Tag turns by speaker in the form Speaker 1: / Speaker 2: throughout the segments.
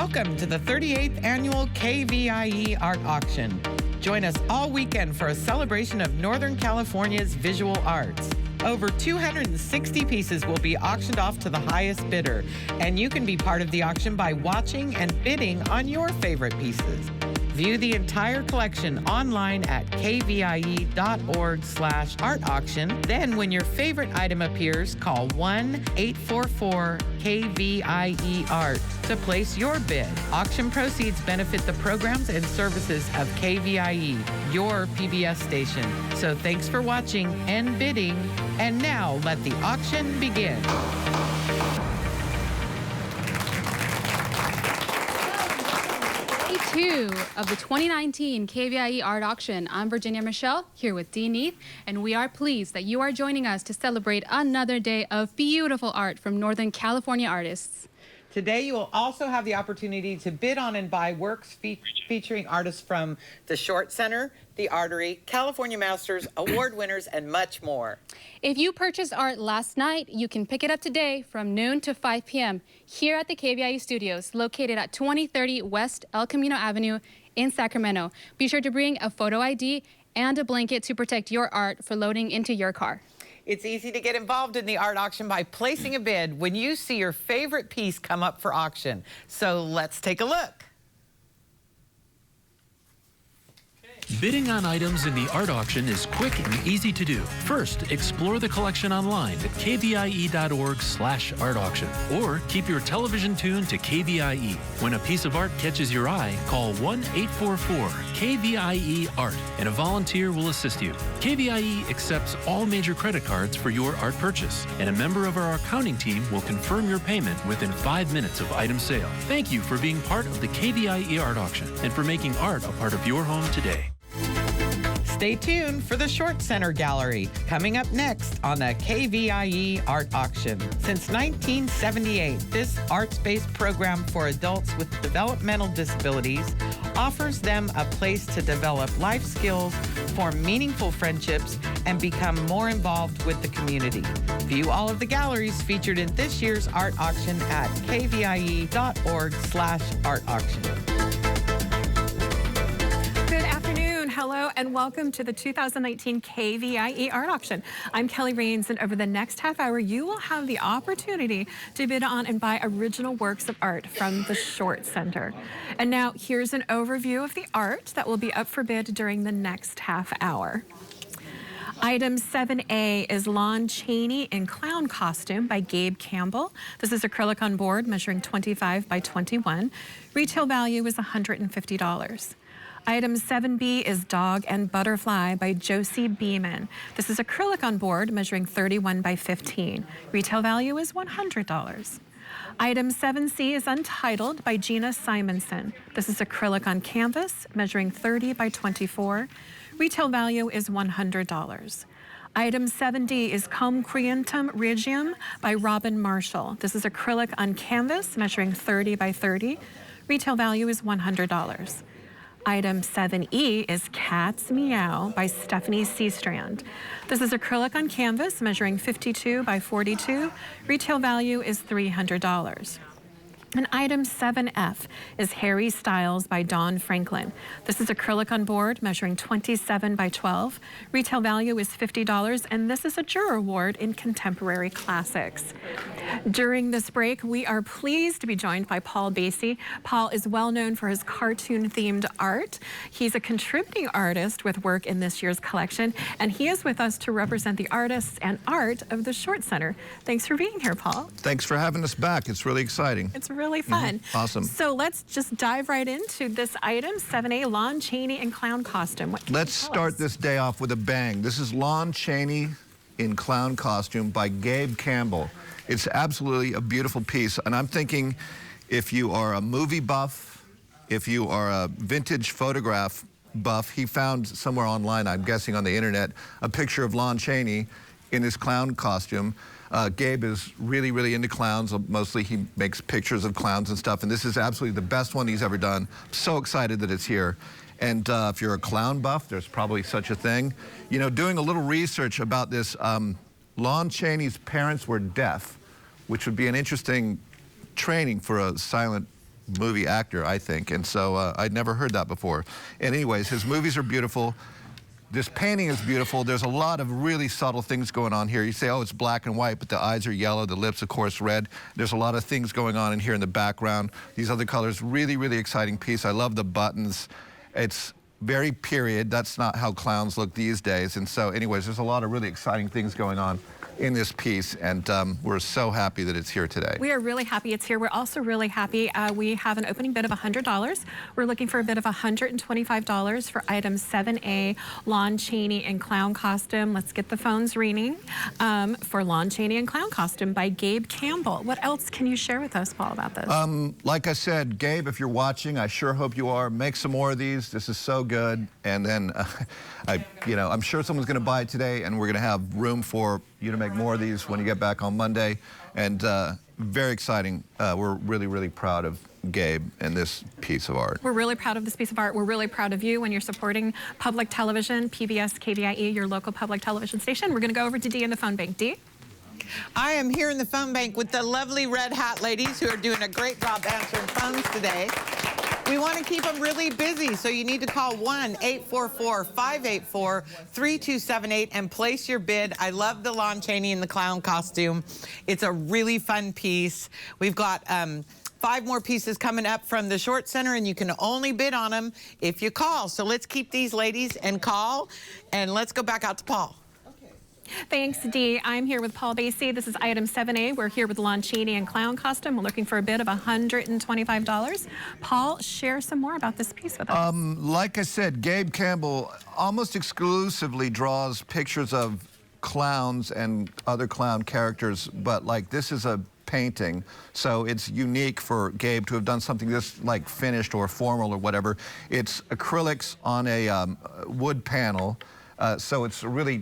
Speaker 1: Welcome to the 38th annual KVIE Art Auction. Join us all weekend for a celebration of Northern California's visual arts. Over 260 pieces will be auctioned off to the highest bidder, and you can be part of the auction by watching and bidding on your favorite pieces. View the entire collection online at kvie.org/art auction. Then when your favorite item appears, call 1-844-KVIE-ART to place your bid. Auction proceeds benefit the programs and services of KVIE, your PBS station. So thanks for watching and bidding. And now let the auction begin.
Speaker 2: Day 2 of the 2019 KVIE Art Auction. I'm Virginia Michelle, here with Dee Neath, and we are pleased that you are joining us to celebrate another day of beautiful art from Northern California artists.
Speaker 1: Today you will also have the opportunity to bid on and buy works featuring artists from the Short Center, the Artery, California Masters, award winners, and much more.
Speaker 2: If you purchased art last night, you can pick it up today from noon to 5 p.m. here at the KVIE Studios, located at 2030 West El Camino Avenue in Sacramento. Be sure to bring a photo ID and a blanket to protect your art for loading into your car.
Speaker 1: It's easy to get involved in the art auction by placing a bid when you see your favorite piece come up for auction. So let's take a look.
Speaker 3: Bidding on items in the art auction is quick and easy to do. First, explore the collection online at kvie.org/art auction, or keep your television tuned to KVIE. When a piece of art catches your eye, call 1-844-KVIE-ART and a volunteer will assist you. KVIE accepts all major credit cards for your art purchase, and a member of our accounting team will confirm your payment within 5 minutes of item sale. Thank you for being part of the KVIE Art Auction and for making art a part of your home today.
Speaker 1: Stay tuned for the Short Center Gallery, coming up next on the KVIE Art Auction. Since 1978, this arts-based program for adults with developmental disabilities offers them a place to develop life skills, form meaningful friendships, and become more involved with the community. View all of the galleries featured in this year's art auction at kvie.org/art auction.
Speaker 4: Hello and welcome to the 2019 KVIE Art Auction. I'm Kelly Rains, and over the next half hour you will have the opportunity to bid on and buy original works of art from the Short Center. And now here's an overview of the art that will be up for bid during the next half hour. Item 7A is Lon Chaney in clown costume by Gabe Campbell. This is acrylic on board measuring 25 by 21. Retail value is $150. Item 7B is Dog and Butterfly by Josie Beeman. This is acrylic on board measuring 31 by 15. Retail value is $100. Item 7C is Untitled by Gina Simonson. This is acrylic on canvas measuring 30 by 24. Retail value is $100. Item 7D is Cum Creantem Regium by Robin Marshall. This is acrylic on canvas measuring 30 by 30. Retail value is $100. Item 7E is Cat's Meow by Stephanie Seastrand. This is acrylic on canvas measuring 52 by 42. Retail value is $300. And item 7F is Harry Styles by Dawn Franklin. This is acrylic on board measuring 27 by 12. Retail value is $50, and this is a Juror Award in Contemporary Classics. During this break, we are pleased to be joined by Paul Basie. Paul is well known for his cartoon-themed art. He's a contributing artist with work in this year's collection, and he is with us to represent the artists and art of the Short Center. Thanks for being here, Paul.
Speaker 5: Thanks for having us back. It's really exciting.
Speaker 4: It's really fun.
Speaker 5: Awesome.
Speaker 4: So let's just dive right into this item, 7A, Lon Chaney in clown costume.
Speaker 5: Let's start this day off with a bang. This is Lon Chaney in clown costume by Gabe Campbell. It's absolutely a beautiful piece, and I'm thinking if you are a movie buff, if you are a vintage photograph buff, he found somewhere online, I'm guessing on the internet, a picture of Lon Chaney in his clown costume. Gabe is really, really into clowns. Mostly he makes pictures of clowns and stuff, and this is absolutely the best one he's ever done. I'm so excited that it's here. And if you're a clown buff, there's probably such a thing. You know, doing a little research about this, Lon Chaney's parents were deaf, which would be an interesting training for a silent movie actor, I think. And so I'd never heard that before. And anyways, his movies are beautiful. This painting is beautiful. There's a lot of really subtle things going on here. You say, oh, it's black and white, but the eyes are yellow, the lips, of course, red. There's a lot of things going on in here in the background. These other colors, really, really exciting piece. I love the buttons. It's very period. That's not how clowns look these days. And so anyways, there's a lot of really exciting things going on in this piece, and we're so happy that it's here today.
Speaker 4: We are really happy it's here. We're also really happy we have an opening bid of $100. We're looking for a bid of $125 for item 7A, Lon Chaney in clown costume. Let's get the phones ringing for Lon Chaney in clown costume by Gabe Campbell. What else can you share with us, Paul, about this?
Speaker 5: Like I said, Gabe, if you're watching, I sure hope you are. Make some more of these. This is so good. And then, I'm sure someone's going to buy it today, and we're going to have room for you to make more of these when you get back on Monday. And very exciting. We're really, really proud of Gabe and this piece of art.
Speaker 4: We're really proud of this piece of art. We're really proud of you when you're supporting public television, PBS, KVIE, your local public television station. We're going to go over to Dee in the phone bank. Dee?
Speaker 1: I am here in the phone bank with the lovely red hat ladies who are doing a great job answering phones today. We want to keep them really busy, so you need to call 1-844-584-3278 and place your bid. I love the Lon Chaney in the clown costume. It's a really fun piece. We've got 5 more pieces coming up from the Short Center, and you can only bid on them if you call. So let's keep these ladies and call, and let's go back out to Paul.
Speaker 4: Thanks, Dee. I'm here with Paul Basie. This is item 7A. We're here with Lon Chaney in clown costume. We're looking for a bid of $125. Paul, share some more about this piece with us.
Speaker 5: Like I said, Gabe Campbell almost exclusively draws pictures of clowns and other clown characters, but like this is a painting, so it's unique for Gabe to have done something this like finished or formal or whatever. It's acrylics on a wood panel, so it's really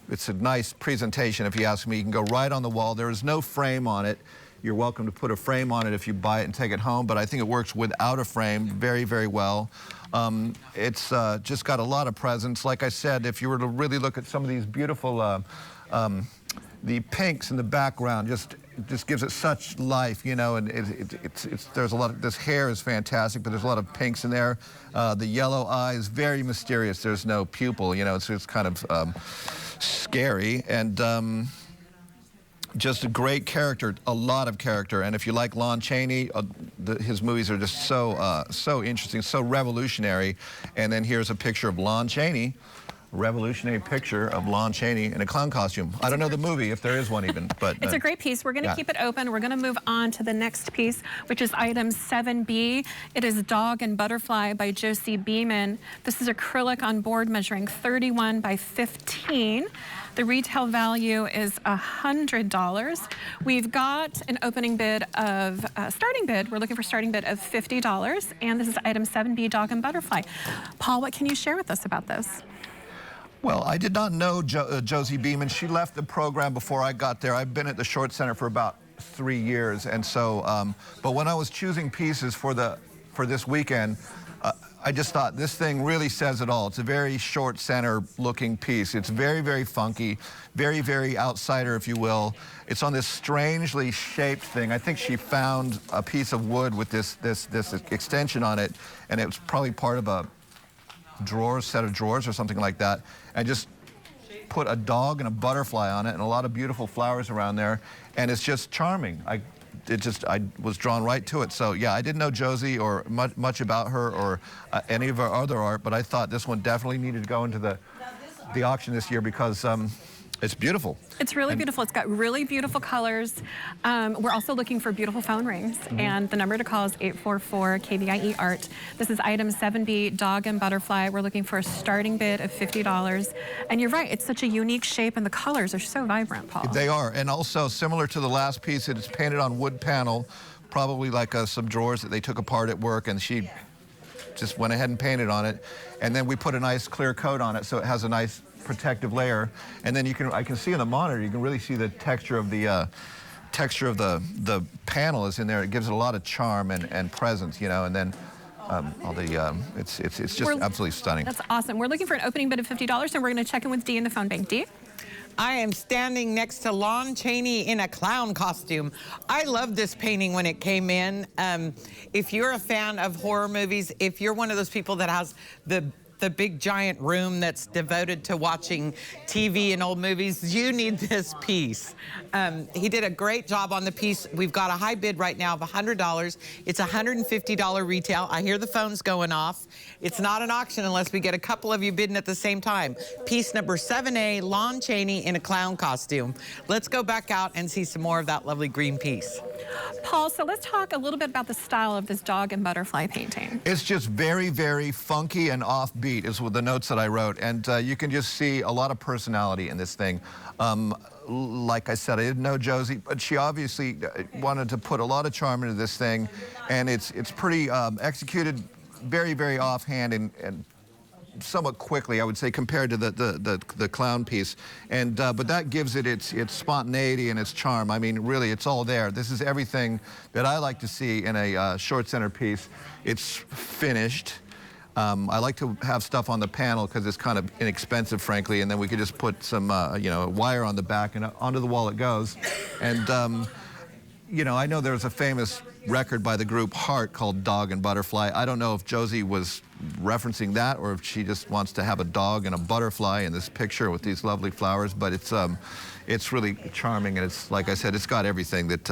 Speaker 5: it's a nice presentation, if you ask me. You can go right on the wall. There is no frame on it. You're welcome to put a frame on it if you buy it and take it home, but I think it works without a frame very, very well. It's just got a lot of presence. Like I said, if you were to really look at some of these beautiful, the pinks in the background just gives it such life, you know, and there's a lot of, this hair is fantastic, but there's a lot of pinks in there. The yellow eye is very mysterious. There's no pupil, you know, it's kind of scary, and just a great character, a lot of character. And if you like Lon Chaney, his movies are just so interesting, so revolutionary. And then here's a picture of Lon Chaney, revolutionary picture of Lon Chaney in a clown costume. I don't know the movie, if there is one even, but...
Speaker 4: It's a great piece. We're going to keep it open. We're going to move on to the next piece, which is item 7B. It is Dog and Butterfly by Josie Beeman. This is acrylic on board measuring 31 by 15. The retail value is $100. We've got an opening bid of, starting bid, we're looking for starting bid of $50, and this is item 7B, Dog and Butterfly. Paul, what can you share with us about this?
Speaker 5: Well, I did not know Josie Beeman. She left the program before I got there. I've been at the Short Center for about 3 years, and so, but when I was choosing pieces for this weekend, I just thought this thing really says it all. It's a very Short Center looking piece. It's very, very funky, very, very outsider, if you will. It's on this strangely shaped thing. I think she found a piece of wood with this extension on it, and it was probably part of a set of drawers or something like that, and just put a dog and a butterfly on it and a lot of beautiful flowers around there, and it's just charming. I was drawn right to it. So yeah, I didn't know Josie or much about her or any of her other art, but I thought this one definitely needed to go into the auction this year because it's beautiful.
Speaker 4: It's really beautiful. It's got really beautiful colors. We're also looking for beautiful phone rings, and the number to call is 844-KVIE Art. This is item 7B, Dog and Butterfly. We're looking for a starting bid of $50. And you're right, it's such a unique shape, and the colors are so vibrant, Paul.
Speaker 5: They are, and also similar to the last piece, it's painted on wood panel, probably like some drawers that they took apart at work, and she just went ahead and painted on it. And then we put a nice clear coat on it, so it has a nice protective layer, and then I can see in the monitor, you can really see the texture of the panel is in there. It gives it a lot of charm and presence, you know, and then it's just absolutely stunning.
Speaker 4: That's awesome. We're looking for an opening bid of $50, and we're going to check in with Dee in the phone bank. Dee?
Speaker 1: I am standing next to Lon Chaney in a clown costume. I loved this painting when it came in. If you're a fan of horror movies, if you're one of those people that has the big giant room that's devoted to watching TV and old movies, you need this piece. He did a great job on the piece. We've got a high bid right now of $100. It's $150 retail. I hear the phones going off. It's not an auction unless we get a couple of you bidding at the same time. Piece number 7A, Lon Chaney in a clown costume. Let's go back out and see some more of that lovely green piece.
Speaker 4: Paul, so let's talk a little bit about the style of this dog and butterfly painting.
Speaker 5: It's just very, very funky and offbeat is with the notes that I wrote. And you can just see a lot of personality in this thing. Like I said, I didn't know Josie, but she obviously wanted to put a lot of charm into this thing. And it's pretty executed very, very offhand and somewhat quickly, I would say, compared to the clown piece. And but that gives it its spontaneity and its charm. I mean, really, it's all there. This is everything that I like to see in a short center piece. It's finished. I like to have stuff on the panel because it's kind of inexpensive, frankly, and then we could just put some, you know, wire on the back and onto the wall it goes. And, you know, I know there's a famous record by the group Heart called Dog and Butterfly. I don't know if Josie was referencing that or if she just wants to have a dog and a butterfly in this picture with these lovely flowers, but it's really charming, and it's, like I said, it's got everything that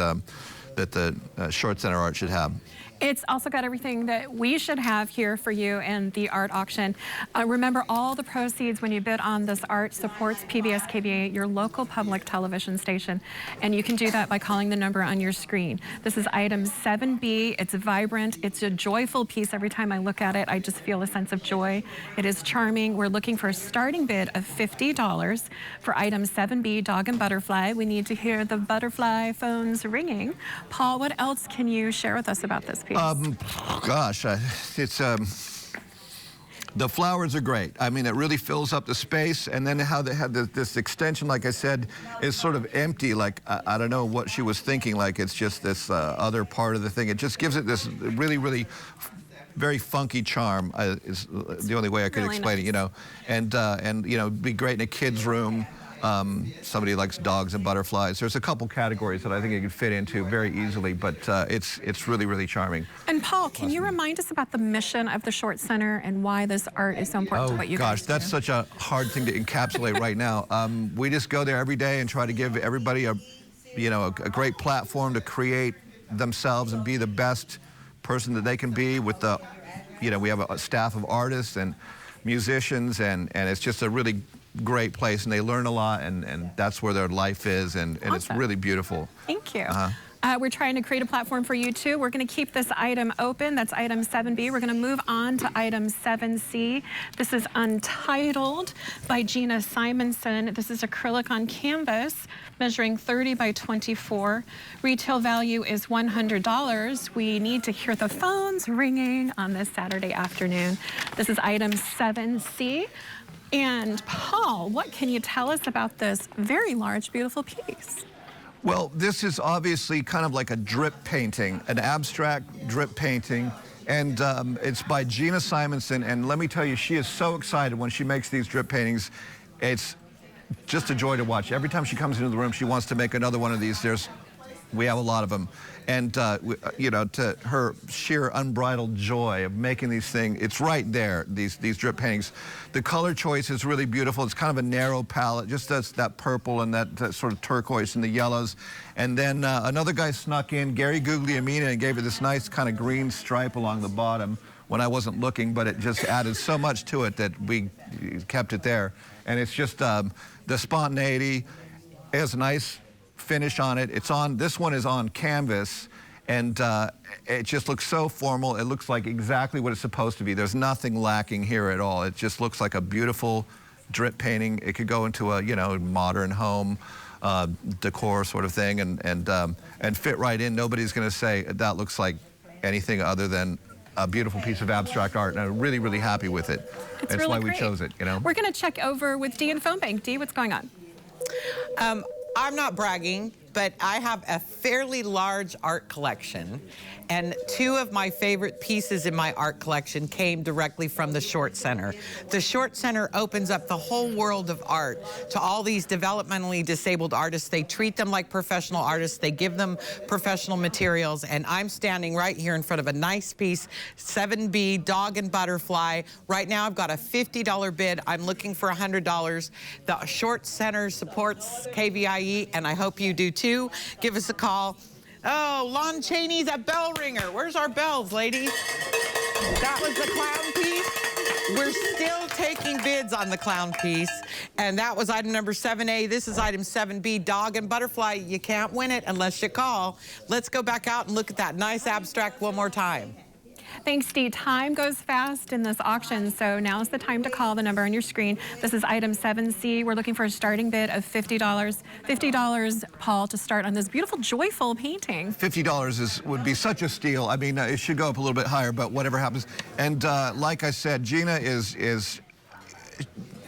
Speaker 5: the short center art should have.
Speaker 4: It's also got everything that we should have here for you in the art auction. Remember, all the proceeds when you bid on this art supports PBS KVIE, your local public television station, and you can do that by calling the number on your screen. This is item 7B. It's vibrant. It's a joyful piece. Every time I look at it, I just feel a sense of joy. It is charming. We're looking for a starting bid of $50 for item 7B, Dog and Butterfly. We need to hear the butterfly phones ringing. Paul, what else can you share with us about this piece?
Speaker 5: Gosh, it's the flowers are great. I mean, it really fills up the space, and then how they had this extension, like I said, is sort of empty. Like I don't know what she was thinking. Like it's just this other part of the thing. It just gives it this really, really very funky charm. Is the only way I could explain it, you know. And you know, be great in a kid's room. Somebody likes dogs and butterflies. There's a couple categories that I think it could fit into very easily, but it's really, really charming.
Speaker 4: And Paul, can you remind us about the mission of the Short Center and why this art is so important to what you guys do?
Speaker 5: That's such a hard thing to encapsulate right now. We just go there every day and try to give everybody a great platform to create themselves and be the best person that they can be with the, we have a staff of artists and musicians, and it's just a really great place, and they learn a lot, and that's where their life is, and
Speaker 4: Awesome.
Speaker 5: It's really beautiful.
Speaker 4: Thank you. We're trying to create a platform for you too. We're going to keep this item open. That's item 7B. We're going to move on to item 7C. This is Untitled by Gina Simonson. This is acrylic on canvas, measuring 30 by 24. Retail value is $100. We need to hear the phones ringing on this Saturday afternoon. This is item 7C. And Paul, what can you tell us about this very large, beautiful piece?
Speaker 5: Well, this is obviously kind of like a drip painting, an abstract drip painting, and it's by Gina Simonson, and let me tell you, she is so excited when she makes these drip paintings. It's just a joy to watch. Every time she comes into the room, she wants to make another one of these. We have a lot of them. And, to her sheer unbridled joy of making these things, it's right there, these drip paintings. The color choice is really beautiful. It's kind of a narrow palette, just that purple and that sort of turquoise and the yellows. And then another guy snuck in, Gary Guglielmina, and gave it this nice kind of green stripe along the bottom when I wasn't looking, but it just added so much to it that we kept it there. And it's just the spontaneity. It has a nice finish on it. This one is on canvas, and it just looks so formal. It looks like exactly what it's supposed to be. There's nothing lacking here at all. It just looks like a beautiful drip painting. It could go into a modern home decor sort of thing, and fit right in. Nobody's going to say that looks like anything other than a beautiful piece of abstract art, and I'm really, really happy with it. That's
Speaker 4: really
Speaker 5: why
Speaker 4: great.
Speaker 5: we chose it.
Speaker 4: We're going to check over with Dee in Phone Bank. Dee, what's going on?
Speaker 1: I'm not bragging. but I have a fairly large art collection, and two of my favorite pieces in my art collection came directly from the Short Center. The Short Center opens up the whole world of art to all these developmentally disabled artists. They treat them like professional artists. They give them professional materials, and I'm standing right here in front of a nice piece, 7B Dog and Butterfly. Right now I've got a $50 bid. I'm looking for $100. The Short Center supports KVIE, and I hope you do too. Give us a call. Oh, Lon Chaney's a bell ringer. Where's our bells, ladies? That was the clown piece. We're still taking bids on the clown piece, and that was item number 7A. This is item 7B, Dog and Butterfly. You can't win it unless you call. Let's go back out and look at that nice abstract one more time.
Speaker 4: Thanks, Dee. Time goes fast in this auction, so now's the time to call the number on your screen. This is item 7C. We're looking for a starting bid of $50. $50, Paul, to start on this beautiful, joyful painting.
Speaker 5: $50 would be such a steal. I mean, it should go up a little bit higher, but whatever happens. And like I said, Gina is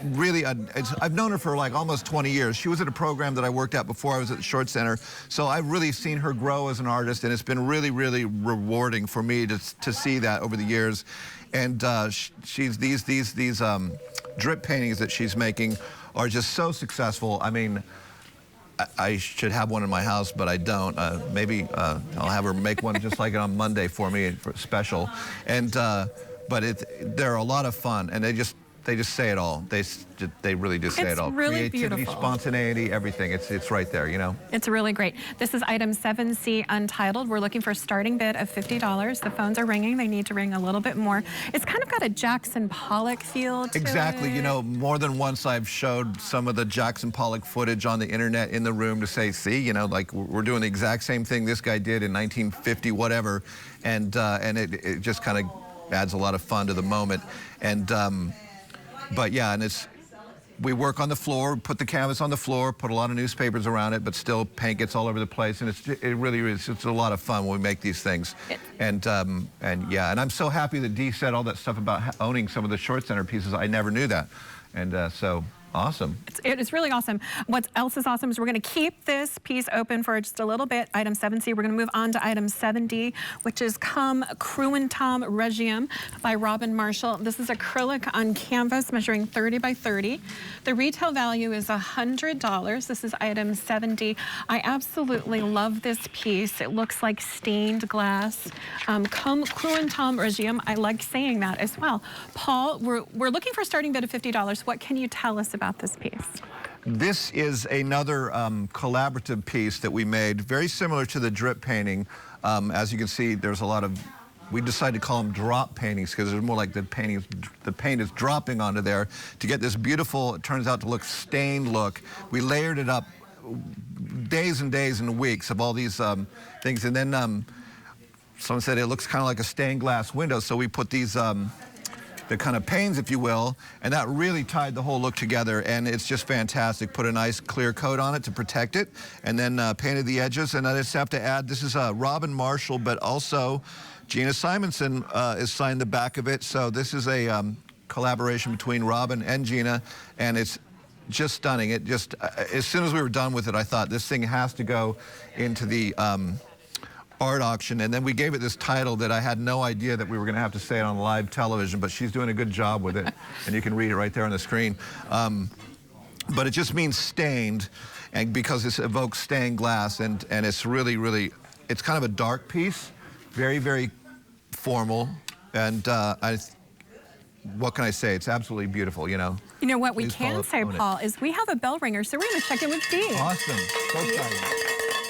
Speaker 5: really, I've known her for like almost 20 years. She was at a program that I worked at before I was at the Short Center. So I've really seen her grow as an artist, and it's been really, really rewarding for me to see that over the years. And she's these drip paintings that she's making are just so successful. I mean, I should have one in my house, but I don't. Maybe I'll have her make one just like it on Monday for me, for special. And but they're a lot of fun, and they just say it all. They really do say it all.
Speaker 4: It's really
Speaker 5: Creativity,
Speaker 4: beautiful.
Speaker 5: Spontaneity, everything. It's right there, you know?
Speaker 4: It's really great. This is item 7C, Untitled. We're looking for a starting bid of $50. The phones are ringing. They need to ring a little bit more. It's kind of got a Jackson Pollock feel to
Speaker 5: Exactly.
Speaker 4: it.
Speaker 5: You know, more than once I've showed some of the Jackson Pollock footage on the internet in the room to say, see, you know, like we're doing the exact same thing this guy did in 1950, whatever. And it just kind of adds a lot of fun to the moment. And but yeah, and we work on the floor, put the canvas on the floor, put a lot of newspapers around it, but still paint gets all over the place, and it really is. It's a lot of fun when we make these things. And yeah, and I'm so happy that Dee said all that stuff about owning some of the Short Center pieces. I never knew that, and so. Awesome.
Speaker 4: It's really awesome. What else is awesome is we're going to keep this piece open for just a little bit, item 7C. We're going to move on to item 7D, which is Come Cruentum Regium by Robin Marshall. This is acrylic on canvas measuring 30 by 30. The retail value is $100. This is item 7D. I absolutely love this piece. It looks like stained glass. Come Cruentum Regium. I like saying that as well. Paul, we're looking for a starting bid of $50. What can you tell us about this piece?
Speaker 5: This is another collaborative piece that we made, very similar to the drip painting. As you can see, there's a lot of, we decided to call them drop paintings because they're more like the paint is dropping onto there to get this beautiful, it turns out to look stained look. We layered it up days and days and weeks of all these things, and then someone said it looks kind of like a stained glass window, so we put these the kind of panes, if you will, and that really tied the whole look together, and it's just fantastic. Put a nice clear coat on it to protect it, and then painted the edges, and I just have to add, this is Robin Marshall, but also Gina Simonson is signed the back of it, so this is a collaboration between Robin and Gina, and it's just stunning. It just, as soon as we were done with it, I thought this thing has to go into the art auction, and then we gave it this title that I had no idea that we were going to have to say it on live television, but she's doing a good job with it, and you can read it right there on the screen. But it just means stained, and because it evokes stained glass, and it's really, really, it's kind of a dark piece, very, very formal, and what can I say? It's absolutely beautiful, you know.
Speaker 4: You know what we can say, Paul, is we have a bell ringer, so we're going to check in with Dee.
Speaker 5: Awesome. So exciting.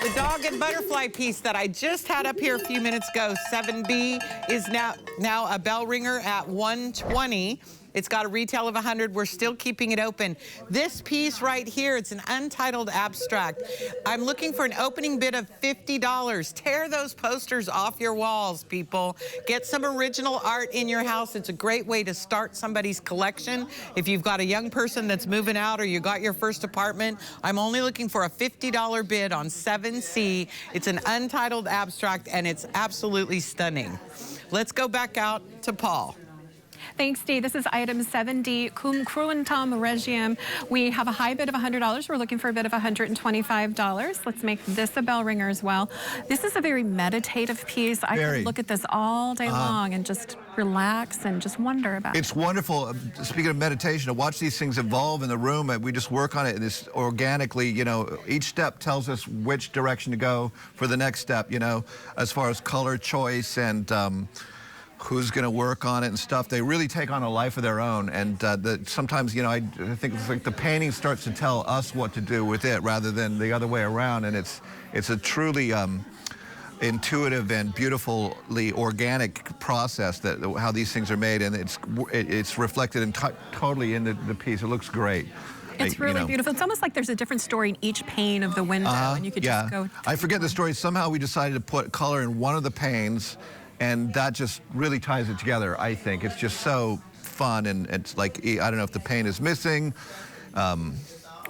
Speaker 1: The Dog and Butterfly piece that I just had up here a few minutes ago, 7B, is now a bell ringer at $120. It's got a retail of $100. We're still keeping it open. This piece right here, it's an untitled abstract. I'm looking for an opening bid of $50. Tear those posters off your walls, people. Get some original art in your house. It's a great way to start somebody's collection. If you've got a young person that's moving out or you got your first apartment, I'm only looking for a $50 bid on 7C. It's an untitled abstract, and it's absolutely stunning. Let's go back out to Paul.
Speaker 4: Thanks, Dee. This is item 7D, Cum Cruentum Regium. We have a high bid of $100. We're looking for a bid of $125. Let's make this a bell ringer as well. This is a very meditative piece. I could look at this all day long and just relax and just wonder about it.
Speaker 5: It's wonderful. Speaking of meditation, to watch these things evolve in the room, and we just work on it this organically. You know, each step tells us which direction to go for the next step, you know, as far as color choice and who's going to work on it and stuff. They really take on a life of their own, and sometimes, you know, I think it's like the painting starts to tell us what to do with it rather than the other way around, and it's a truly intuitive and beautifully organic process that how these things are made, and it's reflected totally in the piece. It looks great.
Speaker 4: It's really beautiful. It's almost like there's a different story in each pane of the window, and you could just go.
Speaker 5: I forget the story. Somehow we decided to put color in one of the panes, and that just really ties it together, I think. It's just so fun, and it's like, I don't know if the pane is missing.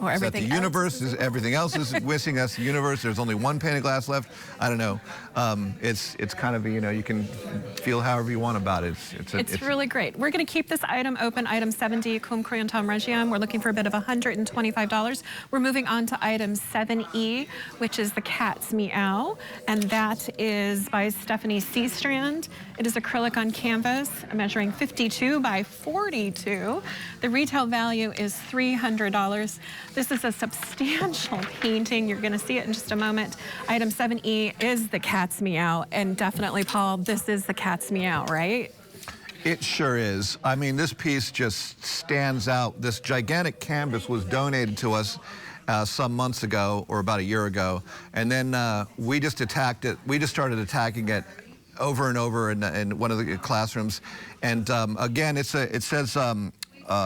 Speaker 4: Or everything
Speaker 5: the universe is everything else is missing. That's the universe. There's only one pane of glass left. I don't know. It's kind of, you know, you can feel however you want about it.
Speaker 4: It's really great. We're going to keep this item open, item 7D, Cum Cruentum Regium. We're looking for a bid of $125. We're moving on to item 7E, which is the Cat's Meow, and that is by Stephanie Seastrand. It is acrylic on canvas, measuring 52 by 42. The retail value is $300. This is a substantial painting. You're going to see it in just a moment. Item 7E is the Cat's Meow, and definitely, Paul, this is the Cat's Meow, right?
Speaker 5: It sure is. I mean, this piece just stands out. This gigantic canvas was donated to us some months ago, or about a year ago, and then we just attacked it. We just started attacking it over and over in one of the classrooms, and again, it says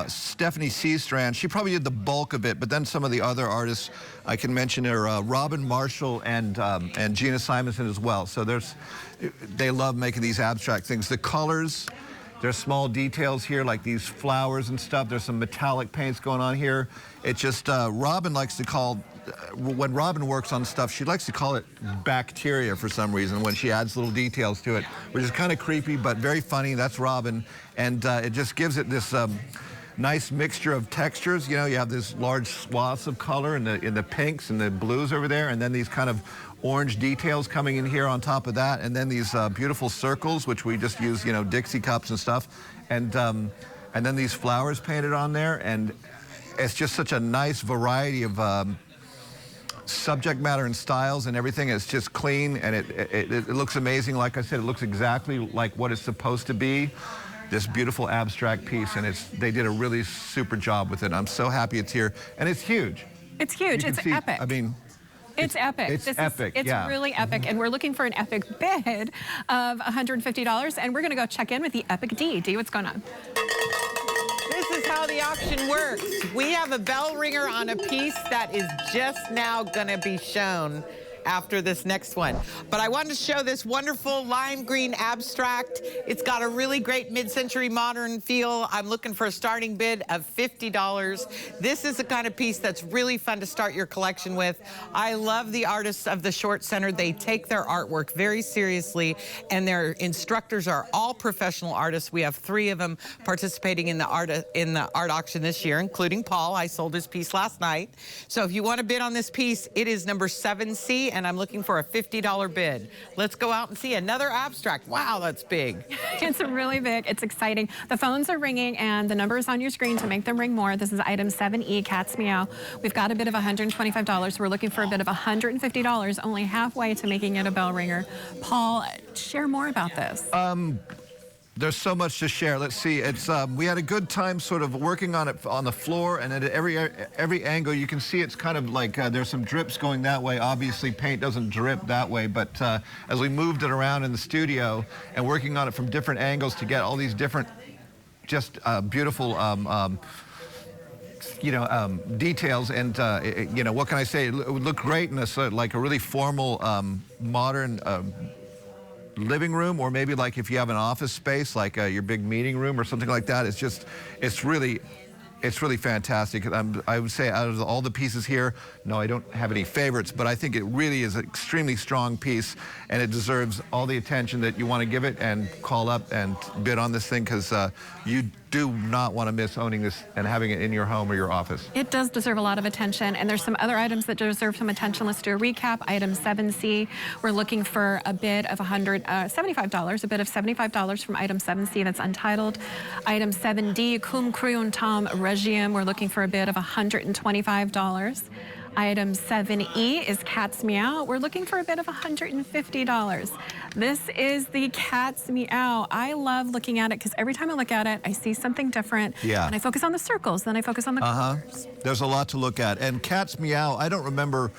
Speaker 5: Stephanie Seastrand. She probably did the bulk of it, but then some of the other artists I can mention are Robin Marshall and Gina Simonson as well. So they love making these abstract things. The colors, there's small details here like these flowers and stuff. There's some metallic paints going on here. It just, Robin likes to call, when Robin works on stuff, she likes to call it bacteria for some reason when she adds little details to it, which is kind of creepy but very funny. That's Robin, and it just gives it this nice mixture of textures. You know, you have this large swaths of color in the pinks and the blues over there, and then these kind of orange details coming in here on top of that, and then these beautiful circles, which we just use, you know, Dixie cups and stuff, and then these flowers painted on there, and it's just such a nice variety of subject matter and styles and everything. It's just clean, and it looks amazing. Like I said, it looks exactly like what it's supposed to be. This beautiful abstract piece, and they did a really super job with it. I'm so happy it's here, and it's huge.
Speaker 4: It's huge. It's epic.
Speaker 5: I mean,
Speaker 4: it's epic.
Speaker 5: It's epic.
Speaker 4: It's really epic, and we're looking for an epic bid of $150, and we're going to go check in with the Epic D. D, what's going on?
Speaker 1: This is how the auction works. We have a bell ringer on a piece that is just now going to be shown after this next one. But I wanted to show this wonderful lime green abstract. It's got a really great mid-century modern feel. I'm looking for a starting bid of $50. This is the kind of piece that's really fun to start your collection with. I love the artists of the Short Center. They take their artwork very seriously, and their instructors are all professional artists. We have 3 of them participating in the art auction this year, including Paul. I sold his piece last night. So if you want to bid on this piece, it is number 7C, and I'm looking for a $50 bid. Let's go out and see another abstract. Wow, that's big.
Speaker 4: It's really big. It's exciting. The phones are ringing, and the number is on your screen to make them ring more. This is item 7E, Cat's Meow. We've got a bid of $125. We're looking for a bid of $150, only halfway to making it a bell ringer. Paul, share more about this.
Speaker 5: There's so much to share. Let's see. It's we had a good time sort of working on it on the floor, and at every angle you can see it's kind of like there's some drips going that way. Obviously, paint doesn't drip that way, but as we moved it around in the studio and working on it from different angles to get all these different, just beautiful, details, and what can I say? It would look great in a like a really formal, modern. Living room, or maybe like if you have an office space, like your big meeting room or something like that. It's really it's really fantastic. I would say out of all the pieces here, no, I don't have any favorites, but I think it really is an extremely strong piece, and it deserves all the attention that you want to give it, and call up and bid on this thing, because you do not want to miss owning this and having it in your home or your office.
Speaker 4: It does deserve a lot of attention, and there's some other items that deserve some attention. Let's do a recap. Item 7C, we're looking for a bid of $75, a bid of $75 from item 7C, that's untitled. Item 7D, Cum Creum Tom Regium, we're looking for a bid of $125. Item 7E is Cat's Meow. We're looking for a bid of $150. This is the Cat's Meow. I love looking at it because every time I look at it, I see something different.
Speaker 5: Yeah.
Speaker 4: And I focus on the circles, then I focus on the colors.
Speaker 5: There's a lot to look at. And Cat's Meow, I don't remember,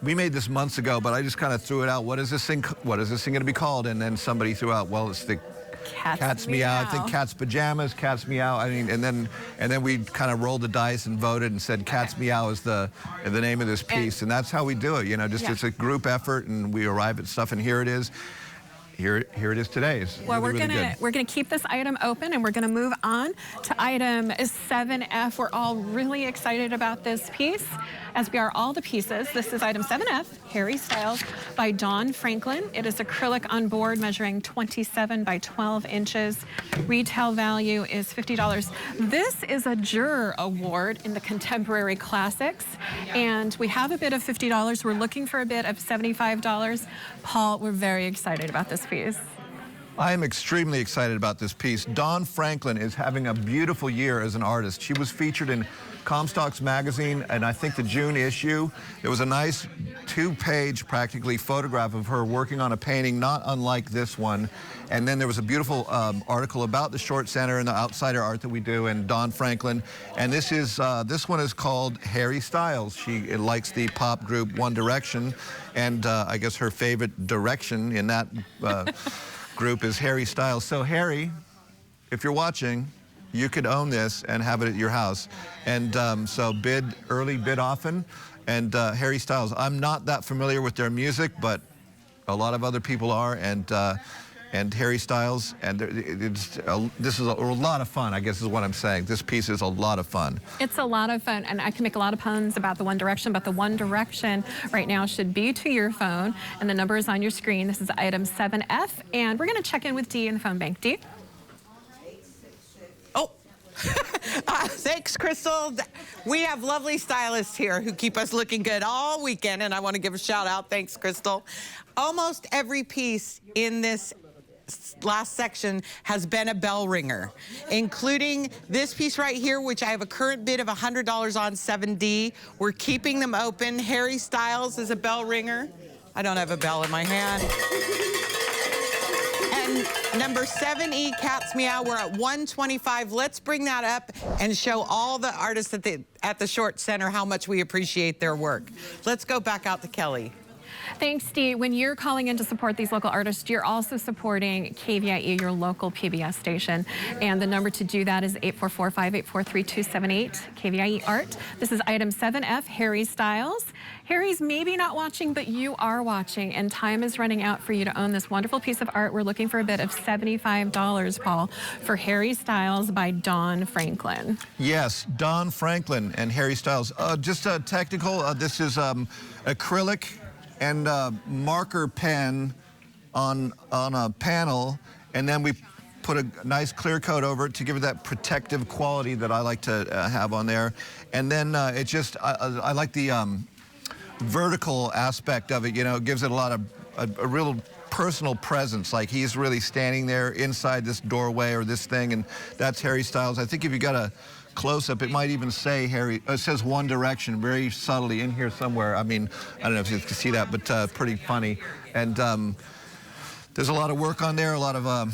Speaker 5: we made this months ago, but I just kind of threw it out. What is this thing going to be called? And then somebody threw out, well, it's the Cat's Meow. I think Cat's Pajamas, Cat's Meow. I mean, and then we kind of rolled the dice and voted and said Cat's Meow is the name of this piece, and that's how we do it. You know, just it's a group effort, and we arrive at stuff, and here it is. Here it is today. It's
Speaker 4: well,
Speaker 5: really,
Speaker 4: we're gonna keep this item open, and we're gonna move on to item 7F. We're all really excited about this piece, as we are all the pieces. This is item 7F, Harry Styles by Don Franklin. It is acrylic on board, measuring 27 by 12 inches. Retail value is $50. This is a juror award in the Contemporary Classics, and we have a bid of $50. We're looking for a bid of $75. Paul, we're very excited about this piece.
Speaker 5: I am extremely excited about this piece. Dawn Franklin is having a beautiful year as an artist. She was featured in Comstock's magazine, and I think the June issue. There was a nice 2-page, practically, photograph of her working on a painting not unlike this one. And then there was a beautiful article about the Short Center and the outsider art that we do, and Dawn Franklin. And this one is called Harry Styles. She likes the pop group One Direction, and I guess her favorite direction in that group is Harry Styles. So Harry, if you're watching, you could own this and have it at your house. And so bid early, bid often. And Harry Styles, I'm not that familiar with their music, but a lot of other people are. And Harry Styles, and this is a lot of fun, I guess is what I'm saying. This piece is a lot of fun.
Speaker 4: It's a lot of fun, and I can make a lot of puns about the One Direction, but the One Direction right now should be to your phone, and the number is on your screen. This is item 7F, and we're going to check in with Dee in the phone bank. Dee?
Speaker 1: Oh, thanks, Crystal. We have lovely stylists here who keep us looking good all weekend, and I want to give a shout out. Thanks, Crystal. Almost every piece in this last section has been a bell ringer, including this piece right here, which I have a current bid of $100 on 7D. We're keeping them open. Harry Styles is a bell ringer. I don't have a bell in my hand. And number 7E, Cat's Meow, we're at $125. Let's bring that up and show all the artists at the Short Center how much we appreciate their work. Let's go back out to Kelly.
Speaker 4: Thanks, Steve. When you're calling in to support these local artists, you're also supporting KVIE, your local PBS station. And the number to do that is 844-584-3278, KVIE Art. This is item 7F, Harry Styles. Harry's maybe not watching, but you are watching, and time is running out for you to own this wonderful piece of art. We're looking for a bid of $75, Paul, for Harry Styles by Dawn Franklin.
Speaker 5: Yes, Dawn Franklin and Harry Styles. Just technical, this is acrylic and marker pen on a panel, and then we put a nice clear coat over it to give it that protective quality that I like to have on there. And then it just, I like the vertical aspect of it, you know, it gives it a lot of, a real personal presence, like he's really standing there inside this doorway or this thing, and that's Harry Styles. I think if you got a close-up, it might even say Harry, it says One Direction very subtly in here somewhere. I mean, I don't know if you can see that, but pretty funny. And there's a lot of work on there, a lot of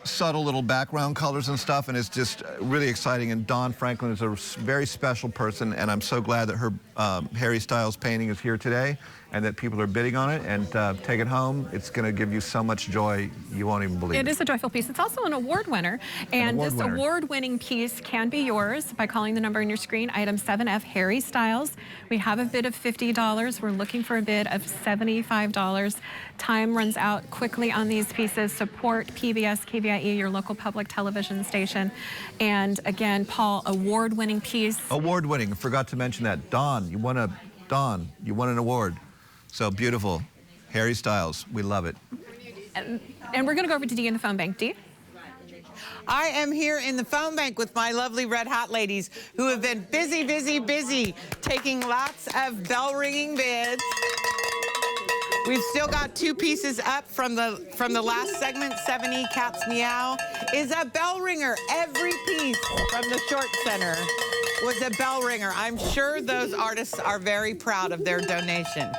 Speaker 5: subtle little background colors and stuff, and it's just really exciting. And Dawn Franklin is a very special person, and I'm so glad that her Harry Styles painting is here today. and that people are bidding on it, and take it home. It's going to give you so much joy you won't even believe it.
Speaker 4: It is a joyful piece. It's also an award winner, and this award-winning piece can be yours by calling the number on your screen, item 7F, Harry Styles. We have a bid of $50. We're looking for a bid of $75. Time runs out quickly on these pieces. Support PBS, KVIE, your local public television station. And again, Paul, award-winning piece.
Speaker 5: Award-winning. Forgot to mention that. Dawn, you won an award. So beautiful. Harry Styles, we love it.
Speaker 4: And we're going to go over to Dee in the phone bank. Dee?
Speaker 1: I am here in the phone bank with my lovely Red Hot ladies who have been busy taking lots of bell ringing bids. We've still got 2 pieces up from the last segment. 7E Cat's Meow is a bell ringer. Every piece from the short center was a bell ringer. I'm sure those artists are very proud of their donation.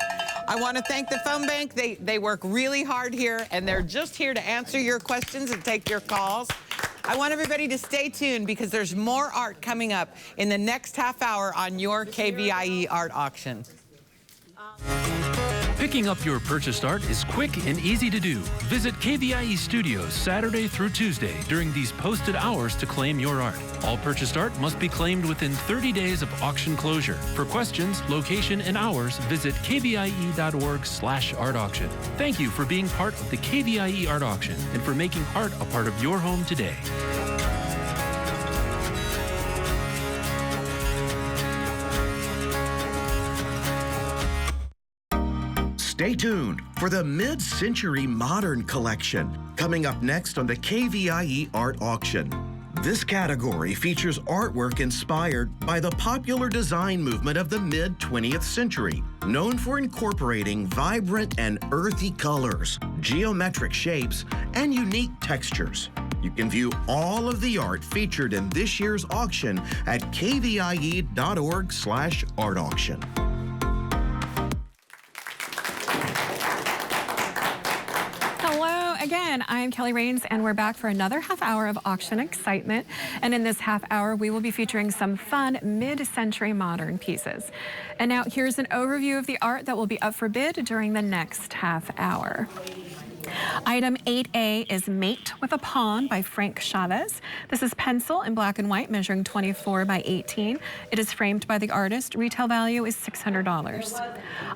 Speaker 1: I want to thank the phone bank. They work really hard here, and they're just here to answer your questions and take your calls. I want everybody to stay tuned because there's more art coming up in the next half hour on your KVIE Art Auction.
Speaker 3: Picking up your purchased art is quick and easy to do. Visit KVIE Studios Saturday through Tuesday during these posted hours to claim your art. All purchased art must be claimed within 30 days of auction closure. For questions, location, and hours, visit kvie.org/art auction. Thank you for being part of the KVIE Art Auction and for making art a part of your home today.
Speaker 6: Stay tuned for the Mid-Century Modern Collection, coming up next on the KVIE Art Auction. This category features artwork inspired by the popular design movement of the mid-20th century, known for incorporating vibrant and earthy colors, geometric shapes, and unique textures. You can view all of the art featured in this year's auction at kvie.org/art auction.
Speaker 4: Again, I'm Kelly Rains, and we're back for another half hour of auction excitement. And in this half hour, we will be featuring some fun mid-century modern pieces. And now here's an overview of the art that will be up for bid during the next half hour. Item 8A is Mate with a Pawn by Frank Chavez. This is pencil in black and white, measuring 24 by 18. It is framed by the artist. Retail value is $600.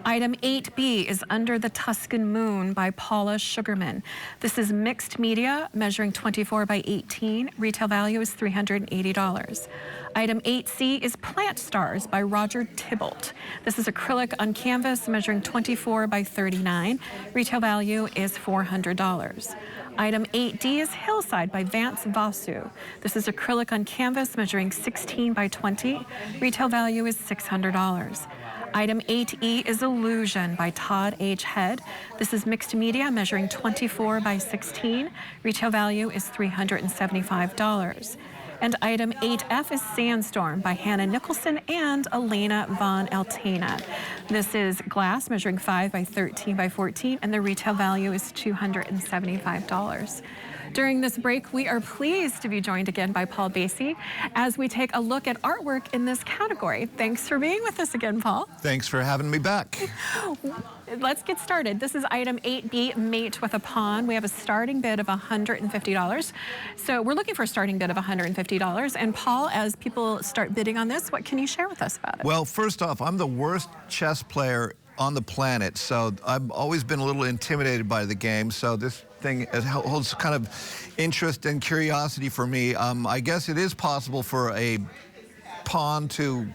Speaker 4: Item 8B is Under the Tuscan Moon by Paula Sugarman. This is mixed media, measuring 24 by 18. Retail value is $380. Item 8C is Plant Stars by Roger Tybalt. This is acrylic on canvas, measuring 24 by 39. Retail value is $400. Item 8D is Hillside by Vance Vasu. This is acrylic on canvas, measuring 16 by 20. Retail value is $600. Item 8E is Illusion by Todd H. Head. This is mixed media, measuring 24 by 16. Retail value is $375. And item 8F is Sandstorm by Hannah Nicholson and Elena Von Altena. This is glass measuring 5 by 13 by 14, and the retail value is $275. During this break, we are pleased to be joined again by Paul Basie as we take a look at artwork in this category. Thanks for being with us again, Paul.
Speaker 5: Thanks for having me back.
Speaker 4: Let's get started. This is item 8B, Mate with a Pawn. We have a starting bid of $150. So we're looking for a starting bid of $150. And Paul, as people start bidding on this, what can you share with us about it?
Speaker 5: Well, first off, I'm the worst chess player on the planet, so I've always been a little intimidated by the game. So this thing holds kind of interest and curiosity for me. I guess it is possible for a pawn to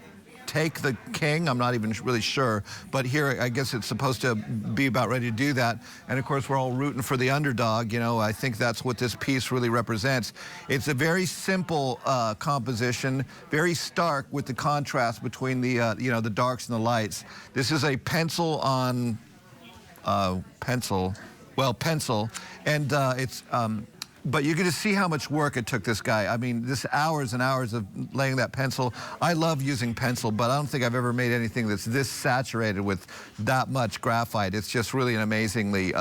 Speaker 5: take the king. I'm not even really sure, but here I guess it's supposed to be about ready to do that. And of course we're all rooting for the underdog. You know, I think that's what this piece really represents. It's a very simple composition, very stark with the contrast between the you know, the darks and the lights. This is a pencil on pencil, and it's but you can just see how much work it took this guy. I mean, this hours and hours of laying that pencil. I love using pencil, but I don't think I've ever made anything that's this saturated with that much graphite. It's just really an amazingly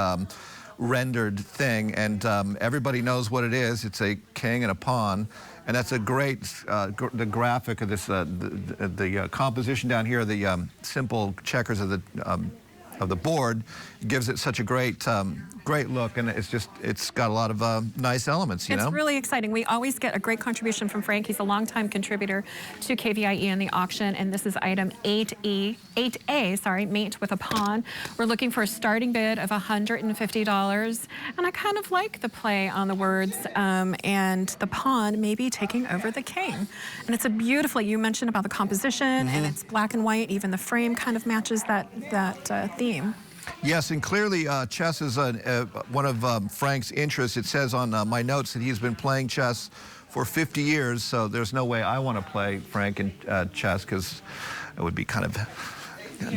Speaker 5: rendered thing, and everybody knows what it is. It's a king and a pawn, and that's a great, the graphic of this, the composition down here, the simple checkers of the of the board gives it such a great great look, and it's got a lot of nice elements, you know?
Speaker 4: It's really exciting. We always get a great contribution from Frank. He's a longtime contributor to KVIE and the auction, and this is item 8A, mate with a pawn. We're looking for a starting bid of $150, and I kind of like the play on the words, and the pawn maybe taking over the king. And it's a beautiful, you mentioned about the composition, and it's black and white, even the frame kind of matches that theme.
Speaker 5: Yes, and clearly chess is one of Frank's interests. It says on my notes that he's been playing chess for 50 years, so there's no way I want to play Frank in chess, because it would be kind of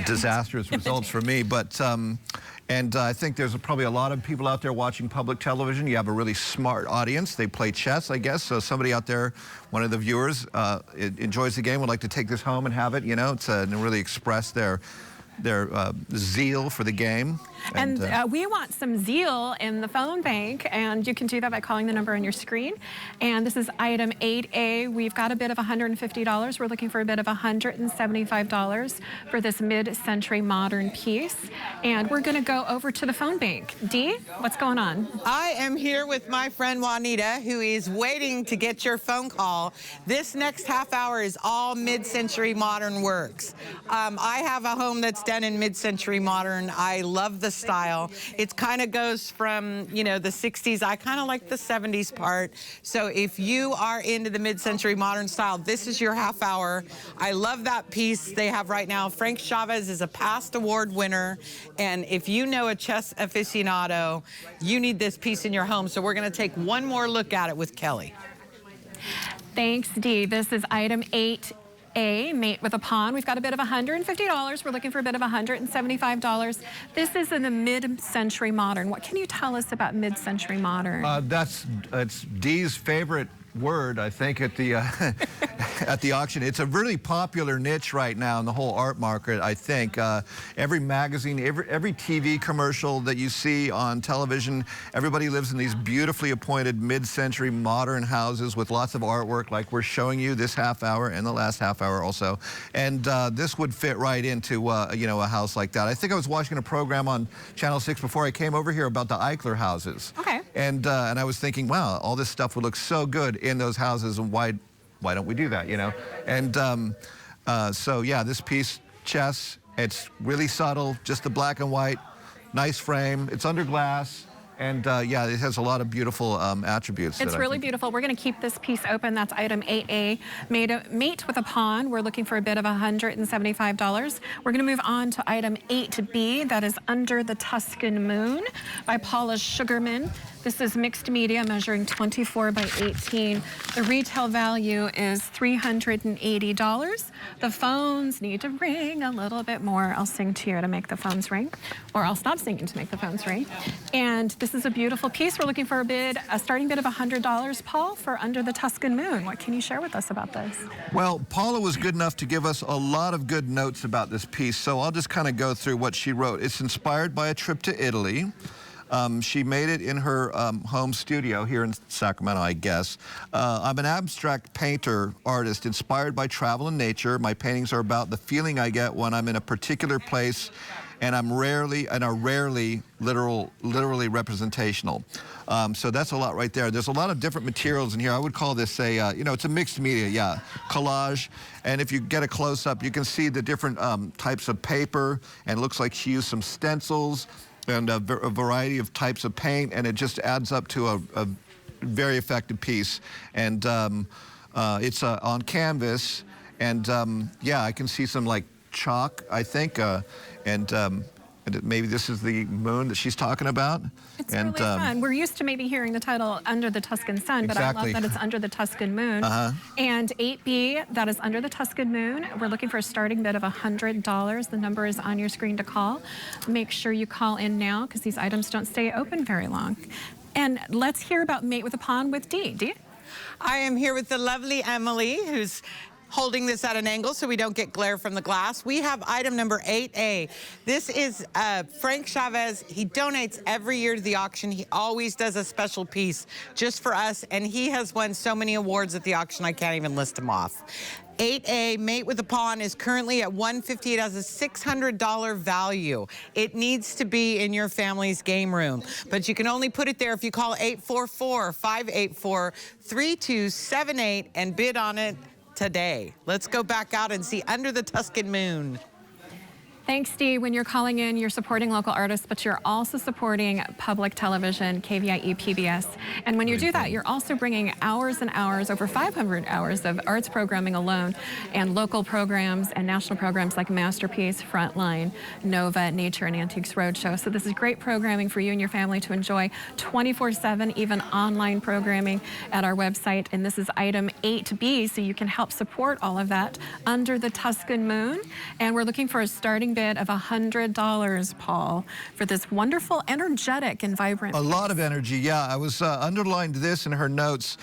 Speaker 5: disastrous results for me. But and I think there's probably a lot of people out there watching public television. You have a really smart audience. They play chess, I guess. So somebody out there, one of the viewers, enjoys the game, would like to take this home and have it, you know, and really express their zeal for the game.
Speaker 4: And we want some zeal in the phone bank, and you can do that by calling the number on your screen. And this is item 8A. We've got a bid of $150. We're looking for a bid of $175 for this mid-century modern piece. And we're going to go over to the phone bank. Dee, what's going on?
Speaker 1: I am here with my friend Juanita, who is waiting to get your phone call. This next half hour is all mid-century modern works. I have a home that's done in mid-century modern. I love the style. It kind of goes from, you know, the 60s. I kind of like the 70s part. So if you are into the mid-century modern style, this is your half hour. I love that piece they have right now. Frank Chavez is a past award winner, and if you know a chess aficionado, you need this piece in your home. So we're going to take one more look at it with Kelly.
Speaker 4: Thanks, Dee. This is item 8A, mate with a pawn. We've got a bid of $150. We're looking for a bid of $175. This is in the mid-century modern. What can you tell us about mid-century modern?
Speaker 5: It's Dee's favorite word, I think, at the at the auction. It's a really popular niche right now in the whole art market, I think. Every magazine, every TV commercial that you see on television, everybody lives in these beautifully appointed mid-century modern houses with lots of artwork, like we're showing you this half hour and the last half hour also. And this would fit right into you know, a house like that. I think I was watching a program on Channel 6 before I came over here about the Eichler houses.
Speaker 4: Okay.
Speaker 5: And I was thinking, wow, all this stuff would look so good in those houses, and why don't we do that, you know? And so yeah, this piece, chess, it's really subtle, just the black and white, nice frame, it's under glass, and yeah, it has a lot of beautiful attributes.
Speaker 4: It's really beautiful. We're going to keep this piece open. That's item 8A, mate with a pawn. We're looking for a bid of $175. We're going to move on to item 8B, that is Under the Tuscan Moon by Paula Sugarman. This is mixed media, measuring 24 by 18. The retail value is $380. The phones need to ring a little bit more. I'll sing to you to make the phones ring, or I'll stop singing to make the phones ring. And this is a beautiful piece. We're looking for a starting bid of $100, Paul, for Under the Tuscan Moon. What can you share with us about this?
Speaker 5: Well, Paula was good enough to give us a lot of good notes about this piece, so I'll just kind of go through what she wrote. It's inspired by a trip to Italy. She made it in her home studio here in Sacramento, I guess. I'm an abstract painter, artist, inspired by travel and nature. My paintings are about the feeling I get when I'm in a particular place, and are rarely literally representational. So that's a lot right there. There's a lot of different materials in here. I would call this a, you know, it's a mixed media, yeah, collage. And if you get a close-up, you can see the different types of paper, and it looks like she used some stencils and a variety of types of paint, and it just adds up to a very effective piece. And it's on canvas, and yeah, I can see some like chalk, I think, and maybe this is the moon that she's talking about.
Speaker 4: It's really fun. We're used to maybe hearing the title Under the Tuscan Sun, but I love that it's Under the Tuscan Moon. And 8B, that is Under the Tuscan Moon. We're looking for a starting bid of $100. The number is on your screen to call. Make sure you call in now, because these items don't stay open very long. And let's hear about Mate with a Pawn with Dee. Dee?
Speaker 1: I am here with the lovely Emily, who's holding this at an angle so we don't get glare from the glass. We have item number 8A. This is Frank Chavez. He donates every year to the auction. He always does a special piece just for us, and he has won so many awards at the auction I can't even list them off. 8A, Mate with a Pawn, is currently at $150. It has a $600 value. It needs to be in your family's game room, but you can only put it there if you call 844-584-3278 and bid on it today. Let's go back out and see Under the Tuscan Moon.
Speaker 4: Thanks, Dee. When you're calling in, you're supporting local artists, but you're also supporting public television, KVIE PBS. And when you do that, you're also bringing hours and hours, over 500 hours of arts programming alone, and local programs and national programs like Masterpiece, Frontline, Nova, Nature, and Antiques Roadshow. So this is great programming for you and your family to enjoy 24/7, even online programming at our website. And this is item 8B, so you can help support all of that, Under the Tuscan Moon. And we're looking for a starting bid of $100, Paul, for this wonderful, energetic, and vibrant
Speaker 5: A lot of energy, yeah. I was underlined this in her notes.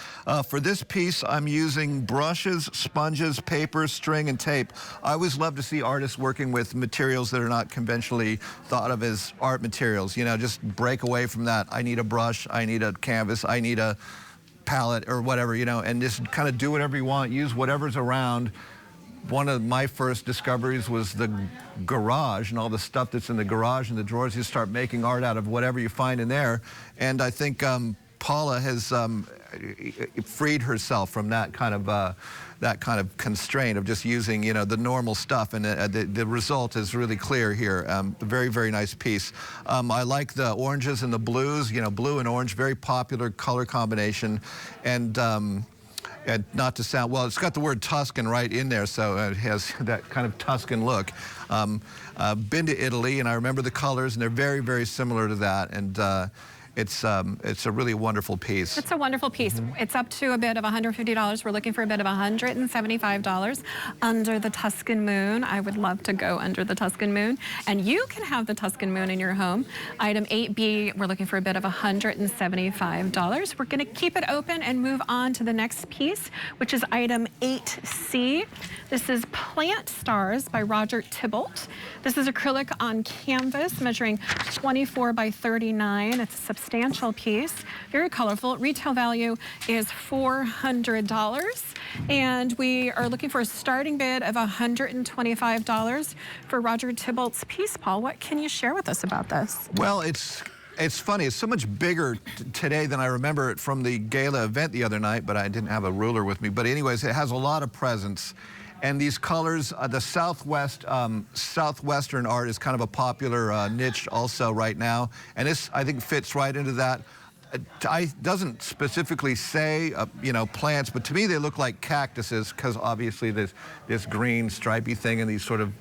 Speaker 5: For this piece, I'm using brushes, sponges, paper, string, and tape. I always love to see artists working with materials that are not conventionally thought of as art materials. You know, just break away from that. I need a brush, I need a canvas, I need a palette or whatever, you know, and just kind of do whatever you want, use whatever's around. One of my first discoveries was the garage and all the stuff that's in the garage and the drawers. You start making art out of whatever you find in there. And I think Paula has freed herself from that kind of constraint of just using, you know, the normal stuff. And the result is really clear here. Very, very nice piece. I like the oranges and the blues, you know, blue and orange, very popular color combination. And not to sound, well, it's got the word Tuscan right in there, so it has that kind of Tuscan look. Been to Italy, and I remember the colors, and they're very, very similar to that. And it's a really wonderful piece.
Speaker 4: It's a wonderful piece. It's up to a bid of $150. We're looking for a bid of $175. Under the Tuscan Moon. I would love to go under the Tuscan Moon. And you can have the Tuscan Moon in your home. Item 8B, we're looking for a bid of $175. We're going to keep it open and move on to the next piece, which is item 8C. This is Plant Stars by Roger Tybalt. This is acrylic on canvas measuring 24 by 39. It's a substantial piece, very colorful. Retail value is $400. And we are looking for a starting bid of $125 for Roger Tybalt's piece. Paul, what can you share with us about this?
Speaker 5: Well, it's funny. It's so much bigger today than I remember it from the gala event the other night, but I didn't have a ruler with me. But anyways, it has a lot of presence. And these colors, the Southwestern art is kind of a popular niche also right now. And this, I think, fits right into that. It doesn't specifically say, you know, plants, but to me they look like cactuses because obviously there's this green stripy thing and these sort of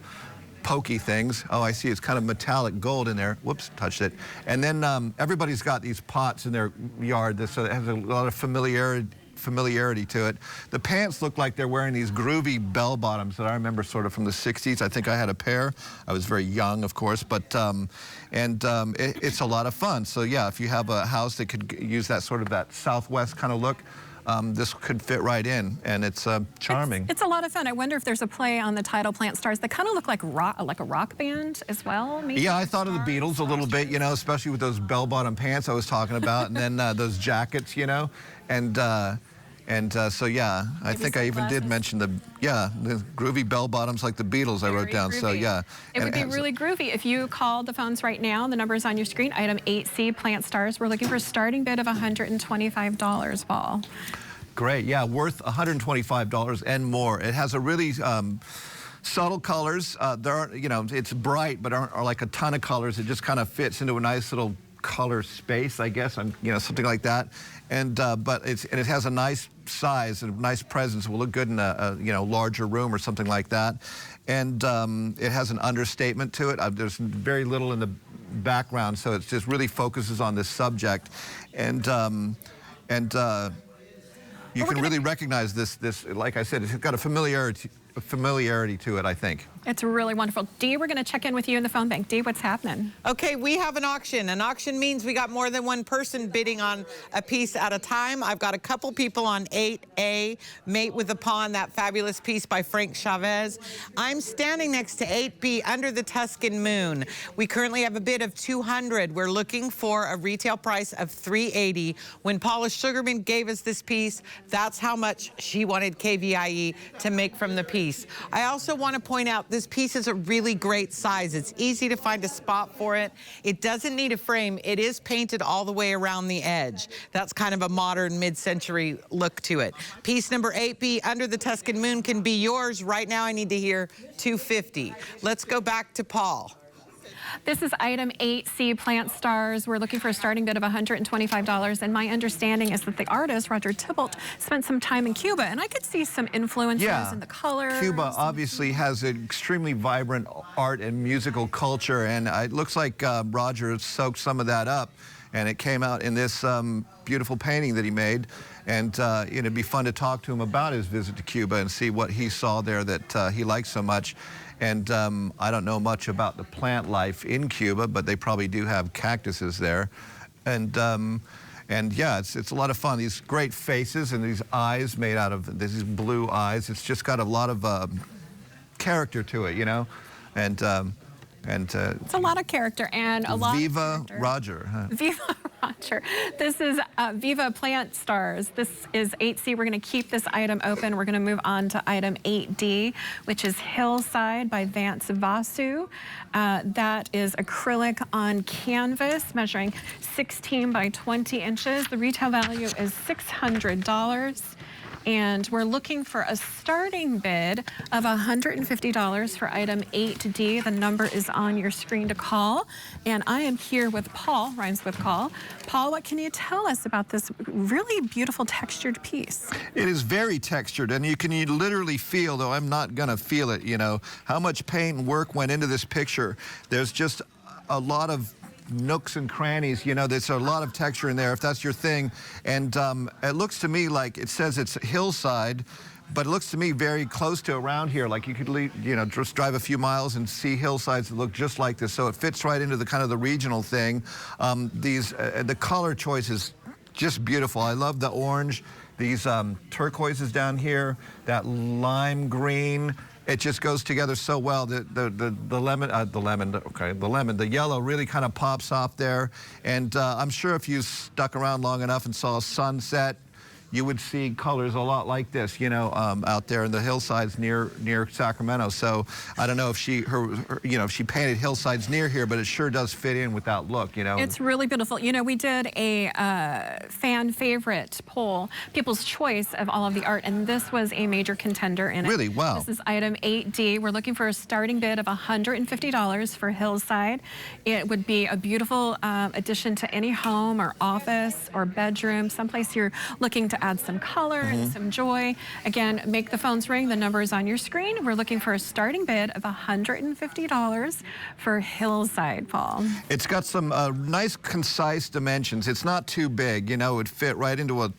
Speaker 5: pokey things. Oh, I see, it's kind of metallic gold in there. Whoops, touched it. And then everybody's got these pots in their yard, so it has a lot of familiarity to it. The pants look like they're wearing these groovy bell bottoms that I remember sort of from the 60s. I think I had a pair. I was very young, of course, but it's a lot of fun. So yeah, if you have a house that could use that sort of that Southwest kind of look, this could fit right in, and it's charming.
Speaker 4: It's a lot of fun. I wonder if there's a play on the title Plant Stars that kind of look like a rock band as well, maybe?
Speaker 5: Yeah, I thought of the Beatles a little bit, you know, especially with those bell-bottom pants I was talking about, and then those jackets, you know, so yeah, I think I even did mention the groovy bell bottoms like the Beatles I wrote down. Groovy. So yeah.
Speaker 4: It would be really groovy. If you called the phones right now, the number is on your screen, item 8C, Plant Stars. We're looking for a starting bid of $125, Paul.
Speaker 5: Great, yeah, worth $125 and more. It has a really subtle colors. There aren't, you know, it's bright, but aren't like a ton of colors. It just kind of fits into a nice little color space, I guess, you know, something like that. And but it has a nice size and a nice presence. It will look good in a you know, larger room or something like that. And it has an understatement to it. There's very little in the background, so it just really focuses on this subject. And you can really recognize this. Like I said, it's got a familiarity to it, I think.
Speaker 4: It's really wonderful. Dee, we're going to check in with you in the phone bank. Dee, what's happening?
Speaker 1: Okay, we have an auction. An auction means we got more than one person bidding on a piece at a time. I've got a couple people on 8A, Mate with the Pawn, that fabulous piece by Frank Chavez. I'm standing next to 8B, Under the Tuscan Moon. We currently have a bid of $200. We're looking for a retail price of $380. When Paula Sugarman gave us this piece, that's how much she wanted KVIE to make from the piece. I also want to point out this piece is a really great size. It's easy to find a spot for it. It doesn't need a frame. It is painted all the way around the edge. That's kind of a modern mid-century look to it. Piece number 8B, Under the Tuscan Moon, can be yours. Right now I need to hear $250. Let's go back to Paul.
Speaker 4: This is item 8C, Plant Stars. We're looking for a starting bid of $125, and my understanding is that the artist, Roger Tybalt, spent some time in Cuba, and I could see some influences in the colors.
Speaker 5: Cuba obviously has an extremely vibrant art and musical culture, and it looks like Roger soaked some of that up, and it came out in this beautiful painting that he made. And it'd be fun to talk to him about his visit to Cuba and see what he saw there that he liked so much. And I don't know much about the plant life in Cuba, but they probably do have cactuses there. And yeah, it's a lot of fun. These great faces and these eyes made out of these blue eyes. It's just got a lot of character to it, you know. And
Speaker 4: it's a lot of character and a lot
Speaker 5: Viva
Speaker 4: of character.
Speaker 5: Roger. Huh?
Speaker 4: Viva Roger. This is Viva Plant Stars. This is 8C. We're going to keep this item open. We're going to move on to item 8D, which is Hillside by Vance Vasu. That is acrylic on canvas, measuring 16 by 20 inches. The retail value is $600. And we're looking for a starting bid of $150 for item 8D. The number is on your screen to call. And I am here with Paul, rhymes with call. Paul, what can you tell us about this really beautiful textured piece?
Speaker 5: It is very textured, and you literally feel, though I'm not gonna feel it, you know, how much paint and work went into this picture. There's just a lot of nooks and crannies, you know, there's a lot of texture in there if that's your thing. And it looks to me like it says it's hillside, but it looks to me very close to around here. Like you could, you know, just drive a few miles and see hillsides that look just like this. So it fits right into the kind of the regional thing. The color choice is just beautiful. I love the orange, these turquoises down here, that lime green. It just goes together so well. The yellow really kind of pops off there. And I'm sure if you stuck around long enough and saw a sunset, you would see colors a lot like this, you know, out there in the hillsides near Sacramento. So I don't know if if she painted hillsides near here, but it sure does fit in with that look, you know.
Speaker 4: It's really beautiful. You know, we did a fan favorite poll, People's Choice of all of the art, and this was a major contender in it.
Speaker 5: Really? Wow.
Speaker 4: This is item 8D. We're looking for a starting bid of $150 for hillside. It would be a beautiful addition to any home or office or bedroom, someplace you're looking to add some color and some joy. Again, make the phones ring. The number is on your screen. We're looking for a starting bid of $150 for hillside, Paul.
Speaker 5: It's got some nice, concise dimensions. It's not too big. You know, it would fit right into a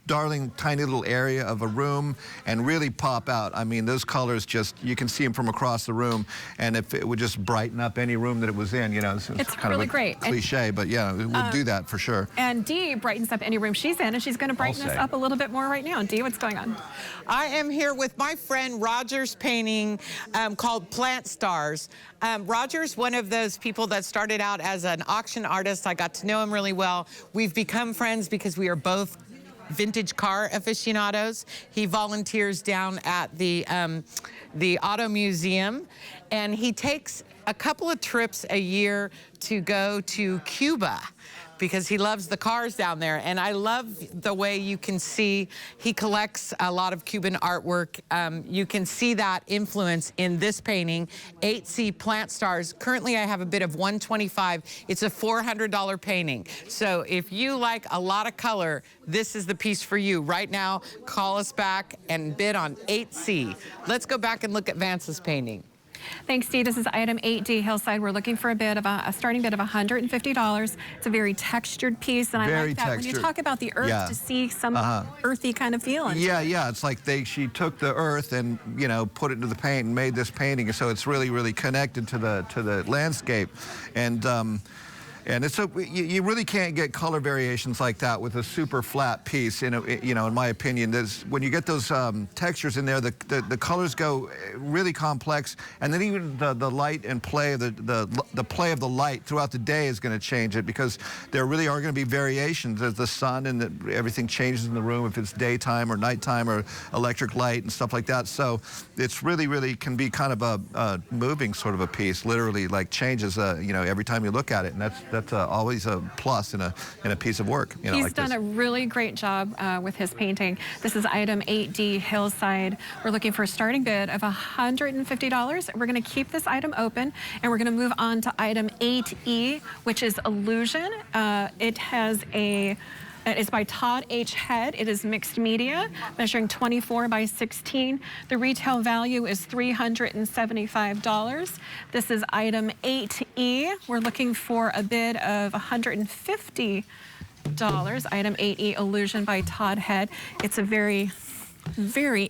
Speaker 5: darling tiny little area of a room and really pop out. I mean, those colors just, you can see them from across the room, and if it would just brighten up any room that it was in, you know. It's kind
Speaker 4: really
Speaker 5: of a
Speaker 4: great.
Speaker 5: cliche, but yeah, it would do that for sure.
Speaker 4: And Dee brightens up any room she's in, and she's going to brighten us up a little bit more right now. Dee, what's going on?
Speaker 1: I am here with my friend Roger's painting called Plant Stars. Roger's one of those people that started out as an auction artist. I got to know him really well. We've become friends because we are both vintage car aficionados. He volunteers down at the Auto Museum, and he takes a couple of trips a year to go to Cuba because he loves the cars down there. And I love the way you can see he collects a lot of Cuban artwork. You can see that influence in this painting, 8C Plant Stars. Currently, I have a bid of $125. It's a $400 painting. So if you like a lot of color, this is the piece for you. Right now, call us back and bid on 8C. Let's go back and look at Vance's painting.
Speaker 4: Thanks, Dee. This is item 8D, Hillside. We're looking for a starting bid of $150. It's a very textured piece, and I
Speaker 5: Very
Speaker 4: like that
Speaker 5: textured.
Speaker 4: when you talk about the earth to see some earthy kind of feeling.
Speaker 5: Yeah. It's like she took the earth and put it into the paint and made this painting, so it's really, really connected to the landscape, and it's you really can't get color variations like that with a super flat piece. In my opinion, when you get those textures in there, the colors go really complex, and then even the light and play of the play of the light throughout the day is going to change it, because there really are going to be variations as the sun and everything changes in the room, if it's daytime or nighttime or electric light and stuff like that. So it's really can be kind of a moving sort of a piece, literally, like changes every time you look at it, and that's always a plus in a piece of work.
Speaker 4: He's
Speaker 5: like
Speaker 4: done
Speaker 5: this.
Speaker 4: a really great job with his painting. This is item 8D, Hillside. We're looking for a starting bid of $150. We're going to keep this item open, and we're going to move on to item 8E, which is Illusion. It is by Todd H. Head. It is mixed media, measuring 24 by 16. The retail value is $375. This is item 8E. We're looking for a bid of $150. Item 8E, Illusion by Todd Head. It's a very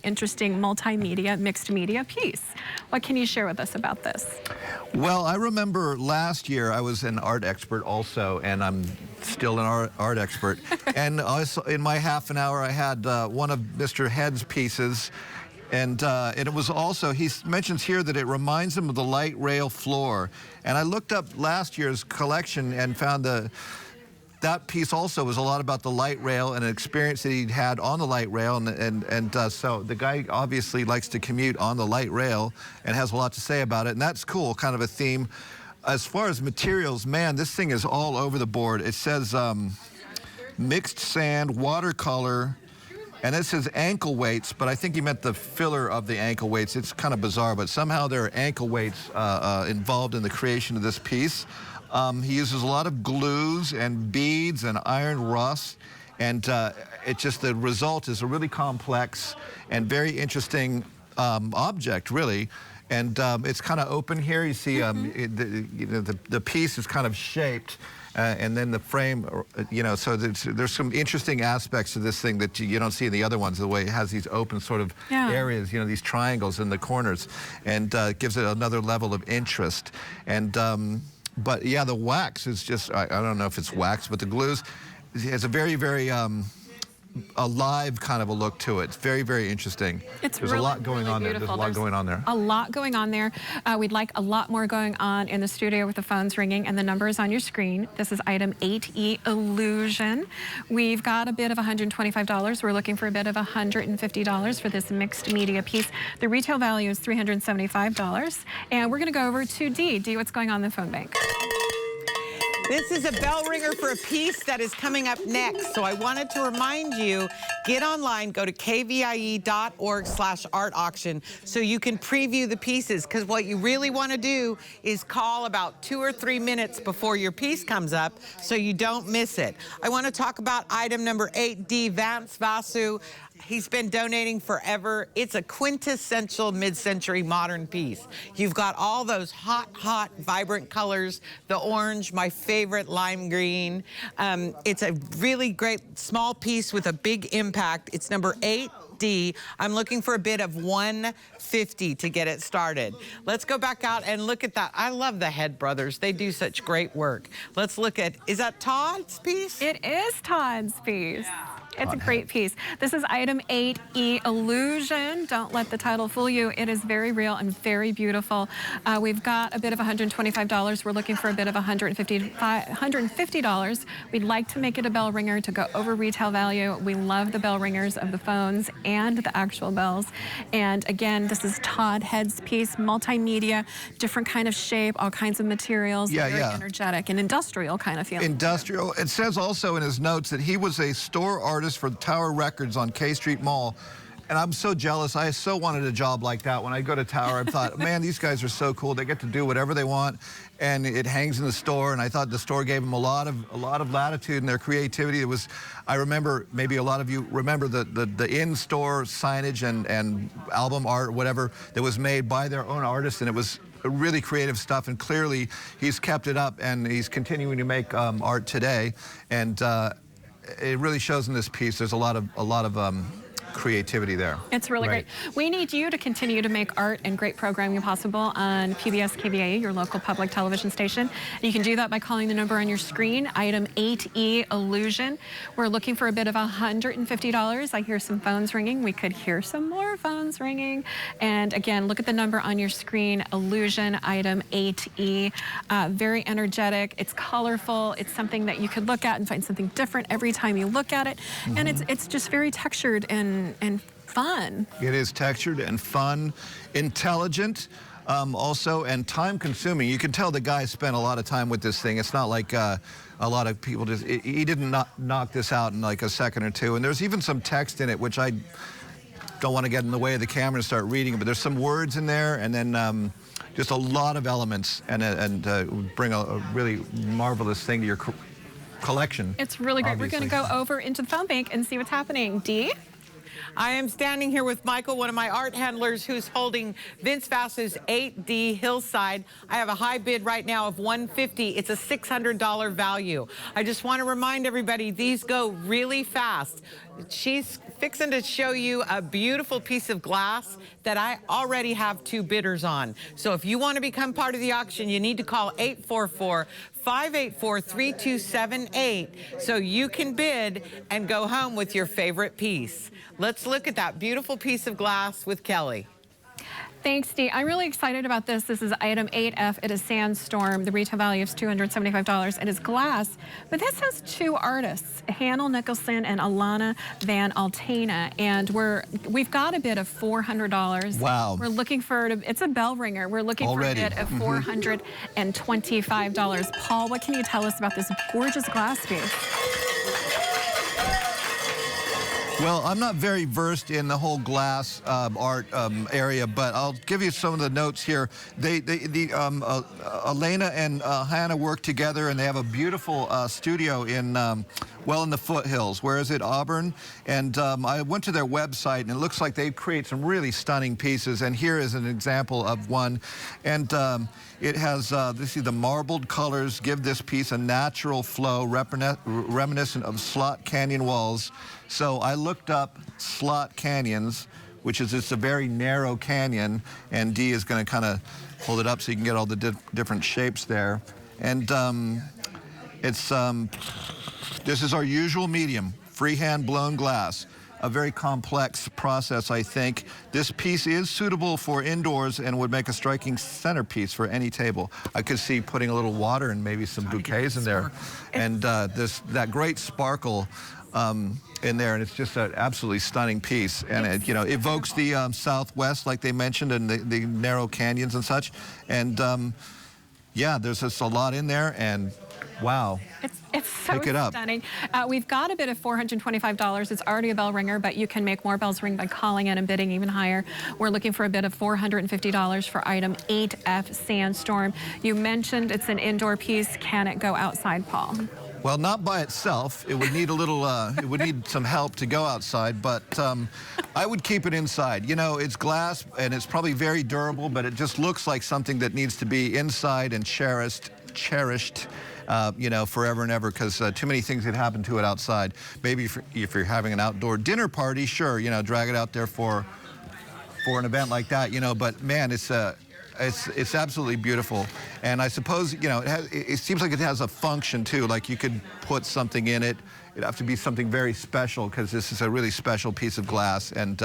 Speaker 4: interesting multimedia, mixed media piece. What can you share with us about this?
Speaker 5: Well, I remember last year I was an art expert also, and I'm still an art expert. And in my half an hour, I had one of Mr. Head's pieces, and it was also, he mentions here that it reminds him of the light rail floor. And I looked up last year's collection and found that piece also was a lot about the light rail and an experience that he'd had on the light rail, and so the guy obviously likes to commute on the light rail and has a lot to say about it, and that's cool, kind of a theme. As far as materials, man, this thing is all over the board. It says mixed sand, watercolor, and it says ankle weights, but I think he meant the filler of the ankle weights. It's kind of bizarre, but somehow there are ankle weights involved in the creation of this piece. He uses a lot of glues and beads and iron rust, and the result is a really complex and very interesting object, really. And it's kind of open here. You see, the piece is kind of shaped, and then the frame, so there's some interesting aspects to this thing that you don't see in the other ones, the way it has these open sort of areas, these triangles in the corners, and gives it another level of interest. And but yeah, the wax is just, I don't know if it's wax, but the glues, it's a very, very alive kind of a look to it. It's very, very interesting.
Speaker 4: There's
Speaker 5: a lot going on there. There's a lot going on there.
Speaker 4: A lot going on there. We'd like a lot more going on in the studio with the phones ringing, and the number is on your screen. This is item 8E, Illusion. We've got a bid of $125. We're looking for a bid of $150 for this mixed media piece. The retail value is $375. And we're going to go over to Dee. Dee, what's going on in the phone bank?
Speaker 1: This is a bell ringer for a piece that is coming up next. So I wanted to remind you, get online, go to kvie.org/art auction so you can preview the pieces, because what you really want to do is call about 2 or 3 minutes before your piece comes up so you don't miss it. I want to talk about item number 8D, Vance Vasu. He's been donating forever. It's a quintessential mid-century modern piece. You've got all those hot, vibrant colors, the orange, my favorite lime green. It's a really great small piece with a big impact. It's number 8D. I'm looking for a bid of $150 to get it started. Let's go back out and look at that. I love the Head brothers. They do such great work. Let's look at, is that Todd's piece?
Speaker 4: It is Todd's piece. It's a great piece. This is item 8E, Illusion. Don't let the title fool you. It is very real and very beautiful. We've got a bid of $125. We're looking for a bid of $150. We'd like to make it a bell ringer to go over retail value. We love the bell ringers of the phones and the actual bells. And again, this is Todd Head's piece, multimedia, different kind of shape, all kinds of materials, very energetic and industrial kind of feeling.
Speaker 5: Industrial. It says also in his notes that he was a store artist for Tower Records on K Street Mall. And I'm so jealous. I so wanted a job like that. When I go to Tower, I thought, man, these guys are so cool. They get to do whatever they want, and it hangs in the store. And I thought the store gave them a lot of latitude in their creativity. It was, I remember, maybe a lot of you remember the in-store signage and album art, whatever, that was made by their own artists, and it was really creative stuff, and clearly he's kept it up, and he's continuing to make art today, and it really shows in this piece. There's a lot of creativity there.
Speaker 4: It's really great. We need you to continue to make art and great programming possible on PBS KVIE, your local public television station. And you can do that by calling the number on your screen, item 8E, Illusion. We're looking for a bid of $150. I hear some phones ringing. We could hear some more phones ringing. And again, look at the number on your screen, Illusion, item 8E. Very energetic. It's colorful. It's something that you could look at and find something different every time you look at it. And it's just very textured and fun.
Speaker 5: It is textured and fun, intelligent, also, and time-consuming. You can tell the guy spent a lot of time with this thing. It's not like a lot of people just. He didn't knock this out in like a second or two. And there's even some text in it, which I don't want to get in the way of the camera and start reading it. But there's some words in there, and then just a lot of elements, and bring a really marvelous thing to your collection.
Speaker 4: It's really great.
Speaker 5: Obviously.
Speaker 4: We're going to go over into the phone bank and see what's happening. Dee?
Speaker 1: I am standing here with Michael, one of my art handlers, who's holding Vince Vasso's 8D Hillside. I have a high bid right now of $150. It's a $600 value. I just want to remind everybody, these go really fast. She's fixing to show you a beautiful piece of glass that I already have 2 bidders on. So if you want to become part of the auction, you need to call 844-584-3278 so you can bid and go home with your favorite piece. Let's look at that beautiful piece of glass with Kelly.
Speaker 4: Thanks, Dee. I'm really excited about this. This is item 8F. It is Sandstorm. The retail value is $275. It is glass, but this has 2 artists, Hannel Nicholson and Alana Van Altena, and we've got a bid of $400.
Speaker 5: Wow.
Speaker 4: We're looking for it's a bell ringer. We're looking
Speaker 5: Already.
Speaker 4: for a bid of $425. Paul, what can you tell us about this gorgeous glass piece?
Speaker 5: Well, I'm not very versed in the whole glass art area, but I'll give you some of the notes here. Elena and Hannah work together, and they have a beautiful studio in in the foothills. Where is it? Auburn. And I went to their website, and it looks like they create some really stunning pieces. And here is an example of one. And it has, the marbled colors give this piece a natural flow reminiscent of Slot Canyon walls. So I looked up Slot Canyons, which is just a very narrow canyon, and Dee is going to kind of hold it up so you can get all the different shapes there. And this is our usual medium, freehand blown glass. A very complex process, I think. This piece is suitable for indoors and would make a striking centerpiece for any table. I could see putting a little water and maybe some bouquets in there. And that great sparkle in there, and it's just an absolutely stunning piece. And it, evokes the Southwest, like they mentioned, and the narrow canyons and such. And yeah, there's just a lot in there, and wow.
Speaker 4: It's so
Speaker 5: Pick it up.
Speaker 4: stunning. We've got a bid of $425. It's already a bell ringer, but you can make more bells ring by calling in and bidding even higher. We're looking for a bid of $450 for item 8F Sandstorm. You mentioned it's an indoor piece. Can it go outside, Paul?
Speaker 5: Well, not by itself. It would need a little, it would need some help to go outside, but I would keep it inside. It's glass, and it's probably very durable, but it just looks like something that needs to be inside and cherished, forever and ever, because too many things could happen to it outside. Maybe if you're having an outdoor dinner party, sure, drag it out there for an event like that, but man, it's absolutely beautiful. And I suppose, it seems like it has a function too, like you could put something in it. It'd have to be something very special, because this is a really special piece of glass, and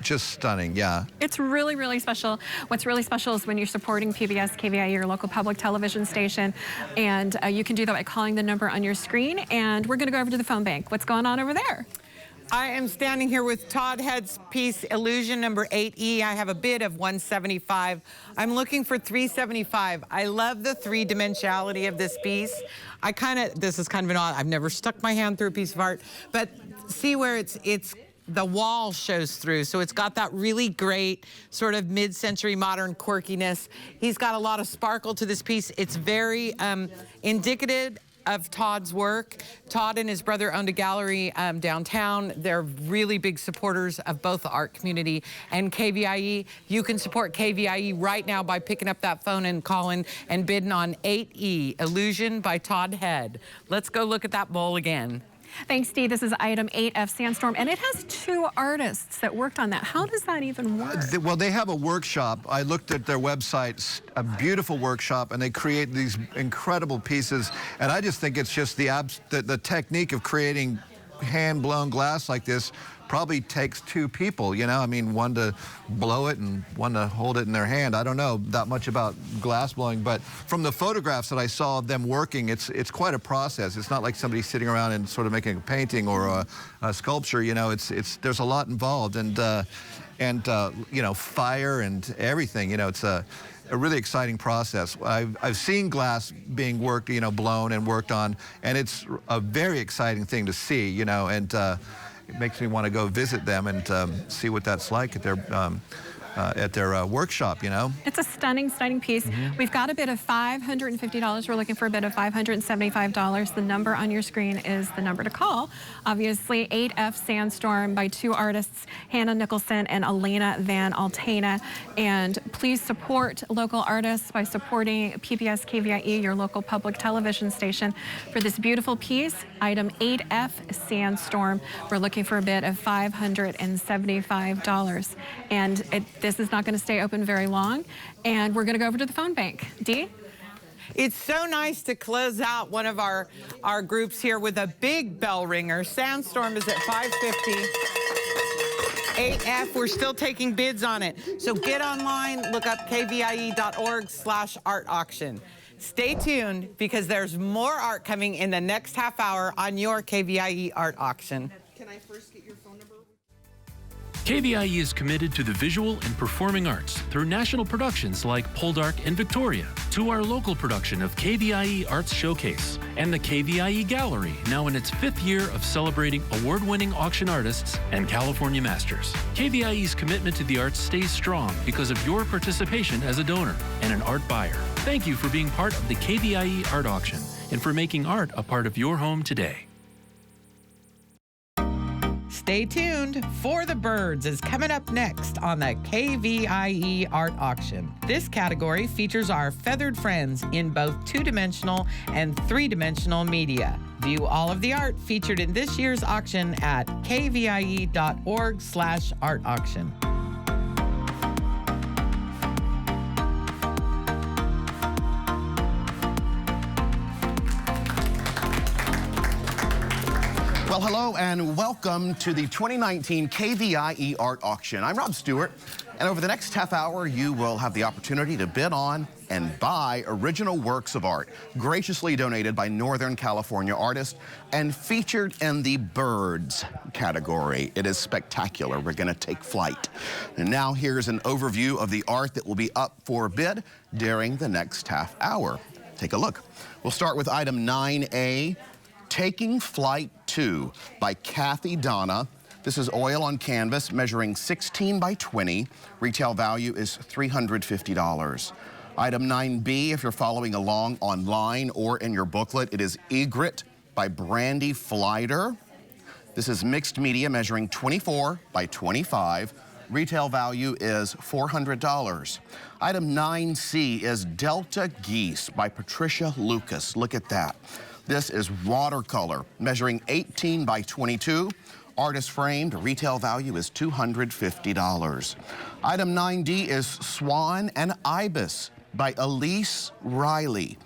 Speaker 5: just stunning, yeah.
Speaker 4: It's really, really special. What's really special is when you're supporting PBS KVIE, your local public television station, and you can do that by calling the number on your screen. And we're going to go over to the phone bank. What's going on over there?
Speaker 1: I am standing here with Todd Head's piece, Illusion number 8E. I have a bid of $175. I'm looking for $375. I love the three-dimensionality of this piece. This is kind of an odd, I've never stuck my hand through a piece of art, but see where the wall shows through, so it's got that really great sort of mid-century modern quirkiness. He's got a lot of sparkle to this piece. It's very indicative of Todd's work. Todd and his brother owned a gallery downtown. They're really big supporters of both the art community and KVIE. You can support KVIE right now by picking up that phone and calling and bidding on 8E, Illusion by Todd Head. Let's go look at that bowl again.
Speaker 4: Thanks, Steve. This is item 8F Sandstorm, and it has 2 artists that worked on that. How does that even work?
Speaker 5: Well, they have a workshop. I looked at their website, a beautiful workshop, and they create these incredible pieces. And I just think it's just the technique of creating hand-blown glass like this probably takes 2 people, you know? I mean, one to blow it and one to hold it in their hand. I don't know that much about glass blowing, but from the photographs that I saw of them working, it's quite a process. It's not like somebody sitting around and sort of making a painting or a sculpture, you know? There's a lot involved, and you know, fire and everything, you know, it's a really exciting process. I've seen glass being worked, you know, blown and worked on, and it's a very exciting thing to see, you know, and it makes me want to go visit them and see what that's like at their workshop, you know. It's
Speaker 4: a stunning, stunning piece. We've got a bid of $550. We're looking for a bid of $575. The number on your screen is the number to call. Obviously, 8F Sandstorm by 2 artists, Hannah Nicholson and Elena Van Altena. And please support local artists by supporting PBS KVIE, your local public television station, for this beautiful piece, item 8F Sandstorm. We're looking for a bid of $575. And this is not going to stay open very long, and we're going to go over to the phone bank. Dee?
Speaker 1: It's so nice to close out one of our groups here with a big bell ringer. Sandstorm is at $550. 8F, we're still taking bids on it. So get online, look up kvie.org/art auction. Stay tuned, because there's more art coming in the next half hour on your KVIE Art Auction. Can I first get your phone number?
Speaker 3: KVIE is committed to the visual and performing arts through national productions like Poldark and Victoria, to our local production of KVIE Arts Showcase, and the KVIE Gallery, now in its 5th year of celebrating award-winning auction artists and California masters. KVIE's commitment to the arts stays strong because of your participation as a donor and an art buyer. Thank you for being part of the KVIE Art Auction and for making art a part of your home today.
Speaker 1: Stay tuned. For the Birds is coming up next on the KVIE Art Auction. This category features our feathered friends in both 2-dimensional and 3-dimensional media. View all of the art featured in this year's auction at kvie.org/art auction.
Speaker 6: Well, hello and welcome to the 2019 KVIE Art Auction. I'm Rob Stewart, and over the next half hour, you will have the opportunity to bid on and buy original works of art, graciously donated by Northern California artists and featured in the Birds category. It is spectacular. We're going to take flight. And now here's an overview of the art that will be up for bid during the next half hour. Take a look. We'll start with item 9A, Taking Flight 2 by Kathy Donna. This is oil on canvas measuring 16 by 20. Retail value is $350. Item 9B, if you're following along online or in your booklet, it is Egret by Brandy Flider. This is mixed media measuring 24 by 25. Retail value is $400. Item 9C is Delta Geese by Patricia Lucas. Look at that. This is watercolor, measuring 18 by 22. Artist framed, retail value is $250. Item 9D is Swan and Ibis by Elise Riley.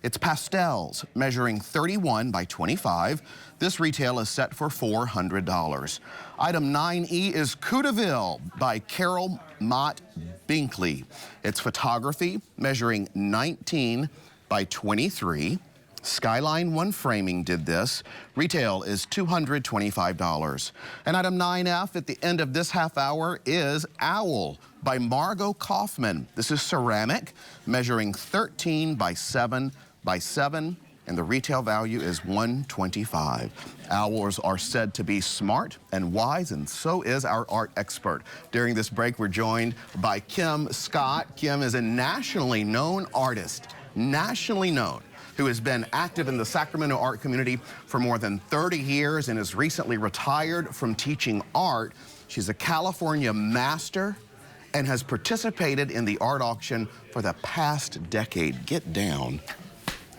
Speaker 6: It's pastels, measuring 31 by 25. This retail is set for $400. Item 9E is Couteville by Carol Mott Binkley. It's photography, measuring 19 by 23. Skyline One Framing did this. Retail is $225. And item 9F at the end of this half hour is Owl by Margot Kaufman. This is ceramic, measuring 13 by 7 by 7, and the retail value is $125. Owls are said to be smart and wise, and so is our art expert. During this break, we're joined by Kim Scott. Kim is a nationally known artist, nationally known,
Speaker 7: who has been active in the Sacramento art community for more than 30 years and is recently retired from teaching art. She's a California master and has participated in the art auction for the past decade. Get down.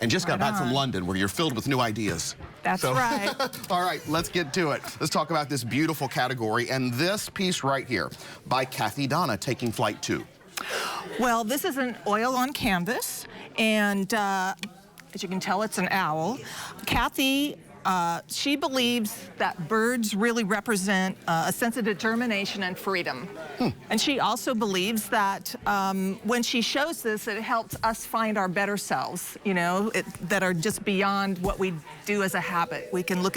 Speaker 7: And just got back from London, where you're filled with new ideas.
Speaker 8: That's right.
Speaker 7: All right, let's get to it. Let's talk about this beautiful category and this piece right here by Kathy Donna, Taking Flight 2.
Speaker 8: Well, this is an oil on canvas, and as you can tell, it's an owl. Kathy, she believes that birds really represent a sense of determination and freedom. And she also believes that when she shows this, it helps us find our better selves, you know, that are just beyond what we do as a habit. We can look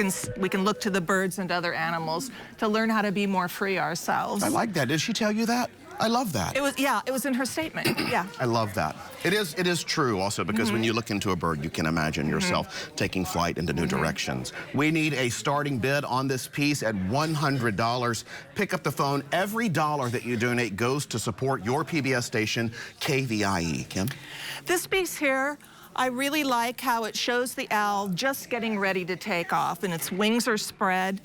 Speaker 8: to the birds and other animals to learn how to be more free ourselves.
Speaker 7: I like that. Did she tell you that? I love that.
Speaker 8: It was in her statement. Yeah.
Speaker 7: I love that. It is true also, because when you look into a bird, you can imagine yourself taking flight into new directions. We need a starting bid on this piece at $100. Pick up the phone. Every dollar that you donate goes to support your PBS station, KVIE. Kim?
Speaker 8: This piece here, I really like how it shows the owl just getting ready to take off, and its wings are spread.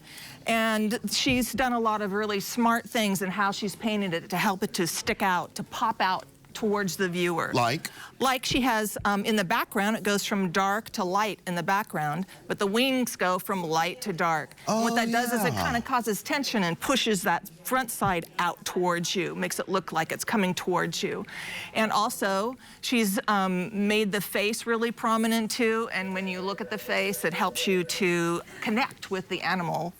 Speaker 8: And she's done a lot of really smart things in how she's painted it to help it to stick out, to pop out towards the viewer.
Speaker 7: Like?
Speaker 8: Like she has, in the background, it goes from dark to light in the background, but the wings go from light to dark. And what that does is it kind of causes tension and pushes that front side out towards you, makes it look like it's coming towards you. And also, she's made the face really prominent too, and when you look at the face, it helps you to connect with the animal.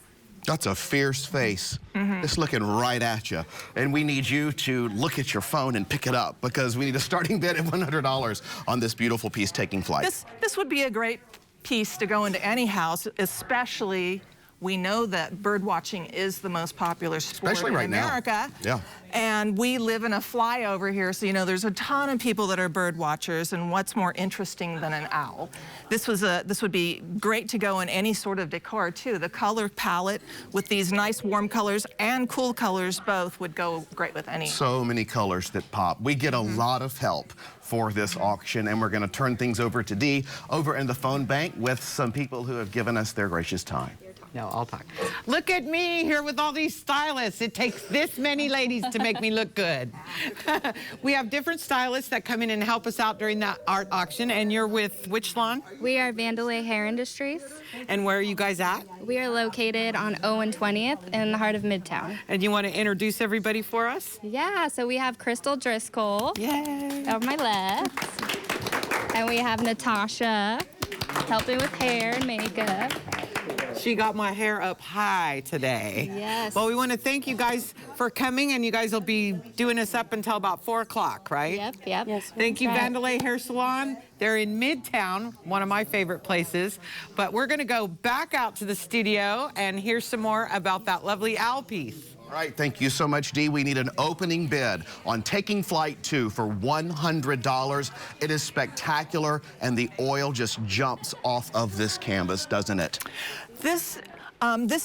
Speaker 7: That's a fierce face. It's looking right at you. And we need you to look at your phone and pick it up, because we need a starting bid at $100 on this beautiful piece, Taking Flight.
Speaker 8: This would be a great piece to go into any house, especially we know that bird watching is the most popular sport in America.
Speaker 7: Yeah.
Speaker 8: And we live in a flyover here, so you know there's a ton of people that are bird watchers, and what's more interesting than an owl? This would be great to go in any sort of decor too. The color palette with these nice warm colors and cool colors both would go great with any.
Speaker 7: So many colors that pop. We get a lot of help for this auction, and we're going to turn things over to Dee over in the phone bank with some people who have given us their gracious time.
Speaker 1: No, I'll talk. Look at me here with all these stylists. It takes this many ladies to make me look good. We have different stylists that come in and help us out during the art auction. And you're with which salon?
Speaker 9: We are Vandalay Hair Industries.
Speaker 1: And where are you guys at?
Speaker 9: We are located on O and 20th in the heart of Midtown.
Speaker 1: And you want to introduce everybody for us?
Speaker 9: Yeah, so we have Crystal Driscoll.
Speaker 1: Yay.
Speaker 9: On my left. And we have Natasha helping with hair and makeup.
Speaker 1: She got my hair up high today.
Speaker 9: Yes.
Speaker 1: Well, we want to thank you guys for coming, and you guys will be doing this up until about 4 o'clock, right?
Speaker 9: Yep. Yes,
Speaker 1: thank you, Vandalay Hair Salon. They're in Midtown, one of my favorite places. But we're going to go back out to the studio and hear some more about that lovely owl piece.
Speaker 7: All right, thank you so much, Dee. We need an opening bid on Taking Flight 2 for $100. It is spectacular, and the oil just jumps off of this canvas, doesn't it?
Speaker 8: This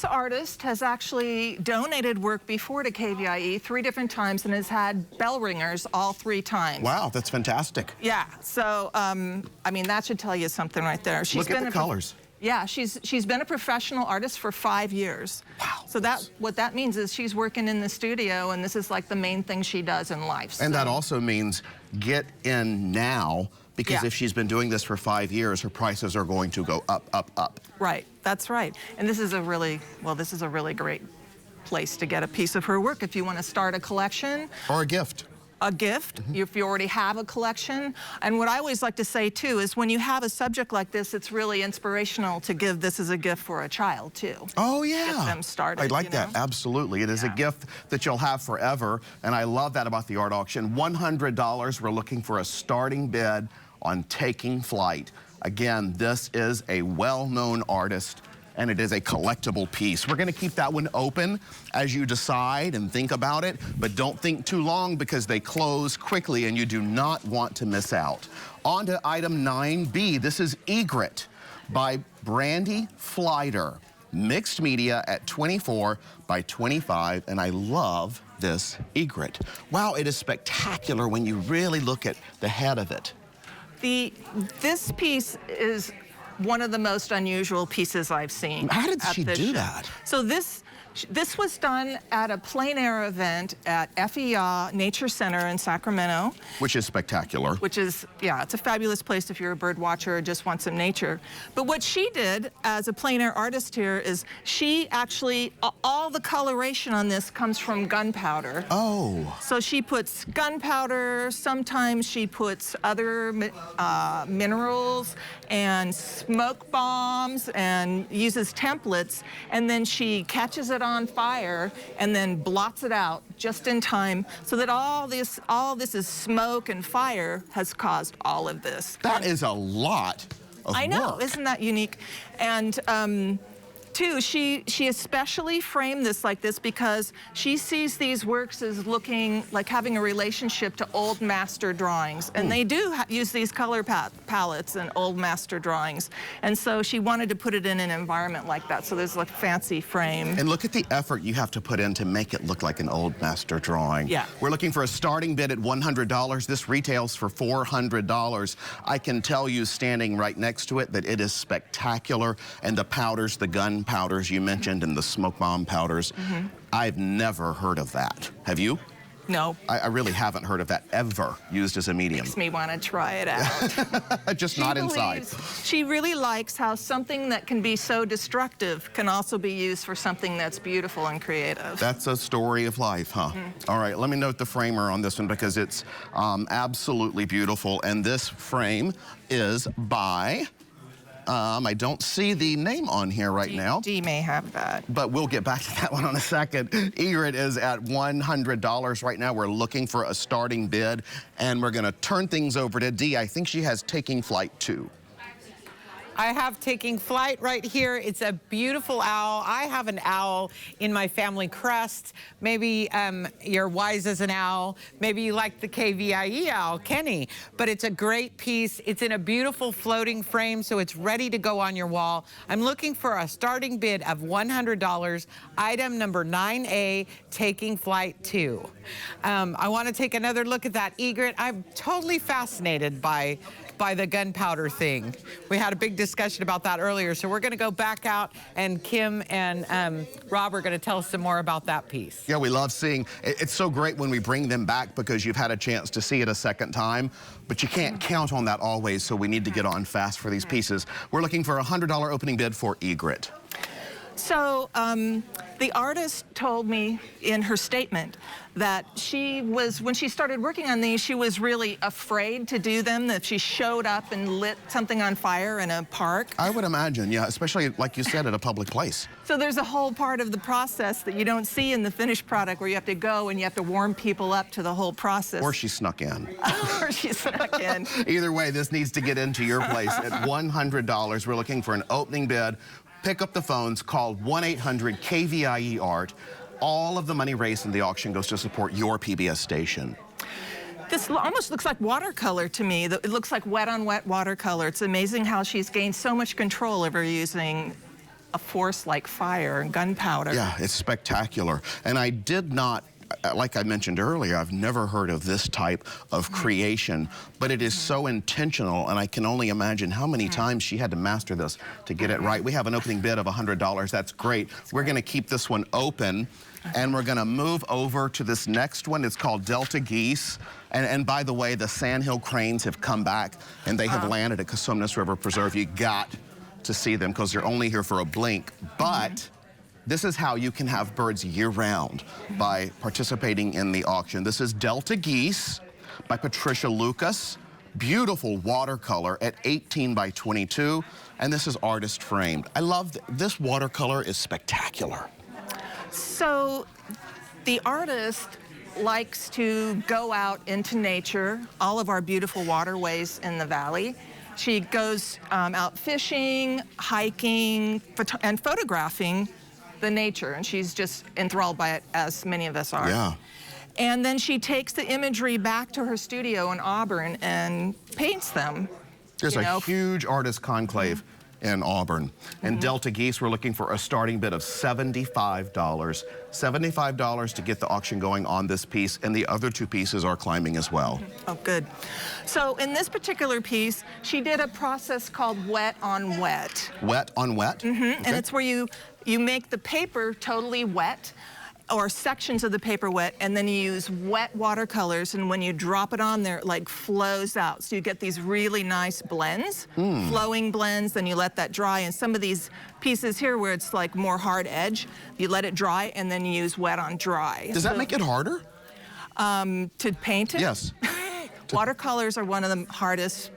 Speaker 8: artist has actually donated work before to KVIE 3 different times and has had bell ringers all 3 times.
Speaker 7: Wow, that's fantastic.
Speaker 8: Yeah, so, I mean, that should tell you something right there.
Speaker 7: Look at the colors.
Speaker 8: Yeah, she's been a professional artist for 5 years. Wow. So what that means is she's working in the studio, and this is like the main thing she does in life.
Speaker 7: And that also means get in now, because if she's been doing this for 5 years, her prices are going to go up, up, up.
Speaker 8: Right, that's right. And this is a really great place to get a piece of her work if you want to start a collection.
Speaker 7: Or a gift.
Speaker 8: A gift, if you already have a collection. And what I always like to say too is when you have a subject like this, it's really inspirational to give this as a gift for a child too.
Speaker 7: Oh yeah.
Speaker 8: Get them started.
Speaker 7: I like that, absolutely. It is a gift that you'll have forever, and I love that about the art auction. $100, we're looking for a starting bid on Taking Flight. Again, this is a well-known artist, and it is a collectible piece. We're gonna keep that one open as you decide and think about it, but don't think too long because they close quickly and you do not want to miss out. On to item 9B. This is Egret by Brandy Flighter. Mixed media at 24 by 25, and I love this egret. Wow, it is spectacular when you really look at the head of it.
Speaker 8: This piece is one of the most unusual pieces I've seen.
Speaker 7: How did she
Speaker 8: this
Speaker 7: do
Speaker 8: show.
Speaker 7: that?
Speaker 8: So this was done at a plein air event at KVIE Nature Center in Sacramento.
Speaker 7: Which is spectacular.
Speaker 8: Which is, yeah, it's a fabulous place if you're a bird watcher or just want some nature. But what she did as a plein air artist here is she actually, all the coloration on this comes from gunpowder.
Speaker 7: Oh.
Speaker 8: So she puts gunpowder, sometimes she puts other minerals and smoke bombs and uses templates, and then she catches it on fire and then blots it out just in time so that all this is smoke and fire has caused all of this.
Speaker 7: That is a lot of
Speaker 8: I know,
Speaker 7: work.
Speaker 8: isn't that unique? And too, she especially framed this like this because she sees these works as looking like having a relationship to old master drawings. And they do use these color palettes and old master drawings. And so she wanted to put it in an environment like that. So there's like a fancy frame.
Speaker 7: And look at the effort you have to put in to make it look like an old master drawing.
Speaker 8: Yeah.
Speaker 7: We're looking for a starting bid at $100. This retails for $400. I can tell you standing right next to it that it is spectacular. And the powders, the gun powders you mentioned and the smoke bomb powders, I've never heard of that. Have you?
Speaker 8: No.
Speaker 7: I really haven't heard of that ever used as a medium.
Speaker 8: Makes me want to try it out.
Speaker 7: Just not inside.
Speaker 8: She really likes how something that can be so destructive can also be used for something that's beautiful and creative.
Speaker 7: That's a story of life, huh? All right, let me note the framer on this one because it's absolutely beautiful. And this frame is by... I don't see the name on here right now.
Speaker 8: Dee may have that.
Speaker 7: But we'll get back to that one in a second. Egret is at $100 right now. We're looking for a starting bid, and we're going to turn things over to Dee. I think she has Taking Flight 2.
Speaker 1: I have Taking Flight right here. It's a beautiful owl. I have an owl in my family crest. Maybe you're wise as an owl. Maybe you like the KVIE owl, Kenny. But it's a great piece. It's in a beautiful floating frame, so it's ready to go on your wall. I'm looking for a starting bid of $100. Item number 9A, Taking Flight 2. I want to take another look at that egret. I'm totally fascinated by the gunpowder thing. We had a big discussion about that earlier, so we're going to go back out, and Kim and Rob are going to tell us some more about that piece.
Speaker 7: Yeah, we love seeing, it's so great when we bring them back because you've had a chance to see it a second time, but you can't count on that always, so we need to get on fast for these pieces. We're looking for a $100 opening bid for egret.
Speaker 8: So the artist told me in her statement that when she started working on these, she was really afraid to do them, that she showed up and lit something on fire in a park.
Speaker 7: I would imagine, yeah, especially like you said, at a public place.
Speaker 8: So there's a whole part of the process that you don't see in the finished product where you have to go and you have to warm people up to the whole process.
Speaker 7: Or she snuck in.
Speaker 8: Or she snuck in.
Speaker 7: Either way, this needs to get into your place at $100. We're looking for an opening bid. Pick up the phones, call 1-800-KVIE Art. All of the money raised in the auction goes to support your PBS station.
Speaker 8: This almost looks like watercolor to me. It looks like wet on wet watercolor. It's amazing how she's gained so much control over using a force like fire and gunpowder.
Speaker 7: Yeah, it's spectacular. And I did not, like I mentioned earlier, I've never heard of this type of creation, but it is so intentional, and I can only imagine how many times she had to master this to get it right. We have an opening bid of $100. That's great. We're going to keep this one open, and we're going to move over to this next one. It's called Delta Geese. And by the way, the sandhill cranes have come back, and they have landed at Cosumnes River Preserve. You got to see them because they're only here for a blink. But this is how you can have birds year-round by participating in the auction. This is Delta Geese by Patricia Lucas. Beautiful watercolor at 18 by 22, and this is artist framed. I love this watercolor is spectacular.
Speaker 8: So the artist likes to go out into nature, all of our beautiful waterways in the valley. She goes out fishing, hiking, and photographing the nature, and she's just enthralled by it, as many of us are.
Speaker 7: Yeah.
Speaker 8: And then she takes the imagery back to her studio in Auburn and paints them.
Speaker 7: There's a huge artist conclave in Auburn. And Delta Geese, we're looking for a starting bid of $75. $75 to get the auction going on this piece, and the other two pieces are climbing as well.
Speaker 8: Oh, good. So in this particular piece, she did a process called wet on wet.
Speaker 7: Wet on wet?
Speaker 8: Okay. And it's where you make the paper totally wet, or sections of the paper wet, and then you use wet watercolors, and when you drop it on there, it like flows out. So you get these really nice blends, flowing blends, then you let that dry. And some of these pieces here where it's like more hard edge, you let it dry and then you use wet on dry.
Speaker 7: Does that make it harder?
Speaker 8: To paint it?
Speaker 7: Yes.
Speaker 8: Watercolors are one of the hardest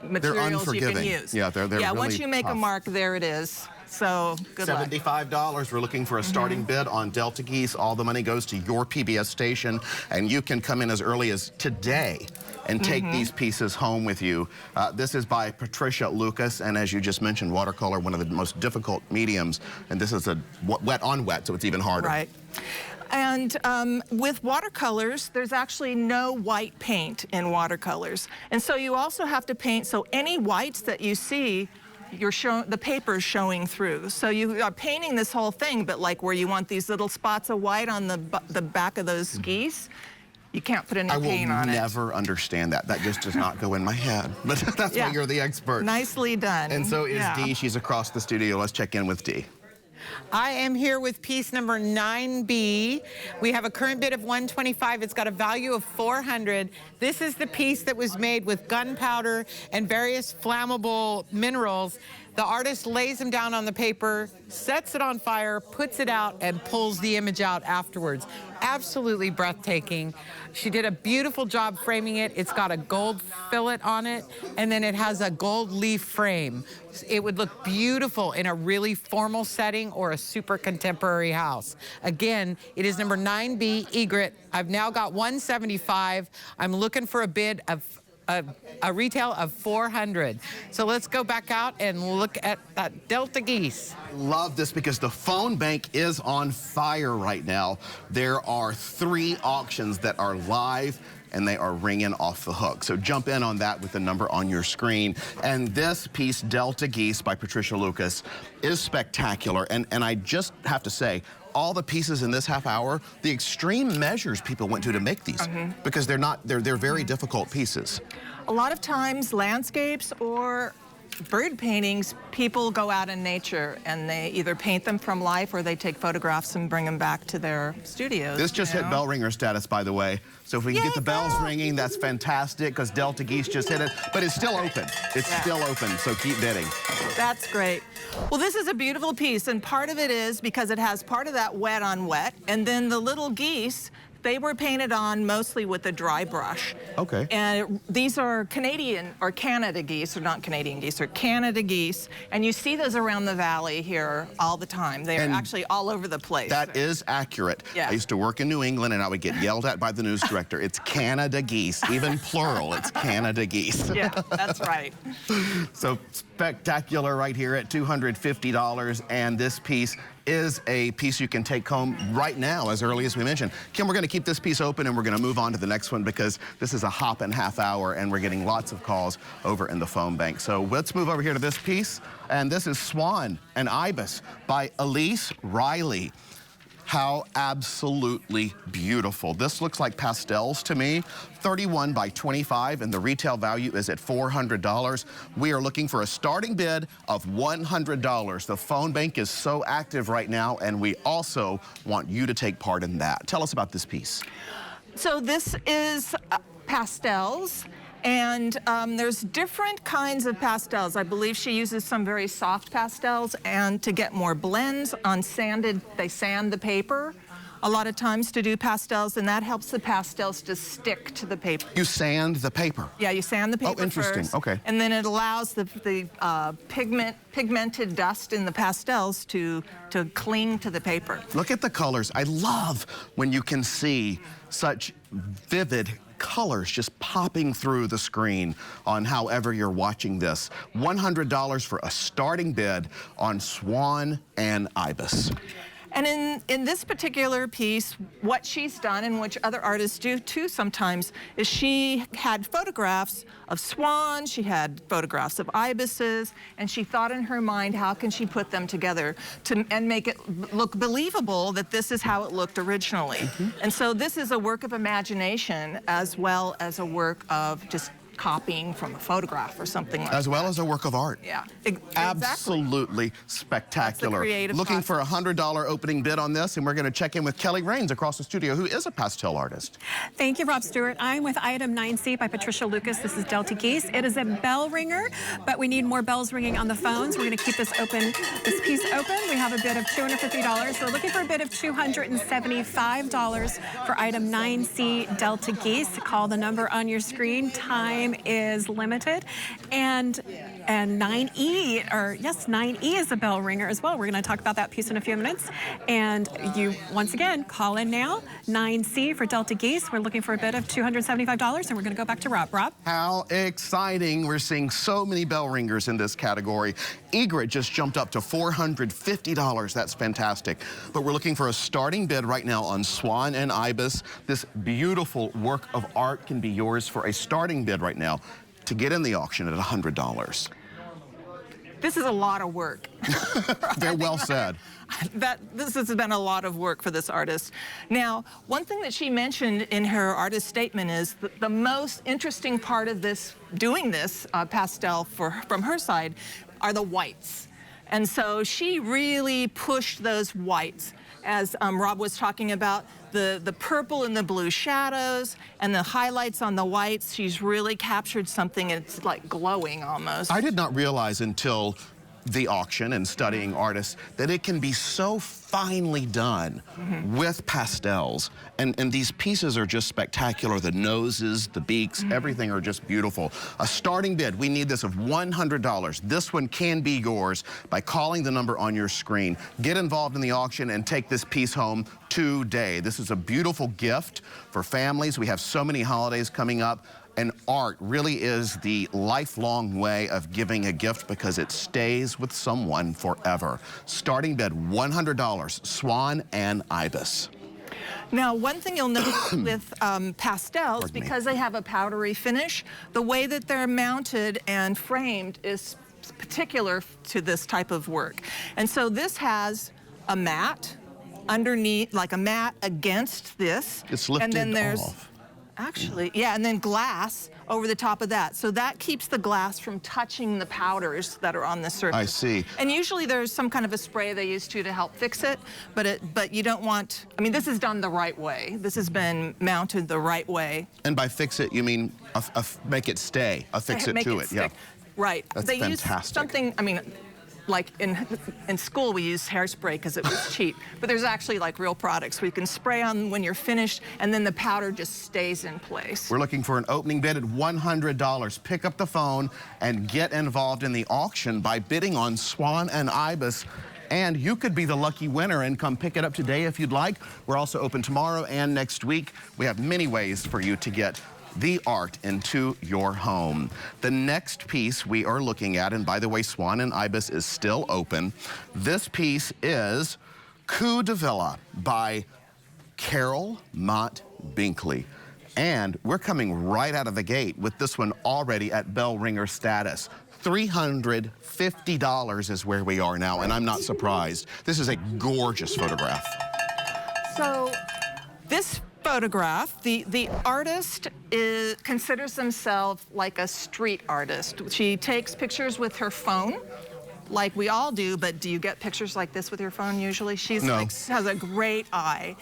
Speaker 8: materials you can use.
Speaker 7: Yeah, they're really
Speaker 8: once you make
Speaker 7: tough.
Speaker 8: a mark, there it is. So good luck.
Speaker 7: $75. We're looking for a starting bid on Delta Geese. All the money goes to your PBS station, and you can come in as early as today and take these pieces home with you. This is by Patricia Lucas, and as you just mentioned, watercolor, one of the most difficult mediums, and this is a wet on wet, so it's even harder.
Speaker 8: Right. And with watercolors, there's actually no white paint in watercolors. And so you also have to paint, so any whites that you see, the paper's showing through. So you are painting this whole thing, but like where you want these little spots of white on the back of those geese, you can't put any paint on it.
Speaker 7: I will never understand that. That just does not go in my head. But that's why you're the expert.
Speaker 8: Nicely done.
Speaker 7: And so is Dee. She's across the studio. Let's check in with Dee.
Speaker 1: I am here with piece number 9B. We have a current bid of $125. It's got a value of $400. This is the piece that was made with gunpowder and various flammable minerals. The artist lays them down on the paper, sets it on fire, puts it out, and pulls the image out afterwards. Absolutely breathtaking. She did a beautiful job framing it. It's got a gold fillet on it, and then it has a gold leaf frame. It would look beautiful in a really formal setting or a super contemporary house. Again, it is number 9B, Egret. I've now got $175. I'm looking for a bid of a retail of $400. So let's go back out and look at that Delta Geese.
Speaker 7: Love this because the phone bank is on fire right now. There are 3 auctions that are live and they are ringing off the hook. So jump in on that with the number on your screen. And this piece, Delta Geese by Patricia Lucas, is spectacular. And I just have to say, all the pieces in this half hour, the extreme measures people went to make these, because they're very difficult pieces.
Speaker 8: A lot of times, landscapes or bird paintings, people go out in nature and they either paint them from life or they take photographs and bring them back to their studios.
Speaker 7: This just hit bell ringer status, by the way. So if we can get the bells ringing, that's fantastic, because Delta Geese just hit it. But it's still open. It's still open, so keep bidding.
Speaker 8: That's great. Well, this is a beautiful piece, and part of it is because it has part of that wet on wet, and then the little geese, they were painted on mostly with a dry brush.
Speaker 7: Okay.
Speaker 8: And these are Canadian or Canada geese, or not Canadian geese, or Canada geese. And you see those around the valley here all the time. They're actually all over the place.
Speaker 7: That is accurate.
Speaker 8: Yeah.
Speaker 7: I used to work in New England and I would get yelled at by the news director. It's Canada geese, even plural, it's Canada geese.
Speaker 8: Yeah, that's right.
Speaker 7: So spectacular right here at $250, and this piece is a piece you can take home right now as early as we mentioned. Kim, we're going to keep this piece open and we're going to move on to the next one because this is a hop and half hour and we're getting lots of calls over in the phone bank. So let's move over here to this piece, and this is Swan and Ibis by Elise Riley. How absolutely beautiful. This looks like pastels to me. 31 by 25, and the retail value is at $400. We are looking for a starting bid of $100. The phone bank is so active right now, and we also want you to take part in that. Tell us about this piece.
Speaker 8: So this is pastels. And there's different kinds of pastels. I believe she uses some very soft pastels, and to get more blends on sanded, they sand the paper a lot of times to do pastels, and that helps the pastels to stick to the paper.
Speaker 7: You sand the paper?
Speaker 8: Yeah, you sand the paper
Speaker 7: interesting.
Speaker 8: first.
Speaker 7: Okay.
Speaker 8: And then it allows the pigmented dust in the pastels to cling to the paper.
Speaker 7: Look at the colors. I love when you can see such vivid colors just popping through the screen on however you're watching this. $100 for a starting bid on Swan and Ibis.
Speaker 8: And in this particular piece, what she's done, and which other artists do too sometimes, is she had photographs of swans, she had photographs of ibises, and she thought in her mind, how can she put them together and make it look believable that this is how it looked originally. And so this is a work of imagination as well as a work of just copying from a photograph or something like that.
Speaker 7: As well as a work of art.
Speaker 8: Yeah,
Speaker 7: Absolutely spectacular.
Speaker 8: creative
Speaker 7: Looking for a $100 opening bid on this, and we're going to check in with Kelly Raines across the studio, who is a pastel artist.
Speaker 4: Thank you, Rob Stewart. I'm with item 9C by Patricia Lucas. This is Delta Geese. It is a bell ringer, but we need more bells ringing on the phones. We're going to keep this piece open. We have a bid of $250. We're looking for a bid of $275 for item 9C Delta Geese. Call the number on your screen. Time is limited, and 9E, or yes, 9E is a bell ringer as well. We're going to talk about that piece in a few minutes. And you, once again, call in now. 9C for Delta Geese. We're looking for a bid of $275, and we're going to go back to Rob. Rob?
Speaker 7: How exciting. We're seeing so many bell ringers in this category. Egret just jumped up to $450. That's fantastic. But we're looking for a starting bid right now on Swan and Ibis. This beautiful work of art can be yours for a starting bid right now to get in the auction at $100.
Speaker 8: This is a lot of work.
Speaker 7: Very well said.
Speaker 8: This has been a lot of work for this artist. Now, one thing that she mentioned in her artist statement is the most interesting part of this, doing this pastel from her side, are the whites. And so she really pushed those whites. As Rob was talking about, the purple and the blue shadows and the highlights on the whites, she's really captured something. It's like glowing almost.
Speaker 7: I did not realize until the auction and studying artists that it can be so finely done with pastels. And these pieces are just spectacular. The noses, the beaks, everything are just beautiful. A starting bid, we need this, of $100. This one can be yours by calling the number on your screen. Get involved in the auction and take this piece home today. This is a beautiful gift for families. We have so many holidays coming up. And art really is the lifelong way of giving a gift because it stays with someone forever. Starting bid, $100, Swan and Ibis.
Speaker 8: Now, one thing you'll notice with pastels, because they have a powdery finish, the way that they're mounted and framed is particular to this type of work. And so this has a mat underneath, like a mat against this.
Speaker 7: It's lifted
Speaker 8: and then there's
Speaker 7: off.
Speaker 8: Actually, yeah, and then glass over the top of that. So that keeps the glass from touching the powders that are on the surface.
Speaker 7: I see.
Speaker 8: And usually there's some kind of a spray they use to help fix it, but you don't want, I mean, this is done the right way. This has been mounted the right way.
Speaker 7: And by fix it, you mean make it stay, affix it to it.
Speaker 8: Stick.
Speaker 7: Yeah.
Speaker 8: Right.
Speaker 7: That's
Speaker 8: they
Speaker 7: fantastic.
Speaker 8: Use something, I mean, like in school we used hairspray because it was cheap, but there's actually like real products where you can spray on when you're finished and then the powder just stays in place.
Speaker 7: We're looking for an opening bid at $100. Pick up the phone and get involved in the auction by bidding on Swan and Ibis. And you could be the lucky winner and come pick it up today if you'd like. We're also open tomorrow and next week. We have many ways for you to get the art into your home. The next piece we are looking at, and by the way, Swan and Ibis is still open. This piece is Coup de Villa by Carol Mott Binkley. And we're coming right out of the gate with this one already at bell ringer status. $350 is where we are now, and I'm not surprised. This is a gorgeous photograph.
Speaker 8: So this photograph, the artist considers themselves like a street artist. She takes pictures with her phone, like we all do, but do you get pictures like this with your phone usually? She's
Speaker 7: No.
Speaker 8: has a great eye.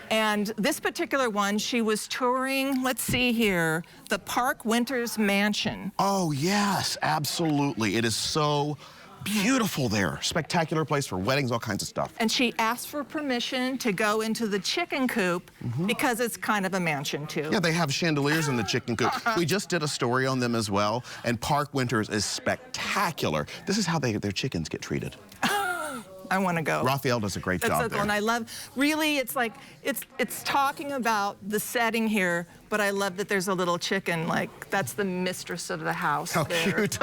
Speaker 8: And this particular one, she was touring, let's see here, the Park Winters Mansion.
Speaker 7: Oh, yes, absolutely. It is so beautiful there. Spectacular place for weddings, all kinds of stuff.
Speaker 8: And she asked for permission to go into the chicken coop because it's kind of a mansion too.
Speaker 7: Yeah, they have chandeliers in the chicken coop. We just did a story on them as well, and Park Winters is spectacular. This is how their chickens get treated.
Speaker 8: I want to go.
Speaker 7: Raphael does a great job there.
Speaker 8: And I love, really, it's like, it's talking about the setting here but I love that there's a little chicken, like that's the mistress of the house.
Speaker 7: How
Speaker 8: there.
Speaker 7: cute.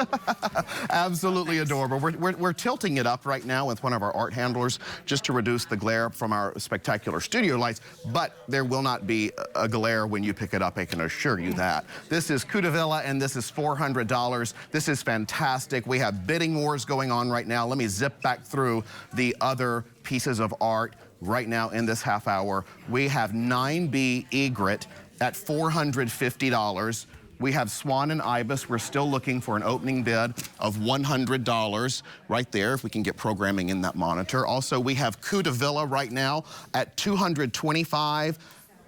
Speaker 7: Absolutely adorable. We're tilting it up right now with one of our art handlers just to reduce the glare from our spectacular studio lights, but there will not be a glare when you pick it up, I can assure you that. This is Kudavilla, and this is $400. This is fantastic. We have bidding wars going on right now. Let me zip back through the other pieces of art right now in this half hour. We have 9B Egret at $450. We have Swan and Ibis. We're still looking for an opening bid of $100 right there, if we can get programming in that monitor. Also, we have Kudavilla right now at $225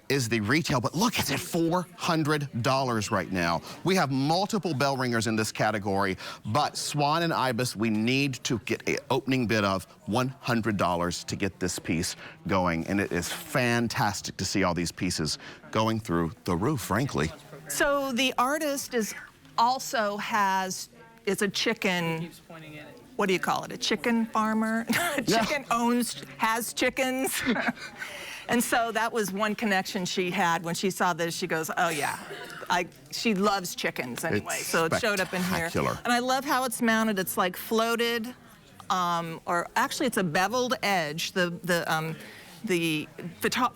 Speaker 7: is the retail, but look, it's at $400 right now. We have multiple bell ringers in this category, but Swan and Ibis, we need to get an opening bid of $100 to get this piece going, and it is fantastic to see all these pieces going through the roof, frankly.
Speaker 8: So the artist is also is a chicken. What do you call it? A chicken farmer? Chicken has chickens. And so that was one connection she had when she saw this. She goes, oh yeah, she loves chickens anyway. So it showed up in here. And I love how it's mounted. It's like floated, or actually it's a beveled edge. The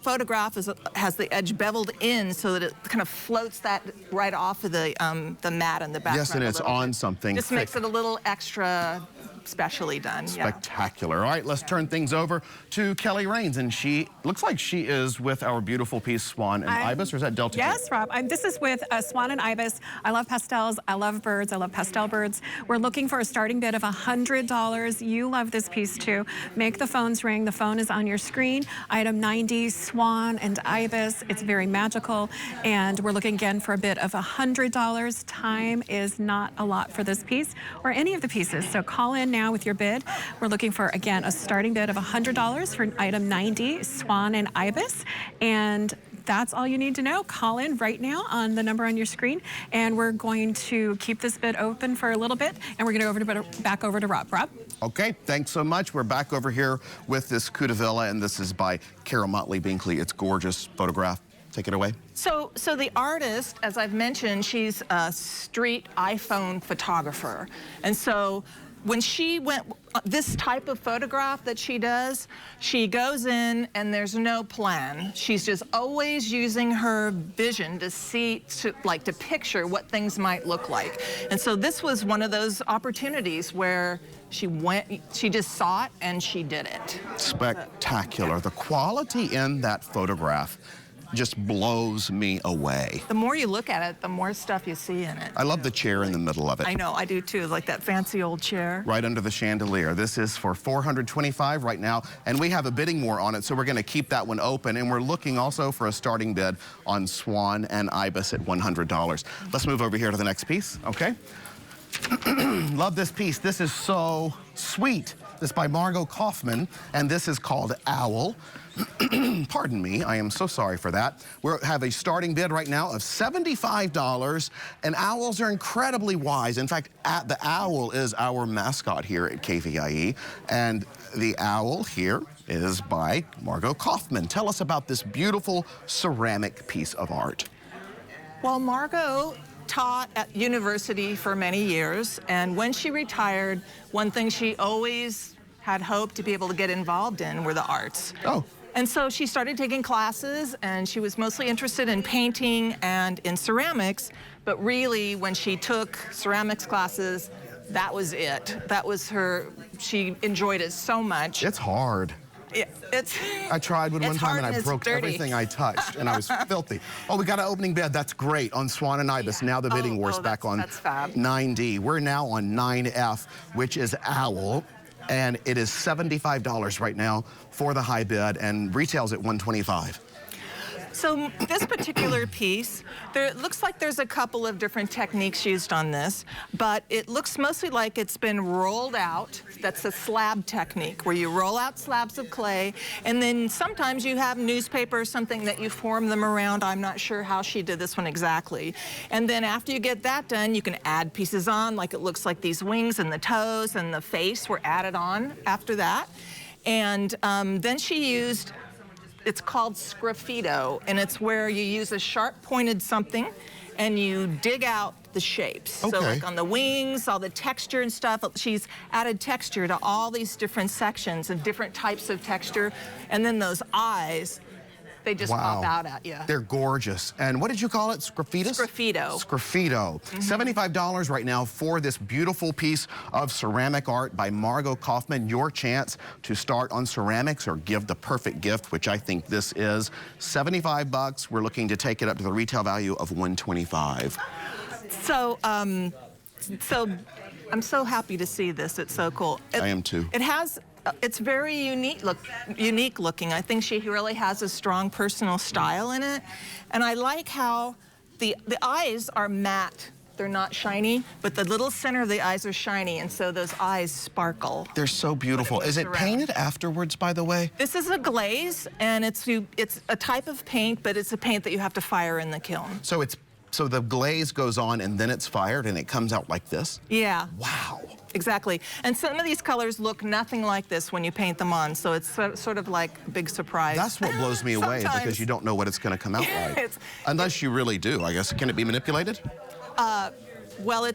Speaker 8: photograph has the edge beveled in so that it kind of floats that right off of the mat in the background.
Speaker 7: Yes, and it's on something
Speaker 8: Just
Speaker 7: thick.
Speaker 8: makes it a little extra specially done.
Speaker 7: Spectacular. All right, let's turn things over to Kelly Rains, and she looks like she is with our beautiful piece Swan and Ibis, or is that Delta?
Speaker 4: Yes, Rob. This is with Swan and Ibis. I love pastels. I love birds. I love pastel birds. We're looking for a starting bid of $100. You love this piece too. Make the phones ring. The phone is on your screen. Item 90, Swan and Ibis. It's very magical, and we're looking again for a bid of $100. Time is not a lot for this piece or any of the pieces, so call in now with your bid. We're looking for, again, a starting bid of $100 for item 90, Swan and Ibis, and that's all you need to know. Call in right now on the number on your screen, and we're going to keep this bid open for a little bit, and we're going to back over to Rob. Rob?
Speaker 7: Okay, thanks so much. We're back over here with this Kudavilla, and this is by Carol Motley Binkley. It's gorgeous photograph. Take it away.
Speaker 8: So the artist, as I've mentioned, she's a street iPhone photographer, and so when she went, this type of photograph that she does, she goes in and there's no plan. She's just always using her vision to see, to picture what things might look like. And so this was one of those opportunities where she just saw it and she did it.
Speaker 7: Spectacular. The quality in that photograph just blows me away.
Speaker 8: The more you look at it, the more stuff you see in it.
Speaker 7: I love the chair in the middle of it.
Speaker 8: I know, I do too, like that fancy old chair.
Speaker 7: Right under the chandelier. This is for $425 right now, and we have a bidding war on it, so we're gonna keep that one open, and we're looking also for a starting bid on Swan and Ibis at $100. Let's move over here to the next piece, okay? Love this piece. This is so sweet. This is by Margot Kaufman, and this is called Owl. Pardon me, I am so sorry for that. We have a starting bid right now of $75, and owls are incredibly wise. In fact, the owl is our mascot here at KVIE, and the owl here is by Margot Kaufman. Tell us about this beautiful ceramic piece of art.
Speaker 8: Well, Margot taught at university for many years, and when she retired, one thing she always had hoped to be able to get involved in were the arts.
Speaker 7: Oh.
Speaker 8: And so she started taking classes, and she was mostly interested in painting and in ceramics, but really when she took ceramics classes, that was it. That was she enjoyed it so much.
Speaker 7: It's hard. I tried one time and I broke everything I touched, and I was filthy. Oh, we got an opening bid. That's great on Swan and Ibis. Now the bidding war's back on 9D. We're now on 9F, which is Owl, and it is $75 right now for the high bid, and retails at $125.
Speaker 8: So this particular piece, it looks like there's a couple of different techniques used on this, but it looks mostly like it's been rolled out. That's a slab technique, where you roll out slabs of clay, and then sometimes you have newspaper or something that you form them around. I'm not sure how she did this one exactly. And then after you get that done, you can add pieces on, like it looks like these wings and the toes and the face were added on after that. And then she used it's called sgraffito, and it's where you use a sharp pointed something and you dig out the shapes.
Speaker 7: Okay.
Speaker 8: So like on the wings, all the texture and stuff, she's added texture to all these different sections and different types of texture. And then those eyes, they just pop out at you.
Speaker 7: They're gorgeous. And what did you call it? Sgraffitis?
Speaker 8: Sgraffito.
Speaker 7: Sgraffito. $75 right now for this beautiful piece of ceramic art by Margot Kaufman. Your chance to start on ceramics or give the perfect gift, which I think this is. $75. We're looking to take it up to the retail value of $125.
Speaker 8: So, I'm so happy to see this. It's so cool.
Speaker 7: I am too.
Speaker 8: It has. It's very unique looking. I think she really has a strong personal style in it. And I like how the eyes are matte. They're not shiny, but the little center of the eyes are shiny, and so those eyes sparkle.
Speaker 7: They're so beautiful. Is it painted afterwards, by the way?
Speaker 8: This is a glaze, and it's a type of paint, but it's a paint that you have to fire in the kiln.
Speaker 7: So the glaze goes on and then it's fired and it comes out like this?
Speaker 8: Yeah.
Speaker 7: Wow.
Speaker 8: Exactly. And some of these colors look nothing like this when you paint them on, so it's sort of like a big surprise.
Speaker 7: That's what blows me away, because you don't know what it's going to come out like. Unless you really do, I guess. Can it be manipulated?
Speaker 8: Well,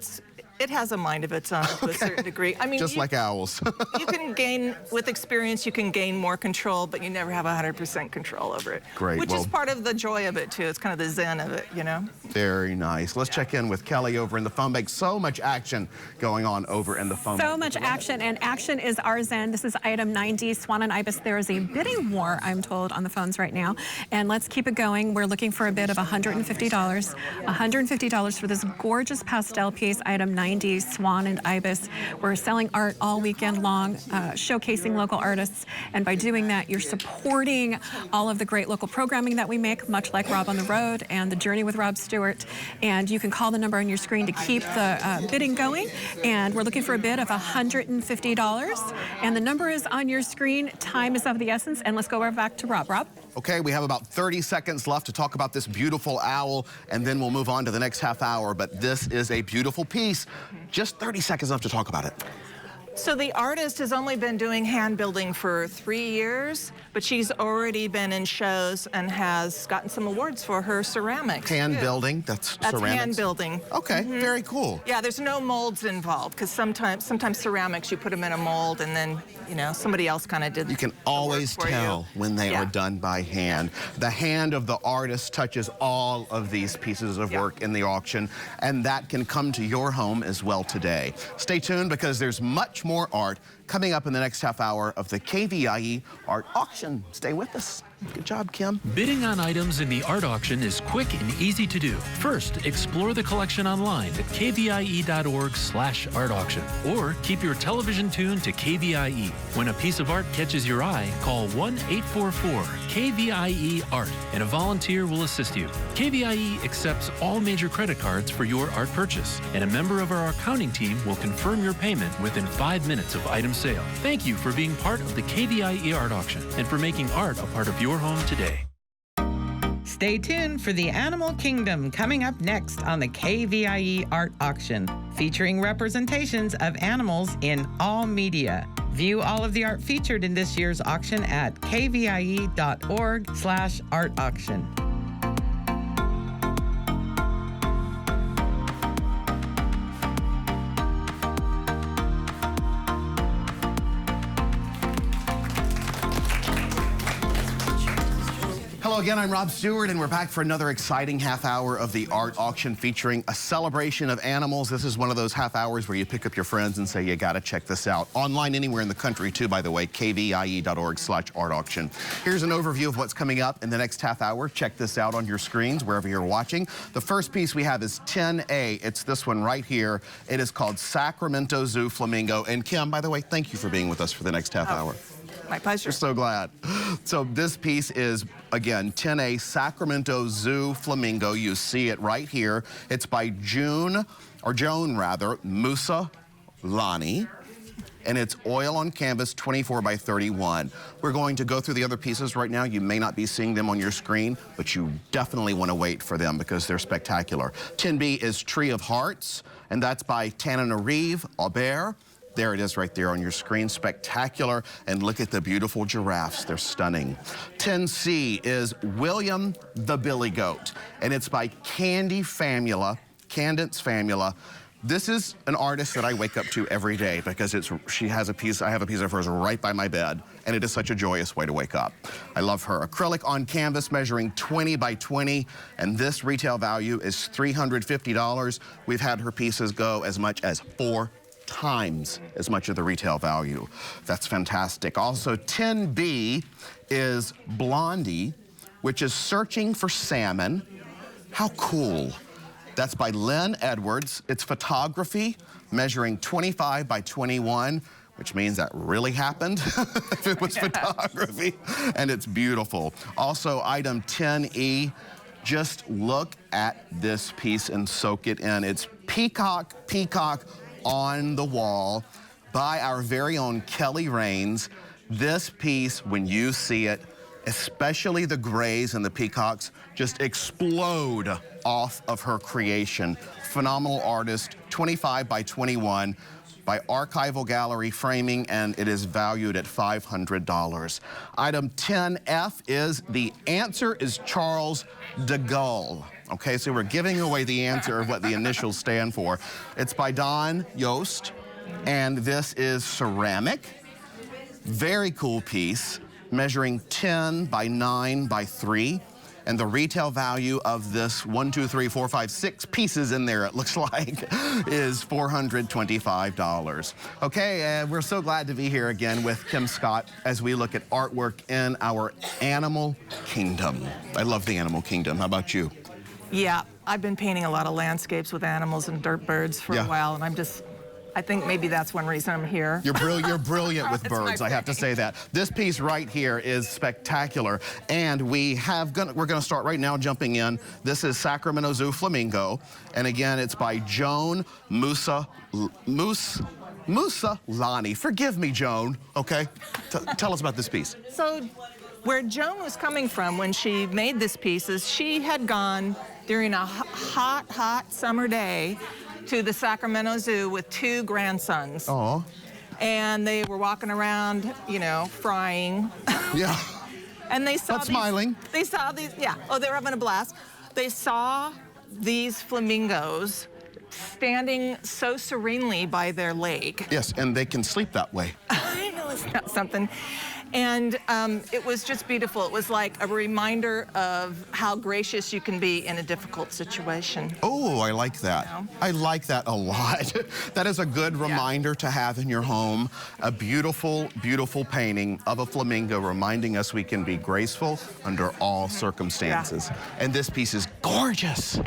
Speaker 8: it has a mind of its own to a certain degree. I mean,
Speaker 7: just like owls.
Speaker 8: You can gain, with experience, you can gain more control, but you never have 100% control over it.
Speaker 7: Great.
Speaker 8: Which is part of the joy of it, too. It's kind of the zen of it, you know?
Speaker 7: Very nice. Let's check in with Kelly over in the phone bank. So much action going on over in the phone bank.
Speaker 4: So much action, and action is our zen. This is item 90, Swan and Ibis. There is a bidding war, I'm told, on the phones right now. And let's keep it going. We're looking for a bid of $150. $150 for this gorgeous pastel piece, item 90, Swan and Ibis. We're selling art all weekend long, showcasing local artists. And by doing that, you're supporting all of the great local programming that we make, much like Rob on the Road and The Journey with Rob Stewart. And you can call the number on your screen to keep the bidding going. And we're looking for a bid of $150. And the number is on your screen. Time is of the essence. And let's go right back to Rob. Rob?
Speaker 7: Okay, we have about 30 seconds left to talk about this beautiful owl, and then we'll move on to the next half hour. But this is a beautiful piece. Just 30 seconds left to talk about it.
Speaker 8: So the artist has only been doing hand building for 3 years, but she's already been in shows and has gotten some awards for her ceramics.
Speaker 7: Hand building, that's ceramics?
Speaker 8: Hand building.
Speaker 7: Okay, very cool.
Speaker 8: Yeah, there's no molds involved, because sometimes ceramics, you put them in a mold and then, you know, somebody else kind of did.
Speaker 7: You can always tell when they are done by hand. The hand of the artist touches all of these pieces of work in the auction, and that can come to your home as well today. Stay tuned, because there's much more art coming up in the next half hour of the KVIE Art Auction. Stay with us. Good job, Kim.
Speaker 3: Bidding on items in the art auction is quick and easy to do. First, explore the collection online at kvie.org/art auction, or keep your television tuned to KVIE. When a piece of art catches your eye, call 1-844-KVIE Art and a volunteer will assist you. KVIE accepts all major credit cards for your art purchase, and a member of our accounting team will confirm your payment within 5 minutes of item sale. Thank you for being part of the KVIE Art Auction and for making art a part of your home today.
Speaker 1: Stay tuned for the Animal Kingdom coming up next on the KVIE Art Auction, featuring representations of animals in all media. View all of the art featured in this year's auction at kvie.org/art auction.
Speaker 7: Hello again, I'm Rob Stewart, and we're back for another exciting half hour of the art auction featuring a celebration of animals. This is one of those half hours where you pick up your friends and say, you gotta check this out. Online anywhere in the country too, by the way, kvie.org/art auction. Here's an overview of what's coming up in the next half hour. Check this out on your screens, wherever you're watching. The first piece we have is 10A. It's this one right here. It is called Sacramento Zoo Flamingo. And Kim, by the way, thank you for being with us for the next half hour.
Speaker 8: My pleasure.
Speaker 7: We're so glad. So this piece is, again, 10A Sacramento Zoo Flamingo. You see it right here. It's by Joan Musa Lani. And it's oil on canvas, 24 by 31. We're going to go through the other pieces right now. You may not be seeing them on your screen, but you definitely want to wait for them because they're spectacular. 10B is Tree of Hearts, and that's by Tananarive Aubert. There it is right there on your screen. Spectacular. And look at the beautiful giraffes. They're stunning. 10C is William the Billy Goat, and it's by Candace Famula. This is an artist that I wake up to every day because I have a piece of hers right by my bed, and it is such a joyous way to wake up. I love her. Acrylic on canvas measuring 20 by 20, and this retail value is $350. We've had her pieces go as much as 4 times as much of the retail value. That's fantastic. Also, 10B is Blondie, which is Searching for Salmon. How cool. That's by Lynn Edwards. It's photography, measuring 25 by 21, which means that really happened if it was photography, and it's beautiful. Also, item 10E, just look at this piece and soak it in. It's Peacock on the Wall by our very own Kelly Rains. This piece, when you see it, especially the grays and the peacocks, just explode off of her creation. Phenomenal artist, 25 by 21 by Archival Gallery Framing, and it is valued at $500. Item 10F is The Answer is Charles de Gaulle. Okay, so we're giving away the answer of what the initials stand for. It's by Don Yost, and this is ceramic. Very cool piece, measuring 10 by 9 by 3. And the retail value of this 6 pieces in there, it looks like, is $425. Okay, we're so glad to be here again with Kim Scott as we look at artwork in our animal kingdom. I love the animal kingdom. How about you?
Speaker 8: Yeah, I've been painting a lot of landscapes with animals and dirt birds for a while, and I think maybe that's one reason I'm here.
Speaker 7: You're brilliant with birds, I have to say that. This piece right here is spectacular, and we're gonna start right now jumping in. This is Sacramento Zoo Flamingo, and again, it's by Joan Musalani. Forgive me, Joan, okay? Tell us about this piece.
Speaker 8: So, where Joan was coming from when she made this piece is she had gone during a hot summer day to the Sacramento Zoo with 2 grandsons.
Speaker 7: Oh.
Speaker 8: And they were walking around, you know, frying.
Speaker 7: Yeah.
Speaker 8: And they saw
Speaker 7: smiling.
Speaker 8: They saw these, yeah. Oh, they were having a blast. They saw these flamingos standing so serenely by their lake.
Speaker 7: Yes, and they can sleep that way.
Speaker 8: I know, it's not something. And it was just beautiful. It was like a reminder of how gracious you can be in a difficult situation.
Speaker 7: Oh, I like that.
Speaker 8: You know?
Speaker 7: I like that a lot. That is a good reminder to have in your home. A beautiful, beautiful painting of a flamingo reminding us we can be graceful under all circumstances. Yeah. And this piece is gorgeous.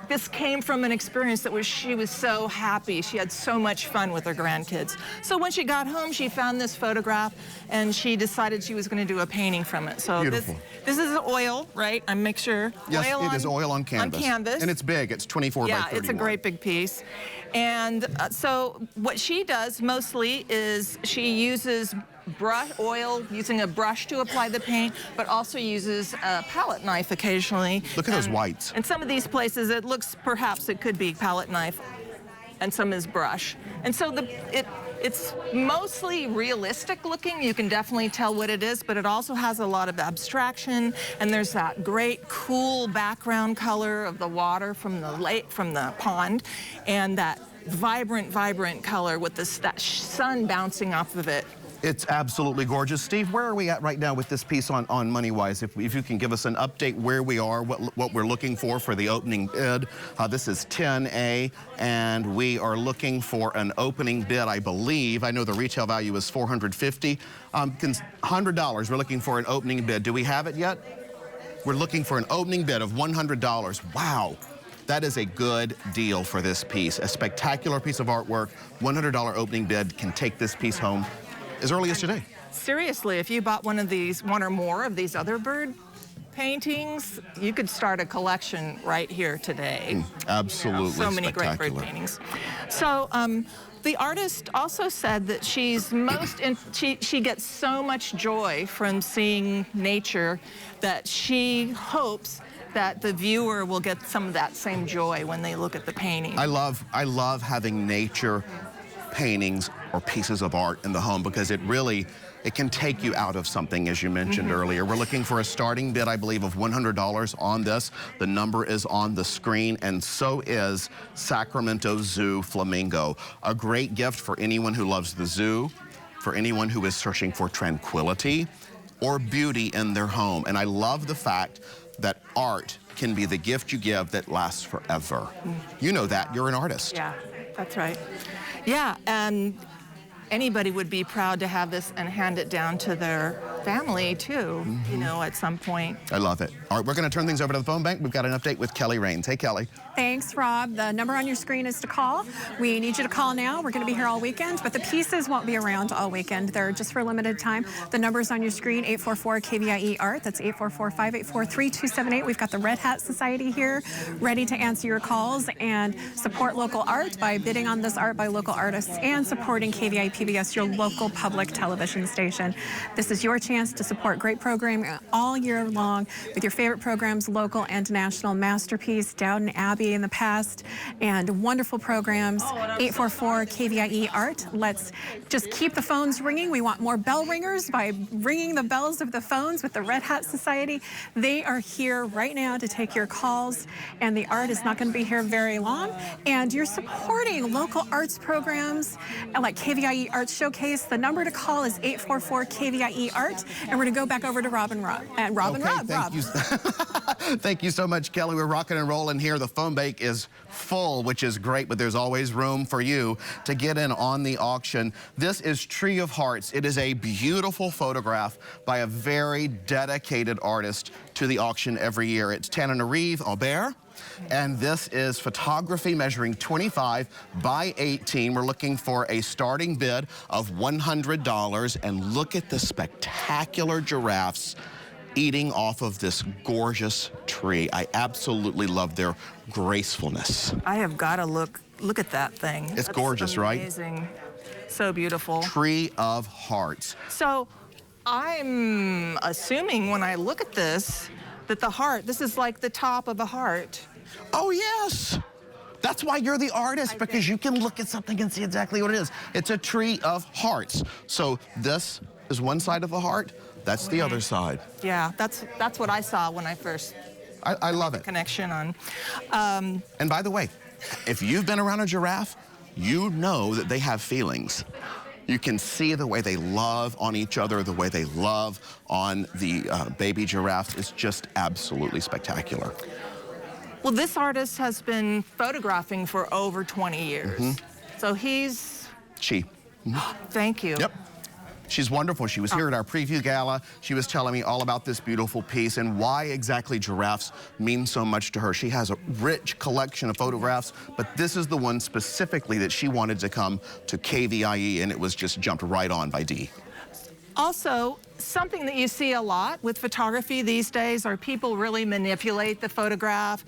Speaker 8: This came from an experience that she was so happy. She had so much fun with her grandkids. So when she got home, she found this photograph, and she decided she was going to do a painting from it. So
Speaker 7: beautiful.
Speaker 8: This is oil, right? I make sure.
Speaker 7: Yes, it is oil on canvas.
Speaker 8: On canvas.
Speaker 7: And it's big. It's 24 by 31.
Speaker 8: Yeah, it's a great big piece. And so what she does mostly is she uses oil, using a brush to apply the paint, but also uses a palette knife occasionally.
Speaker 7: Look at those whites.
Speaker 8: In some of these places, it looks, perhaps it could be palette knife, and some is brush. And so it's mostly realistic looking. You can definitely tell what it is, but it also has a lot of abstraction, and there's that great cool background color of the water from the lake, from the pond, and that vibrant color with that sun bouncing off of it.
Speaker 7: It's absolutely gorgeous. Steve, where are we at right now with this piece on MoneyWise? If you can give us an update where we are, what we're looking for the opening bid. This is 10A, and we are looking for an opening bid, I believe. I know the retail value is $450. $100, we're looking for an opening bid. Do we have it yet? We're looking for an opening bid of $100. Wow. That is a good deal for this piece. A spectacular piece of artwork. $100 opening bid can take this piece home as early as today.
Speaker 8: Seriously, if you bought one or more of these other bird paintings, you could start a collection right here today.
Speaker 7: Absolutely,
Speaker 8: so many great bird paintings. So the artist also said that she gets so much joy from seeing nature that she hopes that the viewer will get some of that same joy when they look at the painting.
Speaker 7: I love having nature paintings or pieces of art in the home because it can take you out of something, as you mentioned earlier. We're looking for a starting bid, I believe, of $100 on this. The number is on the screen, and so is Sacramento Zoo Flamingo. A great gift for anyone who loves the zoo, for anyone who is searching for tranquility or beauty in their home. And I love the fact that art can be the gift you give that lasts forever. You know that, you're an artist.
Speaker 8: Yeah, that's right. Yeah, and anybody would be proud to have this and hand it down to their family too, you know, at some point.
Speaker 7: I love it. All right, we're going to turn things over to the phone bank. We've got an update with Kelly Rains. Hey, Kelly.
Speaker 4: Thanks, Rob. The number on your screen is to call. We need you to call now. We're going to be here all weekend, but the pieces won't be around all weekend. They're just for a limited time. The number's on your screen, 844-KVIE Art. That's 844-584-3278. We've got the Red Hat Society here ready to answer your calls and support local art by bidding on this art by local artists and supporting KVIE PBS, your local public television station. This is your chance to support great programming all year long with your favorite programs, local and national. Masterpiece, Downton Abbey in the past, and wonderful programs. 844-KVIE Art. Let's just keep the phones ringing. We want more bell ringers by ringing the bells of the phones with the Red Hat Society. They are here right now to take your calls, and the art is not going to be here very long. And you're supporting local arts programs like KVIE Art Showcase. The number to call is 844-KVIE Art, and we're going to go back over to Rob and Rob.
Speaker 7: Thank you. Thank you so much, Kelly. We're rocking and rolling here. The phone bank is full, which is great, but there's always room for you to get in on the auction. This is Tree of Hearts. It is a beautiful photograph by a very dedicated artist to the auction every year. It's Tananarive Aubert. And this is photography measuring 25 by 18. We're looking for a starting bid of $100. And look at the spectacular giraffes eating off of this gorgeous tree. I absolutely love their gracefulness.
Speaker 8: I have got to look at that thing.
Speaker 7: It's gorgeous, right?
Speaker 8: Amazing. So beautiful.
Speaker 7: Tree of Hearts.
Speaker 8: So I'm assuming when I look at this, that the heart, this is like the top of a heart.
Speaker 7: Oh, yes. That's why you're the artist, because you can look at something and see exactly what it is. It's a tree of hearts. So this is one side of a heart. That's the other side.
Speaker 8: Yeah, that's what I saw when I first.
Speaker 7: I love it.
Speaker 8: Connection on.
Speaker 7: And by the way, if you've been around a giraffe, you know that they have feelings. You can see the way they love on each other, the way they love on the baby giraffes. It's just absolutely spectacular.
Speaker 8: Well, this artist has been photographing for over 20 years. So he's...
Speaker 7: She.
Speaker 8: Thank you.
Speaker 7: Yep. She's wonderful. She was here at our preview gala. She was telling me all about this beautiful piece and why exactly giraffes mean so much to her. She has a rich collection of photographs, but this is the one specifically that she wanted to come to KVIE, and it was just jumped right on by Dee.
Speaker 8: Also, something that you see a lot with photography these days are people really manipulate the photograph,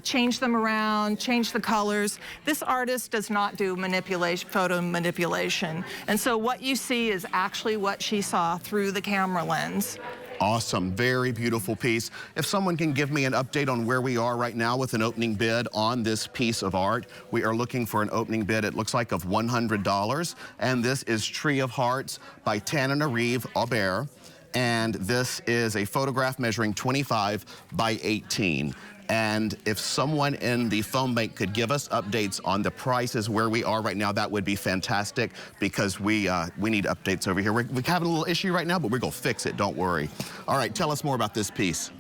Speaker 8: change them around, change the colors. This artist does not do manipulation, photo manipulation. And so what you see is actually what she saw through the camera lens.
Speaker 7: Awesome, very beautiful piece. If someone can give me an update on where we are right now with an opening bid on this piece of art. We are looking for an opening bid, it looks like, of $100. And this is Tree of Hearts by Tananarive Aubert. And this is a photograph measuring 25 by 18. And if someone in the phone bank could give us updates on the prices where we are right now, that would be fantastic, because we need updates over here. We're having a little issue right now, but we're going to fix it, don't worry. All right, tell us more about this piece.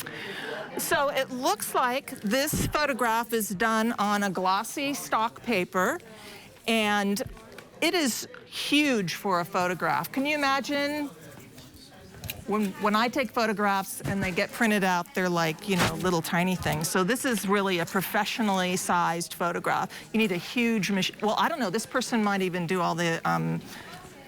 Speaker 8: So it looks like this photograph is done on a glossy stock paper, and it is huge for a photograph. Can you imagine? When I take photographs and they get printed out, they're like, you know, little tiny things. So this is really a professionally sized photograph. You need a huge machine. Well, I don't know, this person might even do all the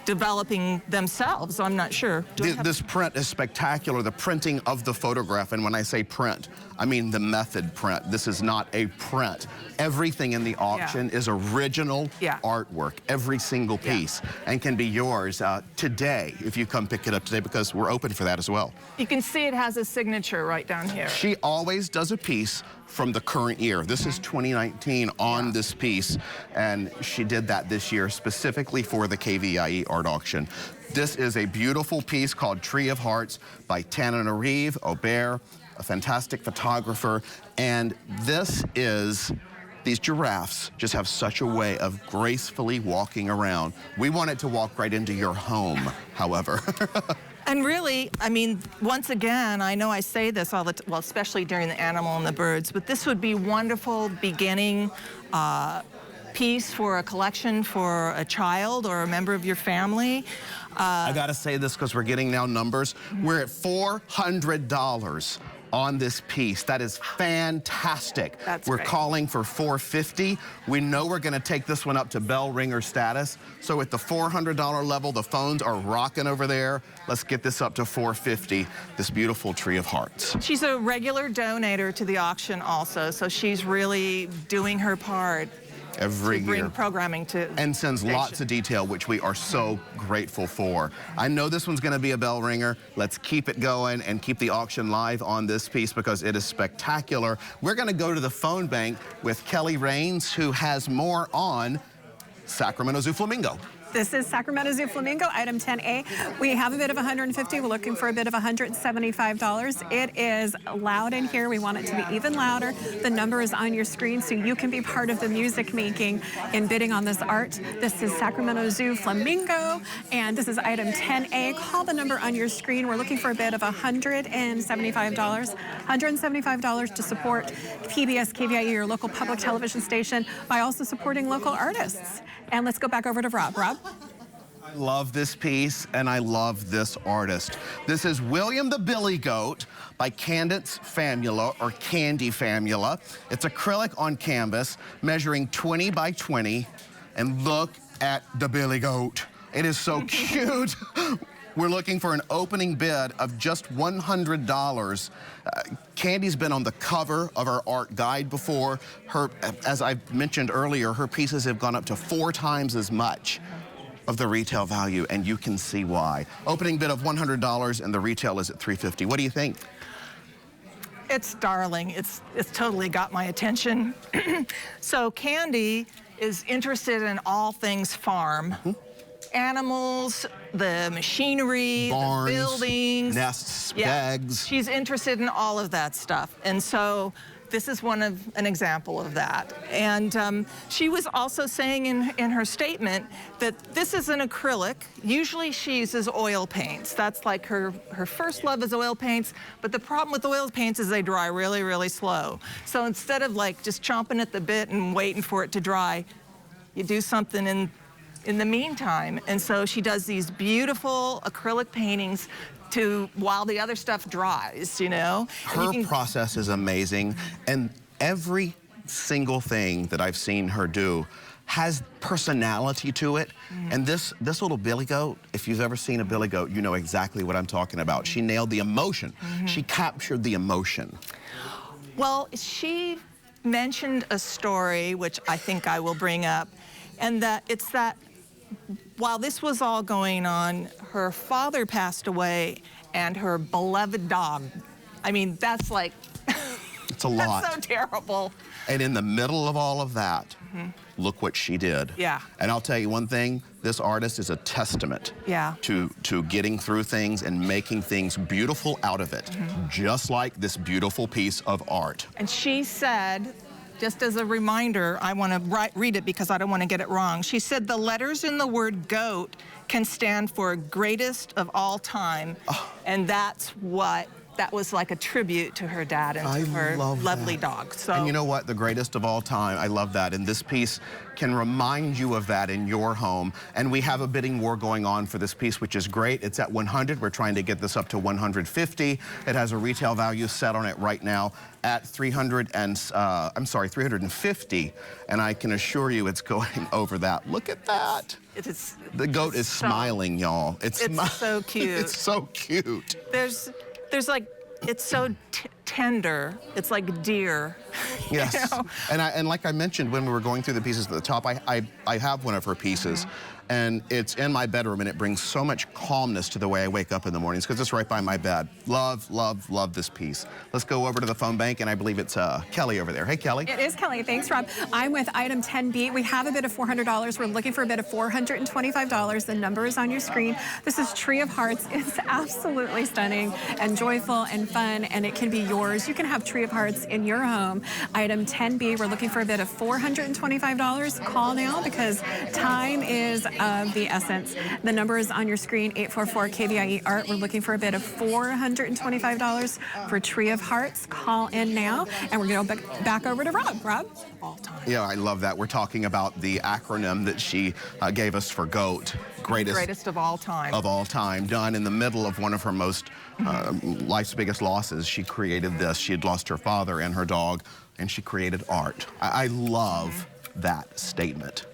Speaker 8: developing themselves. I'm not sure.
Speaker 7: This print is spectacular, the printing of the photograph. And when I say print, I mean the method print. This is not a print. Everything in the auction is original artwork, every single piece, and can be yours today if you come pick it up today, because we're open for that as well.
Speaker 8: You can see it has a signature right down here.
Speaker 7: She always does a piece from the current year. This is 2019 on this piece, and she did that this year specifically for the KVIE Art Auction. This is a beautiful piece called Tree of Hearts by Tananarive Aubert, a fantastic photographer, and these giraffes just have such a way of gracefully walking around. We want it to walk right into your home, however.
Speaker 8: And really, I mean, once again, I know I say this all the time, well, especially during the animal and the birds, but this would be wonderful beginning piece for a collection for a child or a member of your family.
Speaker 7: I gotta say this because we're getting now numbers. We're at $400 on this piece. That is fantastic. We're calling for $450. We know we're gonna take this one up to bell ringer status. So at the $400 level, the phones are rocking over there. Let's get this up to $450, this beautiful Tree of Hearts.
Speaker 8: She's a regular donator to the auction also, so she's really doing her part
Speaker 7: every year.
Speaker 8: Bring programming to
Speaker 7: and sends lots of detail, which we are so grateful for. I know this one's going to be a bell ringer. Let's keep it going and keep the auction live on this piece because it is spectacular. We're going to go to the phone bank with Kelly Rains, who has more on Sacramento Zoo Flamingo.
Speaker 4: This is Sacramento Zoo Flamingo, item 10A. We have a bid of $150. We're looking for a bid of $175. It is loud in here. We want it to be even louder. The number is on your screen so you can be part of the music making in bidding on this art. This is Sacramento Zoo Flamingo, and this is item 10A. Call the number on your screen. We're looking for a bid of $175. $175 to support PBS KVIE, your local public television station, by also supporting local artists. And let's go back over to Rob. Rob?
Speaker 7: I love this piece, and I love this artist. This is William the Billy Goat by Candace Famula, or Candy Famula. It's acrylic on canvas, measuring 20 by 20. And look at the Billy Goat. It is so cute. We're looking for an opening bid of just $100. Candy's been on the cover of our art guide before. As I mentioned earlier, her pieces have gone up to 4 times as much of the retail value, and you can see why. Opening bid of $100, and the retail is at $350. What do you think?
Speaker 8: It's darling. It's totally got my attention. So Candy is interested in all things farm. Animals, the machinery,
Speaker 7: barns,
Speaker 8: the buildings,
Speaker 7: nests, bags.
Speaker 8: She's interested in all of that stuff. And so this is an example of that. And she was also saying in her statement that this is an acrylic. Usually she uses oil paints. That's like her first love is oil paints. But the problem with oil paints is they dry really, really slow. So instead of like just chomping at the bit and waiting for it to dry, you do something in the meantime. And so she does these beautiful acrylic paintings while the other stuff dries, you know?
Speaker 7: Her process is amazing, and every single thing that I've seen her do has personality to it. And this little billy goat, if you've ever seen a billy goat, you know exactly what I'm talking about. She nailed the emotion. She captured the emotion.
Speaker 8: Well, she mentioned a story, which I think I will bring up, and it's that while this was all going on, her father passed away and her beloved dog. I mean, that's like,
Speaker 7: it's a lot.
Speaker 8: That's so terrible.
Speaker 7: And in the middle of all of that, look what she did.
Speaker 8: Yeah.
Speaker 7: And I'll tell you one thing, this artist is a testament to getting through things and making things beautiful out of it, just like this beautiful piece of art.
Speaker 8: And she said, just as a reminder, I want to read it because I don't want to get it wrong. She said the letters in the word goat can stand for greatest of all time. And that's what that was like a tribute to her dad and to her lovely dog. So,
Speaker 7: and you know what? The greatest of all time. I love that. And this piece can remind you of that in your home. And we have a bidding war going on for this piece, which is great. It's at 100. We're trying to get this up to 150. It has a retail value set on it right now at 350. And I can assure you it's going over that. Look at that.
Speaker 8: it is.
Speaker 7: The goat is smiling, y'all.
Speaker 8: It's so cute.
Speaker 7: It's so cute.
Speaker 8: There's like, it's so tender. It's like deer.
Speaker 7: Yes.
Speaker 8: You know?
Speaker 7: And like I mentioned when we were going through the pieces at the top, I have one of her pieces. And it's in my bedroom, and it brings so much calmness to the way I wake up in the mornings because it's right by my bed. Love, love, love this piece. Let's go over to the phone bank, and I believe it's Kelly over there. Hey, Kelly.
Speaker 4: It is Kelly. Thanks, Rob. I'm with item 10B. We have a bid of $400. We're looking for a bid of $425. The number is on your screen. This is Tree of Hearts. It's absolutely stunning and joyful and fun, and it can be yours. You can have Tree of Hearts in your home. Item 10B, we're looking for a bid of $425. Call now because time is of the essence. The number is on your screen, 844 KVIE Art. We're looking for a bid of $425 for Tree of Hearts. Call in now, and we're going to go back over to Rob. Rob?
Speaker 8: All time.
Speaker 7: Yeah, I love that. We're talking about the acronym that she gave us for GOAT.
Speaker 8: Greatest of all time.
Speaker 7: Of all time, done in the middle of one of her most, life's biggest losses. She created this. She had lost her father and her dog, and she created art. I love that statement.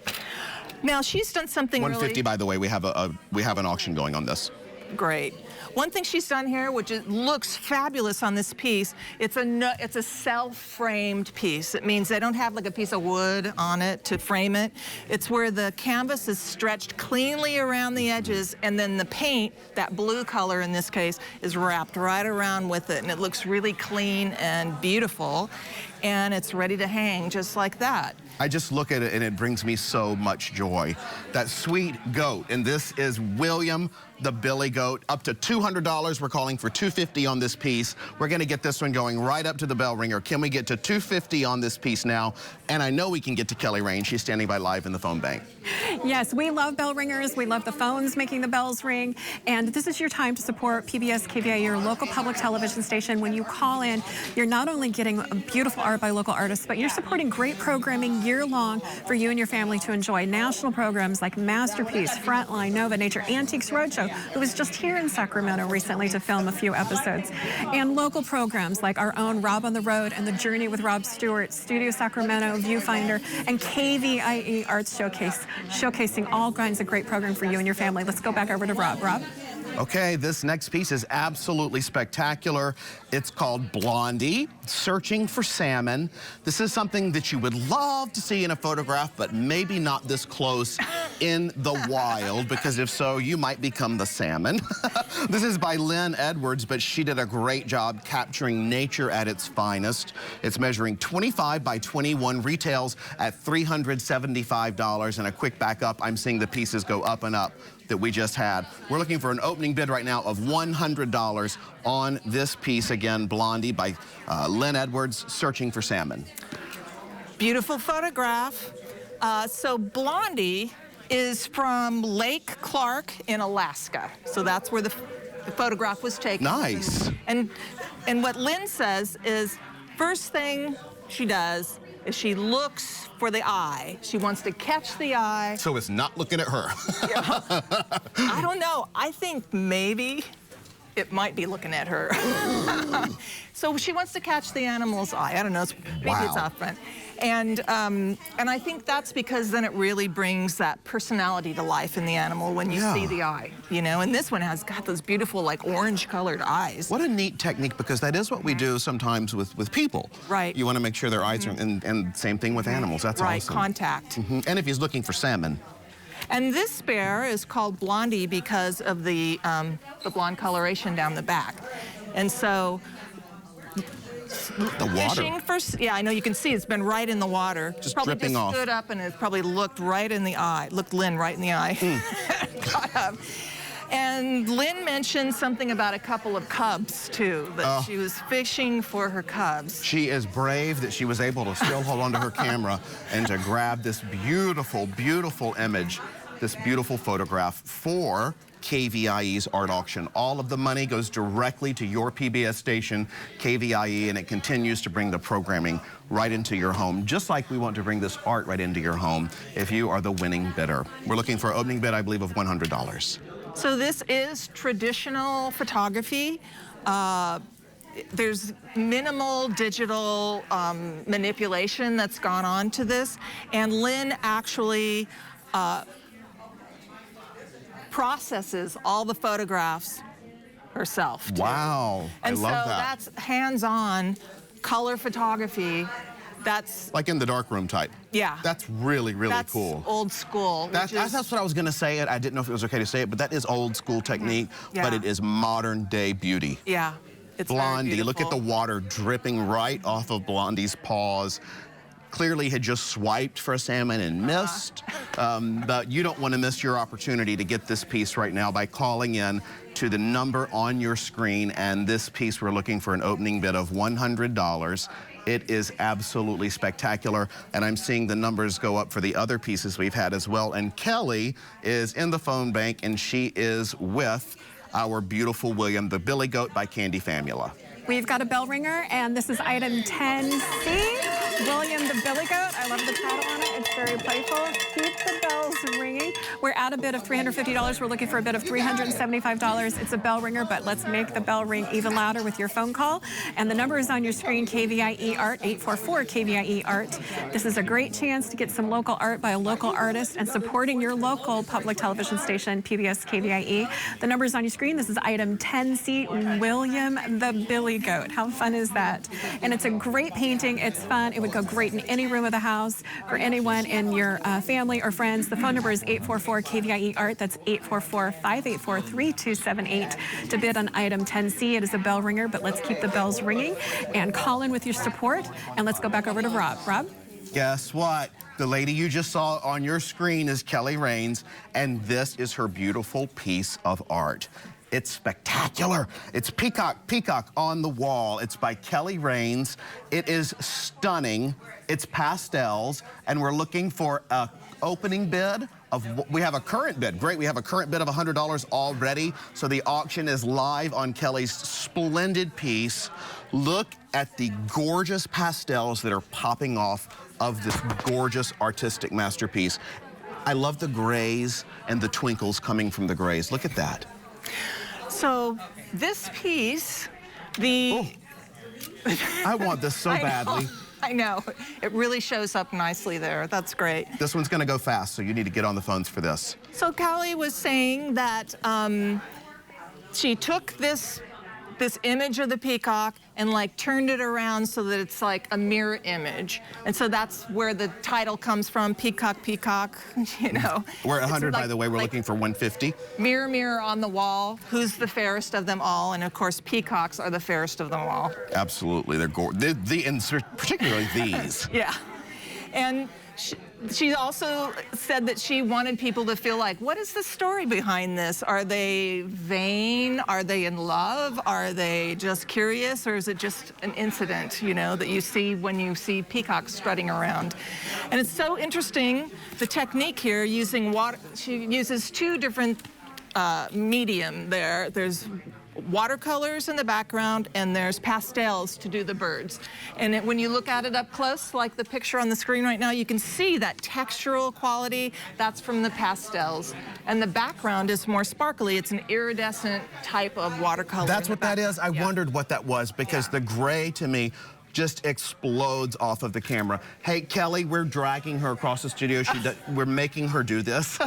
Speaker 8: Now, she's done something
Speaker 7: 150,
Speaker 8: really...
Speaker 7: by the way, we have an auction going on this.
Speaker 8: Great. One thing she's done here, which looks fabulous on this piece, it's a self-framed piece. It means they don't have like a piece of wood on it to frame it. It's where the canvas is stretched cleanly around the edges, and then the paint, that blue color in this case, is wrapped right around with it, and it looks really clean and beautiful, and it's ready to hang just like that.
Speaker 7: I just look at it and it brings me so much joy. That sweet goat, and this is William the Billy Goat. Up to $200, we're calling for $250 on this piece. We're gonna get this one going right up to the bell ringer. Can we get to $250 on this piece now? And I know we can get to Kelly Rain. She's standing by live in the phone bank.
Speaker 4: Yes, we love bell ringers. We love the phones making the bells ring. And this is your time to support PBS KVIE, your local public television station. When you call in, you're not only getting beautiful art by local artists, but you're supporting great programming year-long for you and your family to enjoy. National programs like Masterpiece, Frontline, Nova, Nature, Antiques Roadshow, who was just here in Sacramento recently to film a few episodes. And local programs like our own Rob on the Road and The Journey with Rob Stewart, Studio Sacramento, Viewfinder, and KVIE Arts Showcase, showcasing all kinds of great programming for you and your family. Let's go back over to Rob. Rob?
Speaker 7: Okay, this next piece is absolutely spectacular. It's called Blondie, Searching for Salmon. This is something that you would love to see in a photograph, but maybe not this close in the wild, because if so, you might become the salmon. This is by Lynn Edwards, but she did a great job capturing nature at its finest. It's measuring 25 by 21, retails at $375. And a quick backup, I'm seeing the pieces go up and up that we just had. We're looking for an opening bid right now of $100 on this piece. Again, Blondie by Lynn Edwards, Searching for Salmon.
Speaker 8: Beautiful photograph. So Blondie is from Lake Clark in Alaska. So that's where the photograph was taken.
Speaker 7: Nice.
Speaker 8: And what Lynn says is, first thing she does is she looks for the eye. She wants to catch the eye.
Speaker 7: So it's not looking at her.
Speaker 8: Yeah. I don't know. I think maybe it might be looking at her. So she wants to catch the animal's eye. I don't know. Maybe it's off front. And I think that's because then it really brings that personality to life in the animal when you see the eye, you know? And this one has got those beautiful, like, orange-colored eyes.
Speaker 7: What a neat technique, because that is what we do sometimes with people.
Speaker 8: Right.
Speaker 7: You want to make sure their eyes are, and same thing with animals. That's
Speaker 8: right,
Speaker 7: awesome.
Speaker 8: contact.
Speaker 7: And if he's looking for salmon.
Speaker 8: And this bear is called Blondie because of the blonde coloration down the back. And so...
Speaker 7: The water.
Speaker 8: Fishing for, yeah, I know you can see it's been right in the water.
Speaker 7: Just
Speaker 8: probably
Speaker 7: dripping
Speaker 8: just
Speaker 7: off.
Speaker 8: Stood up and it probably looked right in the eye, looked Lynn right in the eye. Got up. And Lynn mentioned something about a couple of cubs, too, that she was fishing for her cubs.
Speaker 7: She is brave that she was able to still hold onto her camera and to grab this beautiful, beautiful image, this beautiful photograph for KVIE's art auction. All of the money goes directly to your PBS station, KVIE, and it continues to bring the programming right into your home, just like we want to bring this art right into your home if you are the winning bidder. We're looking for an opening bid, I believe, of $100.
Speaker 8: So this is traditional photography. There's minimal digital manipulation that's gone on to this, and Lynn actually processes all the photographs herself.
Speaker 7: Wow,
Speaker 8: And
Speaker 7: I love
Speaker 8: so
Speaker 7: that.
Speaker 8: that's hands-on color photography. That's
Speaker 7: Like in the darkroom type.
Speaker 8: Yeah.
Speaker 7: That's really, really
Speaker 8: that's
Speaker 7: cool.
Speaker 8: old school.
Speaker 7: That's what I was going to say. I didn't know if it was okay to say it, but that is old school technique,
Speaker 8: Yeah.
Speaker 7: but it is modern day beauty.
Speaker 8: Yeah. It's very
Speaker 7: Blondie, look at the
Speaker 8: beautiful.
Speaker 7: water dripping right off of Blondie's paws. Clearly had just swiped for a salmon and missed, but you don't want to miss your opportunity to get this piece right now by calling in to the number on your screen. And this piece, we're looking for an opening bid of $100. It is absolutely spectacular, and I'm seeing the numbers go up for the other pieces we've had as well. And Kelly is in the phone bank, and she is with our beautiful William the Billy Goat by Candy Famula.
Speaker 4: We've got a bell ringer, and this is item 10C, William the Billy Goat. I love the title on it. It's very playful. Keep the bells ringing. We're at a bid of $350. We're looking for a bid of $375. It's a bell ringer, but let's make the bell ring even louder with your phone call. And the number is on your screen, KVIE Art, 844 KVIE Art. This is a great chance to get some local art by a local artist and supporting your local public television station, PBS KVIE. The number is on your screen. This is item 10C, William the Billy Goat. How fun is that? And it's a great painting. It's fun. It would go great in any room of the house for anyone in your family or friends. The phone number is 844 KVIE Art. That's 844-584-3278 to bid on item 10C. It is a bell ringer, but let's keep the bells ringing and call in with your support. And let's go back over to Rob. Rob?
Speaker 7: Guess what? The lady you just saw on your screen is Kelly Raines, and this is her beautiful piece of art. It's spectacular. It's Peacock on the Wall. It's by Kelly Raines. It is stunning. It's pastels, and we're looking for a opening bid of, we have a current bid. Great, we have a current bid of $100 already. So the auction is live on Kelly's splendid piece. Look at the gorgeous pastels that are popping off of this gorgeous artistic masterpiece. I love the grays and the twinkles coming from the grays. Look at that.
Speaker 8: So this piece,
Speaker 7: I want this so badly.
Speaker 8: I know. It really shows up nicely there. That's great.
Speaker 7: This one's gonna go fast, so you need to get on the phones for this.
Speaker 8: So Kelly was saying that she took this image of the peacock and like turned it around so that it's like a mirror image. And so that's where the title comes from, Peacock, Peacock, you know.
Speaker 7: We're at 100,
Speaker 8: like,
Speaker 7: by the way. We're looking for 150.
Speaker 8: Mirror, mirror on the wall, who's the fairest of them all? And of course, peacocks are the fairest of them all.
Speaker 7: Absolutely, they're gorgeous. And particularly these.
Speaker 8: Yeah. And she also said that she wanted people to feel like, what is the story behind this? Are they vain? Are they in love? Are they just curious? Or is it just an incident, you know, that you see when you see peacocks strutting around? And it's so interesting, the technique here using water. She uses two different medium there. There's watercolors in the background, and there's pastels to do the birds. And when you look at it up close, like the picture on the screen right now, you can see that textural quality. That's from the pastels. And the background is more sparkly. It's an iridescent type of watercolor.
Speaker 7: That's what that is? I wondered what that was, because the gray, to me, just explodes off of the camera. Hey, Kelly, we're dragging her across the studio. We're making her do this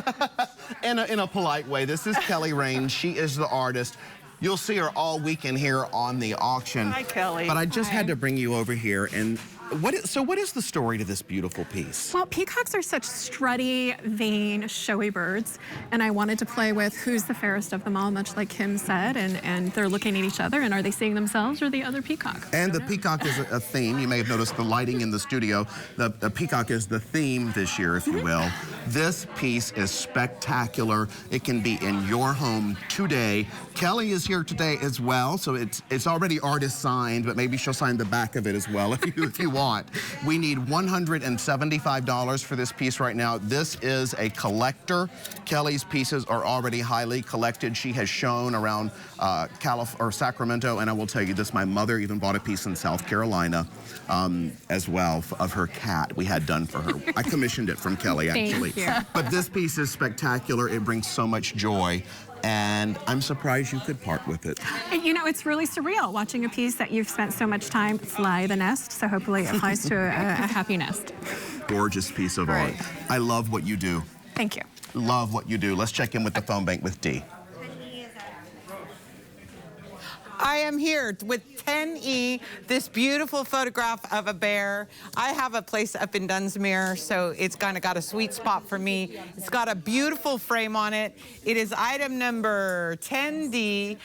Speaker 7: in a polite way. This is Kelly Raines. She is the artist. You'll see her all weekend here on the auction.
Speaker 8: Hi, Kelly.
Speaker 7: But I just had to bring you over here. And what is the story to this beautiful piece?
Speaker 4: Well, peacocks are such strutty, vain, showy birds, and I wanted to play with who's the fairest of them all, much like Kim said, and they're looking at each other, and are they seeing themselves or the other peacock?
Speaker 7: And the peacock is a theme. You may have noticed the lighting in the studio. The peacock is the theme this year, if you will. This piece is spectacular. It can be in your home today. Kelly is here today as well, so it's already artist signed, but maybe she'll sign the back of it as well, if you want. We need $175 for this piece right now. This is a collector. Kelly's pieces are already highly collected. She has shown around Sacramento, and I will tell you this, my mother even bought a piece in South Carolina as well of her cat we had done for her. I commissioned it from Kelly, actually.
Speaker 4: Thank you.
Speaker 7: But this piece is spectacular. It brings so much joy, and I'm surprised you could part with it.
Speaker 4: You know, it's really surreal watching a piece that you've spent so much time fly the nest, so hopefully it flies to a happy nest.
Speaker 7: Gorgeous piece of art. I love what you do.
Speaker 4: Thank you.
Speaker 7: Love what you do. Let's check in with the phone bank with Dee.
Speaker 1: I am here with 10E, this beautiful photograph of a bear. I have a place up in Dunsmuir, so it's kind of got a sweet spot for me. It's got a beautiful frame on it. It is item number 10D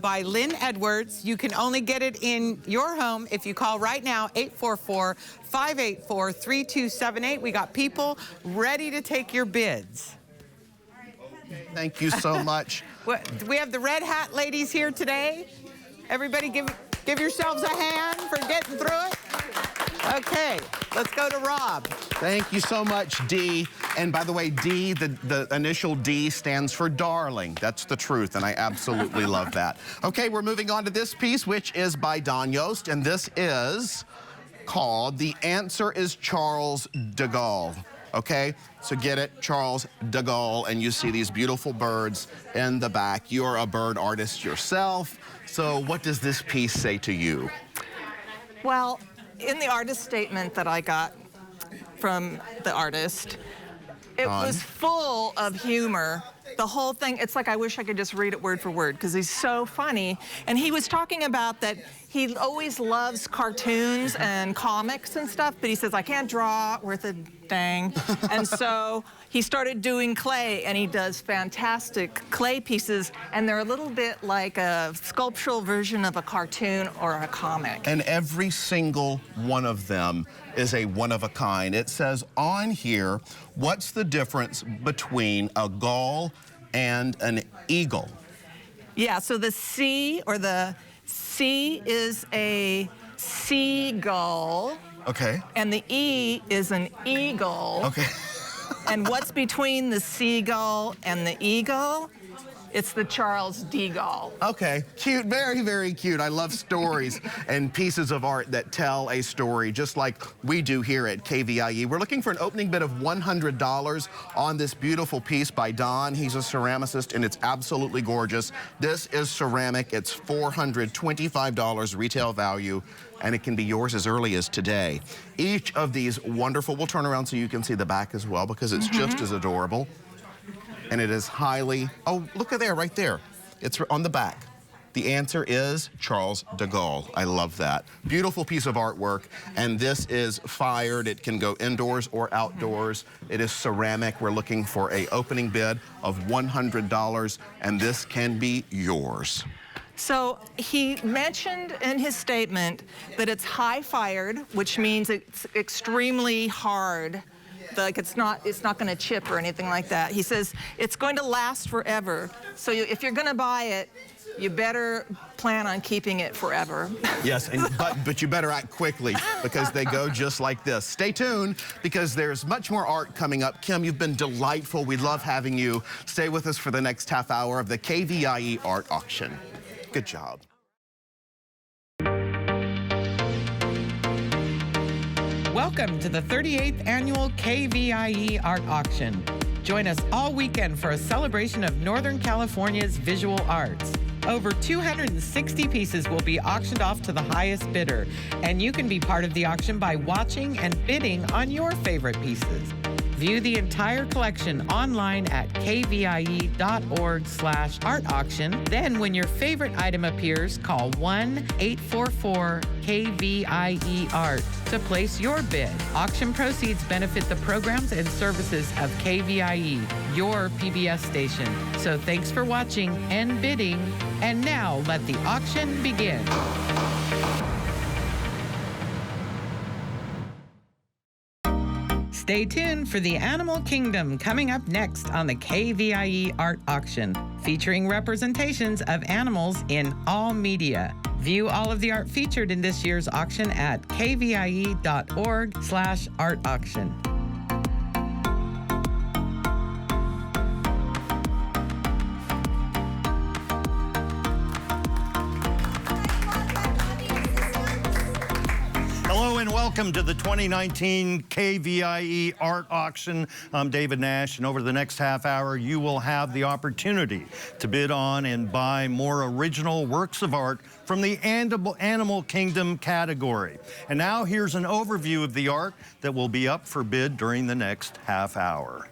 Speaker 1: by Lynn Edwards. You can only get it in your home if you call right now, 844-584-3278. We got people ready to take your bids.
Speaker 7: Thank you so much.
Speaker 1: We have the red hat ladies here today. Everybody give yourselves a hand for getting through it. Okay, let's go to Rob.
Speaker 7: Thank you so much, Dee. And by the way, Dee, the initial D stands for darling. That's the truth, and I absolutely love that. Okay, we're moving on to this piece, which is by Don Yost, and this is called The Answer is Charles de Gaulle. Okay, so get it, Charles de Gaulle, and you see these beautiful birds in the back. You're a bird artist yourself, so what does this piece say to you?
Speaker 8: Well, in the artist statement that I got from the artist, it was full of humor. The whole thing, it's like I wish I could just read it word for word because he's so funny. And he was talking about that he always loves cartoons and comics and stuff, but he says, I can't draw worth a dang. And so he started doing clay, and he does fantastic clay pieces, and they're a little bit like a sculptural version of a cartoon or a comic.
Speaker 7: And every single one of them is a one of a kind. It says on here, what's the difference between a gull and an eagle?
Speaker 8: Yeah, so the C is a seagull.
Speaker 7: Okay.
Speaker 8: And the E is an eagle.
Speaker 7: Okay.
Speaker 8: And what's between the seagull and the eagle? It's the Charles de Gaulle.
Speaker 7: Okay, cute, very, very cute. I love stories and pieces of art that tell a story, just like we do here at KVIE. We're looking for an opening bid of $100 on this beautiful piece by Don. He's a ceramicist, and it's absolutely gorgeous. This is ceramic. It's $425 retail value, and it can be yours as early as today. Each of these wonderful, we'll turn around so you can see the back as well, because it's just as adorable. And it is highly, oh, look at there, right there. It's on the back. The answer is Charles de Gaulle. I love that. Beautiful piece of artwork, and this is fired. It can go indoors or outdoors. It is ceramic. We're looking for an opening bid of $100, and this can be yours.
Speaker 8: So he mentioned in his statement that it's high fired, which means it's extremely hard. Like it's not going to chip or anything like that. He says it's going to last forever. So if you're going to buy it, you better plan on keeping it forever.
Speaker 7: Yes, but you better act quickly because they go just like this. Stay tuned because there's much more art coming up. Kim, you've been delightful. We love having you. Stay with us for the next half hour of the KVIE Art Auction. Good job.
Speaker 1: Welcome to the 38th annual KVIE Art Auction. Join us all weekend for a celebration of Northern California's visual arts. Over 260 pieces will be auctioned off to the highest bidder, and you can be part of the auction by watching and bidding on your favorite pieces. View the entire collection online at kvie.org/art auction. Then when your favorite item appears, call 1-844-KVIE-ART to place your bid. Auction proceeds benefit the programs and services of KVIE, your PBS station. So thanks for watching and bidding. And now let the auction begin. Stay tuned for the Animal Kingdom coming up next on the KVIE Art Auction, featuring representations of animals in all media. View all of the art featured in this year's auction at kvie.org/art auction.
Speaker 10: Hello and welcome to the 2019 KVIE Art Auction. I'm David Nash, and over the next half hour, you will have the opportunity to bid on and buy more original works of art from the Animal Kingdom category. And now here's an overview of the art that will be up for bid during the next half hour.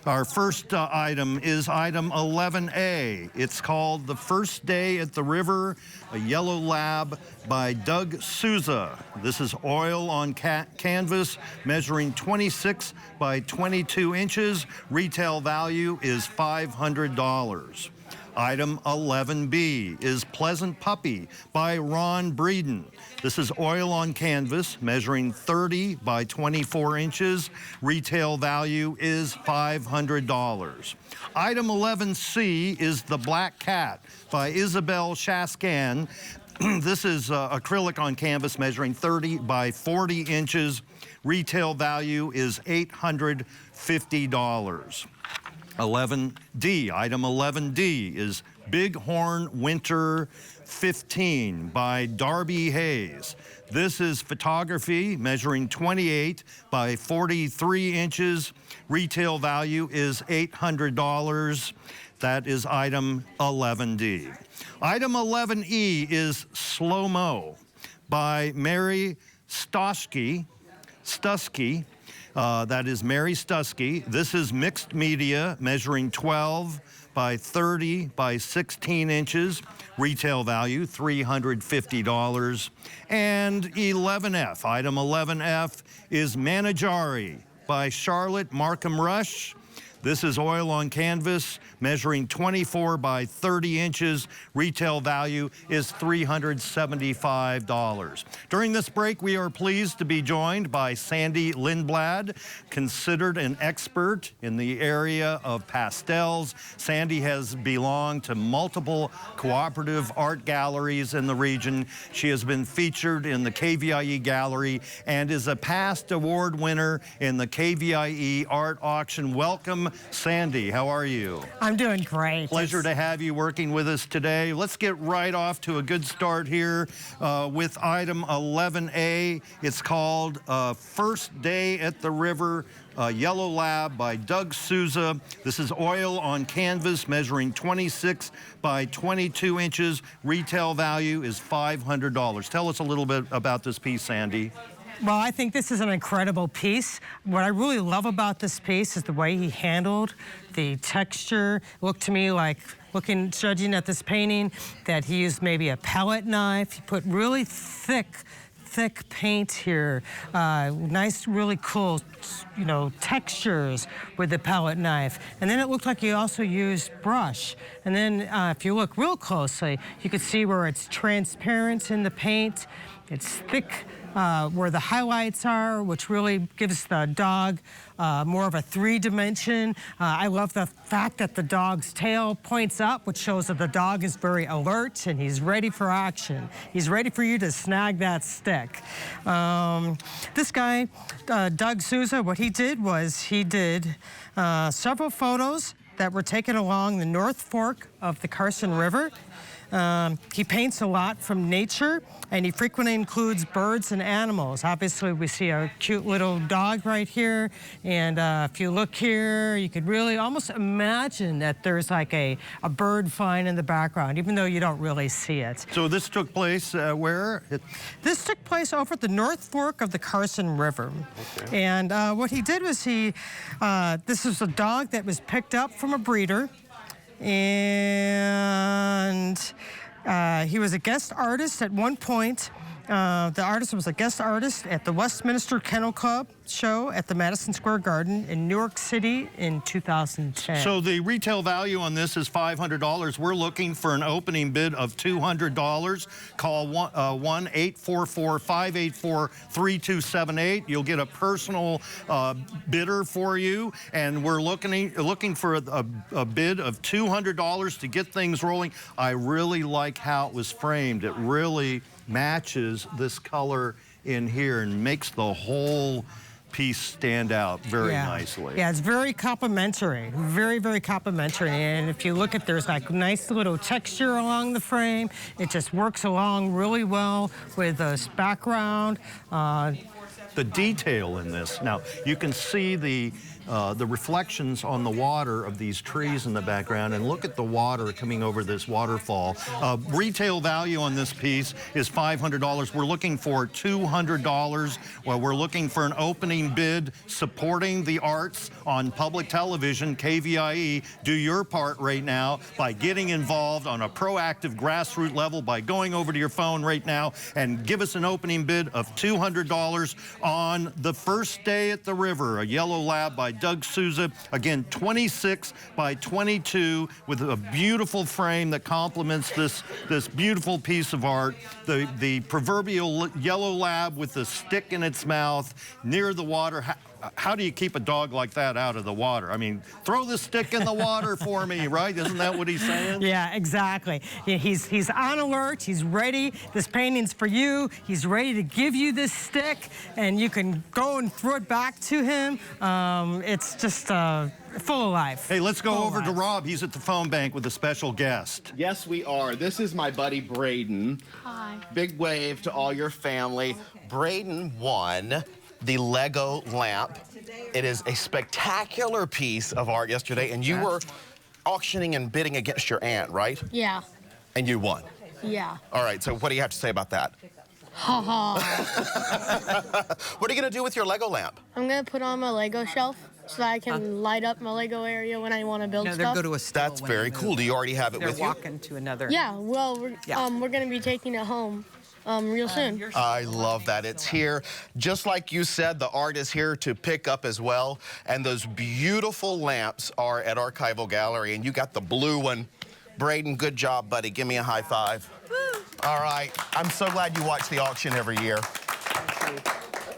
Speaker 10: Our first item is item 11A. It's called The First Day at the River, a Yellow Lab by Doug Souza. This is oil on canvas measuring 26 by 22 inches. Retail value is $500. Item 11B is Pleasant Puppy by Ron Breeden. This is oil on canvas measuring 30 by 24 inches. Retail value is $500. Item 11C is The Black Cat by Isabel Shaskan. This is acrylic on canvas measuring 30 by 40 inches. Retail value is $850. 11D, item 11D is Bighorn Winter 15 by Darby Hayes. This is photography measuring 28 by 43 inches. Retail value is $800. That is item 11D. Item 11E is Slow Mo by Mary Stusky. That is Mary Stusky. This is mixed media measuring 12 by 30 by 16 inches. Retail value $350. And 11F, item 11F is Manajari by Charlotte Markham Rush. This is oil on canvas measuring 24 by 30 inches. Retail value is $375. During this break, we are pleased to be joined by Sandy Lindblad, considered an expert in the area of pastels. Sandy has belonged to multiple cooperative art galleries in the region. She has been featured in the KVIE Gallery and is a past award winner in the KVIE Art Auction. Welcome, Sandy. How are you?
Speaker 11: I'm doing great.
Speaker 10: Pleasure to have you working with us today. Let's get right off to a good start here with item 11A. It's called First Day at the River, Yellow Lab by Doug Souza. This is oil on canvas measuring 26 by 22 inches. Retail value is $500. Tell us a little bit about this piece, Sandy.
Speaker 11: Well, I think this is an incredible piece. What I really love about this piece is the way he handled the texture. It looked to me like, judging at this painting, that he used maybe a palette knife. He put really thick paint here. Nice, really cool, textures with the palette knife. And then it looked like he also used brush. And then if you look real closely, you can see where it's transparent in the paint. It's thick where the highlights are, which really gives the dog more of a 3-dimension. I love the fact that the dog's tail points up, which shows that the dog is very alert and he's ready for action. He's ready for you to snag that stick. This guy, Doug Souza, what he did was he did several photos that were taken along the North Fork of the Carson River. He paints a lot from nature, and he frequently includes birds and animals. Obviously, we see a cute little dog right here, and if you look here, you could really almost imagine that there's like a bird flying in the background, even though you don't really see it.
Speaker 10: So this took place where?
Speaker 11: This took place over at the North Fork of the Carson River. Okay. And what he did was this is a dog that was picked up from a breeder. And he was a guest artist at one point. The artist was a guest artist at the Westminster Kennel Club show at the Madison Square Garden in New York City in 2010.
Speaker 10: So the retail value on this is $500. We're looking for an opening bid of $200. Call 1-844-584-3278. You'll get a personal bidder for you, and we're looking for a bid of $200 to get things rolling. I really like how it was framed. It really matches this color in here and makes the whole piece stand out very nicely.
Speaker 11: Yeah, it's very complimentary, very, very complimentary. And if you look at, there's like nice little texture along the frame. It just works along really well with this background.
Speaker 10: The detail in this. Now, you can see the reflections on the water of these trees in the background, and look at the water coming over this waterfall. Retail value on this piece is $500. We're looking for $200. Well, we're looking for an opening bid supporting the arts on public television, KVIE. Do your part right now by getting involved on a proactive grassroots level by going over to your phone right now and give us an opening bid of $200 on The First Day at the River, a yellow lab by Doug Souza. Again, 26 by 22 with a beautiful frame that complements this beautiful piece of art. The proverbial yellow lab with the stick in its mouth near the water. How do you keep a dog like that out of the water? I mean, throw the stick in the water for me, right? Isn't that what he's saying?
Speaker 11: Yeah, exactly. Yeah, he's on alert. He's ready. This painting's for you. He's ready to give you this stick, and you can go and throw it back to him. It's just full of life.
Speaker 10: Hey, let's go over to Rob. He's at the phone bank with a special guest.
Speaker 7: Yes, we are. This is my buddy Braden.
Speaker 9: Hi.
Speaker 7: Big wave to all your family. Braden won the Lego lamp. It is a spectacular piece of art yesterday, and you were auctioning and bidding against your aunt, right?
Speaker 9: Yeah.
Speaker 7: And you won.
Speaker 9: Yeah.
Speaker 7: All right, so what do you have to say about that?
Speaker 9: Ha ha.
Speaker 7: What are you gonna do with your Lego lamp?
Speaker 9: I'm gonna put on my Lego shelf so that I can light up my Lego area when I want to build stuff.
Speaker 12: Go to a
Speaker 7: That's very cool. Do you already have it with you?
Speaker 12: They're walking to another.
Speaker 9: Yeah, well, we're going to be taking it home real soon.
Speaker 7: I love that. It's here. Just like you said, the art is here to pick up as well. And those beautiful lamps are at Archival Gallery. And you got the blue one. Braden, good job, buddy. Give me a high five. Woo. All right. I'm so glad you watch the auction every year.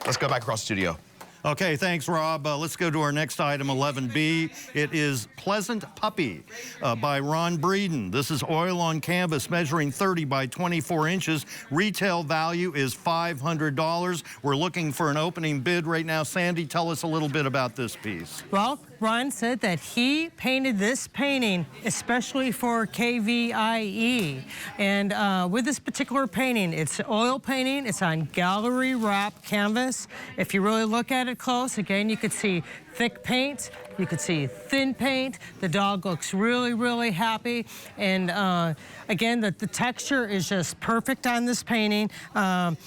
Speaker 7: Let's go back across the studio.
Speaker 10: Okay, thanks, Rob. Let's go to our next item, 11B. It is Pleasant Puppy by Ron Breeden. This is oil on canvas measuring 30 by 24 inches. Retail value is $500. We're looking for an opening bid right now. Sandy, tell us a little bit about this piece.
Speaker 11: Well, Ron said that he painted this painting especially for KVIE. And with this particular painting, it's oil painting. It's on gallery wrap canvas. If you really look at it close, again, you could see thick paint. You could see thin paint. The dog looks really, really happy. And again, the texture is just perfect on this painting. Ron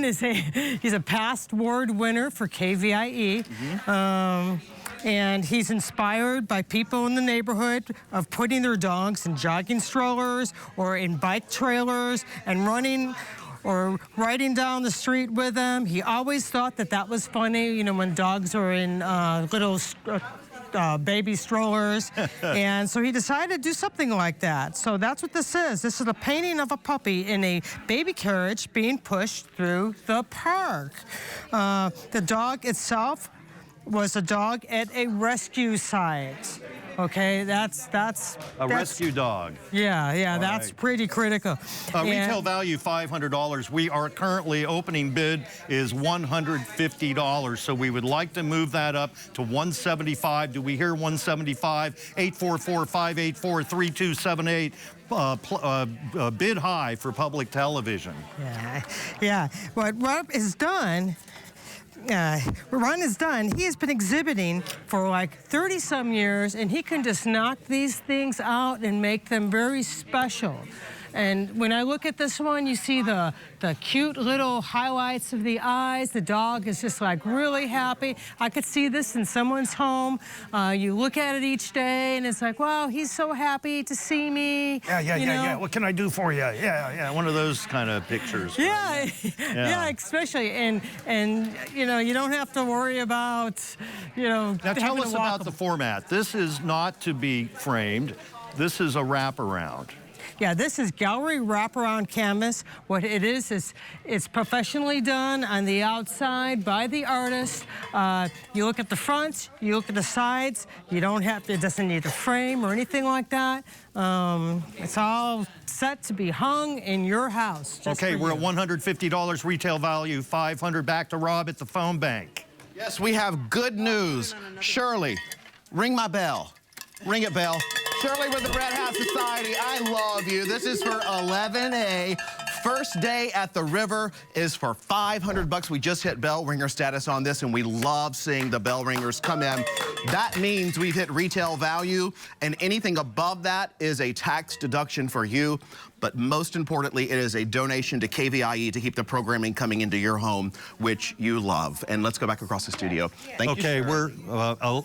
Speaker 11: is he's a past award winner for KVIE. And he's inspired by people in the neighborhood of putting their dogs in jogging strollers or in bike trailers and running or riding down the street with them. He always thought that that was funny, you know, when dogs are in little baby strollers. And so he decided to do something like that. So that's what this is. This is a painting of a puppy in a baby carriage being pushed through the park. The dog itself was a dog at a rescue site. Okay, that's
Speaker 10: a rescue dog.
Speaker 11: Yeah, that's pretty critical.
Speaker 10: Retail value $500. We are currently opening bid is $150. So we would like to move that up to $175. Do we hear $175? 844-584-3278. Bid high for public television.
Speaker 11: Yeah. What Rob has done. Ron is done. He has been exhibiting for like 30-some years, and he can just knock these things out and make them very special. And when I look at this one, you see the cute little highlights of the eyes. The dog is just like really happy. I could see this in someone's home. You look at it each day and it's like, wow, he's so happy to see me.
Speaker 10: Yeah. What can I do for you? Yeah. One of those kind of pictures.
Speaker 11: Yeah, yeah, especially. And you know, you don't have to worry about, you know,
Speaker 10: now tell us about the format. This is not to be framed. This is a wraparound.
Speaker 11: Yeah, this is gallery wraparound canvas. What it is it's professionally done on the outside by the artist. You look at the front, you look at the sides. You don't have to, it doesn't need a frame or anything like that. It's all set to be hung in your house.
Speaker 10: Okay, we're at $150 retail value, $500 back to Rob at the phone bank.
Speaker 7: Yes, we have good news. Shirley, ring my bell. Ring it, Bell. Shirley with the Red Hat Society, I love you. This is for 11A. First day at the river is for $500. We just hit bell ringer status on this, and we love seeing the bell ringers come in. That means we've hit retail value, and anything above that is a tax deduction for you. But most importantly, it is a donation to KVIE to keep the programming coming into your home, which you love. And let's go back across the studio. Thank you,
Speaker 10: Okay, we're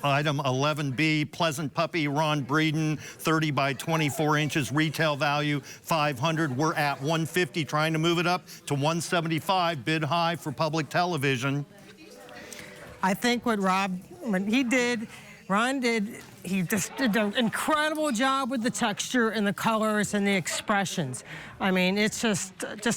Speaker 10: item 11B, Pleasant Puppy, Ron Breeden, 30 by 24 inches, retail value $500. We're at $150, trying to move it up to $175, bid high for public television.
Speaker 11: I think what Ron did, he just did an incredible job with the texture and the colors and the expressions. I mean, it's just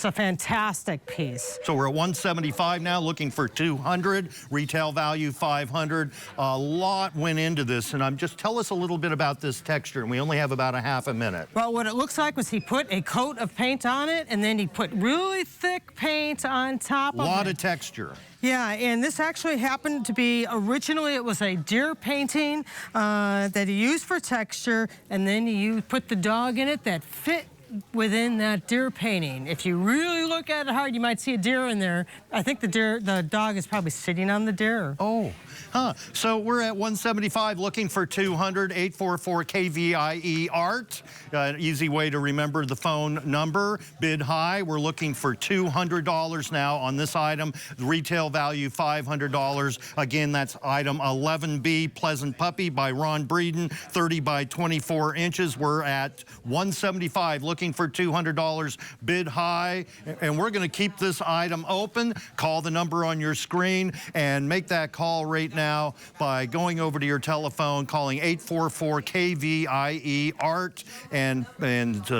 Speaker 11: a fantastic piece.
Speaker 10: So we're at $175 now, looking for $200, retail value $500. A lot went into this, and just tell us a little bit about this texture, and we only have about a half a minute.
Speaker 11: Well, what it looks like was he put a coat of paint on it, and then he put really thick paint on top of it.
Speaker 10: A lot of texture.
Speaker 11: Yeah, and this actually happened to be, originally it was a deer painting that he used for texture, and then you put the dog in it that fit within that deer painting. If you really look at it hard, you might see a deer in there. I think the dog is probably sitting on the deer.
Speaker 10: Oh, so we're at $175, looking for $200, 844 KVIE Art. Easy way to remember the phone number. Bid high, we're looking for $200 now on this item. Retail value $500. Again, that's item 11B, Pleasant Puppy by Ron Breeden, 30 by 24 inches. We're at $175, looking for $200, bid high. And we're gonna keep this item open. Call the number on your screen and make that call right now by going over to your telephone, calling 844 KVIE Art, and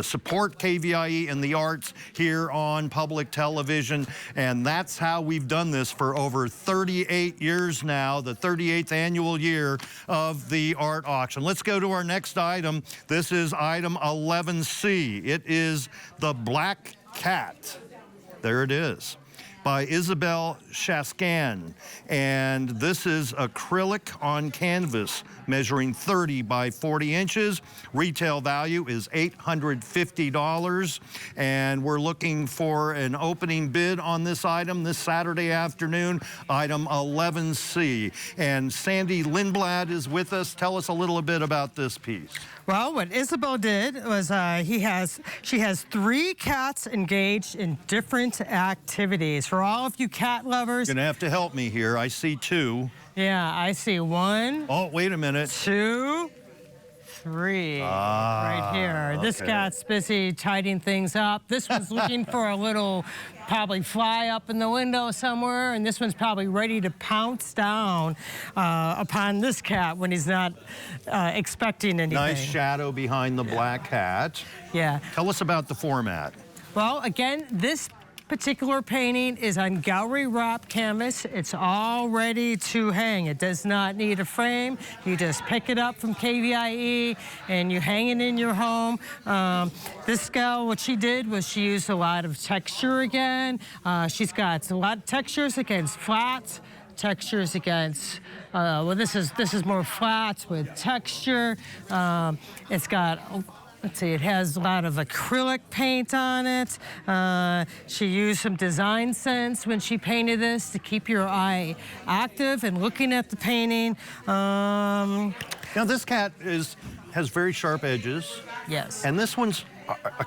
Speaker 10: support KVIE and the arts here on public television. And that's how we've done this for over 38 years now, the 38th annual year of the art auction. Let's go to our next item. This is item 11C. It is the Black Cat. There it is, by Isabel Shaskan. And this is acrylic on canvas, measuring 30 by 40 inches. Retail value is $850. And we're looking for an opening bid on this item this Saturday afternoon, item 11C. And Sandy Lindblad is with us. Tell us a little bit about this piece.
Speaker 11: Well, what Isabel did was she has 3 cats engaged in different activities. For all of you cat lovers.
Speaker 10: You're gonna have to help me here. I see 2.
Speaker 11: Yeah, I see 1.
Speaker 10: Oh, wait a minute.
Speaker 11: 2, 3. Right here. This cat's busy tidying things up. This one's looking for a little probably fly up in the window somewhere, and this one's probably ready to pounce down upon this cat when he's not expecting anything.
Speaker 10: Nice shadow behind the black cat.
Speaker 11: Yeah.
Speaker 10: Tell us about the format.
Speaker 11: Well, again, this particular painting is on gallery wrap canvas. It's all ready to hang. It does not need a frame. You just pick it up from KVIE and you hang it in your home. This gal, what she did was she used a lot of texture again. She's got a lot of textures against flats, textures against, well, this is more flats with texture. It's got, let's see, it has a lot of acrylic paint on it. She used some design sense when she painted this to keep your eye active and looking at the painting.
Speaker 10: Now this cat has very sharp edges.
Speaker 11: Yes.
Speaker 10: And this one's,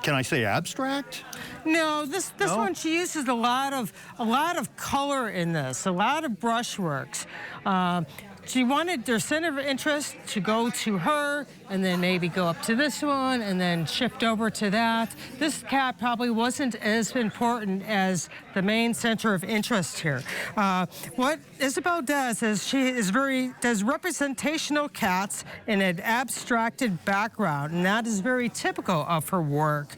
Speaker 10: can I say abstract?
Speaker 11: No, this one, she uses a lot of color in this, a lot of brushworks. She wanted their center of interest to go to her, and then maybe go up to this one, and then shift over to that. This cat probably wasn't as important as the main center of interest here. What Isabel does is she does representational cats in an abstracted background, and that is very typical of her work.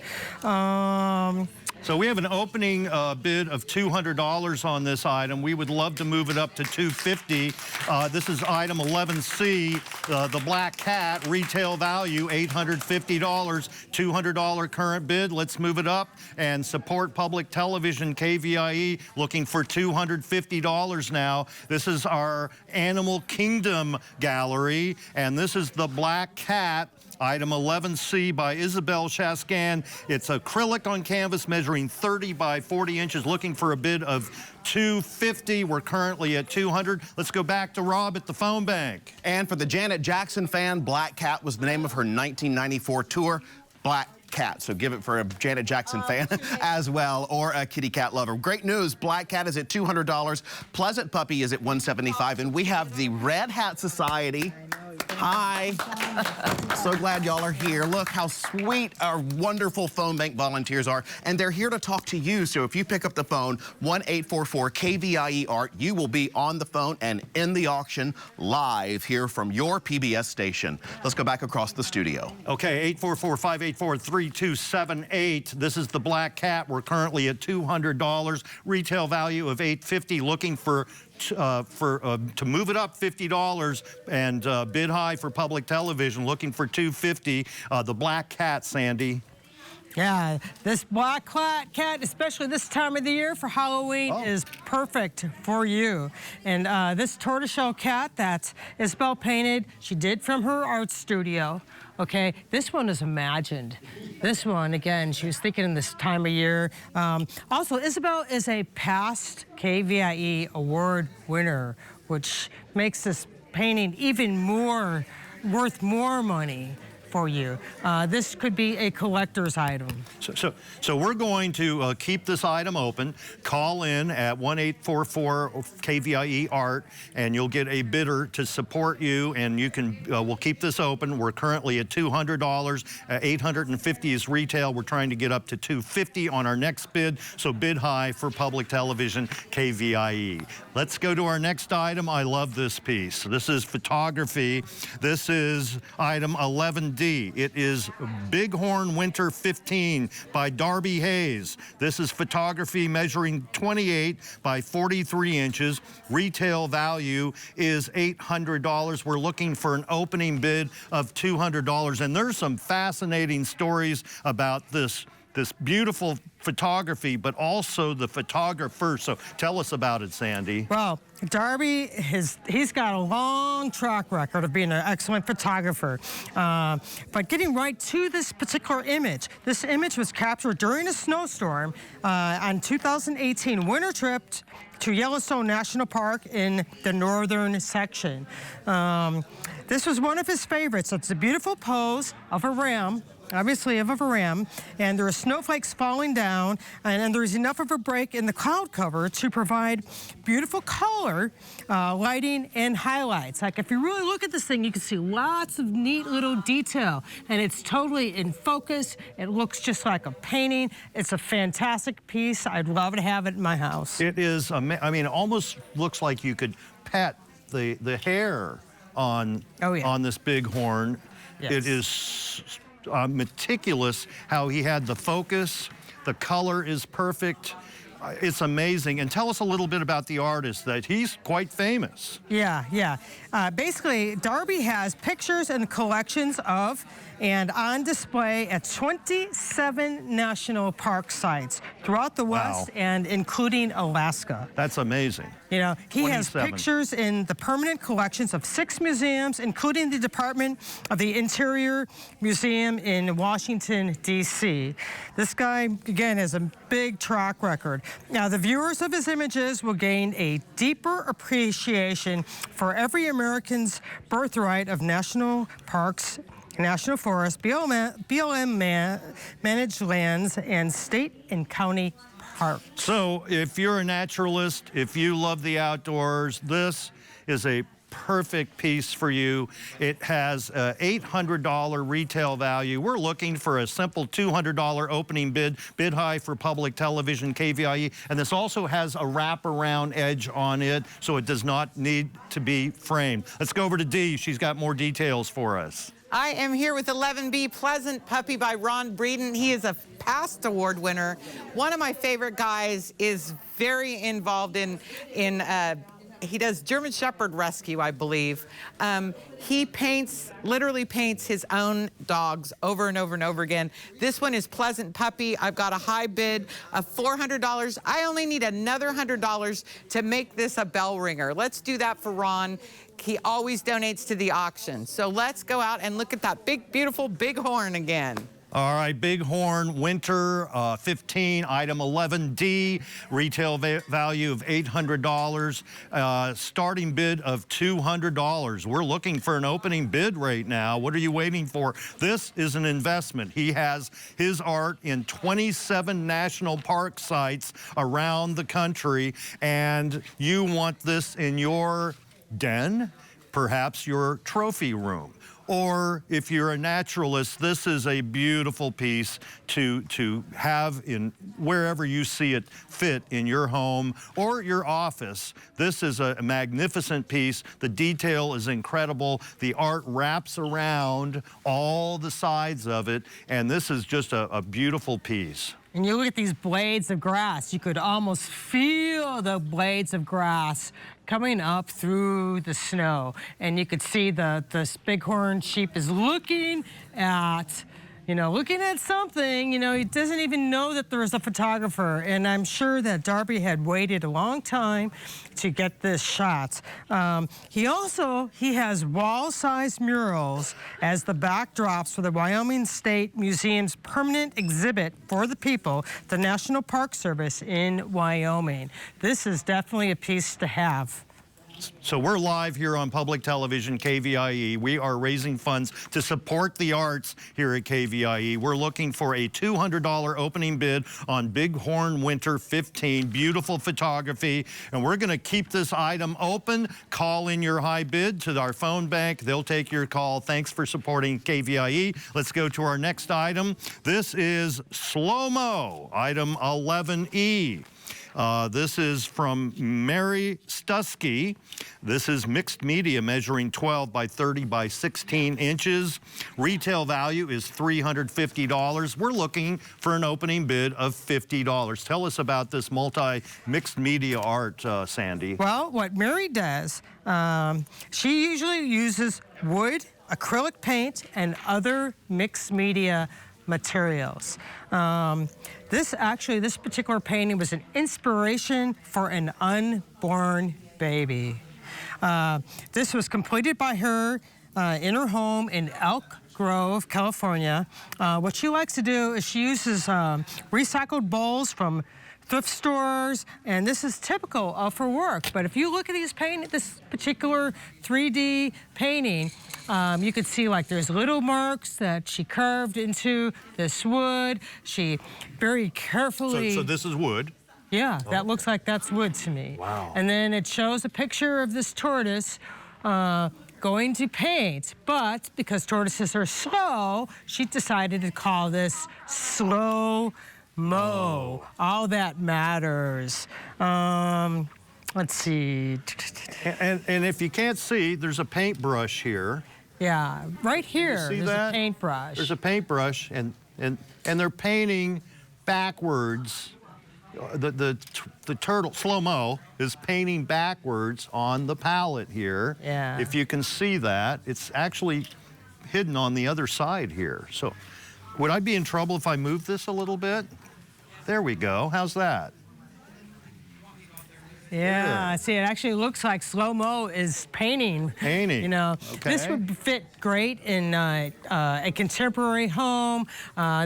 Speaker 10: So we have an opening bid of $200 on this item. We would love to move it up to $250. This is item 11C, the black cat, retail value $850, $200 current bid. Let's move it up and support public television, KVIE, looking for $250 now. This is our Animal Kingdom gallery, and this is the black cat. Item 11C by Isabel Chascan. It's acrylic on canvas measuring 30 by 40 inches, looking for a bid of $250. We're currently at $200. Let's go back to Rob at the phone bank.
Speaker 7: And for the Janet Jackson fan, Black Cat was the name of her 1994 tour. Black Cat, so give it for a Janet Jackson fan as well, or a kitty cat lover. Great news, Black Cat is at $200, Pleasant Puppy is at $175, and we have the Red Hat Society. Hi. So glad y'all are here. Look how sweet our wonderful phone bank volunteers are, and they're here to talk to you. So if you pick up the phone, 1-844-KVIE Art, you will be on the phone and in the auction live here from your PBS station. Let's go back across the studio.
Speaker 10: Okay, 844-584-3278. This is the black cat. We're currently at $200, retail value of $850. Looking to move it up $50 and bid high for public television, looking for $250. The black cat, Sandy.
Speaker 11: Yeah, this black cat, especially this time of the year for Halloween, is perfect for you. And this tortoiseshell cat that Isabel painted, she did from her art studio. Okay, this one is imagined. This one, again, she was thinking in this time of year. Also, Isabel is a past KVIE award winner, which makes this painting even more, worth more money for you. This could be a collector's item.
Speaker 10: So we're going to keep this item open. Call in at 1-844-KVIE Art, and you'll get a bidder to support you, and you can. We'll keep this open. We're currently at $200. $850 is retail. We're trying to get up to $250 on our next bid. So bid high for public television, KVIE. Let's go to our next item. I love this piece. This is photography. This is item 11D. It is Bighorn Winter 15 by Darby Hayes. This is photography measuring 28 by 43 inches. Retail value is $800. We're looking for an opening bid of $200. And there's some fascinating stories about this beautiful photography, but also the photographer. So tell us about it, Sandy.
Speaker 11: Well, Darby, he's got a long track record of being an excellent photographer. But getting right to this particular image, this image was captured during a snowstorm on 2018 winter trip to Yellowstone National Park in the northern section. This was one of his favorites. It's a beautiful pose of a ram, obviously of a ram, and there are snowflakes falling down, and there's enough of a break in the cloud cover to provide beautiful color, lighting, and highlights. Like if you really look at this thing, you can see lots of neat little detail, and it's totally in focus. It looks just like a painting. It's a fantastic piece. I'd love to have it in my house.
Speaker 10: It is, I mean, it almost looks like you could pet the hair on this bighorn.
Speaker 11: Yes.
Speaker 10: It is meticulous how he had the focus. The color is perfect. It's amazing. And tell us a little bit about the artist, that he's quite famous.
Speaker 11: Yeah. Basically, Darby has pictures and collections of and on display at 27 national park sites throughout the West and including Alaska.
Speaker 10: That's amazing.
Speaker 11: You know, he
Speaker 10: 27.
Speaker 11: has pictures in the permanent collections of 6 museums, including the Department of the Interior Museum in Washington, D.C. This guy, again, has a big track record. Now, the viewers of his images will gain a deeper appreciation for every American's birthright of national parks national forest, managed lands, and state and county parks.
Speaker 10: So if you're a naturalist, if you love the outdoors, this is a perfect piece for you. It has an $800 retail value. We're looking for a simple $200 opening bid high for public television, KVIE, and this also has a wraparound edge on it, so it does not need to be framed. Let's go over to Dee. She's got more details for us.
Speaker 1: I am here with 11B Pleasant Puppy by Ron Breeden. He is a past award winner. One of my favorite guys, is very involved in he does German Shepherd rescue, I believe. He literally paints his own dogs over and over and over again. This one is Pleasant Puppy. I've got a high bid of $400. I only need another $100 to make this a bell ringer. Let's do that for Ron. He always donates to the auction. So let's go out and look at that big, beautiful bighorn again.
Speaker 10: All right, Bighorn Winter 15, item 11D, retail value of $800, starting bid of $200. We're looking for an opening bid right now. What are you waiting for? This is an investment. He has his art in 27 national park sites around the country, and you want this in your den, perhaps your trophy room. Or if you're a naturalist, this is a beautiful piece to have in wherever you see it fit in your home or your office. This is a magnificent piece. The detail is incredible. The art wraps around all the sides of it, and this is just a beautiful piece.
Speaker 11: And you look at these blades of grass, you could almost feel the blades of grass coming up through the snow. And you could see this bighorn sheep is looking at something. He doesn't even know that there's a photographer. And I'm sure that Darby had waited a long time to get this shot. He has wall-sized murals as the backdrops for the Wyoming State Museum's permanent exhibit for the people, the National Park Service in Wyoming. This is definitely a piece to have.
Speaker 10: So we're live here on public television, KVIE. We are raising funds to support the arts here at KVIE. We're looking for a $200 opening bid on Bighorn Winter 15. Beautiful photography. And we're going to keep this item open. Call in your high bid to our phone bank. They'll take your call. Thanks for supporting KVIE. Let's go to our next item. This is Slow-Mo, item 11E. This is from Mary Stusky. This is mixed media measuring 12 by 30 by 16 inches. Retail value is $350. We're looking for an opening bid of $50. Tell us about this multi-mixed media art, Sandy.
Speaker 11: Well, what Mary does, she usually uses wood, acrylic paint, and other mixed media materials. This particular painting was an inspiration for an unborn baby. This was completed by her in her home in Elk Grove, California. What she likes to do is she uses recycled bowls from thrift stores, and this is typical of her work. But if you look at this particular 3D painting, you could see there's little marks that she carved into this wood. She very carefully...
Speaker 10: So this is wood?
Speaker 11: Yeah, that looks like that's wood to me.
Speaker 10: Wow.
Speaker 11: And then it shows a picture of this tortoise going to paint, but because tortoises are slow, she decided to call this Slow-Mo. All that matters. Let's see.
Speaker 10: And if you can't see, there's a paintbrush here.
Speaker 11: Yeah, right here, there's a paintbrush.
Speaker 10: There's a paintbrush, and they're painting backwards. The turtle, Slow-Mo, is painting backwards on the palette here.
Speaker 11: Yeah.
Speaker 10: If you can see that, it's actually hidden on the other side here. So would I be in trouble if I moved this a little bit? There we go. How's that?
Speaker 11: Yeah, see, it actually looks like slow-mo is painting.
Speaker 10: Painting.
Speaker 11: You know,
Speaker 10: Okay.
Speaker 11: This would fit great in a contemporary home.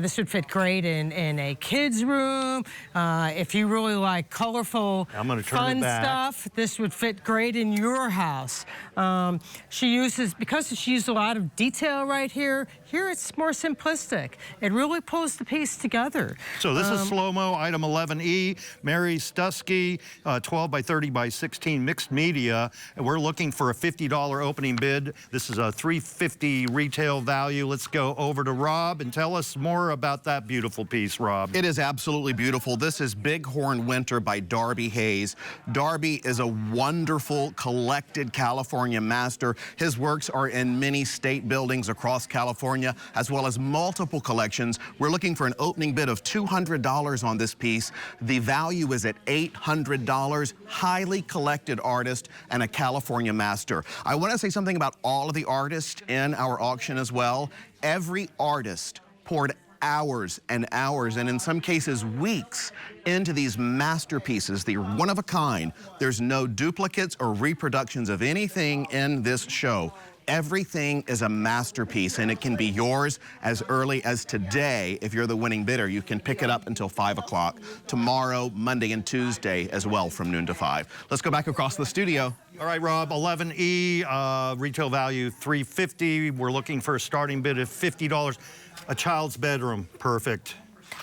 Speaker 11: This would fit great in a kid's room. If you really like colorful,
Speaker 10: I'm gonna turn
Speaker 11: fun
Speaker 10: it back.
Speaker 11: stuff, this would fit great in your house. Because she used a lot of detail right here. Here it's more simplistic. It really pulls the piece together.
Speaker 10: So this is slow-mo, item 11E, Mary Stusky, 12 by 30 by 16 mixed media. And we're looking for a $50 opening bid. This is a $350 retail value. Let's go over to Rob and tell us more about that beautiful piece, Rob.
Speaker 7: It is absolutely beautiful. This is Bighorn Winter by Darby Hayes. Darby is a wonderful, collected California master. His works are in many state buildings across California, as well as multiple collections. We're looking for an opening bid of $200 on this piece. The value is at $800. Highly collected artist and a California master. I want to say something about all of the artists in our auction as well. Every artist poured hours and hours, and in some cases weeks, into these masterpieces. They're one of a kind. There's no duplicates or reproductions of anything in this show. Everything is a masterpiece, and it can be yours as early as today. If you're the winning bidder, you can pick it up until 5 o'clock. Tomorrow, Monday, and Tuesday as well from noon to 5. Let's go back across the studio.
Speaker 10: All right, Rob, 11E, retail value $350. We're looking for a starting bid of $50. A child's bedroom, perfect.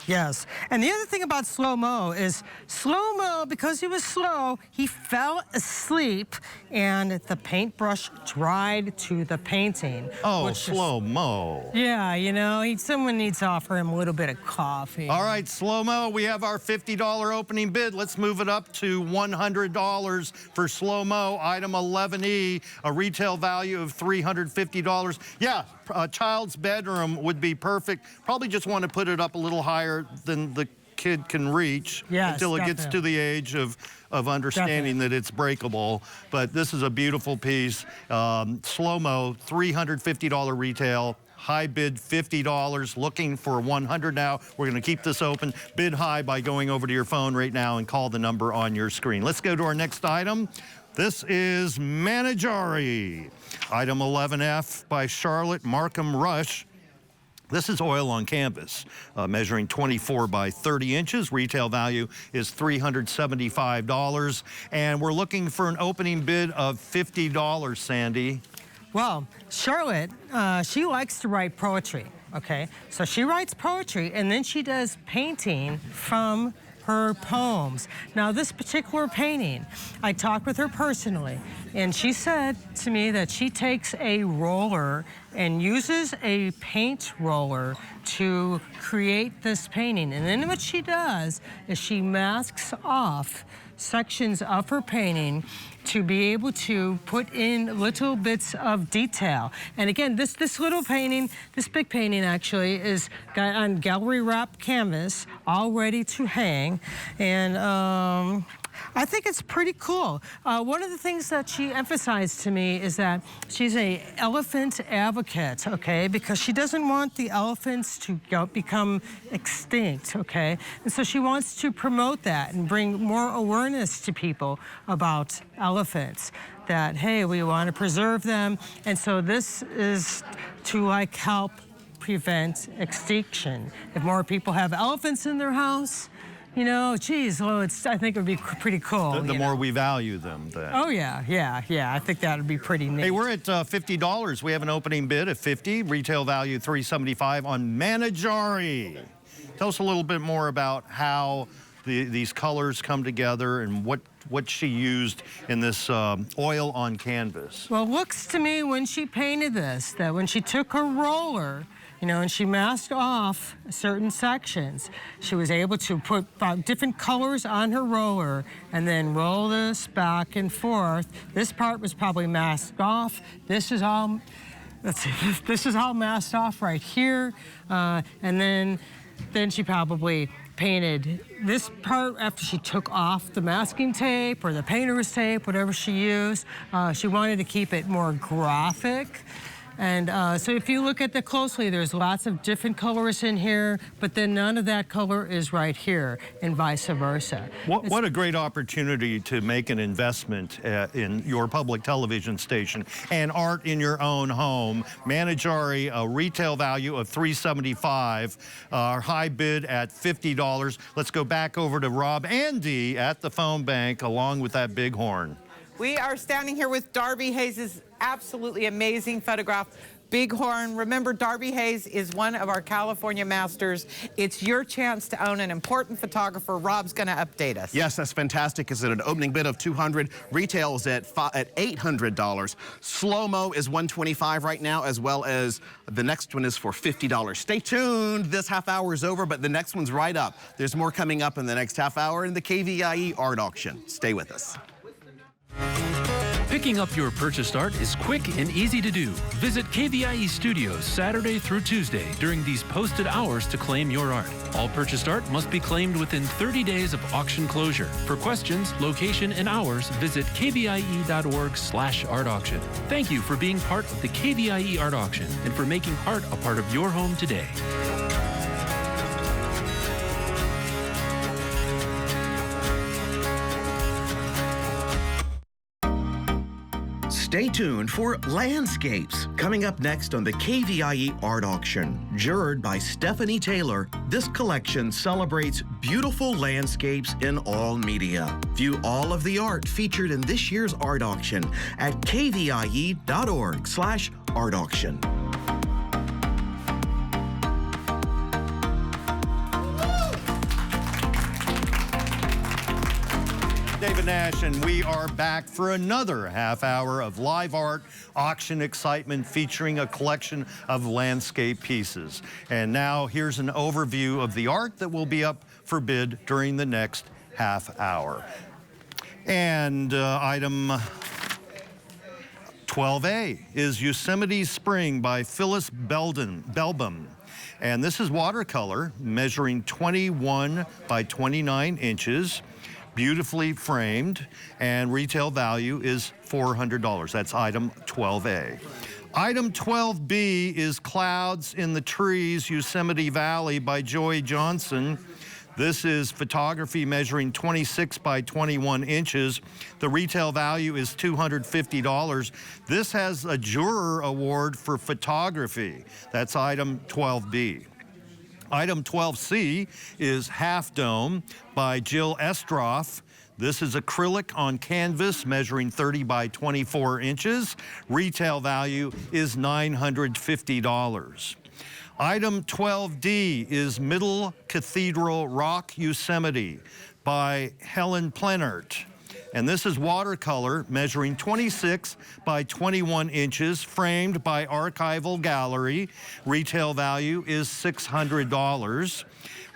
Speaker 11: Yes, and the other thing about slow-mo is slow-mo, because he was slow, he fell asleep and the paintbrush dried to the painting.
Speaker 10: Oh, slow-mo.
Speaker 11: Yeah, you know, someone needs to offer him a little bit of coffee.
Speaker 10: All right, slow-mo, we have our $50 opening bid. Let's move it up to $100 for slow-mo, item 11E, a retail value of $350. Yeah, a child's bedroom would be perfect. Probably just want to put it up a little higher than the kid can reach until it gets to the age of understanding that it's breakable. But this is a beautiful piece. Slow-mo, $350 retail. High bid, $50. Looking for $100 now. We're going to keep this open. Bid high by going over to your phone right now and call the number on your screen. Let's go to our next item. This is Manajari. Item 11F by Charlotte Markham Rush. This is oil on canvas, measuring 24 by 30 inches. Retail value is $375. And we're looking for an opening bid of $50, Sandy.
Speaker 11: Well, Charlotte, she likes to write poetry, okay? So she writes poetry, and then she does painting from her poems. Now, this particular painting, I talked with her personally, and she said to me that she takes a roller and uses a paint roller to create this painting. And then what she does is she masks off sections of her painting to be able to put in little bits of detail. And again, this little painting, this big painting actually, is got on gallery wrap canvas, all ready to hang. And I think it's pretty cool. One of the things that she emphasized to me is that she's an elephant advocate, okay? Because she doesn't want the elephants to become extinct, okay? And so she wants to promote that and bring more awareness to people about elephants, that, hey, we want to preserve them. And so this is to, like, help prevent extinction. If more people have elephants in their house, you know, geez, well, I think it would be pretty cool.
Speaker 10: The more we value them, then.
Speaker 11: Oh, yeah. I think that would be pretty neat.
Speaker 10: Hey, we're at $50. We have an opening bid at $50, retail value $375 on Manajari. Tell us a little bit more about how these colors come together and what she used in this oil on canvas.
Speaker 11: Well, it looks to me when she painted this, that when she took her roller, you know, and she masked off certain sections, she was able to put different colors on her roller and then roll this back and forth. This part was probably masked off. This is all, let's see, this is all masked off right here. And then she probably painted this part after she took off the masking tape or the painter's tape, whatever she used. She wanted to keep it more graphic. And so if you look at it closely, there's lots of different colors in here, but then none of that color is right here, and vice versa.
Speaker 10: What a great opportunity to make an investment in your public television station and art in your own home. Managari, a retail value of $375, our high bid at $50. Let's go back over to Rob and Dee at the phone bank along with that bighorn.
Speaker 1: We are standing here with Darby Hayes' absolutely amazing photograph, Bighorn. Remember, Darby Hayes is one of our California masters. It's your chance to own an important photographer. Rob's going to update us.
Speaker 7: Yes, that's fantastic. It's at an opening bid of $200. Retails at $800. Slow-mo is $125 right now, as well as the next one is for $50. Stay tuned. This half hour is over, but the next one's right up. There's more coming up in the next half hour in the KVIE Art Auction. Stay with us.
Speaker 3: Picking up your purchased art is quick and easy to do. Visit KVIE Studios Saturday through Tuesday during these posted hours to claim your art. All purchased art must be claimed within 30 days of auction closure. For questions, location, and hours, visit kvie.org/art auction. Thank you for being part of the KVIE Art Auction and for making art a part of your home today.
Speaker 6: Stay tuned for Landscapes, coming up next on the KVIE Art Auction. Jurred by Stephanie Taylor, this collection celebrates beautiful landscapes in all media. View all of the art featured in this year's art auction at kvie.org/art auction.
Speaker 10: David Nash, and we are back for another half hour of live art auction excitement featuring a collection of landscape pieces. And now here's an overview of the art that will be up for bid during the next half hour. And item 12A is Yosemite Spring by Phyllis Belbum. And this is watercolor, measuring 21 by 29 inches. Beautifully framed, and retail value is $400. That's item 12A. Item 12B is Clouds in the Trees, Yosemite Valley by Joy Johnson. This is photography measuring 26 by 21 inches. The retail value is $250. This has a juror award for photography. That's item 12B. Item 12C is Half Dome by Jill Estroff. This is acrylic on canvas measuring 30 by 24 inches. Retail value is $950. Item 12D is Middle Cathedral Rock Yosemite by Helen Plenert. And this is watercolor measuring 26 by 21 inches, framed by Archival Gallery. Retail value is $600.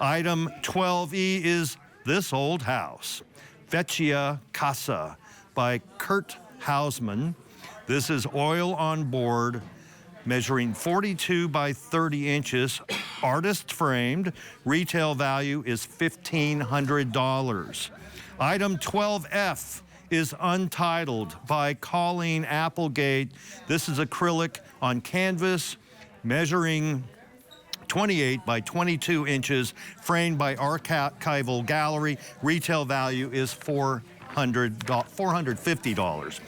Speaker 10: Item 12E is This Old House, Vecchia Casa by Kurt Hausman. This is oil on board, measuring 42 by 30 inches, artist framed. Retail value is $1,500. Item 12F is Untitled by Colleen Applegate. This is acrylic on canvas, measuring 28 by 22 inches, framed by Archival Gallery. Retail value is $450.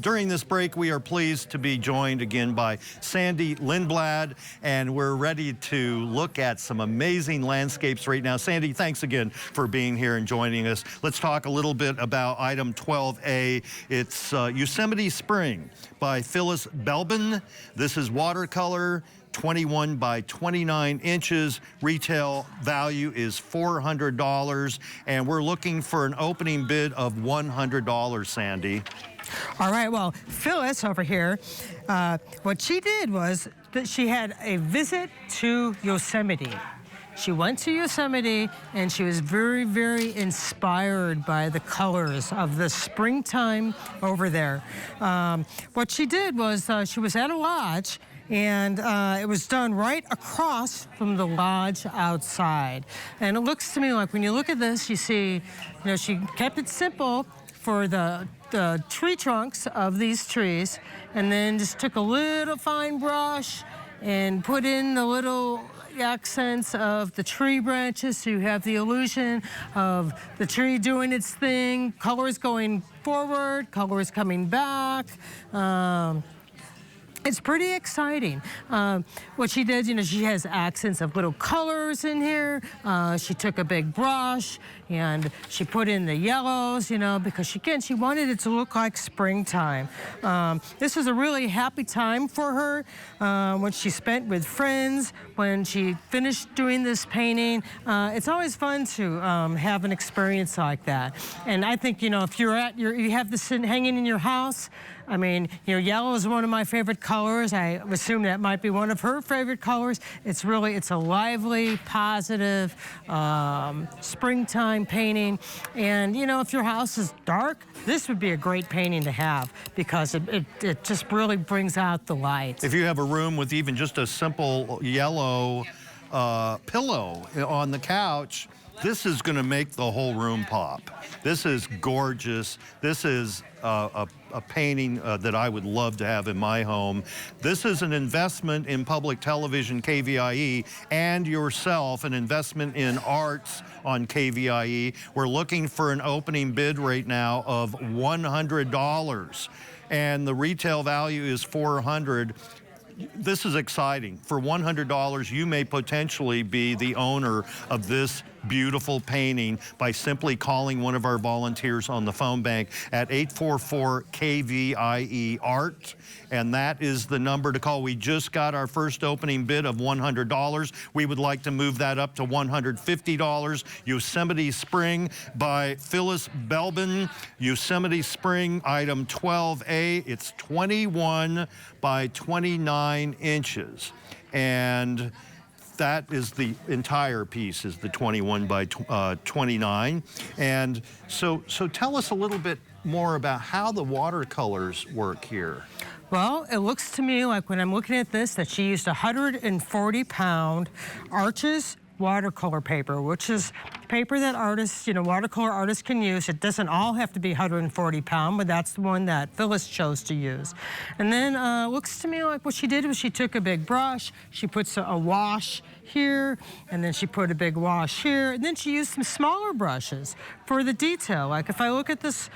Speaker 10: During this break, we are pleased to be joined again by Sandy Lindblad, and we're ready to look at some amazing landscapes right now. Sandy, thanks again for being here and joining us. Let's talk a little bit about item 12A. It's Yosemite Spring by Phyllis Belbin. This is watercolor, 21 by 29 inches. Retail value is $400, and we're looking for an opening bid of $100, Sandy.
Speaker 11: All right, well, Phyllis over here, what she did was that she had a visit to Yosemite. She went to Yosemite, and she was very, very inspired by the colors of the springtime over there. What she did was she was at a lodge, and it was done right across from the lodge outside. And it looks to me like when you look at this, you see, she kept it simple for the the tree trunks of these trees, and then just took a little fine brush and put in the little accents of the tree branches, so you have the illusion of the tree doing its thing, colors going forward, colors coming back. It's pretty exciting. What she did, you know, she has accents of little colors in here. She took a big brush and she put in the yellows, you know, because she wanted it to look like springtime. This was a really happy time for her when she spent with friends, when she finished doing this painting. It's always fun to have an experience like that. And I think, you know, if you have this hanging in your house, I mean, you know, yellow is one of my favorite colors. I assume that might be one of her favorite colors. It's a lively, positive, springtime painting. And, you know, if your house is dark, this would be a great painting to have because it just really brings out the light.
Speaker 10: If you have a room with even just a simple yellow pillow on the couch, this is going to make the whole room pop. This is gorgeous. This is a painting that I would love to have in my home. This is an investment in public television, KVIE, and yourself, an investment in arts on KVIE. We're looking for an opening bid right now of $100, and the retail value is $400. This is exciting. For $100, you may potentially be the owner of this beautiful painting by simply calling one of our volunteers on the phone bank at 844-KVIE Art, and that is the number to call. We just got our first opening bid of $100. We would like to move that up to $150. Yosemite Spring by Phyllis Belbin. Yosemite Spring, item 12A. It's 21 by 29 inches. And that is the entire piece, is the 21 by 29. And so tell us a little bit more about how the watercolors work here.
Speaker 11: Well, it looks to me like when I'm looking at this that she used 140-pound Arches watercolor paper, which is paper that artists, you know, watercolor artists can use. It doesn't all have to be 140-pound, but that's the one that Phyllis chose to use. And then looks to me like what she did was she took a big brush, she puts a wash here, and then she put a big wash here, and then she used some smaller brushes for the detail. Like if I look at this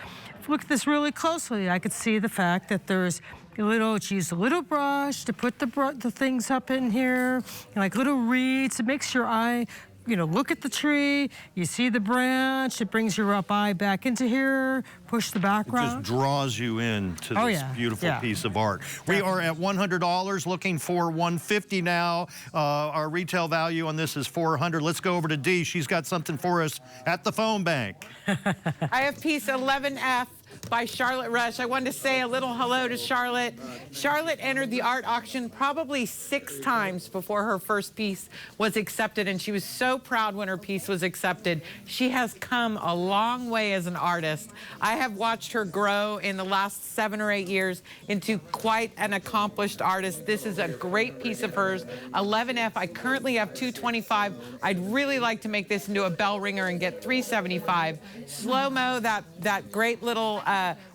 Speaker 11: really closely, I could see the fact that there's she used a little brush to put the things up in here, like little reeds. It makes your eye, you know, look at the tree, you see the branch, it brings your eye back into here, push the background.
Speaker 10: It just draws you in to this beautiful piece of art. We are at $100, looking for $150 now. Our retail value on this is $400. Let's go over to Dee. She's got something for us at the phone bank.
Speaker 1: I have piece 11F by Charlotte Rush. I wanted to say a little hello to Charlotte. Charlotte entered the art auction probably 6 times before her first piece was accepted, and she was so proud when her piece was accepted. She has come a long way as an artist. I have watched her grow in the last 7 or 8 years into quite an accomplished artist. This is a great piece of hers. 11F, I currently have 225. I'd really like to make this into a bell ringer and get 375. Slow-mo, that great little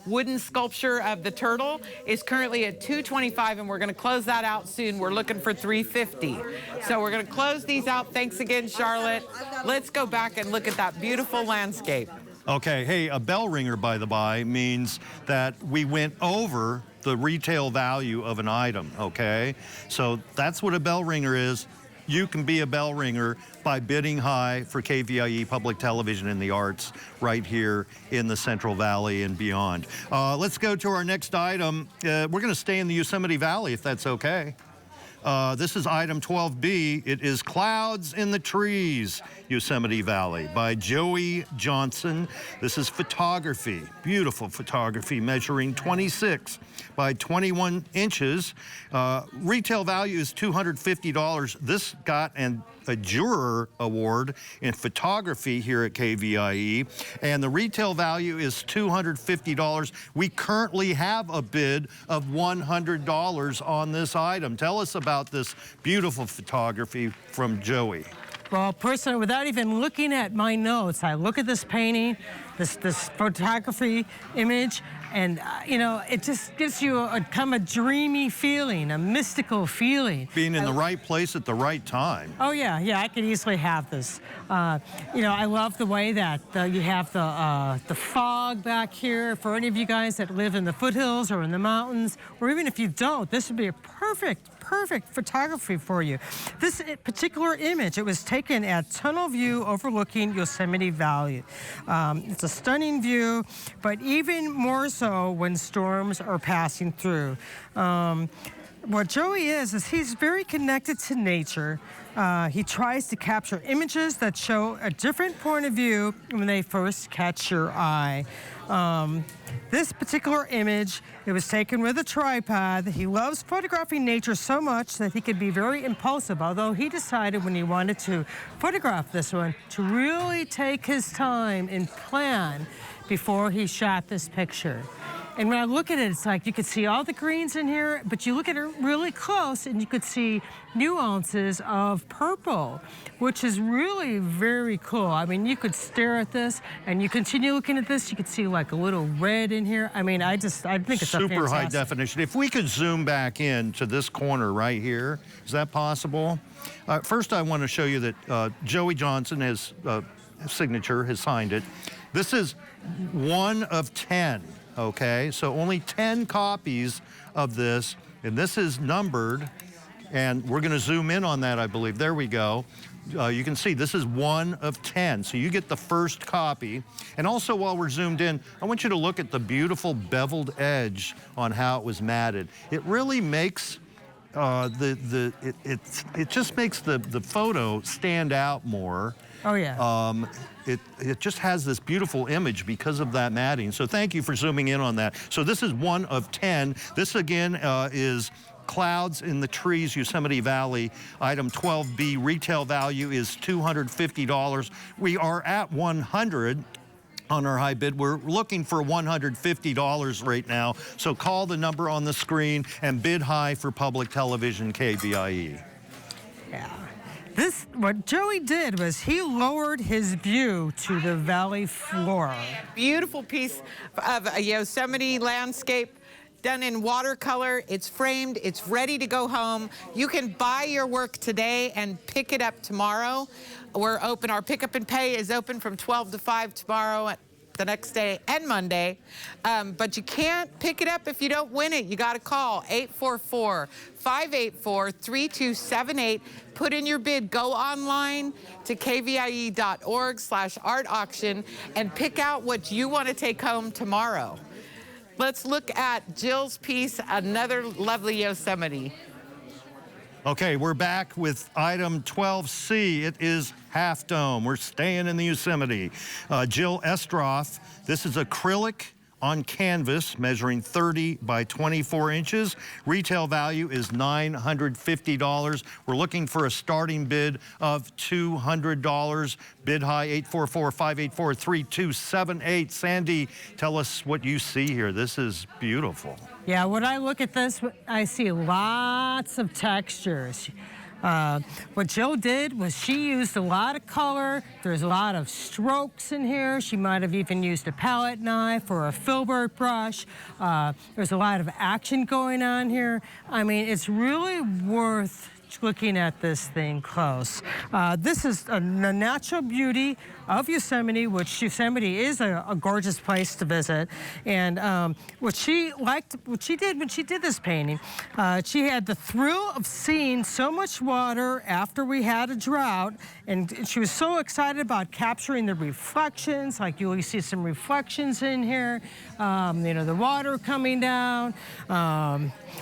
Speaker 1: wooden sculpture of the turtle is currently at 225, and we're going to close that out soon. We're looking for 350. So we're going to close these out. Thanks again, Charlotte. Let's go back and look at that beautiful landscape.
Speaker 10: Okay, hey, a bell ringer, by the by, means that we went over the retail value of an item, okay? So that's what a bell ringer is. You can be a bell ringer by bidding high for KVIE Public Television and the Arts right here in the Central Valley and beyond. Let's go to our next item. We're going to stay in the Yosemite Valley, if that's okay. This is item 12B. It is Clouds in the Trees, Yosemite Valley by Joey Johnson. This is photography, beautiful photography, measuring 26 by 21 inches. Retail value is $250. This got a juror award in photography here at KVIE, and the retail value is $250. We currently have a bid of $100 on this item. Tell us about this beautiful photography from Joey.
Speaker 11: Well, personally, without even looking at my notes, I look at this painting, this photography image. And, you know, it just gives you a kind of a dreamy feeling, a mystical feeling.
Speaker 10: Being in the right place at the right time.
Speaker 11: Oh, yeah, I could easily have this. You know, I love the way that you have the fog back here. For any of you guys that live in the foothills or in the mountains, or even if you don't, this would be a perfect photography for you. This particular image, it was taken at tunnel view overlooking Yosemite Valley. It's a stunning view, but even more so when storms are passing through. What Joey is he's very connected to nature. He tries to capture images that show a different point of view when they first catch your eye. This particular image, it was taken with a tripod. He loves photographing nature so much that he could be very impulsive, although he decided when he wanted to photograph this one to really take his time and plan before he shot this picture. And when I look at it, it's like you could see all the greens in here, but you look at it really close and you could see nuances of purple, which is really very cool. I mean, you could stare at this and you continue looking at this, you could see like a little red in here. I mean, I think it's
Speaker 10: super high definition. If we could zoom back in to this corner right here, is that possible? First, I want to show you that Joey Johnson, his signature, has signed it. This is 1 of 10. Okay, so only 10 copies of this, and this is numbered, and we're going to zoom in on that, I believe. There we go. You can see this is 1 of 10, so you get the first copy. And also, while we're zoomed in, I want you to look at the beautiful beveled edge on how it was matted. It really makes it just makes the photo stand out more.
Speaker 11: Oh, yeah.
Speaker 10: It just has this beautiful image because of that matting. So thank you for zooming in on that. So this is 1 of 10. This, again, is Clouds in the Trees, Yosemite Valley, item 12B. Retail value is $250. We are at $100 on our high bid. We're looking for $150 right now. So call the number on the screen and bid high for public television KVIE.
Speaker 11: Yeah. What Joey did was he lowered his view to the valley floor.
Speaker 1: Beautiful piece of a Yosemite landscape done in watercolor. It's framed, it's ready to go home. You can buy your work today and pick it up tomorrow. We're open, our pick up and pay is open from 12 to 5 tomorrow, the next day and Monday. But you can't pick it up if you don't win it. You got to call 844-584-3278. Put in your bid. Go online to kvie.org/art auction and pick out what you want to take home tomorrow. Let's look at Jill's piece, another lovely Yosemite.
Speaker 10: Okay, we're back with item 12C. It is Half Dome. We're staying in the Yosemite. Jill Estroff, this is acrylic on canvas measuring 30 by 24 inches. Retail value is $950. We're looking for a starting bid of $200. Bid high 844-584-3278. Sandy, tell us what you see here. This is beautiful.
Speaker 11: Yeah, when I look at this, I see lots of textures. What Jill did was she used a lot of color. There's a lot of strokes in here. She might have even used a palette knife or a filbert brush. There's a lot of action going on here. I mean, it's really worth looking at this thing close. This is the natural beauty of Yosemite, which Yosemite is a gorgeous place to visit. And what she did when she did this painting, she had the thrill of seeing so much water after we had a drought, and she was so excited about capturing the reflections. Like you see some reflections in here, you know, the water coming down.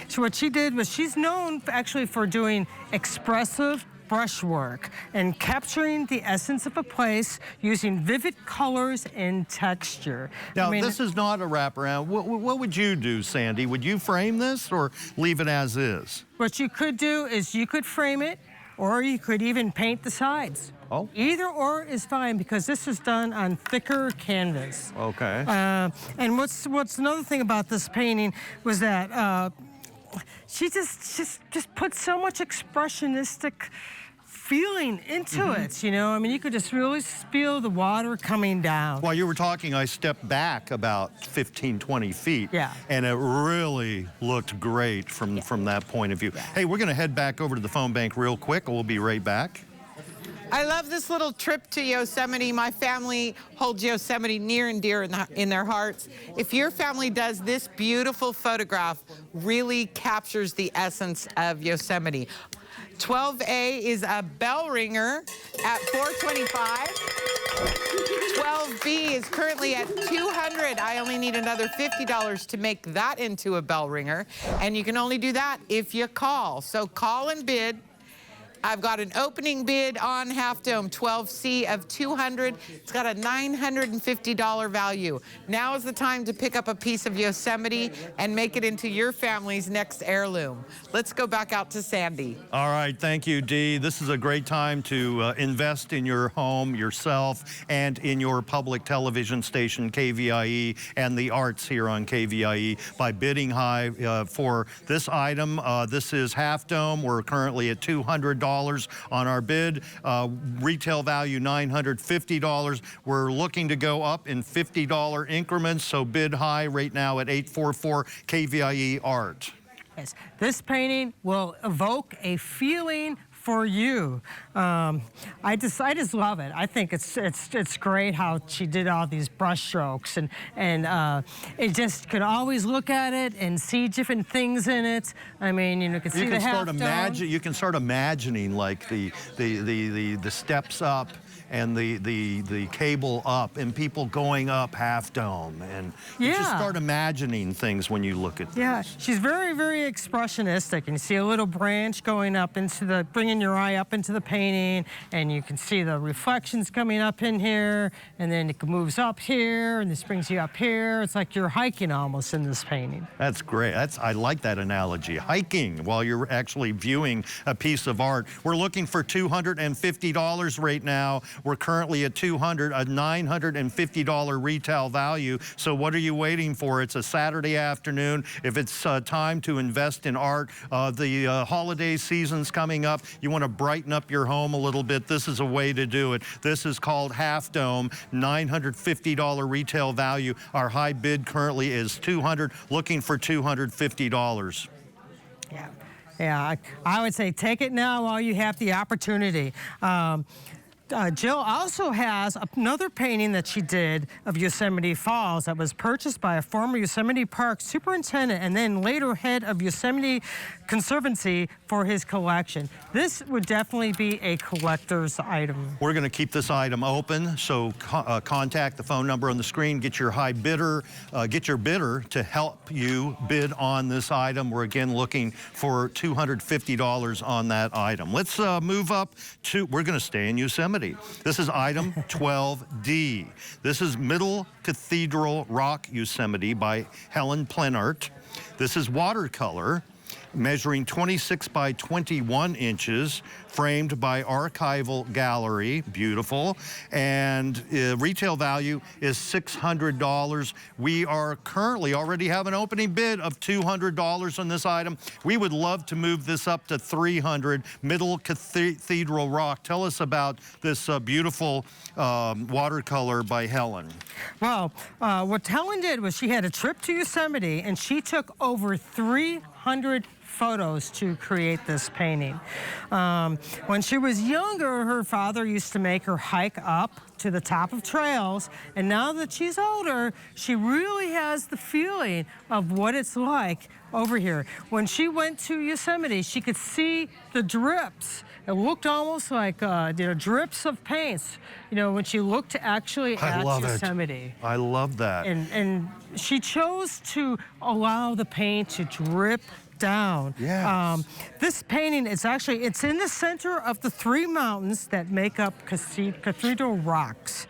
Speaker 11: So what she did was she's known actually for doing expressive brushwork and capturing the essence of a place using vivid colors and texture.
Speaker 10: Now, this is not a wraparound. What would you do, Sandy? Would you frame this or leave it as is?
Speaker 11: What you could do is you could frame it, or you could even paint the sides.
Speaker 10: Oh.
Speaker 11: Either or is fine because this is done on thicker canvas.
Speaker 10: Okay.
Speaker 11: And what's another thing about this painting was that she just put so much expressionistic feeling into it, you know? I mean, you could just really feel the water coming down.
Speaker 10: While you were talking, I stepped back about 15, 20 feet.
Speaker 11: Yeah.
Speaker 10: And it really looked great from that point of view.
Speaker 11: Yeah.
Speaker 10: Hey, we're going to head back over to the phone bank real quick, and we'll be right back.
Speaker 1: I love this little trip to Yosemite. My family holds Yosemite near and dear in their hearts. If your family does, this beautiful photograph really captures the essence of Yosemite. 12A is a bell ringer at $425. 12B is currently at $200. I only need another $50 to make that into a bell ringer. And you can only do that if you call. So call and bid. I've got an opening bid on Half Dome 12C of $200. It's got a $950 value. Now is the time to pick up a piece of Yosemite and make it into your family's next heirloom. Let's go back out to Sandy.
Speaker 10: All right, thank you, Dee. This is a great time to invest in your home, yourself, and in your public television station, KVIE, and the arts here on KVIE by bidding high for this item. This is Half Dome. We're currently at $200 on our bid. Retail value $950. We're looking to go up in $50 increments, so bid high right now at 844 KVIE Art.
Speaker 11: Yes. This painting will evoke a feeling for you. I just love it. I think it's great how she did all these brush strokes, and it just could always look at it and see different things in it. I mean, you know, you can start imagining like the steps up and the cable up and people going up Half Dome, and you just start imagining things when you look at this. Yeah, she's very, very expressionistic, and you see a little branch going up into bringing your eye up into the painting, and you can see the reflections coming up in here, and then it moves up here, and this brings you up here. It's like you're hiking almost in this painting.
Speaker 10: That's great. I like that analogy. Hiking while you're actually viewing a piece of art. We're looking for $250 right now. We're currently at $200, a $950 retail value. So what are you waiting for? It's a Saturday afternoon. If it's time to invest in art, the holiday season's coming up. You want to brighten up your home a little bit. This is a way to do it. This is called Half Dome, $950 retail value. Our high bid currently is $200, looking for $250.
Speaker 11: Yeah, I would say take it now while you have the opportunity. Jill also has another painting that she did of Yosemite Falls that was purchased by a former Yosemite Park superintendent and then later head of Yosemite Conservancy for his collection. This would definitely be a collector's item.
Speaker 10: We're going to keep this item open, so contact the phone number on the screen, get your high bidder, get your bidder to help you bid on this item. We're again looking for $250 on that item. Let's move up to, we're going to stay in Yosemite. This is item 12D. This is Middle Cathedral Rock Yosemite by Helen Plenart. This is watercolor, measuring 26 by 21 inches, framed by Archival Gallery. Beautiful. And retail value is $600. We are currently already have an opening bid of $200 on this item. We would love to move this up to $300. Middle Cathedral Rock. Tell us about this beautiful watercolor by Helen.
Speaker 11: Well, what Helen did was she had a trip to Yosemite, and she took over 300 photos to create this painting. When she was younger, her father used to make her hike up to the top of trails, and now that she's older, she really has the feeling of what it's like over here. When she went to Yosemite, she could see the drips. It looked almost like drips of paints, when she looked actually at Yosemite.
Speaker 10: I love that.
Speaker 11: And she chose to allow the paint to drip down.
Speaker 10: Yes.
Speaker 11: This painting is it's in the center of the three mountains that make up Cathedral Rocks.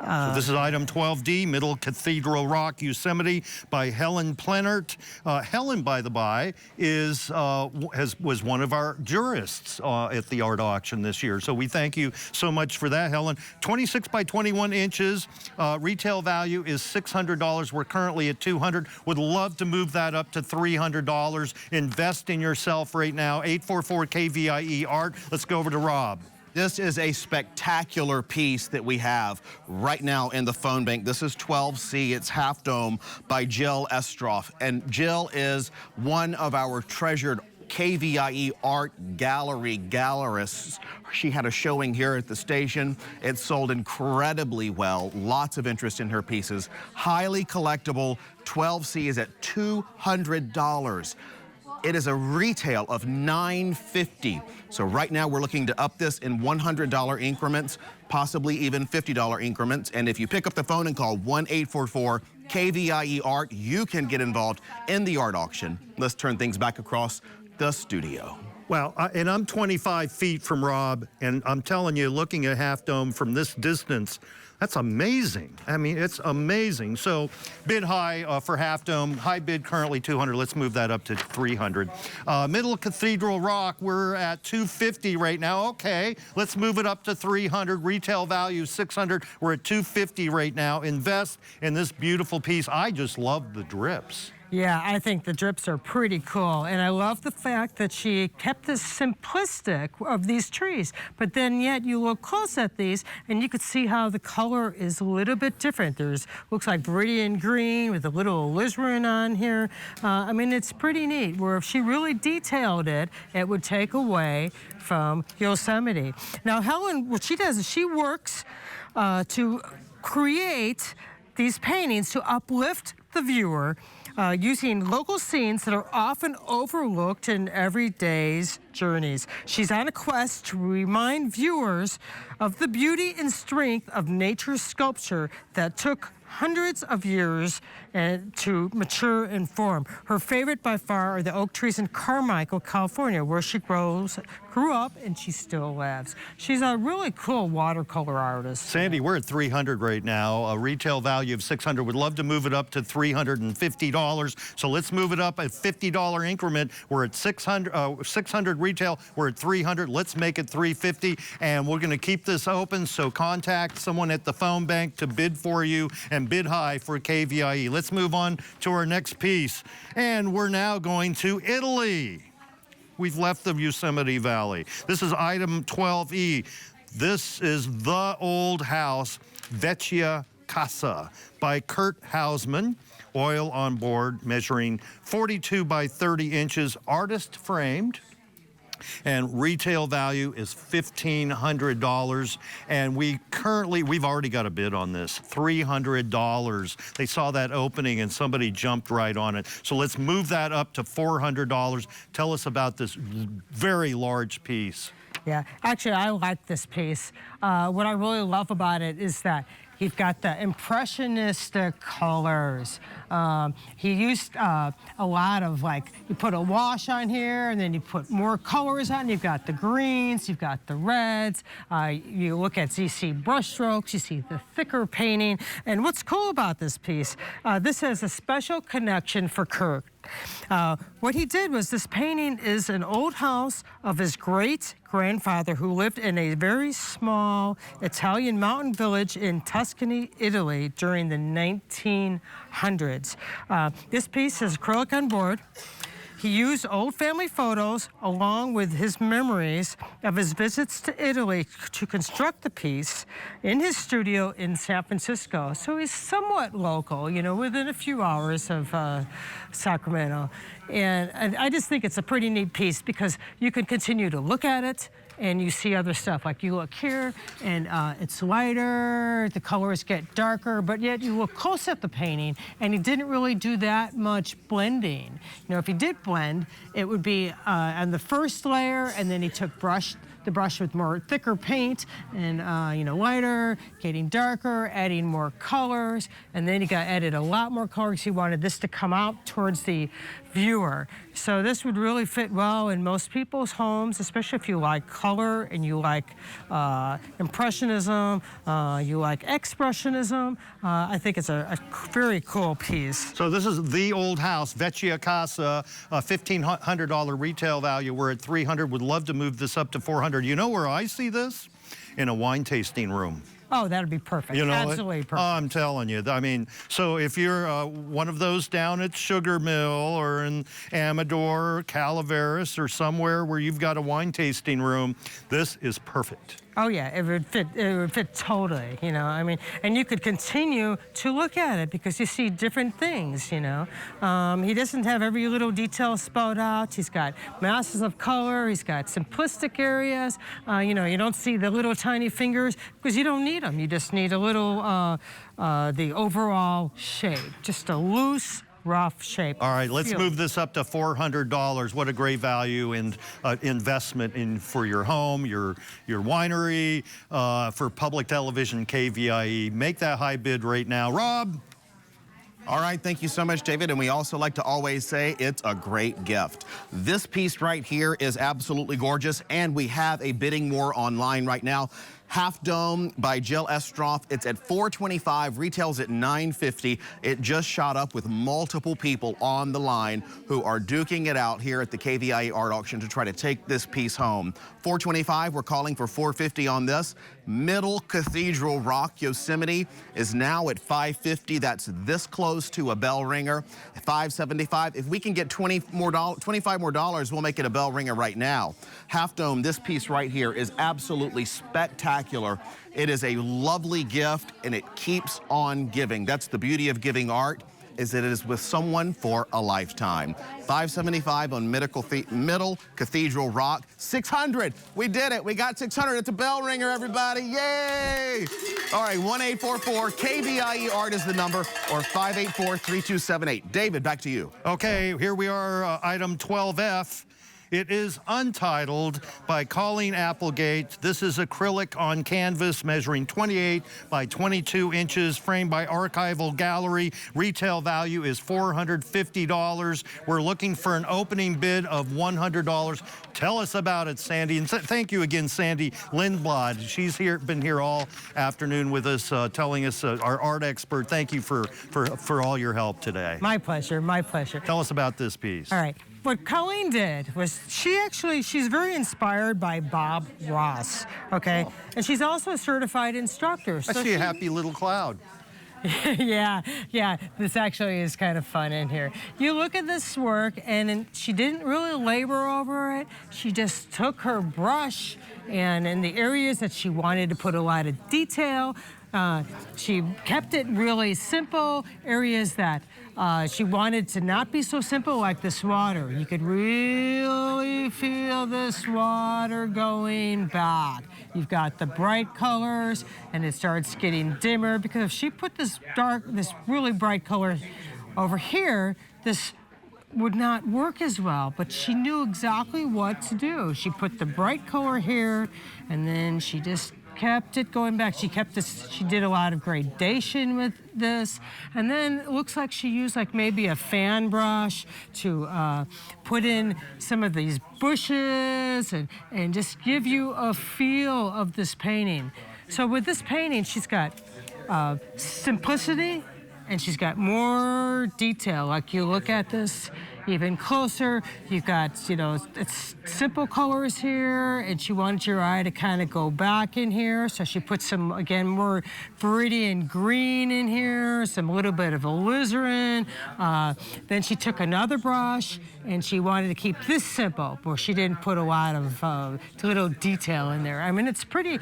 Speaker 10: So this is item 12D, Middle Cathedral Rock, Yosemite by Helen Plenert. Helen, by the by, was one of our jurists at the art auction this year. So we thank you so much for that, Helen. 26 by 21 inches. Retail value is $600. We're currently at $200. Would love to move that up to $300. Invest in yourself right now. 844 KVIE Art. Let's go over to Rob.
Speaker 7: This is a spectacular piece that we have right now in the phone bank. This is 12C. It's Half Dome by Jill Estroff. And Jill is one of our treasured KVIE Art Gallery gallerists. She had a showing here at the station. It sold incredibly well. Lots of interest in her pieces. Highly collectible. 12C is at $200. It is a retail of $950. So right now we're looking to up this in $100 increments, possibly even $50 increments. And if you pick up the phone and call 1-844-KVIE Art, you can get involved in the art auction. Let's turn things back across the studio.
Speaker 10: Well, and I'm 25 feet from Rob, and I'm telling you, looking at Half Dome from this distance, that's amazing. I mean, it's amazing. So bid high for Half Dome. High bid currently $200. Let's move that up to $300. Middle Cathedral Rock, we're at $250 right now. Okay, let's move it up to $300. Retail value $600. We're at $250 right now. Invest in this beautiful piece. I just love the drips.
Speaker 11: Yeah, I think the drips are pretty cool. And I love the fact that she kept this simplistic of these trees. But then yet you look close at these and you could see how the color is a little bit different. Looks like Viridian green with a little alizarin on here. I mean, it's pretty neat. Where if she really detailed it, it would take away from Yosemite. Now, Helen, what she does is she works to create these paintings to uplift the viewer using local scenes that are often overlooked in everyday's journeys. She's on a quest to remind viewers of the beauty and strength of nature's sculpture that took hundreds of years to mature and form. Her favorite by far are the oak trees in Carmichael, California, where she grew up and she still lives. She's a really cool watercolor artist.
Speaker 10: Sandy, we're at $300 right now, a retail value of $600. Would love to move it up to $350. So let's move it up a $50 increment. We're at $600 retail. We're at $300. Let's make it $350. And we're going to keep this open. So contact someone at the phone bank to bid for you and bid high for KVIE. Let's move on to our next piece. And we're now going to Italy. We've left the Yosemite Valley. This is item 12E. This is The Old House, Vecchia Casa by Kurt Hausman. Oil on board, measuring 42 by 30 inches, artist framed. And retail value is $1,500. And we've already got a bid on this, $300. They saw that opening and somebody jumped right on it. So let's move that up to $400. Tell us about this very large piece.
Speaker 11: Yeah, actually, I like this piece. What I really love about it is that you've got the impressionistic colors. He used a lot of, like, you put a wash on here and then you put more colors on. You've got the greens, you've got the reds. You look at ZC brushstrokes, you see the thicker painting. And what's cool about this piece, this has a special connection for Kurt. What he did was, this painting is an old house of his great-grandfather who lived in a very small Italian mountain village in Tuscany, Italy during the 1900s. This piece is acrylic on board. He used old family photos along with his memories of his visits to Italy to construct the piece in his studio in San Francisco. So he's somewhat local, you know, within a few hours of Sacramento. And I just think it's a pretty neat piece because you can continue to look at it and you see other stuff. Like you look here and it's lighter, the colors get darker, but yet you look close at the painting and he didn't really do that much blending. You know, if he did blend, it would be on the first layer and then he took brush the brush with more thicker paint and, you know, lighter, getting darker, adding more colors, and then he added a lot more colors. He wanted this to come out towards the viewer. So this would really fit well in most people's homes, especially if you like color and you like impressionism, you like expressionism. I think it's a very cool piece.
Speaker 10: So this is the old house, Vecchia Casa, $1,500 retail value. We're at $300. Would love to move this up to $400. You know where I see this? In a wine tasting room.
Speaker 11: Oh, that'd be perfect.
Speaker 10: You know,
Speaker 11: absolutely perfect.
Speaker 10: I'm telling you. I mean, so if you're one of those down at Sugar Mill or in Amador or Calaveras or somewhere where you've got a wine tasting room, this is perfect.
Speaker 11: Oh yeah, it would fit totally, you know, I mean, and you could continue to look at it because you see different things, you know. He doesn't have every little detail spelled out. He's got masses of color. He's got simplistic areas. You know, you don't see the little tiny fingers because you don't need them. You just need a little, the overall shape, just a loose, rough shape.
Speaker 10: All right, let's move this up to $400. What a great value and investment for your home, your winery, for public television, KVIE. Make that high bid right now. Rob?
Speaker 7: All right, thank you so much, David. And we also like to always say it's a great gift. This piece right here is absolutely gorgeous, and we have a bidding war online right now. Half Dome by Jill Estroff. It's at $425, retails at $950. It just shot up with multiple people on the line who are duking it out here at the KVIE Art Auction to try to take this piece home. $425, we're calling for $450 on this. Middle Cathedral Rock Yosemite is now at $550. That's this close to a bell ringer. $575. If we can get $25 more, we'll make it a bell ringer right now. Half Dome, this piece right here is absolutely spectacular. It is a lovely gift, and it keeps on giving. That's the beauty of giving art, is that it is with someone for a lifetime. $575 on Middle Cathedral Rock. $600. We did it. We got $600. It's a bell ringer, everybody. Yay! All right, 1-844 KVIE Art is the number, or 584-3278. David, back to you.
Speaker 10: Okay, here we are, item 12F. It is Untitled by Colleen Applegate. This is acrylic on canvas measuring 28 by 22 inches, framed by Archival Gallery. Retail value is $450. We're looking for an opening bid of $100. Tell us about it, Sandy. And thank you again, Sandy Lindblad. She's been here all afternoon with us, telling us, our art expert. Thank you for all your help today.
Speaker 11: My pleasure, my pleasure.
Speaker 10: Tell us about this piece.
Speaker 11: All right. What Colleen did was she's very inspired by Bob Ross, okay? Oh. And she's also a certified instructor.
Speaker 10: I see a happy little cloud.
Speaker 11: yeah, this actually is kind of fun in here. You look at this work, and she didn't really labor over it. She just took her brush, and in the areas that she wanted to put a lot of detail, she kept it really simple. Areas that she wanted to not be so simple, like this water. You could really feel this water going back. You've got the bright colors, and it starts getting dimmer, because if she put this really bright color over here, this would not work as well, but she knew exactly what to do. She put the bright color here, and then she just kept it going back. She kept this, she did a lot of gradation with this, and then it looks like she used like maybe a fan brush to put in some of these bushes and just give you a feel of this painting. So with this painting, she's got simplicity, and she's got more detail. Like, you look at this even closer, you've got, you know, it's simple colors here, and she wanted your eye to kind of go back in here, so she put some, again, more viridian green in here, some little bit of alizarin. Then she took another brush, and she wanted to keep this simple, where she didn't put a lot of little detail in there. I mean, it's pretty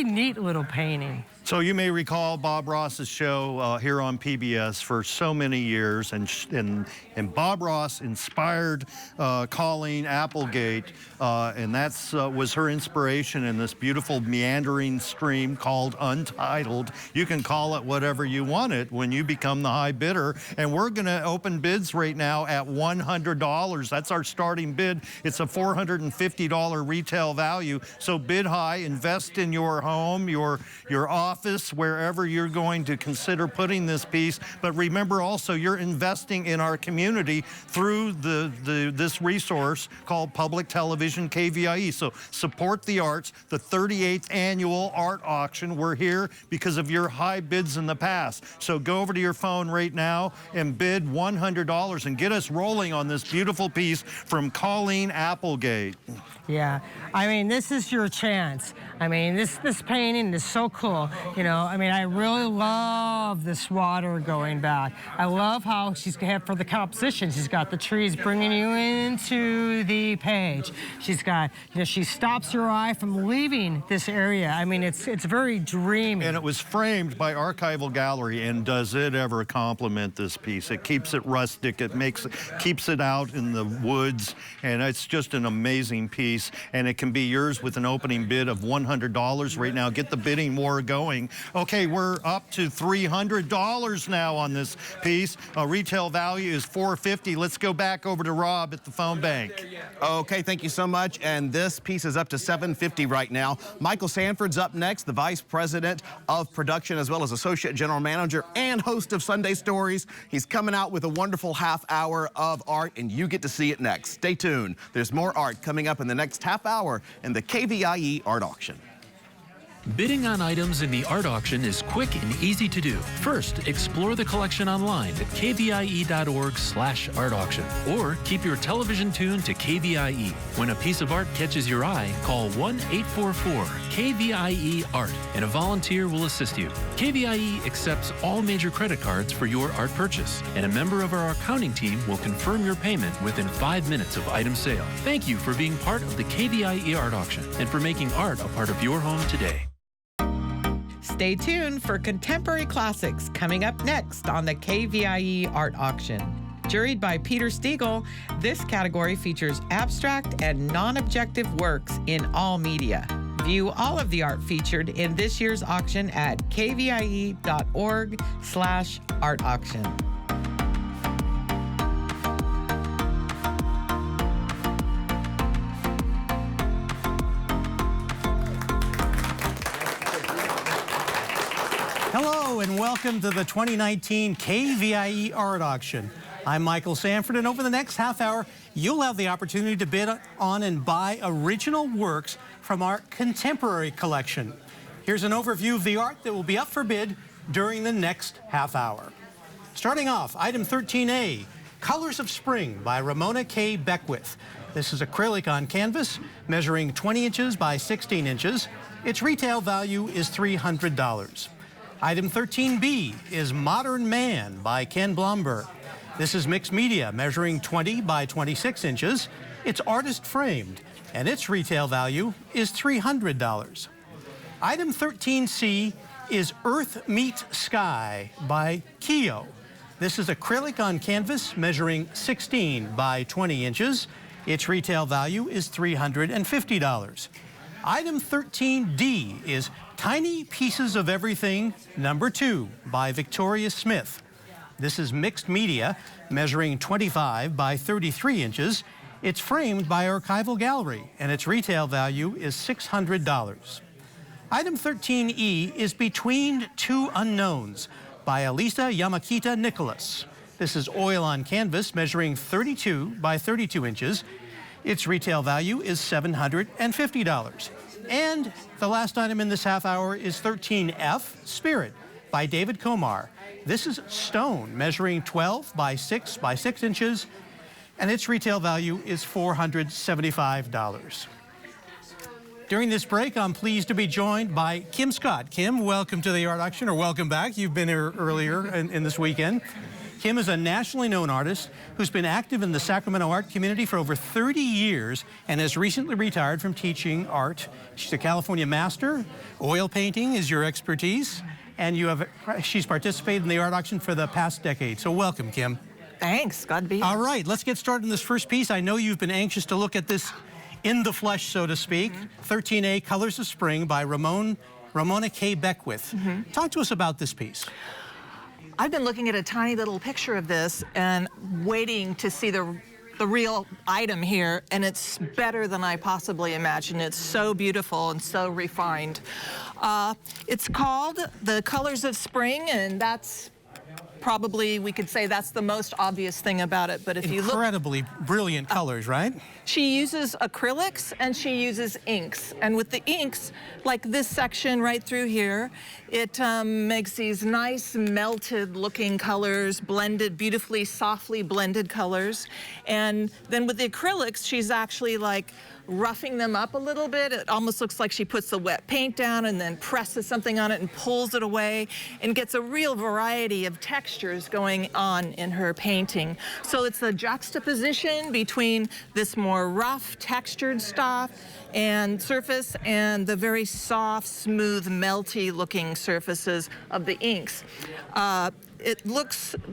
Speaker 11: neat little painting.
Speaker 10: So you may recall Bob Ross's show here on PBS for so many years, and Bob Ross inspired Colleen Applegate, and that's was her inspiration in this beautiful meandering stream called Untitled. You can call it whatever you want it when you become the high bidder, and we're going to open bids right now at $100. That's our starting bid. It's a $450 retail value, so bid high, invest in your home, your office, wherever you're going to consider putting this piece. But remember also, you're investing in our community through this resource called Public Television KVIE. So support the arts, the 38th annual art auction. We're here because of your high bids in the past. So go over to your phone right now and bid $100 and get us rolling on this beautiful piece from Colleen Applegate.
Speaker 11: Yeah, I mean, this is your chance. I mean, this painting is so cool. You know, I mean, I really love this water going back. I love how she's got, for the composition, she's got the trees bringing you into the page. She's got, you know, she stops your eye from leaving this area. I mean, it's very dreamy.
Speaker 10: And it was framed by Archival Gallery, and does it ever complement this piece? It keeps it rustic, keeps it out in the woods, and it's just an amazing piece. And it can be yours with an opening bid of $100 right now. Get the bidding war going. Okay, we're up to $300 now on this piece. Retail value is $450. Let's go back over to Rob at the phone bank.
Speaker 7: Okay, thank you so much. And this piece is up to $750 right now. Michael Sanford's up next, the Vice President of Production, as well as Associate General Manager and host of Sunday Stories. He's coming out with a wonderful half hour of art, and you get to see it next. Stay tuned. There's more art coming up in the next half hour in the KVIE Art Auction.
Speaker 3: Bidding on items in the art auction is quick and easy to do. First, explore the collection online at kvie.org/art auction, or keep your television tuned to KVIE. When a piece of art catches your eye, call 1-844-KVIE Art and a volunteer will assist you. KVIE accepts all major credit cards for your art purchase, and a member of our accounting team will confirm your payment within 5 minutes of item sale. Thank you for being part of the KVIE Art Auction and for making art a part of your home today.
Speaker 1: Stay tuned for contemporary classics coming up next on the KVIE Art Auction. Juried by Peter Stiegel, this category features abstract and non-objective works in all media. View all of the art featured in this year's auction at kvie.org/art auction.
Speaker 12: Hello and welcome to the 2019 KVIE Art Auction. I'm Michael Sanford, and over the next half hour, you'll have the opportunity to bid on and buy original works from our contemporary collection. Here's an overview of the art that will be up for bid during the next half hour. Starting off, item 13A, Colors of Spring by Ramona K. Beckwith. This is acrylic on canvas, measuring 20 inches by 16 inches. Its retail value is $300. Item 13B is Modern Man by Ken Blomberg. This is mixed media, measuring 20 by 26 inches. It's artist framed, and its retail value is $300. Item 13C is Earth Meets Sky by Keo. This is acrylic on canvas, measuring 16 by 20 inches. Its retail value is $350. Item 13D is Tiny Pieces of Everything, number 2, by Victoria Smith. This is mixed media, measuring 25 by 33 inches. It's framed by Archival Gallery, and its retail value is $600. Item 13E is Between Two Unknowns by Elisa Yamakita Nicholas. This is oil on canvas, measuring 32 by 32 inches. Its retail value is $750. And the last item in this half hour is 13F, Spirit, by David Komar. This is stone, measuring 12 by 6 by 6 inches, and its retail value is $475. During this break, I'm pleased to be joined by Kim Scott. Kim, welcome to the art auction, or welcome back. You've been here earlier in this weekend. Kim is a nationally known artist who's been active in the Sacramento art community for over 30 years and has recently retired from teaching art. She's a California master. Oil painting is your expertise, and she's participated in the art auction for the past decade. So welcome, Kim.
Speaker 8: Thanks. Glad to be here.
Speaker 12: All right, let's get started in this first piece. I know you've been anxious to look at this in the flesh, so to speak. 13A, Colors of Spring by Ramona K. Beckwith. Talk to us about this piece.
Speaker 8: I've been looking at a tiny little picture of this and waiting to see the real item here, and it's better than I possibly imagined. It's so beautiful and so refined. It's called The Colors of Spring, and that's probably, we could say that's the most obvious thing about it, but if you look...
Speaker 12: Incredibly brilliant colors, right?
Speaker 8: She uses acrylics and she uses inks. And with the inks, like this section right through here, it makes these nice melted looking colors, blended, beautifully, softly blended colors. And then with the acrylics, she's actually like roughing them up a little bit. It almost looks like she puts the wet paint down and then presses something on it and pulls it away and gets a real variety of textures going on in her painting. So it's a juxtaposition between this more rough textured stuff and surface and the very soft, smooth, melty looking surfaces of the inks.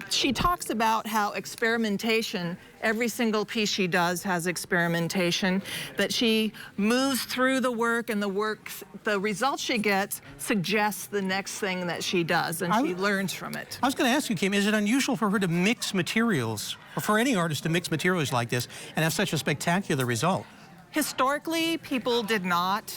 Speaker 8: She talks about how experimentation, every single piece she does has experimentation, that she moves through the work and the results she gets suggests the next thing that she does, and she learns from it.
Speaker 12: I was going to ask you, Kim, is it unusual for her to mix materials, or for any artist to mix materials like this and have such a spectacular result?
Speaker 8: Historically, people did not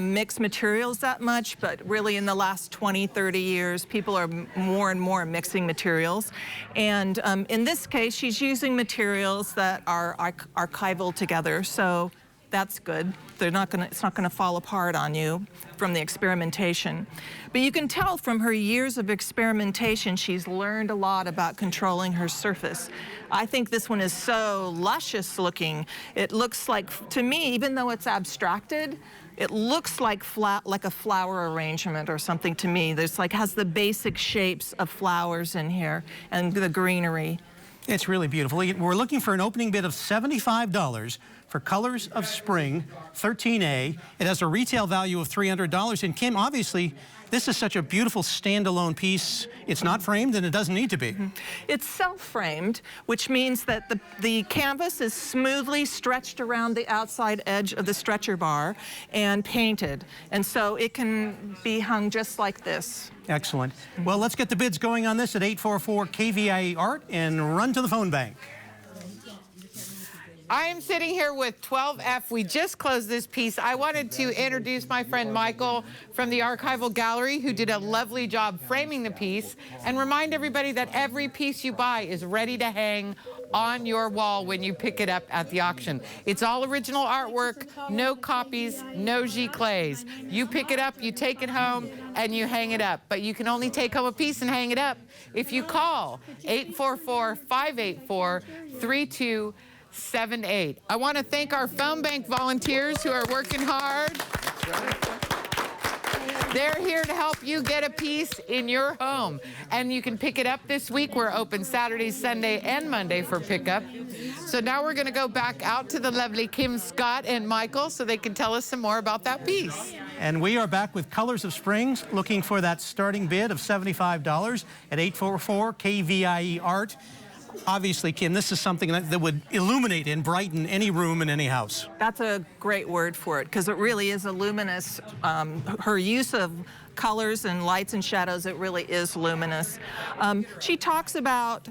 Speaker 8: mix materials that much, but really in the last 20, 30 years, people are more and more mixing materials. And in this case, she's using materials that are archival together, so that's good. It's not gonna fall apart on you from the experimentation. But you can tell from her years of experimentation, she's learned a lot about controlling her surface. I think this one is so luscious looking. It looks like, to me, even though it's abstracted, it looks like a flower arrangement or something to me. There's has the basic shapes of flowers in here and the greenery.
Speaker 12: It's really beautiful. We're looking for an opening bid of $75 for Colors of Spring, 13A. It has a retail value of $300. And Kim, obviously, this is such a beautiful standalone piece. It's not framed, and it doesn't need to be.
Speaker 8: It's self-framed, which means that the canvas is smoothly stretched around the outside edge of the stretcher bar and painted. And so it can be hung just like this.
Speaker 12: Excellent. Well, let's get the bids going on this at 844-KVIE Art and run to the phone bank.
Speaker 1: I am sitting here with 12F. We just closed this piece. I wanted to introduce my friend Michael from the Archival Gallery, who did a lovely job framing the piece, and remind everybody that every piece you buy is ready to hang on your wall when you pick it up at the auction. It's all original artwork, no copies, no giclées. You pick it up, you take it home, and you hang it up. But you can only take home a piece and hang it up if you call 844-584-3278. I want to thank our phone bank volunteers who are working hard. They're here to help you get a piece in your home. And you can pick it up this week. We're open Saturday, Sunday, and Monday for pickup. So now we're going to go back out to the lovely Kim Scott and Michael so they can tell us some more about that piece.
Speaker 12: And we are back with Colors of Springs, looking for that starting bid of $75 at 844-KVIE Art. Obviously, Kim, this is something that would illuminate and brighten any room in any house.
Speaker 8: That's a great word for it, because it really is a luminous. Her use of colors and lights and shadows, it really is luminous. She talks about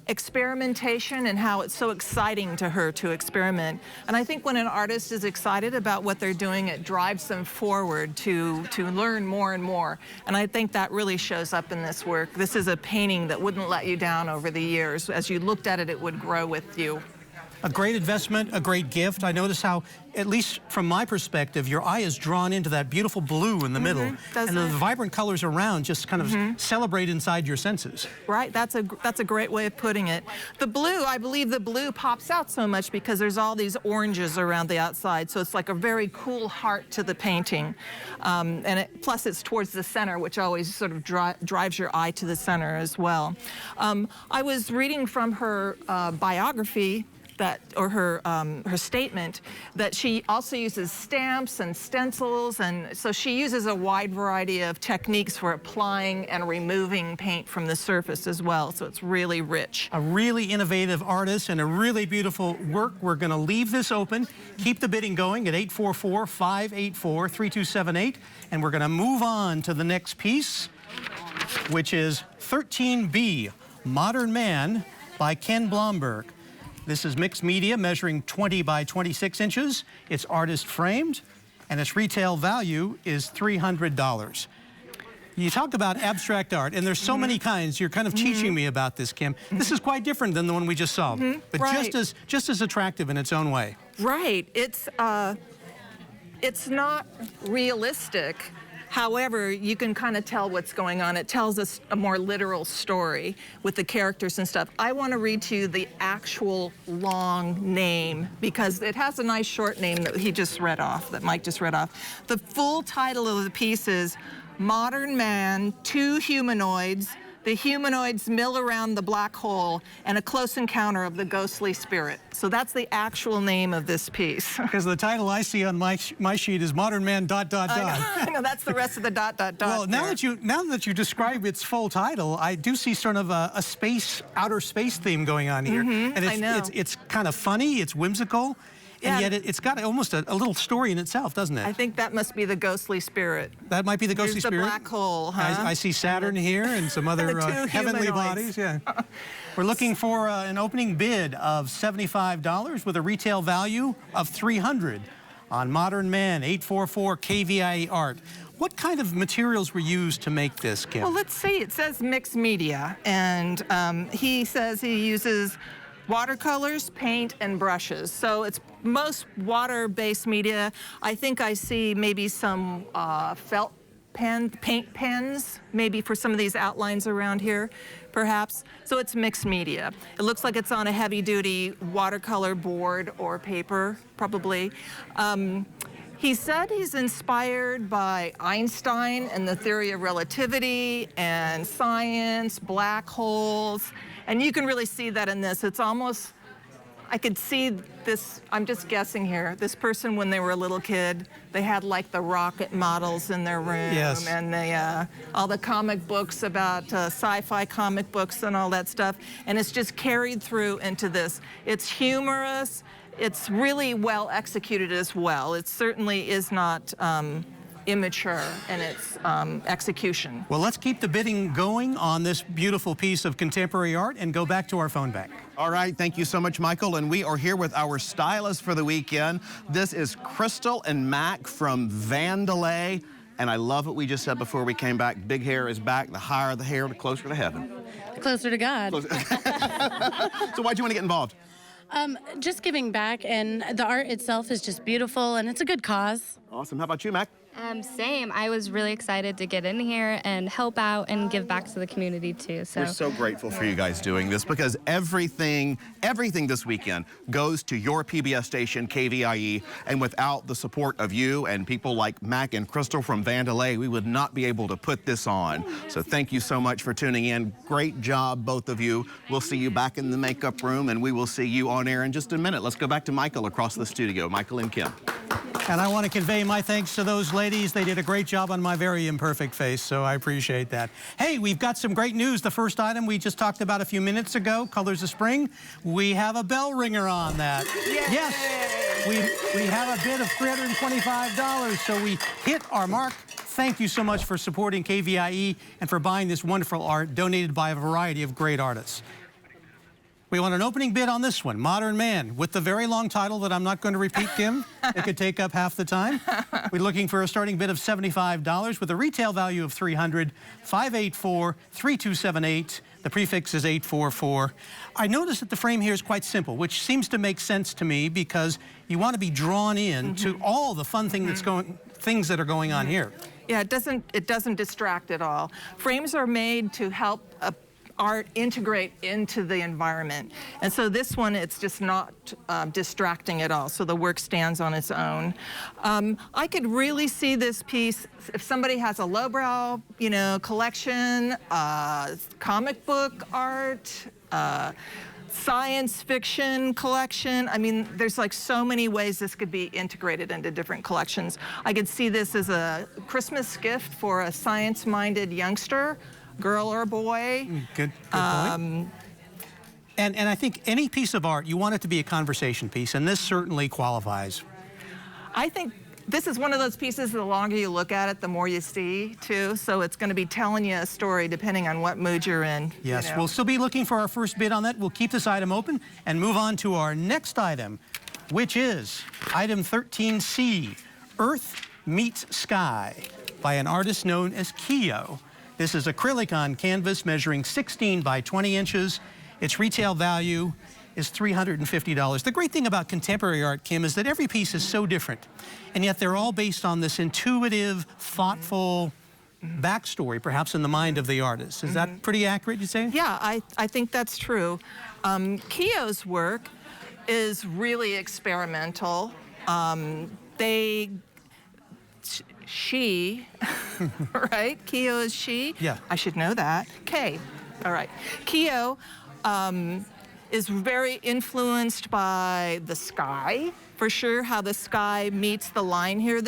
Speaker 8: experimentation and how it's so exciting to her to experiment. And I think when an artist is excited about what they're doing, it drives them forward to learn more and more. And I think that really shows up in this work. This is a painting that wouldn't let you down over the years. As you looked at it, it would grow with you.
Speaker 12: A great investment, a great gift. I notice how, at least from my perspective, your eye is drawn into that beautiful blue in the middle. And the vibrant colors around just kind of celebrate inside your senses.
Speaker 8: Right, that's a great way of putting it. The blue, I believe the blue pops out so much because there's all these oranges around the outside, so it's like a very cool heart to the painting. Plus it's towards the center, which always sort of drives your eye to the center as well. I was reading from her biography, her statement, that she also uses stamps and stencils, and so she uses a wide variety of techniques for applying and removing paint from the surface as well, so it's really rich.
Speaker 12: A really innovative artist and a really beautiful work. We're going to leave this open, keep the bidding going at 844-584-3278, and we're going to move on to the next piece, which is 13B, Modern Man by Ken Blomberg. This is mixed media, measuring 20 by 26 inches. It's artist framed, and its retail value is $300. You talk about abstract art, and there's so many kinds. You're kind of teaching me about this, Kim. This is quite different than the one we just saw, but just as attractive in its own way.
Speaker 8: Right. It's not realistic. However, you can kind of tell what's going on. It tells us a more literal story with the characters and stuff. I want to read to you the actual long name because it has a nice short name that he just read off, that Mike just read off. The full title of the piece is Modern Man, Two Humanoids, the humanoids mill around the black hole, and a close encounter of the ghostly spirit. So that's the actual name of this piece.
Speaker 12: Because the title I see on my sheet is Modern Man ...
Speaker 8: I know, that's the rest of the ...
Speaker 12: Well, now that you describe its full title, I do see sort of a outer space theme going on here. And it's kind of funny, it's whimsical. And yet it's got almost a little story in itself, doesn't it?
Speaker 8: I think that must be the ghostly spirit.
Speaker 12: That might be the ghostly spirit.
Speaker 8: The black hole, huh?
Speaker 12: I see Saturn here and some other heavenly bodies. Yeah. We're looking for an opening bid of $75 with a retail value of $300 on Modern Man, 844 KVIE Art. What kind of materials were used to make this, Kim?
Speaker 8: Well, let's see. It says mixed media, and he says he uses watercolors, paint, and brushes. So it's most water-based media. I think I see maybe some felt paint pens, maybe for some of these outlines around here, perhaps. So it's mixed media. It looks like it's on a heavy-duty watercolor board or paper, probably. He said he's inspired by Einstein and the theory of relativity and science, black holes, and you can really see that in this. It's almost, I could see this, I'm just guessing here, this person when they were a little kid, they had like the rocket models in their room, and they, all the comic books about sci-fi comic books and all that stuff, and it's just carried through into this. It's humorous. It's really well executed as well. It certainly is not immature in its execution.
Speaker 12: Well, let's keep the bidding going on this beautiful piece of contemporary art and go back to our phone bank.
Speaker 7: All right, thank you so much, Michael. And we are here with our stylist for the weekend. This is Crystal and Mac from Vandalay. And I love what we just said before we came back. Big hair is back. The higher the hair, the closer to heaven.
Speaker 13: Closer to God.
Speaker 7: So why'd you want to get involved?
Speaker 13: Just giving back, and the art itself is just beautiful, and it's a good cause.
Speaker 7: Awesome. How about you, Mac?
Speaker 9: Same. I was really excited to get in here and help out and give back to the community too. So
Speaker 7: we're so grateful for you guys doing this because everything this weekend goes to your PBS station, KVIE, and without the support of you and people like Mac and Crystal from Vandalay, we would not be able to put this on. So thank you so much for tuning in. Great job, both of you. We'll see you back in the makeup room, and we will see you on air in just a minute. Let's go back to Michael across the studio. Michael and Kim.
Speaker 12: And I want to convey my thanks to those ladies. They did a great job on my very imperfect face, so I appreciate that. Hey, we've got some great news. The first item we just talked about a few minutes ago, Colors of Spring, we have a bell ringer on that. Yay! Yes, we have a bid of $325, so we hit our mark. Thank you so much for supporting KVIE and for buying this wonderful art donated by a variety of great artists. We want an opening bid on this one, Modern Man, with the very long title that I'm not going to repeat, Kim. It could take up half the time. We're looking for a starting bid of $75 with a retail value of $300, 584-3278. The prefix is 844. I noticed that the frame here is quite simple, which seems to make sense to me because you want to be drawn in to all the fun things that are going on here.
Speaker 8: Yeah, it doesn't distract at all. Frames are made to help art integrate into the environment. And so this one, it's just not distracting at all. So the work stands on its own. I could really see this piece if somebody has a lowbrow, collection, comic book art, science fiction collection. I mean, there's like so many ways this could be integrated into different collections. I could see this as a Christmas gift for a science-minded youngster, girl or boy.
Speaker 12: Good point. And I think any piece of art, you want it to be a conversation piece, and this certainly qualifies.
Speaker 8: I think this is one of those pieces, the longer you look at it, the more you see, too. So it's going to be telling you a story depending on what mood you're in.
Speaker 12: Yes, we'll still be looking for our first bid on that. We'll keep this item open and move on to our next item, which is item 13C, Earth Meets Sky, by an artist known as Keo. This is acrylic on canvas measuring 16 by 20 inches. Its retail value is $350. The great thing about contemporary art, Kim, is that every piece is so different, and yet they're all based on this intuitive, thoughtful backstory, perhaps in the mind of the artist. Is that pretty accurate, you'd say?
Speaker 8: Yeah, I think that's true. Keo's work is really experimental. She, right? Keo is she?
Speaker 12: Yeah.
Speaker 8: I should know that. K. All right. Keo is very influenced by the sky, for sure, how the sky meets the line here.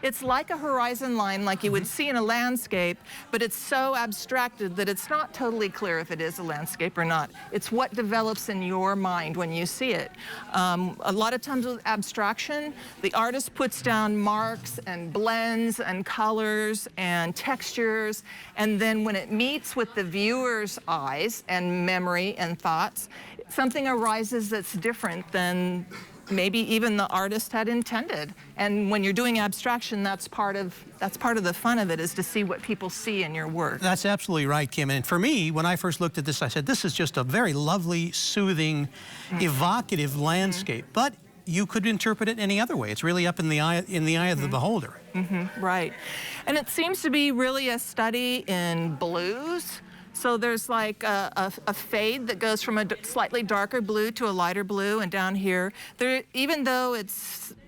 Speaker 8: It's like a horizon line like you would see in a landscape, but it's so abstracted that it's not totally clear if it is a landscape or not. It's what develops in your mind when you see it. A lot of times with abstraction, the artist puts down marks and blends and colors and textures, and then when it meets with the viewer's eyes and memory and thoughts, something arises that's different than maybe even the artist had intended. And when you're doing abstraction, that's part of the fun of it, is to see what people see in your work.
Speaker 12: That's absolutely right, Kim. And for me, when I first looked at this, I said, this is just a very lovely, soothing, evocative landscape. But you could interpret it any other way. It's really up in the eye of the beholder.
Speaker 8: Right. And it seems to be really a study in blues. So there's like a fade that goes from a slightly darker blue to a lighter blue, and down here, even though it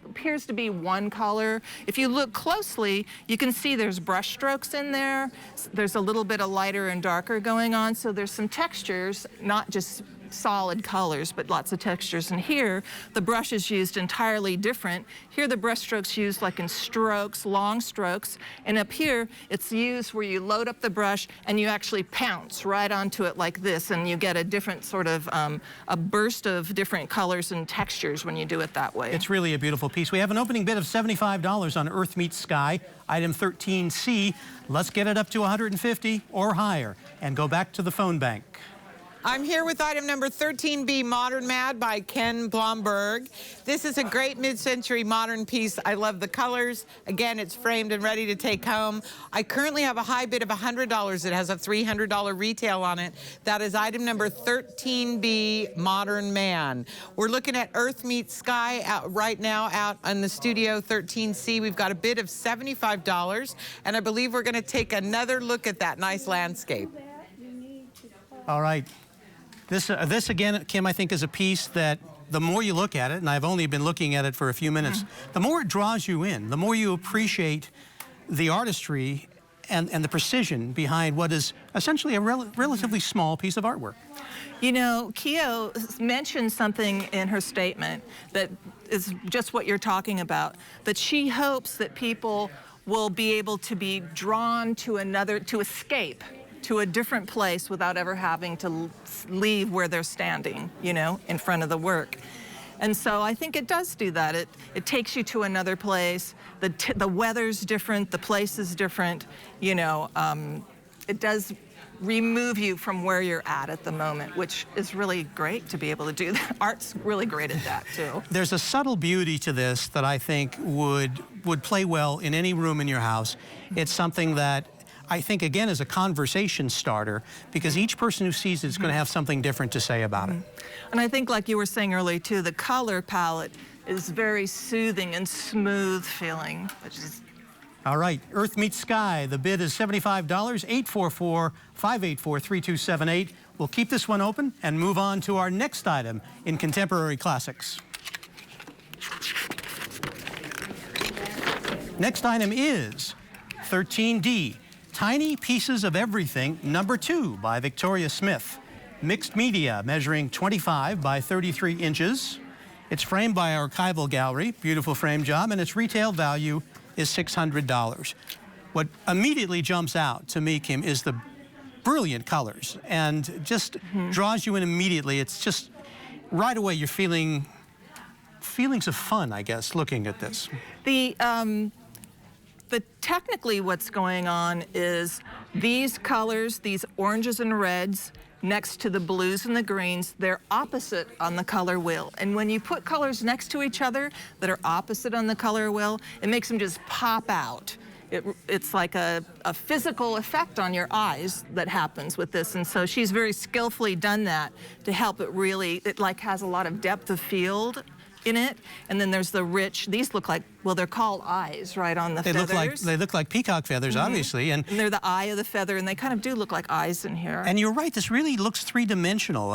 Speaker 8: appears to be one color, if you look closely, you can see there's brush strokes in there. There's a little bit of lighter and darker going on, so there's some textures, not just solid colors, but lots of textures. And here, the brush is used entirely different. Here, the brush strokes used like in strokes, long strokes. And up here, it's used where you load up the brush and you actually pounce right onto it like this, and you get a different sort of, a burst of different colors and textures when you do it that way.
Speaker 12: It's really a beautiful piece. We have an opening bid of $75 on Earth Meets Sky, item 13C. Let's get it up to $150 or higher and go back to the phone bank.
Speaker 1: I'm here with item number 13B, Modern Mad by Ken Blomberg. This is a great mid-century modern piece. I love the colors. Again, it's framed and ready to take home. I currently have a high bid of $100. It has a $300 retail on it. That is item number 13B, Modern Man. We're looking at Earth Meets Sky right now out in the studio 13C. We've got a bid of $75, and I believe we're going to take another look at that nice landscape.
Speaker 12: All right. This again, Kim, I think is a piece that the more you look at it, and I've only been looking at it for a few minutes, the more it draws you in, the more you appreciate the artistry and the precision behind what is essentially a relatively small piece of artwork.
Speaker 8: You know, Keo mentioned something in her statement that is just what you're talking about, that she hopes that people will be able to be drawn to escape to a different place without ever having to leave where they're standing, in front of the work. And so I think it does do that. It takes you to another place. The weather's different, the place is different, it does remove you from where you're at the moment, which is really great to be able to do that. Art's really great at that too.
Speaker 12: There's a subtle beauty to this that I think would play well in any room in your house. It's something that I think, again, is a conversation starter, because each person who sees it is going to have something different to say about it.
Speaker 8: And I think, like you were saying earlier too, the color palette is very soothing and smooth feeling, which is...
Speaker 12: All right, Earth Meets Sky. The bid is $75, 844-584-3278. We'll keep this one open and move on to our next item in Contemporary Classics. Next item is 13D, Tiny Pieces of Everything, number 2 by Victoria Smith. Mixed media, measuring 25 by 33 inches. It's framed by our archival gallery, beautiful frame job, and its retail value is $600. What immediately jumps out to me, Kim, is the brilliant colors, and just draws you in immediately. It's just, right away you're feeling feelings of fun, I guess, looking at this.
Speaker 8: Technically what's going on is these colors, these oranges and reds, next to the blues and the greens, they're opposite on the color wheel. And when you put colors next to each other that are opposite on the color wheel, it makes them just pop out. It's like a physical effect on your eyes that happens with this. And so she's very skillfully done that to help it really, it like has a lot of depth of field in it. And then there's the rich, these look like, well, they're called eyes, right, on the feathers.
Speaker 12: They look like peacock feathers, obviously. And
Speaker 8: they're the eye of the feather, and they kind of do look like eyes in here.
Speaker 12: And you're right, this really looks three-dimensional.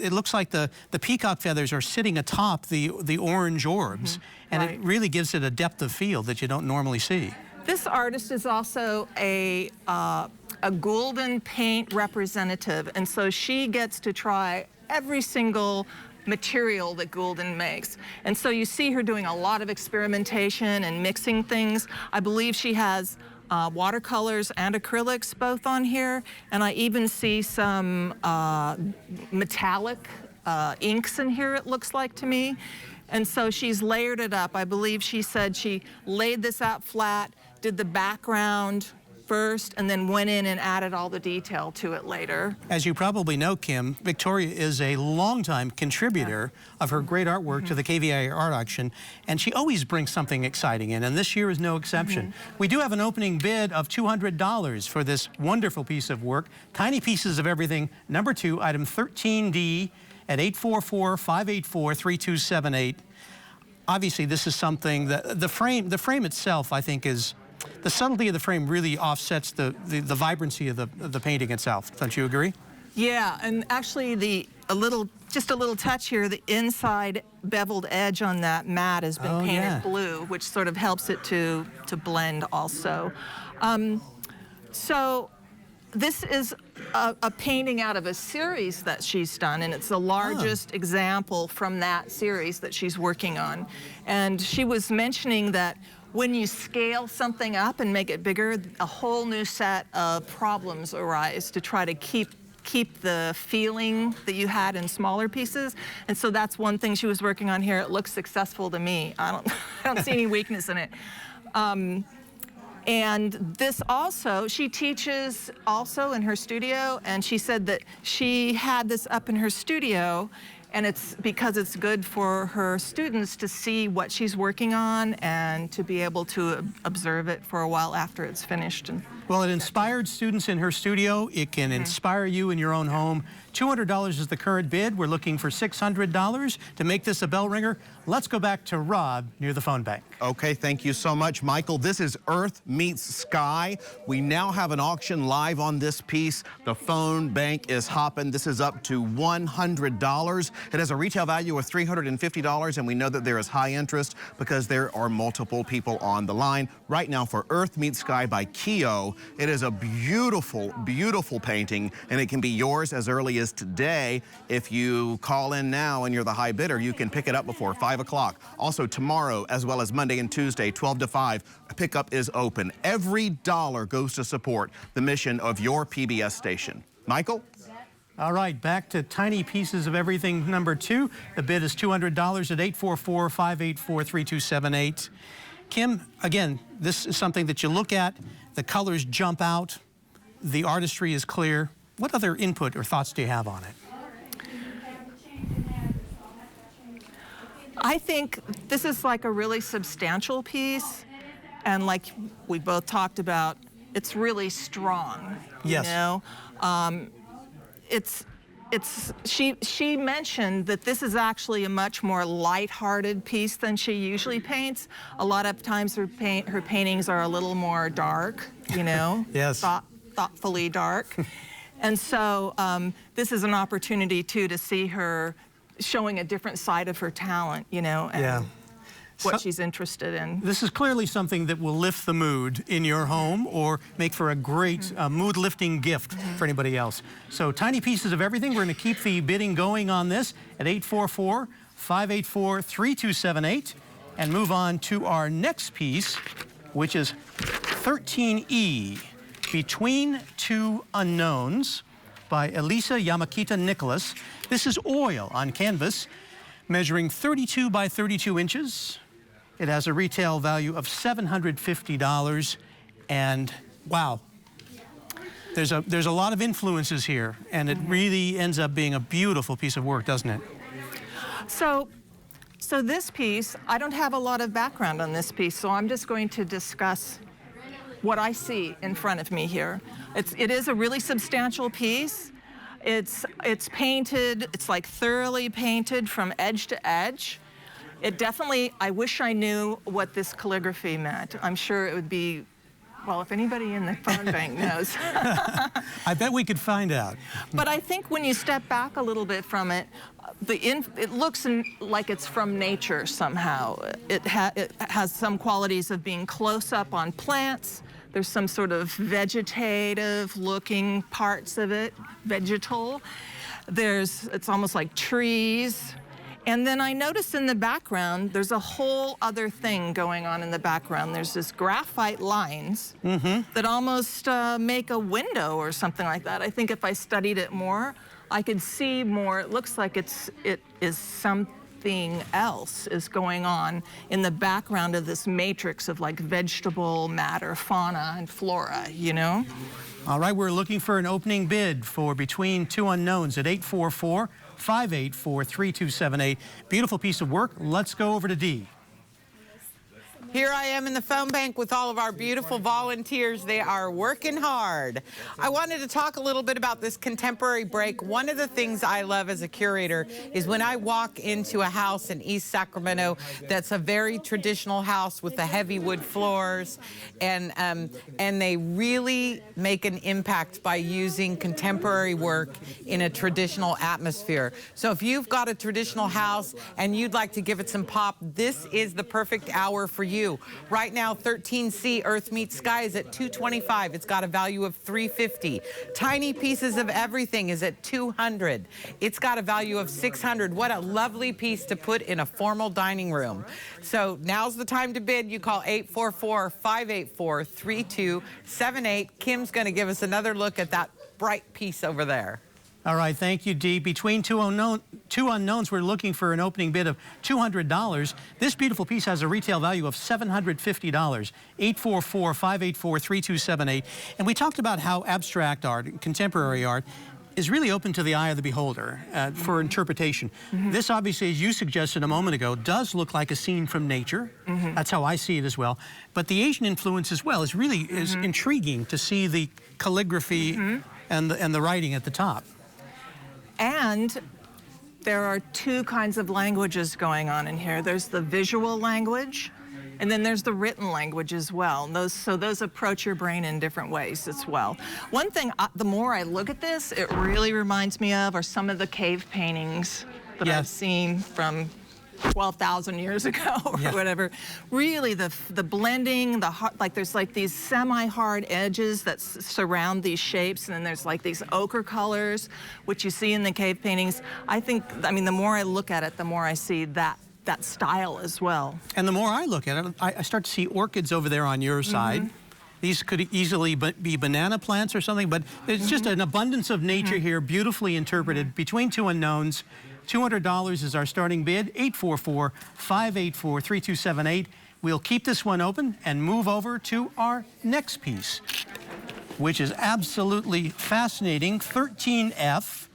Speaker 12: It looks like the peacock feathers are sitting atop the orange orbs, and it really gives it a depth of field that you don't normally see.
Speaker 8: This artist is also a Goulden paint representative, and so she gets to try every single material that Goulden makes. And so you see her doing a lot of experimentation and mixing things. I believe she has watercolors and acrylics both on here, and I even see some metallic inks in here, it looks like to me. And so she's layered it up. I believe she said she laid this out flat, did the background first, and then went in and added all the detail to it later.
Speaker 12: As you probably know, Kim, Victoria is a longtime contributor of her great artwork to the KVIE Art Auction, and she always brings something exciting in, and this year is no exception. We do have an opening bid of $200 for this wonderful piece of work, Tiny Pieces of Everything, number 2, item 13D, at 844-584-3278. Obviously, this is something that the frame itself, I think, is the subtlety of the frame really offsets the vibrancy of the painting itself. Don't you agree?
Speaker 8: Yeah, and actually just a little touch here, the inside beveled edge on that mat has been painted blue, which sort of helps it to blend also. So this is a painting out of a series that she's done, and it's the largest example from that series that she's working on. And she was mentioning that when you scale something up and make it bigger, a whole new set of problems arise to try to keep the feeling that you had in smaller pieces. And so that's one thing she was working on here. It looks successful to me. I don't see any weakness in it. And this also, she teaches also in her studio, and she said that she had this up in her studio, and it's because it's good for her students to see what she's working on and to be able to observe it for a while after it's finished.
Speaker 12: Well, it inspired students in her studio. It can inspire you in your own home. $200 is the current bid. We're looking for $600 to make this a bell ringer. Let's go back to Rob near the phone bank.
Speaker 7: Okay, thank you so much, Michael. This is Earth Meets Sky. We now have an auction live on this piece. The phone bank is hopping. This is up to $100. It has a retail value of $350, and we know that there is high interest because there are multiple people on the line. Right now for Earth Meets Sky by Keo, it is a beautiful, beautiful painting, and it can be yours as early as today. If you call in now and you're the high bidder, you can pick it up before 5 o'clock. Also tomorrow, as well as Monday and Tuesday, 12 to 5, a pickup is open. Every dollar goes to support the mission of your PBS station. Michael?
Speaker 12: All right, back to Tiny Pieces of Everything number 2. The bid is $200 at 844-584-3278. Kim, again, this is something that you look at, the colors jump out, the artistry is clear. what other input or thoughts do you have on it?
Speaker 8: I think this is like a really substantial piece, and like we both talked about, it's really strong.
Speaker 12: Yes.
Speaker 8: You know, she mentioned that this is actually a much more light-hearted piece than she usually paints. A lot of times her paintings are a little more dark, you know.
Speaker 12: Yes.
Speaker 8: Thoughtfully dark. And so this is an opportunity too to see her showing a different side of her talent, you know, and what she's interested in.
Speaker 12: This is clearly something that will lift the mood in your home or make for a great mood-lifting gift for anybody else. So tiny pieces of everything. We're going to keep the bidding going on this at 844-584-3278 and move on to our next piece, which is 13E, Between Two Unknowns, by Elisa Yamakita Nicholas. This is oil on canvas, measuring 32 by 32 inches. It has a retail value of $750, and wow, there's a lot of influences here, and it really ends up being a beautiful piece of work, doesn't it?
Speaker 8: So this piece, I don't have a lot of background on this piece, so I'm just going to discuss what I see in front of me here. It is a really substantial piece. It's painted, it's like thoroughly painted from edge to edge. It definitely, I wish I knew what this calligraphy meant. I'm sure it would be, well, if anybody in the phone bank knows.
Speaker 12: I bet we could find out.
Speaker 8: But I think when you step back a little bit from it, it looks like it's from nature somehow. It has some qualities of being close up on plants. There's some sort of vegetative looking parts of it, vegetal. It's almost like trees. And then I noticed in the background, there's a whole other thing going on in the background. There's this graphite lines that almost make a window or something like that. I think if I studied it more, I could see more. It looks like it is something else is going on in the background of this matrix of like vegetable matter, fauna and flora, you know?
Speaker 12: All right, we're looking for an opening bid for Between Two Unknowns at 844-584-3278. Beautiful piece of work. Let's go over to Dee.
Speaker 1: Here I am in the phone bank with all of our beautiful volunteers. They are working hard. I wanted to talk a little bit about this contemporary break. One of the things I love as a curator is when I walk into a house in East Sacramento that's a very traditional house with the heavy wood floors, and they really make an impact by using contemporary work in a traditional atmosphere. So if you've got a traditional house and you'd like to give it some pop, this is the perfect hour for you. Right now, 13C Earth Meets Sky is at $225. It's got a value of $350. Tiny Pieces of Everything is at $200. It's got a value of $600. What a lovely piece to put in a formal dining room. So now's the time to bid. You call 844-584-3278. Kim's going to give us another look at that bright piece over there.
Speaker 12: All right, thank you, Dee. Between Two Unknowns, we're looking for an opening bid of $200. This beautiful piece has a retail value of $750. 844-584-3278. And we talked about how abstract art, contemporary art, is really open to the eye of the beholder for interpretation. This obviously, as you suggested a moment ago, does look like a scene from nature. That's how I see it as well. But the Asian influence as well is really intriguing to see the calligraphy and the writing at the top.
Speaker 8: And there are two kinds of languages going on in here. There's the visual language, and then there's the written language as well. Those approach your brain in different ways as well. One thing, the more I look at this, it really reminds me of are some of the cave paintings that I've seen from 12,000 years ago or whatever. Really, the blending, like there's like these semi-hard edges that surround these shapes, and then there's like these ochre colors, which you see in the cave paintings. I mean, the more I look at it, the more I see that style as well.
Speaker 12: And the more I look at it, I start to see orchids over there on your side. These could easily be banana plants or something, but it's just an abundance of nature here, beautifully interpreted. Between Two Unknowns, $200 is our starting bid, 844-584-3278. We'll keep this one open and move over to our next piece. which is absolutely fascinating. 13F,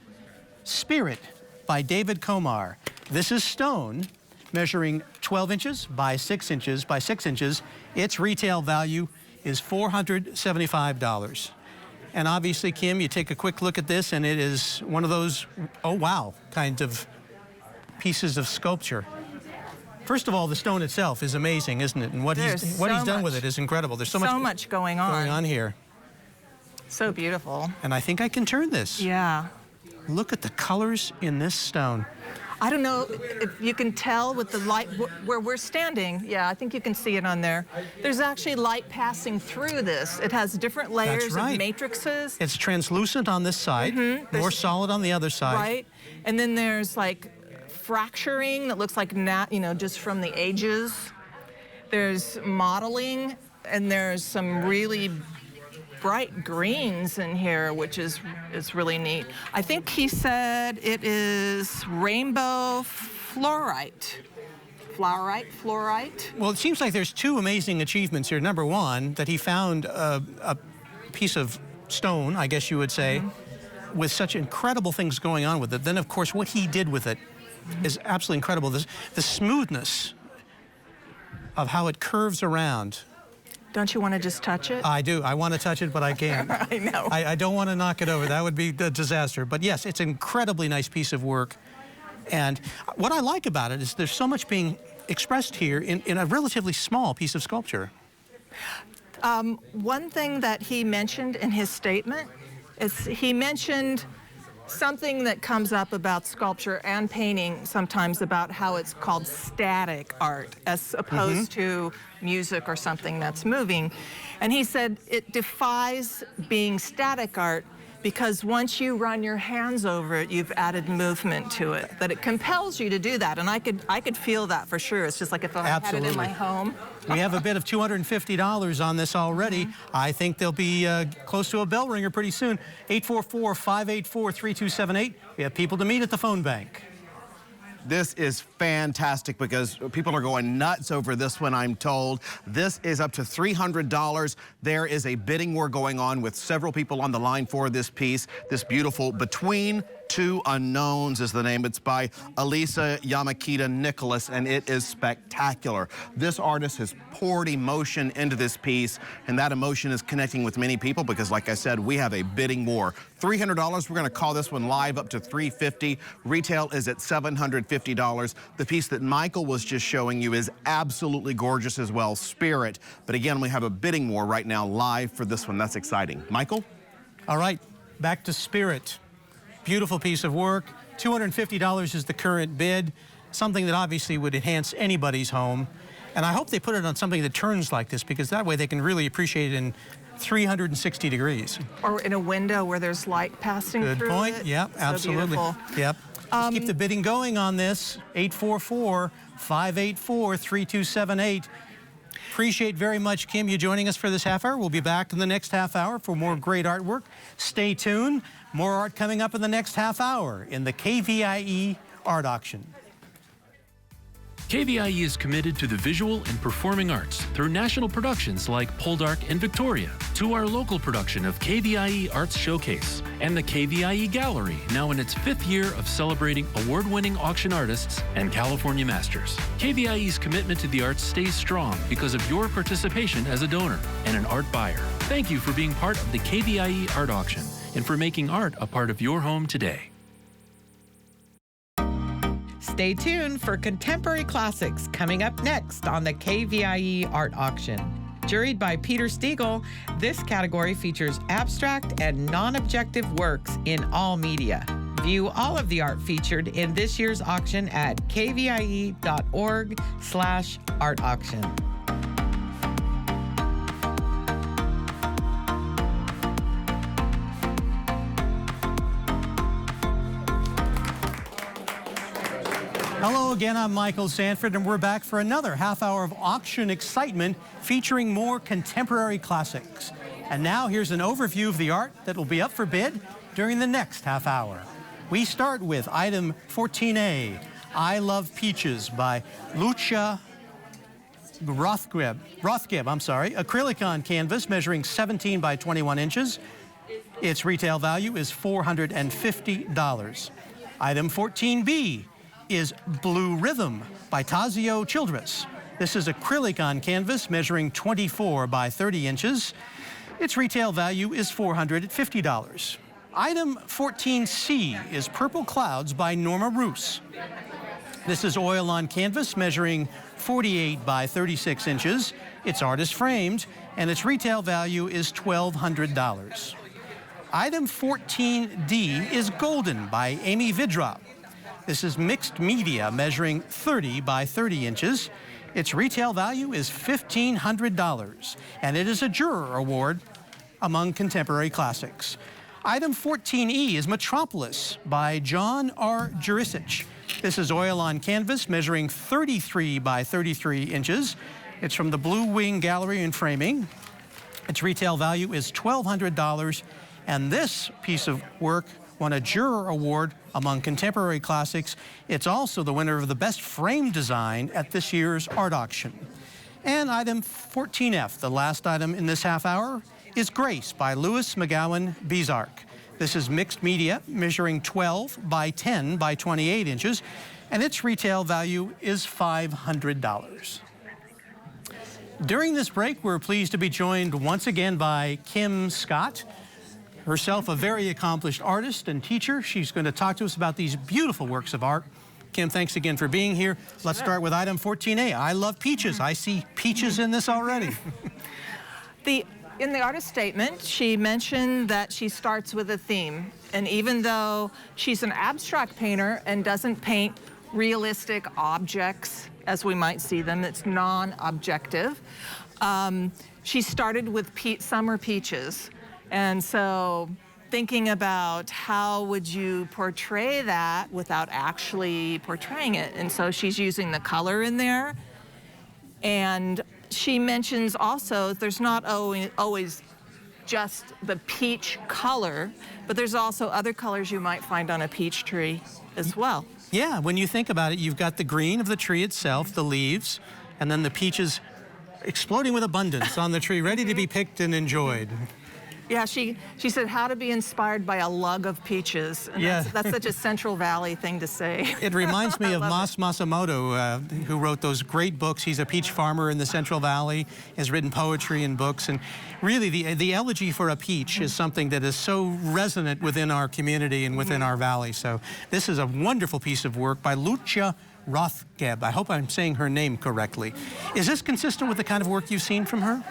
Speaker 12: Spirit by David Komar. This is stone, measuring 12 inches by 6 inches by 6 inches. Its retail value is $475. And obviously, Kim, you take a quick look at this, and it is one of those, oh wow, kind of pieces of sculpture. First of all, the stone itself is amazing, isn't it? And what he's done with it is incredible. There's so much
Speaker 8: going on
Speaker 12: here.
Speaker 8: So beautiful.
Speaker 12: And I think I can turn this.
Speaker 8: Yeah.
Speaker 12: Look at the colors in this stone.
Speaker 8: I don't know if you can tell with the light where we're standing. Yeah, I think you can see it on there. There's actually light passing through this. It has different layers of matrices.
Speaker 12: It's translucent on this side, more solid on the other side.
Speaker 8: Right. And then there's like fracturing that looks like, just from the ages. There's modeling, and there's some really bright greens in here, which is really neat. I think he said it is rainbow fluorite. Fluorite?
Speaker 12: Well, it seems like there's two amazing achievements here. Number one, that he found a piece of stone, I guess you would say, with such incredible things going on with it. Then, of course, what he did with it is absolutely incredible. The smoothness of how it curves around.
Speaker 8: Don't you want to just touch it?
Speaker 12: I do. I want to touch it, but I can't.
Speaker 8: I know.
Speaker 12: I don't want to knock it over. That would be a disaster. But yes, it's an incredibly nice piece of work. And what I like about it is there's so much being expressed here in a relatively small piece of sculpture.
Speaker 8: One thing that he mentioned in his statement is he mentioned something that comes up about sculpture and painting sometimes, about how it's called static art as opposed to music or something that's moving. And he said it defies being static art because once you run your hands over it, you've added movement to it, that it compels you to do that. And I could feel that for sure. It's just like if I had it in my home.
Speaker 12: We have a bid of $250 on this already. I think they'll be close to a bell ringer pretty soon. 844-584-3278. We have people to meet at the phone bank.
Speaker 7: This is fantastic because people are going nuts over this one, I'm told. This is up to $300. There is a bidding war going on with several people on the line for this piece. This beautiful Between Two Unknowns is the name. It's by Elisa Yamakita Nicholas, and it is spectacular. This artist has poured emotion into this piece, and that emotion is connecting with many people because, like I said, we have a bidding war. $300, we're going to call this one live up to $350. Retail is at $750. The piece that Michael was just showing you is absolutely gorgeous as well, Spirit. But again, we have a bidding war right now live for this one. That's exciting. Michael?
Speaker 12: All right, back to Spirit. Beautiful piece of work. $250 is the current bid, something that obviously would enhance anybody's home. And I hope they put it on something that turns like this, because that way they can really appreciate it in 360 degrees.
Speaker 8: Or in a window where there's light passing through it.
Speaker 12: Good point. Yep,
Speaker 8: So
Speaker 12: absolutely.
Speaker 8: beautiful.
Speaker 12: Yep. Let's keep the bidding going on this. 844-584-3278. Appreciate very much, Kim, you joining us for this half hour. We'll be back in the next half hour for more great artwork. Stay tuned. More art coming up in the next half hour in the KVIE Art Auction.
Speaker 3: KVIE is committed to the visual and performing arts through national productions like Poldark and Victoria, to our local production of KVIE Arts Showcase, and the KVIE Gallery, now in its 5th year of celebrating award-winning auction artists and California masters. KVIE's commitment to the arts stays strong because of your participation as a donor and an art buyer. Thank you for being part of the KVIE Art Auction and for making art a part of your home today.
Speaker 1: Stay tuned for contemporary classics coming up next on the KVIE Art Auction. Juried by Peter Stiegel, this category features abstract and non-objective works in all media. View all of the art featured in this year's auction at kvie.org/art auction.
Speaker 12: Hello again, I'm Michael Sanford, and we're back for another half hour of auction excitement featuring more contemporary classics. And now here's an overview of the art that will be up for bid during the next half hour. We start with item 14A, I Love Peaches by Lucia Rothgeb, acrylic on canvas measuring 17 by 21 inches. Its retail value is $450. Item 14B is Blue Rhythm by Tazio Childress. This is acrylic on canvas measuring 24 by 30 inches. Its retail value is $450. Item 14C is Purple Clouds by Norma Roos. This is oil on canvas measuring 48 by 36 inches. It's artist framed, and its retail value is $1,200. Item 14D is Golden by Amy Vidra. This is mixed media measuring 30 by 30 inches. Its retail value is $1,500, and it is a juror award among contemporary classics. Item 14E is Metropolis by John R. Jurisic. This is oil on canvas measuring 33 by 33 inches. It's from the Blue Wing Gallery and Framing. Its retail value is $1,200, and this piece of work won a juror award among contemporary classics. It's also the winner of the best frame design at this year's art auction. And item 14F, the last item in this half hour, is Grace by Louis McGowan Bizark. This is mixed media measuring 12 by 10 by 28 inches, and its retail value is $500. During this break, we're pleased to be joined once again by Kim Scott, herself a very accomplished artist and teacher. She's going to talk to us about these beautiful works of art. Kim, thanks again for being here. Let's start with item 14A. I love peaches. I see peaches in this already.
Speaker 8: In the artist statement, she mentioned that she starts with a theme. And even though she's an abstract painter and doesn't paint realistic objects as we might see them, it's non-objective, she started with summer peaches. And so thinking about how would you portray that without actually portraying it. And so she's using the color in there. And she mentions also there's not always just the peach color, but there's also other colors you might find on a peach tree as well.
Speaker 12: Yeah, when you think about it, you've got the green of the tree itself, the leaves, and then the peaches exploding with abundance on the tree, ready to be picked and enjoyed.
Speaker 8: Yeah, she said how to be inspired by a lug of peaches. And
Speaker 12: yeah.
Speaker 8: That's such a Central Valley thing to say.
Speaker 12: It reminds me of Mas Masamoto, who wrote those great books. He's a peach farmer in the Central Valley, has written poetry and books. And really, the elegy for a peach is something that is so resonant within our community and within our valley. So this is a wonderful piece of work by Lucia Rothgeb. I hope I'm saying her name correctly. Is this consistent with the kind of work you've seen from her?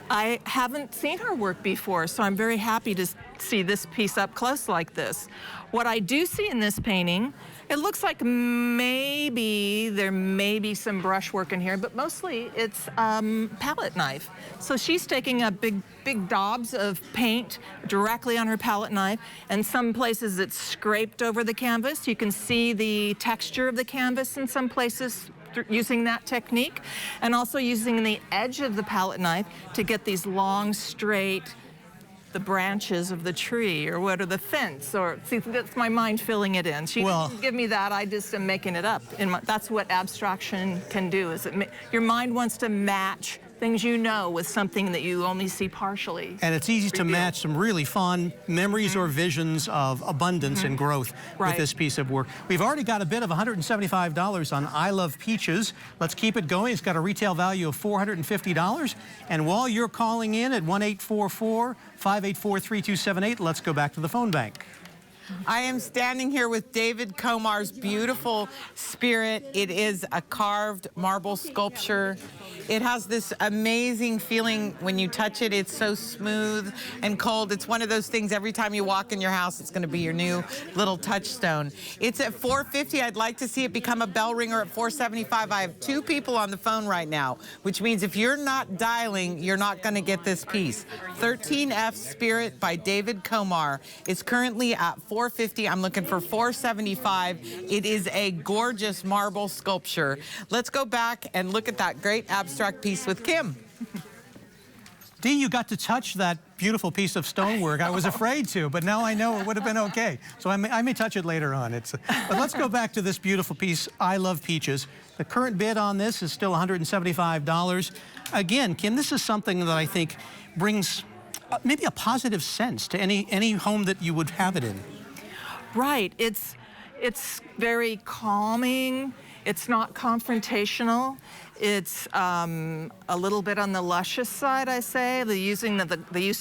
Speaker 8: I haven't seen her work before, so I'm very happy to see this piece up close like this. What I do see in this painting, it looks like maybe there may be some brushwork in here, but mostly it's palette knife. So she's taking up big daubs of paint directly on her palette knife, and some places it's scraped over the canvas. You can see the texture of the canvas in some places using that technique, and also using the edge of the palette knife to get these long, straight, the branches of the tree, or what are the fence, or see, that's my mind filling it in. She didn't give me that, I just am making it up. That's what abstraction can do, is your mind wants to match things you know with something that you only see partially.
Speaker 12: And it's easy to match some really fond memories or visions of abundance and growth with this piece of work. We've already got a bid of $175 on I Love Peaches. Let's keep it going. It's got a retail value of $450. And while you're calling in at 1-844-584-3278, let's go back to the phone bank.
Speaker 1: I am standing here with David Comar's beautiful spirit. It is a carved marble sculpture. It has this amazing feeling when you touch it. It's so smooth and cold. It's one of those things every time you walk in your house, it's going to be your new little touchstone. It's at $450. I'd like to see it become a bell ringer at $475. I have 2 people on the phone right now, which means if you're not dialing, you're not going to get this piece. 13F Spirit by David Comar is currently at $450. I'm looking for $475. It is a gorgeous marble sculpture. Let's go back and look at that great abstract piece with Kim.
Speaker 12: Dee, you got to touch that beautiful piece of stonework. I was afraid to, but now I know it would have been okay. So I may touch it later on. But let's go back to this beautiful piece, I Love Peaches. The current bid on this is still $175. Again, Kim, this is something that I think brings maybe a positive sense to any home that you would have it in.
Speaker 8: Right. It's very calming. It's not confrontational. It's a little bit on the luscious side, I say. The use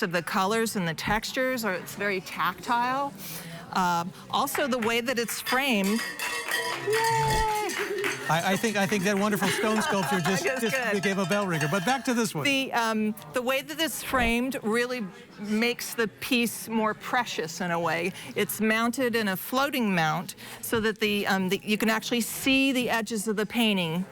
Speaker 8: of the colors and the textures, or it's very tactile. Also, the way that it's framed. Yay!
Speaker 12: I think that wonderful stone sculpture just gave a bell ringer. But back to this one.
Speaker 8: The way that it's framed really makes the piece more precious in a way. It's mounted in a floating mount so that you can actually see the edges of the painting,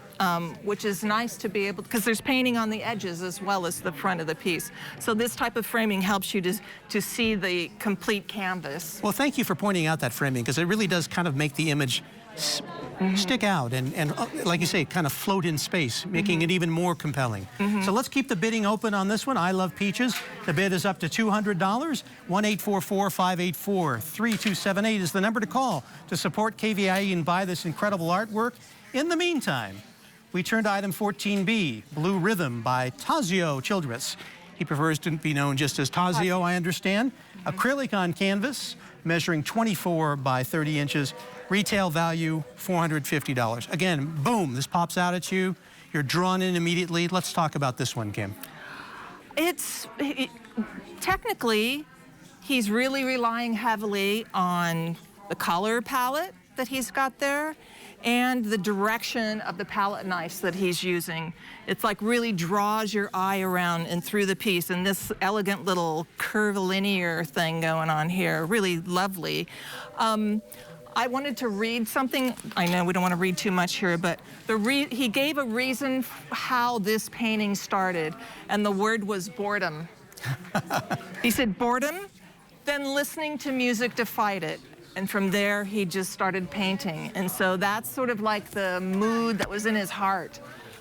Speaker 8: which is nice to be able, because there's painting on the edges as well as the front of the piece. So this type of framing helps you to see the complete canvas.
Speaker 12: Well, thank you for pointing out that framing, because it really does kind of make the image stick out and like you say, kind of float in space, making it even more compelling. So let's keep the bidding open on this one. I Love Peaches. The bid is up to $200. 1-844-584-3278 is the number to call to support KVIE and buy this incredible artwork. In the meantime, we turn to item 14B, Blue Rhythm by Tazio Childress. He prefers to be known just as Tazio, I understand. Acrylic on canvas, measuring 24 by 30 inches. Retail value, $450. Again, boom, this pops out at you. You're drawn in immediately. Let's talk about this one, Kim.
Speaker 8: Technically, he's really relying heavily on the color palette that he's got there and the direction of the palette knives that he's using. It's like really draws your eye around and through the piece, and this elegant little curvilinear thing going on here, really lovely. I wanted to read something. I know we don't want to read too much here, but he gave a reason how this painting started, and the word was boredom. He said, boredom, then listening to music to fight it. And from there, he just started painting. And so that's sort of like the mood that was in his heart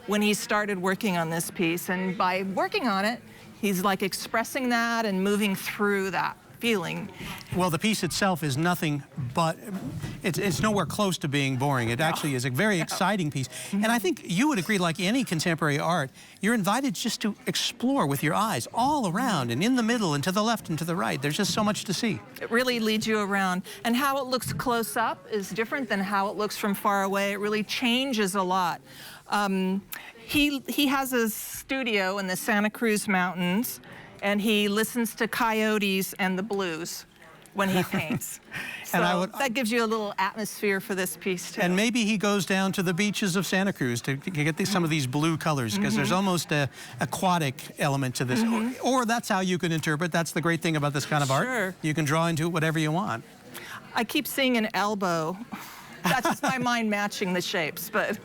Speaker 8: when he started working on this piece. And by working on it, he's like expressing that and moving through that feeling.
Speaker 12: Well, the piece itself is nothing but, it's nowhere close to being boring. It actually is a very exciting piece. And I think you would agree, like any contemporary art, you're invited just to explore with your eyes all around and in the middle and to the left and to the right. There's just so much to see. It
Speaker 8: really leads you around. And how it looks close up is different than how it looks from far away. It really changes a lot. He has a studio in the Santa Cruz Mountains, and he listens to coyotes and the blues when he paints. So that gives you a little atmosphere for this piece, too.
Speaker 12: And maybe he goes down to the beaches of Santa Cruz to get some of these blue colors, because there's almost an aquatic element to this. Or that's how you can interpret. That's the great thing about this kind of art. You can draw into it whatever you want.
Speaker 8: I keep seeing an elbow. That's just my mind matching the shapes, but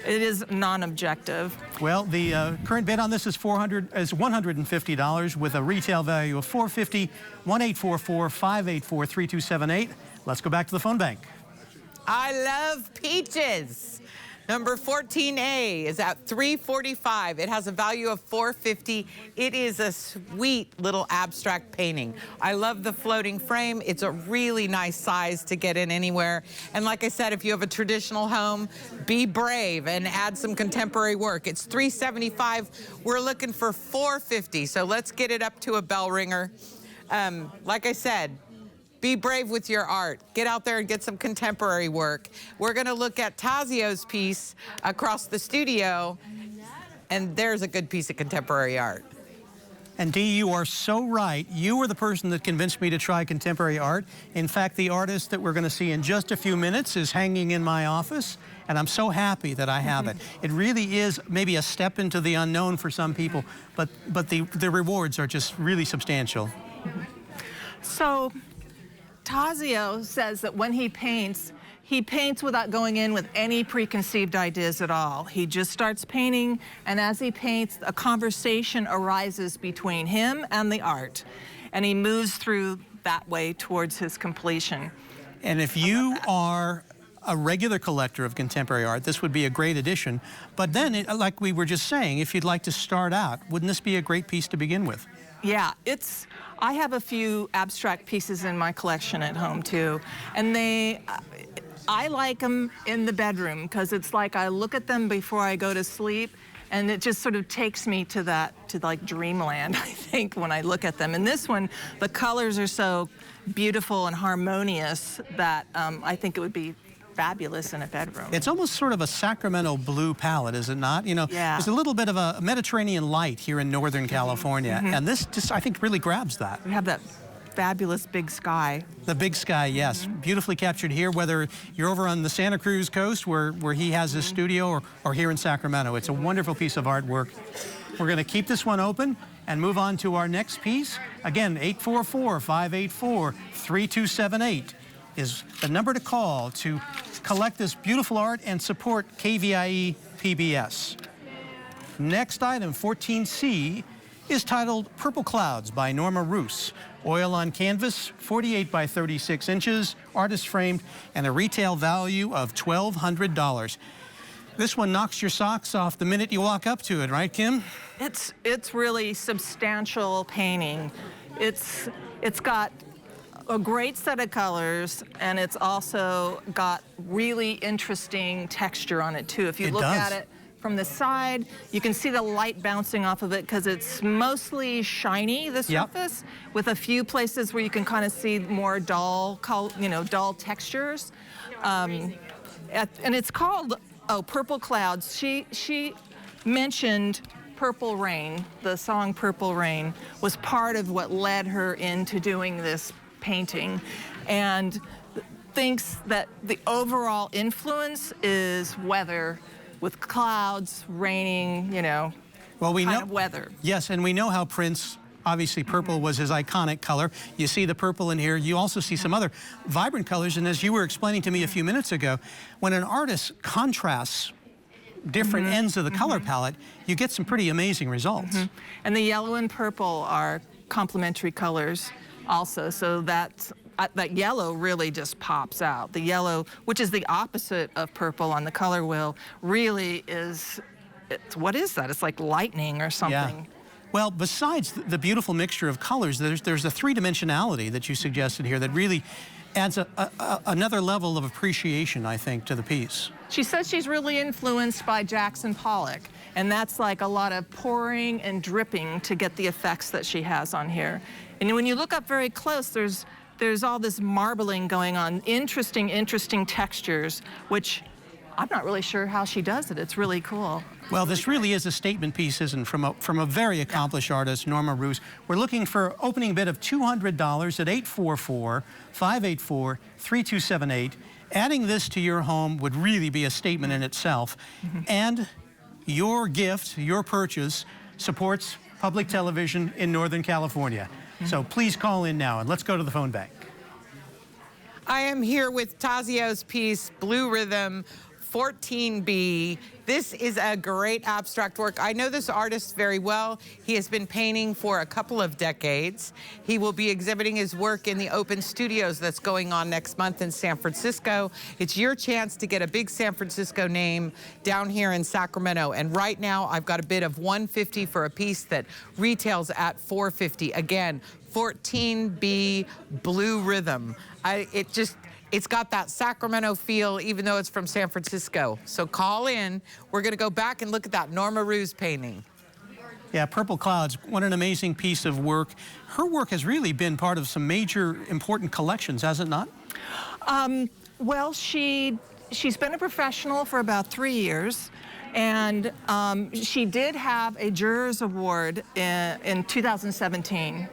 Speaker 8: it is non-objective.
Speaker 12: Well, the current bid on this is $150 with a retail value of $450. 1-844-584-3278. Let's go back to the phone bank.
Speaker 1: I Love Peaches. Number 14A is at $345. It has a value of $450. It is a sweet little abstract painting. I love the floating frame. It's a really nice size to get in anywhere. And like I said, if you have a traditional home, be brave and add some contemporary work. It's $375. We're looking for $450. So let's get it up to a bell ringer. Like I said, be brave with your art. Get out there and get some contemporary work. We're gonna look at Tazio's piece across the studio, and there's a good piece of contemporary art.
Speaker 12: And Dee, you are so right. You were the person that convinced me to try contemporary art. In fact, the artist that we're gonna see in just a few minutes is hanging in my office, and I'm so happy that I have it. It really is maybe a step into the unknown for some people, but the rewards are just really substantial.
Speaker 8: So, Tazio says that when he paints without going in with any preconceived ideas at all. He just starts painting, and as he paints, a conversation arises between him and the art, and he moves through that way towards his completion.
Speaker 12: And if you are a regular collector of contemporary art, this would be a great addition. But then, like we were just saying, if you'd like to start out, wouldn't this be a great piece to begin with?
Speaker 8: Yeah, I have a few abstract pieces in my collection at home too, and I like them in the bedroom because it's like I look at them before I go to sleep, and it just sort of takes me to like dreamland, I think, when I look at them. And this one, the colors are so beautiful and harmonious that I think it would be fabulous in a bedroom.
Speaker 12: It's almost sort of a Sacramento blue palette, is it not? You know, there's a little bit of a Mediterranean light here in Northern California, and this just, I think, really grabs that.
Speaker 8: We have that fabulous big sky.
Speaker 12: The big sky, yes. Beautifully captured here, whether you're over on the Santa Cruz coast where he has his studio or here in Sacramento. It's a wonderful piece of artwork. We're going to keep this one open and move on to our next piece. Again, 844-584-3278 is the number to call to collect this beautiful art and support KVIE PBS. Next item, 14C, is titled Purple Clouds by Norma Roos. Oil on canvas, 48 by 36 inches, artist framed, and a retail value of $1,200. This one knocks your socks off the minute you walk up to it, right, Kim?
Speaker 8: It's really substantial painting. It's got a great set of colors, and it's also got really interesting texture on it too. If you look at it from the side, you can see the light bouncing off of it because it's mostly shiny, the surface, with a few places where you can kind of see more dull textures. And it's called Purple Clouds. She mentioned Purple Rain. The song Purple Rain was part of what led her into doing this painting, and thinks that the overall influence is weather, with clouds, raining,
Speaker 12: well, we know
Speaker 8: weather.
Speaker 12: Yes, and we know how Prince, obviously purple was his iconic color. You see the purple in here. You also see some other vibrant colors, and as you were explaining to me a few minutes ago, when an artist contrasts different ends of the color palette, you get some pretty amazing results.
Speaker 8: And the yellow and purple are complementary colors also, so that yellow really just pops out. The yellow, which is the opposite of purple on the color wheel, really what is that? It's like lightning or something.
Speaker 12: Yeah. Well, besides the beautiful mixture of colors, there's a three-dimensionality that you suggested here that really adds another level of appreciation, I think, to the piece.
Speaker 8: She says she's really influenced by Jackson Pollock, and that's like a lot of pouring and dripping to get the effects that she has on here. And when you look up very close, there's all this marbling going on, interesting textures, which I'm not really sure how she does it. It's really cool.
Speaker 12: Well, this really is a statement piece, isn't it, from a very accomplished artist, Norma Roos. We're looking for opening bid of $200 at 844-584-3278. Adding this to your home would really be a statement in itself. And your gift, your purchase, supports public television in Northern California. So please call in now, and let's go to the phone bank.
Speaker 1: I am here with Tazio's piece, Blue Rhythm, 14B. This is a great abstract work. I know this artist very well. He has been painting for a couple of decades. He will be exhibiting his work in the Open Studios that's going on next month in San Francisco. It's your chance to get a big San Francisco name down here in Sacramento. And right now, I've got a bid of $150 for a piece that retails at $450. Again, 14B Blue Rhythm. It's got that Sacramento feel, even though it's from San Francisco. So call in. We're going to go back and look at that Norma Roos painting.
Speaker 12: Yeah, Purple Clouds, what an amazing piece of work. Her work has really been part of some major important collections, has it not?
Speaker 8: Well, she's been a professional for about 3 years, and she did have a Jurors Award in 2017.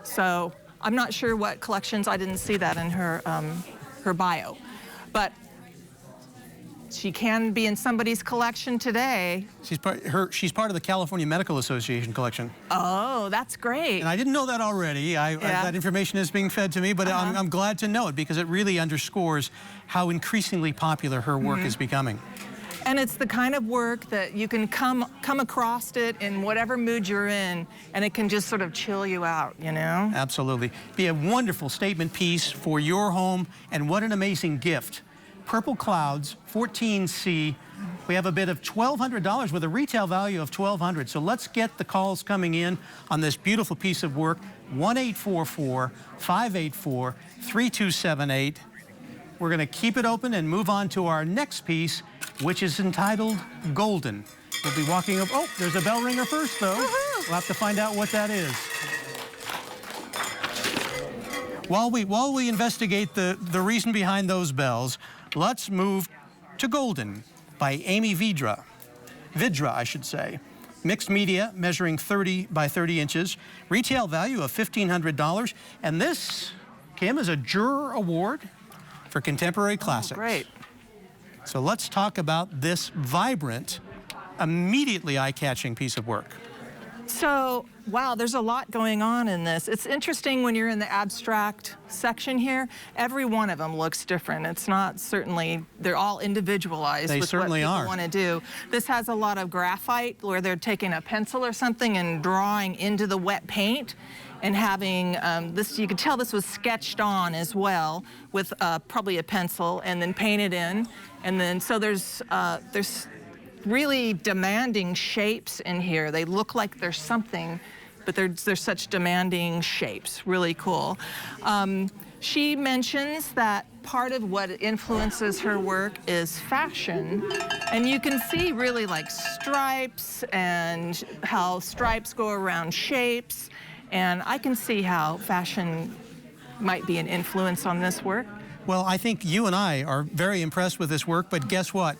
Speaker 8: So I'm not sure what collections. I didn't see that in her bio, but she can be in somebody's collection today.
Speaker 12: She's part of the California Medical Association collection.
Speaker 8: Oh, that's great.
Speaker 12: And I didn't know that already. That information is being fed to me, but I'm glad to know it because it really underscores how increasingly popular her work is becoming.
Speaker 8: And it's the kind of work that you can come across it in whatever mood you're in, and it can just sort of chill you out,
Speaker 12: Absolutely. Be a wonderful statement piece for your home, and what an amazing gift Purple Clouds, 14C. We have a bid of $1,200 with a retail value of $1,200. So let's get the calls coming in on this beautiful piece of work. 1-844-584-3278. We're going to keep it open and move on to our next piece, which is entitled Golden. We'll be walking up. Oh, there's a bell ringer first, though. We'll have to find out what that is. While we investigate the reason behind those bells, let's move to Golden by Amy Vidra, I should say. Mixed media, measuring 30 by 30 inches. Retail value of $1,500. And this, Kim, is a Juror Award for Contemporary Classics.
Speaker 8: Great.
Speaker 12: So let's talk about this vibrant, immediately eye-catching piece of work.
Speaker 8: So, wow, there's a lot going on in this. It's interesting when you're in the abstract section here, every one of them looks different. It's not certainly, they're all individualized
Speaker 12: They
Speaker 8: with
Speaker 12: certainly
Speaker 8: what people
Speaker 12: are.
Speaker 8: want to do. This has a lot of graphite where they're taking a pencil or something and drawing into the wet paint and having this, you could tell this was sketched on as well with probably a pencil and then painted in. And then, so there's really demanding shapes in here. They look like there's something, but they're such demanding shapes. Really cool. She mentions that part of what influences her work is fashion, and you can see really like stripes and how stripes go around shapes, and I can see how fashion might be an influence on this work.
Speaker 12: Well, I think you and I are very impressed with this work, but guess what?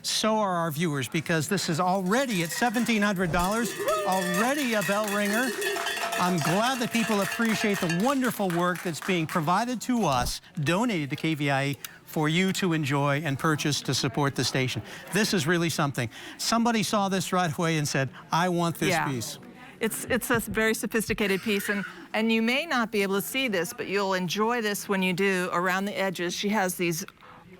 Speaker 12: So are our viewers, because this is already at $1,700, already a bell ringer. I'm glad that people appreciate the wonderful work that's being provided to us, donated to KVIE, for you to enjoy and purchase to support the station. This is really something. Somebody saw this right away and said, I want this piece.
Speaker 8: It's a very sophisticated piece, and you may not be able to see this, but you'll enjoy this when you do. Around the edges, she has these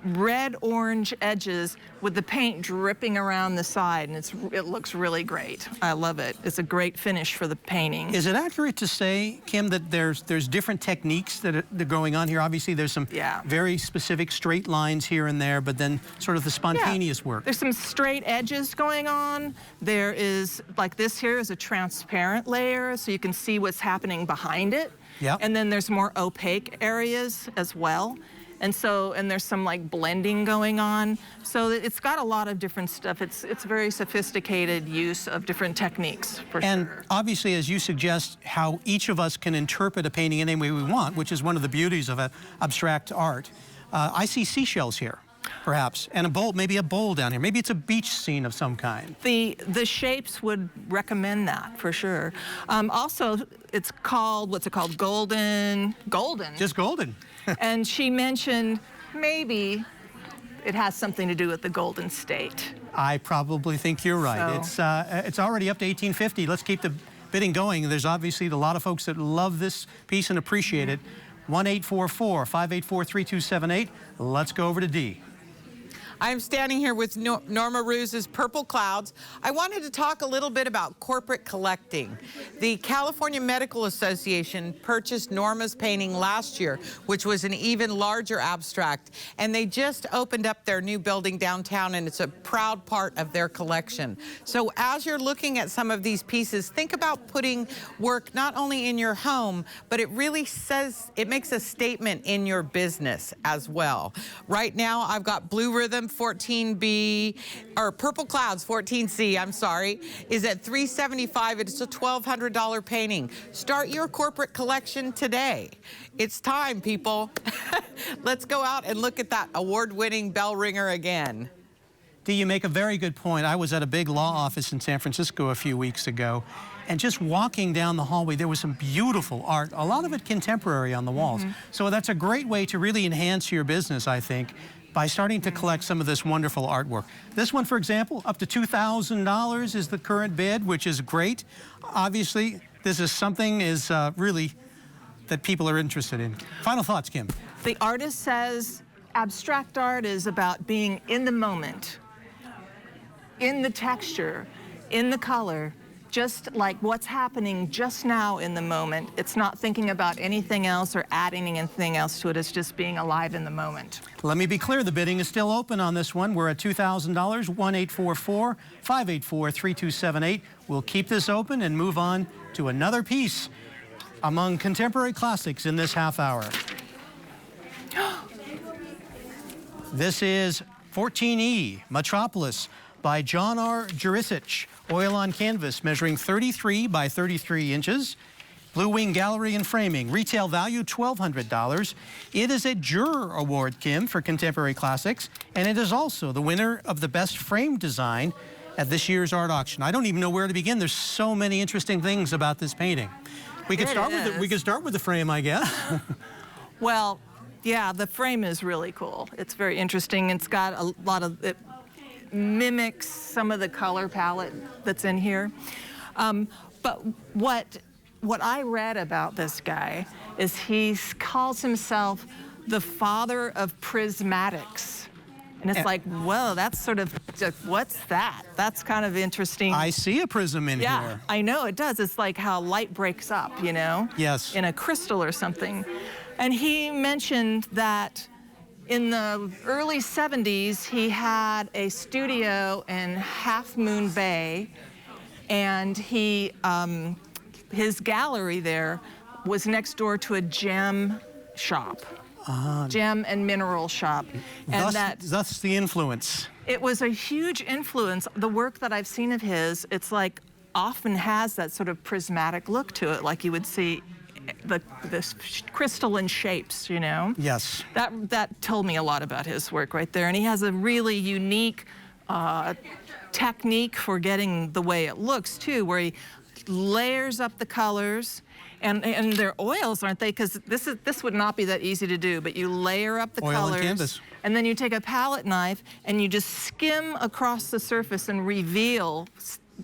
Speaker 8: red-orange edges with the paint dripping around the side, and it looks really great. I love it. It's a great finish for the painting.
Speaker 12: Is it accurate to say, Kim, that there's different techniques that are going on here? Obviously, there's some very specific straight lines here and there, but then sort of the spontaneous work.
Speaker 8: There's some straight edges going on. There is, like this here is a transparent layer, so you can see what's happening behind it.
Speaker 12: Yeah.
Speaker 8: And then there's more opaque areas as well. And there's some like blending going on. So it's got a lot of different stuff. It's very sophisticated use of different techniques, for sure.
Speaker 12: And obviously, as you suggest, how each of us can interpret a painting any way we want, which is one of the beauties of abstract art. I see seashells here, perhaps, and a bowl, maybe a bowl down here. Maybe it's a beach scene of some kind.
Speaker 8: The shapes would recommend that, for sure. Also, it's called, what's it called? Golden.
Speaker 12: Just golden.
Speaker 8: And she mentioned maybe it has something to do with the Golden State.
Speaker 12: I probably think you're right.
Speaker 8: So.
Speaker 12: It's already up to $1,850. Let's keep the bidding going. There's obviously a lot of folks that love this piece and appreciate it. 1-844-584-3278. Let's go over to Dee.
Speaker 1: I'm standing here with Norma Roos's Purple Clouds. I wanted to talk a little bit about corporate collecting. The California Medical Association purchased Norma's painting last year, which was an even larger abstract, and they just opened up their new building downtown, and it's a proud part of their collection. So as you're looking at some of these pieces, think about putting work not only in your home, but it really it makes a statement in your business as well. Right now, I've got Blue Rhythm 14B, or Purple Clouds 14C, I'm sorry, is at $375. It's a $1,200 painting. Start your corporate collection today. It's time, people. Let's go out and look at that award-winning bell ringer again.
Speaker 12: Dee, you make a very good point. I was at a big law office in San Francisco a few weeks ago, and just walking down the hallway, there was some beautiful art, a lot of it contemporary on the walls. So that's a great way to really enhance your business, I think, by starting to collect some of this wonderful artwork. This one, for example, up to $2,000 is the current bid, which is great. Obviously, this is something really that people are interested in. Final thoughts, Kim.
Speaker 8: The artist says abstract art is about being in the moment, in the texture, in the color, just like what's happening just now in the moment. It's not thinking about anything else or adding anything else to it. It's just being alive in the moment.
Speaker 12: Let me be clear, the bidding is still open on this one. We're at $2,000, 1-844-584-3278. We'll keep this open and move on to another piece among contemporary classics in this half hour. This is 14E, Metropolis, by John R. Jurisic. Oil on canvas, measuring 33 by 33 inches. Blue Wing Gallery and Framing. Retail value, $1,200. It is a Juror Award, Kim, for Contemporary Classics, and it is also the winner of the Best Frame Design at this year's art auction. I don't even know where to begin. There's so many interesting things about this painting. We could start with the frame, I guess.
Speaker 8: Well, yeah, the frame is really cool. It's very interesting. It's got a lot of, it mimics some of the color palette that's in here. But what I read about this guy is he calls himself the father of prismatics. And it's like, whoa, that's sort of, what's that? That's kind of interesting.
Speaker 12: I see a prism in here.
Speaker 8: Yeah, I know, it does. It's like how light breaks up, you know?
Speaker 12: Yes.
Speaker 8: In a crystal or something. And he mentioned that in the early 70s, he had a studio in Half Moon Bay, and he, his gallery there was next door to a gem shop. Gem and mineral shop. And
Speaker 12: thus the influence.
Speaker 8: It was a huge influence. The work that I've seen of his, it's like often has that sort of prismatic look to it, like you would see this crystalline shapes, you know?
Speaker 12: Yes.
Speaker 8: That told me a lot about his work right there. And he has a really unique technique for getting the way it looks too, where he layers up the colors. And they're oils, aren't they? Because this would not be that easy to do, but you layer up the
Speaker 12: colors.
Speaker 8: Oil
Speaker 12: and canvas.
Speaker 8: And then you take a palette knife and you just skim across the surface and reveal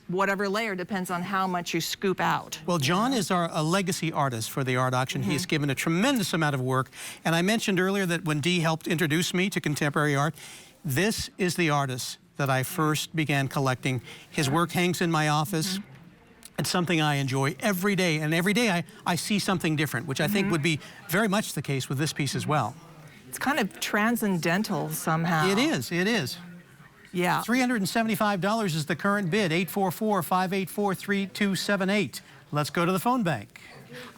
Speaker 8: whatever layer, depends on how much you scoop out.
Speaker 12: Well, John is a legacy artist for the art auction. He has given a tremendous amount of work. And I mentioned earlier that when Dee helped introduce me to contemporary art, this is the artist that I first began collecting. His work hangs in my office. It's something I enjoy every day, and every day I see something different, which I think would be very much the case with this piece as well.
Speaker 8: It's kind of transcendental somehow.
Speaker 12: It is, it is.
Speaker 8: Yeah.
Speaker 12: $375 is the current bid, 844-584-3278. Let's go to the phone bank.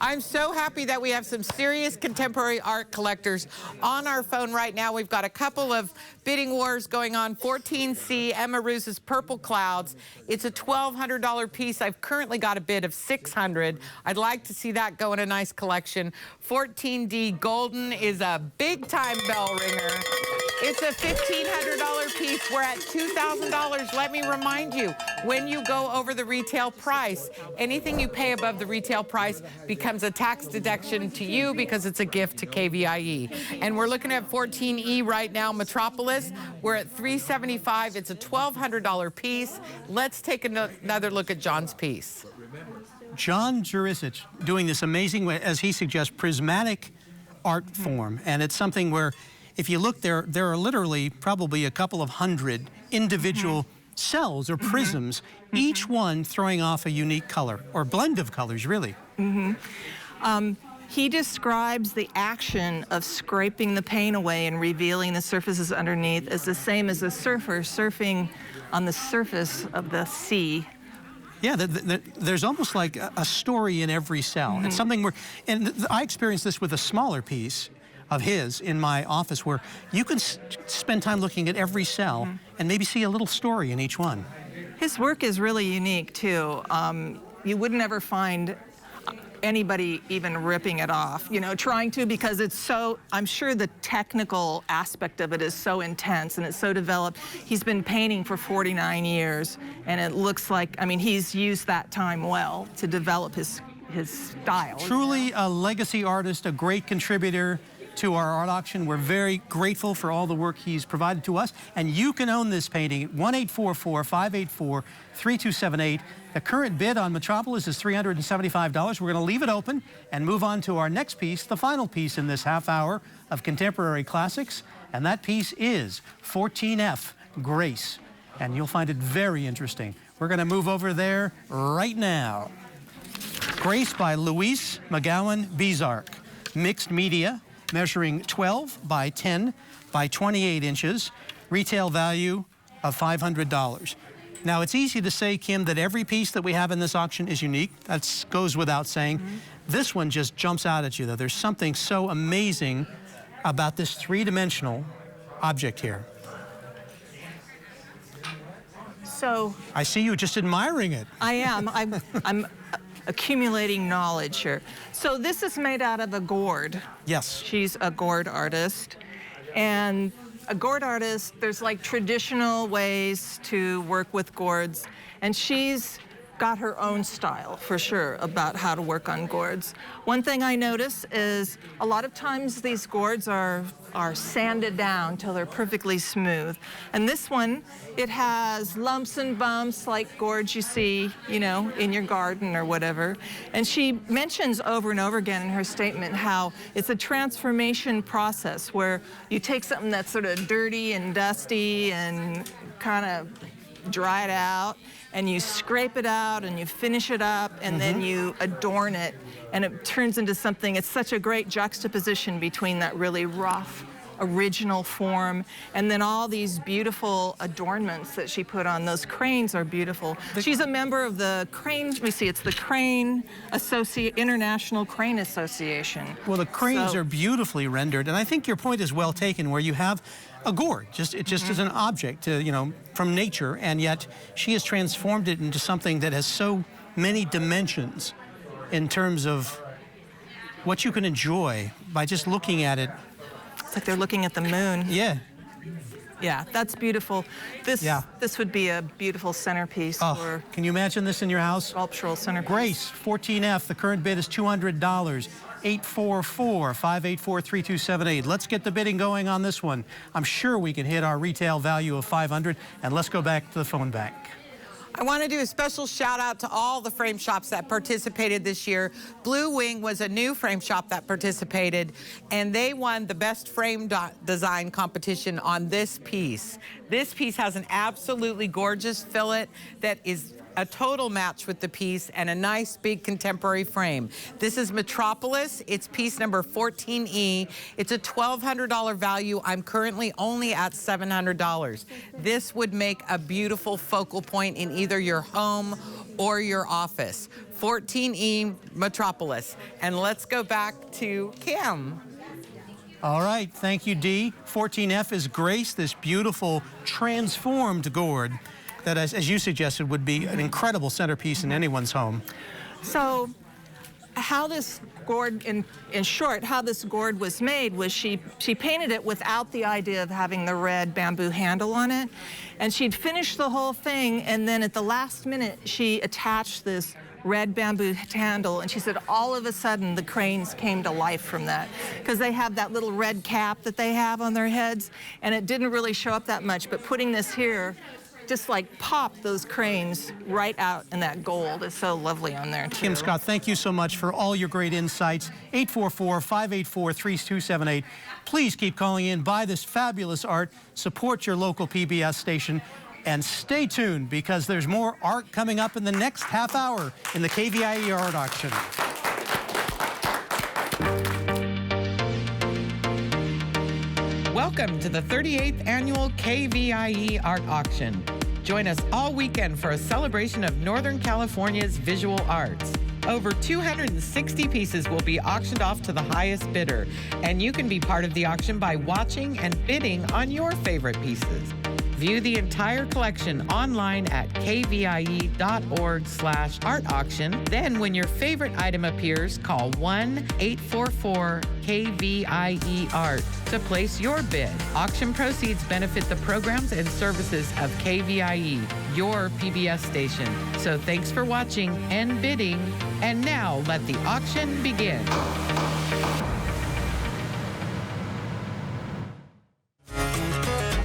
Speaker 1: I'm so happy that we have some serious contemporary art collectors on our phone right now. We've got a couple of bidding wars going on. 14C, Emma Roos's Purple Clouds. It's a $1,200 piece. I've currently got a bid of $600. I'd like to see that go in a nice collection. 14D Golden is a big-time bell ringer. It's a $1,500 piece. We're at $2,000. Let me remind you, when you go over the retail price, anything you pay above the retail price becomes a tax deduction to you because it's a gift to KVIE. And we're looking at 14E right now, Metropolis. We're at $375. It's a $1,200 piece. Let's take another look at John's piece.
Speaker 12: John Jurisic doing this amazing way, as he suggests, prismatic art form. And it's something where, if you look there are literally probably a couple of hundred individual cells or prisms, each one throwing off a unique color, or blend of colors, really.
Speaker 8: He describes the action of scraping the paint away and revealing the surfaces underneath as the same as a surfer surfing on the surface of the sea.
Speaker 12: Yeah, there's almost like a story in every cell. It's something where, and I experienced this with a smaller piece of his in my office, where you can spend time looking at every cell and maybe see a little story in each one.
Speaker 8: His work is really unique too. You would never find anybody even ripping it off, you know, trying to, because it's so, I'm sure the technical aspect of it is so intense and it's so developed. He's been painting for 49 years, and it looks like, I mean, he's used that time well to develop his style.
Speaker 12: Truly a legacy artist, a great contributor to our art auction. We're very grateful for all the work he's provided to us, and you can own this painting at 1-844-584-3278. The current bid on Metropolis is $375. We're going to leave it open and move on to our next piece, the final piece in this half hour of contemporary classics, and that piece is 14F, Grace, and you'll find it very interesting. We're going to move over there right now. Grace by Luis McGowan Bizark. Mixed media, measuring 12 by 10 by 28 inches. Retail value of $500. Now, it's easy to say, Kim, that every piece that we have in this auction is unique. That goes without saying. This one just jumps out at you, though. There's something so amazing about this three-dimensional object here.
Speaker 8: So
Speaker 12: I see you just admiring it.
Speaker 8: I am. I'm accumulating knowledge here. So this is made out of a gourd.
Speaker 12: Yes.
Speaker 8: She's a gourd artist. And a gourd artist, there's like traditional ways to work with gourds. And she's got her own style, for sure, about how to work on gourds. One thing I notice is a lot of times these gourds are sanded down till they're perfectly smooth. And this one, it has lumps and bumps like gourds you see, you know, in your garden or whatever. And she mentions over and over again in her statement how it's a transformation process where you take something that's sort of dirty and dusty and kind of dry it out, and you scrape it out and you finish it up, and then you adorn it, and it turns into something. It's such a great juxtaposition between that really rough original form and then all these beautiful adornments that she put on. Those cranes are beautiful. She's a member of the Crane, let me see, it's the International Crane Association.
Speaker 12: Well, the cranes are beautifully rendered, and I think your point is well taken, where you have a gourd, it just is an object, you know, from nature, and yet she has transformed it into something that has so many dimensions in terms of what you can enjoy by just looking at it.
Speaker 8: It's like they're looking at the moon.
Speaker 12: Yeah.
Speaker 8: Yeah, that's beautiful. This would be a beautiful centerpiece.
Speaker 12: Oh, can you imagine this in your house?
Speaker 8: Sculptural centerpiece.
Speaker 12: Grace, 14F, the current bid is $200. 844-584-3278. Let's get the bidding going on this one. I'm sure we can hit our retail value of $500, and let's go back to the phone bank.
Speaker 1: I want to do a special shout out to all the frame shops that participated this year. Blue Wing was a new frame shop that participated, and they won the best frame design competition on this piece. This piece has an absolutely gorgeous fillet that is a total match with the piece and a nice big contemporary frame. This is Metropolis. It's piece number 14E. It's a $1,200 value. I'm currently only at $700. This would make a beautiful focal point in either your home or your office. 14E Metropolis. And let's go back to Kim.
Speaker 12: All right, thank you, Dee. 14F is Grace, this beautiful transformed gourd that, as you suggested, would be an incredible centerpiece in anyone's home.
Speaker 8: So how this gourd, in short, how this gourd was made was she painted it without the idea of having the red bamboo handle on it. And she'd finished the whole thing, and then at the last minute, she attached this red bamboo handle, and she said all of a sudden the cranes came to life from that, because they have that little red cap that they have on their heads, and it didn't really show up that much, but putting this here just like popped those cranes right out, and that gold is so lovely on there too.
Speaker 12: Kim Scott, thank you so much for all your great insights. 844-584-3278. Please keep calling in, buy this fabulous art, support your local PBS station, and stay tuned because there's more art coming up in the next half hour in the KVIE Art Auction.
Speaker 1: Welcome to the 38th annual KVIE Art Auction. Join us all weekend for a celebration of Northern California's visual arts. Over 260 pieces will be auctioned off to the highest bidder, and you can be part of the auction by watching and bidding on your favorite pieces. View the entire collection online at kvie.org/art auction. Then when your favorite item appears, call 1-844-KVIE-ART to place your bid. Auction proceeds benefit the programs and services of KVIE, your PBS station. So thanks for watching and bidding. And now let the auction begin.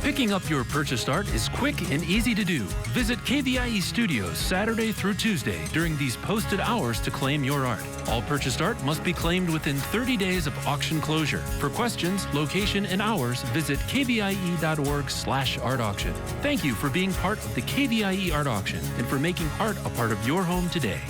Speaker 3: Picking up your purchased art is quick and easy to do. Visit KVIE Studios Saturday through Tuesday during these posted hours to claim your art. All purchased art must be claimed within 30 days of auction closure. For questions, location, and hours, visit kvie.org/art auction. Thank you for being part of the KVIE Art Auction and for making art a part of your home today.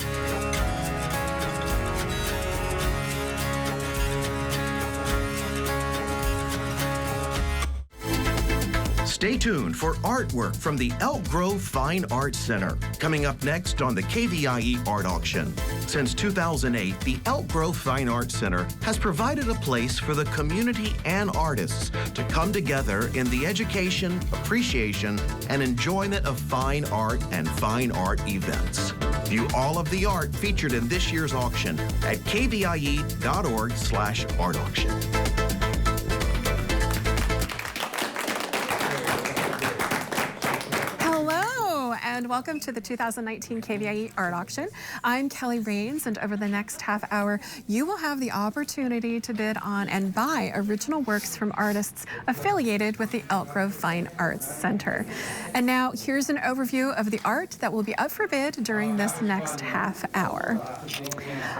Speaker 6: Stay tuned for artwork from the Elk Grove Fine Arts Center, coming up next on the KVIE Art Auction. Since 2008, the Elk Grove Fine Arts Center has provided a place for the community and artists to come together in the education, appreciation, and enjoyment of fine art and fine art events. View all of the art featured in this year's auction at kvie.org/art auction.
Speaker 4: And welcome to the 2019 KVIE Art Auction. I'm Kelly Rains, and over the next half hour, you will have the opportunity to bid on and buy original works from artists affiliated with the Elk Grove Fine Arts Center. And now, here's an overview of the art that will be up for bid during this next half hour.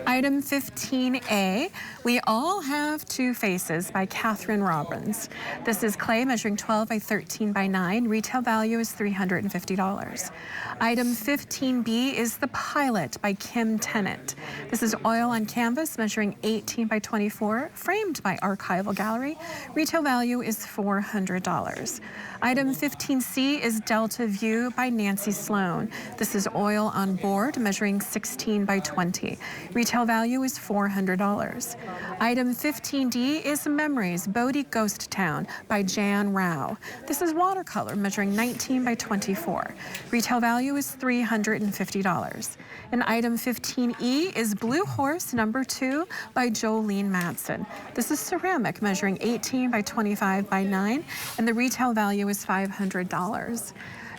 Speaker 4: Item 15A, We All Have Two Faces by Catherine Robbins. This is clay measuring 12 by 13 by 9. Retail value is $350. Item 15B is The Pilot by Kim Tennant. This is oil on canvas measuring 18 by 24, framed by Archival Gallery. Retail value is $400. Item 15C is Delta View by Nancy Sloan. This is oil on board measuring 16 by 20. Retail value is $400. Item 15D is Memories, Bodie Ghost Town by Jan Rao. This is watercolor measuring 19 by 24. Retail value is $350. And item 15E is Blue Horse number 2 by Jolene Madsen. This is ceramic measuring 18 by 25 by 9, and the retail value is $500.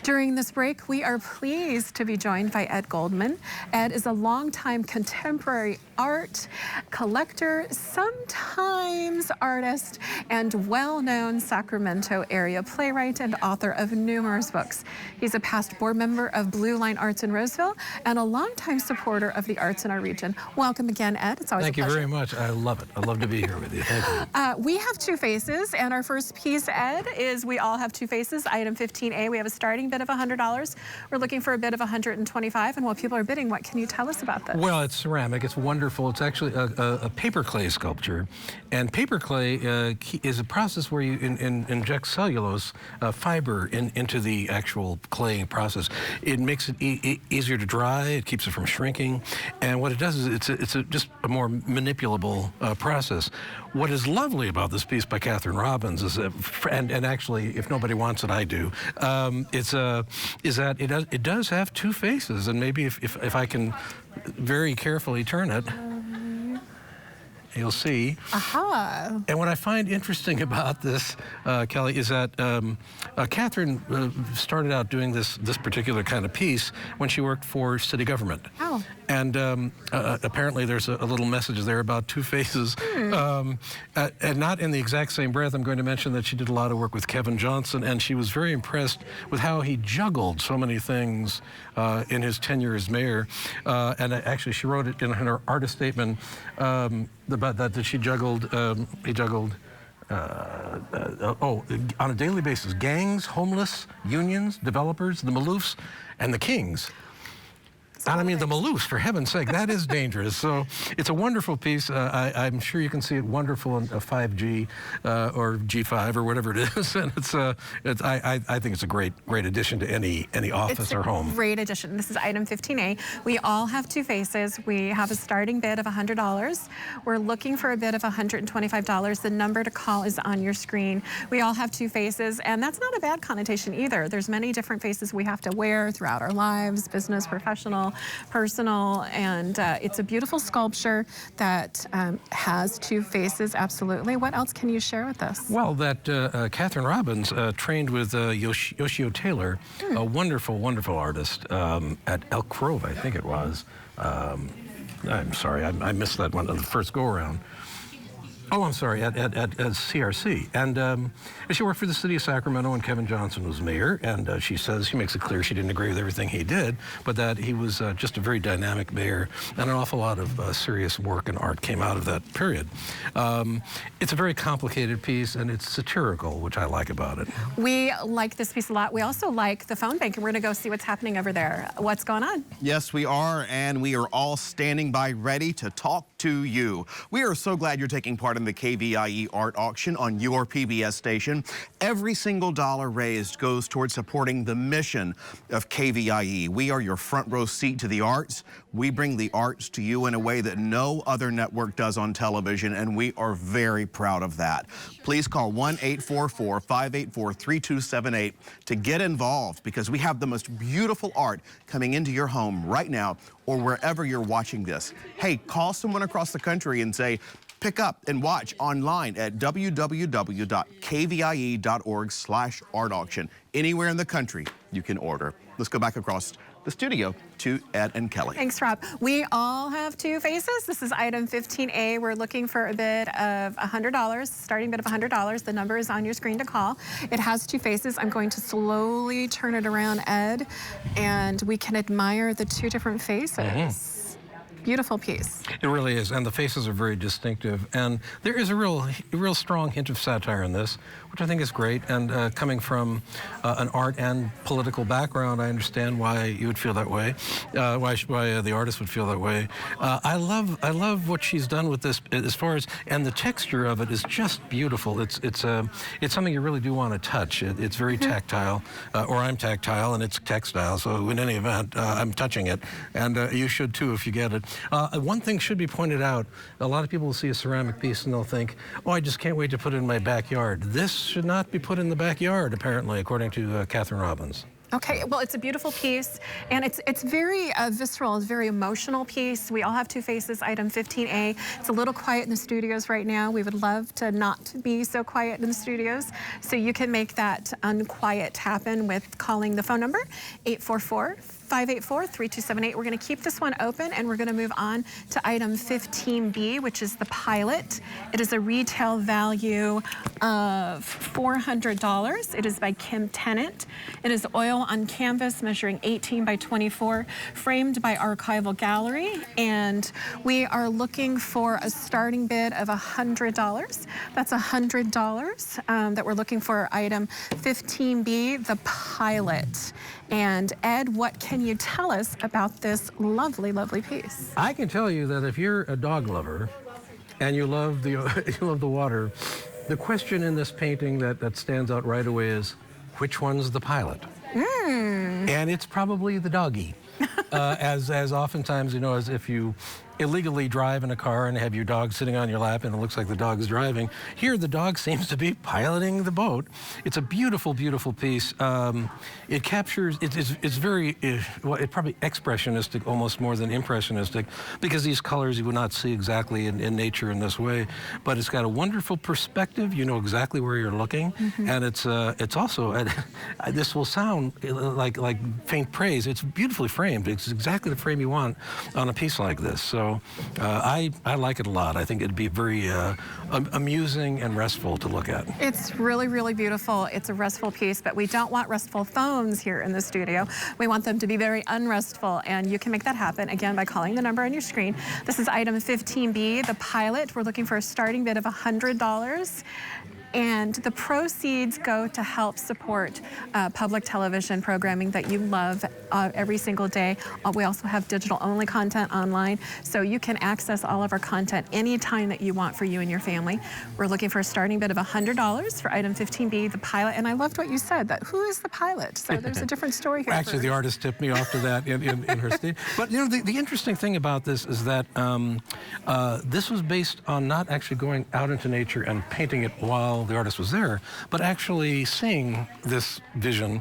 Speaker 4: During this break, we are pleased to be joined by Ed Goldman. Ed is a longtime contemporary art collector, sometimes artist, and well-known Sacramento area playwright and author of numerous books. He's a past board member of Blue Line Arts in Roseville and a longtime supporter of the arts in our region. Welcome again, Ed. It's always a pleasure.
Speaker 14: Thank you very much. I love it. I love to be here with you. Thank you.
Speaker 4: We have two faces, and our first piece, Ed, is We All Have Two Faces, item 15A. We have a starting bid of $100. We're looking for a bid of $125, and while people are bidding, what can you tell us about this?
Speaker 14: Well, it's ceramic. It's wonderful. It's actually a paper clay sculpture, and paper clay is a process where you inject cellulose fiber into the actual clay process. It makes it easier to dry. It keeps it from shrinking, and what it does is it's just a more manipulable process. What is lovely about this piece by Catherine Robbins is that, and actually, if nobody wants it, I do. Is that it does have two faces, and maybe if I can very carefully turn it, you'll see.
Speaker 4: Aha.
Speaker 14: And what I find interesting about this, Kelly, is that Catherine started out doing this particular kind of piece when she worked for city government.
Speaker 4: Oh.
Speaker 14: And apparently there's a little message there about two faces. And not in the exact same breath, I'm going to mention that she did a lot of work with Kevin Johnson, and she was very impressed with how he juggled so many things in his tenure as mayor. And actually, she wrote it in her artist statement about that she juggled, he juggled on a daily basis, gangs, homeless, unions, developers, the Maloofs, and the Kings. And I mean, the Maloofs, for heaven's sake, that is dangerous. So it's a wonderful piece. I'm sure you can see it wonderful in 5G or G5 or whatever it is. And I think it's a great addition to any office or home.
Speaker 4: Great addition. This is item 15A. We all have two faces. We have a starting bid of $100. We're looking for a bid of $125. The number to call is on your screen. We all have two faces, and that's not a bad connotation either. There's many different faces we have to wear throughout our lives, business, professional, personal, and it's a beautiful sculpture that has two faces, absolutely. What else can you share with us?
Speaker 14: Well, that Catherine Robbins trained with Yoshio Taylor, a wonderful, wonderful artist at Elk Grove, I think it was. I'm sorry, I missed that one on the first go-around. Oh, I'm sorry, at CRC. And she worked for the city of Sacramento when Kevin Johnson was mayor, and she makes it clear she didn't agree with everything he did, but that he was just a very dynamic mayor, and an awful lot of serious work and art came out of that period. It's a very complicated piece, and it's satirical, which I like about it.
Speaker 4: We like this piece a lot. We also like the phone bank, and we're going to go see what's happening over there. What's going on?
Speaker 7: Yes, we are, and we are all standing by ready to talk to you. We are so glad you're taking part in the KVIE Art Auction on your PBS station. Every single dollar raised goes towards supporting the mission of KVIE. We are your front row seat to the arts. We bring the arts to you in a way that no other network does on television, and we are very proud of that. Please call 1-844-584-3278 to get involved, because we have the most beautiful art coming into your home right now or wherever you're watching this. Hey, call someone across the country and say, pick up and watch online at www.kvie.org/art auction. Anywhere in the country you can order. Let's go back across the studio to Ed and Kelly.
Speaker 4: Thanks, Rob. We all have two faces. This is item 15A. We're looking for a bid of $100, starting bid of $100. The number is on your screen to call. It has two faces. I'm going to slowly turn it around, Ed, and we can admire the two different faces. Mm-hmm. Beautiful piece.
Speaker 14: It really is, and the faces are very distinctive, and there is a real strong hint of satire in this, which I think is great. And coming from an art and political background, I understand why you would feel that way, why the artist would feel that way. I love what she's done with this, as far as, and the texture of it is just beautiful. It's something you really do want to touch. It's very tactile, or I'm tactile, and it's textile. So in any event, I'm touching it, and you should too if you get it. One thing should be pointed out, a lot of people will see a ceramic piece and they'll think, oh, I just can't wait to put it in my backyard. This should not be put in the backyard, apparently, according to Catherine Robbins.
Speaker 4: Okay, well, it's a beautiful piece, and it's very visceral. It's a very emotional piece. We all have two faces, item 15A. It's a little quiet in the studios right now. We would love to not be so quiet in the studios, so you can make that unquiet happen with calling the phone number, 844-584-3278. We're going to keep this one open, and we're going to move on to item 15B, which is the pilot. It is a retail value of $400. It is by Kim Tennant. It is oil on canvas measuring 18 by 24, framed by Archival Gallery, and we are looking for a starting bid of $100. That's $100 that we're looking for item 15B, the pilot. And Ed, what can you tell us about this lovely, lovely piece?
Speaker 14: I can tell you that if you're a dog lover and you love the you love the water, the question in this painting that stands out right away is, which one's the pilot? And it's probably the doggy. As oftentimes, you know, as if you illegally drive in a car and have your dog sitting on your lap and it looks like the dog's driving. Here, the dog seems to be piloting the boat. It's a beautiful, beautiful piece. It captures, it's very, it probably expressionistic almost more than impressionistic, because these colors you would not see exactly in nature in this way. But it's got a wonderful perspective. You know exactly where you're looking. And it's also, this will sound like faint praise. It's beautifully framed. It's exactly the frame you want on a piece like this. So I like it a lot. I think it'd be very amusing and restful to look at.
Speaker 4: It's really, really beautiful. It's a restful piece, but we don't want restful phones here in the studio. We want them to be very unrestful, and you can make that happen, again, by calling the number on your screen. This is item 15B, the pilot. We're looking for a starting bid of $100. And the proceeds go to help support public television programming that you love every single day. We also have digital-only content online, so you can access all of our content anytime that you want for you and your family. We're looking for a starting bid of $100 for item 15B, the pilot. And I loved what you said, that who is the pilot? So there's a different story here.
Speaker 14: Actually, the artist tipped me off to that in her state. But you know, the interesting thing about this is that this was based on not actually going out into nature and painting it while the artist was there, but actually seeing this vision,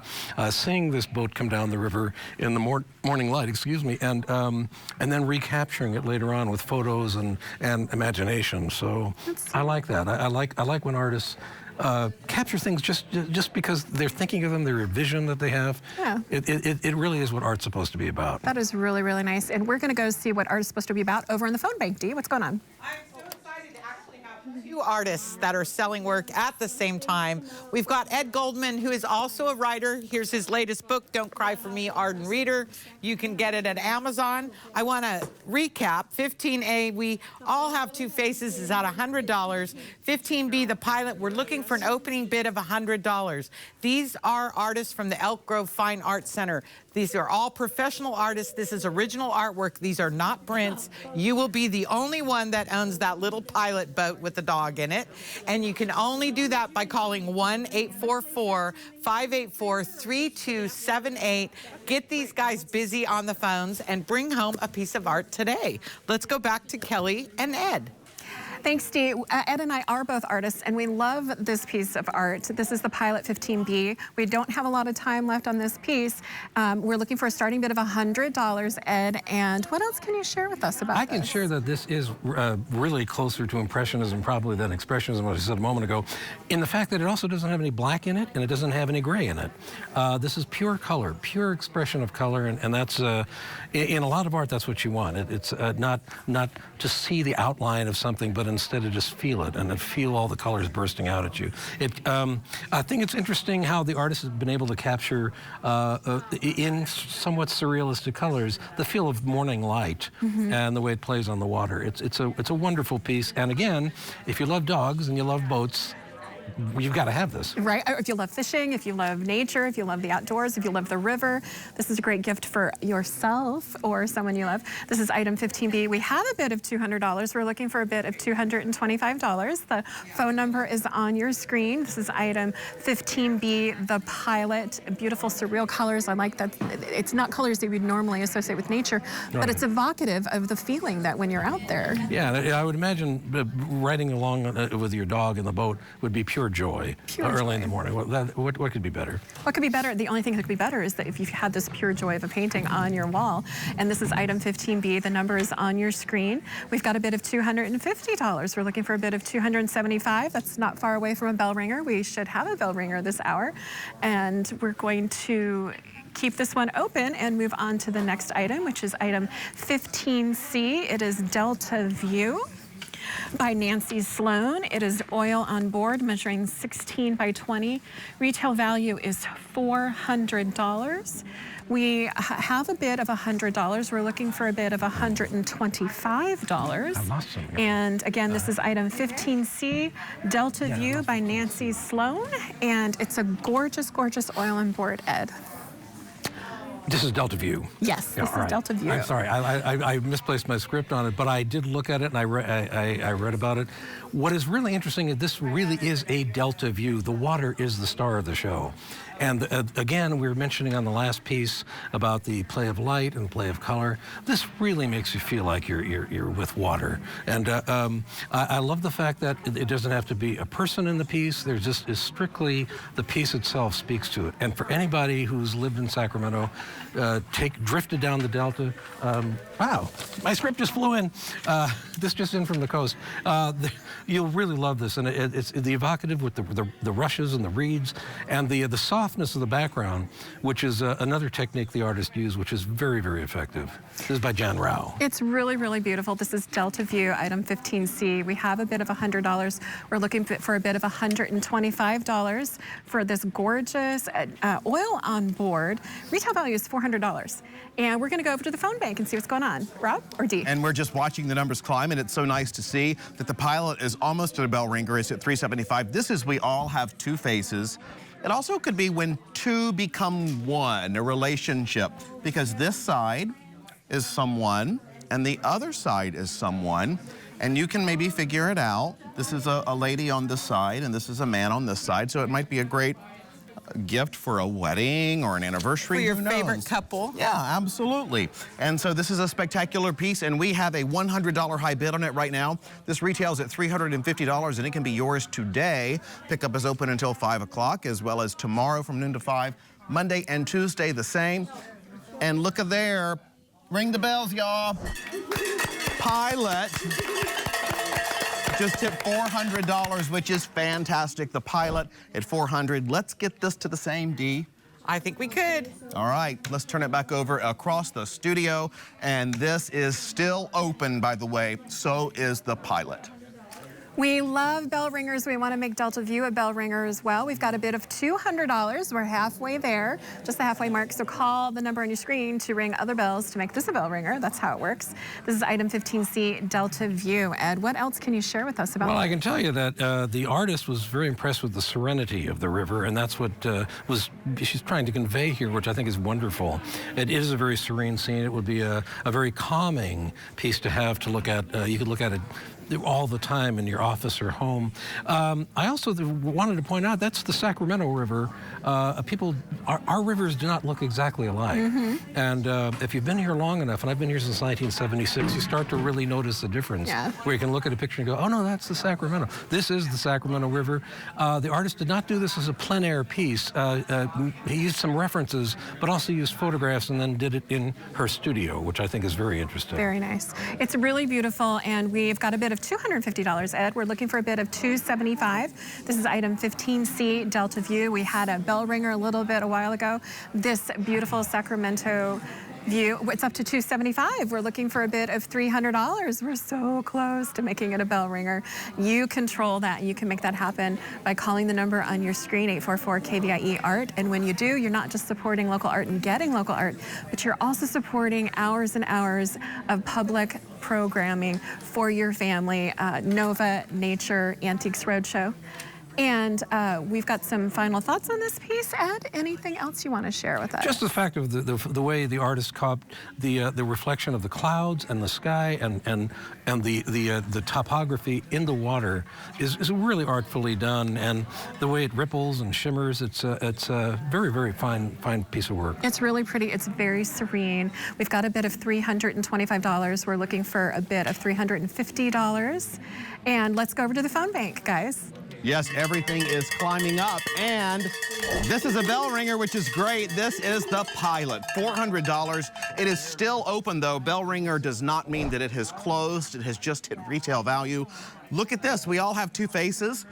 Speaker 14: seeing this boat come down the river in the morning light, and then recapturing it later on with photos and imagination. So I like that. I like when artists capture things just because they're thinking of them, their vision that they have.
Speaker 4: Yeah.
Speaker 14: It really is what art's supposed to be about.
Speaker 4: That is really, really nice. And we're going to go see what art is supposed to be about over in the phone bank. Dee, what's going on?
Speaker 1: I'm so excited to actually have Two artists that are selling work at the same time. We've got Ed Goldman, who is also a writer. Here's his latest book, Don't Cry for Me, Ardent Reader. You can get it at Amazon. I want to recap. 15A, we all have two faces, is at $100. 15B, the pilot, we're looking for an opening bid of $100. These are artists from the Elk Grove Fine Arts Center. These are all professional artists. This is original artwork. These are not prints. You will be the only one that owns that little pilot boat with the dog in it. And you can only do that by calling 1-844-584-3278. Get these guys busy on the phones and bring home a piece of art today. Let's go back to Kelly and Ed.
Speaker 4: Thanks, Dee. Ed and I are both artists, and we love this piece of art. This is the Pilot 15B. We don't have a lot of time left on this piece. We're looking for a starting bid of $100, Ed. And what else can you share with us about this?
Speaker 14: I can share that this is really closer to Impressionism probably than Expressionism, what I said a moment ago, in the fact that it also doesn't have any black in it, and it doesn't have any gray in it. This is pure color, pure expression of color, and that's, in a lot of art, that's what you want. It's not to see the outline of something, but instead to just feel it and then feel all the colors bursting out at you. I think it's interesting how the artist has been able to capture in somewhat surrealistic colors the feel of morning light and the way it plays on the water. It's a wonderful piece. And again, if you love dogs and you love boats, you've got to have this.
Speaker 4: Right. If you love fishing, if you love nature, if you love the outdoors, if you love the river, this is a great gift for yourself or someone you love. This is item 15B. We have a bid of $200. We're looking for a bid of $225. The phone number is on your screen. This is item 15B, the Pilot. Beautiful surreal colors. I like that. It's not colors that we'd normally associate with nature, but it's evocative of the feeling that when you're out there.
Speaker 14: Yeah, I would imagine riding along with your dog in the boat would be pure joy early in the morning. What could be better?
Speaker 4: What could be better? The only thing that could be better is that if you had this pure joy of a painting on your wall. And this is item 15B. The number is on your screen. We've got a bid of $250. We're looking for a bid of $275. That's not far away from a bell ringer. We should have a bell ringer this hour. And we're going to keep this one open and move on to the next item, which is item 15C. It is Delta View by Nancy Sloan. It is oil on board, measuring 16 by 20. Retail value is $400. We have a bid of $100. We're looking for a bid of $125.
Speaker 14: Awesome.
Speaker 4: And again, this is item 15C, Delta View by Nancy Sloan. And it's a gorgeous, gorgeous oil on board, Ed.
Speaker 14: This is Delta View.
Speaker 4: Yes, this is Delta View.
Speaker 14: I'm sorry, I misplaced my script on it, but I did look at it and I read about it. What is really interesting is this really is a Delta View. The water is the star of the show. And again, we were mentioning on the last piece about the play of light and the play of color. This really makes you feel like you're with water. And I love the fact that it doesn't have to be a person in the piece. There's just is strictly the piece itself speaks to it. And for anybody who's lived in Sacramento, drifted down the Delta. Wow, my script just flew in. This just in from the coast. You'll really love this, and it's the evocative with the rushes and the reeds, and the softness of the background, which is another technique the artist used, which is very, very effective. This is by Jan Rao.
Speaker 4: It's really, really beautiful. This is Delta View, item 15C. We have a bid of $100. We're looking for a bid of $125 for this gorgeous oil on board. Retail value is $400. And we're going to go over to the phone bank and see what's going on. Rob or Dee?
Speaker 7: And we're just watching the numbers climb, and it's so nice to see that the Pilot is almost at a bell ringer. It's at $375. This is We All Have Two Faces. It also could be when two become one, a relationship, because this side is someone and the other side is someone, and you can maybe figure it out. This is a lady on this side and this is a man on this side, so it might be a great gift for a wedding or an anniversary.
Speaker 1: For your favorite couple.
Speaker 7: Yeah, absolutely. And so this is a spectacular piece, and we have a $100 high bid on it right now. This retails at $350, and it can be yours today. Pickup is open until 5 o'clock, as well as tomorrow from noon to 5. Monday and Tuesday the same. And look at there. Ring the bells, y'all. Pilot just hit $400, which is fantastic. The Pilot at $400. Let's get this to the same, Dee.
Speaker 1: I think we could.
Speaker 7: All right, let's turn it back over across the studio. And this is still open, by the way. So is the Pilot.
Speaker 4: We love bell ringers. We want to make Delta View a bell ringer as well. We've got a bid of $200. We're halfway there, just the halfway mark. So call the number on your screen to ring other bells to make this a bell ringer. That's how it works. This is item 15C, Delta View. Ed, what else can you share with us about
Speaker 14: Well,
Speaker 4: that?
Speaker 14: I can tell you that the artist was very impressed with the serenity of the river, and that's what she's trying to convey here, which I think is wonderful. It is a very serene scene. It would be a very calming piece to have to look at. You could look at it all the time in your office or home. I also wanted to point out that's the Sacramento River. Our rivers do not look exactly alike. And if you've been here long enough, and I've been here since 1976, you start to really notice the difference. Where you can look at a picture and go, oh no, that's the Sacramento. This is the Sacramento River. The artist did not do this as a plein air piece. He used some references, but also used photographs and then did it in her studio, which I think is very interesting.
Speaker 4: Very nice. It's really beautiful, and we've got a bid of $250, Ed. We're looking for a bid of $275. This is item 15C, Delta View. We had a bell ringer a while ago. This beautiful Sacramento View, it's up to $275. We're looking for a bid of $300. We're so close to making it a bell ringer. You control that. You can make that happen by calling the number on your screen, 844 KVIE Art. And when you do, you're not just supporting local art and getting local art, but you're also supporting hours and hours of public programming for your family. Nova, Nature, Antiques Roadshow. And we've got some final thoughts on this piece. Ed, anything else you want to share with us?
Speaker 14: Just the fact of the way the artist caught the reflection of the clouds and the sky and the topography in the water is really artfully done, and the way it ripples and shimmers, it's a very, very fine piece of work.
Speaker 4: It's really pretty. It's very serene. We've got a bid of $325. We're looking for a bid of $350. And let's go over to the phone bank, guys.
Speaker 7: Yes, everything is climbing up, and this is a bell ringer, which is great. This is the Pilot, $400. It is still open, though. Bell ringer does not mean that it has closed. It has just hit retail value. Look at this. We all have two faces.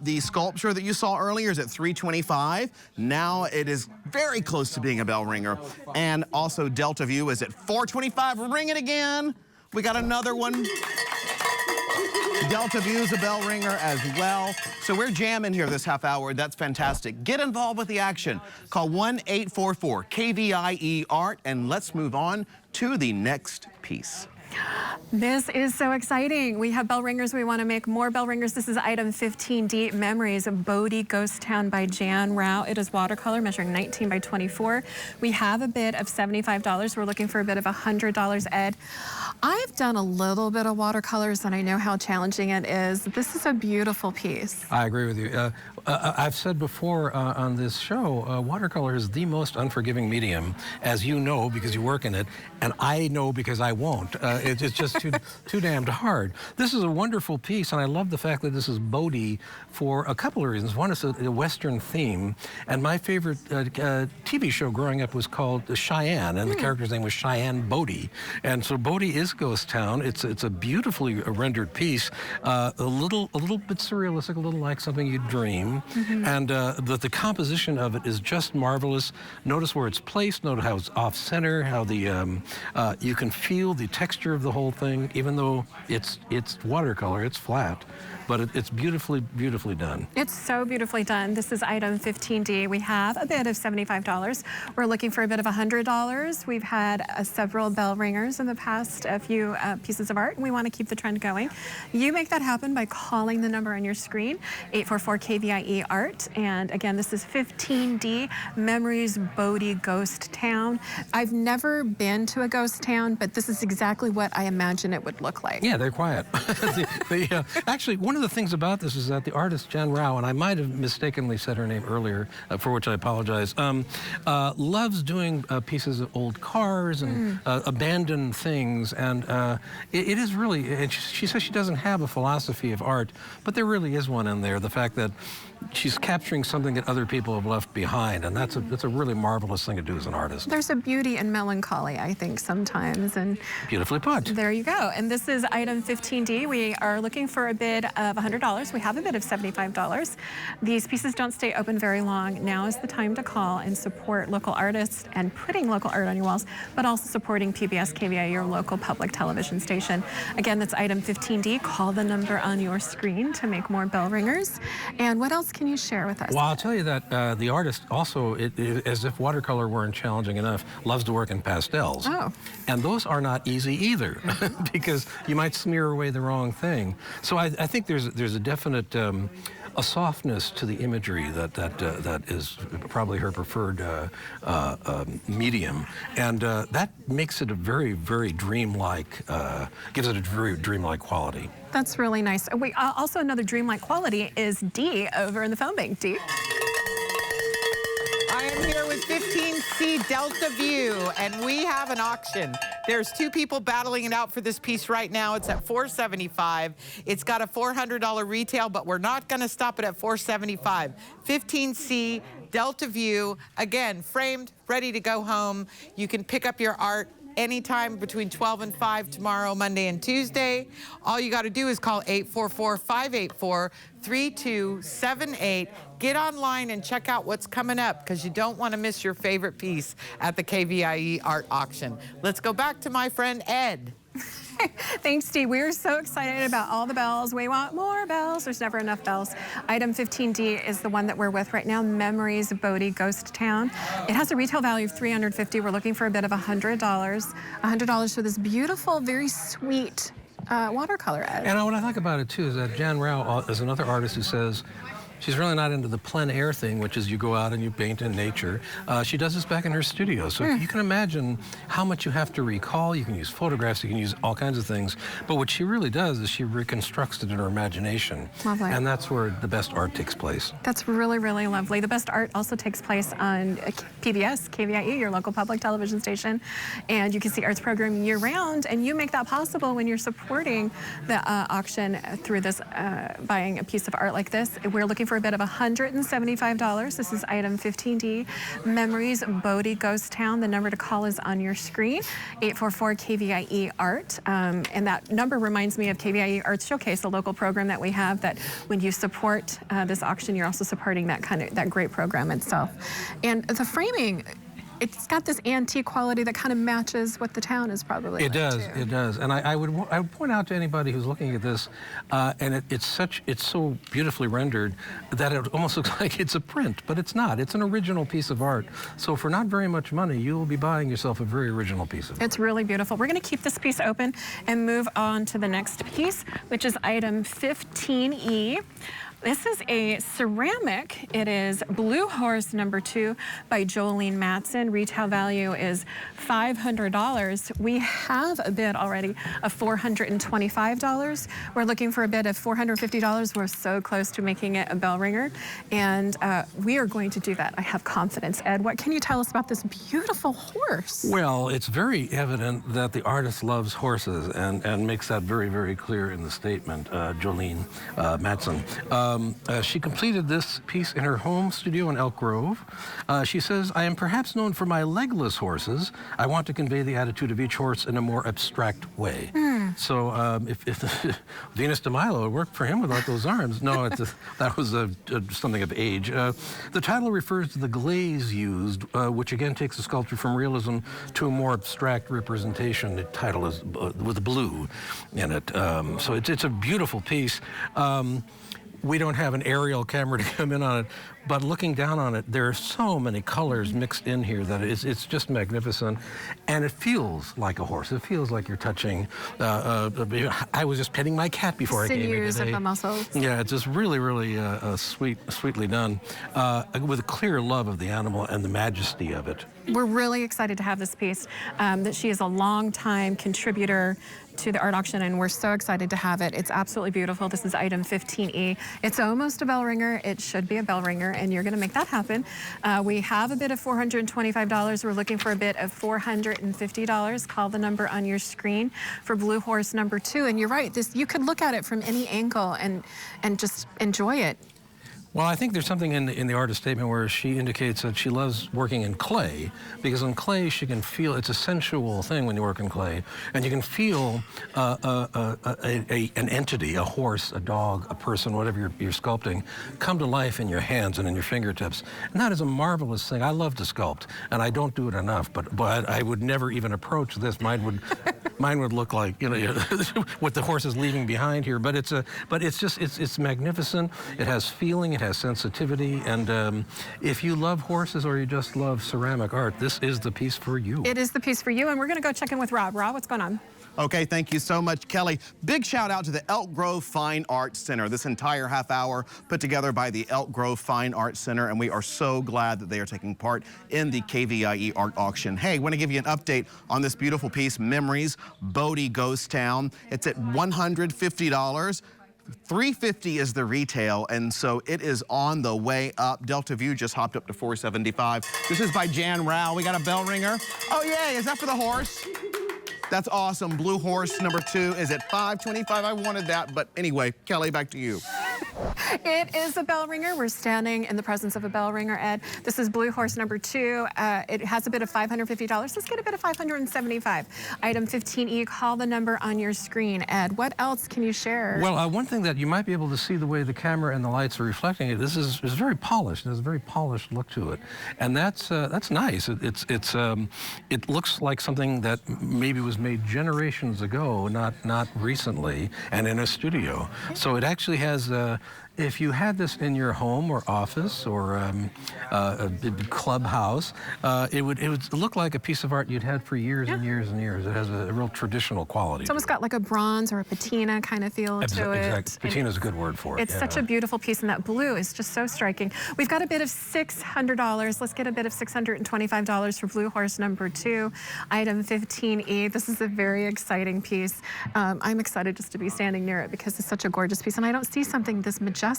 Speaker 7: The sculpture that you saw earlier is at $325. Now it is very close to being a bell ringer. And also Delta View is at $425. Ring it again. We got another one. Delta View is a bell ringer as well. So we're jamming here this half hour. That's fantastic. Get involved with the action. Call 1-844-KVIE Art, and let's move on to the next piece.
Speaker 4: This is so exciting. We have bell ringers. We want to make more bell ringers. This is item 15D, Memories of Bodie Ghost Town by Jan Rao. It is watercolor, measuring 19 by 24. We have a bid of $75. We're looking for a bid of $100, Ed. I've done a little bit of watercolors, and I know how challenging it is. This is a beautiful piece.
Speaker 14: I agree with you. I've said before on this show, watercolor is the most unforgiving medium, as you know because you work in it, and I know because I won't. It's just too damned hard. This is a wonderful piece, and I love the fact that this is Bodie for a couple of reasons. One is a Western theme, and my favorite TV show growing up was called Cheyenne, and the character's name was Cheyenne Bodie. And so Bodie is Ghost Town. It's a beautifully rendered piece, a little bit surrealistic, a little like something you'd dream. And the composition of it is just marvelous. Notice where it's placed, notice how it's off center, how you can feel the texture of the whole thing, even though it's watercolor, it's flat, but it's beautifully done.
Speaker 4: It's so beautifully done. This is item 15D. We have a bid of $75. We're looking for a bid of $100. We've had several bell ringers in the past, a few pieces of art, and we want to keep the trend going. You make that happen by calling the number on your screen, 844-KVIE Art. And again, this is 15D, Memories Bodie Ghost Town. I've never been to a ghost town, but this is exactly what I imagine it would look like.
Speaker 14: Yeah, they're quiet. Actually, one of the things about this is that the artist Jan Rao, and I might have mistakenly said her name earlier, for which I apologize, loves doing pieces of old cars and abandoned things, and it is really, and she says she doesn't have a philosophy of art, but there really is one in there. The fact that she's capturing something that other people have left behind, and that's a really marvelous thing to do as an artist.
Speaker 4: There's a beauty in melancholy, I think, sometimes. And
Speaker 14: beautifully put.
Speaker 4: There you go. And this is item 15D. We are looking for a bid of $100. We have a bid of $75. These pieces don't stay open very long. Now is the time to call and support local artists and putting local art on your walls, but also supporting PBS KVIE, your local public television station. Again, that's item 15D. Call the number on your screen to make more bell ringers. And what else can you share with us?
Speaker 14: Well, I'll tell you that the artist also, as if watercolor weren't challenging enough, loves to work in pastels.
Speaker 4: Oh.
Speaker 14: And those are not easy either, because you might smear away the wrong thing. So I think there's a definite a softness to the imagery that is probably her preferred medium, and that makes it a very, very dreamlike, gives it a very dreamlike quality.
Speaker 4: That's really nice. Wait, also another dreamlike quality is Dee over in the phone bank. Dee?
Speaker 1: I am here with 15C Delta View, and we have an auction. There's two people battling it out for this piece right now. It's at $475. It's got a $400 retail, but we're not going to stop it at $475. 15C Delta View, again, framed, ready to go home. You can pick up your art anytime between 12 and 5 tomorrow, Monday and Tuesday. All you got to do is call 844-584-3278. Get online and check out what's coming up, because you don't want to miss your favorite piece at the KVIE Art Auction. Let's go back to my friend Ed.
Speaker 4: Thanks, Steve. We're so excited about all the bells. We want more bells. There's never enough bells. Item 15D is the one that we're with right now, Memories of Bodie Ghost Town. It has a retail value of $350. We're looking for a bid of $100. $100 for this beautiful, very sweet watercolor, Ed.
Speaker 14: And what I like about it, too, is that Jan Rao is another artist who says, she's really not into the plein air thing, which is you go out and you paint in nature. She does this back in her studio. So you can imagine how much you have to recall. You can use photographs, you can use all kinds of things. But what she really does is she reconstructs it in her imagination.
Speaker 4: Lovely.
Speaker 14: And that's where the best art takes place.
Speaker 4: That's really, really lovely. The best art also takes place on PBS, KVIE, your local public television station. And you can see arts programming year-round. And you make that possible when you're supporting the auction through this, buying a piece of art like this. We're looking for a bid of $175. This is item 15D, Memories of Bodie Ghost Town. The number to call is on your screen, 844-KVIE Art. And that number reminds me of KVIE Arts Showcase, a local program that we have that when you support this auction, you're also supporting that great program itself. And the framing, it's got this antique quality that kind of matches what the town is probably.
Speaker 14: It does, it does. And I would point out to anybody who's looking at this, and it's so beautifully rendered that it almost looks like it's a print, but it's not. It's an original piece of art. So for not very much money, you will be buying yourself a very original piece of art.
Speaker 4: It's really beautiful. We're going to keep this piece open and move on to the next piece, which is item 15E. This is a ceramic. It is Blue Horse number 2 by Jolene Matson. Retail value is $500. We have a bid already of $425. We're looking for a bid of $450. We're so close to making it a bell ringer, and we are going to do that. I have confidence. Ed, what can you tell us about this beautiful horse?
Speaker 14: Well, it's very evident that the artist loves horses and makes that very, very clear in the statement, Jolene Matson. She completed this piece in her home studio in Elk Grove. She says, I am perhaps known for my legless horses. I want to convey the attitude of each horse in a more abstract way. So if Venus de Milo had worked for him without those arms, no, that was something of age. The title refers to the glaze used, which again takes the sculpture from realism to a more abstract representation. The title is with blue in it. So it's a beautiful piece. We don't have an aerial camera to come in on it, but looking down on it, there are so many colors mixed in here that it's just magnificent, and it feels like a horse. It feels like you're touching. I was just petting my cat before I came here today.
Speaker 4: Sinews of the muscles.
Speaker 14: Yeah, it's just really, really sweetly done, with a clear love of the animal and the majesty of it.
Speaker 4: We're really excited to have this piece. That she is a long-time contributor to the art auction, and we're so excited to have it. It's absolutely beautiful. This is item 15E. It's almost a bell ringer. It should be a bell ringer, and you're going to make that happen. We have a bid of $425. We're looking for a bid of $450. Call the number on your screen for Blue Horse number 2. And you're right, you could look at it from any angle and just enjoy it.
Speaker 14: Well, I think there's something in the artist statement where she indicates that she loves working in clay, because in clay she can feel, it's a sensual thing when you work in clay, and you can feel an entity, a horse, a dog, a person, whatever you're sculpting, come to life in your hands and in your fingertips. And that is a marvelous thing. I love to sculpt, and I don't do it enough, but I would never even approach this. Mine would look like, you know, what the horse is leaving behind here, but it's magnificent. It has feeling. It has sensitivity, and if you love horses or you just love ceramic art, this is the piece for you.
Speaker 4: It is the piece for you, and we're going to go check in with Rob. Rob, what's going on?
Speaker 7: Okay, thank you so much, Kelly. Big shout out to the Elk Grove Fine Arts Center. This entire half hour put together by the Elk Grove Fine Arts Center, and we are so glad that they are taking part in the KVIE Art Auction. Hey, I want to give you an update on this beautiful piece, Memories, Bodie Ghost Town. It's at $150. $350 is the retail, and so it is on the way up. Delta View just hopped up to $475. This is by Jan Rao. We got a bell ringer. Oh, yay, is that for the horse? That's awesome. Blue Horse number 2 is at $525. I wanted that, but anyway, Kelly, back to you.
Speaker 4: It is a bell ringer. We're standing in the presence of a bell ringer, Ed. This is Blue Horse number 2. It has a bid of $550. Let's get a bid of $575. Item 15E, call the number on your screen. Ed, what else can you share?
Speaker 14: Well, one thing that you might be able to see the way the camera and the lights are reflecting it, this is very polished. There's a very polished look to it, and that's nice. It looks like something that maybe was made generations ago, not recently, and in a studio. So it actually has. If you had this in your home or office or a clubhouse, it would look like a piece of art you'd had for years and years and years. It has a real traditional quality.
Speaker 4: It's almost got like a bronze or a patina kind of feel to it.
Speaker 14: Exactly. Patina is a good word for it.
Speaker 4: It's such a beautiful piece, and that blue is just so striking. We've got a bid of $600. Let's get a bid of $625 for Blue Horse number 2. Item 15E. This is a very exciting piece. I'm excited just to be standing near it because it's such a gorgeous piece, and I don't see something this majestic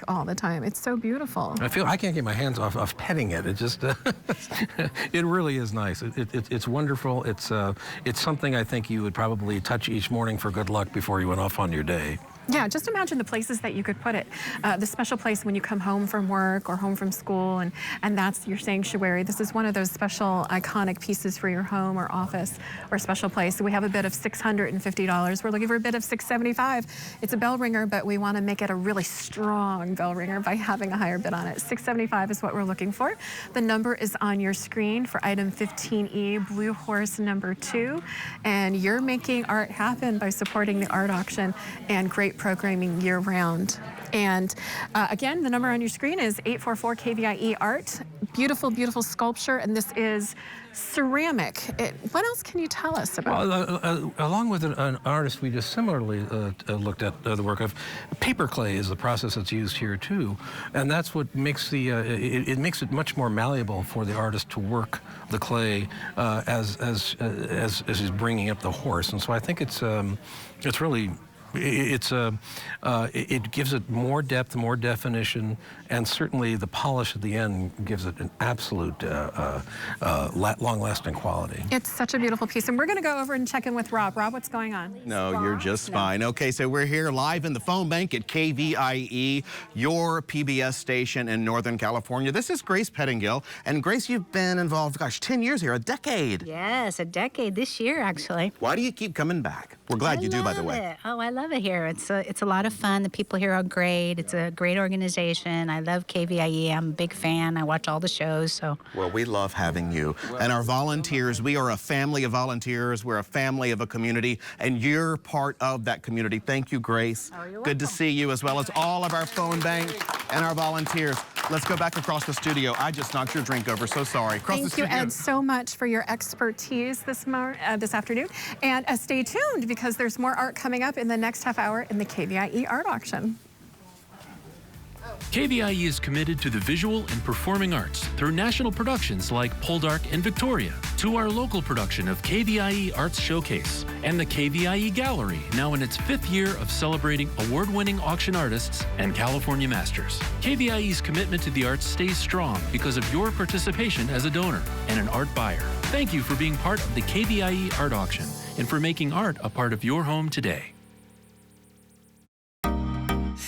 Speaker 4: all the time. It's so beautiful.
Speaker 14: I can't get my hands off petting it. It just it really is nice. It's wonderful. It's something I think you would probably touch each morning for good luck before you went off on your day.
Speaker 4: Yeah, just imagine the places that you could put it. The special place when you come home from work or home from school, and that's your sanctuary. This is one of those special iconic pieces for your home or office or special place. So we have a bid of $650. We're looking for a bid of $675. It's a bell ringer, but we want to make it a really strong bell ringer by having a higher bid on it. $675 is what we're looking for. The number is on your screen for item 15E, Blue Horse number 2. And you're making art happen by supporting the art auction and great programming year-round. And again, the number on your screen is 844 KVIE Art. Beautiful, beautiful sculpture, and this is ceramic. What else can you tell us about?
Speaker 14: Well, along with an artist we just similarly looked at the work of, paper clay is the process that's used here too, and that's what makes it makes it much more malleable for the artist to work the clay as he's bringing up the horse. And so I think it's really. It gives it more depth, more definition, and certainly the polish at the end gives it an absolute long-lasting quality.
Speaker 4: It's such a beautiful piece, and we're going to go over and check in with Rob. Rob, what's going on?
Speaker 7: No, you're just fine. Okay, so we're here live in the phone bank at KVIE, your PBS station in Northern California. This is Grace Pettingill, and Grace, you've been involved, gosh, 10 years here, a decade.
Speaker 15: Yes, a decade this year, actually.
Speaker 7: Why do you keep coming back? We're glad you do, by the way.
Speaker 15: Oh, I love it here. It's a lot of fun. The people here are great. It's a great organization. I love KVIE. I'm a big fan. I watch all the shows. So.
Speaker 7: Well, we love having you. And our volunteers, we are a family of volunteers. We're a family of a community, and you're part of that community. Thank you, Grace.
Speaker 15: Oh, you're welcome.
Speaker 7: Good to see you, as well as all of our phone bank and our volunteers. Let's go back across the studio. I just knocked your drink over. So sorry.
Speaker 4: Thank you, Ed, so much for your expertise this afternoon. And stay tuned, because there's more art coming up in the next half hour in the KVIE Art Auction.
Speaker 3: KVIE is committed to the visual and performing arts through national productions like Poldark and Victoria, to our local production of KVIE Arts Showcase and the KVIE Gallery, now in its 5th year of celebrating award-winning auction artists and California masters. KVIE's commitment to the arts stays strong because of your participation as a donor and an art buyer. Thank you for being part of the KVIE Art Auction and for making art a part of your home today.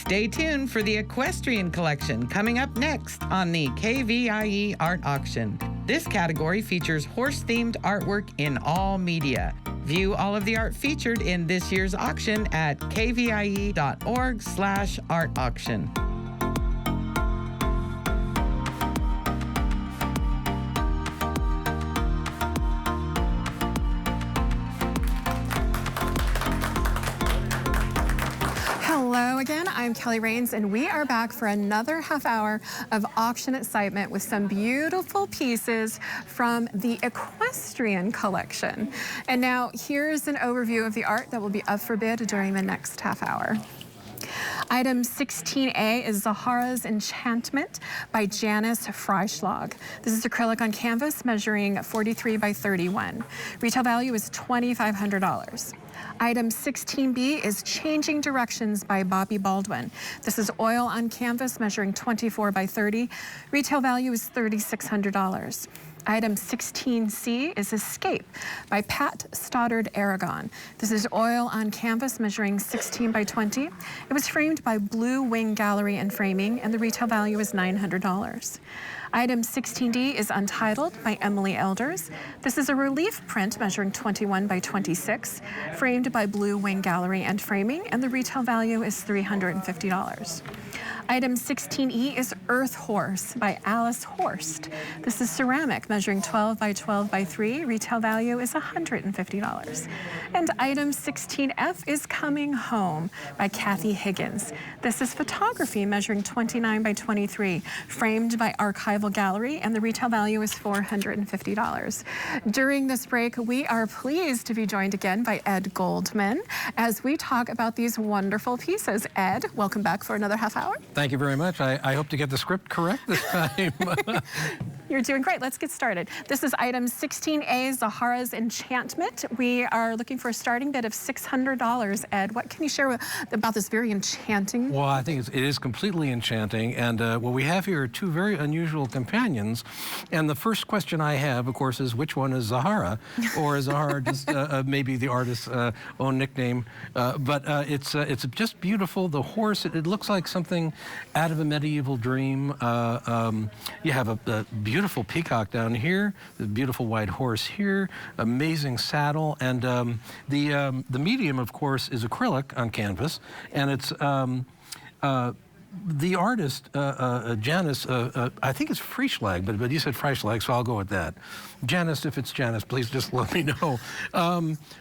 Speaker 1: Stay tuned for the equestrian collection coming up next on the KVIE Art Auction. This category features horse-themed artwork in all media. View all of the art featured in this year's auction at kvie.org/art auction.
Speaker 4: Hello again, I'm Kelly Rains, and we are back for another half hour of auction excitement with some beautiful pieces from the equestrian collection. And now here's an overview of the art that will be up for bid during the next half hour. Item 16A is Zahara's Enchantment by Janice Freischlag. This is acrylic on canvas measuring 43 by 31. Retail value is $2,500. Item 16B is Changing Directions by Bobby Baldwin. This is oil on canvas measuring 24 by 30. Retail value is $3,600. Item 16C is Escape by Pat Stoddard Aragon. This is oil on canvas measuring 16 by 20. It was framed by Blue Wing Gallery and Framing, and the retail value is $900. Item 16D is Untitled by Emily Elders. This is a relief print measuring 21 by 26, framed by Blue Wing Gallery and Framing, and the retail value is $350. Item 16E is Earth Horse by Alice Horst. This is ceramic measuring 12 by 12 by 3. Retail value is $150. And item 16F is Coming Home by Kathy Higgins. This is photography measuring 29 by 23, framed by Archival Gallery, and the retail value is $450. During this break, we are pleased to be joined again by Ed Goldman as we talk about these wonderful pieces. Ed, welcome back for another half hour.
Speaker 14: Thank you very much. I hope to get the script correct this time.
Speaker 4: You're doing great. Let's get started. This is item 16A, Zahara's Enchantment. We are looking for a starting bid of $600. Ed, what can you share about this very enchanting?
Speaker 14: Well, I think it is completely enchanting. And what we have here are two very unusual companions. And the first question I have, of course, is which one is Zahara? Or is Zahara just maybe the artist's own nickname? But it's just beautiful. The horse, it looks like something out of a medieval dream. You have a beautiful peacock down here, the beautiful white horse here, amazing saddle, and the medium, of course, is acrylic on canvas, and it's the artist, Janice, I think it's Freischlag, but you said Freischlag, so I'll go with that. Janice, if it's Janice, please just let me know.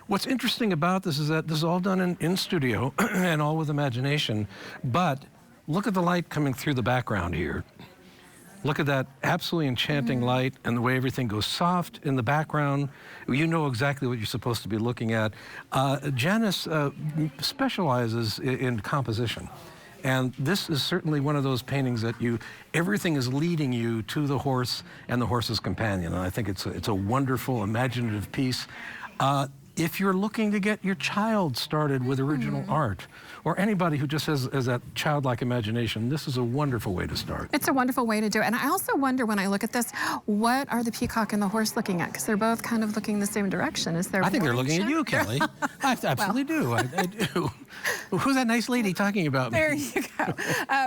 Speaker 14: What's interesting about this is that this is all done in studio and all with imagination, but look at the light coming through the background here. Look at that absolutely enchanting light and the way everything goes soft in the background. You know exactly what you're supposed to be looking at. Janice specializes in composition. And this is certainly one of those paintings that everything is leading you to the horse and the horse's companion. And I think it's a wonderful, imaginative piece. If you're looking to get your child started with original art, or anybody who just has that childlike imagination, this is a wonderful way to start.
Speaker 4: It's a wonderful way to do it. And I also wonder when I look at this, what are the peacook and the horse looking at? Because they're both kind of looking the same direction. Is there?
Speaker 14: I think they're looking at you, Kelly. I absolutely do. I do. Who's that nice lady talking about me?
Speaker 4: There you go.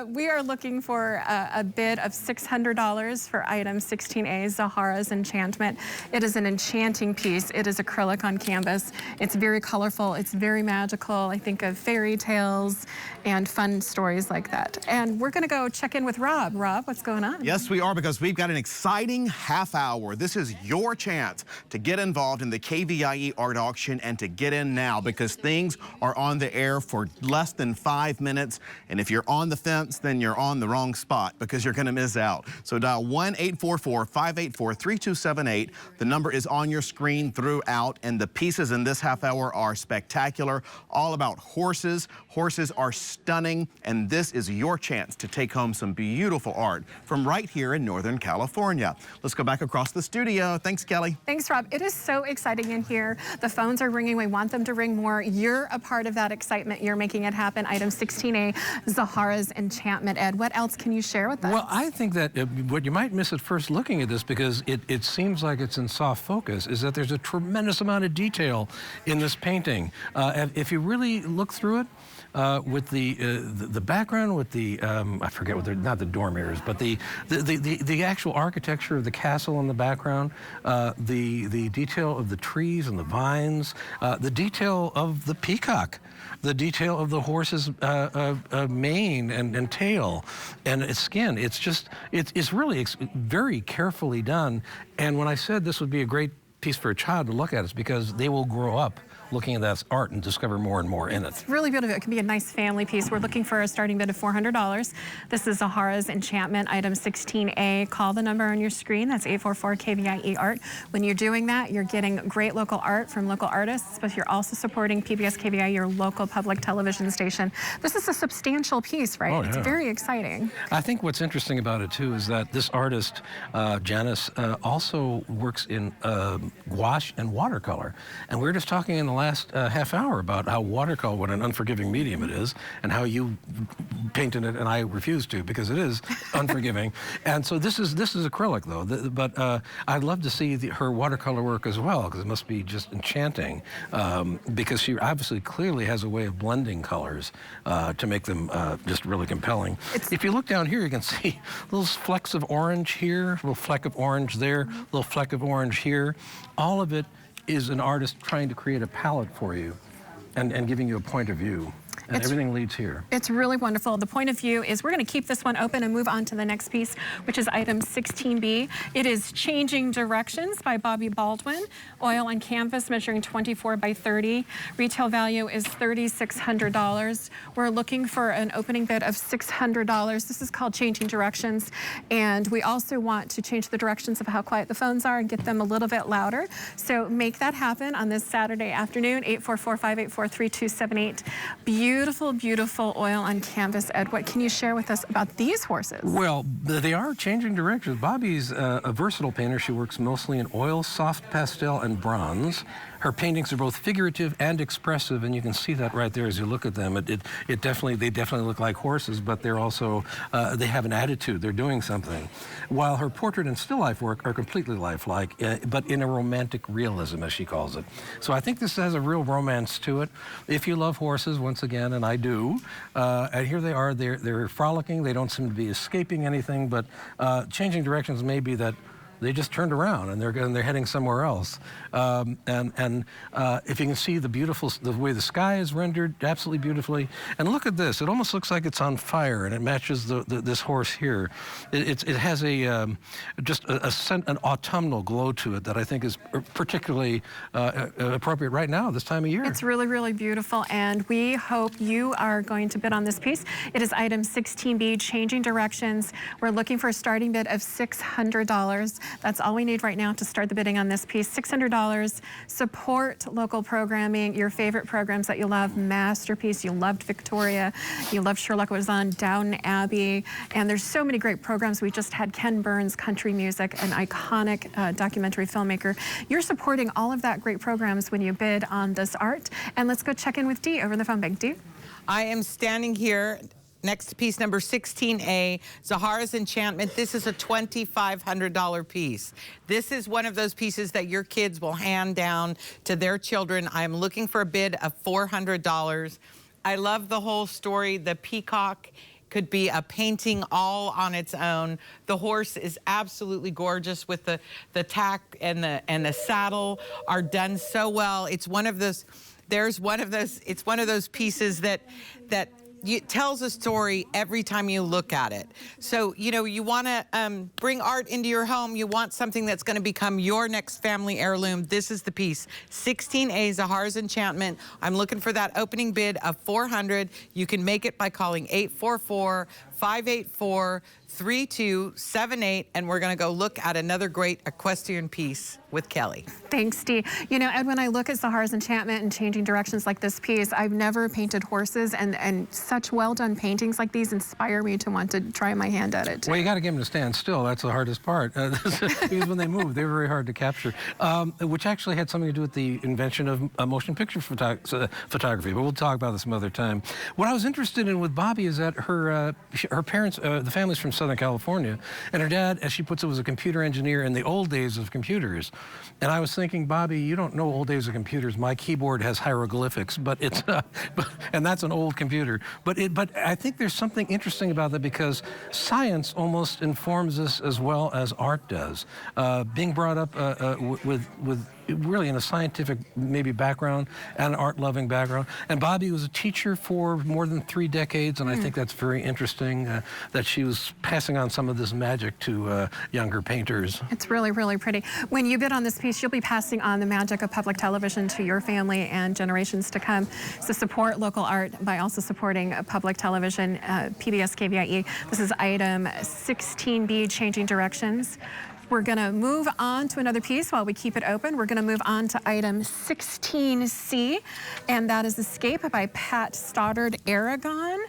Speaker 4: We are looking for a bid of $600 for item 16A, Zahara's Enchantment. It is an enchanting piece. It is acrylic on canvas. It's very colorful. It's very magical. I think of fairy tales and fun stories like that. And we're going to go check in with Rob. Rob, what's going on?
Speaker 7: Yes, we are, because we've got an exciting half hour. This is your chance to get involved in the KVIE Art Auction and to get in now, because things are on the air for less than 5 minutes. And if you're on the fence, then you're on the wrong spot, because you're going to miss out. So dial 1-844-584-3278. The number is on your screen throughout, and the pieces in this half hour are spectacular, all about horses. Horses are stunning, and this is your chance to take home some beautiful art from right here in Northern California. Let's go back across the studio. Thanks, Kelly.
Speaker 4: Thanks, Rob. It is so exciting in here. The phones are ringing. We want them to ring more. You're a part of that excitement. You're making it happen. Item 16A, Zahara's Enchantment. Ed, what else can you share with us?
Speaker 14: Well, I think that what you might miss at first looking at this, because it seems like it's in soft focus, is that there's a tremendous amount of detail in this painting. If you really look through it, with the background, with the I forget what they're, not the door mirrors, but the actual architecture of the castle in the background, the detail of the trees and the vines, the detail of the peacock, the detail of the horse's mane and tail and its skin. It's just, it's really very carefully done. And when I said this would be a great piece for a child to look at, it's because they will grow up looking at that art and discover more and more in it.
Speaker 4: It's really beautiful. It can be a nice family piece. We're looking for a starting bid of $400. This is Zahara's Enchantment, item 16A. Call the number on your screen. That's 844 KVIE Art. When you're doing that, you're getting great local art from local artists, but you're also supporting PBS KVIE, your local public television station. This is a substantial piece, right?
Speaker 14: Oh, yeah.
Speaker 4: It's very exciting.
Speaker 14: I think what's interesting about it, too, is that this artist, Janice, also works in gouache and watercolor. And we were just talking in the last half hour about how watercolor, what an unforgiving medium it is, and how you painted it, and I refuse to because it is unforgiving. And so this is acrylic, though. But I'd love to see her watercolor work as well, because it must be just enchanting, because she obviously clearly has a way of blending colors to make them just really compelling. If you look down here, you can see little flecks of orange here, a little fleck of orange there, a little fleck of orange here. All of it is an artist trying to create a palette for you and giving you a point of view. And everything leads here.
Speaker 4: It's really wonderful. The point of view is we're going to keep this one open and move on to the next piece, which is item 16B. It is Changing Directions by Bobby Baldwin. Oil on canvas measuring 24 by 30. Retail value is $3,600. We're looking for an opening bid of $600. This is called Changing Directions. And we also want to change the directions of how quiet the phones are and get them a little bit louder. So make that happen on this Saturday afternoon, 844-584-3278. Beautiful, beautiful oil on canvas. Ed, what can you share with us about these horses?
Speaker 14: Well, they are changing directions. Bobby's a versatile painter. She works mostly in oil, soft pastel, and bronze. Her paintings are both figurative and expressive, and you can see that right there as you look at them. They definitely look like horses, but they're also, they have an attitude. They're doing something. While her portrait and still life work are completely lifelike, but in a romantic realism, as she calls it. So I think this has a real romance to it. If you love horses, once again, and I do, and here they are, they're frolicking. They don't seem to be escaping anything, but changing directions may be that they just turned around and they're heading somewhere else. If you can see the way the sky is rendered absolutely beautifully. And look at this, it almost looks like it's on fire, and it matches this horse here. It has just an autumnal glow to it that I think is particularly appropriate right now, this time of year.
Speaker 4: It's really, really beautiful, and we hope you are going to bid on this piece. It is item 16B, Changing Directions. We're looking for a starting bid of $600. That's all we need right now to start the bidding on this piece. $600. Support local programming, your favorite programs that you love. Masterpiece, you loved Victoria, you loved Sherlock was on Downton Abbey, and there's so many great programs. We just had Ken Burns, country music, an iconic documentary filmmaker. You're supporting all of that great programs when you bid on this art. And let's go check in with Dee over the phone bank. Dee?
Speaker 1: I am standing here next to piece number 16A, Zahara's Enchantment. This is a $2,500 piece. This is one of those pieces that your kids will hand down to their children. I'm looking for a bid of $400. I love the whole story. The peacock could be a painting all on its own. The horse is absolutely gorgeous with the tack and the saddle are done so well. It's one of those, it's one of those pieces that it tells a story every time you look at it. So, you know, you want to bring art into your home. You want something that's going to become your next family heirloom. This is the piece. 16A, Zahara's Enchantment. I'm looking for that opening bid of $400. You can make it by calling 844-584-3278, and we're going to go look at another great equestrian piece with Kelly.
Speaker 4: Thanks, Dee. You know, Ed, when I look at Zahara's Enchantment and Changing Directions like this piece, I've never painted horses, and such well-done paintings like these inspire me to want to try my hand at it.
Speaker 14: Well, you got to get them to stand still. That's the hardest part. Because when they move, they're very hard to capture, which actually had something to do with the invention of motion picture photography, but we'll talk about this some other time. What I was interested in with Bobby is that her parents, the family's from Southern Southern California. And her dad, as she puts it, was a computer engineer in the old days of computers. And I was thinking, Bobby, you don't know old days of computers. My keyboard has hieroglyphics, but it's and that's an old computer. But I think there's something interesting about that because science almost informs us as well as art does. Being brought up with really in a scientific maybe background and an art-loving background. And Bobby was a teacher for more than 3 decades, and I think that's very interesting that she was passing on some of this magic to younger painters.
Speaker 4: It's really, really pretty. When you bid on this piece, you'll be passing on the magic of public television to your family and generations to come. So support local art by also supporting public television, PBS KVIE. This is item 16B, Changing Directions. We're going to move on to another piece while we keep it open. We're going to move on to item 16C, and that is Escape by Pat Stoddard Aragon.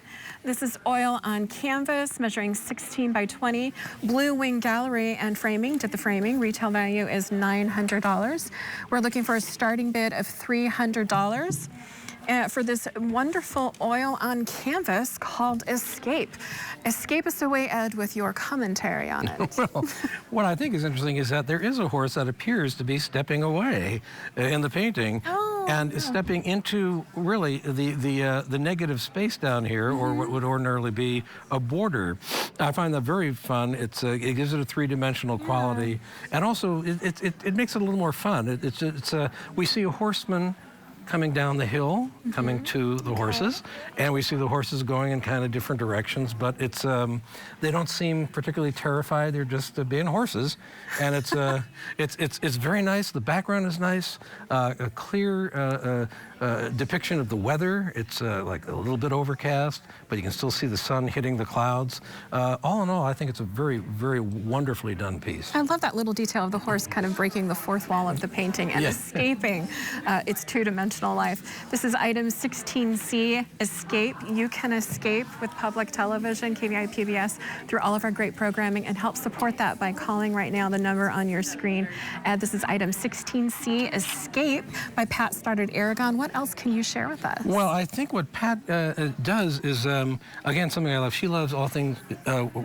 Speaker 4: This is oil on canvas, measuring 16 by 20. Blue Wing Gallery and Framing did the framing. Retail value is $900. We're looking for a starting bid of $300. For this wonderful oil on canvas called Escape. Escape us away, Ed, with your commentary on it.
Speaker 14: Well, what I think is interesting is that there is a horse that appears to be stepping away in the painting and is stepping into really the negative space down here, or what would ordinarily be a border. I find that very fun. It gives it a three-dimensional quality, and also it makes it a little more fun. We see a horseman coming down the hill, coming to the horses, and we see the horses going in kind of different directions, but it's they don't seem particularly terrified. They're just being horses, and it's very nice. The background is nice, a clear depiction of the weather. It's like a little bit overcast, but you can still see the sun hitting the clouds. All in all, I think it's a very, very wonderfully done piece.
Speaker 4: I love that little detail of the horse kind of breaking the fourth wall of the painting and escaping its two-dimensional life. This is item 16C, Escape. You can escape with public television, KVIE PBS, through all of our great programming, and help support that by calling right now the number on your screen. This is item 16C, Escape by Pat Stoddard Aragon. What else can you share with us?
Speaker 14: Well, I think what Pat does is, again, something I love. She loves all things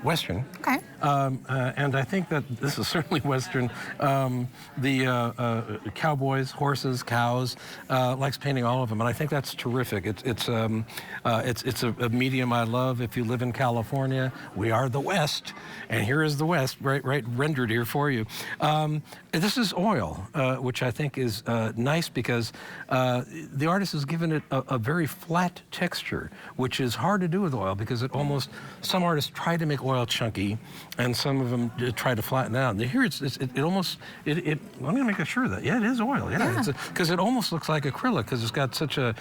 Speaker 14: Western.
Speaker 4: Okay.
Speaker 14: And I think that this is certainly Western. The cowboys, horses, cows, likes painting all of them, and I think that's terrific. It's a medium I love. If you live in California, we are the West, and here is the West, right rendered here for you. This is oil, which I think is nice because the artist has given it a very flat texture, which is hard to do with oil because some artists try to make oil chunky, and some of them try to flatten out. Here it almost, let me make sure that, it is oil, because it almost looks like acrylic because it's got such a,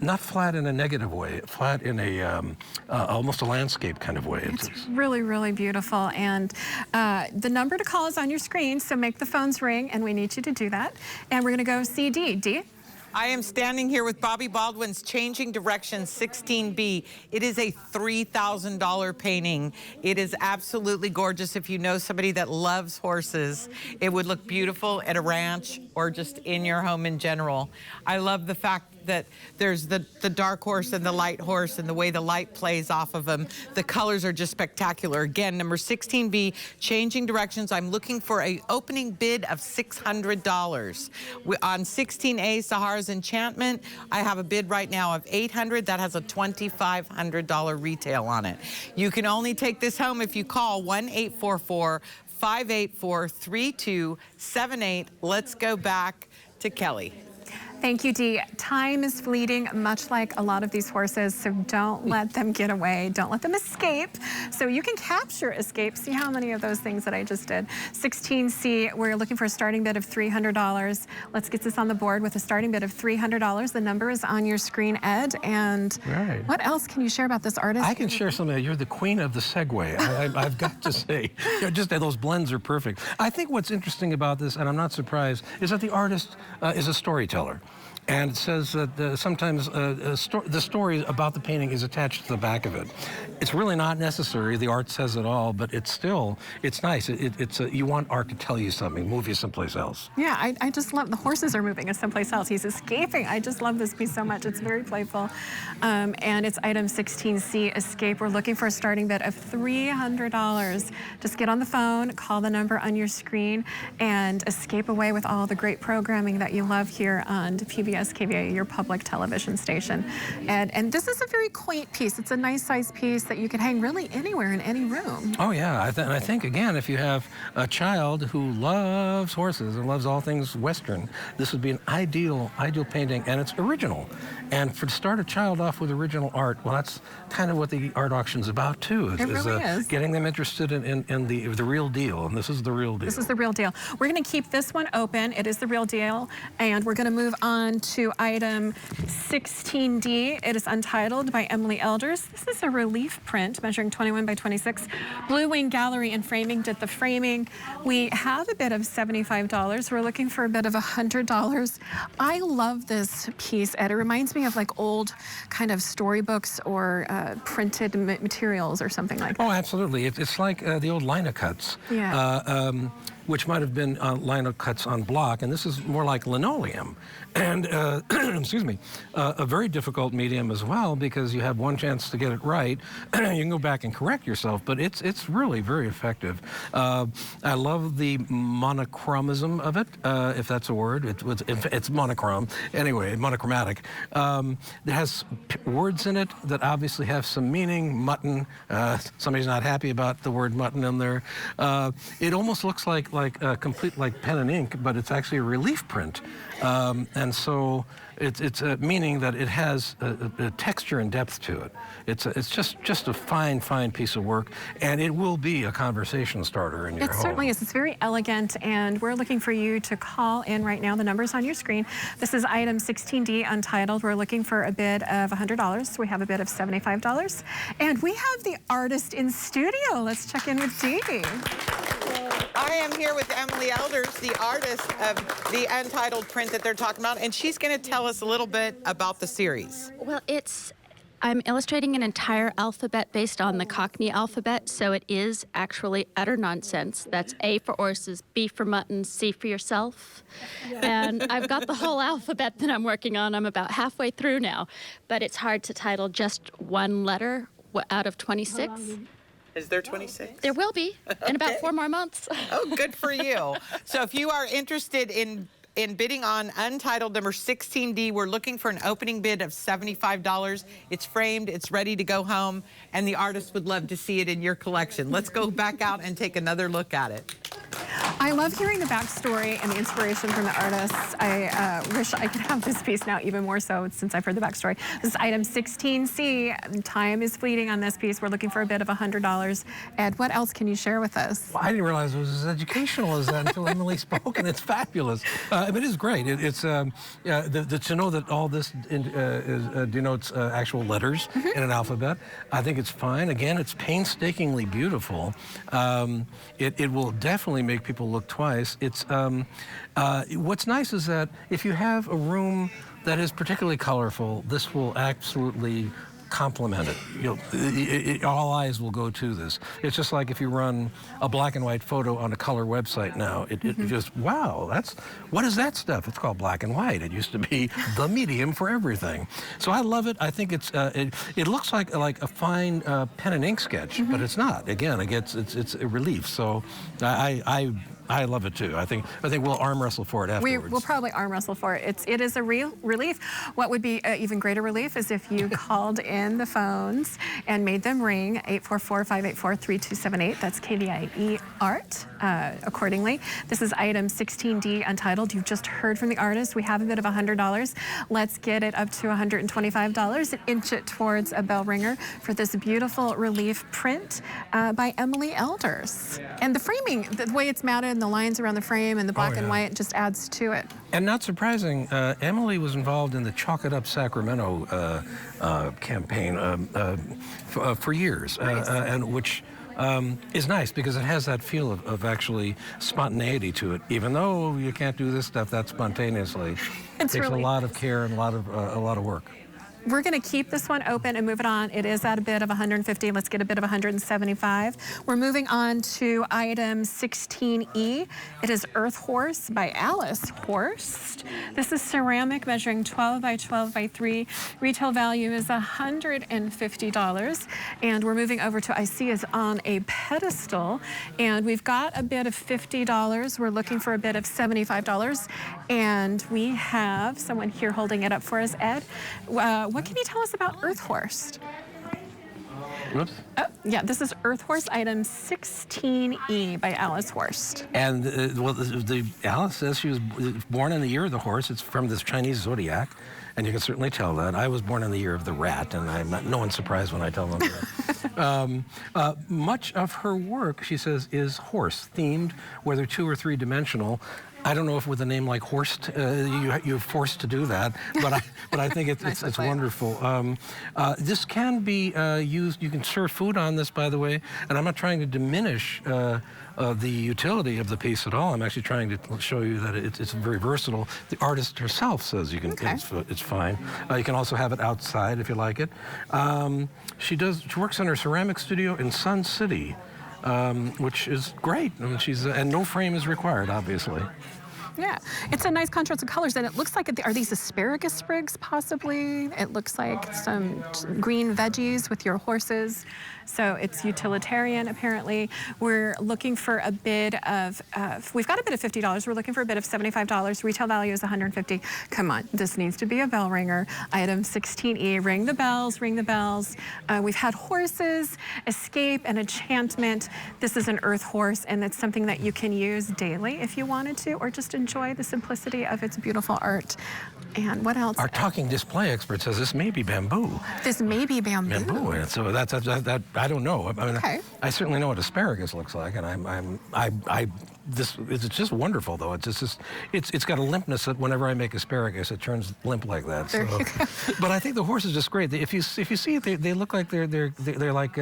Speaker 14: not flat in a negative way, flat in a, almost a landscape kind of way.
Speaker 4: It's really, really beautiful, and the number to call is on your screen, so make the phones ring, and we need you to do that. And we're gonna go see Dee. Dee?
Speaker 1: I am standing here with Bobby Baldwin's Changing Directions 16B. It is a $3,000 painting. It is absolutely gorgeous. If you know somebody that loves horses, it would look beautiful at a ranch or just in your home in general. I love the fact that there's the dark horse and the light horse and the way the light plays off of them. The colors are just spectacular. Again, number 16B, Changing Directions. I'm looking for an opening bid of $600. On 16A, Sahara's Enchantment, I have a bid right now of $800. That has a $2,500 retail on it. You can only take this home if you call 1-844-584-3278. Let's go back to Kelly.
Speaker 4: Thank you, Dee. Time is fleeting, much like a lot of these horses, so don't let them get away. Don't let them escape. So you can capture Escape. See how many of those things that I just did. 16C, we're looking for a starting bid of $300. Let's get this on the board with a starting bid of $300. The number is on your screen, Ed. And what else can you share about this artist?
Speaker 14: I can share something. You're the queen of the segue. I've got to say, just those blends are perfect. I think what's interesting about this, and I'm not surprised, is that the artist is a storyteller. And it says that sometimes the story about the painting is attached to the back of it. It's really not necessary. The art says it all, but it's nice. You want art to tell you something, move you someplace else.
Speaker 4: Yeah, I just love the horses are moving us someplace else. He's escaping. I just love this piece so much. It's very playful. And it's item 16C, Escape. We're looking for a starting bid of $300. Just get on the phone, call the number on your screen, and escape away with all the great programming that you love here on PBS KVIE, your public television station. And this is a very quaint piece. It's a nice size piece that you can hang really anywhere in any room.
Speaker 14: Oh yeah, I think again, if you have a child who loves horses and loves all things Western, this would be an ideal painting, and it's original. And to start a child off with original art, well, that's kind of what the art auction's about too.
Speaker 4: It really is.
Speaker 14: Getting them interested in the real deal, and this is the real deal.
Speaker 4: This is the real deal. We're going to keep this one open. It is the real deal, and we're going to move on to item 16D. It is untitled by Emily Elders. This is a relief print measuring 21 by 26. Blue Wing Gallery and Framing did the framing. We have a bid of $75. We're looking for a bid of $100. I love this piece, Ed. It reminds me of like old kind of storybooks or printed materials or something like that.
Speaker 14: Oh, absolutely. It's like the old lino cuts.
Speaker 4: Yeah.
Speaker 14: Which might have been lino cuts on block, and this is more like linoleum. And, excuse me, a very difficult medium as well, because you have one chance to get it right. You can go back and correct yourself, but it's really very effective. I love the monochromism of it, if that's a word. It's monochrome. Anyway, monochromatic. It has words in it that obviously have some meaning. Mutton, somebody's not happy about the word mutton in there. It almost looks like a complete like pen and ink, but it's actually a relief print. And so it's meaning that it has a texture and depth to it. It's just a fine piece of work, and it will be a conversation starter in your home.
Speaker 4: It certainly is. It's very elegant, and we're looking for you to call in right now. The number's on your screen. This is item 16D, untitled. We're looking for a bid of $100. We have a bid of $75, and we have the artist in studio. Let's check in with Dee.
Speaker 1: I am here with Emily Elders, the artist of the untitled print that they're talking about, and she's going to tell us a little bit about the series.
Speaker 9: Well, I'm illustrating an entire alphabet based on the Cockney alphabet, so it is actually utter nonsense. That's A for horses, B for mutton, C for yourself. And I've got the whole alphabet that I'm working on. I'm about halfway through now, but it's hard to title just one letter out of 26.
Speaker 1: Is there 26?
Speaker 9: There will be in about 4 more months.
Speaker 1: Oh, good for you. So if you are interested in bidding on untitled number 16D, we're looking for an opening bid of $75. It's framed, it's ready to go home, and the artist would love to see it in your collection. Let's go back out and take another look at it.
Speaker 4: I love hearing the backstory and the inspiration from the artists. I wish I could have this piece now even more so since I've heard the backstory. This is item 16C. Time is fleeting on this piece. We're looking for a bid of $100. Ed, what else can you share with us?
Speaker 14: Well, I didn't realize it was as educational as that until Emily spoke, and it's fabulous. But it is great. To know that all this denotes actual letters in an alphabet, I think it's fine. Again, it's painstakingly beautiful. It will definitely make people look twice. What's nice is that if you have a room that is particularly colorful, this will absolutely complement it. All eyes will go to this. It's just like if you run a black and white photo on a color website now. It just, wow, what is that stuff? It's called black and white. It used to be the medium for everything. So I love it. I think it looks like a fine pen and ink sketch, but it's not. Again, it's a relief. So I love it too. I think we'll arm wrestle for it afterwards.
Speaker 4: We'll probably arm wrestle for it. It is a real relief. What would be even greater relief is if you called in the phones and made them ring 844-584-3278. That's KVIE Art. Accordingly, this is item 16D, untitled. You've just heard from the artist. We have a bid of $100. Let's get it up to $125 and inch it towards a bell ringer for this beautiful relief print by Emily Elders. And the framing, the way it's mounted, and the lines around the frame and the black and white just adds to it.
Speaker 14: And not surprising, Emily was involved in the Chalk It Up Sacramento campaign for years, and which is nice because it has that feel of actually spontaneity to it. Even though you can't do this stuff that spontaneously, it takes a lot of care and a lot of work.
Speaker 4: We're going to keep this one open and move it on. It is at a bid of 150. Let's get a bid of 175. We're moving on to item 16E. It is Earth Horse by Alice Horst. This is ceramic measuring 12 by 12 by 3. Retail value is $150. And we're moving over to I See is on a pedestal. And we've got a bid of $50. We're looking for a bid of $75. And we have someone here holding it up for us, Ed. What can you tell us about Earth Horse?
Speaker 14: Whoops.
Speaker 4: Oh, yeah, this is Earth Horse item 16E by Alice Horst.
Speaker 14: And well, Alice says she was born in the year of the horse. It's from this Chinese zodiac, and you can certainly tell that. I was born in the year of the rat, and no one's surprised when I tell them that. Much of her work, she says, is horse-themed, whether 2- or 3-dimensional. I don't know if with a name like Horst, you're forced to do that, but I think it's wonderful. This can be used. You can serve food on this, by the way, and I'm not trying to diminish the utility of the piece at all. I'm actually trying to show you that it's very versatile. The artist herself says you can. Okay. It's fine. You can also have it outside if you like it. She works in her ceramic studio in Sun City. Which is great. I mean, and no frame is required, obviously.
Speaker 4: Yeah, it's a nice contrast of colors, and it looks like, are these asparagus sprigs, possibly? It looks like some green veggies with your horses. So it's utilitarian, apparently. We're looking for a bid of, we've got a bid of $50. We're looking for a bid of $75. Retail value is $150. Come on, this needs to be a bell ringer. Item 16E, ring the bells, ring the bells. We've had horses, escape, and enchantment. This is an earth horse, and it's something that you can use daily if you wanted to, or just enjoy the simplicity of its beautiful art. And what else?
Speaker 14: Our talking display expert says this may be bamboo.
Speaker 4: This may be bamboo.
Speaker 14: Bamboo, and so that I don't know. I mean,
Speaker 4: okay.
Speaker 14: I certainly know what asparagus looks like, and it's just wonderful though. It's got a limpness that whenever I make asparagus, it turns limp like that.
Speaker 4: There you go.
Speaker 14: But I think the horse is just great. If you see it, they look like they're like.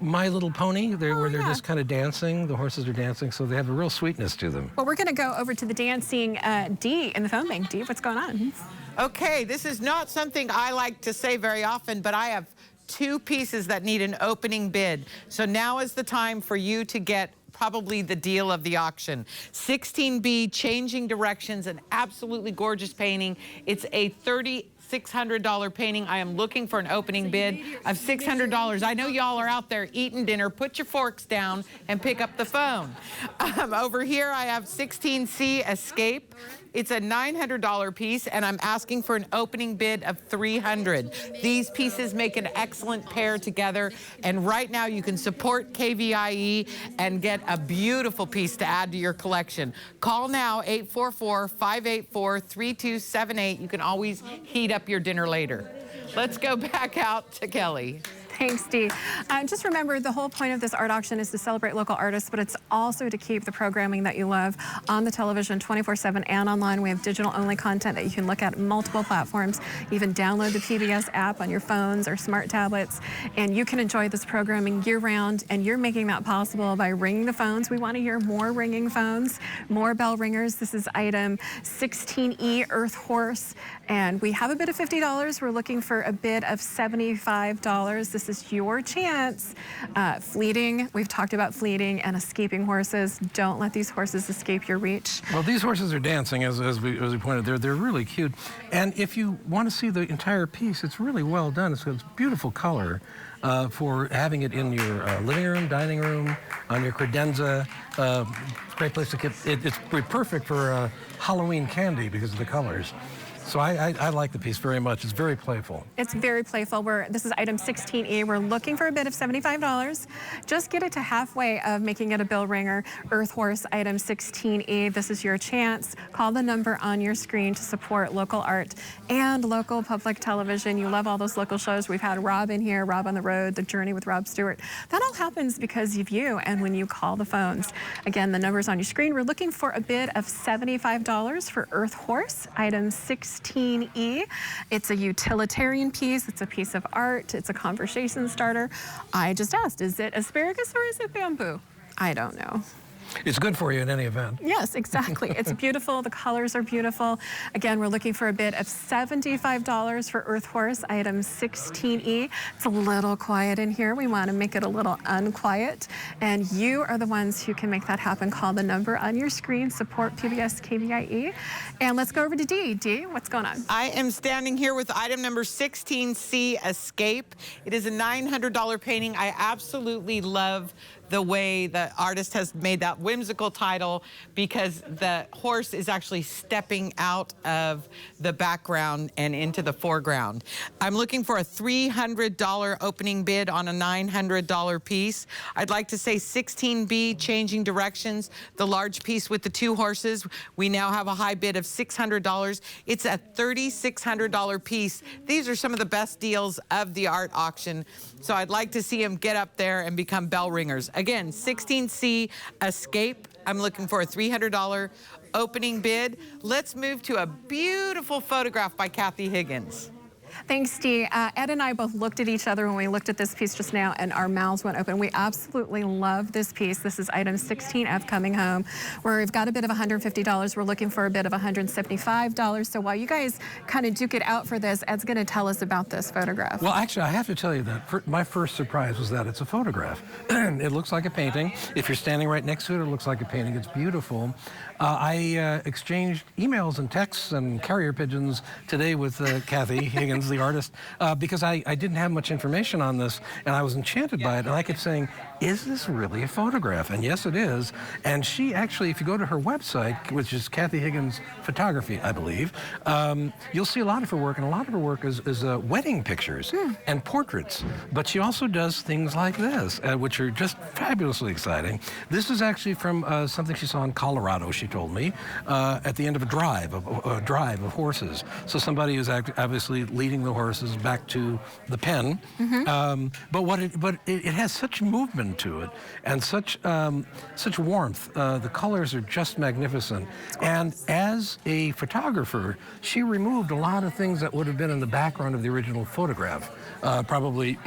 Speaker 14: My Little Pony, where they're just kind of dancing. The horses are dancing, so they have a real sweetness to them.
Speaker 4: Well, we're going to go over to the dancing Dee in the phone bank. Dee, what's going on?
Speaker 1: Okay, this is not something I like to say very often, but I have 2 pieces that need an opening bid. So now is the time for you to get probably the deal of the auction. 16B, Changing Directions, an absolutely gorgeous painting. It's a $3,600 painting. I am looking for an opening bid of $600. I know y'all are out there eating dinner. Put your forks down and pick up the phone. Over here, I have 16C, Escape. It's a $900 piece, and I'm asking for an opening bid of $300. These pieces make an excellent pair together, and right now you can support KVIE and get a beautiful piece to add to your collection. Call now, 844-584-3278. You can always heat up your dinner later. Let's go back out to Kelly.
Speaker 4: Thanks, Dee. Just remember, the whole point of this art auction is to celebrate local artists, but it's also to keep the programming that you love on the television 24/7 and online. We have digital-only content that you can look at multiple platforms. Even download the PBS app on your phones or smart tablets, and you can enjoy this programming year-round, and you're making that possible by ringing the phones. We want to hear more ringing phones, more bell ringers. This is item 16E, Earth Horse, and we have a bid of $50. We're looking for a bid of $75. This is your chance. Fleeting, we've talked about fleeting and escaping horses. Don't let these horses escape your reach.
Speaker 14: Well, these horses are dancing, as we pointed. They're really cute. And if you want to see the entire piece, it's really well done. It's beautiful color for having it in your living room, dining room, on your credenza. Great place to keep it. It's perfect for Halloween candy because of the colors. So I like the piece very much. It's very playful.
Speaker 4: It's very playful. This is item 16E. We're looking for a bid of $75. Just get it to halfway of making it a bill ringer. Earth Horse, item 16E. This is your chance. Call the number on your screen to support local art and local public television. You love all those local shows. We've had Rob in here, Rob on the Road, The Journey with Rob Stewart. That all happens because of you and when you call the phones. Again, the number's on your screen. We're looking for a bid of $75 for Earth Horse, item 16E. 16E. It's a utilitarian piece. It's a piece of art. It's a conversation starter. I just asked, is it asparagus or is it bamboo? I don't know.
Speaker 14: It's good for you in any event.
Speaker 4: Yes, exactly. It's beautiful. The colors are beautiful. Again, we're looking for a bid of $75 for Earth Horse, item 16E. It's a little quiet in here. We want to make it a little unquiet. And you are the ones who can make that happen. Call the number on your screen, support PBS KVIE. And let's go over to Dee. Dee, what's going on?
Speaker 1: I am standing here with item number 16C, Escape. It is a $900 painting. I absolutely love the way the artist has made that whimsical title because the horse is actually stepping out of the background and into the foreground. I'm looking for a $300 opening bid on a $900 piece. I'd like to say 16B, Changing Directions, the large piece with the two horses. We now have a high bid of $600. It's a $3,600 piece. These are some of the best deals of the art auction. So I'd like to see them get up there and become bell ringers. Again, 16C, Escape. I'm looking for a $300 opening bid. Let's move to a beautiful photograph by Kathy Higgins.
Speaker 4: Thanks, Dee. Ed and I both looked at each other when we looked at this piece just now, and our mouths went open. We absolutely love this piece. This is item 16F coming home, where we've got a bid of $150. We're looking for a bid of $175. So while you guys kind of duke it out for this, Ed's going to tell us about this photograph.
Speaker 14: Well, actually, I have to tell you that my first surprise was that it's a photograph. It looks like a painting. If you're standing right next to it, it looks like a painting. It's beautiful. I exchanged emails and texts and carrier pigeons today with Kathy Higgins, the artist, because I didn't have much information on this, and I was enchanted by it, and I kept saying, is this really a photograph? And yes, it is. And she actually, if you go to her website, which is Kathy Higgins Photography, I believe, you'll see a lot of her work, and a lot of her work is wedding pictures and portraits. But she also does things like this, which are just fabulously exciting. This is actually from something she saw in Colorado, she told me, at the end of a drive of horses. So somebody who's obviously leading the horses back to the pen. But it has such movement to it and such warmth. The colors are just magnificent. And as a photographer, she removed a lot of things that would have been in the background of the original photograph. Probably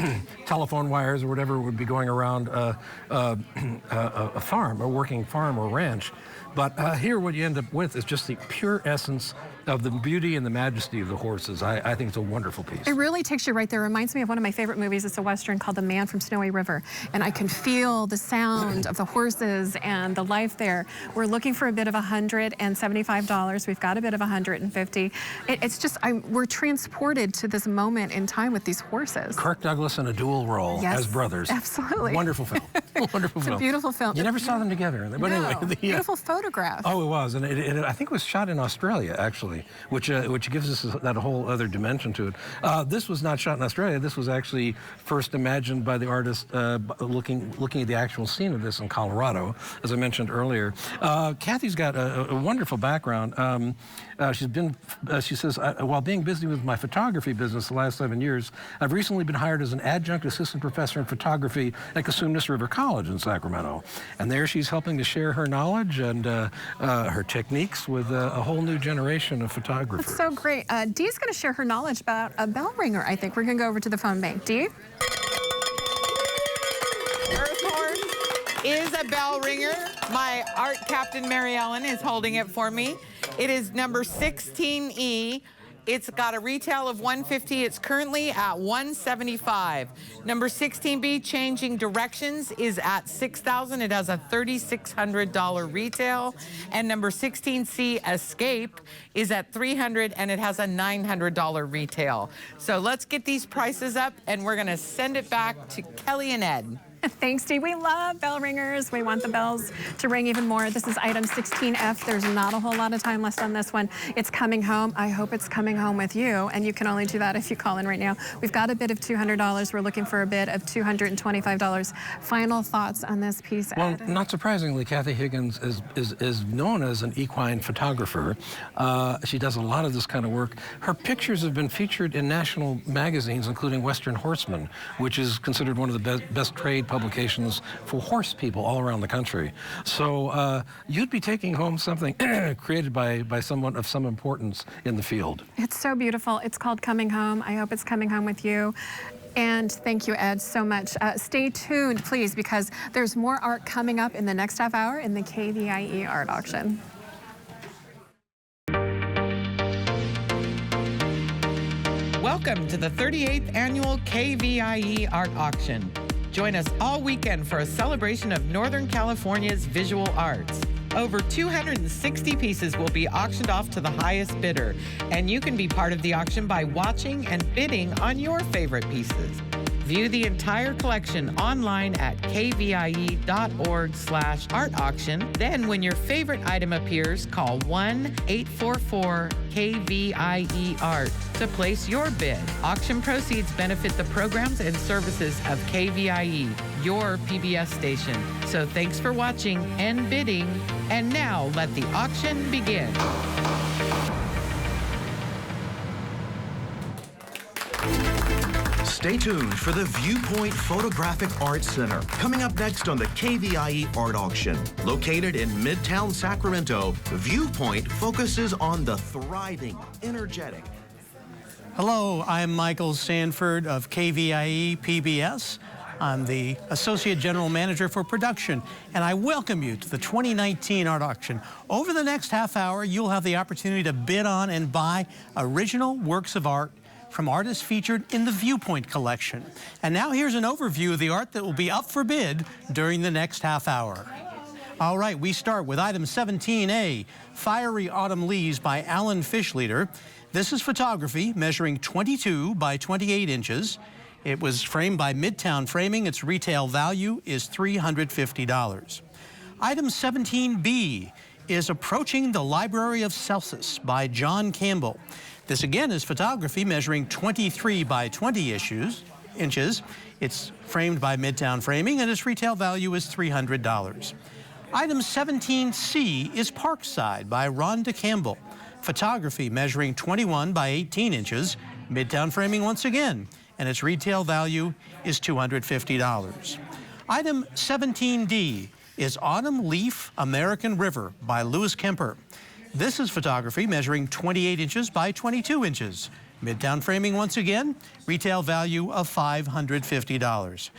Speaker 14: telephone wires or whatever would be going around a farm, a working farm or ranch. But here what you end up with is just the pure essence of the beauty and the majesty of the horses. I think it's a wonderful piece.
Speaker 4: It really takes you right there. It reminds me of one of my favorite movies. It's a Western called The Man from Snowy River. And I can feel the sound of the horses and the life there. We're looking for a bid of $175. We've got a bid of $150. It's just, we're transported to this moment in time with these horses.
Speaker 14: Kirk Douglas in a dual role as brothers.
Speaker 4: Absolutely.
Speaker 14: Wonderful film. Wonderful film.
Speaker 4: It's a beautiful film.
Speaker 14: You never saw them together. But anyway,
Speaker 4: beautiful photograph.
Speaker 14: Oh, it was. And I think it was shot in Australia, actually, which gives us that whole other dimension to it. This was not shot in Australia. This was actually first imagined by the artist looking at the actual scene of this in Colorado, as I mentioned earlier. Kathy's got a wonderful background. She says, while being busy with my photography business the last 7 years, I've recently been hired as an adjunct assistant professor in photography at Cosumnes River College in Sacramento. And there she's helping to share her knowledge and her techniques with a whole new generation of photographers.
Speaker 4: That's so great. Dee's going to share her knowledge about a bell ringer, I think. We're going to go over to the phone bank. Dee?
Speaker 1: Earth Horse is a bell ringer. My art captain, Mary Ellen, is holding it for me. It is number 16E. It's got a retail of $150. It's currently at $175. Number 16B, Changing Directions, is at $6,000. It has a $3,600 retail. And number 16C, Escape, is at $300, and it has a $900 retail. So let's get these prices up, and we're going to send it back to Kelly and Ed.
Speaker 4: Thanks, Dee. We love bell ringers. We want the bells to ring even more. This is item 16F. There's not a whole lot of time left on this one. It's coming home. I hope it's coming home with you, and you can only do that if you call in right now. We've got a bid of $200. We're looking for a bid of $225. Final thoughts on this piece, Ed?
Speaker 14: Well, not surprisingly, Kathy Higgins is known as an equine photographer. She does a lot of this kind of work. Her pictures have been featured in national magazines, including Western Horseman, which is considered one of the best trade publications for horse people all around the country. So you'd be taking home something created by someone of some importance in the field.
Speaker 4: It's so beautiful. It's called Coming Home. I hope it's coming home with you. And thank you, Ed, so much. Stay tuned, please, because there's more art coming up in the next half hour in the KVIE Art Auction.
Speaker 1: Welcome to the 38th Annual KVIE Art Auction. Join us all weekend for a celebration of Northern California's visual arts. Over 260 pieces will be auctioned off to the highest bidder, and you can be part of the auction by watching and bidding on your favorite pieces. View the entire collection online at kvie.org/art auction. Then when your favorite item appears, call 1-844-KVIE-ART to place your bid. Auction proceeds benefit the programs and services of KVIE, your PBS station. So thanks for watching and bidding. And now let the auction begin.
Speaker 6: Stay tuned for the Viewpoint Photographic Arts Center, coming up next on the KVIE Art Auction. Located in Midtown Sacramento, Viewpoint focuses on the thriving, energetic.
Speaker 12: Hello, I'm Michael Sanford of KVIE PBS. I'm the Associate General Manager for Production, and I welcome you to the 2019 Art Auction. Over the next half hour, you'll have the opportunity to bid on and buy original works of art from artists featured in the Viewpoint collection. And now here's an overview of the art that will be up for bid during the next half hour. All right, we start with item 17A, Fiery Autumn Leaves by Alan Fischleder. This is photography measuring 22 by 28 inches. It was framed by Midtown Framing. Its retail value is $350. Item 17B is Approaching the Library of Celsus by John Campbell. This again is photography measuring 23 by 20 inches. It's framed by Midtown Framing and its retail value is $300. Item 17C is Parkside by Rhonda Campbell. Photography measuring 21 by 18 inches. Midtown Framing once again, and its retail value is $250. Item 17D is Autumn Leaf American River by Louis Kemper. This is photography measuring 28 inches by 22 inches. Midtown Framing once again, retail value of $550.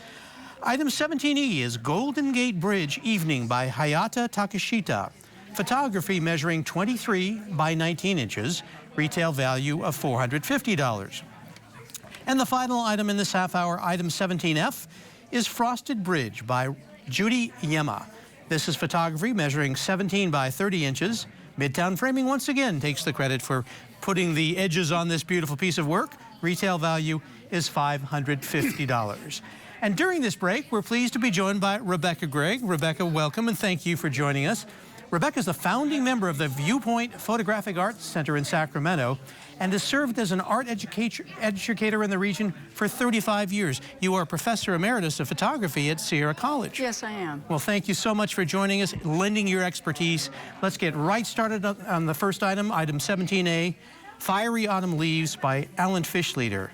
Speaker 12: Item 17E is Golden Gate Bridge Evening by Hayata Takeshita. Photography measuring 23 by 19 inches, retail value of $450. And the final item in this half hour, item 17F, is Frosted Bridge by Judy Yema. This is photography measuring 17 by 30 inches. Midtown Framing once again takes the credit for putting the edges on this beautiful piece of work. Retail value is $550. And during this break, we're pleased to be joined by Rebecca Gregg. Rebecca, welcome and thank you for joining us. Rebecca is the founding member of the Viewpoint Photographic Arts Center in Sacramento and has served as an art educator in the region for 35 years. You are Professor Emeritus of Photography at Sierra College.
Speaker 16: Yes, I am.
Speaker 12: Well, thank you so much for joining us, lending your expertise. Let's get right started on the first item, item 17A, Fiery Autumn Leaves by Alan Fischleder.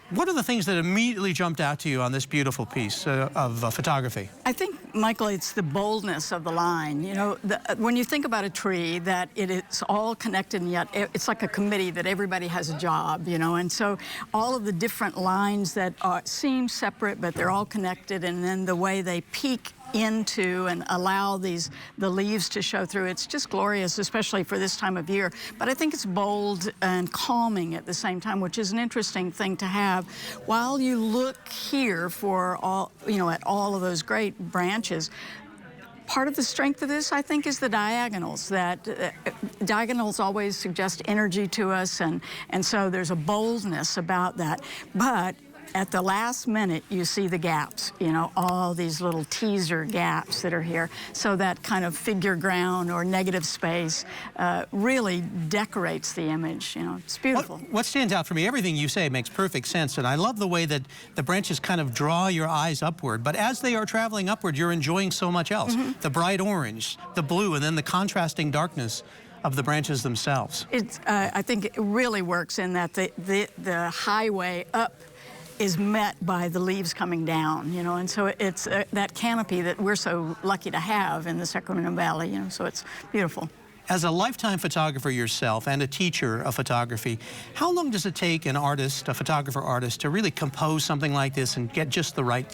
Speaker 12: What are the things that immediately jumped out to you on this beautiful piece of photography?
Speaker 16: I think, Michael, it's the boldness of the line. You know, when you think about a tree, that it's all connected, and yet it's like a committee that everybody has a job, you know, and so all of the different lines that seem separate, but they're all connected, and then the way they peak into and allow the leaves to show through. It's just glorious, especially for this time of year. But I think it's bold and calming at the same time, which is an interesting thing to have. While you look here for all, you know, at all of those great branches, part of the strength of this, I think, is the diagonals. That diagonals always suggest energy to us, and so there's a boldness about that. But at the last minute, you see the gaps, you know, all these little teaser gaps that are here. So that kind of figure ground or negative space really decorates the image, you know, it's beautiful.
Speaker 12: What stands out for me, everything you say makes perfect sense, and I love the way that the branches kind of draw your eyes upward, but as they are traveling upward, you're enjoying so much else. The bright orange, the blue, and then the contrasting darkness of the branches themselves.
Speaker 16: It's, I think it really works in that the highway up is met by the leaves coming down, you know, and so it's that canopy that we're so lucky to have in the Sacramento Valley, you know, so it's beautiful.
Speaker 12: As a lifetime photographer yourself and a teacher of photography, how long does it take an artist, a photographer artist, to really compose something like this and get just the right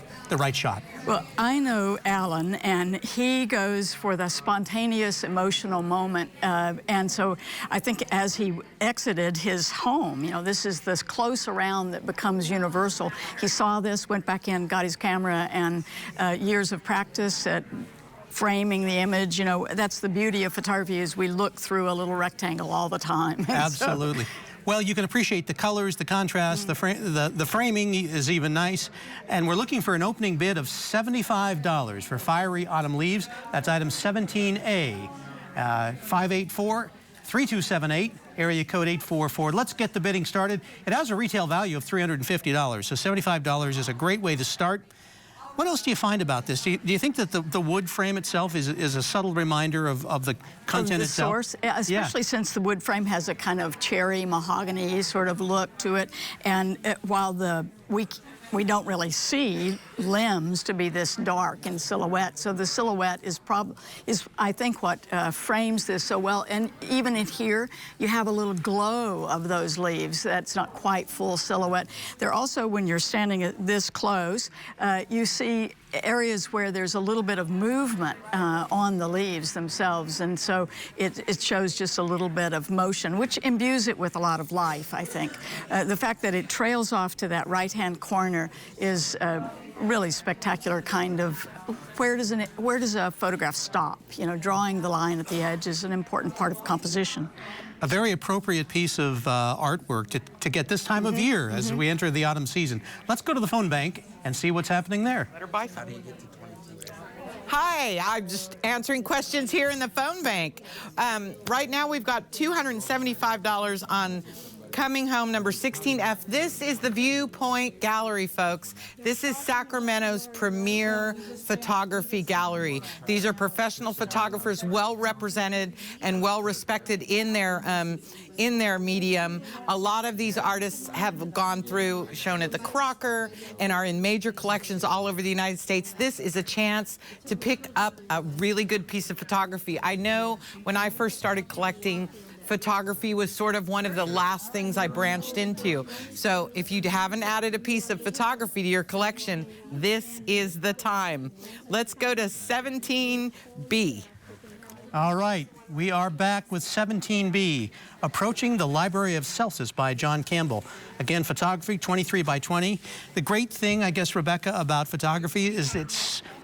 Speaker 12: shot?
Speaker 16: Well, I know Alan, and he goes for the spontaneous emotional moment, and so I think as he exited his home, you know, this is this close around that becomes universal. He saw this, went back in, got his camera, and years of practice at framing the image. You know, that's the beauty of photography, is we look through a little rectangle all the time.
Speaker 12: Absolutely. Well, you can appreciate the colors, the contrast, the framing is even nice. And we're looking for an opening bid of $75 for Fiery Autumn Leaves. That's item 17A, 584-3278, area code 844. Let's get the bidding started. It has a retail value of $350, so $75 is a great way to start. What else do you find about this? Do you think that the wood frame itself is a subtle reminder of the content itself?
Speaker 16: Source, especially since the wood frame has a kind of cherry mahogany sort of look to it, and while we don't really see limbs to be this dark in silhouette. So the silhouette is I think what frames this so well. And even in here, you have a little glow of those leaves. That's not quite full silhouette. They're also, when you're standing this close, you see areas where there's a little bit of movement on the leaves themselves, and so it shows just a little bit of motion, which imbues it with a lot of life, I think. The fact that it trails off to that right-hand corner is really spectacular kind of, where does a photograph stop? You know, drawing the line at the edge is an important part of composition.
Speaker 12: A very appropriate piece of artwork to get this time of year as we enter the autumn season. Let's go to the phone bank and see what's happening there.
Speaker 1: Better buy something. Hi, I'm just answering questions here in the phone bank. Right now we've got $275 on Coming Home number 16F. This is the Viewpoint Gallery, folks. This is Sacramento's premier photography gallery. These are professional photographers, well represented and well respected in their medium. A lot of these artists have gone through, shown at the Crocker, and are in major collections all over the United States. This is a chance to pick up a really good piece of photography. I know when I first started collecting, photography was sort of one of the last things I branched into. So if you haven't added a piece of photography to your collection, this is the time. Let's go to 17B.
Speaker 12: All right, we are back with 17B, Approaching the Library of Celsus by John Campbell. Again, photography, 23 by 20. The great thing, I guess, Rebecca, about photography is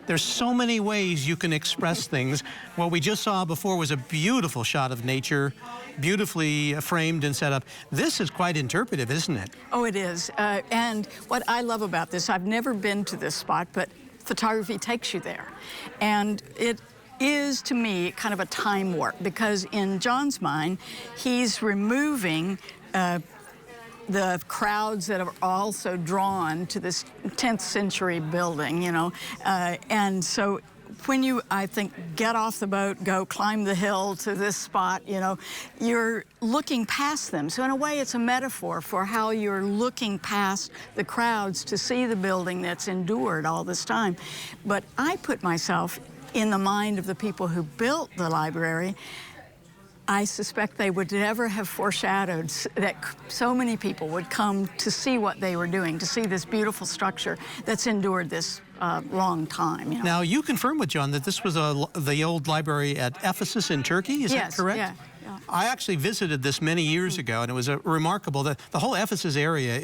Speaker 12: there's so many ways you can express things. What we just saw before was a beautiful shot of nature, beautifully framed and set up. This is quite interpretive, isn't it?
Speaker 16: Oh, it is. And what I love about this, I've never been to this spot, but photography takes you there. And it is, to me, kind of a time warp, because in John's mind, he's removing the crowds that are also drawn to this 10th century building, you know. And so when you, I think, get off the boat, go climb the hill to this spot, you know, you're looking past them. So in a way, it's a metaphor for how you're looking past the crowds to see the building that's endured all this time. But I put myself in the mind of the people who built the library. I suspect they would never have foreshadowed that so many people would come to see what they were doing, to see this beautiful structure that's endured this long time. You know?
Speaker 12: Now, you confirmed with John that this was the old library at Ephesus in Turkey, is that correct?
Speaker 16: Yeah.
Speaker 12: I actually visited this many years ago, and it was remarkable. The whole Ephesus area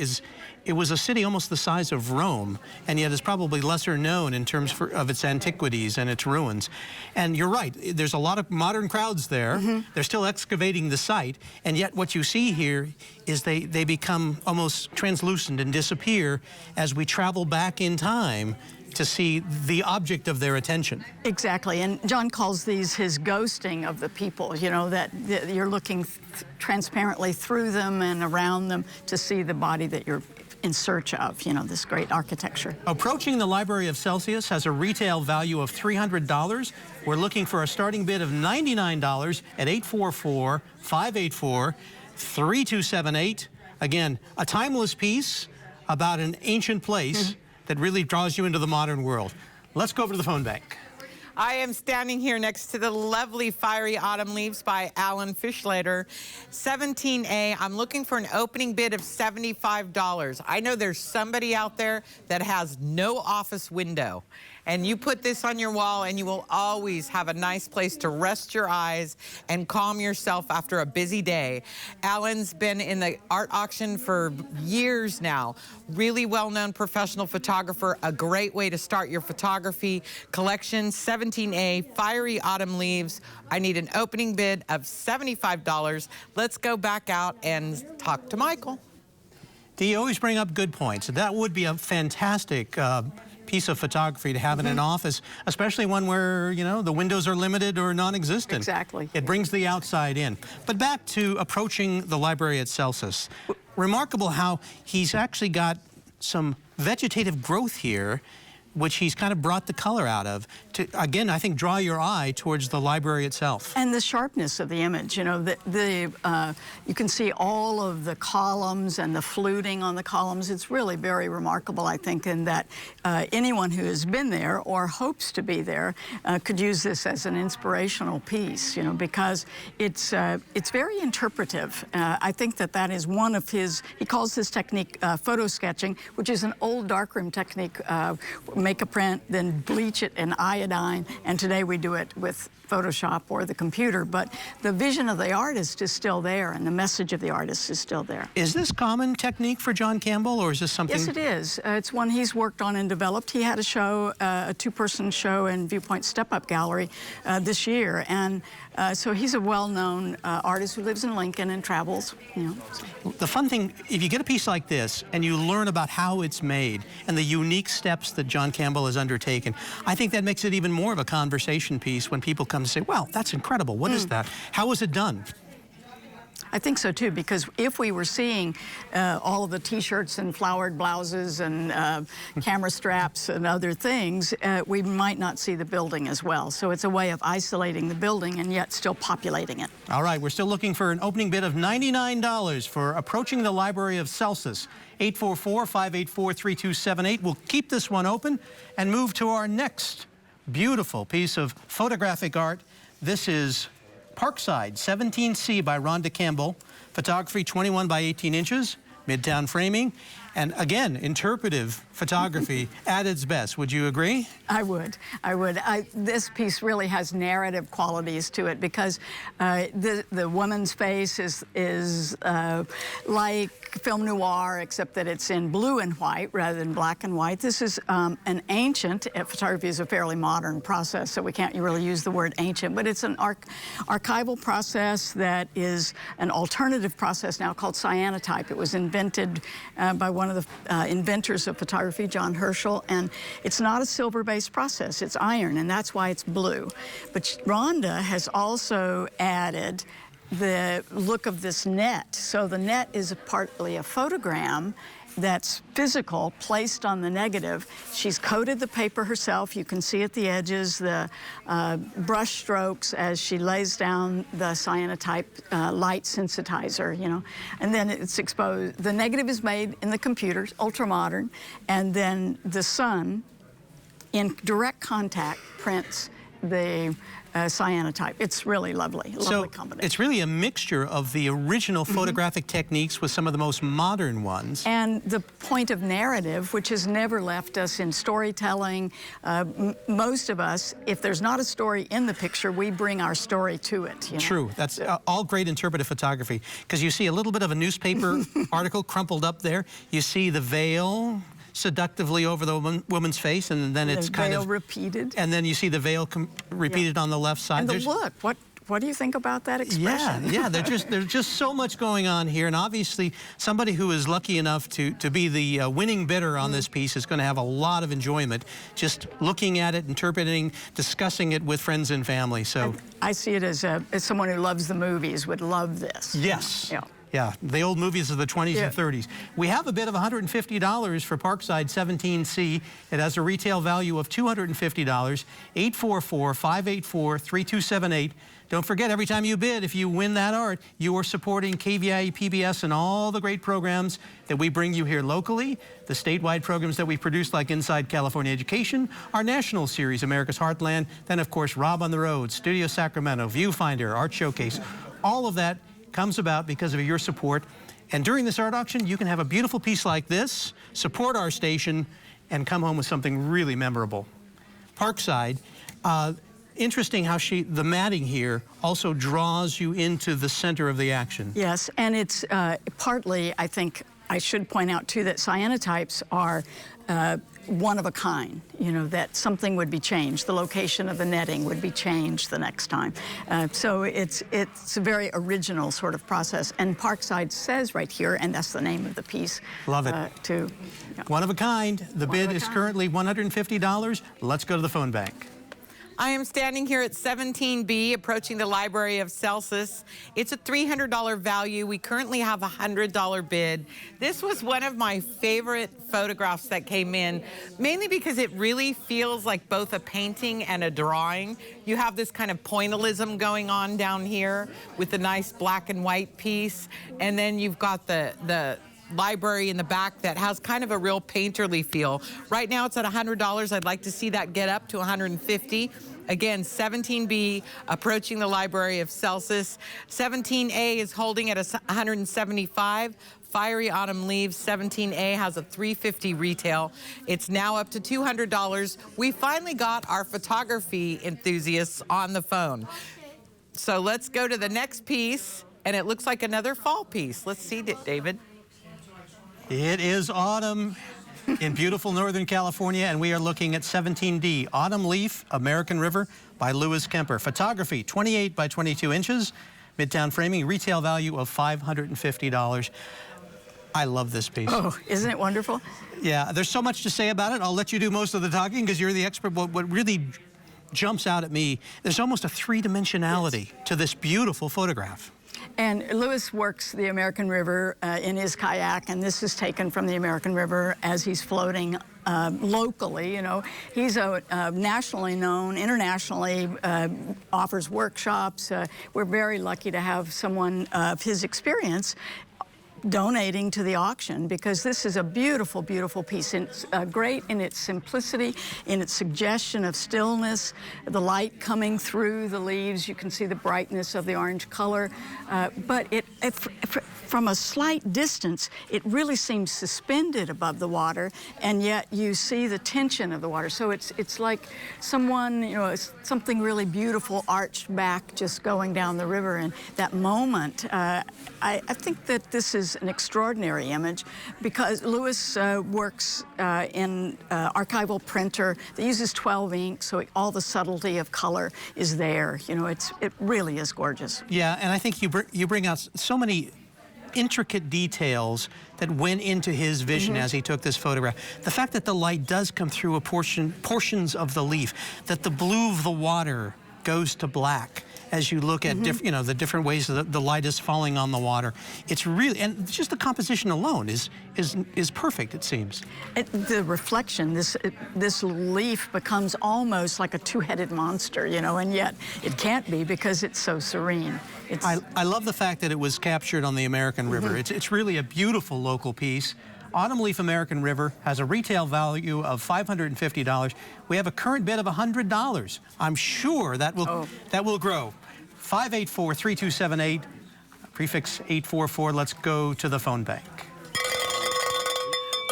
Speaker 12: it was a city almost the size of Rome, and yet is probably lesser known in terms of its antiquities and its ruins. And you're right, there's a lot of modern crowds there. They're still excavating the site, and yet what you see here is they become almost translucent and disappear as we travel back in time to see the object of their attention.
Speaker 16: Exactly, and John calls these his ghosting of the people, you know, that you're looking transparently through them and around them to see the body that you're in search of, you know, this great architecture.
Speaker 12: Approaching the Library of Celsus has a retail value of $300. We're looking for a starting bid of $99 at 844-584-3278. Again, a timeless piece, about an ancient place that really draws you into the modern world. Let's go over to the phone bank.
Speaker 1: I am standing here next to the lovely Fiery Autumn Leaves by Alan Fischlater, 17A. I'm looking for an opening bid of $75. I know there's somebody out there that has no office window, and you put this on your wall and you will always have a nice place to rest your eyes and calm yourself after a busy day. Alan's been in the art auction for years now. Really well-known professional photographer, a great way to start your photography collection. 17A, Fiery Autumn Leaves. I need an opening bid of $75. Let's go back out and talk to Michael.
Speaker 12: You always bring up good points. That would be a fantastic piece of photography to have in an office, especially one where, you know, the windows are limited or non-existent.
Speaker 16: Exactly.
Speaker 12: It brings the outside in. But back to approaching the library at Celsus. Remarkable how he's actually got some vegetative growth here, which he's kind of brought the color out of to, again, I think, draw your eye towards the library itself.
Speaker 16: And the sharpness of the image, you know, you can see all of the columns and the fluting on the columns. It's really very remarkable, I think, in that anyone who has been there or hopes to be there could use this as an inspirational piece, you know, because it's very interpretive. I think that is one of his, he calls this technique photo sketching, which is an old darkroom technique. Make a print, then bleach it in iodine, and today we do it with Photoshop or the computer, but the vision of the artist is still there, and the message of the artist is still there.
Speaker 12: Is this common technique for John Campbell, or is this something?
Speaker 16: Yes, it is. It's one he's worked on and developed. He had a show, a two-person show in Viewpoint Step-Up Gallery this year, and so he's a well-known artist who lives in Lincoln and travels, you know. So.
Speaker 12: The fun thing, if you get a piece like this and you learn about how it's made and the unique steps that John Campbell has undertaken, I think that makes it even more of a conversation piece when people come to say, wow, that's incredible. What is that? How was it done?
Speaker 16: I think so, too, because if we were seeing all of the T-shirts and flowered blouses and camera straps and other things, we might not see the building as well. So it's a way of isolating the building and yet still populating it.
Speaker 12: All right, we're still looking for an opening bid of $99 for Approaching the Library of Celsus. 844-584-3278. We'll keep this one open and move to our next beautiful piece of photographic art. This is Parkside, 17C by Rhonda Campbell. Photography 21 by 18 inches, midtown framing. And again, interpretive photography at its best. Would you agree?
Speaker 16: I would. This piece really has narrative qualities to it because the woman's face is like film noir, except that it's in blue and white rather than black and white. This is an ancient, photography is a fairly modern process, so we can't really use the word ancient, but it's an archival process that is an alternative process now called cyanotype. It was invented by one of the inventors of photography, John Herschel, and it's not a silver-based process, it's iron, and that's why it's blue. But Rhonda has also added the look of this net. So the net is partly a photogram that's physical, placed on the negative. She's coated the paper herself. You can see at the edges the brush strokes as she lays down the cyanotype light sensitizer, you know. And then it's exposed. The negative is made in the computer, ultra-modern, and then the sun, in direct contact, prints the cyanotype. It's really lovely, lovely combination.
Speaker 12: It's really a mixture of the original photographic techniques with some of the most modern ones.
Speaker 16: And the point of narrative, which has never left us in storytelling. Most of us, if there's not a story in the picture, we bring our story to it. You know?
Speaker 12: True. That's all great interpretive photography, because you see a little bit of a newspaper article crumpled up there. You see the veil seductively over the woman's face, and then it's kind of
Speaker 16: repeated.
Speaker 12: And then you see the veil repeated on the left side.
Speaker 16: And the look. What do you think about that expression?
Speaker 12: Yeah, there's just so much going on here, and obviously somebody who is lucky enough to be the winning bidder on this piece is going to have a lot of enjoyment just looking at it, interpreting, discussing it with friends and family. So
Speaker 16: I see it as someone who loves the movies would love this.
Speaker 12: Yes.
Speaker 16: Yeah.
Speaker 12: Yeah, the old movies of the 20s and 30s. We have a bid of $150 for Parkside 17C. It has a retail value of $250. 844-584-3278. Don't forget, every time you bid, if you win that art, you are supporting KVIE PBS and all the great programs that we bring you here locally, the statewide programs that we produce like Inside California Education, our national series, America's Heartland, then of course, Rob on the Road, Studio Sacramento, Viewfinder, Art Showcase. All of that comes about because of your support. And during this art auction, you can have a beautiful piece like this, support our station, and come home with something really memorable. Parkside, interesting how the matting here also draws you into the center of the action.
Speaker 16: Yes, and it's partly, I think, I should point out too that cyanotypes are one of a kind, you know, that something would be changed. The location of the netting would be changed the next time. So it's a very original sort of process. And Parkside says right here, and that's the name of the piece.
Speaker 12: Love it. One of a kind. The bid is currently $150. Let's go to the phone bank.
Speaker 1: I am standing here at 17B, approaching the Library of Celsus. It's a $300 value. We currently have a $100 bid. This was one of my favorite photographs that came in, mainly because it really feels like both a painting and a drawing. You have this kind of pointillism going on down here with the nice black and white piece, and then you've got the library in the back that has kind of a real painterly feel. Right now it's at $100. I'd like to see that get up to $150. Again, 17B, approaching the Library of Celsus. 17A is holding at $175. Fiery Autumn Leaves 17A has a $350 retail. It's now up to $200. We finally got our photography enthusiasts on the phone. So let's go to the next piece, and it looks like another fall piece. Let's see it, David.
Speaker 12: It is autumn in beautiful Northern California, and we are looking at 17D, Autumn Leaf, American River by Lewis Kemper. Photography, 28 by 22 inches, Midtown framing, retail value of $550. I love this piece.
Speaker 16: Oh, isn't it wonderful?
Speaker 12: Yeah, there's so much to say about it. I'll let you do most of the talking because you're the expert. What really jumps out at me, there's almost a three-dimensionality to this beautiful photograph.
Speaker 16: And Lewis works the American River in his kayak, and this is taken from the American River as he's floating locally. You know, he's a nationally known, internationally offers workshops. We're very lucky to have someone of his experience donating to the auction, because this is a beautiful, beautiful piece. It's great in its simplicity, in its suggestion of stillness, the light coming through the leaves. You can see the brightness of the orange color, but from a slight distance, it really seems suspended above the water, and yet you see the tension of the water. So it's like someone, you know, something really beautiful arched back just going down the river. And that moment, I think that this is an extraordinary image, because Lewis works in archival printer that uses 12 ink, so all the subtlety of color is there. You know, it really is gorgeous.
Speaker 12: Yeah, and I think you bring out so many intricate details that went into his vision as he took this photograph. The fact that the light does come through portions of the leaf, that the blue of the water goes to black as you look at you know, the different ways that the light is falling on the water. It's really, and just the composition alone is perfect, it seems.
Speaker 16: The reflection, this leaf becomes almost like a two-headed monster, you know, and yet it can't be because it's so serene.
Speaker 12: I love the fact that it was captured on the American River. It's really a beautiful local piece. Autumn Leaf American River has a retail value of $550. We have a current bid of $100. I'm sure that will grow. 584-3278, prefix 844. Let's go to the phone bank.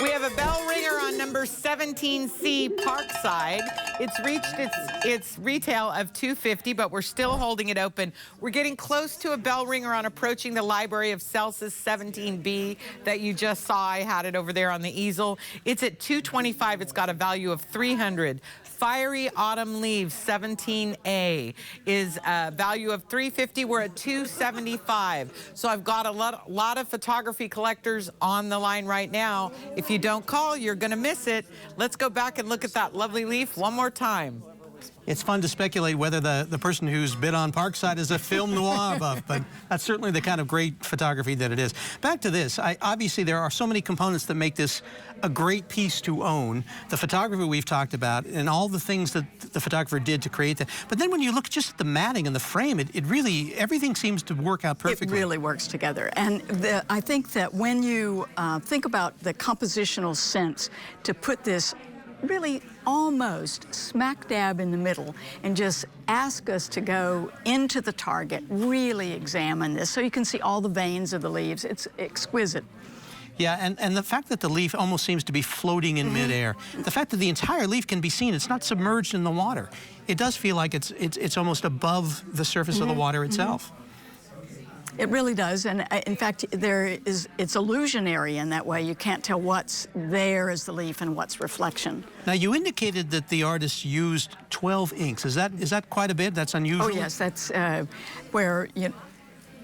Speaker 1: We have a bell ringer on number 17C, Parkside. It's reached its retail of $250, but we're still holding it open. We're getting close to a bell ringer on approaching the Library of Celsus 17B that you just saw. I had it over there on the easel. It's at $225. It's got a value of $300. Fiery Autumn Leaves 17A is a value of $350. We're at $275. So I've got a lot of photography collectors on the line right now. If you don't call, you're going to miss it. Let's go back and look at that lovely leaf one more time.
Speaker 12: It's fun to speculate whether the person who's bid on Parkside is a film noir buff, but that's certainly the kind of great photography that it is. Back to this, obviously there are so many components that make this a great piece to own. The photography we've talked about and all the things that the photographer did to create that. But then when you look just at the matting and the frame, it really, everything seems to work out perfectly.
Speaker 16: It really works together. And I think that when you think about the compositional sense to put this really almost smack dab in the middle and just ask us to go into the target, really examine this so you can see all the veins of the leaves. It's exquisite.
Speaker 12: Yeah, and the fact that the leaf almost seems to be floating in midair, the fact that the entire leaf can be seen, it's not submerged in the water. It does feel like it's almost above the surface of the water itself.
Speaker 16: It really does, and in fact, it's illusionary in that way. You can't tell what's there as the leaf and what's reflection.
Speaker 12: Now, you indicated that the artist used 12 inks. Is that quite a bit? That's unusual?
Speaker 16: Oh, yes, that's where,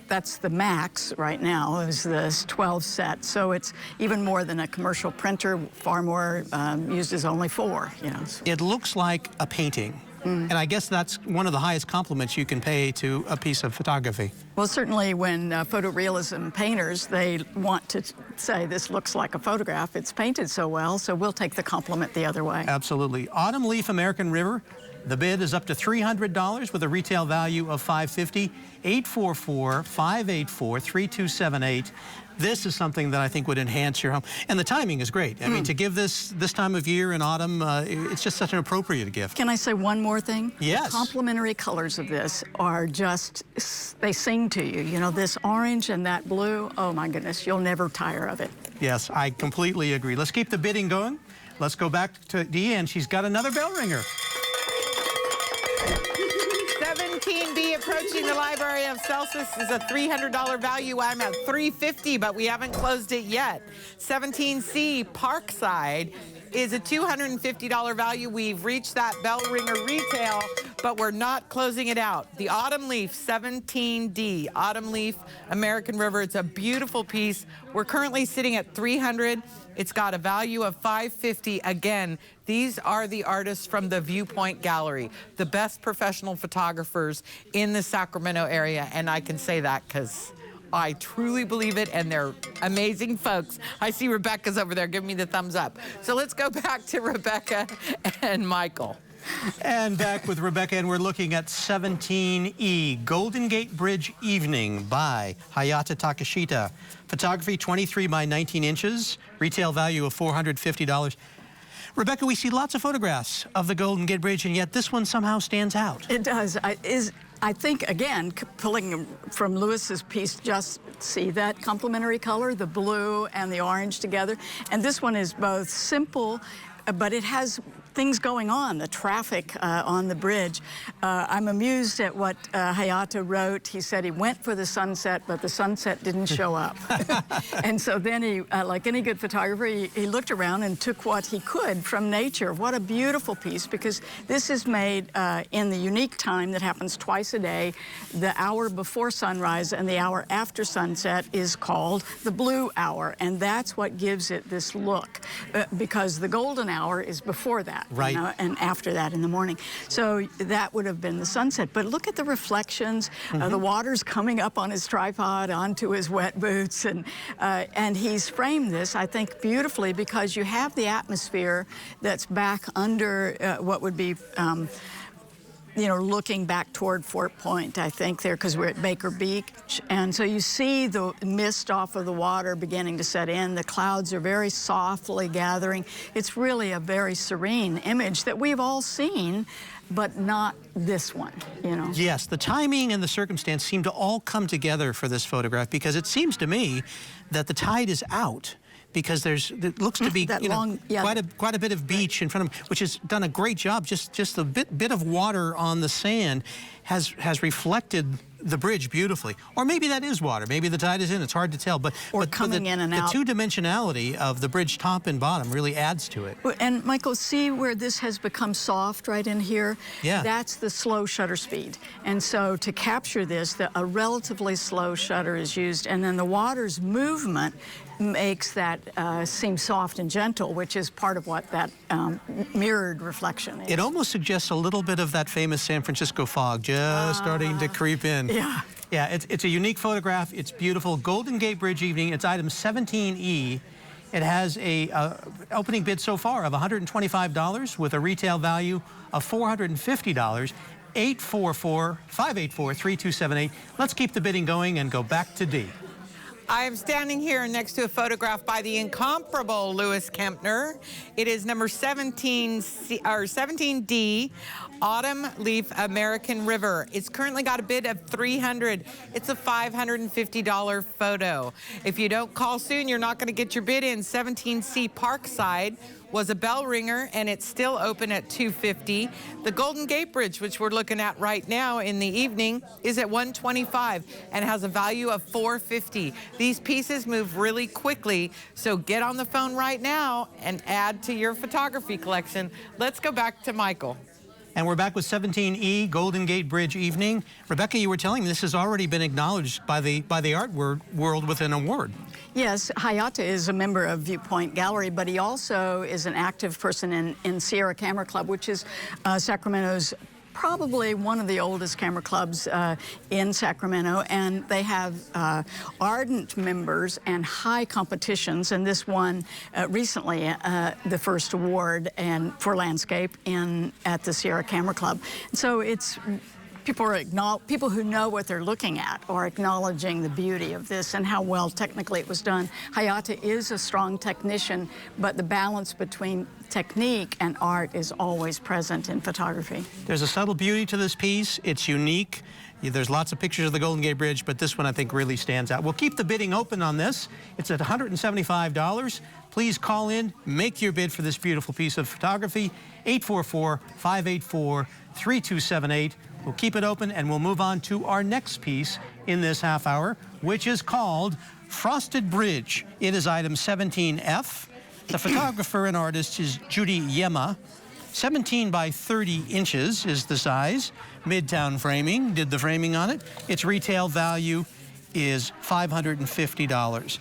Speaker 16: that's the max right now, is this 12 set. So it's even more than a commercial printer, far more uses only 4, So.
Speaker 12: It looks like a painting. And I guess that's one of the highest compliments you can pay to a piece of photography.
Speaker 16: Well, certainly when photorealism painters, they want to say this looks like a photograph. It's painted so well, so we'll take the compliment the other way.
Speaker 12: Absolutely. Autumn Leaf American River. The bid is up to $300 with a retail value of $550. 844-584-3278. This is something that I think would enhance your home. And the timing is great. I mean, to give this time of year in autumn, it's just such an appropriate gift.
Speaker 16: Can I say one more thing?
Speaker 12: Yes.
Speaker 16: The complementary colors of this are just, they sing to you. This orange and that blue, oh my goodness, you'll never tire of it.
Speaker 12: Yes, I completely agree. Let's keep the bidding going. Let's go back to Deanne. She's got another bell ringer.
Speaker 1: 17B approaching the Library of Celsus is a $300 value. I'm at $350, but we haven't closed it yet. 17C Parkside is a $250 value. We've reached that bell ringer retail, but we're not closing it out. The Autumn Leaf 17D, Autumn Leaf American River. It's a beautiful piece. We're currently sitting at $300. It's got a value of $550. Again, these are the artists from the Viewpoint Gallery, the best professional photographers in the Sacramento area. And I can say that because I truly believe it, and they're amazing folks. I see Rebecca's over there giving me the thumbs up. So let's go back to Rebecca and Michael.
Speaker 12: And back with Rebecca, and we're looking at 17E, Golden Gate Bridge Evening by Hayata Takashita. Photography 23 by 19 inches, retail value of $450. Rebecca, we see lots of photographs of the Golden Gate Bridge, and yet this one somehow stands out.
Speaker 16: It does. I think, again, pulling from Lewis's piece, just see that complementary color, the blue and the orange together. And this one is both simple, but it has things going on, the traffic on the bridge. I'm amused at what Hayata wrote. He said he went for the sunset, but the sunset didn't show up. And so then he, like any good photographer, he looked around and took what he could from nature. What a beautiful piece, because this is made in the unique time that happens twice a day. The hour before sunrise and the hour after sunset is called the blue hour, and that's what gives it this look, because the golden hour is before that.
Speaker 12: Right.
Speaker 16: And after that in the morning. So that would have been the sunset. But look at the reflections. The water's coming up on his tripod onto his wet boots. And he's framed this, I think, beautifully, because you have the atmosphere that's back under what would be looking back toward Fort Point, I think, there, because we're at Baker Beach. And so you see the mist off of the water beginning to set in. The clouds are very softly gathering. It's really a very serene image that we've all seen, but not this one,
Speaker 12: Yes, the timing and the circumstance seem to all come together for this photograph, because it seems to me that the tide is out, because it looks to be quite a bit of beach in front of him, which has done a great job. Just a bit of water on the sand has reflected the bridge beautifully. Or maybe that is water. Maybe the tide is in. It's hard to tell. But
Speaker 16: coming in and out.
Speaker 12: The two-dimensionality of the bridge top and bottom really adds to it.
Speaker 16: And Michael, see where this has become soft right in here?
Speaker 12: Yeah.
Speaker 16: That's the slow shutter speed. And so to capture this, a relatively slow shutter is used, and then the water's movement makes that seem soft and gentle, which is part of what that mirrored reflection is.
Speaker 12: It almost suggests a little bit of that famous San Francisco fog just starting to creep in.
Speaker 16: Yeah.
Speaker 12: Yeah, it's a unique photograph. It's beautiful. Golden Gate Bridge evening. It's item 17E. It has a opening bid so far of $125 with a retail value of $450. 844-584-3278. Let's keep the bidding going and go back to Dee.
Speaker 1: I am standing here next to a photograph by the incomparable Lewis Kempner. It is number 17D, Autumn Leaf American River. It's currently got a bid of $300. It's a $550 photo. If you don't call soon, you're not going to get your bid in. 17C Parkside was a bell ringer, and it's still open at $250. The Golden Gate Bridge, which we're looking at right now in the evening, is at $125 and has a value of $450. These pieces move really quickly, so get on the phone right now and add to your photography collection. Let's go back to Michael.
Speaker 12: And we're back with 17E, Golden Gate Bridge evening. Rebecca, you were telling me this has already been acknowledged by the art world with an award.
Speaker 16: Yes, Hayata is a member of Viewpoint Gallery, but he also is an active person in Sierra Camera Club, which is Sacramento's probably one of the oldest camera clubs in Sacramento, and they have ardent members and high competitions, and this won recently the first award for landscape at the Sierra Camera Club. So it's people who know what they're looking at are acknowledging the beauty of this and how well technically it was done. Hayata is a strong technician, but the balance between technique and art is always present in photography.
Speaker 12: There's a subtle beauty to this piece. It's unique. There's lots of pictures of the Golden Gate Bridge, but this one I think really stands out. We'll keep the bidding open on this. It's at $175. Please call in, make your bid for this beautiful piece of photography, 844-584-3278. We'll keep it open, and we'll move on to our next piece in this half hour, which is called Frosted Bridge. It is item 17F. The photographer and artist is Judy Yema. 17 by 30 inches is the size. Midtown framing, did the framing on it. Its retail value is $550.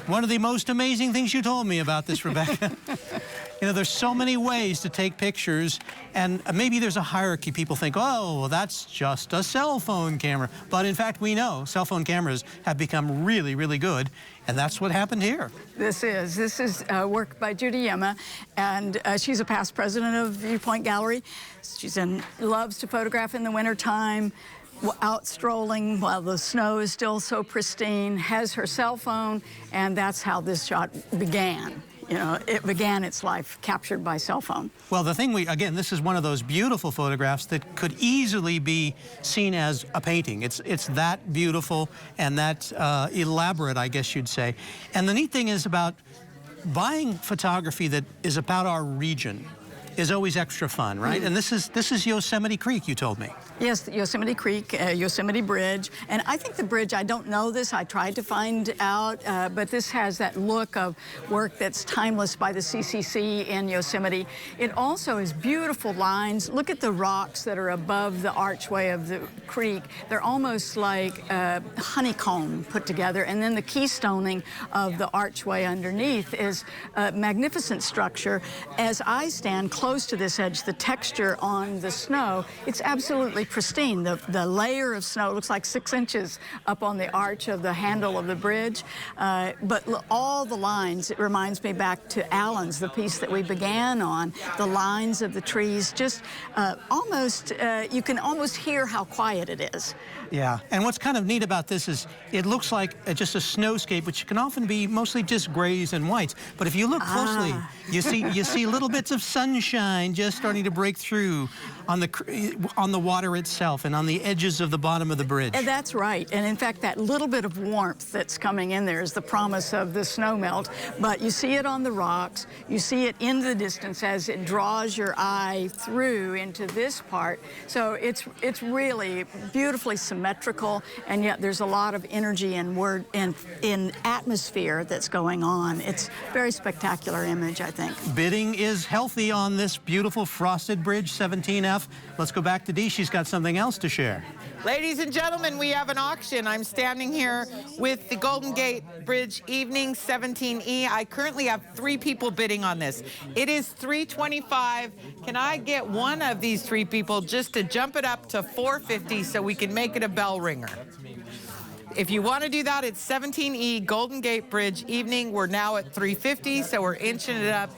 Speaker 12: One of the most amazing things you told me about this, Rebecca. You know, there's so many ways to take pictures, and maybe there's a hierarchy. People think, oh, well, that's just a cell phone camera. But in fact, we know cell phone cameras have become really, really good, and that's what happened here.
Speaker 16: This is work by Judy Yema, and she's a past president of Viewpoint Gallery. Loves to photograph in the wintertime, out strolling while the snow is still so pristine, has her cell phone, and that's how this shot began. You know, it began its life captured by cell phone.
Speaker 12: Well, the thing again, this is one of those beautiful photographs that could easily be seen as a painting. It's that beautiful and that elaborate, I guess you'd say. And the neat thing is about buying photography that is about our region is always extra fun, right? And this is Yosemite Creek, you told me.
Speaker 16: Yes, Yosemite Creek, Yosemite Bridge. And I think the bridge, I don't know this, I tried to find out, but this has that look of work that's timeless by the CCC in Yosemite. It also has beautiful lines. Look at the rocks that are above the archway of the creek. They're almost like honeycomb put together. And then the keystoning of the archway underneath is a magnificent structure. As I stand close to this edge, the texture on the snow, it's absolutely pristine. The layer of snow looks like 6 inches up on the arch of the handle of the bridge. But all the lines, it reminds me back to Allen's, the piece that we began on, the lines of the trees, just almost, you can almost hear how quiet it is.
Speaker 12: Yeah, and what's kind of neat about this is it looks like just a snowscape, which can often be mostly just grays and whites. But if you look closely, you see little bits of sunshine just starting to break through on the water itself and on the edges of the bottom of the bridge.
Speaker 16: And that's right. And in fact, that little bit of warmth that's coming in there is the promise of the snow melt. But you see it on the rocks. You see it in the distance as it draws your eye through into this part. So it's really beautifully symmetrical, and yet there's a lot of energy and in atmosphere that's going on. It's a very spectacular image, I think.
Speaker 12: Bidding is healthy on this beautiful Frosted Bridge 17F. Let's go back to Dee. She's got something else to share.
Speaker 1: Ladies and gentlemen, we have an auction. I'm standing here with the Golden Gate Bridge Evening 17E. I currently have 3 people bidding on this. It is $325. Can I get one of these 3 people just to jump it up to $450 so we can make it a bell ringer? If you want to do that, it's 17E Golden Gate Bridge Evening. We're now at $350, so we're inching it up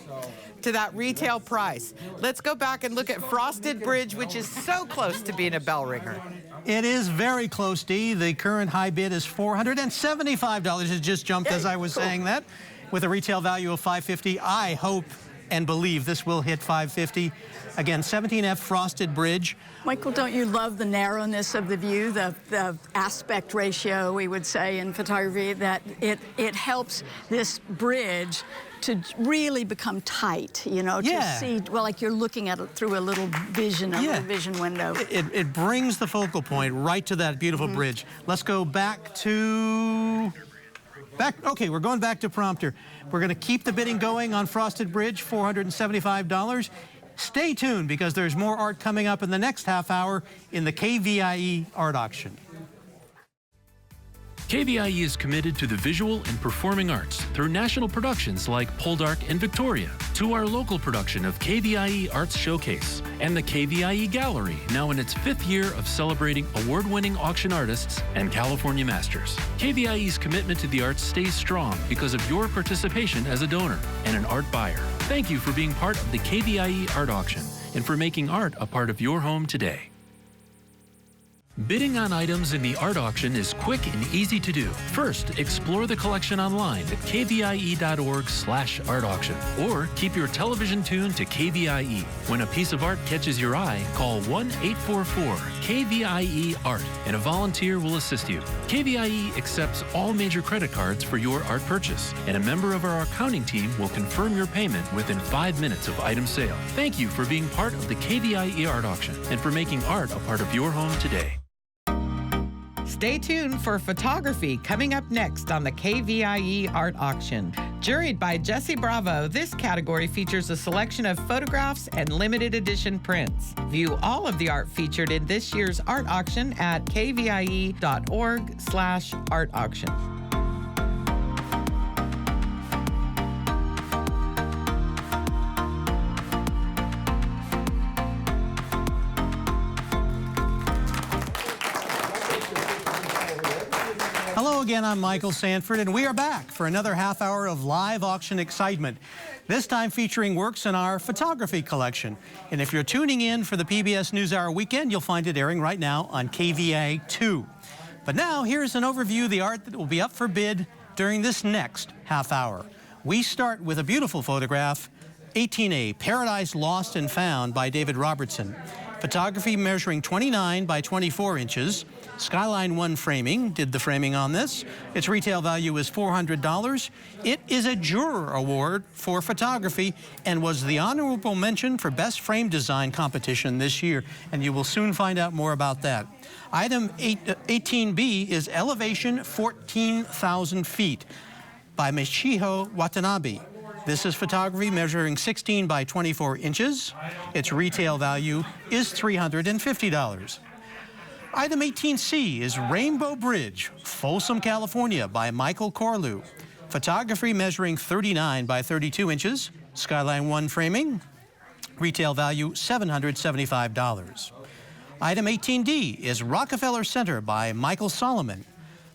Speaker 1: to that retail price. Let's go back and look at Frosted Bridge, which is so close to being a bell ringer.
Speaker 12: It is very close, Dee. The current high bid is $475. It just jumped as I was saying that, with a retail value of $550. I hope and believe this will hit $550. Again, 17F Frosted Bridge.
Speaker 16: Michael, don't you love the narrowness of the view, the aspect ratio, we would say in photography, that it helps this bridge to really become tight, you know, to see, well, like you're looking at it through a little vision, a little vision window.
Speaker 12: It brings the focal point right to that beautiful bridge. Let's go back to... Okay, we're going back to prompter. We're going to keep the bidding going on Frosted Bridge, $475. Stay tuned because there's more art coming up in the next half hour in the KVIE Art Auction.
Speaker 3: KVIE is committed to the visual and performing arts through national productions like Poldark and Victoria, to our local production of KVIE Arts Showcase, and the KVIE Gallery, now in its 5th year of celebrating award-winning auction artists and California masters. KVIE's commitment to the arts stays strong because of your participation as a donor and an art buyer. Thank you for being part of the KVIE Art Auction and for making art a part of your home today. Bidding on items in the art auction is quick and easy to do. First, explore the collection online at kvie.org/art auction, or keep your television tuned to KVIE. When a piece of art catches your eye, call 1-844-KVIE-ART and a volunteer will assist you. KVIE accepts all major credit cards for your art purchase, and a member of our accounting team will confirm your payment within 5 minutes of item sale. Thank you for being part of the KVIE Art Auction and for making art a part of your home today.
Speaker 1: Stay tuned for photography coming up next on the KVIE Art Auction. Juried by Jesse Bravo, this category features a selection of photographs and limited edition prints. View all of the art featured in this year's art auction at kvie.org/art auction.
Speaker 12: Hello again, I'm Michael Sanford, and we are back for another half hour of live auction excitement, this time featuring works in our photography collection. And if you're tuning in for the PBS NewsHour weekend, you'll find it airing right now on KVIE 2. But now, here's an overview of the art that will be up for bid during this next half hour. We start with a beautiful photograph, 18A, Paradise Lost and Found by David Robertson. Photography measuring 29 by 24 inches. Skyline 1 Framing did the framing on this. Its retail value is $400. It is a Juror Award for photography and was the honorable mention for Best Frame Design competition this year, and you will soon find out more about that. Item 18B is Elevation 14,000 Feet by Michiho Watanabe. This is photography measuring 16 by 24 inches. Its retail value is $350. Item 18C is Rainbow Bridge, Folsom, California by Michael Corlew. Photography measuring 39 by 32 inches. Skyline 1 framing. Retail value $775. Item 18D is Rockefeller Center by Michael Solomon.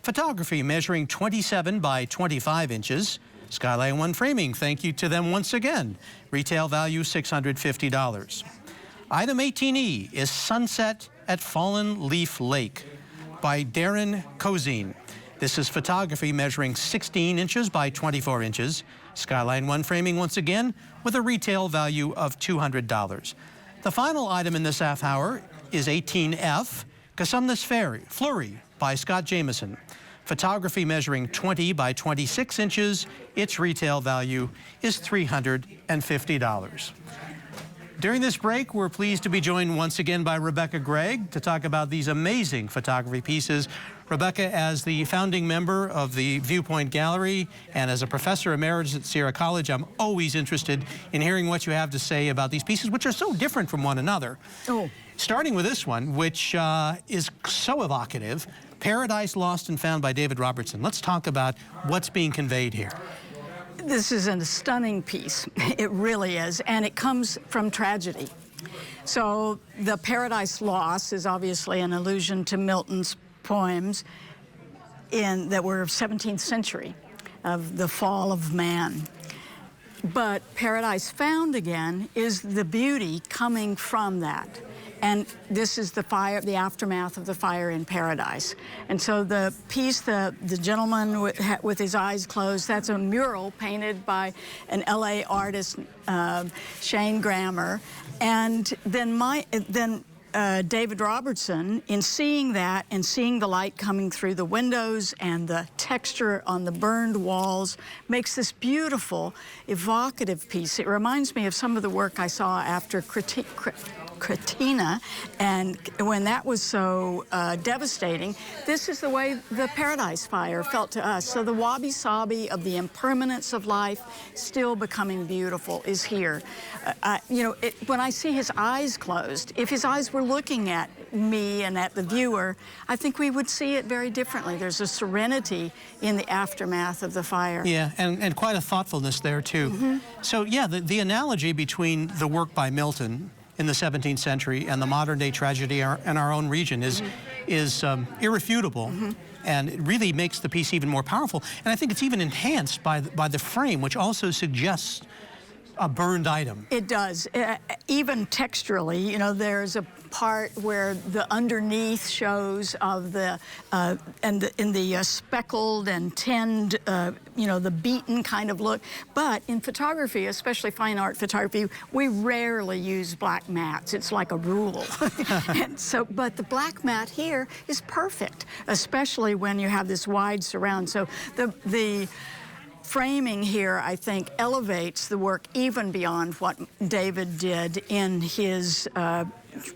Speaker 12: Photography measuring 27 by 25 inches. Skyline 1 framing, thank you to them once again. Retail value $650. Item 18E is Sunset at Fallen Leaf Lake by Darren Cozine. This is photography measuring 16 inches by 24 inches. Skyline 1 framing once again with a retail value of $200. The final item in this half hour is 18F, Casumnas Flurry by Scott Jameson. Photography measuring 20 by 26 inches. Its retail value is $350. During this break, we're pleased to be joined once again by Rebecca Gregg to talk about these amazing photography pieces. Rebecca, as the founding member of the Viewpoint Gallery and as a professor emeritus at Sierra College, I'm always interested in hearing what you have to say about these pieces, which are so different from one another.
Speaker 16: Oh.
Speaker 12: Starting with this one, which is so evocative, Paradise Lost and Found by David Robertson. Let's talk about what's being conveyed here.
Speaker 16: This is a stunning piece. It really is, and it comes from tragedy. So the Paradise Lost is obviously an allusion to Milton's poems that were 17th century, of the fall of man. But Paradise Found again is the beauty coming from that. And this is the fire, the aftermath of the fire in Paradise. And so the piece, the gentleman with his eyes closed, that's a mural painted by an LA artist, Shane Grammer. And then David Robertson, in seeing that and seeing the light coming through the windows and the texture on the burned walls, makes this beautiful, evocative piece. It reminds me of some of the work I saw after Katrina, and when that was so devastating, this is the way the Paradise Fire felt to us. So the wabi-sabi of the impermanence of life still becoming beautiful is here. You know, when I see his eyes closed, if his eyes were looking at me and at the viewer, I think we would see it very differently. There's a serenity in the aftermath of the fire.
Speaker 12: Yeah, and quite a thoughtfulness there, too. Mm-hmm. So, yeah, the analogy between the work by Milton in the 17th century and the modern-day tragedy in our own region is irrefutable. Mm-hmm. And it really makes the piece even more powerful. And I think it's even enhanced by the frame, which also suggests a burned item.
Speaker 16: It does. Even texturally, you know, there's a part where the underneath shows of the in the speckled and tinned, you know, the beaten kind of look. But in photography, especially fine art photography, we rarely use black mats. It's like a rule. And so, but the black mat here is perfect, especially when you have this wide surround. So the framing here, I think, elevates the work even beyond what David did in his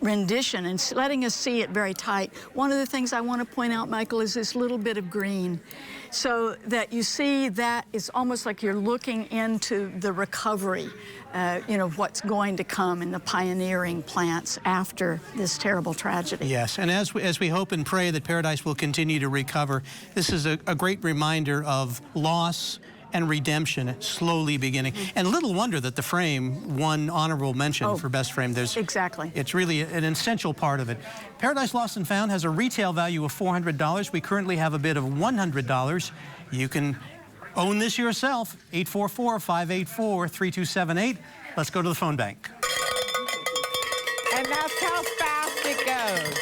Speaker 16: rendition and letting us see it very tight. One of the things I want to point out, Michael, is this little bit of green, so that you see that it's almost like you're looking into the recovery, you know, what's going to come in the pioneering plants after this terrible tragedy.
Speaker 12: Yes, and as we hope and pray that Paradise will continue to recover, this is a great reminder of loss and redemption slowly beginning. Mm-hmm. And little wonder that the frame won honorable mention for best frame.
Speaker 16: Exactly.
Speaker 12: It's really an essential part of it. Paradise Lost and Found has a retail value of $400. We currently have a bid of $100. You can own this yourself. 844-584-3278. Let's go to the phone bank.
Speaker 1: And that's how fast it goes.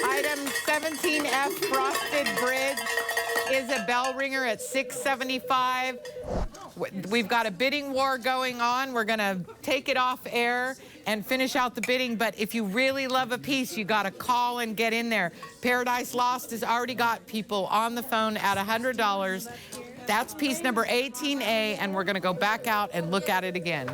Speaker 1: Item 17F, Frosted Bridge, is a bell ringer at $675. We've got a bidding war going on. We're gonna take it off air and finish out the bidding, but if you really love a piece, you gotta call and get in there. Paradise Lost has already got people on the phone at $100. That's piece number 18A, and we're gonna go back out and look at it again.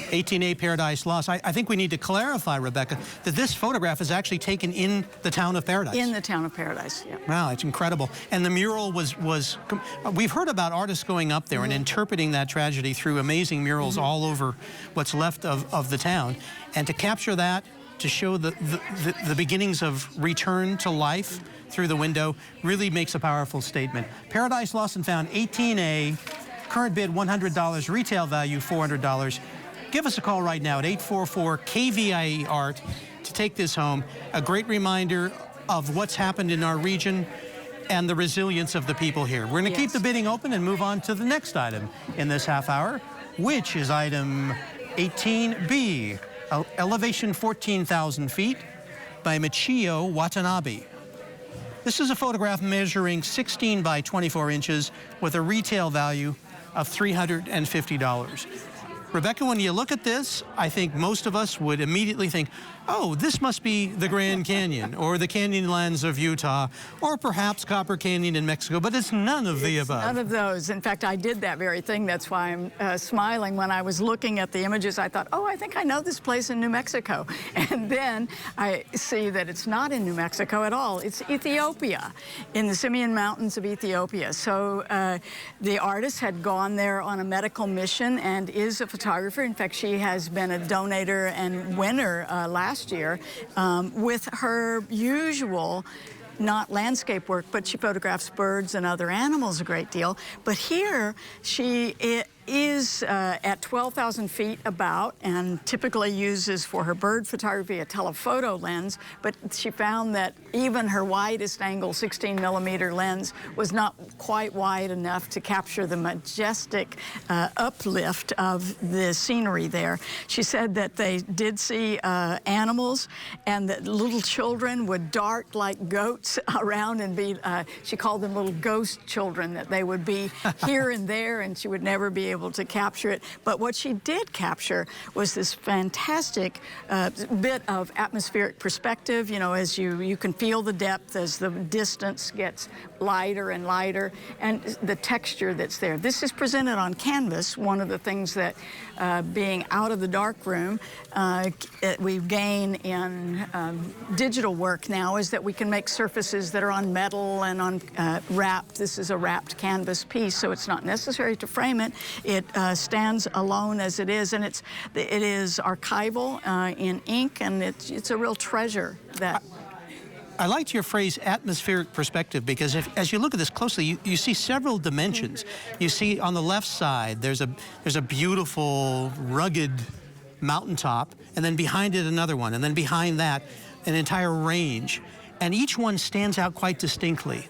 Speaker 12: 18A Paradise Lost. I think we need to clarify, Rebecca, that this photograph is actually taken in the town of Paradise.
Speaker 16: In the town of Paradise, yeah.
Speaker 12: Wow, it's incredible. And the mural was we've heard about artists going up there and interpreting that tragedy through amazing murals all over what's left of the town. And to capture that, to show the beginnings of return to life through the window, really makes a powerful statement. Paradise Lost and Found, 18A, current bid $100, retail value $400. Give us a call right now at 844-KVIE Art to take this home. A great reminder of what's happened in our region and the resilience of the people here. We're going to keep the bidding open and move on to the next item in this half hour, which is item 18B, elevation 14,000 feet by Michio Watanabe. This is a photograph measuring 16 by 24 inches with a retail value of $350. Rebecca, when you look at this, I think most of us would immediately think, oh, this must be the Grand Canyon or the Canyonlands of Utah or perhaps Copper Canyon in Mexico, but it's none of the above.
Speaker 16: None of those. In fact, I did that very thing. That's why I'm smiling. When I was looking at the images, I thought, oh, I think I know this place in New Mexico. And then I see that it's not in New Mexico at all. It's Ethiopia, in the Simeon Mountains of Ethiopia. So the artist had gone there on a medical mission and is a photographer. In fact, she has been a donator and winner last last year with her usual, not landscape work, but she photographs birds and other animals a great deal. But here she is at 12,000 feet about, and typically uses for her bird photography a telephoto lens, but she found that even her widest angle 16mm lens was not quite wide enough to capture the majestic uplift of the scenery there. She said that they did see animals, and that little children would dart like goats around and be, she called them little ghost children, that they would be here and there, and she would never be able to capture it. But what she did capture was this fantastic bit of atmospheric perspective, you know, as you can feel the depth as the distance gets lighter and lighter, and the texture that's there. This is presented on canvas. One of the things that being out of the dark room we gain in digital work now is that we can make surfaces that are on metal and on wrapped. This is a wrapped canvas piece, so it's not necessary to frame it. It stands alone as it is, and it is archival in ink, and it's a real treasure. That
Speaker 12: I liked your phrase, atmospheric perspective, because as you look at this closely, you see several dimensions. You see on the left side, there's a beautiful, rugged mountaintop, and then behind it another one, and then behind that, an entire range. And each one stands out quite distinctly.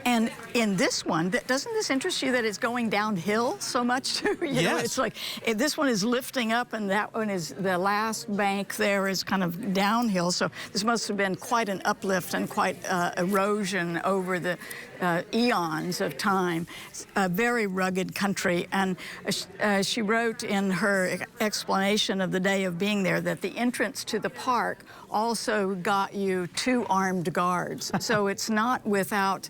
Speaker 16: And in this one, doesn't this interest you that it's going downhill so much too? You know, it's like this one is lifting up, and that one is, the last bank there is kind of downhill. So this must have been quite an uplift and quite erosion over the eons of time. It's a very rugged country, and she wrote in her explanation of the day of being there that the entrance to the park also got you 2 armed guards. So it's not without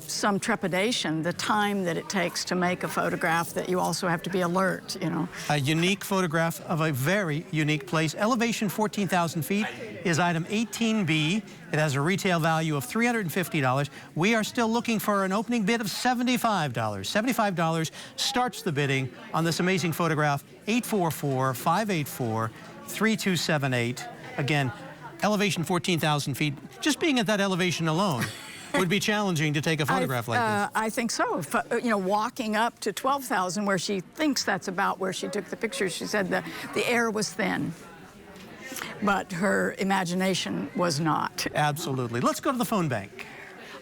Speaker 16: some trepidation, the time that it takes to make a photograph, that you also have to be alert, you know.
Speaker 12: A unique photograph of a very unique place. Elevation 14,000 feet is item 18B. It has a retail value of $350. We are still looking for an opening bid of $75. $75 starts the bidding on this amazing photograph. 844-584-3278. Again, elevation 14,000 feet. Just being at that elevation alone would be challenging to take a photograph like this.
Speaker 16: I think so. You know, walking up to 12,000, where she thinks that's about where she took the picture, she said the air was thin, but her imagination was not.
Speaker 12: Absolutely. Let's go to the phone bank.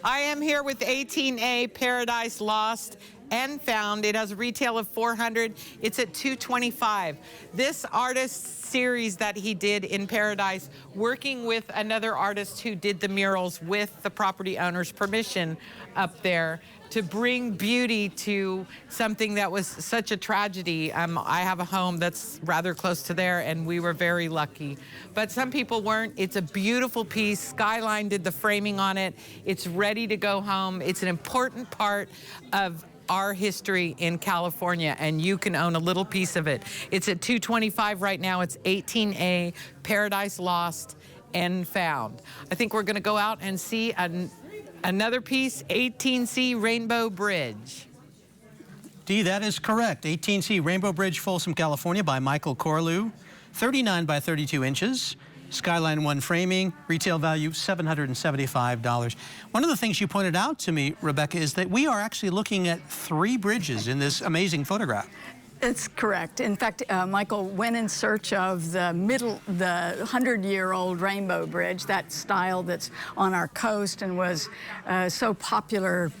Speaker 1: I am here with 18A Paradise Lost and Found. It has a retail of $400. It's at $225. This artist series that he did in Paradise, working with another artist who did the murals with the property owner's permission up there to bring beauty to something that was such a tragedy. I have a home that's rather close to there, and we were very lucky. But some people weren't. It's a beautiful piece. Skyline did the framing on it. It's ready to go home. It's an important part of our history in California, and you can own a little piece of it. It's at $225 right now. It's 18A Paradise Lost and Found. I think we're going to go out and see another piece, 18C Rainbow Bridge.
Speaker 12: Dee, that is correct. 18C Rainbow Bridge, Folsom, California, by Michael Corlew. 39 by 32 inches. Skyline 1 framing, retail value $775. One of the things you pointed out to me, Rebecca, is that we are actually looking at 3 bridges in this amazing photograph.
Speaker 16: It's correct. In fact, Michael went in search of the 100-year-old Rainbow Bridge, that style that's on our coast and was so popular,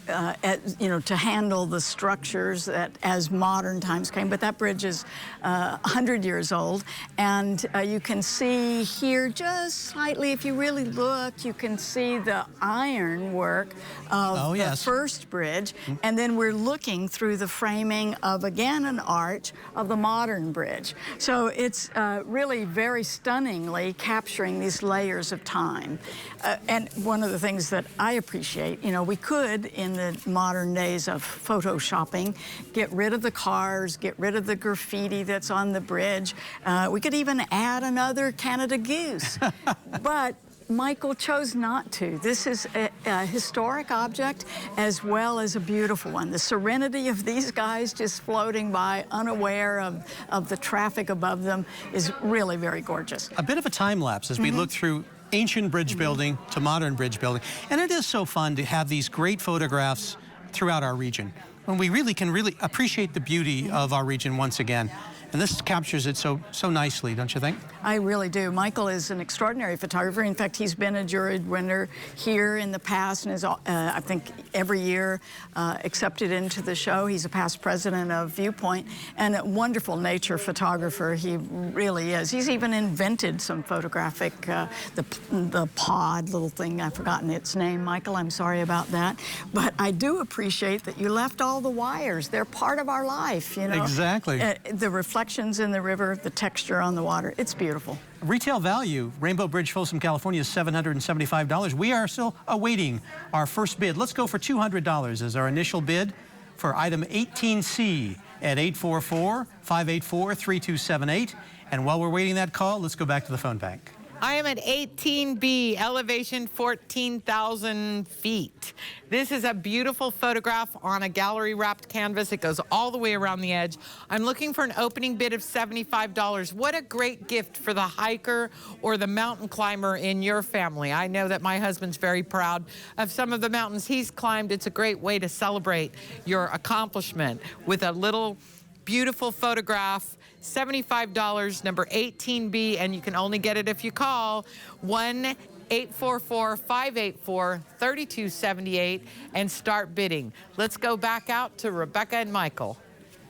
Speaker 16: you know, to handle the structures that as modern times came. But that bridge is 100 years old, and you can see here just slightly, if you really look, you can see the iron work of the first bridge, and then we're looking through the framing of, again, an arch of the modern bridge. So it's really very stunningly capturing these layers of time. And one of the things that I appreciate, you know, we could, in the modern days of photoshopping, get rid of the cars, get rid of the graffiti that's on the bridge. We could even add another Canada Goose. But Michael chose not to. This is a historic object as well as a beautiful one. The serenity of these guys just floating by, unaware of the traffic above them, is really very gorgeous.
Speaker 12: A bit of a time lapse as we look through ancient bridge building to modern bridge building. And it is so fun to have these great photographs throughout our region, when we really can appreciate the beauty of our region once again. And this captures it so nicely, don't you think?
Speaker 16: I really do. Michael is an extraordinary photographer. In fact, he's been a juried winner here in the past and is, I think, every year accepted into the show. He's a past president of Viewpoint and a wonderful nature photographer. He really is. He's even invented some photographic, the pod little thing. I've forgotten its name, Michael. I'm sorry about that. But I do appreciate that you left all the wires. They're part of our life, you know.
Speaker 12: Exactly.
Speaker 16: The reflections in the river, the texture on the water. It's beautiful.
Speaker 12: Retail value, Rainbow Bridge, Folsom, California, is $775. We are still awaiting our first bid. Let's go for $200 as our initial bid for item 18C at 844-584-3278. And while we're waiting that call, let's go back to the phone bank.
Speaker 1: I am at 18B, elevation 14,000 feet. This is a beautiful photograph on a gallery-wrapped canvas. It goes all the way around the edge. I'm looking for an opening bid of $75. What a great gift for the hiker or the mountain climber in your family. I know that my husband's very proud of some of the mountains he's climbed. It's a great way to celebrate your accomplishment with a little beautiful photograph. $75, number 18B, and you can only get it if you call 1-844-584-3278 and start bidding. Let's go back out to Rebecca and Michael.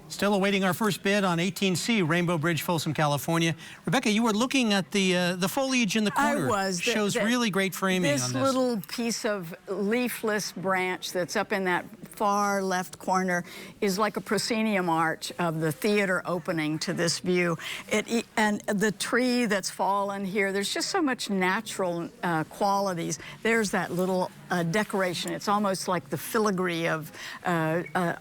Speaker 12: Still awaiting our first bid on 18C, Rainbow Bridge, Folsom, California. Rebecca, you were looking at the foliage in the corner.
Speaker 16: I was.
Speaker 12: Shows really great framing on this.
Speaker 16: This little piece of leafless branch that's up in that far left corner is like a proscenium arch of the theater opening to this view. And the tree that's fallen here, there's just so much natural qualities. There's that little decoration. It's almost like the filigree of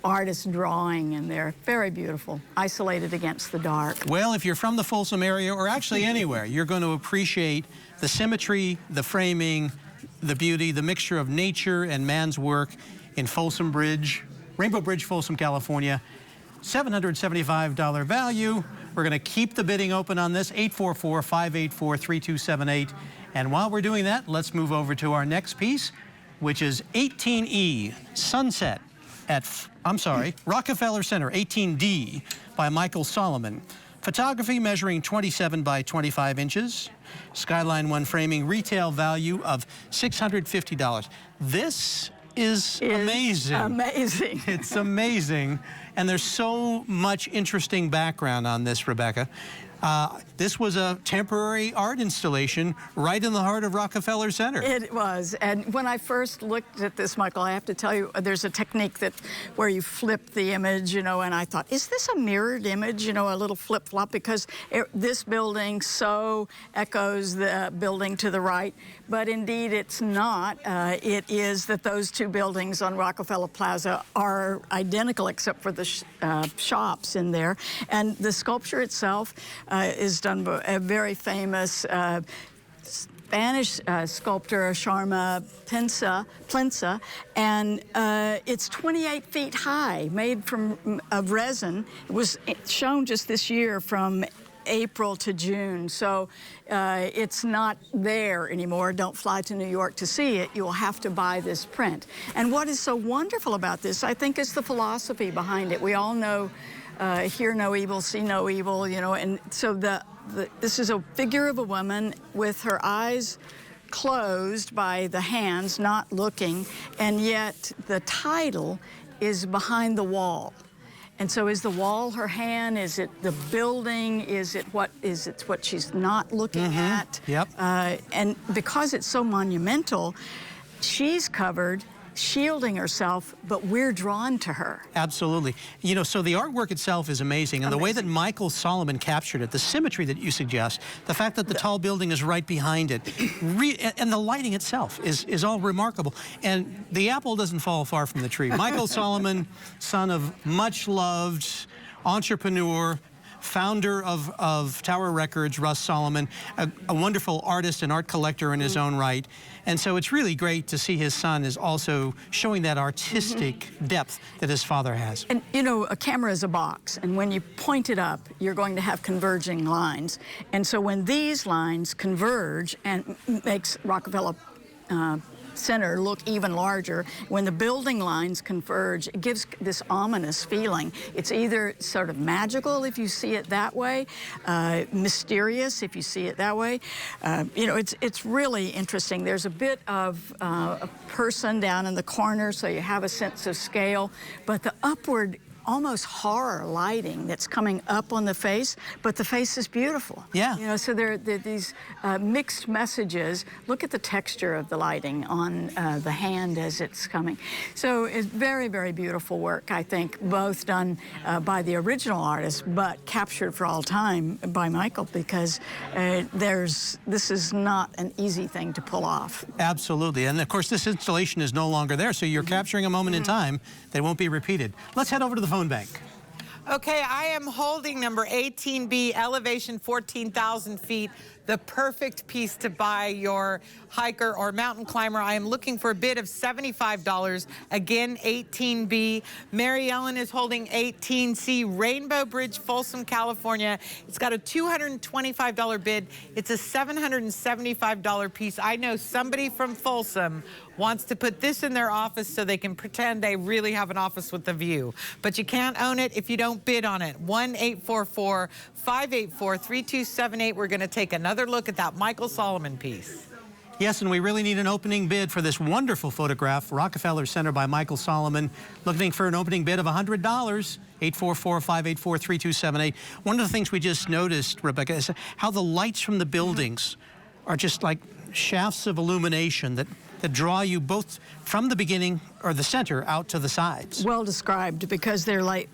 Speaker 16: artist drawing in there. Very beautiful, isolated against the dark.
Speaker 12: Well, if you're from the Folsom area or actually anywhere, you're going to appreciate the symmetry, the framing, the beauty, the mixture of nature and man's work in Folsom Bridge, Rainbow Bridge, Folsom, California. $775 value. We're going to keep the bidding open on this, 844-584-3278. And while we're doing that, let's move over to our next piece, which is 18E, Sunset at, Rockefeller Center, 18D, by Michael Solomon. Photography measuring 27 by 25 inches. Skyline one framing, retail value of $650. This is amazing.
Speaker 16: Amazing.
Speaker 12: It's amazing. And there's so much interesting background on this, Rebecca. This was a temporary art installation right in the heart of Rockefeller Center.
Speaker 16: It was. And when I first looked at this, Michael, I have to tell you, there's a technique where you flip the image, you know, and I thought, is this a mirrored image, you know, a little flip-flop? Because this building so echoes the building to the right. But indeed, it's not. It is that those two buildings on Rockefeller Plaza are identical except for the shops in there. And the sculpture itself is done by a very famous Spanish sculptor, Sharma Plensa, and it's 28 feet high, made of resin. It was shown just this year from April to June, so it's not there anymore. Don't fly to New York to see it. You'll have to buy this print. And what is so wonderful about this, I think, is the philosophy behind it. We all know hear no evil, see no evil, you know, and so this is a figure of a woman with her eyes closed by the hands, not looking, and yet the title is behind the wall. And so is the wall her hand? Is it the building? Is it what she's not looking at?
Speaker 12: Yep.
Speaker 16: And because it's so monumental, she's covered, shielding herself, but we're drawn to her.
Speaker 12: Absolutely. You know, so the artwork itself is amazing, and the way that Michael Solomon captured it, the symmetry that you suggest, the fact that the tall building is right behind it, and the lighting itself is all remarkable. And the apple doesn't fall far from the tree. Michael Solomon, son of much-loved entrepreneur, founder of Tower Records, Russ Solomon, a wonderful artist and art collector in his own right. And so it's really great to see his son is also showing that artistic depth that his father has.
Speaker 16: And you know, a camera is a box, and when you point it up, you're going to have converging lines. And so when these lines converge and makes Rockefeller Center look even larger, when the building lines converge, it gives this ominous feeling. It's either sort of magical if you see it that way, mysterious if you see it that way. You know, it's really interesting. There's a bit of a person down in the corner, so you have a sense of scale, but the upward almost horror lighting that's coming up on the face, but the face is beautiful.
Speaker 12: Yeah.
Speaker 16: You know, so there are these mixed messages. Look at the texture of the lighting on the hand as it's coming. So it's very, very beautiful work, I think, both done by the original artist, but captured for all time by Michael, because this is not an easy thing to pull off.
Speaker 12: Absolutely. And of course, this installation is no longer there, so you're capturing a moment in time that won't be repeated. Let's head over to the phone bank.
Speaker 1: Okay, I am holding number 18B, elevation 14,000 feet, the perfect piece to buy your hiker or mountain climber. I am looking for a bid of $75. Again, 18B. Mary Ellen is holding 18C, Rainbow Bridge, Folsom, California. It's got a $225 bid. It's a $775 piece. I know somebody from Folsom wants to put this in their office so they can pretend they really have an office with a view. But you can't own it if you don't bid on it. 1-844-584-3278. We're going to take another look at that Michael Solomon piece.
Speaker 12: Yes, and we really need an opening bid for this wonderful photograph, Rockefeller Center by Michael Solomon. Looking for an opening bid of $100, 844-584-3278. One of the things we just noticed, Rebecca, is how the lights from the buildings are just like shafts of illumination that draw you both from the beginning or the center out to the sides.
Speaker 16: Well described, because they're like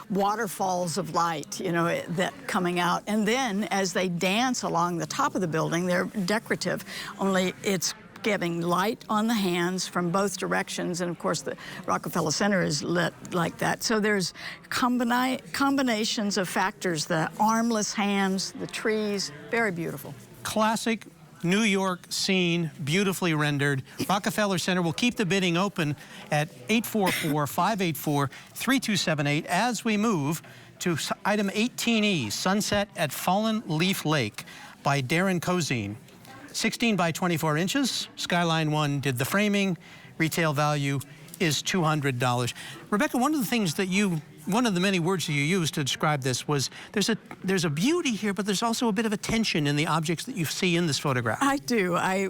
Speaker 16: waterfalls of light, you know, that coming out. And then as they dance along the top of the building, they're decorative, only it's giving light on the hands from both directions. And of course, the Rockefeller Center is lit like that. So there's combinations of factors, the armless hands, the trees, very beautiful.
Speaker 12: Classic New York scene, beautifully rendered. Rockefeller Center will keep the bidding open at 844-584-3278 as we move to item 18E, Sunset at Fallen Leaf Lake by Darren Cozine. 16 by 24 inches. Skyline 1 did the framing. Retail value is $200. Rebecca, one of the things that one of the many words that you used to describe this was there's a beauty here, but there's also a bit of a tension in the objects that you see in this photograph.
Speaker 16: I do. I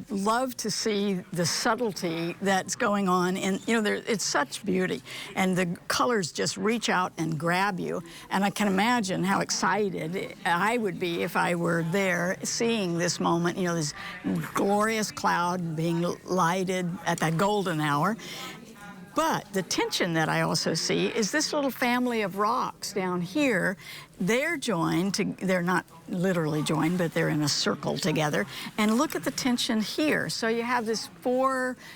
Speaker 16: love to see the subtlety that's going on, and you know, it's such beauty, and the colors just reach out and grab you. And I can imagine how excited I would be if I were there seeing this moment. You know, this glorious cloud being lighted at that golden hour. But the tension that I also see is this little family of rocks down here. They're joined, they're not literally joined, but they're in a circle together. And look at the tension here. So you have this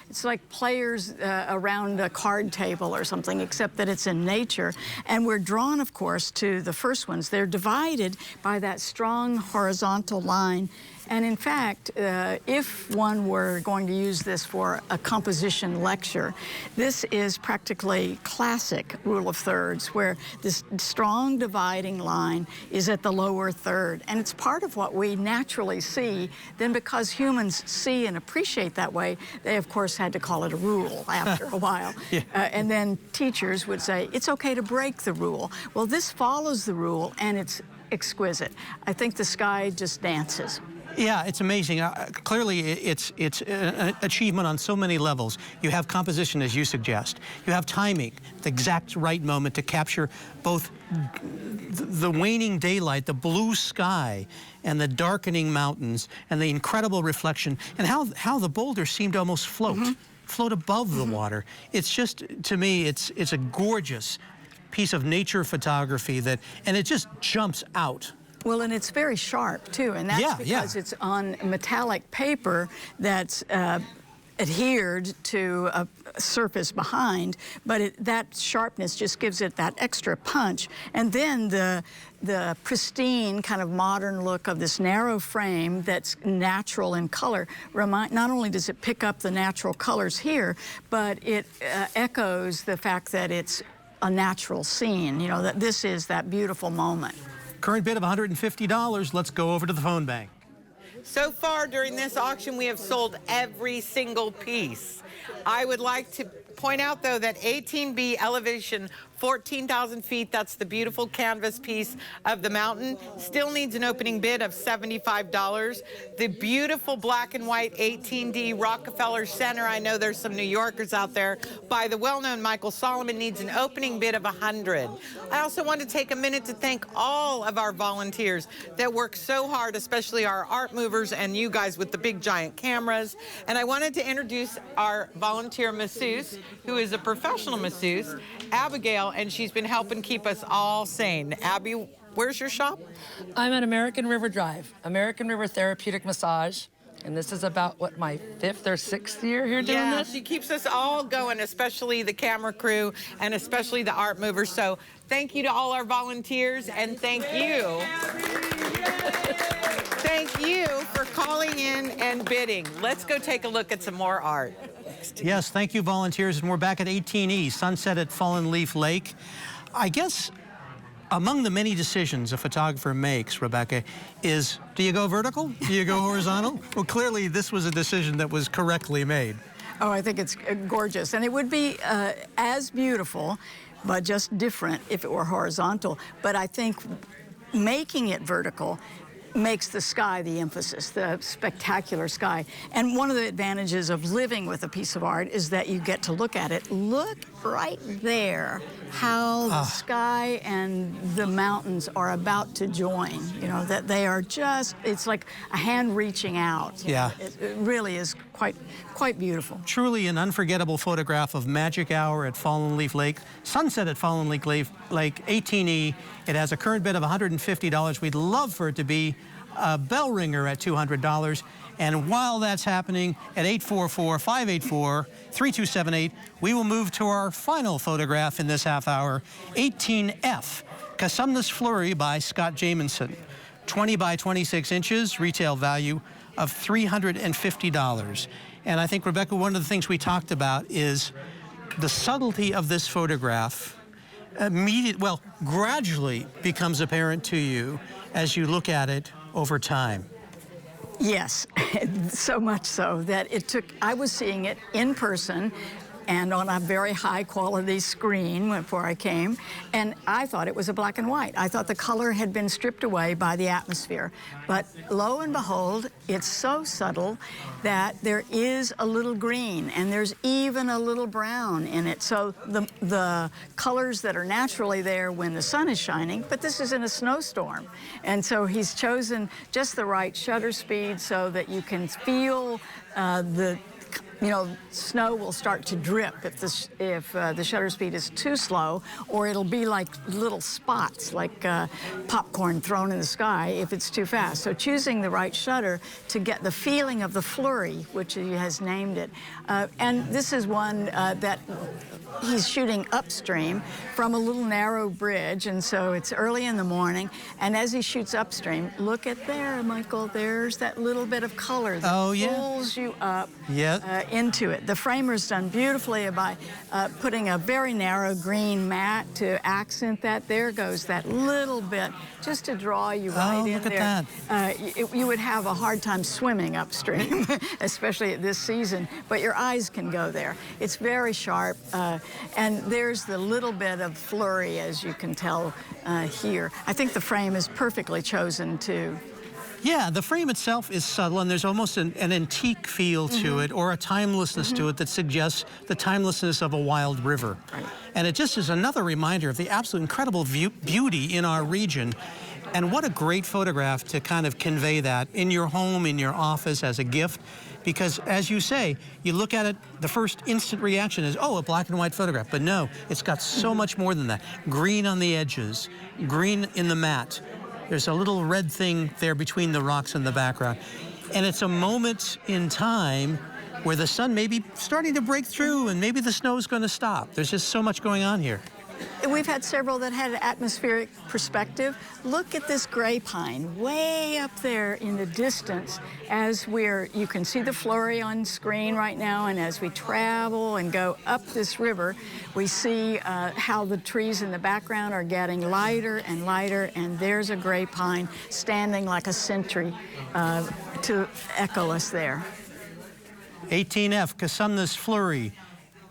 Speaker 16: it's like players around a card table or something, except that it's in nature. And we're drawn, of course, to the first ones. They're divided by that strong horizontal line. And in fact, if one were going to use this for a composition lecture, this is practically classic rule of thirds, where this strong dividing line is at the lower third. And it's part of what we naturally see. Then because humans see and appreciate that way, they of course had to call it a rule after a while. Yeah. And then teachers would say, it's okay to break the rule. Well, this follows the rule, and it's exquisite. I think the sky just dances.
Speaker 12: Yeah, it's amazing. Clearly, it's an achievement on so many levels. You have composition, as you suggest. You have timing, the exact right moment to capture both the waning daylight, the blue sky, and the darkening mountains, and the incredible reflection, and how the boulders seem to almost float above the water. It's just, to me, it's a gorgeous piece of nature photography and it just jumps out.
Speaker 16: Well, and it's very sharp, too, and that's because it's on metallic paper that's adhered to a surface behind, but that sharpness just gives it that extra punch. And then the pristine kind of modern look of this narrow frame that's natural in color, not only does it pick up the natural colors here, but it echoes the fact that it's a natural scene, you know, that this is that beautiful moment.
Speaker 12: Current bid of $150. Let's go over to the phone bank.
Speaker 1: So far during this auction, we have sold every single piece. I would like to point out, though, that 18B elevation, 14,000 feet, that's the beautiful canvas piece of the mountain, still needs an opening bid of $75. The beautiful black and white 18D Rockefeller Center, I know there's some New Yorkers out there, by the well-known Michael Solomon, needs an opening bid of $100. I also want to take a minute to thank all of our volunteers that work so hard, especially our art movers and you guys with the big giant cameras. And I wanted to introduce our volunteer masseuse, who is a professional masseuse, Abigail, and she's been helping keep us all sane. Abby, where's your shop?
Speaker 17: I'm at American River Drive, American River Therapeutic Massage, and this is about, what, my 5th or 6th year here doing this?
Speaker 1: Yeah, she keeps us all going, especially the camera crew and especially the art movers. So thank you to all our volunteers, and thank you. Thank you for calling in and bidding. Let's go take a look at some more art.
Speaker 12: Yes, thank you, volunteers. And we're back at 18E, Sunset at Fallen Leaf Lake. I guess among the many decisions a photographer makes, Rebecca, is do you go vertical? Do you go horizontal? Well, clearly this was a decision that was correctly made.
Speaker 16: Oh, I think it's gorgeous. And it would be as beautiful, but just different if it were horizontal. But I think making it vertical makes the sky the emphasis, the spectacular sky. And one of the advantages of living with a piece of art is that you get to look at it. Look right there how the sky and the mountains are about to join, you know, that they are just, it's like a hand reaching out.
Speaker 12: Yeah.
Speaker 16: It really is quite beautiful.
Speaker 12: Truly an unforgettable photograph of Magic Hour at Fallen Leaf Lake, Sunset at Fallen Leaf Lake, 18E. It has a current bid of $150. We'd love for it to be a bell ringer at $200. And while that's happening, at 844-584-3278, we will move to our final photograph in this half hour, 18F, Casumnas Flurry by Scott Jamieson. 20 by 26 inches, retail value of $350. And I think, Rebecca, one of the things we talked about is the subtlety of this photograph gradually becomes apparent to you as you look at it over time.
Speaker 16: Yes, so much so that I was seeing it in person and on a very high quality screen before I came, and I thought it was a black and white. I thought the color had been stripped away by the atmosphere. But lo and behold, it's so subtle that there is a little green and there's even a little brown in it. So the colors that are naturally there when the sun is shining, but this is in a snowstorm. And so he's chosen just the right shutter speed so that you can feel snow will start to drip if the shutter speed is too slow, or it'll be like little spots, like popcorn thrown in the sky if it's too fast. So choosing the right shutter to get the feeling of the flurry, which he has named it. And this is one that he's shooting upstream from a little narrow bridge, and so it's early in the morning. And as he shoots upstream, look at there, Michael, there's that little bit of color that pulls you up into it. The framer's done beautifully by putting a very narrow green mat to accent that. There goes that little bit, just to draw you right in
Speaker 12: look
Speaker 16: there.
Speaker 12: At that.
Speaker 16: You would have a hard time swimming upstream, especially at this season, but your eyes can go there. It's very sharp, and there's the little bit of flurry, as you can tell here. I think the frame is perfectly chosen too.
Speaker 12: Yeah, the frame itself is subtle, and there's almost an antique feel to it, or a timelessness to it that suggests the timelessness of a wild river.
Speaker 16: Right.
Speaker 12: And it just is another reminder of the absolute incredible beauty in our region. And what a great photograph to kind of convey that in your home, in your office, as a gift. Because, as you say, you look at it, the first instant reaction is, oh, a black and white photograph. But no, it's got so much more than that. Green on the edges, green in the mat. There's a little red thing there between the rocks and the background. And it's a moment in time where the sun may be starting to break through and maybe the snow's going to stop. There's just so much going on here.
Speaker 16: We've had several that had an atmospheric perspective. Look at this gray pine way up there in the distance as you can see the flurry on screen right now, and as we travel and go up this river, we see how the trees in the background are getting lighter and lighter, and there's a gray pine standing like a sentry to echo us there.
Speaker 12: 18F, Casumna's Flurry.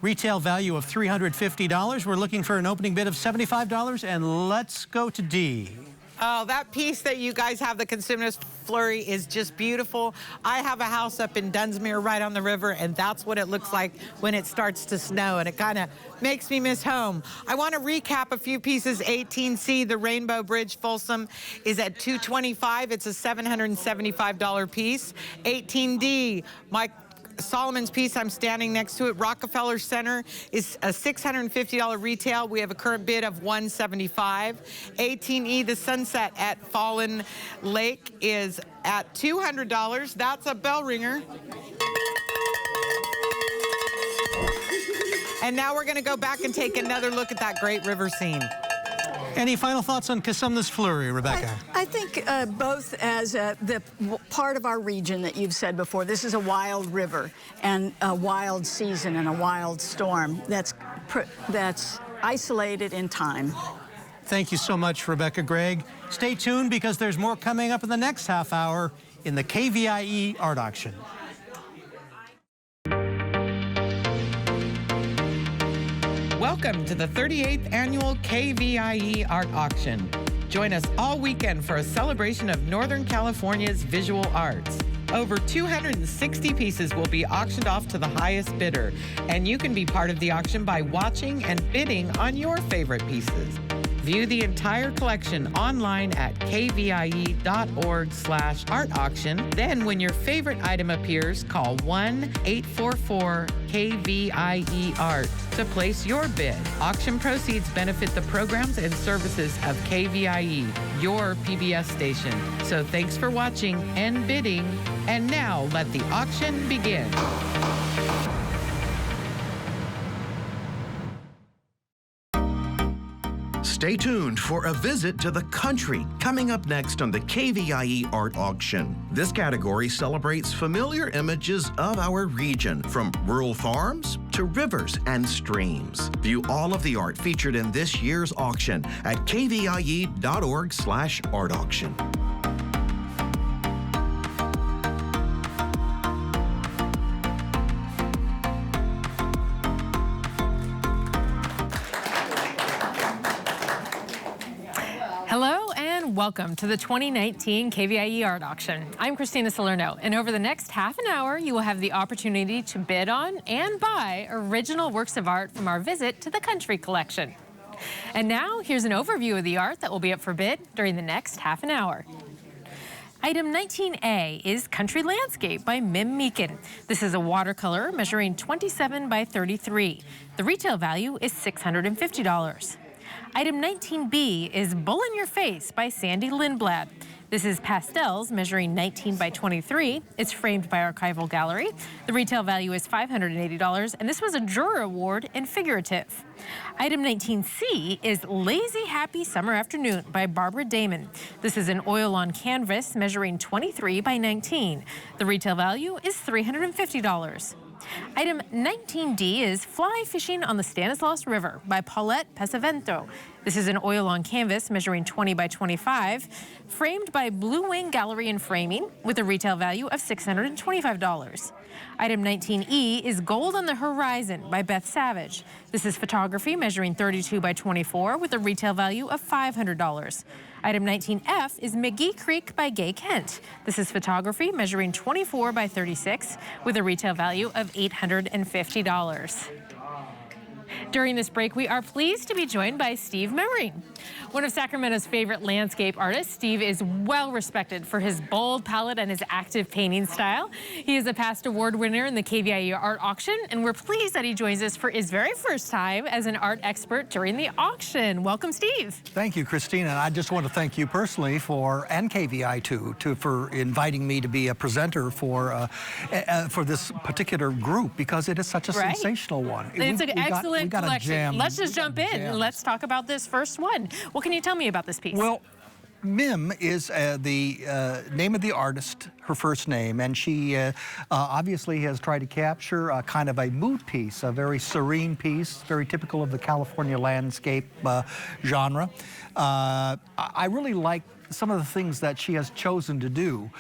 Speaker 12: Retail value of $350. We're looking for an opening bid of $75, and let's go to D.
Speaker 1: Oh, that piece that you guys have, the Casumna's Flurry, is just beautiful. I have a house up in Dunsmuir right on the river, and that's what it looks like when it starts to snow, and it kind of makes me miss home. I want to recap a few pieces. 18C, the Rainbow Bridge Folsom, is at $225. It's a $775 piece. 18D, Solomon's piece, I'm standing next to it, Rockefeller Center, is a $650 retail. We have a current bid of $175. 18E, the Sunset at Fallen Lake, is at $200. That's a bell ringer. And now we're going to go back and take another look at that great river scene.
Speaker 12: Any final thoughts on Casumna's Flurry, Rebecca?
Speaker 16: I think both as the part of our region that you've said before, this is a wild river and a wild season and a wild storm that's isolated in time.
Speaker 12: Thank you so much, Rebecca Gregg. Stay tuned because there's more coming up in the next half hour in the KVIE Art Auction.
Speaker 1: Welcome to the 38th Annual KVIE Art Auction. Join us all weekend for a celebration of Northern California's visual arts. Over 260 pieces will be auctioned off to the highest bidder, and you can be part of the auction by watching and bidding on your favorite pieces. View the entire collection online at kvie.org/art auction. Then when your favorite item appears, call 1-844-KVIE-ART to place your bid. Auction proceeds benefit the programs and services of KVIE, your PBS station. So thanks for watching and bidding. And now let the auction begin.
Speaker 6: Stay tuned for a visit to the country coming up next on the KVIE Art Auction. This category celebrates familiar images of our region, from rural farms to rivers and streams. View all of the art featured in this year's auction at kvie.org/art auction.
Speaker 4: Hello and welcome to the 2019 KVIE Art Auction. I'm Christina Salerno, and over the next half an hour, you will have the opportunity to bid on and buy original works of art from our visit to the Country Collection. And now, here's an overview of the art that will be up for bid during the next half an hour. Item 19A is Country Landscape by Mim Meekin. This is a watercolor measuring 27 by 33. The retail value is $650. Item 19B is Bull in Your Face by Sandy Lindblad. This is pastels measuring 19 by 23. It's framed by Archival Gallery. The retail value is $580, and this was a Juror Award in figurative. Item 19C is Lazy Happy Summer Afternoon by Barbara Damon. This is an oil on canvas measuring 23 by 19. The retail value is $350. Item 19D is Fly Fishing on the Stanislaus River by Paulette Pesavento. This is an oil on canvas measuring 20 by 25, framed by Blue Wing Gallery and Framing with a retail value of $625. Item 19E is Gold on the Horizon by Beth Savage. This is photography measuring 32 by 24 with a retail value of $500. Item 19F is McGee Creek by Gay Kent. This is photography measuring 24 by 36 with a retail value of $850. During this break, we are pleased to be joined by Steve Memory. One of Sacramento's favorite landscape artists, Steve is well respected for his bold palette and his active painting style. He is a past award winner in the KVIE Art Auction, and we're pleased that he joins us for his very first time as an art expert during the auction. Welcome, Steve.
Speaker 18: Thank you, Christina. I just want to thank you personally and KVI for inviting me to be a presenter for this particular group, because it is such a sensational one.
Speaker 4: It's an excellent collection. Let's just jump in and let's talk about this first one. What can you tell me about this piece?
Speaker 18: Well, Mim is the name of the artist, her first name, and she obviously has tried to capture a kind of a mood piece, a very serene piece, very typical of the California landscape genre. I really like some of the things that she has chosen to do.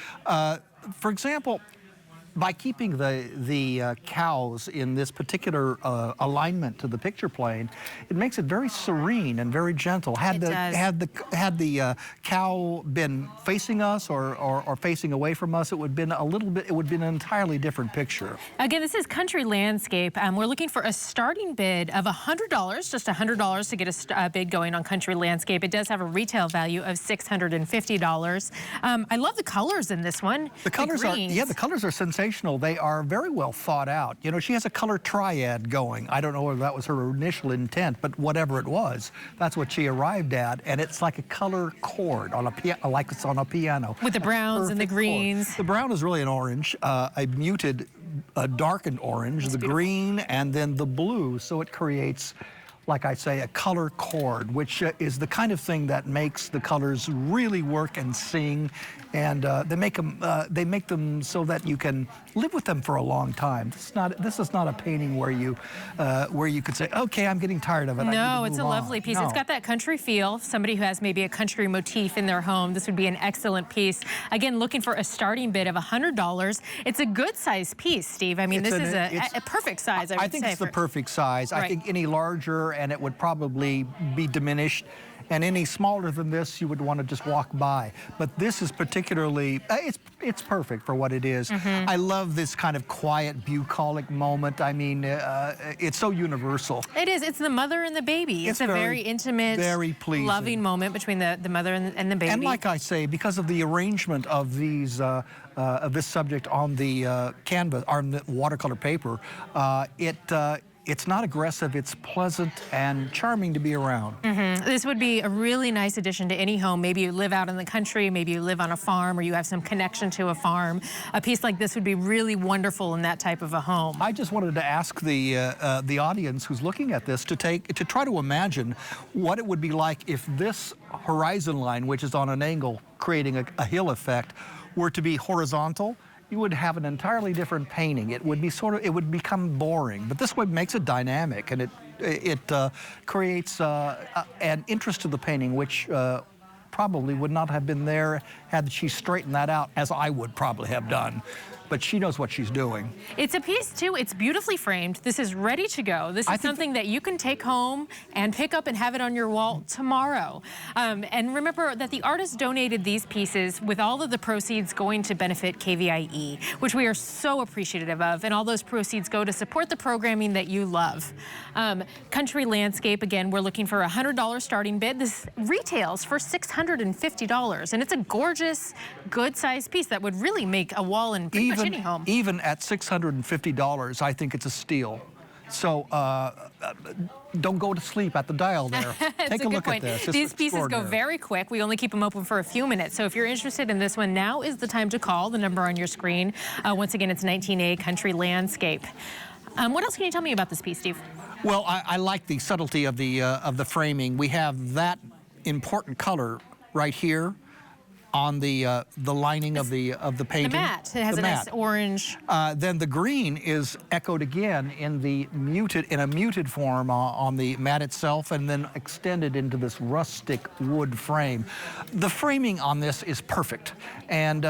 Speaker 18: For example, by keeping the cows in this particular alignment to the picture plane, it makes it very serene and very gentle. Had the cow been facing us or facing away from us, it would have been an entirely different picture.
Speaker 4: Again, this is Country Landscape. We're looking for a starting bid of $100, just $100 to get a bid going on Country Landscape. It does have a retail value of $650. I love the colors in this one.
Speaker 18: The colors the colors are sensational. They are very well thought out. You know, she has a color triad going. I don't know whether that was her initial intent, but whatever it was, that's what she arrived at. And it's like a color chord on a piano, like it's on a piano.
Speaker 4: With the browns and the greens.
Speaker 18: Chord. The brown is really an orange, a muted, darkened orange, the green, and then the blue. So it creates, like I say, a color chord, which is the kind of thing that makes the colors really work and sing, and they make them so that you can live with them for a long time. This is not a painting where you could say, okay, I'm getting tired of it.
Speaker 4: No, it's a lovely piece.
Speaker 18: No.
Speaker 4: It's got that country feel. Somebody who has maybe a country motif in their home, this would be an excellent piece. Again, looking for a starting bid of $100. It's a good size piece, Steve. I mean, this is a perfect size.
Speaker 18: I think it's the perfect size. Right. I think any larger and it would probably be diminished, and any smaller than this you would want to just walk by. But this is particularly, it's perfect for what it is. I love this kind of quiet, bucolic moment. I mean, it's so universal.
Speaker 4: It is. It's the mother and the baby. It's a very intimate,
Speaker 18: very pleasing,
Speaker 4: loving moment between the mother and the baby.
Speaker 18: And like I say, because of the arrangement of these of this subject on the canvas, on the watercolor paper, it's not aggressive, it's pleasant and charming to be around.
Speaker 4: This would be a really nice addition to any home. Maybe you live out in the country, maybe you live on a farm, or you have some connection to a farm. A piece like this would be really wonderful in that type of a home.
Speaker 18: I just wanted to ask the audience who's looking at this to try to imagine what it would be like if this horizon line, which is on an angle, creating a hill effect, were to be horizontal. You would have an entirely different painting. It would be it would become boring. But this way makes it dynamic, and it creates an interest to the painting, which probably would not have been there had she straightened that out, as I would probably have done. But she knows what she's doing.
Speaker 4: It's a piece, too. It's beautifully framed. This is ready to go. This is something that you can take home and pick up and have it on your wall tomorrow. And remember that the artist donated these pieces with all of the proceeds going to benefit KVIE, which we are so appreciative of. And all those proceeds go to support the programming that you love. Country Landscape, again, we're looking for a $100 starting bid. This retails for $650. And it's a gorgeous, good-sized piece that would really make a wall in pretty much any home.
Speaker 18: Even at $650, I think it's a steal. So don't go to sleep at the dial there. Take a look at this.
Speaker 4: These pieces go very quick. We only keep them open for a few minutes. So if you're interested in this one, now is the time to call the number on your screen. Once again, it's 19A Country Landscape. What else can you tell me about this piece, Steve?
Speaker 18: Well, I like the subtlety of the framing. We have that important color right here on the lining of the painting.
Speaker 4: The matte. It has a nice orange.
Speaker 18: Then the green is echoed again in a muted form on the mat itself, and then extended into this rustic wood frame. The framing on this is perfect, and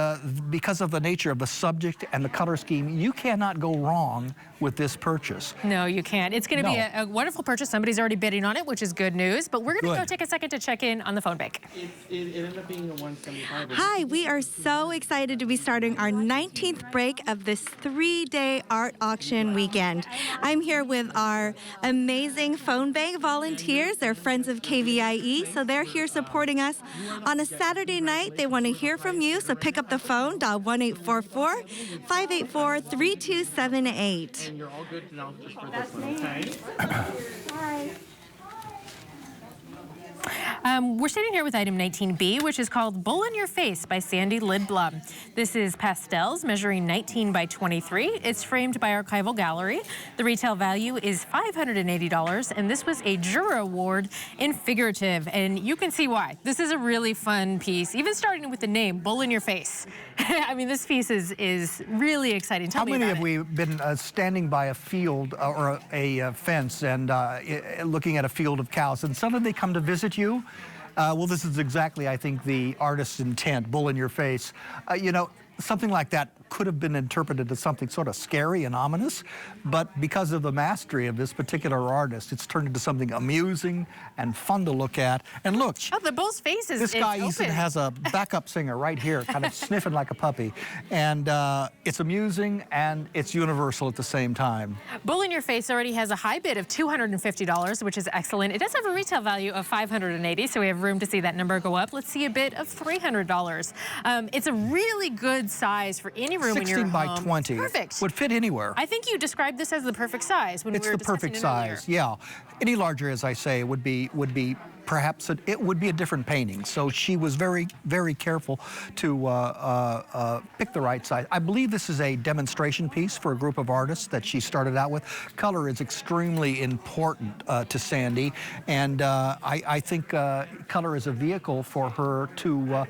Speaker 18: because of the nature of the subject and the color scheme, you cannot go wrong with this purchase.
Speaker 4: No, you can't. It's going to be a wonderful purchase. Somebody's already bidding on it, which is good news. But we're going to go take a second to check in on the phone bank.
Speaker 19: It ended up being a 170. Hi, we are so excited to be starting our 19th break of this 3-day art auction weekend. I'm here with our amazing phone bank volunteers. They're friends of KVIE, so they're here supporting us. On a Saturday night, they want to hear from you, so pick up the phone, dial 1-844-584-3278.
Speaker 20: You're all good now, just for this one, okay?
Speaker 19: Hi.
Speaker 4: We're sitting here with item 19B, which is called Bull in Your Face by Sandy Lidblum. This is pastels measuring 19 by 23. It's framed by Archival Gallery. The retail value is $580, and this was a Jura Award in figurative, and you can see why. This is a really fun piece, even starting with the name, Bull in Your Face. I mean, this piece is really exciting. Tell me about it.
Speaker 18: How many have we been standing by a field or a fence and looking at a field of cows, and suddenly they come to visit you? Well, this is exactly, I think, the artist's intent, bull in your face. You know, something like that could have been interpreted as something sort of scary and ominous, but because of the mastery of this particular artist, it's turned into something amusing and fun to look at. And look,
Speaker 4: oh, the bull's face is
Speaker 18: this guy
Speaker 4: open.
Speaker 18: Ethan has a backup singer right here, kind of sniffing like a puppy, and it's amusing and it's universal at the same time.
Speaker 4: Bull in Your Face already has a high bid of $250, which is excellent. It does have a retail value of $580, so we have room to see that number go up. Let's see a bid of $300. It's a really good size for any room in your home.
Speaker 18: 16 by 20.
Speaker 4: Perfect.
Speaker 18: Would fit anywhere.
Speaker 4: I think you described this as the perfect size when we were discussing
Speaker 18: perfect
Speaker 4: it
Speaker 18: size,
Speaker 4: earlier.
Speaker 18: yeah. Any larger, as I say, would be perhaps it would be a different painting. So she was very, very careful to pick the right size. I believe this is a demonstration piece for a group of artists that she started out with. Color is extremely important to Sandy, and I think color is a vehicle for her to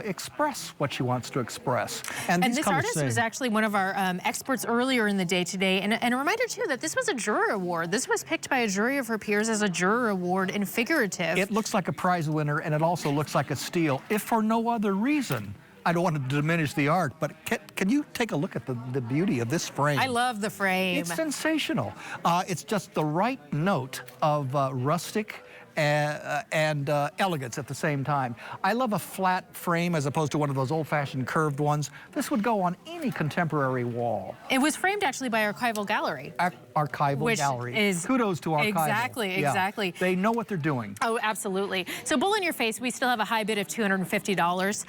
Speaker 18: express what she wants to express.
Speaker 4: And this artist was actually one of our experts earlier in the day today. And a reminder, too, that this was a juror award. This was picked by a jury of her peers as a juror award in figurative.
Speaker 18: It looks like a prize winner, and it also looks like a steal, if for no other reason. I don't want to diminish the art, but can you take a look at the beauty of this frame?
Speaker 4: I love the frame.
Speaker 18: It's sensational. It's just the right note of rustic and elegance at the same time. I love a flat frame as opposed to one of those old-fashioned curved ones. This would go on any contemporary wall.
Speaker 4: It was framed actually by Archival Gallery.
Speaker 18: Archival Gallery. Kudos to Archival.
Speaker 4: Exactly.
Speaker 18: They know what they're doing.
Speaker 4: Oh, absolutely. So Bull in Your Face, we still have a high bid of $250.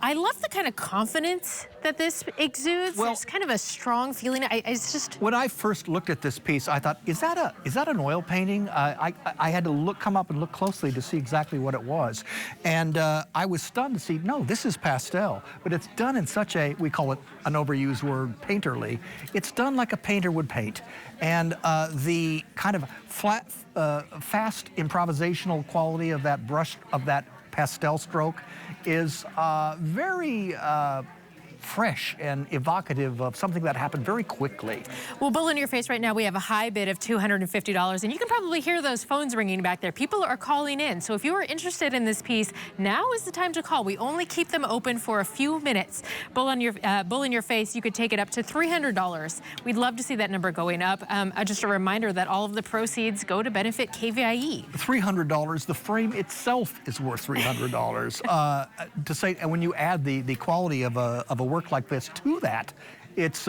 Speaker 4: I love the kind of confidence that this exudes. Well, there's kind of a strong feeling. It's just...
Speaker 18: When I first looked at this piece, I thought, is that an oil painting? I had to come up and look closely to see exactly what it was. And I was stunned to see, no, this is pastel, but it's done in such a, we call it an overused word, painterly. It's done like a painter would paint. And the kind of flat, fast improvisational quality of that brush, of that pastel stroke is very fresh and evocative of something that happened very quickly.
Speaker 4: Well, Bull in Your Face right now, we have a high bid of $250, and you can probably hear those phones ringing back there. People are calling in, so if you are interested in this piece, now is the time to call. We only keep them open for a few minutes. Bull in Your Face, you could take it up to $300. We'd love to see that number going up. Just a reminder that all of the proceeds go to benefit KVIE.
Speaker 18: $300, the frame itself is worth $300. To say, and when you add the quality of a work like this to that, it's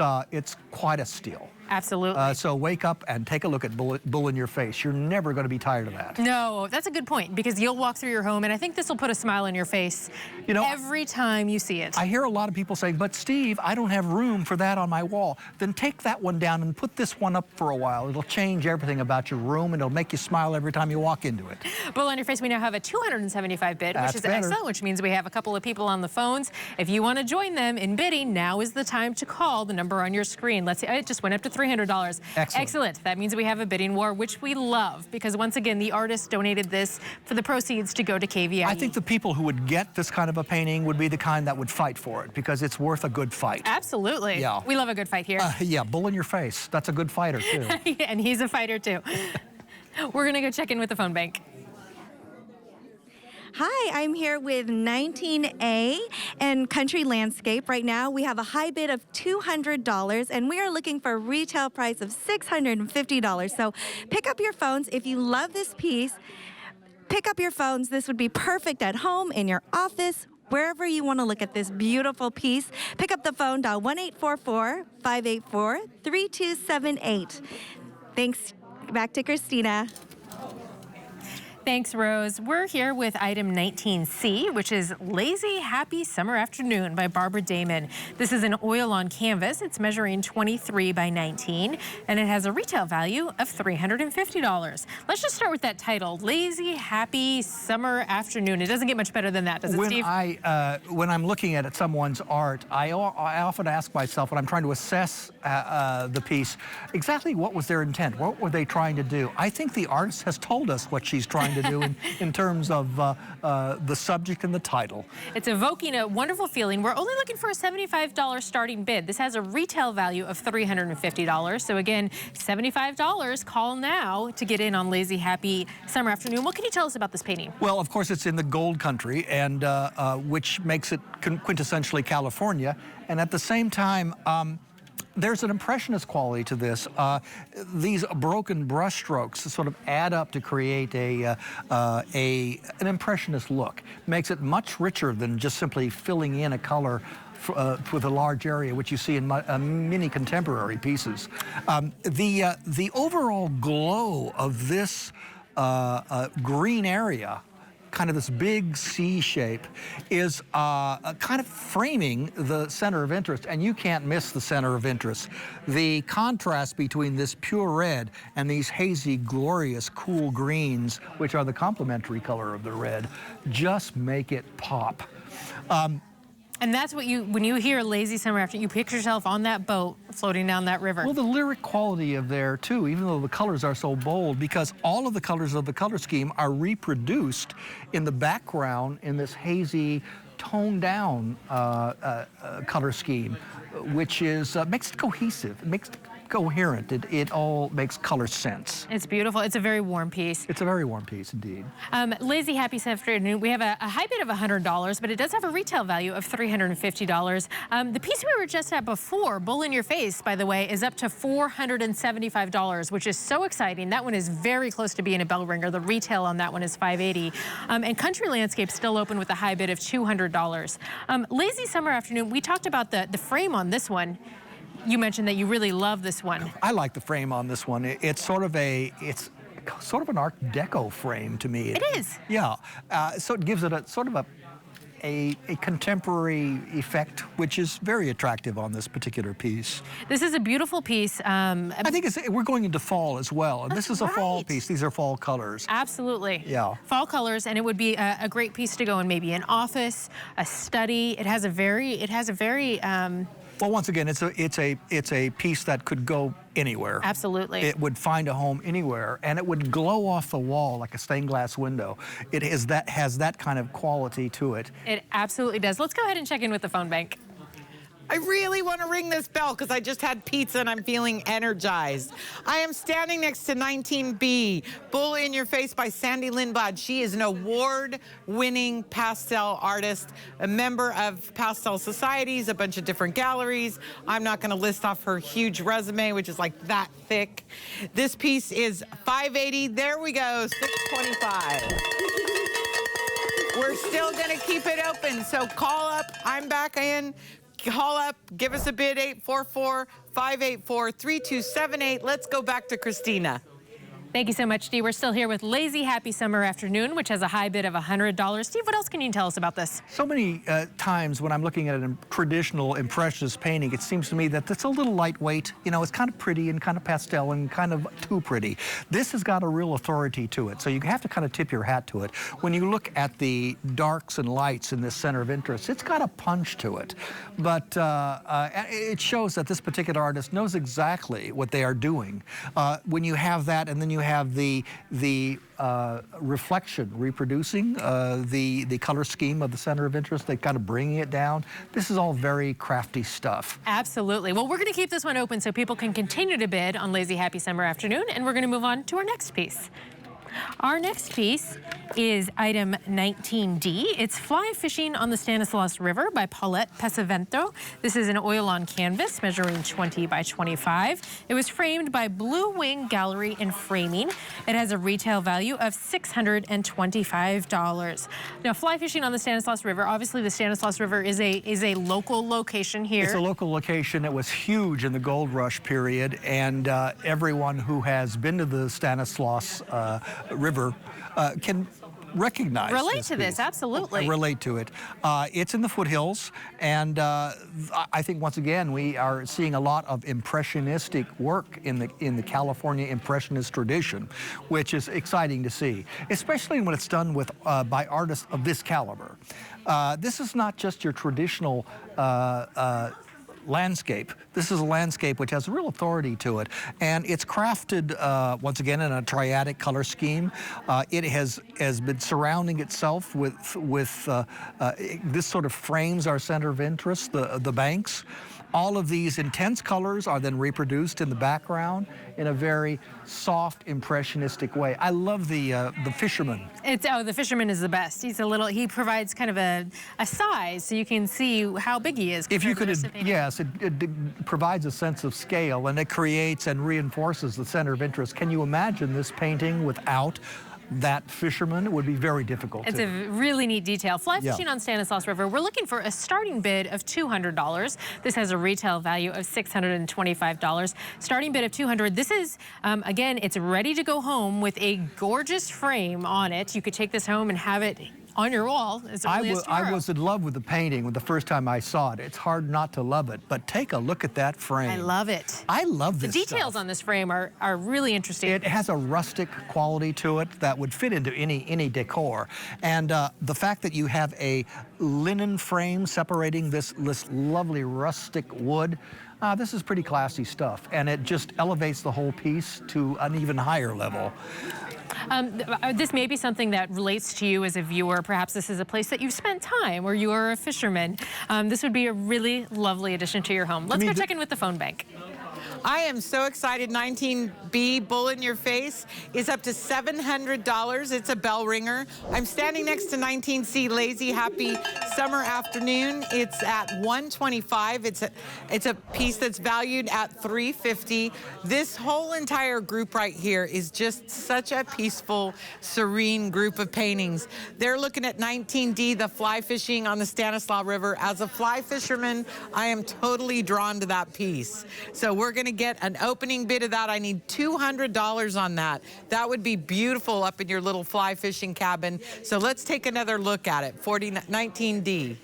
Speaker 18: quite a steal.
Speaker 4: Absolutely.
Speaker 18: So wake up and take a look at Bull in Your Face. You're never going to be tired of that.
Speaker 4: No, that's a good point, because you'll walk through your home, and I think this will put a smile on your face, you know, every time you see it.
Speaker 18: I hear a lot of people saying, but Steve, I don't have room for that on my wall. Then take that one down and put this one up for a while. It'll change everything about your room, and it'll make you smile every time you walk into it.
Speaker 4: Bull on Your Face, we now have a $275 bid, which is excellent, which means we have a couple of people on the phones. If you want to join them in bidding, now is the time to call the number on your screen. Let's see, it just went up to $300. Excellent. That means we have a bidding war, which we love, because once again, the artist donated this for the proceeds to go to KVIE.
Speaker 18: I think the people who would get this kind of a painting would be the kind that would fight for it, because it's worth a good fight.
Speaker 4: Absolutely.
Speaker 18: Yeah.
Speaker 4: We love a good fight here.
Speaker 18: Yeah, Bull in Your Face. That's a good fighter, too.
Speaker 4: And he's a fighter, too. We're going to go check in with the phone bank.
Speaker 19: Hi, I'm here with 19A and Country Landscape. Right now, we have a high bid of $200, and we are looking for a retail price of $650. So pick up your phones if you love this piece. Pick up your phones. This would be perfect at home, in your office, wherever you want to look at this beautiful piece, pick up the phone, dial 1-844-584-3278. Thanks. Back to Christina.
Speaker 4: Thanks, Rose. We're here with item 19C, which is Lazy Happy Summer Afternoon by Barbara Damon. This is an oil on canvas. It's measuring 23 by 19, and it has a retail value of $350. Let's just start with that title, Lazy Happy Summer Afternoon. It doesn't get much better than that, does it, Steve?
Speaker 18: When I'm looking at someone's art, I often ask myself, when I'm trying to assess the piece, exactly what was their intent? What were they trying to do? I think the artist has told us what she's trying to do in terms of the subject and the title.
Speaker 4: It's evoking a wonderful feeling. We're only looking for a $75 starting bid. This has a retail value of $350. So again, $75. Call now to get in on Lazy Happy Summer Afternoon. What can you tell us about this painting?
Speaker 18: Well, of course, it's in the gold country, and which makes it quintessentially California. And at the same time, there's an impressionist quality to this. These broken brush strokes sort of add up to create an impressionist look. Makes it much richer than just simply filling in a color with a large area, which you see in many contemporary pieces. The overall glow of this green area, kind of this big C shape, is kind of framing the center of interest, and you can't miss the center of interest. The contrast between this pure red and these hazy, glorious, cool greens, which are the complementary color of the red, just make it pop.
Speaker 4: And that's what when you hear Lazy Summer Afternoon, you picture yourself on that boat floating down that river.
Speaker 18: Well, the lyric quality of there, too, even though the colors are so bold, because all of the colors of the color scheme are reproduced in the background in this hazy, toned down color scheme, which is makes it cohesive. It makes it coherent. It all makes color sense.
Speaker 4: It's beautiful. It's a very warm piece.
Speaker 18: It's a very warm piece indeed.
Speaker 4: Lazy Happy Afternoon. We have a high bid of $100, but it does have a retail value of $350. The piece we were just at before, Bull in Your Face, by the way, is up to $475, which is so exciting. That one is very close to being a bell ringer. The retail on that one is $580. And Country Landscape's still open with a high bid of $200. Lazy Summer Afternoon, we talked about the frame on this one. You mentioned that you really love this one.
Speaker 18: I like the frame on this one. It's sort of an Art Deco frame to me.
Speaker 4: It is.
Speaker 18: Yeah. So it gives it a sort of a contemporary effect, which is very attractive on this particular piece.
Speaker 4: This is a beautiful piece.
Speaker 18: I think we're going into fall as well, and this is a fall piece. These are fall colors.
Speaker 4: Absolutely.
Speaker 18: Yeah.
Speaker 4: Fall colors, and it would be a great piece to go in maybe an office, a study. It has a very
Speaker 18: well, once again, it's a piece that could go anywhere.
Speaker 4: Absolutely.
Speaker 18: It would find a home anywhere, and it would glow off the wall like a stained glass window. It has that kind of quality to it.
Speaker 4: It absolutely does. Let's go ahead and check in with the phone bank.
Speaker 1: I really want to ring this bell because I just had pizza and I'm feeling energized. I am standing next to 19B, Bull in Your Face by Sandy Lindblad. She is an award-winning pastel artist, a member of pastel societies, a bunch of different galleries. I'm not going to list off her huge resume, which is like that thick. This piece is $580. There we go, $625. We're still going to keep it open, so call up. I'm back in. Call up, give us a bid, 844-584-3278. Let's go back to Christina.
Speaker 4: Thank you so much, Dee. We're still here with Lazy Happy Summer Afternoon, which has a high bid of $100. Steve, what else can you tell us about this?
Speaker 18: So many times when I'm looking at a traditional impressionist painting, it seems to me that it's a little lightweight. You know, it's kind of pretty and kind of pastel and kind of too pretty. This has got a real authority to it, so you have to kind of tip your hat to it. When you look at the darks and lights in this center of interest, it's got a punch to it. But it shows that this particular artist knows exactly what they are doing. When you have that, and then you have the reflection reproducing the color scheme of the center of interest, they kind of bringing it down. This is all very crafty stuff.
Speaker 4: Absolutely. Well, we're going to keep this one open so people can continue to bid on Lazy Happy Summer Afternoon, and we're going to move on to our next piece. Our next piece is item 19D. It's Fly Fishing on the Stanislaus River by Paulette Pesavento. This is an oil on canvas measuring 20 by 25. It was framed by Blue Wing Gallery and Framing. It has a retail value of $625. Now, fly fishing on the Stanislaus River, obviously the Stanislaus River is a local location here.
Speaker 18: It's a local location. It was huge in the gold rush period, and everyone who has been to the Stanislaus River can recognize
Speaker 4: relate to this, absolutely.
Speaker 18: Relate to it. It's in the foothills, and I think once again we are seeing a lot of impressionistic work in the California Impressionist tradition, which is exciting to see, especially when it's done with by artists of this caliber. This is not just your traditional landscape. This is a landscape which has real authority to it, and it's crafted once again in a triadic color scheme. It has been surrounding itself with this sort of frames our center of interest, the banks. All of these intense colors are then reproduced in the background in a very soft, impressionistic way. I love the fisherman.
Speaker 4: The fisherman is the best. He provides kind of a size so you can see how big he is.
Speaker 18: If you could, yes, it provides a sense of scale, and it creates and reinforces the center of interest. Can you imagine this painting without that fisherman? It would be very difficult.
Speaker 4: It's a really neat detail. Fly fishing on Stanislaus River, we're looking for a starting bid of $200. This has a retail value of $625. Starting bid of $200. This is, again, it's ready to go home with a gorgeous frame on it. You could take this home and have it on your wall as early as tomorrow.
Speaker 18: I was in love with the painting the first time I saw it. It's hard not to love it, but take a look at that frame.
Speaker 4: I love it.
Speaker 18: I love this
Speaker 4: The details
Speaker 18: stuff.
Speaker 4: on this frame are really interesting.
Speaker 18: It has a rustic quality to it that would fit into any decor. And the fact that you have a linen frame separating this lovely rustic wood, this is pretty classy stuff. And it just elevates the whole piece to an even higher level.
Speaker 4: This may be something that relates to you as a viewer. Perhaps this is a place that you've spent time, or you are a fisherman. This would be a really lovely addition to your home. Let's go check in with the phone bank.
Speaker 1: I am so excited. 19B, Bull in Your Face, is up to $700. It's a bell ringer. I'm standing next to 19C, Lazy Happy Summer Afternoon. It's at $125. It's a piece that's valued at $350. This whole entire group right here is just such a peaceful, serene group of paintings. They're looking at 19D, the fly fishing on the Stanislaus River. As a fly fisherman, I am totally drawn to that piece. So we're going to get an opening bid of that. I need $200 on that. That would be beautiful up in your little fly fishing cabin. So let's take another look at it. 19D.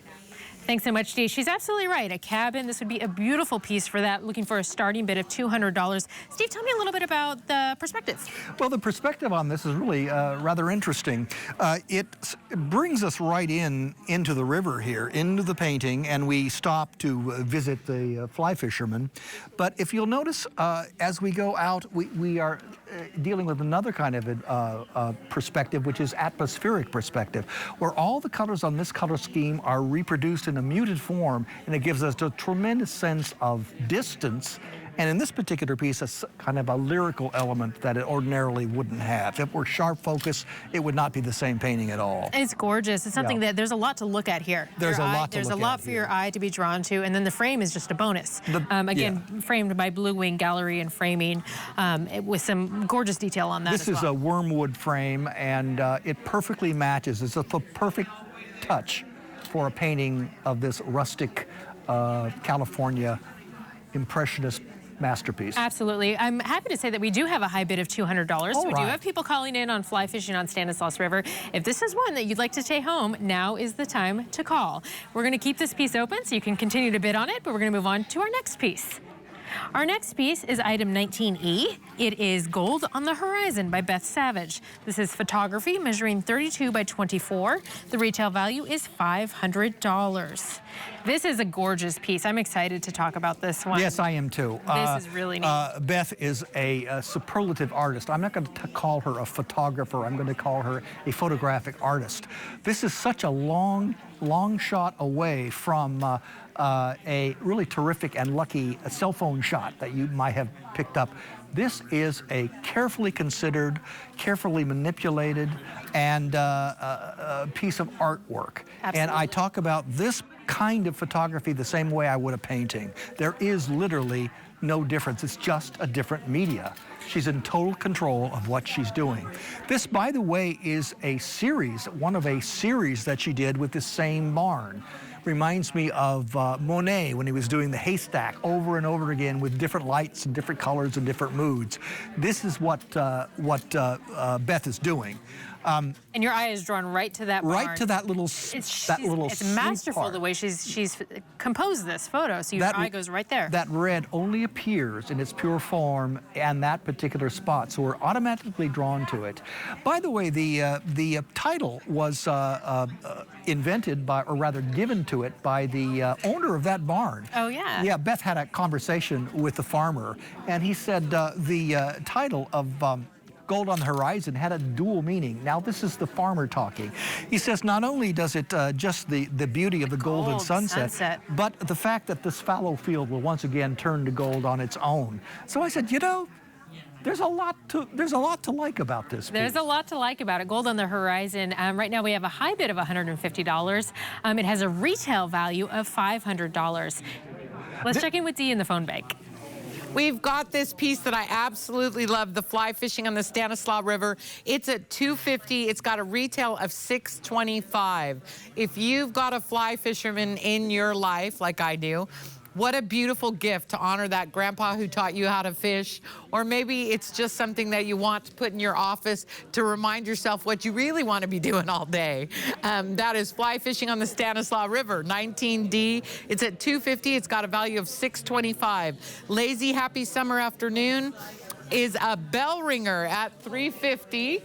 Speaker 4: Thanks so much, Dee. She's absolutely right. A cabin, this would be a beautiful piece for that, looking for a starting bid of $200. Steve, tell me a little bit about the perspective.
Speaker 18: Well, the perspective on this is really rather interesting. It brings us right into the river here, into the painting, and we stop to visit the fly fisherman. But if you'll notice, as we go out, we are dealing with another kind of perspective, which is atmospheric perspective, where all the colors on this color scheme are reproduced in a muted form, and it gives us a tremendous sense of distance. And in this particular piece, it's kind of a lyrical element that it ordinarily wouldn't have. If it were sharp focus, it would not be the same painting at all.
Speaker 4: It's gorgeous. It's something that there's a lot to look at here.
Speaker 18: There's a lot
Speaker 4: for your eye to be drawn to, and then the frame is just a bonus. Again, framed by Blue Wing Gallery and Framing, with some gorgeous detail on that.
Speaker 18: This is a wormwood frame, and it perfectly matches. It's a perfect touch for a painting of this rustic California Impressionist masterpiece.
Speaker 4: Absolutely. I'm happy to say that we do have a high bid of $200. So we do have people calling in on fly fishing on Stanislaus River. If this is one that you'd like to take home, now is the time to call. We're going to keep this piece open so you can continue to bid on it, but we're going to move on to our next piece. Our next piece is item 19E. It is Gold on the Horizon by Beth Savage. This is photography measuring 32 by 24. The retail value is $500. This is a gorgeous piece. I'm excited to talk about this one.
Speaker 18: Yes, I am too.
Speaker 4: This is really neat.
Speaker 18: Beth is a superlative artist. I'm not going to call her a photographer. I'm going to call her a photographic artist. This is such a long long shot away from a really terrific and lucky cell phone shot that you might have picked up. This is a carefully considered, carefully manipulated, and piece of artwork.
Speaker 4: Absolutely.
Speaker 18: And I talk about this kind of photography the same way I would a painting. There is literally no difference. It's just a different media. She's in total control of what she's doing. This, by the way, is a series, one of a series that she did with the same barn. Reminds me of Monet when he was doing the haystack over and over again with different lights and different colors and different moods. This is what Beth is doing.
Speaker 21: And your eye is drawn right to that barn.
Speaker 18: Right to that little
Speaker 21: It's masterful
Speaker 18: part.
Speaker 21: the way she's composed this photo, so your eye goes right there.
Speaker 18: That red only appears in its pure form and that particular spot, so we're automatically drawn to it. By the way, the title was invented by, or rather given to it by the owner of that barn.
Speaker 21: Oh, yeah.
Speaker 18: Yeah, Beth had a conversation with the farmer, and he said the title of Gold on the Horizon had a dual meaning. Now this is the farmer talking. He says not only does it just the beauty of the golden sunset, but the fact that this fallow field will once again turn to gold on its own. So I said, you know, there's a lot to like about this piece.
Speaker 21: There's a lot to like about it. Gold on the Horizon. Right now we have a high bid of $150. It has a retail value of $500. Let's check in with Dee in the phone bank.
Speaker 1: We've got this piece that I absolutely love, the fly fishing on the Stanislaus River. It's at $250. It's got a retail of $625. If you've got a fly fisherman in your life, like I do, what a beautiful gift to honor that grandpa who taught you how to fish. Or maybe it's just something that you want to put in your office to remind yourself what you really want to be doing all day. That is fly fishing on the Stanislaus River, 19D. It's at $250. It's got a value of $625. Lazy Happy Summer Afternoon is a bell ringer at $350.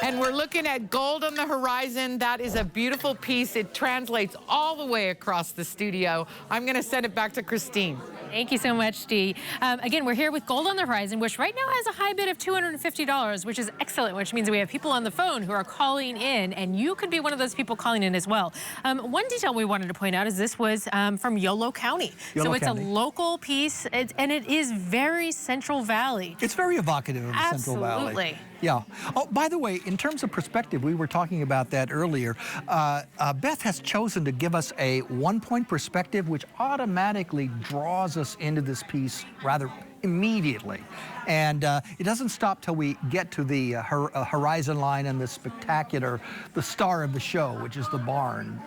Speaker 1: And we're looking at Gold on the Horizon. That is a beautiful piece. It translates all the way across the studio. I'm going to send it back to Christine.
Speaker 21: Thank you so much, Dee. Again, we're here with Gold on the Horizon, which right now has a high bid of $250, which is excellent, which means we have people on the phone who are calling in, and you could be one of those people calling in as well. One detail we wanted to point out is this was from Yolo County. So it's a local piece, and it is very Central Valley.
Speaker 18: It's very evocative of the Central Valley.
Speaker 21: Absolutely.
Speaker 18: Yeah. Oh, by the way, in terms of perspective, we were talking about that earlier. Beth has chosen to give us a one-point perspective, which automatically draws us into this piece rather immediately. And it doesn't stop till we get to the horizon line and the spectacular, the star of the show, which is the barn.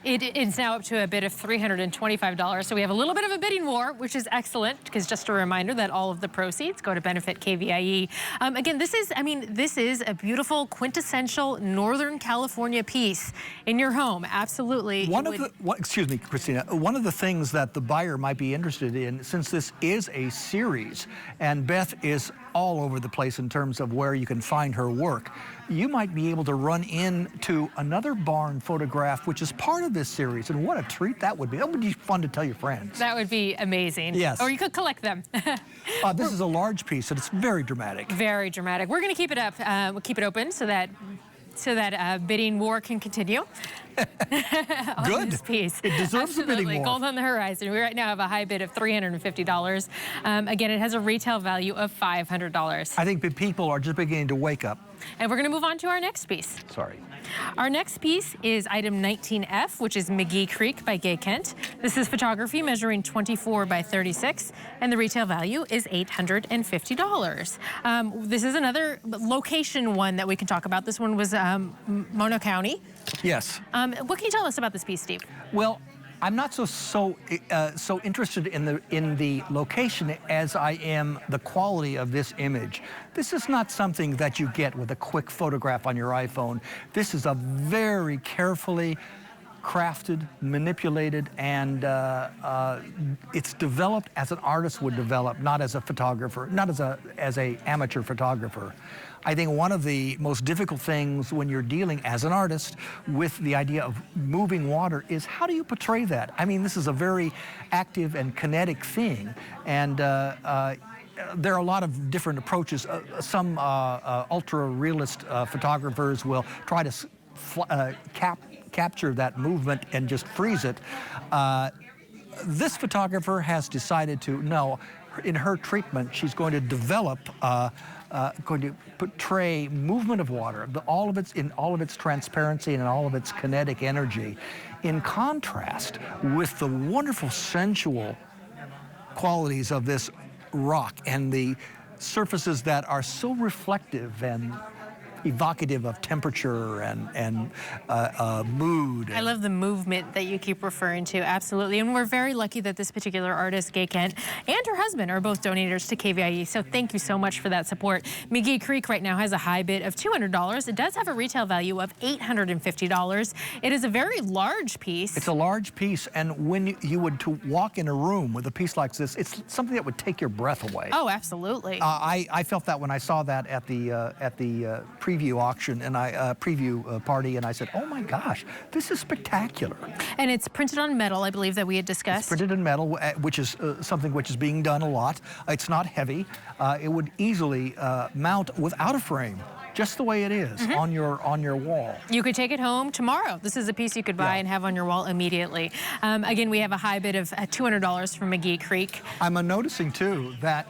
Speaker 21: It's now up to a bid of $325. So we have a little bit of a bidding war, which is excellent, because just a reminder that all of the proceeds go to benefit KVIE. Again, this is a beautiful, quintessential Northern California piece in your home. Absolutely.
Speaker 18: Excuse me, Christina. One of the things that the buyer might be interested in, since this is a series, and Beth is all over the place in terms of where you can find her work, you might be able to run into another barn photograph, which is part of this series, and what a treat that would be. That would be fun to tell your friends.
Speaker 21: That would be amazing.
Speaker 18: Yes.
Speaker 21: Or you could collect them.
Speaker 18: This is a large piece, and it's very dramatic.
Speaker 21: Very dramatic. We're going to keep it up, we'll keep it open so that bidding war can continue.
Speaker 18: Good.
Speaker 21: This piece.
Speaker 18: It deserves a bidding war.
Speaker 21: Gold on the Horizon. We right now have a high bid of $350. Again, it has a retail value of $500.
Speaker 18: I think people are just beginning to wake up.
Speaker 21: And we're going to move on to our next piece.
Speaker 18: Sorry.
Speaker 21: Our next piece is item 19F, which is McGee Creek by Gay Kent. This is photography measuring 24 by 36, and the retail value is $850. This is another location one that we can talk about. This one was Mono County.
Speaker 18: Yes.
Speaker 21: What can you tell us about this piece, Steve?
Speaker 18: Well, I'm not so interested in the location as I am the quality of this image. This is not something that you get with a quick photograph on your iPhone. This is a very carefully crafted, manipulated, and it's developed as an artist would develop, not as a photographer, not as a amateur photographer. I think one of the most difficult things when you're dealing as an artist with the idea of moving water is how do you portray that? I mean, this is a very active and kinetic thing, and there are a lot of different approaches. Some ultra-realist photographers will try to capture that movement and just freeze it. This photographer has decided to, no, in her treatment, she's going to develop, going to portray movement of water, all of its transparency and all of its kinetic energy, in contrast with the wonderful sensual qualities of this rock and the surfaces that are so reflective and evocative of temperature and mood.
Speaker 21: I love the movement that you keep referring to, absolutely. And we're very lucky that this particular artist, Gay Kent, and her husband are both donators to KVIE, so thank you so much for that support. McGee Creek right now has a high bid of $200. It does have a retail value of $850. It is a very large piece.
Speaker 18: It's a large piece, and when you would to walk in a room with a piece like this, it's something that would take your breath away.
Speaker 21: Oh, absolutely.
Speaker 18: I felt that when I saw that at the preview auction and preview party, and I said, oh my gosh, this is spectacular.
Speaker 21: And it's printed on metal, I believe, that we had discussed.
Speaker 18: It's printed in metal, which is something which is being done a lot. It's not heavy. It would easily mount without a frame, just the way it is, on your wall.
Speaker 21: You could take it home tomorrow. This is a piece you could buy and have on your wall immediately. Again, we have a high bid of $200 from McGee Creek.
Speaker 18: I'm noticing too that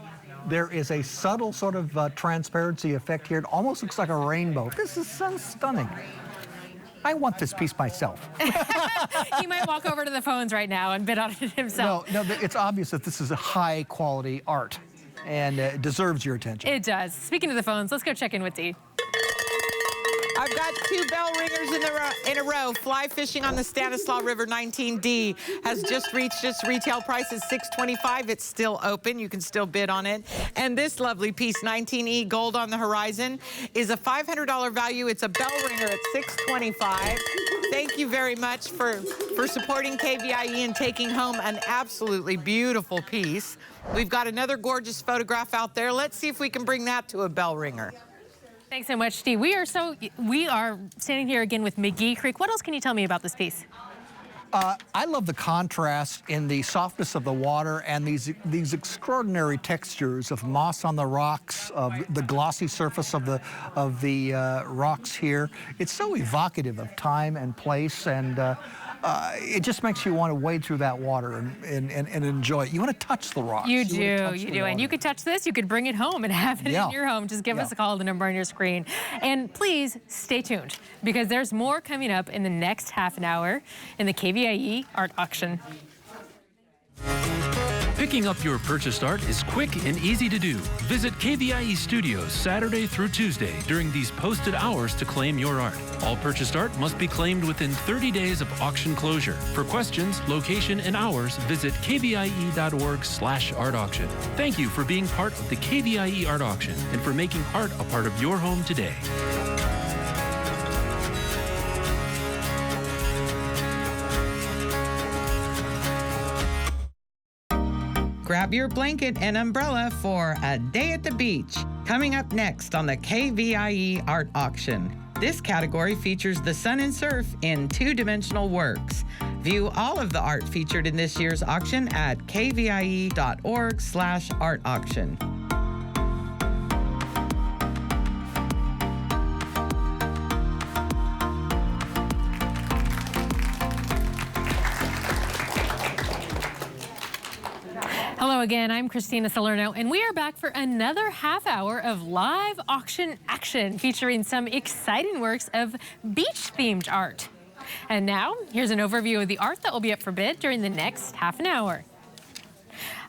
Speaker 18: there is a subtle sort of transparency effect here. It almost looks like a rainbow. This is so stunning. I want this piece myself.
Speaker 21: He might walk over to the phones right now and bid on it himself.
Speaker 18: No, it's obvious that this is a high quality art and it deserves your attention.
Speaker 21: It does. Speaking of the phones, let's go check in with Dee.
Speaker 1: I've got 2 bell ringers in a row. Fly fishing on the Stanislaus River 19D has just reached its retail price is $625. It's still open. You can still bid on it. And this lovely piece, 19E Gold on the Horizon, is a $500 value. It's a bell ringer at $625. Thank you very much for supporting KVIE and taking home an absolutely beautiful piece. We've got another gorgeous photograph out there. Let's see if we can bring that to a bell ringer.
Speaker 21: Thanks so much, Steve. We are standing here again with McGee Creek. What else can you tell me about this piece?
Speaker 18: I love the contrast in the softness of the water and these extraordinary textures of moss on the rocks, of the glossy surface of the rocks here. It's so evocative of time and place, and it just makes you want to wade through that water and enjoy it. You want to touch the rocks.
Speaker 21: You do. And you could touch this. You could bring it home and have it in your home. Just give us a call, the number on your screen. And please stay tuned, because there's more coming up in the next half an hour in the KVIE Art Auction.
Speaker 3: Picking up your purchased art is quick and easy to do. Visit KVIE Studios Saturday through Tuesday during these posted hours to claim your art. All purchased art must be claimed within 30 days of auction closure. For questions, location, and hours, visit kvie.org/art auction. Thank you for being part of the KVIE Art Auction and for making art a part of your home today.
Speaker 1: Grab your blanket and umbrella for a day at the beach. Coming up next on the KVIE Art Auction. This category features the sun and surf in 2-dimensional works. View all of the art featured in this year's auction at kvie.org/art auction.
Speaker 21: Hello again, I'm Christina Salerno, and we are back for another half hour of live auction action featuring some exciting works of beach-themed art. And now, here's an overview of the art that will be up for bid during the next half an hour.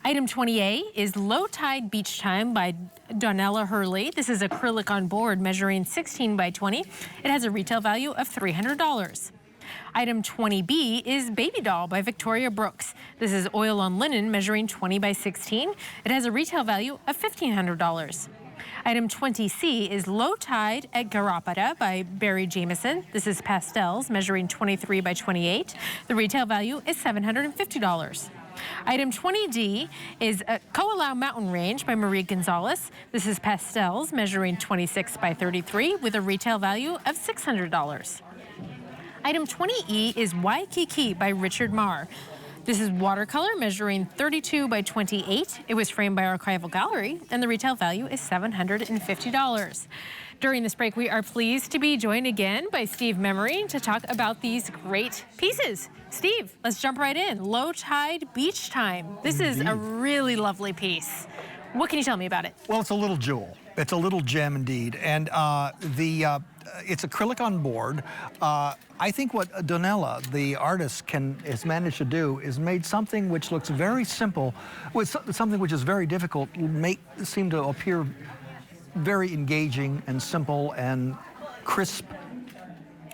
Speaker 21: Item 20A is Low Tide Beach Time by Donella Hurley. This is acrylic on board measuring 16 by 20. It has a retail value of $300. Item 20B is Baby Doll by Victoria Brooks. This is oil on linen measuring 20 by 16. It has a retail value of $1,500. Item 20C is Low Tide at Garapata by Barry Jameson. This is pastels measuring 23 by 28. The retail value is $750. Item 20D is Ko'olau Mountain Range by Marie Gonzalez. This is pastels measuring 26 by 33 with a retail value of $600. Item 20E is Waikiki by Richard Marr. This is watercolor measuring 32 by 28. It was framed by Archival Gallery, and the retail value is $750. During this break, we are pleased to be joined again by Steve Memory to talk about these great pieces. Steve, let's jump right in. Low Tide Beach Time. This is a really lovely piece. What can you tell me about it?
Speaker 18: Well, it's a little jewel. It's a little gem indeed. And it's acrylic on board. I think what Donella, the artist, has managed to do is made something which looks very simple, with something which is very difficult, seem to appear very engaging and simple and crisp.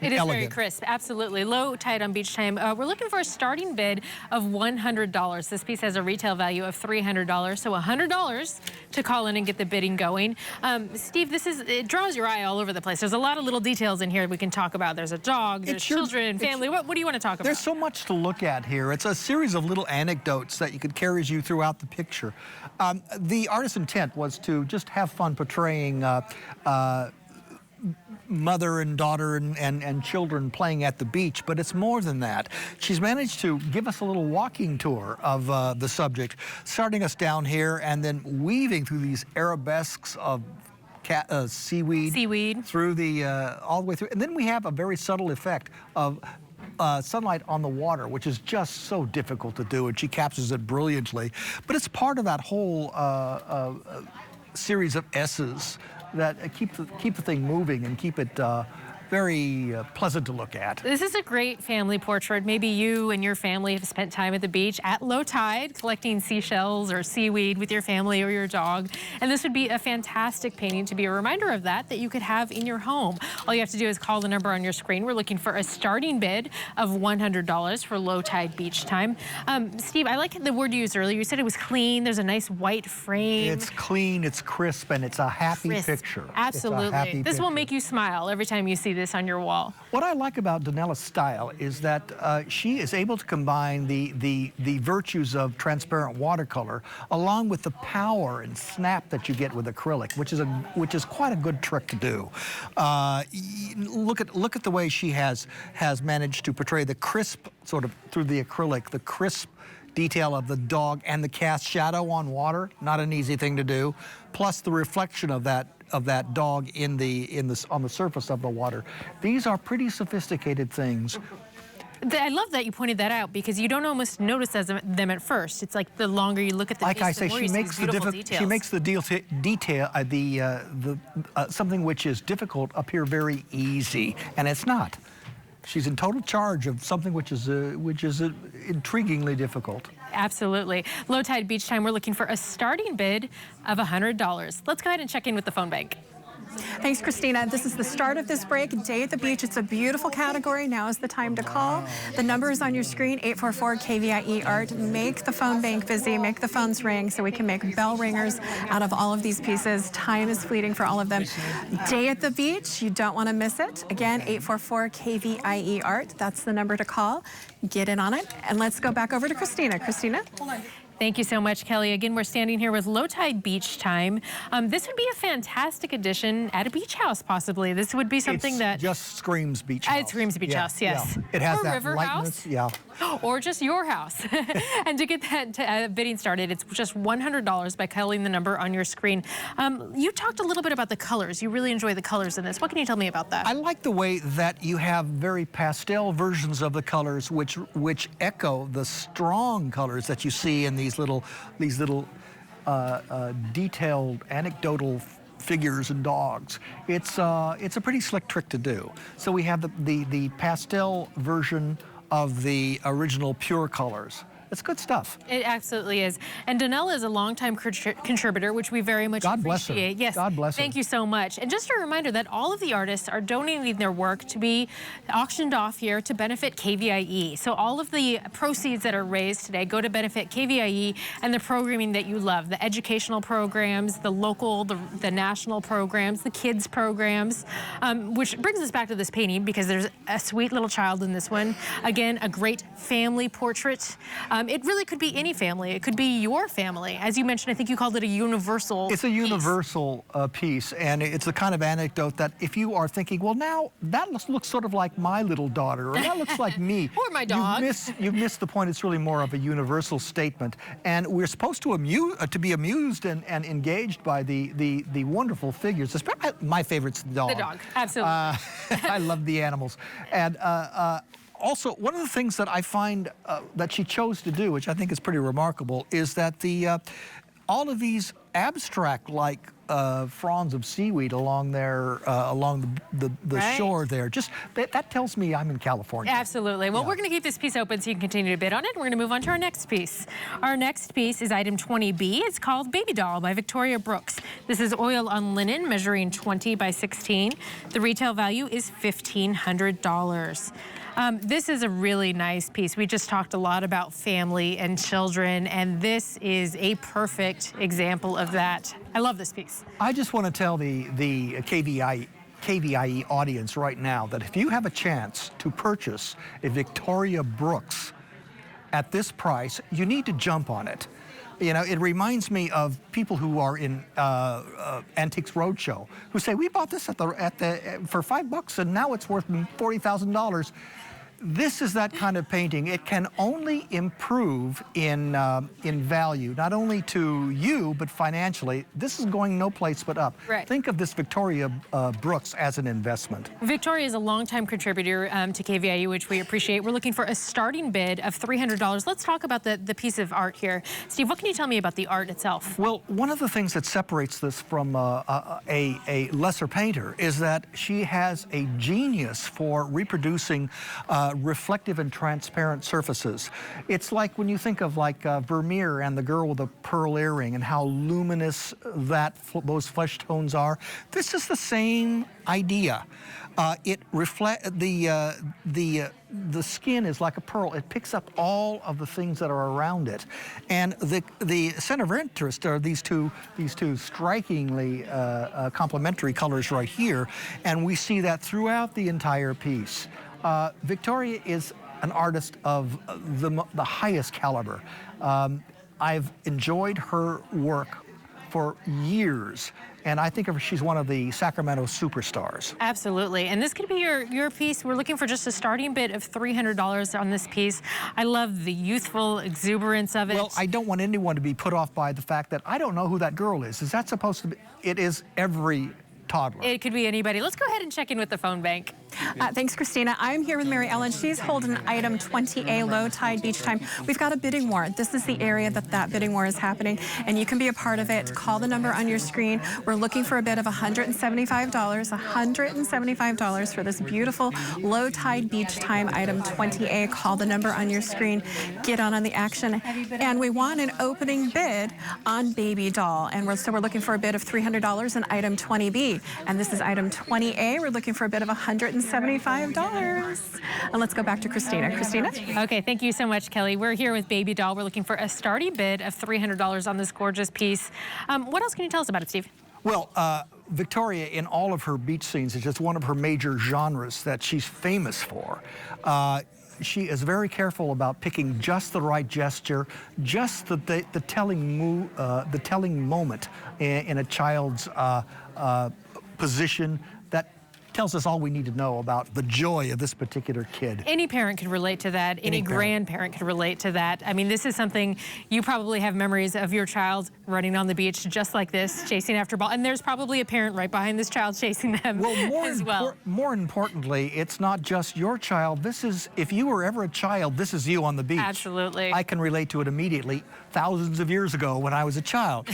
Speaker 21: It is
Speaker 18: elegant.
Speaker 21: very crisp, absolutely. Low Tide on Beach Time. We're looking for a starting bid of $100. This piece has a retail value of $300, so $100 to call in and get the bidding going. Steve, it draws your eye all over the place. There's a lot of little details in here we can talk about. There's a dog, there's children, family. What do you want to talk about?
Speaker 18: There's so much to look at here. It's a series of little anecdotes that carries you throughout the picture. The artist's intent was to just have fun portraying mother and daughter and children playing at the beach, but it's more than that. She's managed to give us a little walking tour of the subject, starting us down here and then weaving through these arabesques of seaweed through the all the way through, and then we have a very subtle effect of sunlight on the water, which is just so difficult to do, and she captures it brilliantly. But it's part of that whole series of S's that keep the thing moving and keep it very pleasant to look at.
Speaker 21: This is a great family portrait. Maybe you and your family have spent time at the beach at low tide collecting seashells or seaweed with your family or your dog. And this would be a fantastic painting to be a reminder of that you could have in your home. All you have to do is call the number on your screen. We're looking for a starting bid of $100 for Low Tide Beach Time. Steve, I like the word you used earlier. You said it was clean. There's a nice white frame.
Speaker 18: It's clean, it's crisp, and it's a happy picture.
Speaker 21: Absolutely. This will make you smile every time you see this on your wall.
Speaker 18: What I like about Donella's style is that she is able to combine the virtues of transparent watercolor along with the power and snap that you get with acrylic, which is quite a good trick to do. Look at the way she has managed to portray the crisp, sort of through the acrylic, the crisp detail of the dog and the cast shadow on water. Not an easy thing to do. Plus the reflection of that dog on the surface of the water. These are pretty sophisticated things.
Speaker 21: I love that you pointed that out because you don't almost notice them at first. It's like the longer you look at the
Speaker 18: like
Speaker 21: piece,
Speaker 18: I say,
Speaker 21: the more
Speaker 18: she
Speaker 21: you
Speaker 18: makes
Speaker 21: see beautiful details.
Speaker 18: She makes the something which is difficult appear very easy, and it's not. She's in total charge of something which is intriguingly difficult.
Speaker 21: Absolutely. Low Tide Beach Time, we're looking for a starting bid of $100. Let's go ahead and check in with the phone bank.
Speaker 4: Thanks, Christina. This is the start of this break, Day at the Beach. It's a beautiful category. Now is the time to call. The number is on your screen, 844 KVIE Art. Make the phone bank busy, make the phones ring so we can make bell ringers out of all of these pieces. Time is fleeting for all of them. Day at the Beach, you don't want to miss it. Again, 844 KVIE Art. That's the number to call. Get in on it. And let's go back over to Christina. Christina?
Speaker 21: Thank you so much, Kelly. Again, we're standing here with Low Tide Beach Time. This would be a fantastic addition at a beach house, possibly. This would be something that
Speaker 18: just screams beach house.
Speaker 21: It screams beach house, yes.
Speaker 18: Yeah. It has
Speaker 21: or
Speaker 18: that
Speaker 21: river
Speaker 18: lightness,
Speaker 21: house, or just your house. And to get that bidding started, it's just $100 by calling the number on your screen. You talked a little bit about the colors. You really enjoy the colors in this. What can you tell me about that?
Speaker 18: I like the way that you have very pastel versions of the colors, which echo the strong colors that you see in these little detailed anecdotal figures and dogs. It's a pretty slick trick to do. So we have the pastel version of the original pure colors. It's good stuff.
Speaker 21: It absolutely is. And Donella is a longtime contributor, which we very much
Speaker 18: God bless her.
Speaker 21: appreciate. Yes.
Speaker 18: God bless her.
Speaker 21: Thank you so much. And just a reminder that all of the artists are donating their work to be auctioned off here to benefit KVIE. So all of the proceeds that are raised today go to benefit KVIE and the programming that you love, the educational programs, the local, the national programs, the kids programs, which brings us back to this painting because there's a sweet little child in this one. Again, a great family portrait. It really could be any family. It could be your family. As you mentioned, I think you called it a universal
Speaker 18: It's a universal piece, and it's the kind of anecdote that if you are thinking, well, now that looks sort of like my little daughter, or that looks like me.
Speaker 21: Or my dog.
Speaker 18: You've missed the point. It's really more of a universal statement. And we're supposed to be amused and engaged by the wonderful figures. Especially, my favorite's the dog.
Speaker 21: The dog, absolutely.
Speaker 18: I love the animals. And also, one of the things that I find that she chose to do, which I think is pretty remarkable, is that all of these abstract-like fronds of seaweed along there, along the
Speaker 21: Right.
Speaker 18: shore there, just that tells me I'm in California.
Speaker 21: Absolutely. Well, we're going to keep this piece open so you can continue to bid on it. We're going to move on to our next piece. Our next piece is item 20B. It's called Baby Doll by Victoria Brooks. This is oil on linen measuring 20 by 16. The retail value is $1,500. This is a really nice piece. We just talked a lot about family and children, and this is a perfect example of that. I love this piece.
Speaker 18: I just want to tell the KVIE audience right now that if you have a chance to purchase a Victoria Brooks at this price, you need to jump on it. You know, it reminds me of people who are in Antiques Roadshow who say, we bought this for $5 and now it's worth $40,000. This is that kind of painting. It can only improve in value, not only to you, but financially. This is going no place but up.
Speaker 21: Right.
Speaker 18: Think of this Victoria Brooks as an investment.
Speaker 21: Victoria is a longtime contributor to KVIE, which we appreciate. We're looking for a starting bid of $300. Let's talk about the piece of art here. Steve, what can you tell me about the art itself?
Speaker 18: Well, one of the things that separates this from a lesser painter is that she has a genius for reproducing reflective and transparent surfaces. It's like when you think of like Vermeer and the girl with the pearl earring and how luminous those flesh tones are. This is the same idea. It reflects the skin is like a pearl. It picks up all of the things that are around it, and the center of interest are these two strikingly complementary colors right here, and we see that throughout the entire piece. Victoria is an artist of the highest caliber. I've enjoyed her work for years, and I think she's one of the Sacramento superstars.
Speaker 21: Absolutely, and this could be your piece. We're looking for just a starting bid of $300 on this piece. I love the youthful exuberance of it.
Speaker 18: Well, I don't want anyone to be put off by the fact that I don't know who that girl is. Is that supposed to be? It is every toddler.
Speaker 21: It could be anybody. Let's go ahead and check in with the phone bank.
Speaker 4: Thanks, Christina. I'm here with Mary Ellen. She's holding item 20A, Low Tide Beach Time. We've got a bidding war. This is the area that bidding war is happening, and you can be a part of it. Call the number on your screen. We're looking for a bid of $175, $175 for this beautiful Low Tide Beach Time item 20A. Call the number on your screen. Get on the action. And we want an opening bid on Baby Doll, and we're looking for a bid of $300 on item 20B. And this is item 20A. We're looking for a bid of $175. And let's go back to Christina. Christina?
Speaker 21: Okay, thank you so much, Kelly. We're here with Baby Doll. We're looking for a starting bid of $300 on this gorgeous piece. What else can you tell us about it, Steve?
Speaker 18: Well, Victoria, in all of her beach scenes, is just one of her major genres that she's famous for. She is very careful about picking just the right gesture, just the telling moment in a child's position that tells us all we need to know about the joy of this particular kid.
Speaker 21: Any parent could relate to that. Any grandparent could relate to that. I mean, this is something you probably have memories of your child running on the beach just like this, chasing after ball. And there's probably a parent right behind this child chasing them as well.
Speaker 18: More importantly, it's not just your child. This is, if you were ever a child, this is you on the beach.
Speaker 21: Absolutely.
Speaker 18: I can relate to it immediately. Thousands of years ago when I was a child.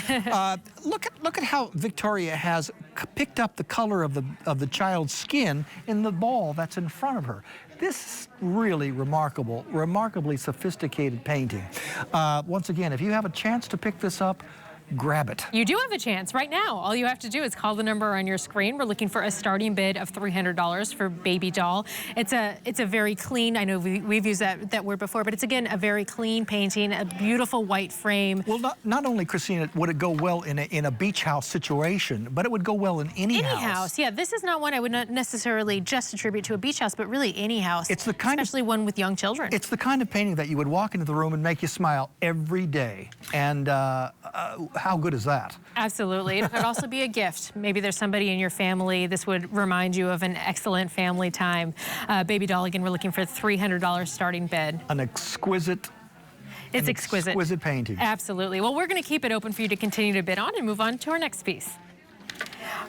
Speaker 18: Look at how Victoria has picked up the color of the child's skin in the ball that's in front of her. This is really remarkable, remarkably sophisticated painting. Once again, if you have a chance to pick this up, grab it.
Speaker 21: You do have a chance right now. All you have to do is call the number on your screen. We're looking for a starting bid of $300 for Baby Doll. It's a very clean, I know we've used that word before, but it's again a very clean painting, a beautiful white frame.
Speaker 18: Well, not only, Christina, would it go well in a beach house situation, but it would go well in any house.
Speaker 21: Any house, yeah. This is not one I would not necessarily just attribute to a beach house, but really any house.
Speaker 18: It's the kind
Speaker 21: especially one with young children.
Speaker 18: It's the kind of painting that you would walk into the room and make you smile every day. And how good is that?
Speaker 21: Absolutely. It could also be a gift. Maybe there's somebody in your family. This would remind you of an excellent family time. Baby Doll, again, we're looking for a $300 starting bid.
Speaker 18: An exquisite.
Speaker 21: It's exquisite.
Speaker 18: Exquisite painting.
Speaker 21: Absolutely. Well, we're going to keep it open for you to continue to bid on and move on to our next piece.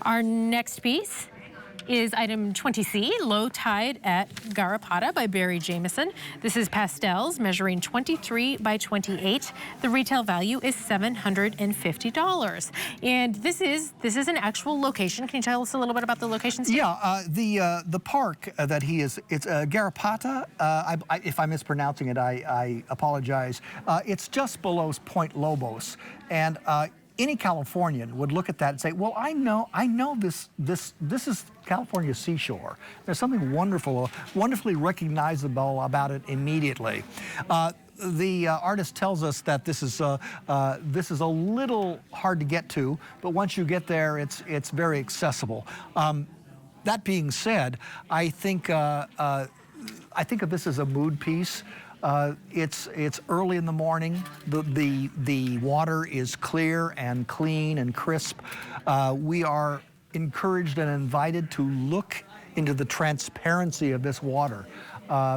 Speaker 21: Our next piece is item 20C, Low Tide at Garapata by Barry Jameson. This is pastels measuring 23 by 28. The retail value is $750. And this is an actual location. Can you tell us a little bit about the location, Steve?
Speaker 18: Yeah, the park that he is, it's Garapata. If I'm mispronouncing it, I apologize. It's just below Point Lobos. And any Californian would look at that and say, well, I know this is California seashore. There's something wonderful, wonderfully recognizable about it immediately. The artist tells us that this is a little hard to get to, but once you get there, it's very accessible. That being said, I think of this as a mood piece. It's early in the morning. The water is clear and clean and crisp. We are encouraged and invited to look into the transparency of this water.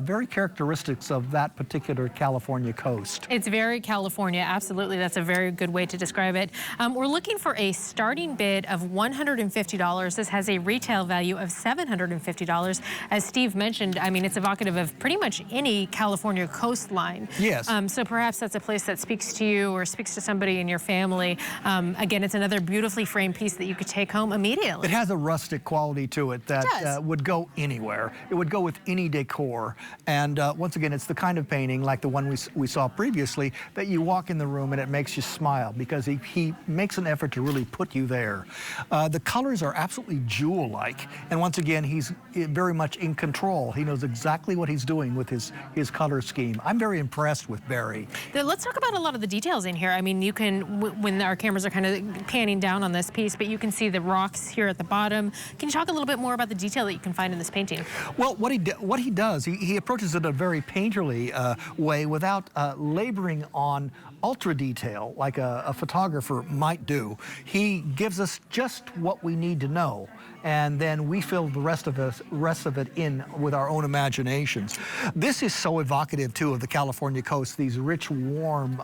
Speaker 18: Very characteristics of that particular California coast.
Speaker 21: It's very California, absolutely. That's a very good way to describe it. We're looking for a starting bid of $150. This has a retail value of $750. As Steve mentioned, I mean, it's evocative of pretty much any California coastline.
Speaker 18: Yes.
Speaker 21: So perhaps that's a place that speaks to you or speaks to somebody in your family. Again, it's another beautifully framed piece that you could take home immediately.
Speaker 18: It has a rustic quality to it that would go anywhere. It would go with any decor. And once again, it's the kind of painting like the one we saw previously that you walk in the room and it makes you smile because he makes an effort to really put you there. The colors are absolutely jewel-like. And once again, he's very much in control. He knows exactly what he's doing with his color scheme. I'm very impressed with Barry.
Speaker 21: Let's talk about a lot of the details in here. I mean, you can, when our cameras are kind of panning down on this piece, but you can see the rocks here at the bottom. Can you talk a little bit more about the detail that you can find in this painting?
Speaker 18: Well, what he does, he approaches it a very painterly way without laboring on ultra detail like a photographer might do. He gives us just what we need to know, and then we fill the rest of it in with our own imaginations. This is so evocative too of the California coast, these rich, warm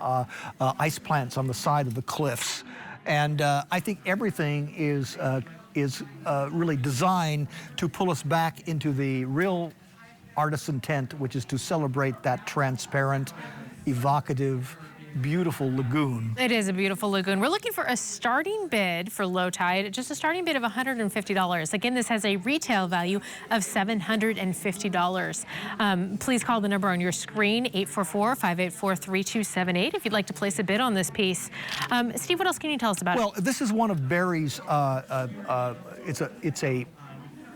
Speaker 18: ice plants on the side of the cliffs. And I think everything is really designed to pull us back into the real artist's intent, which is to celebrate that transparent, evocative, beautiful lagoon.
Speaker 21: It is a beautiful lagoon. We're looking for a starting bid for Low Tide, just a starting bid of $150. Again, this has a retail value of $750. Please call the number on your screen, 844-584-3278, if you'd like to place a bid on this piece. Steve, what else can you tell us about it?
Speaker 18: Well, this is one of Barry's, it's a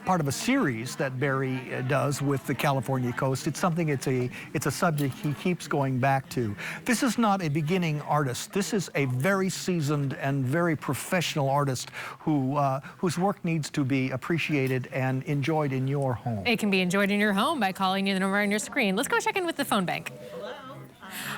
Speaker 18: part of a series that Barry does with the California coast. It's something, it's a subject he keeps going back to. This is not a beginning artist. This is a very seasoned and very professional artist whose work needs to be appreciated and enjoyed in your home.
Speaker 21: It can be enjoyed in your home by calling the number on your screen. Let's go check in with the phone bank.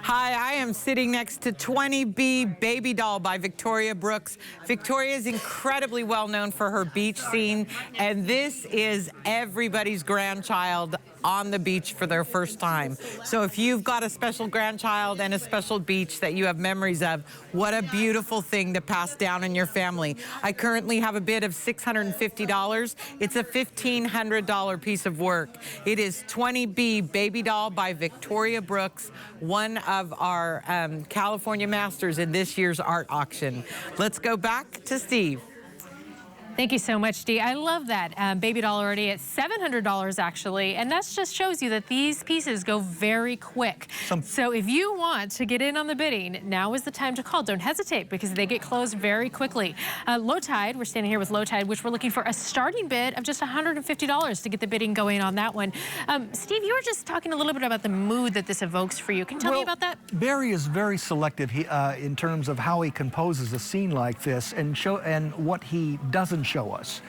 Speaker 1: Hi, I am sitting next to 20B Baby Doll by Victoria Brooks. Victoria is incredibly well known for her beach scene, and this is everybody's grandchild on the beach for their first time. So if you've got a special grandchild and a special beach that you have memories of, what a beautiful thing to pass down in your family. I currently have a bid of $650. It's a $1,500 piece of work. It is 20B Baby Doll by Victoria Brooks, one of our California masters in this year's art auction. Let's go back to Steve.
Speaker 21: Thank you so much, Dee. I love that. Baby doll already at $700 actually, and that just shows you that these pieces go very quick. So if you want to get in on the bidding, now is the time to call. Don't hesitate because they get closed very quickly. Low Tide, we're standing here with Low Tide, which we're looking for a starting bid of just $150 to get the bidding going on that one. Steve, you were just talking a little bit about the mood that this evokes for you. Can you tell me about that?
Speaker 18: Barry is very selective in terms of how he composes a scene like this and what he doesn't show us.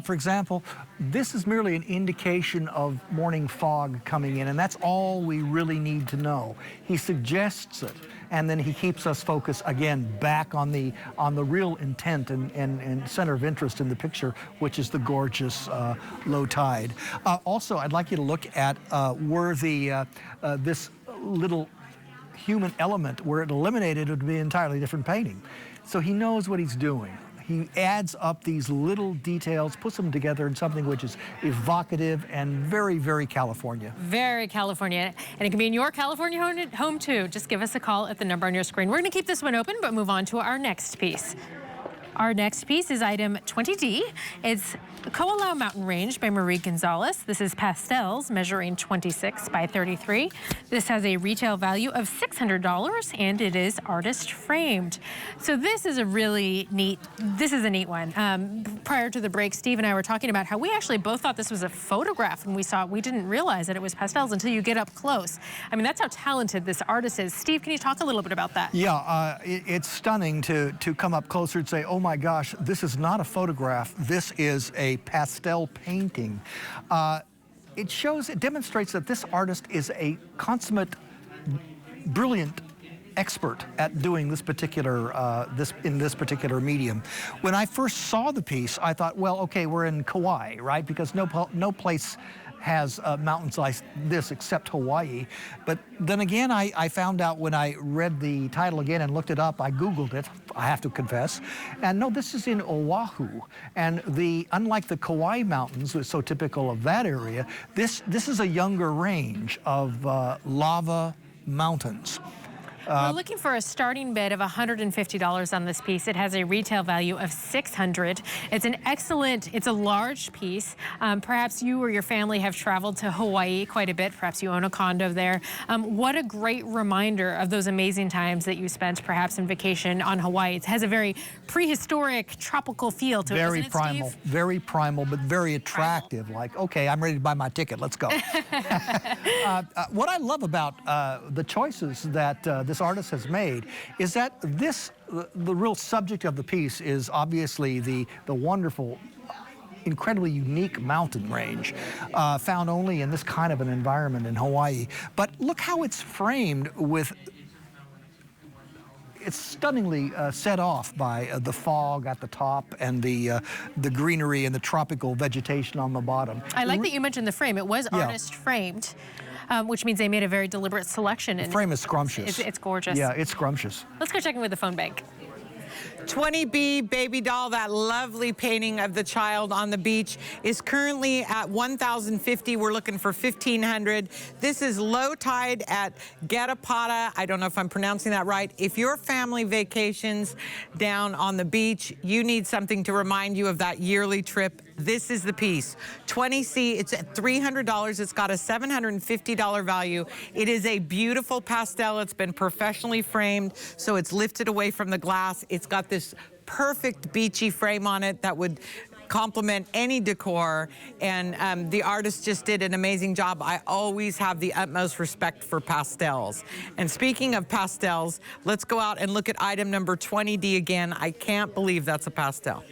Speaker 18: For example, this is merely an indication of morning fog coming in, and that's all we really need to know. He suggests it, and then he keeps us focused again back on the real intent and center of interest in the picture, which is the gorgeous Low Tide. Also, I'd like you to look at where this little human element, where it eliminated, it would be an entirely different painting. So he knows what he's doing. He adds up these little details, puts them together in something which is evocative and very, very California.
Speaker 21: Very California. And it can be in your California home too. Just give us a call at the number on your screen. We're going to keep this one open, but move on to our next piece. Our next piece is item 20D. It's Ko'olau Mountain Range by Marie Gonzalez. This is pastels measuring 26 by 33. This has a retail value of $600 and it is artist framed. So this is a really neat, a neat one. Prior to the break, Steve and I were talking about how we actually both thought this was a photograph when we saw it. We didn't realize that it was pastels until you get up close. I mean, that's how talented this artist is. Steve, can you talk a little bit about that?
Speaker 18: Yeah, it's stunning to come up closer and say, oh my gosh, this is not a photograph. This is a pastel painting. It demonstrates that this artist is a consummate, brilliant expert at doing this particular in this particular medium. When I first saw the piece, I thought, well, okay, we're in Kauai, right? Because no place has mountains like this except Hawaii. But then again, I found out when I read the title again and looked it up, I Googled it, I have to confess. And no, this is in Oahu. And unlike the Kauai Mountains, which is so typical of that area, this is a younger range of lava mountains.
Speaker 21: We're looking for a starting bid of $150 on this piece. It has a retail value of $600. It's a large piece. Perhaps you or your family have traveled to Hawaii quite a bit. Perhaps you own a condo there. What a great reminder of those amazing times that you spent perhaps in vacation on Hawaii. It has a very prehistoric, tropical feel to it, doesn't it, Steve?
Speaker 18: Very primal, but very attractive. Like, okay, I'm ready to buy my ticket. Let's go. What I love about the choices that this artist has made is that the real subject of the piece is obviously the wonderful, incredibly unique mountain range found only in this kind of an environment in Hawaii. But look how it's framed with. It's stunningly set off by the fog at the top and the greenery and the tropical vegetation on the bottom.
Speaker 21: I like that you mentioned the frame. It was artist framed. Which means they made a very deliberate selection.
Speaker 18: The frame is scrumptious.
Speaker 21: It's gorgeous.
Speaker 18: Yeah, it's scrumptious.
Speaker 21: Let's go check in with the phone bank.
Speaker 1: 20B Baby Doll, that lovely painting of the child on the beach, is currently at $1,050. We're looking for $1,500. This is Low Tide at Getapata. I don't know if I'm pronouncing that right. If your family vacations down on the beach, you need something to remind you of that yearly trip. This is the piece. 20C, it's at $300. It's got a $750 value. It is a beautiful pastel. It's been professionally framed, so it's lifted away from the glass. It's got this perfect beachy frame on it that would complement any decor, and the artist just did an amazing job. I always have the utmost respect for pastels. And speaking of pastels, let's go out and look at item number 20D again. I can't believe that's a pastel.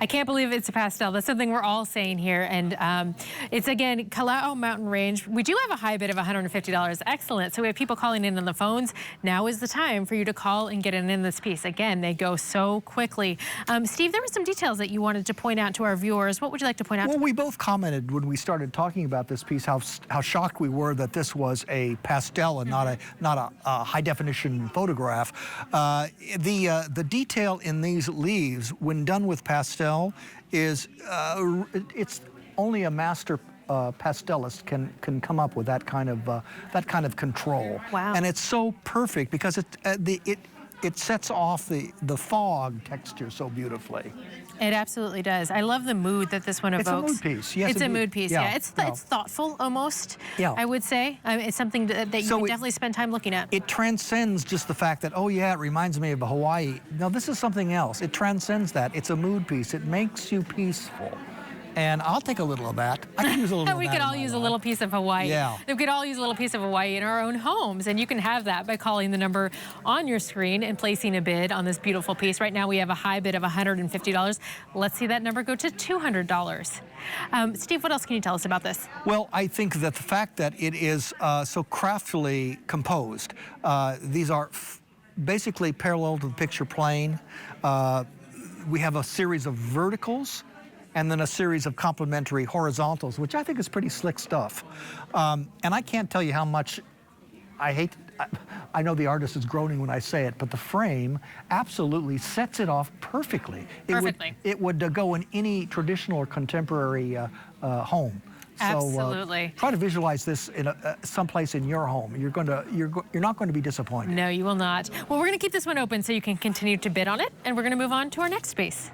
Speaker 21: I can't believe it's a pastel. That's something we're all saying here. And it's, again, Ko'olau Mountain Range. We do have a high bid of $150. Excellent. So we have people calling in on the phones. Now is the time for you to call and get in this piece. Again, they go so quickly. Steve, there were some details that you wanted to point out to our viewers. What would you like to point out?
Speaker 18: Well, we both commented when we started talking about this piece how shocked we were that this was a pastel and not a high-definition photograph. The detail in these leaves, when done with pastel, is it's only a master pastelist can come up with that kind of control.
Speaker 21: Wow.
Speaker 18: And it's so perfect because it sets off the fog texture so beautifully.
Speaker 21: It absolutely does. I love the mood that this one evokes.
Speaker 18: It's a mood piece. Yes,
Speaker 21: it's a
Speaker 18: indeed.
Speaker 21: mood piece.
Speaker 18: Yeah.
Speaker 21: Yeah, it's thoughtful almost.
Speaker 18: Yeah.
Speaker 21: I would say it's something that you can definitely spend time looking at.
Speaker 18: It transcends just the fact that, oh yeah, it reminds me of Hawaii. No, this is something else. It transcends that. It's a mood piece. It makes you peaceful. And I'll take a little of that. I can use a little of that.
Speaker 21: We could all use a little piece of Hawaii.
Speaker 18: Yeah.
Speaker 21: We could all use a little piece of Hawaii in our own homes, and you can have that by calling the number on your screen and placing a bid on this beautiful piece. Right now we have a high bid of $150. Let's see that number go to $200. Steve, what else can you tell us about this?
Speaker 18: Well, I think that the fact that it is so craftily composed, these are basically parallel to the picture plane. We have a series of verticals and then a series of complementary horizontals, which I think is pretty slick stuff. And I can't tell you how much I know the artist is groaning when I say it, but the frame absolutely sets it off perfectly. It would go in any traditional or contemporary home.
Speaker 21: Absolutely.
Speaker 18: So try to visualize this in someplace in your home. You're not going to be disappointed.
Speaker 21: No, you will not. Well, we're going to keep this one open so you can continue to bid on it, and we're going to move on to our next piece.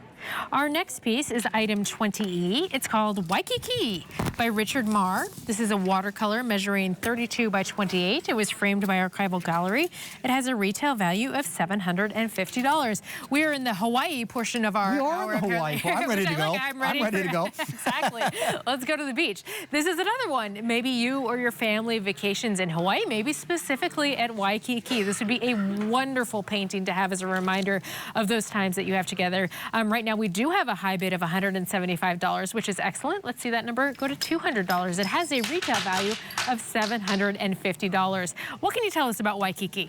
Speaker 21: Our next piece is item 20E. It's called Waikiki by Richard Marr. This is a watercolor measuring 32 by 28. It was framed by Archival Gallery. It has a retail value of $750. We are in the Hawaii portion of our...
Speaker 18: We are in the Hawaii part. I'm ready to go.
Speaker 21: I'm ready to go. Exactly. Let's go to the beach. This is another one. Maybe you or your family vacations in Hawaii, maybe specifically at Waikiki. This would be a wonderful painting to have as a reminder of those times that you have together. Right now, we do have a high bid of $175, which is excellent. Let's see that number go to $200. It has a retail value of $750. What can you tell us about Waikiki?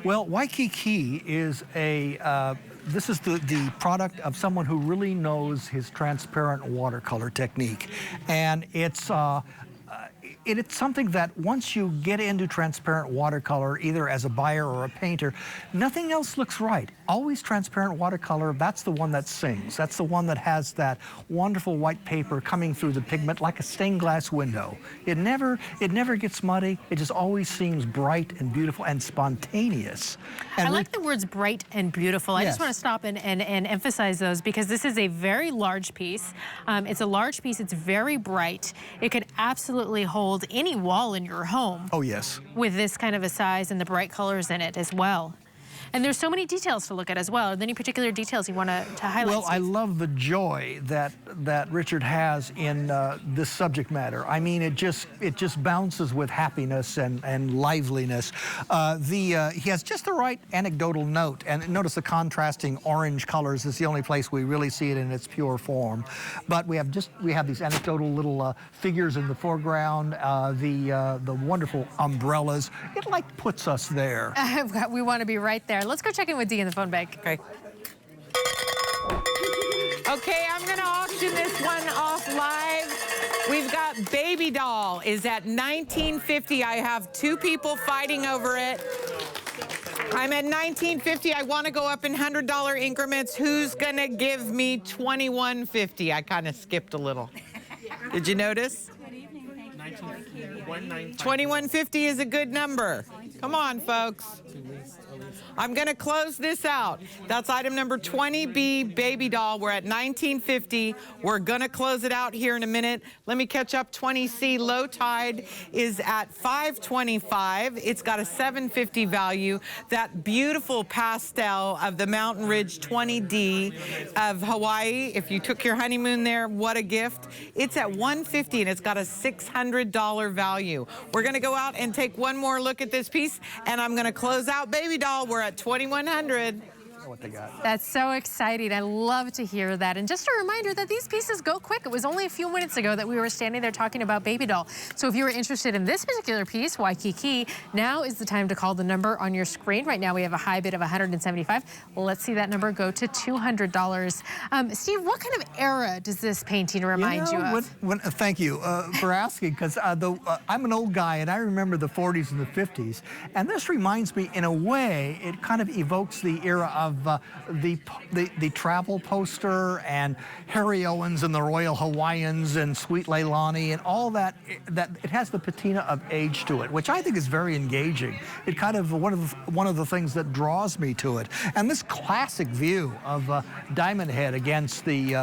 Speaker 18: Well, Waikiki is this is the product of someone who really knows his transparent watercolor technique. And it's something that once you get into transparent watercolor, either as a buyer or a painter, nothing else looks right. Always transparent watercolor, that's the one that sings. That's the one that has that wonderful white paper coming through the pigment like a stained glass window. It never gets muddy. It just always seems bright and beautiful and spontaneous. And
Speaker 21: I like the words bright and beautiful. I just want to stop and emphasize those because this is a very large piece. It's a large piece. It's very bright. It could absolutely hold any wall in your home.
Speaker 18: Oh, yes.
Speaker 21: With this kind of a size and the bright colors in it as well. And there's so many details to look at as well. Are there any particular details you want to highlight?
Speaker 18: Well, I love the joy that Richard has in this subject matter. I mean, it just bounces with happiness and liveliness. He has just the right anecdotal note. And notice the contrasting orange colors is the only place we really see it in its pure form. But we have these anecdotal little figures in the foreground, the wonderful umbrellas. It like puts us there.
Speaker 21: We want to be right there. Let's go check in with Dee in the phone bank.
Speaker 1: Okay. Okay, I'm going to auction this one off live. We've got Baby Doll is at $19.50. I have two people fighting over it. I'm at $19.50. I want to go up in $100 increments. Who's going to give me $21.50? I kind of skipped a little. Did you notice? $21.50 is a good number. Come on, folks. I'm going to close this out. That's item number 20B, Baby Doll. We're at $19.50. We're going to close it out here in a minute. Let me catch up. 20C, Low Tide, is at $525. It's got a $750 value. That beautiful pastel of the Mountain Ridge 20D of Hawaii. If you took your honeymoon there, what a gift. It's at $150, and it's got a $600 value. We're going to go out and take one more look at this piece, and I'm going to close out Baby Doll. We're at $2,100.
Speaker 18: What they got.
Speaker 21: That's so exciting. I love to hear that. And just a reminder that these pieces go quick. It was only a few minutes ago that we were standing there talking about Baby Doll. So if you were interested in this particular piece, Waikiki, now is the time to call the number on your screen. Right now we have a high bid of $175. Let's see that number go to $200. Steve, what kind of era does this painting remind you of?
Speaker 18: Thank you for asking, because I'm an old guy and I remember the 40s and the 50s. And this reminds me, in a way, it kind of evokes the era of have the travel poster and Harry Owens and the Royal Hawaiians and Sweet Leilani and all that. That it has the patina of age to it, which I think is very engaging. It kind of one of the things that draws me to it. And this classic view of Diamond Head against the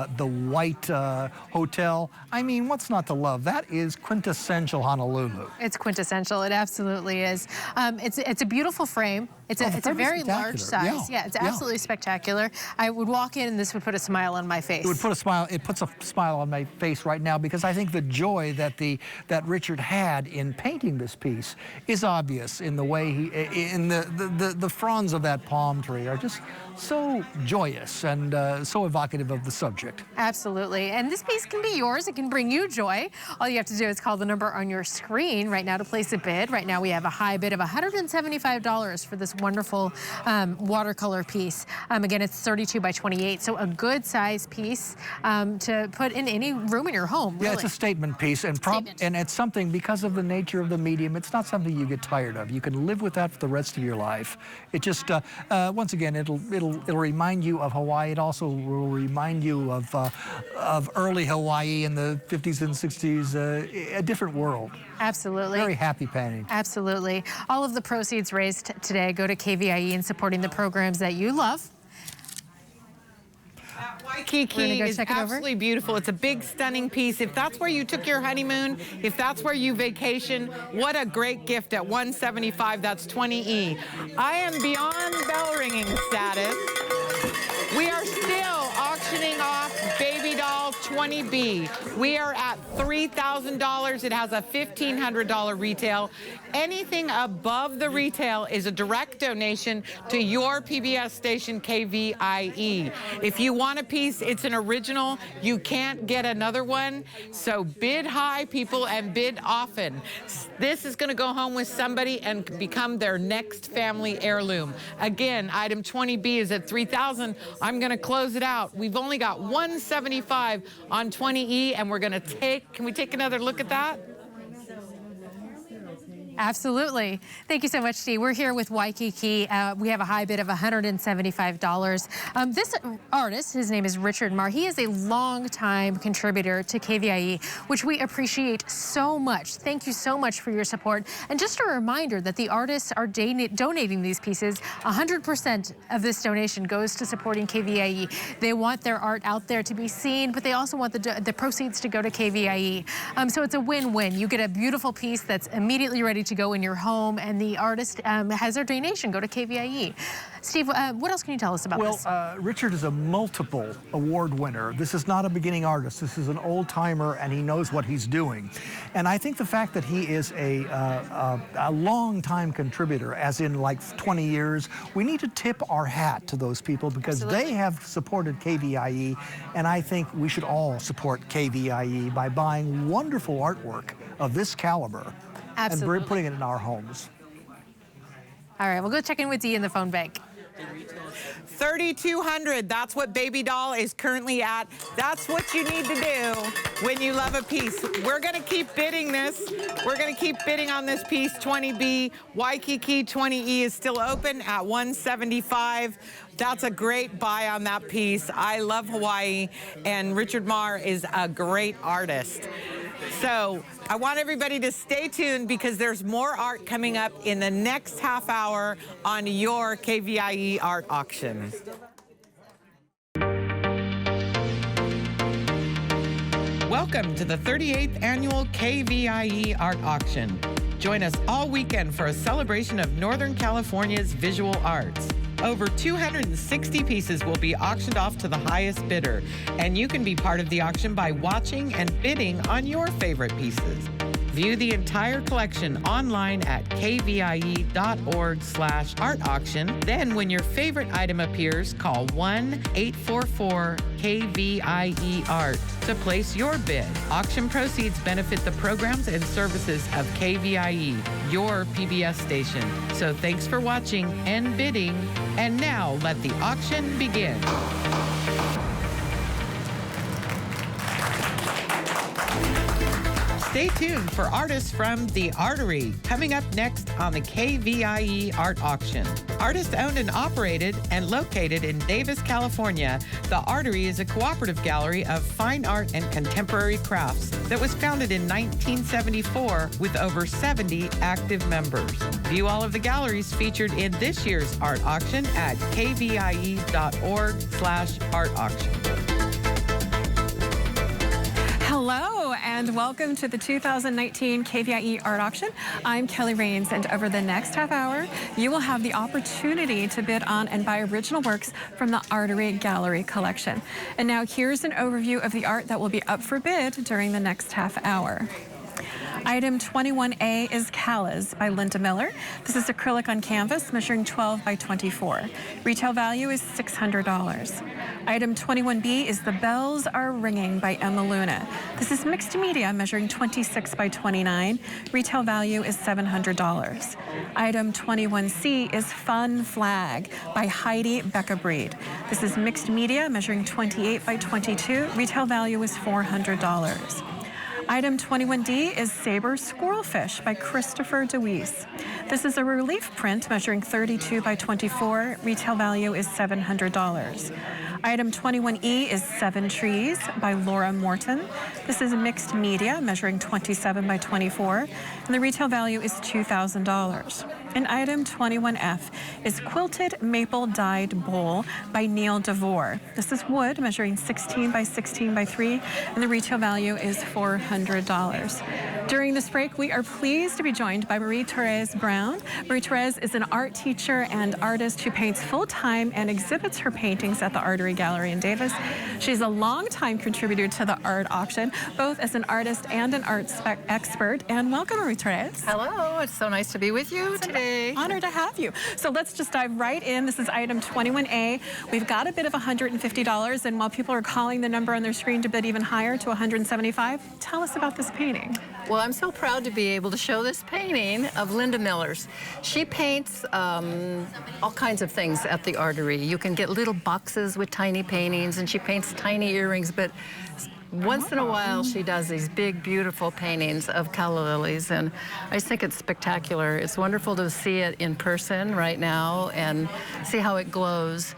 Speaker 18: white hotel. I mean, what's not to love? That is quintessential Honolulu.
Speaker 21: It's quintessential. It absolutely is. It's a beautiful frame. It's a very large size. Yeah, it's absolutely spectacular. I would walk in and this would put a smile on my face.
Speaker 18: It would put a smile. It puts a smile on my face right now because I think the joy that Richard had in painting this piece is obvious in the way the fronds of that palm tree are just so joyous and so evocative of the subject.
Speaker 21: Absolutely. And this piece can be yours. It can bring you joy. All you have to do is call the number on your screen right now to place a bid. Right now we have a high bid of $175 for this wonderful watercolor piece. Again, it's 32 by 28, so a good size piece to put in any room in your home, really.
Speaker 18: Yeah, it's a statement piece, and it's something, because of the nature of the medium, it's not something you get tired of. You can live with that for the rest of your life. It just, once again, it'll remind you of Hawaii. It also will remind you of early Hawaii in the 50s and 60s, a different world.
Speaker 21: Absolutely.
Speaker 18: Very happy painting.
Speaker 21: Absolutely. All of the proceeds raised today go to KVIE in supporting the programs that you love. Waikiki is absolutely beautiful. It's a big, stunning piece. If that's where you took your honeymoon, if that's where you vacation, what a great gift at $175. That's 20E. I am beyond bell ringing status. We are still auctioning off Baby Doll 20B. We are at $3,000. It has a $1,500 retail. Anything above the retail is a direct donation to your PBS station, KVIE. If you want a piece, it's an original. You can't get another one. So bid high, people, and bid often. This is going to go home with somebody and become their next family heirloom. Again, item 20B is at $3,000. I'm going to close it out. We've only got $175 on 20E, and we're going to can we take another look at that? Absolutely. Thank you so much, Steve. We're here with Waikiki. We have a high bid of $175. This artist, his name is Richard Marr. He is a longtime contributor to KVIE, which we appreciate so much. Thank you so much for your support. And just a reminder that the artists are donating these pieces. 100% of this donation goes to supporting KVIE. They want their art out there to be seen, but they also want the proceeds to go to KVIE. So it's a win-win. You get a beautiful piece that's immediately ready to go in your home, and the artist has their donation go to KVIE. Steve, what else can you tell us about this?
Speaker 18: Richard is a multiple award winner. This is not a beginning artist. This is an old-timer, and he knows what he's doing. And I think the fact that he is a long-time contributor, as in like 20 years, we need to tip our hat to those people because they have supported KVIE, and I think we should all support KVIE by buying wonderful artwork of this caliber.
Speaker 21: Absolutely.
Speaker 18: And putting it in our homes.
Speaker 21: All right, we'll go check in with Dee in the phone bank. $3,200. That's what Baby Doll is currently at. That's what you need to do when you love a piece. We're going to keep bidding this. We're going to keep bidding on this piece, 20B. Waikiki 20E is still open at $175. That's a great buy on that piece. I love Hawaii, and Richard Marr is a great artist. So I want everybody to stay tuned because there's more art coming up in the next half hour on your KVIE Art Auction. Welcome to the 38th annual KVIE Art Auction. Join us all weekend for a celebration of Northern California's visual arts. Over 260 pieces will be auctioned off to the highest bidder, and you can be part of the auction by watching and bidding on your favorite pieces. View the entire collection online at kvie.org/art auction. Then when your favorite item appears, call 1-844-KVIE-ART to place your bid. Auction proceeds benefit the programs and services of KVIE, your PBS station. So thanks for watching and bidding. And now let the auction begin.
Speaker 1: Stay tuned for artists from The Artery, coming up next on the KVIE Art Auction. Artist owned and operated and located in Davis, California, The Artery is a cooperative gallery of fine art and contemporary crafts that was founded in 1974 with over 70 active members. View all of the galleries featured in this year's art auction at kvie.org/art auction.
Speaker 4: Hello and welcome to the 2019 KVIE Art Auction. I'm Kelly Rains, and over the next half hour, you will have the opportunity to bid on and buy original works from the Artery Gallery collection. And now here's an overview of the art that will be up for bid during the next half hour. Item 21A is Callas by Linda Miller. This is acrylic on canvas measuring 12 by 24. Retail value is $600. Item 21B is The Bells Are Ringing by Emma Luna. This is mixed media measuring 26 by 29. Retail value is $700. Item 21C is Fun Flag by Heidi Becca Breed. This is mixed media measuring 28 by 22. Retail value is $400. Item 21D is Saber Squirrelfish by Christopher DeWeese. This is a relief print measuring 32 by 24. Retail value is $700. Item 21E is Seven Trees by Laura Morton. This is mixed media measuring 27 by 24, and the retail value is $2,000. And item 21F is Quilted Maple Dyed Bowl by Neil DeVore. This is wood measuring 16 by 16 by 3, and the retail value is $400. During this break, we are pleased to be joined by Marie-Therese Brown. Marie-Therese is an art teacher and artist who paints full-time and exhibits her paintings at the Artery Gallery in Davis. She's a longtime contributor to the art auction, both as an artist and an art expert. And welcome, Marie-Therese.
Speaker 2: Hello, it's so nice to be with you today.
Speaker 4: Honored to have you. So let's just dive right in. This is item 21A. We've got a bid of $150, and while people are calling the number on their screen to bid even higher to $175, tell us about this painting.
Speaker 2: Well, I'm so proud to be able to show this painting of Linda Miller's. She paints all kinds of things at the Artery. You can get little boxes with tiny paintings, and she paints tiny earrings, but once in a while, she does these big, beautiful paintings of calla lilies, and I just think it's spectacular. It's wonderful to see it in person right now and see how it glows.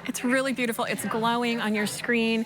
Speaker 4: It's really beautiful. It's glowing on your screen.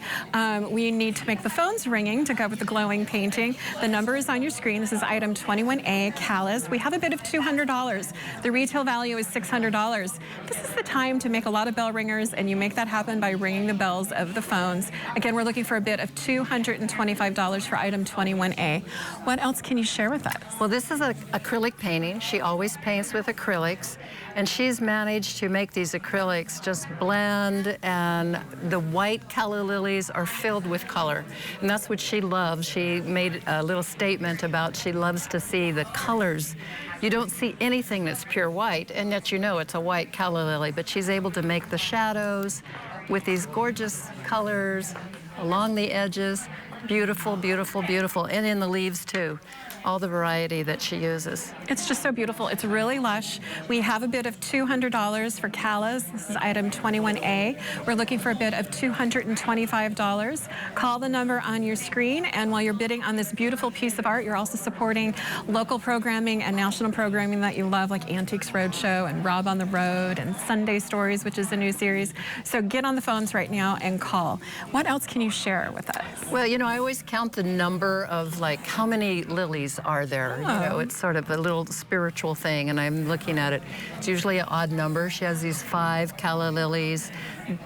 Speaker 4: We need to make the phones ringing to go with the glowing painting. The number is on your screen. This is item 21A, Callas. We have a bid of $200. The retail value is $600. This is the time to make a lot of bell ringers, and you make that happen by ringing the bells of the phones. Again, we're looking for a bid of $225 for item 21A. What else can you share with us?
Speaker 2: Well, this is an acrylic painting. She always paints with acrylics, and she's managed to make these acrylics just blend, and the white calla lilies are filled with color, and that's what she loves. She made a little statement about she loves to see the colors. You don't see anything that's pure white, and yet you know it's a white calla lily, but she's able to make the shadows with these gorgeous colors along the edges. Beautiful, beautiful, beautiful, and in the leaves too. All the variety that she uses.
Speaker 4: It's just so beautiful. It's really lush. We have a bid of $200 for Callas. This is item 21A. We're looking for a bid of $225. Call the number on your screen, and while you're bidding on this beautiful piece of art, you're also supporting local programming and national programming that you love, like Antiques Roadshow and Rob on the Road and Sunday Stories, which is a new series. So get on the phones right now and call. What else can you share with us?
Speaker 2: Well, you know, I always count the number of, like, how many lilies are there. You know, it's sort of a little spiritual thing, and I'm looking at it. It's usually an odd number. She has these 5 calla lilies,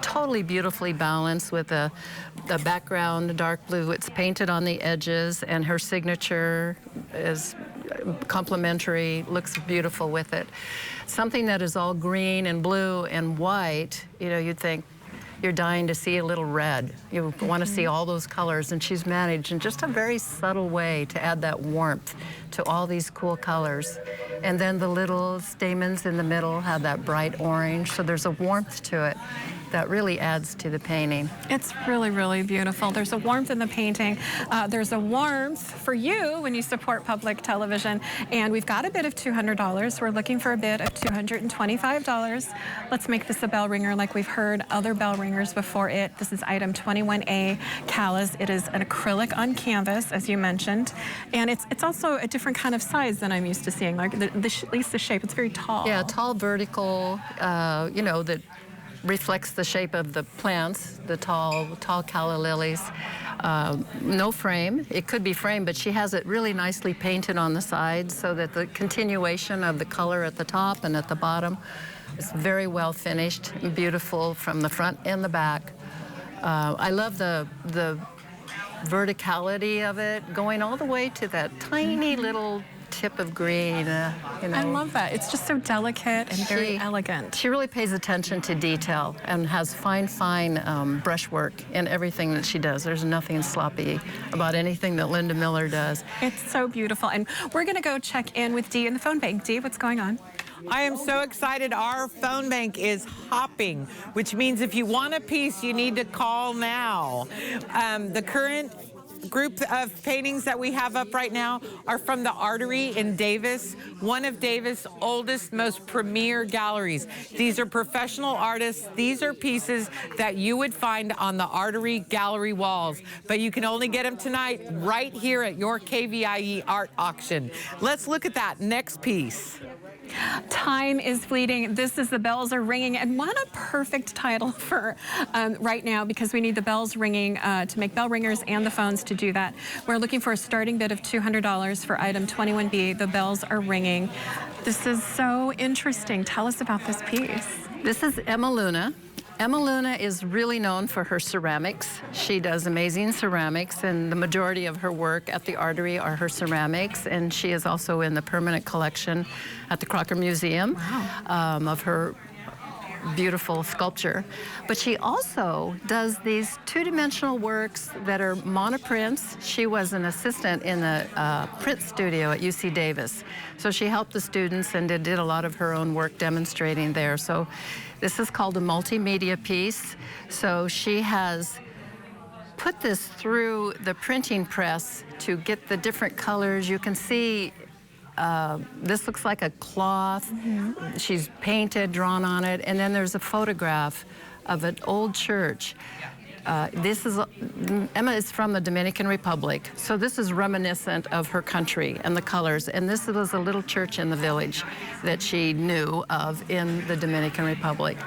Speaker 2: totally beautifully balanced with the background dark blue. It's painted on the edges, and her signature is complementary, looks beautiful with it. Something that is all green and blue and white, you know, you'd think, you're dying to see a little red. You want to see all those colors, and she's managed in just a very subtle way to add that warmth to all these cool colors. And then the little stamens in the middle have that bright orange, so there's a warmth to it. that really adds to the painting.
Speaker 4: It's really, really beautiful. There's a warmth in the painting. There's a warmth for you when you support public television. And we've got a bid of $200. We're looking for a bid of $225. Let's make this a bell ringer like we've heard other bell ringers before it. This is item 21A, Callas. It is an acrylic on canvas, as you mentioned. And it's also a different kind of size than I'm used to seeing, like at least the shape. It's very tall.
Speaker 2: Yeah, tall vertical, you know, that reflects the shape of the plants, the tall calla lilies. No frame. It could be framed, but she has it really nicely painted on the sides so that the continuation of the color at the top and at the bottom is very well finished and beautiful from the front and the back. I love the verticality of it, going all the way to that tiny little tip of green. You know.
Speaker 4: I love that. It's just so delicate and very elegant.
Speaker 2: She really pays attention to detail and has fine brushwork in everything that she does. There's nothing sloppy about anything that Linda Miller does.
Speaker 4: It's so beautiful. And we're going to go check in with Dee in the phone bank. Dee, what's going on?
Speaker 1: I am so excited. Our phone bank is hopping, which means if you want a piece, you need to call now. The current group of paintings that we have up right now are from the Artery in Davis, one of Davis' oldest, most premier galleries. These are professional artists. These are pieces that you would find on the Artery gallery walls, but you can only get them tonight right here at your KVIE Art Auction. Let's look at that next piece.
Speaker 4: Time is fleeting. This is The Bells Are Ringing. And what a perfect title for right now, because we need the bells ringing to make bell ringers and the phones to do that. We're looking for a starting bid of $200 for item 21B, The Bells Are Ringing. This is so interesting. Tell us about this piece.
Speaker 2: This is Emma Luna. Emma Luna is really known for her ceramics. She does amazing ceramics, and the majority of her work at the Artery are her ceramics, and she is also in the permanent collection at the Crocker Museum of her beautiful sculpture. But she also does these two-dimensional works that are monoprints. She was an assistant in the print studio at UC Davis. So she helped the students and did a lot of her own work demonstrating there. So this is called a multimedia piece. So she has put this through the printing press to get the different colors. You can see this looks like a cloth. She's painted, drawn on it, and then there's a photograph of an old church. Emma is from the Dominican Republic, so this is reminiscent of her country and the colors. And this was a little church in the village that she knew of in the Dominican Republic.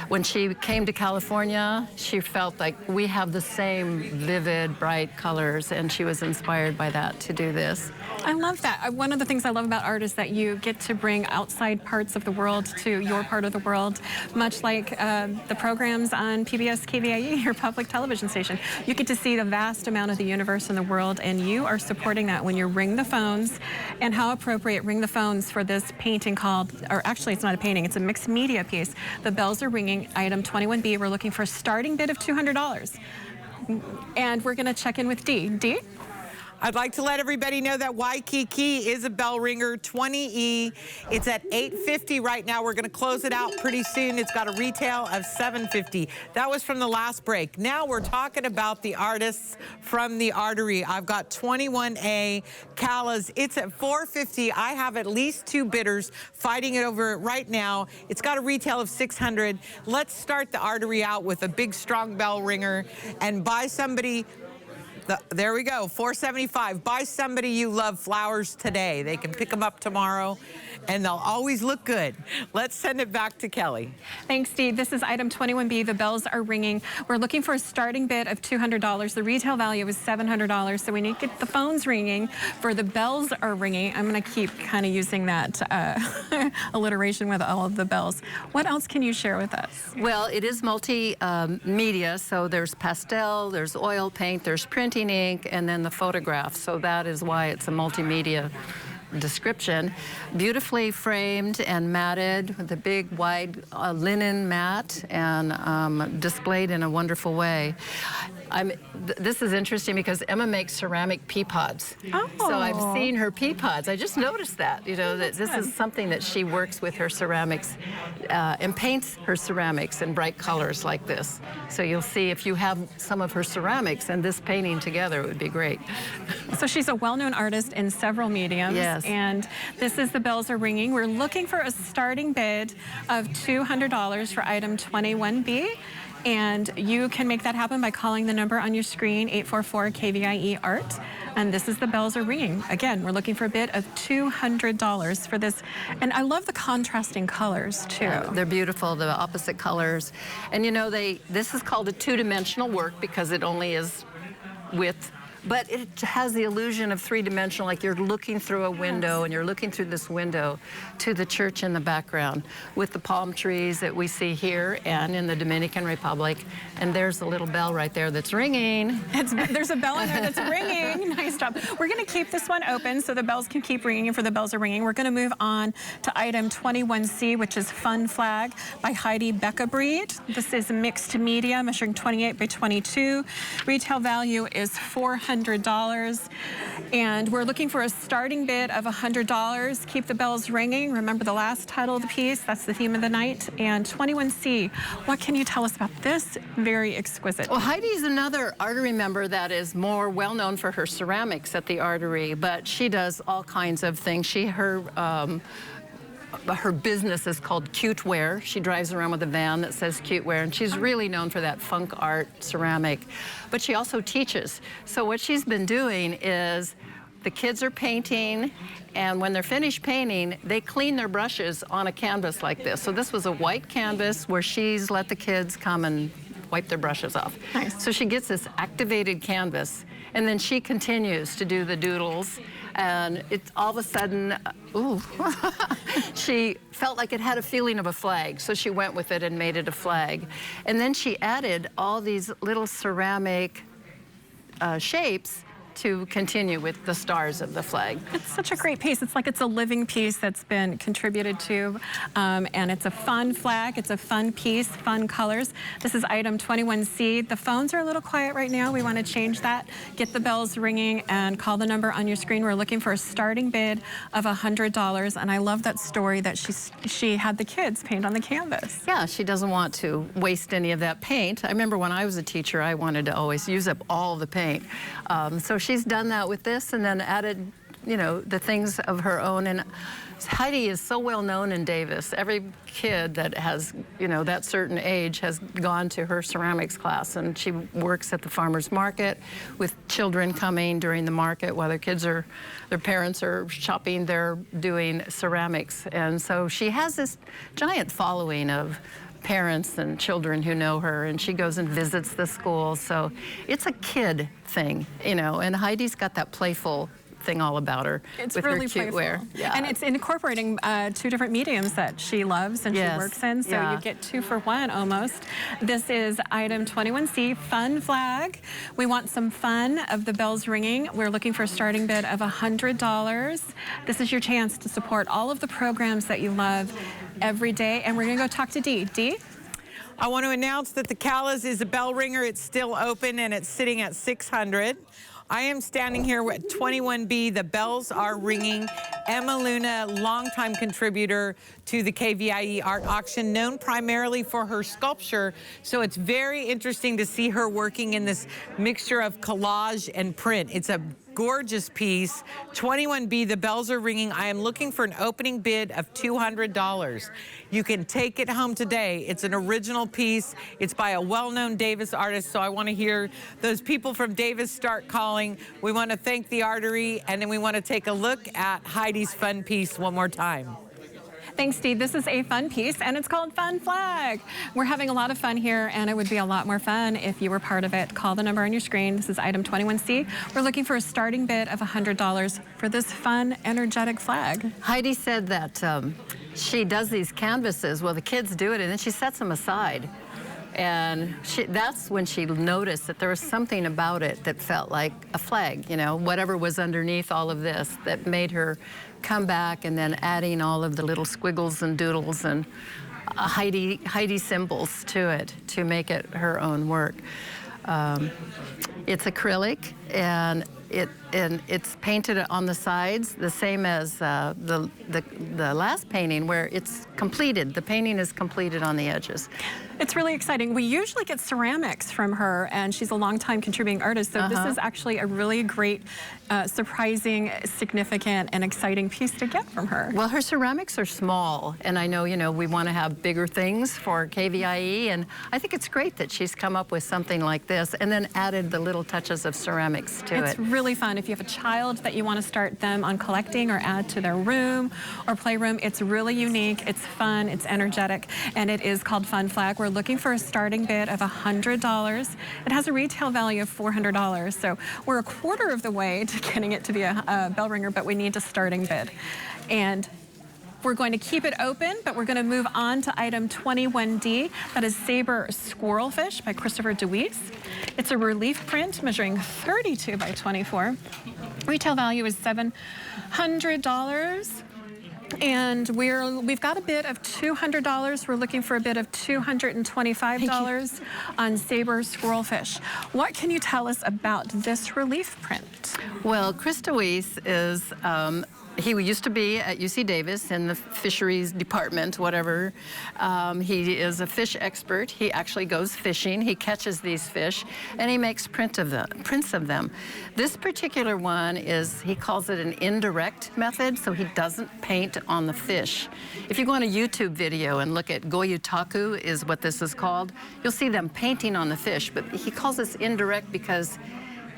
Speaker 2: When she came to California, she felt like we have the same vivid, bright colors, and she was inspired by that to do this.
Speaker 4: I love that. One of the things I love about art is that you get to bring outside parts of the world to your part of the world, much like the programs on PBS KVIE, your public television station. You get to see the vast amount of the universe and the world, and you are supporting that when you Ring the Phones. And how appropriate, Ring the Phones for this painting called, or actually it's not a painting, it's a mixed media piece. The Bells Are Ringing, item 21B. We're looking for a starting bid of $200. And we're going to check in with Dee. Dee?
Speaker 1: I'd like to let everybody know that Waikiki is a bell ringer, 20E. It's at $850 right now. We're going to close it out pretty soon. It's got a retail of $750. That was from the last break. Now we're talking about the artists from the Artery. I've got 21A, Callas. It's at $450. I have at least two bidders fighting it over it right now. It's got a retail of $600. Let's start the Artery out with a big, strong bell ringer and buy somebody. There we go, $475. Buy somebody you love flowers today. They can pick them up tomorrow, and they'll always look good. Let's send it back to Kelly.
Speaker 4: Thanks, Steve. This is item 21B. The Bells Are Ringing. We're looking for a starting bid of $200. The retail value is $700, so we need to get the phones ringing for The Bells Are Ringing. I'm going to keep kind of using that alliteration with all of the bells. What else can you share with us?
Speaker 2: Well, it is multimedia, so there's pastel, there's oil paint, there's printing ink, and then the photograph. So that is why it's a multimedia description. Beautifully framed and matted with a big wide linen mat and displayed in a wonderful way. This is interesting because Emma makes ceramic pea pods.
Speaker 4: Oh.
Speaker 2: So I've seen her pea pods. I just noticed that, you know, that this is something that she works with her ceramics and paints her ceramics in bright colors like this. So you'll see if you have some of her ceramics and this painting together, it would be great.
Speaker 4: So she's a well-known artist in several mediums.
Speaker 2: Yes.
Speaker 4: And this is The Bells Are Ringing. We're looking for a starting bid of $200 for item 21B. And you can make that happen by calling the number on your screen, 844-KVIE Art. And this is The Bells Are Ringing. Again, we're looking for a bid of $200 for this. And I love the contrasting colors, too.
Speaker 2: Yeah, they're beautiful, the opposite colors. And you know, this is called a two-dimensional work because it only is width. But it has the illusion of three-dimensional, like you're looking through a window and you're looking through this window to the church in the background with the palm trees that we see here and in the Dominican Republic. And there's the little bell right there that's ringing.
Speaker 4: There's a bell in there that's ringing. Nice job. We're going to keep this one open so the bells can keep ringing. And for The Bells Are Ringing, we're going to move on to item 21C, which is Fun Flag by Heidi Beckabreed. This is mixed media, measuring 28 by 22. Retail value is $400. And we're looking for a starting bid of $100. Keep the bells ringing. Remember the last title of the piece. That's the theme of the night. And 21C, what can you tell us about this? Very exquisite.
Speaker 2: Well, Heidi's another artery member that is more well-known for her ceramics at the artery, but she does all kinds of things. Her business is called Cute Wear. She drives around with a van that says Cute Wear, and she's really known for that funk art ceramic. But she also teaches. So what she's been doing is the kids are painting, and when they're finished painting, they clean their brushes on a canvas like this. So this was a white canvas where she's let the kids come and wipe their brushes off.
Speaker 4: Nice.
Speaker 2: So she gets this activated canvas, and then she continues to do the doodles. And it's all of a sudden, she felt like it had a feeling of a flag, so she went with it and made it a flag. And then she added all these little ceramic shapes to continue with the stars of the flag.
Speaker 4: It's such a great piece. It's like it's a living piece that's been contributed to, and it's a fun flag. It's a fun piece, fun colors. This is item 21C. The phones are a little quiet right now. We want to change that. Get the bells ringing and call the number on your screen. We're looking for a starting bid of $100, and I love that story that she had the kids paint on the canvas.
Speaker 2: Yeah, she doesn't want to waste any of that paint. I remember when I was a teacher, I wanted to always use up all the paint. So she's done that with this and then added, you know, the things of her own. And Heidi is so well known in Davis. Every kid that has, you know, that certain age has gone to her ceramics class, and she works at the farmer's market with children coming during the market while their parents are shopping, they're doing ceramics. And so she has this giant following of parents and children who know her, and she goes and visits the school. So it's a kid thing, you know, and Heidi's got that playful thing all about her.
Speaker 4: It's
Speaker 2: with
Speaker 4: really
Speaker 2: her cute
Speaker 4: playful.
Speaker 2: wear. Yeah.
Speaker 4: And it's incorporating two different mediums that she loves and
Speaker 2: Yes.
Speaker 4: she works in, so
Speaker 2: Yeah.
Speaker 4: you get 2 for 1 almost. This is item 21C, Fun Flag. We want some fun of the bells ringing. We're looking for a starting bid of $100. This is your chance to support all of the programs that you love every day, and we're gonna go talk to Dee. Dee?
Speaker 1: I want to announce that the Callas is a bell ringer. It's still open and it's sitting at $600. I am standing here with 21B. The bells are ringing. Emma Luna, longtime contributor to the KVIE Art Auction, known primarily for her sculpture. So it's very interesting to see her working in this mixture of collage and print. It's a gorgeous piece. 21B, the bells are ringing. I am looking for an opening bid of $200. You can take it home today. It's an original piece. It's by a well-known Davis artist, so I want to hear those people from Davis start calling. We want to thank the artery, and then we want to take a look at Heidi's fun piece one more time.
Speaker 4: Thanks, Steve. This is a fun piece, and it's called Fun Flag. We're having a lot of fun here, and it would be a lot more fun if you were part of it. Call the number on your screen. This is item 21C. We're looking for a starting bid of $100 for this fun, energetic flag.
Speaker 2: Heidi said that she does these canvases. Well, the kids do it, and then she sets them aside. And that's when she noticed that there was something about it that felt like a flag, you know, whatever was underneath all of this that made her come back, and then adding all of the little squiggles and doodles and Heidi symbols to it to make it her own work. it's acrylic, and it's painted on the sides, the same as the last painting, where it's completed. The painting is completed on the edges.
Speaker 4: It's really exciting. We usually get ceramics from her, and she's a longtime contributing artist, so this is actually a really great, surprising, significant, and exciting piece to get from her.
Speaker 2: Well, her ceramics are small, and I know, you know, we want to have bigger things for KVIE, and I think it's great that she's come up with something like this and then added the little touches of ceramics to it.
Speaker 4: It's really fun. If you have a child that you want to start them on collecting or add to their room or playroom, it's really unique, it's fun, it's energetic, and it is called Fun Flag. We're looking for a starting bid of $100. It has a retail value of $400, so we're a quarter of the way to getting it to be a bell ringer, but we need a starting bid. And we're going to keep it open, but we're going to move on to item 21D. That is Saber Squirrelfish by Christopher DeWeese. It's a relief print measuring 32 by 24. Retail value is $700. And we've got a bid of $200. We're looking for a bid of $225 on Saber Squirrelfish. What can you tell us about this relief print?
Speaker 2: Well, Chris DeWeese is, he used to be at UC Davis in the fisheries department, whatever. He is a fish expert. He actually goes fishing. He catches these fish, and he makes prints of them. This particular one is, he calls it an indirect method, so he doesn't paint on the fish. If you go on a YouTube video and look at Goyutaku is what this is called, you'll see them painting on the fish, but he calls this indirect because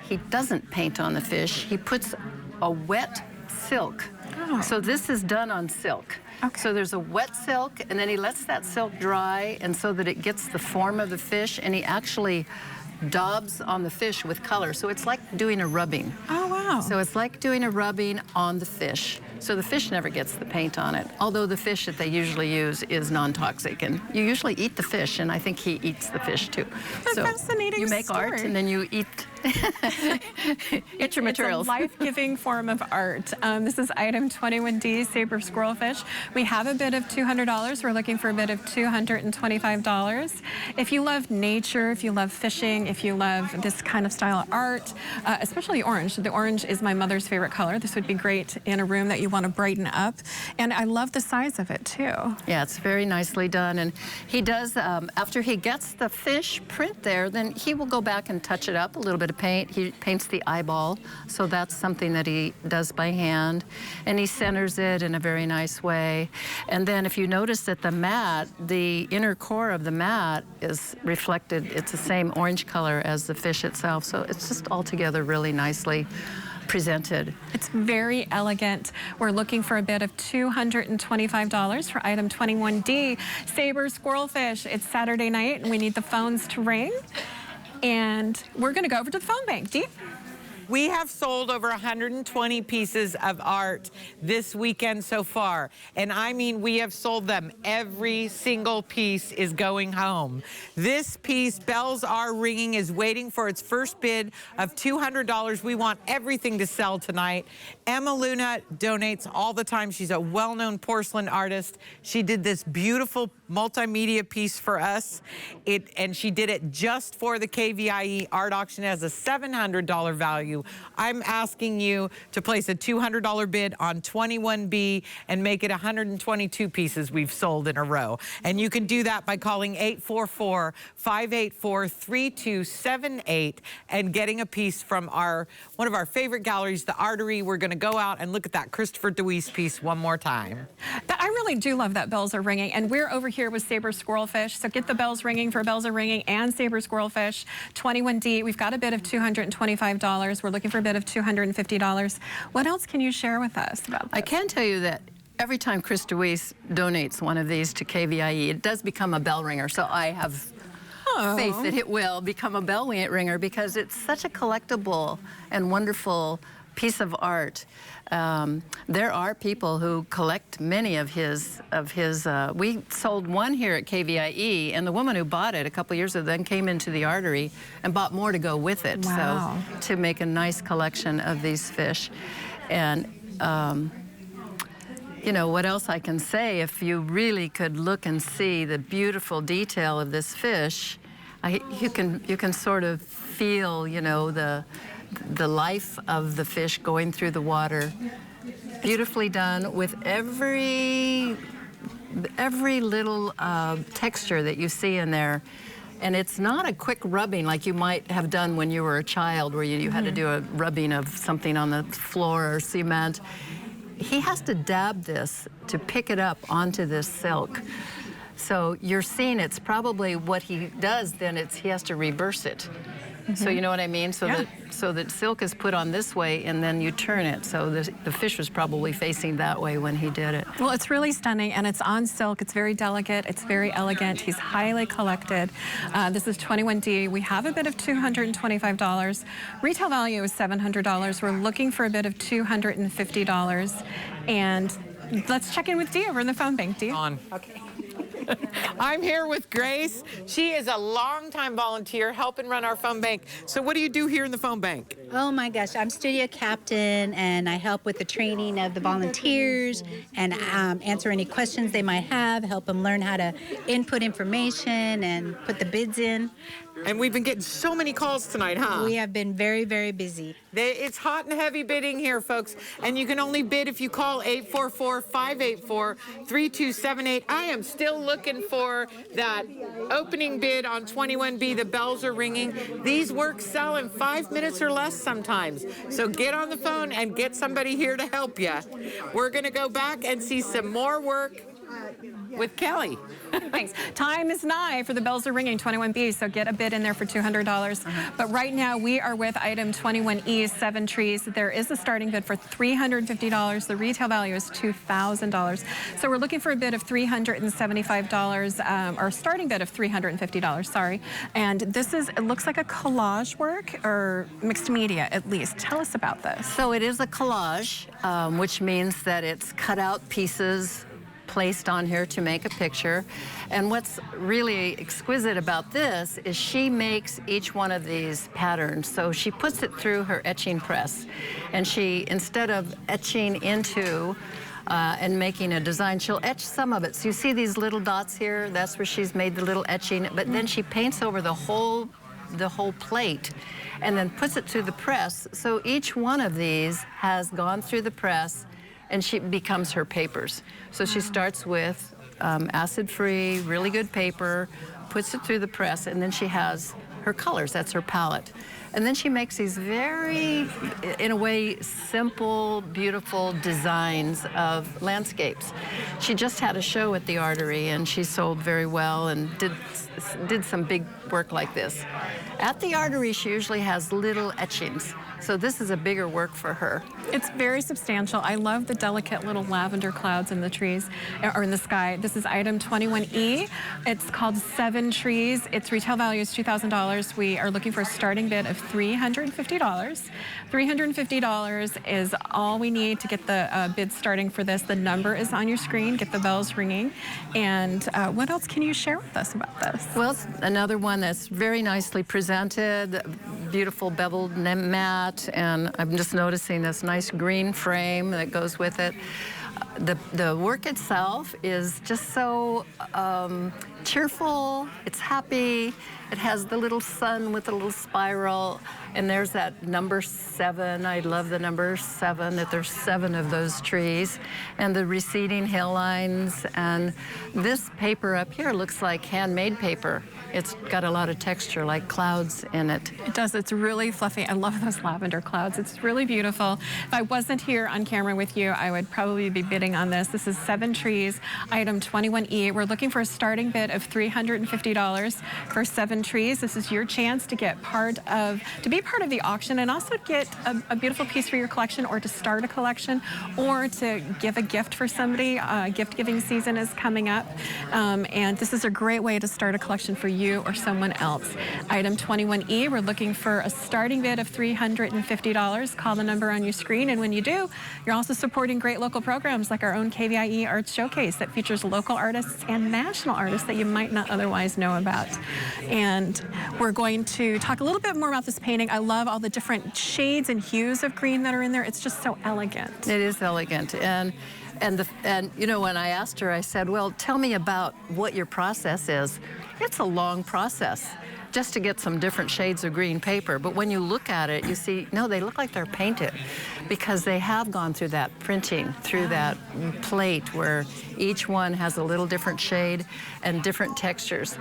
Speaker 2: he doesn't paint on the fish. He puts a wet silk. Oh. So this is done on silk. Okay. So there's a wet silk, and then he lets that silk dry, and so that it gets the form of the fish, and he actually daubs on the fish with color. So it's like doing a rubbing.
Speaker 4: Oh, wow.
Speaker 2: So it's like doing a rubbing on the fish. So the fish never gets the paint on it, although the fish that they usually use is non-toxic. And you usually eat the fish, and I think he eats the fish too.
Speaker 4: That's so fascinating.
Speaker 2: You make
Speaker 4: story.
Speaker 2: art, and then you eat your materials.
Speaker 4: It's a life-giving form of art. This is item 21D, Saber Squirrelfish. We have a bid of $200. We're looking for a bid of $225. If you love nature, if you love fishing, if you love this kind of style of art, especially orange. The orange is my mother's favorite color. This would be great in a room that you want to brighten up. And I love the size of it too.
Speaker 2: Yeah, it's very nicely done. And he does, after he gets the fish print there, then he will go back and touch it up, a little bit of paint. He paints the eyeball, so that's something that he does by hand. And he centers it in a very nice way. And then if you notice that the mat, the inner core of the mat is reflected, it's the same orange color as the fish itself. So it's just altogether really nicely presented.
Speaker 4: It's very elegant. We're looking for a bid of $225 for item 21D, Saber Squirrelfish. It's Saturday night, and we need the phones to ring. And we're going to go over to the phone bank. Dee?
Speaker 1: We have sold over 120 pieces of art this weekend so far. And I mean, we have sold them. Every single piece is going home. This piece, Bells Are Ringing, is waiting for its first bid of $200. We want everything to sell tonight. Emma Luna donates all the time. She's a well-known porcelain artist. She did this beautiful multimedia piece for us. And she did it just for the KVIE Art Auction. It has a $700 value. I'm asking you to place a $200 bid on 21B and make it 122 pieces we've sold in a row. And you can do that by calling 844-584-3278 and getting a piece from one of our favorite galleries, the Artery. We're going to go out and look at that Christopher DeWeese piece one more time.
Speaker 4: I really do love that Bells Are Ringing. And we're over here with Saber Squirrelfish. So get the bells ringing for Bells Are Ringing and Saber Squirrelfish. 21D, we've got a bid of $225. We're looking for a bid of $250. What else can you share with us about this?
Speaker 2: I can tell you that every time Chris DeWeese donates one of these to KVIE, it does become a bell ringer. So I have faith that it will become a bell ringer because it's such a collectible and wonderful piece of art. There are people who collect many of his, we sold one here at KVIE, and the woman who bought it a couple years ago then came into the Artery and bought more to go with it.
Speaker 4: Wow.
Speaker 2: So to make a nice collection of these fish. And you know, what else I can say, if you really could look and see the beautiful detail of this fish, you can sort of feel, you know, the life of the fish going through the water. Beautifully done with every little texture that you see in there. And it's not a quick rubbing like you might have done when you were a child, where you had to do a rubbing of something on the floor or cement. He has to dab this to pick it up onto this silk. So you're seeing it's probably what he does, then he has to reverse it. So you know what I mean? So that silk is put on this way and then you turn it. So the fish was probably facing that way when he did it.
Speaker 4: Well, it's really stunning, and it's on silk. It's very delicate. It's very elegant. He's highly collected. This is 21D. We have a bid of $225. Retail value is $700. We're looking for a bid of $250. And let's check in with Dee over in the phone bank. Dee?
Speaker 1: Okay. I'm here with Grace. She is a longtime volunteer helping run our phone bank. So what do you do here in the phone bank?
Speaker 15: Oh my gosh, I'm studio captain, and I help with the training of the volunteers and answer any questions they might have, help them learn how to input information and put the bids in.
Speaker 1: And we've been getting so many calls tonight, huh?
Speaker 15: We have been very, very busy.
Speaker 1: It's hot and heavy bidding here, folks. And you can only bid if you call 844-584-3278. I am still looking for that opening bid on 21B. The bells are ringing. These works sell in 5 minutes or less sometimes. So get on the phone and get somebody here to help you. We're going to go back and see some more work with Kelly.
Speaker 4: Thanks. Time is nigh for the bells are ringing, 21B, so get a bid in there for $200. But right now we are with item 21E, 7 trees. There is a starting bid for $350. The retail value is $2,000. So we're looking for a bid of $375, or starting bid of $350, sorry. And this is, it looks like a collage work or mixed media at least. Tell us about this.
Speaker 2: So it is a collage, which means that it's cut out pieces placed on here to make a picture. And what's really exquisite about this is she makes each one of these patterns. So she puts it through her etching press. And she, instead of etching into and making a design, she'll etch some of it. So you see these little dots here? That's where she's made the little etching. But then she paints over the whole plate and then puts it through the press. So each one of these has gone through the press and she becomes her papers. So she starts with acid-free, really good paper, puts it through the press, and then she has her colors. That's her palette. And then she makes these very, in a way, simple, beautiful designs of landscapes. She just had a show at the Artery, and she sold very well and did some big work like this. At the Artery, she usually has little etchings. So this is a bigger work for her.
Speaker 4: It's very substantial. I love the delicate little lavender clouds in the trees, or in the sky. This is item 21E. It's called 7 Trees. Its retail value is $2,000. We are looking for a starting bid of $350. $350 is all we need to get the bid starting for this. The number is on your screen. Get the bells ringing. And what else can you share with us about this?
Speaker 2: Well, it's another one that's very nicely presented, beautiful beveled mat, and I'm just noticing this nice green frame that goes with it. The work itself is just so cheerful, it's happy, it has the little sun with a little spiral, and there's that number 7. I love the number 7, that there's 7 of those trees, and the receding hill lines, and this paper up here looks like handmade paper. It's got a lot of texture, like clouds in it.
Speaker 4: It does. It's really fluffy. I love those lavender clouds. It's really beautiful. If I wasn't here on camera with you, I would probably be bidding on this. This is 7 Trees, item 21E. We're looking for a starting bid of $350 for 7 trees. This is your chance to get to be part of the auction and also get a beautiful piece for your collection, or to start a collection, or to give a gift for somebody. Gift giving season is coming up, and this is a great way to start a collection for you or someone else. Item 21E, we're looking for a starting bid of $350. Call the number on your screen, and when you do, you're also supporting great local programs like our own KVIE Art Showcase that features local artists and national artists that you might not otherwise know about. And we're going to talk a little bit more about this painting. I love all the different shades and hues of green that are in there. It's just so elegant.
Speaker 2: It is elegant. And you know, when I asked her, I said, well, tell me about what your process is. It's a long process. just to get some different shades of green paper. But when you look at it, you see, no, they look like they're painted because they have gone through that printing, through that plate where each one has a little different shade and different textures,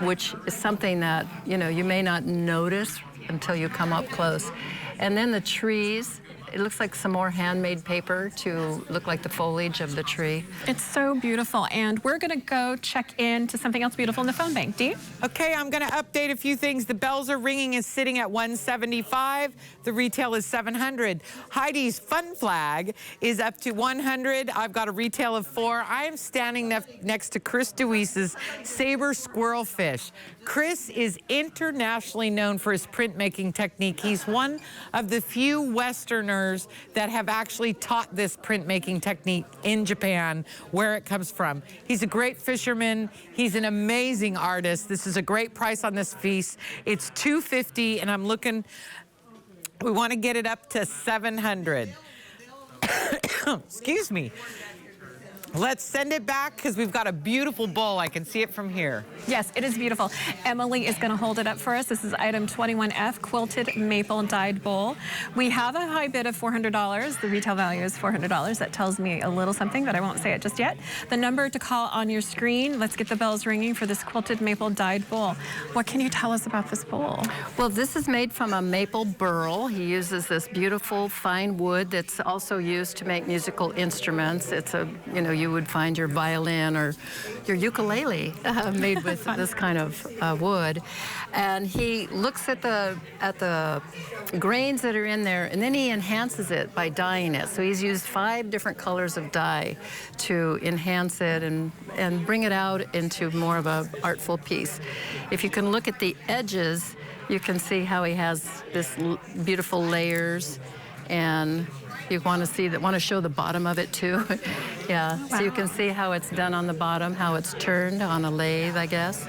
Speaker 2: which is something that, you know, you may not notice until you come up close. And then the trees, it looks like some more handmade paper to look like the foliage of the tree.
Speaker 4: It's so beautiful, and we're gonna go check into something else beautiful in the phone bank. Dee?
Speaker 1: Okay, I'm gonna update a few things. The bells are ringing is sitting at $175. The retail is $700. Heidi's Fun Flag is up to $100. I've got a retail of $4. I am standing next to Chris DeWeese's Saber Squirrelfish. Chris is internationally known for his printmaking technique. He's one of the few Westerners that have actually taught this printmaking technique in Japan, where it comes from. He's a great fisherman. He's an amazing artist. This is a great price on this piece. It's $250, and I'm looking, we want to get it up to $700. Excuse me. Let's send it back because we've got a beautiful bowl. I can see it from here.
Speaker 4: Yes, it is beautiful. Emily is going to hold it up for us. This is item 21F, quilted maple dyed bowl. We have a high bid of $400. The retail value is $400. That tells me a little something, but I won't say it just yet. The number to call on your screen. Let's get the bells ringing for this quilted maple dyed bowl. What can you tell us about this bowl?
Speaker 2: Well, this is made from a maple burl. He uses this beautiful fine wood that's also used to make musical instruments. It's a, you know, you would find your violin or your ukulele made with this kind of wood. And he looks at the grains that are in there, and then he enhances it by dyeing it. So he's used 5 different colors of dye to enhance it and bring it out into more of an artful piece. If you can look at the edges, you can see how he has this beautiful layers, and you want to show the bottom of it too. Yeah, wow. So you can see how it's done on the bottom, how it's turned on a lathe, I guess.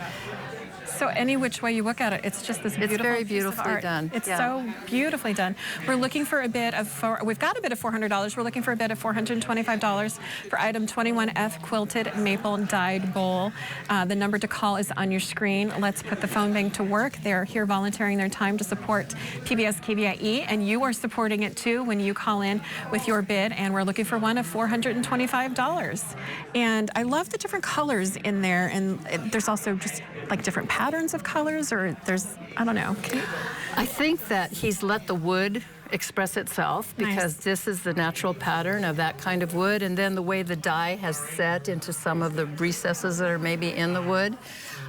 Speaker 4: So any which way you look at it, it's just this beautiful
Speaker 2: It's very
Speaker 4: piece of
Speaker 2: beautifully
Speaker 4: art.
Speaker 2: done.
Speaker 4: It's
Speaker 2: yeah.
Speaker 4: so beautifully done. We're looking for a bid of, we've got a bid of $400. We're looking for a bid of $425 for item 21F, quilted maple dyed bowl. The number to call is on your screen. Let's put the phone bank to work. They're here volunteering their time to support PBS KVIE, and you are supporting it too when you call in with your bid, and we're looking for one of $425. And I love the different colors in there, and there's also just like different patterns of colors, or there's, I don't know.
Speaker 2: I think that he's let the wood express itself because this is the natural pattern of that kind of wood, and then the way the dye has set into some of the recesses that are maybe in the wood.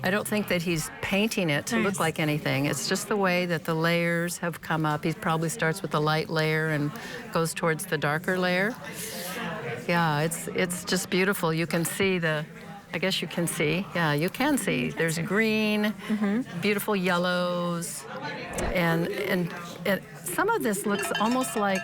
Speaker 2: I don't think that he's painting it to look like anything. It's just the way that the layers have come up. He probably starts with the light layer and goes towards the darker layer. Yeah, it's just beautiful. You can see I guess you can see. Yeah, you can see. There's green, beautiful yellows, and some of this looks almost like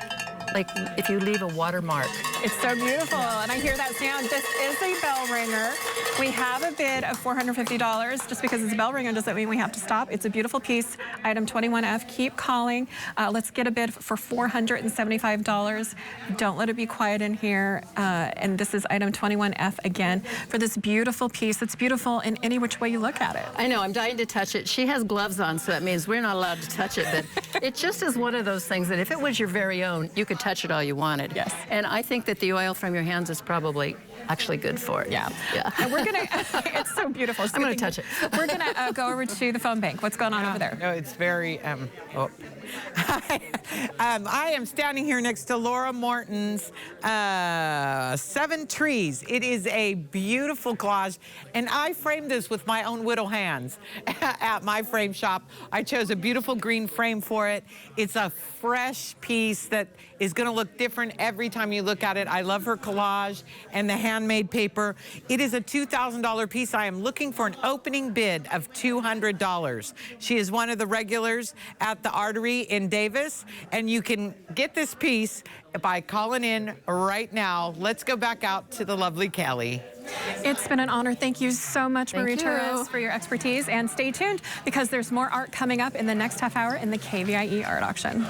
Speaker 2: if you leave a watermark.
Speaker 4: It's so beautiful, and I hear that sound. This is a bell ringer. We have a bid of $450. Just because it's a bell ringer doesn't mean we have to stop. It's a beautiful piece. Item 21F, keep calling. Let's get a bid for $475. Don't let it be quiet in here. And this is item 21F again for this beautiful piece. It's beautiful in any which way you look at it.
Speaker 2: I know, I'm dying to touch it. She has gloves on, so that means we're not allowed to touch it, but it just is one of those things that if it was your very own, you could touch it all you wanted.
Speaker 4: Yes.
Speaker 2: And I think that the oil from your hands is probably actually good for it.
Speaker 4: Yeah. And we're gonna, it's so beautiful.
Speaker 2: I'm gonna touch it.
Speaker 4: We're gonna go over to the phone bank. What's going on over there?
Speaker 1: No, it's very, I am standing here next to Laura Morton's 7 Trees. It is a beautiful collage, and I framed this with my own widow hands at my frame shop. I chose a beautiful green frame for it. It's a fresh piece that is gonna look different every time you look at it. I love her collage and the handmade paper. It is a $2,000 piece. I am looking for an opening bid of $200. She is one of the regulars at the Artery in Davis, and you can get this piece by calling in right now. Let's go back out to the lovely Kelly.
Speaker 4: It's been an honor. Thank you so much, Marie Torres, for your expertise. And stay tuned because there's more art coming up in the next half hour in the KVIE Art Auction.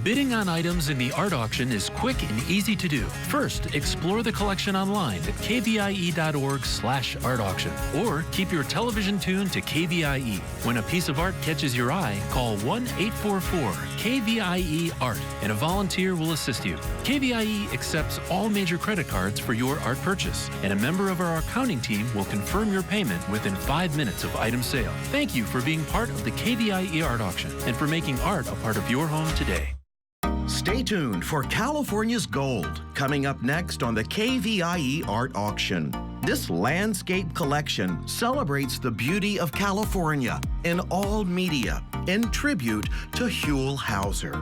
Speaker 3: Bidding on items in the art auction is quick and easy to do. First, explore the collection online at kvie.org/art auction, or keep your television tuned to KVIE. When a piece of art catches your eye, call 1-844-KVIE Art and a volunteer will assist you. KVIE accepts all major credit cards for your art purchase, and a member of our accounting team will confirm your payment within 5 minutes of item sale. Thank you for being part of the KVIE Art Auction and for making art a part of your home today.
Speaker 6: Stay tuned for California's Gold, coming up next on the KVIE Art Auction. This landscape collection celebrates the beauty of California in all media in tribute to Huell Hauser.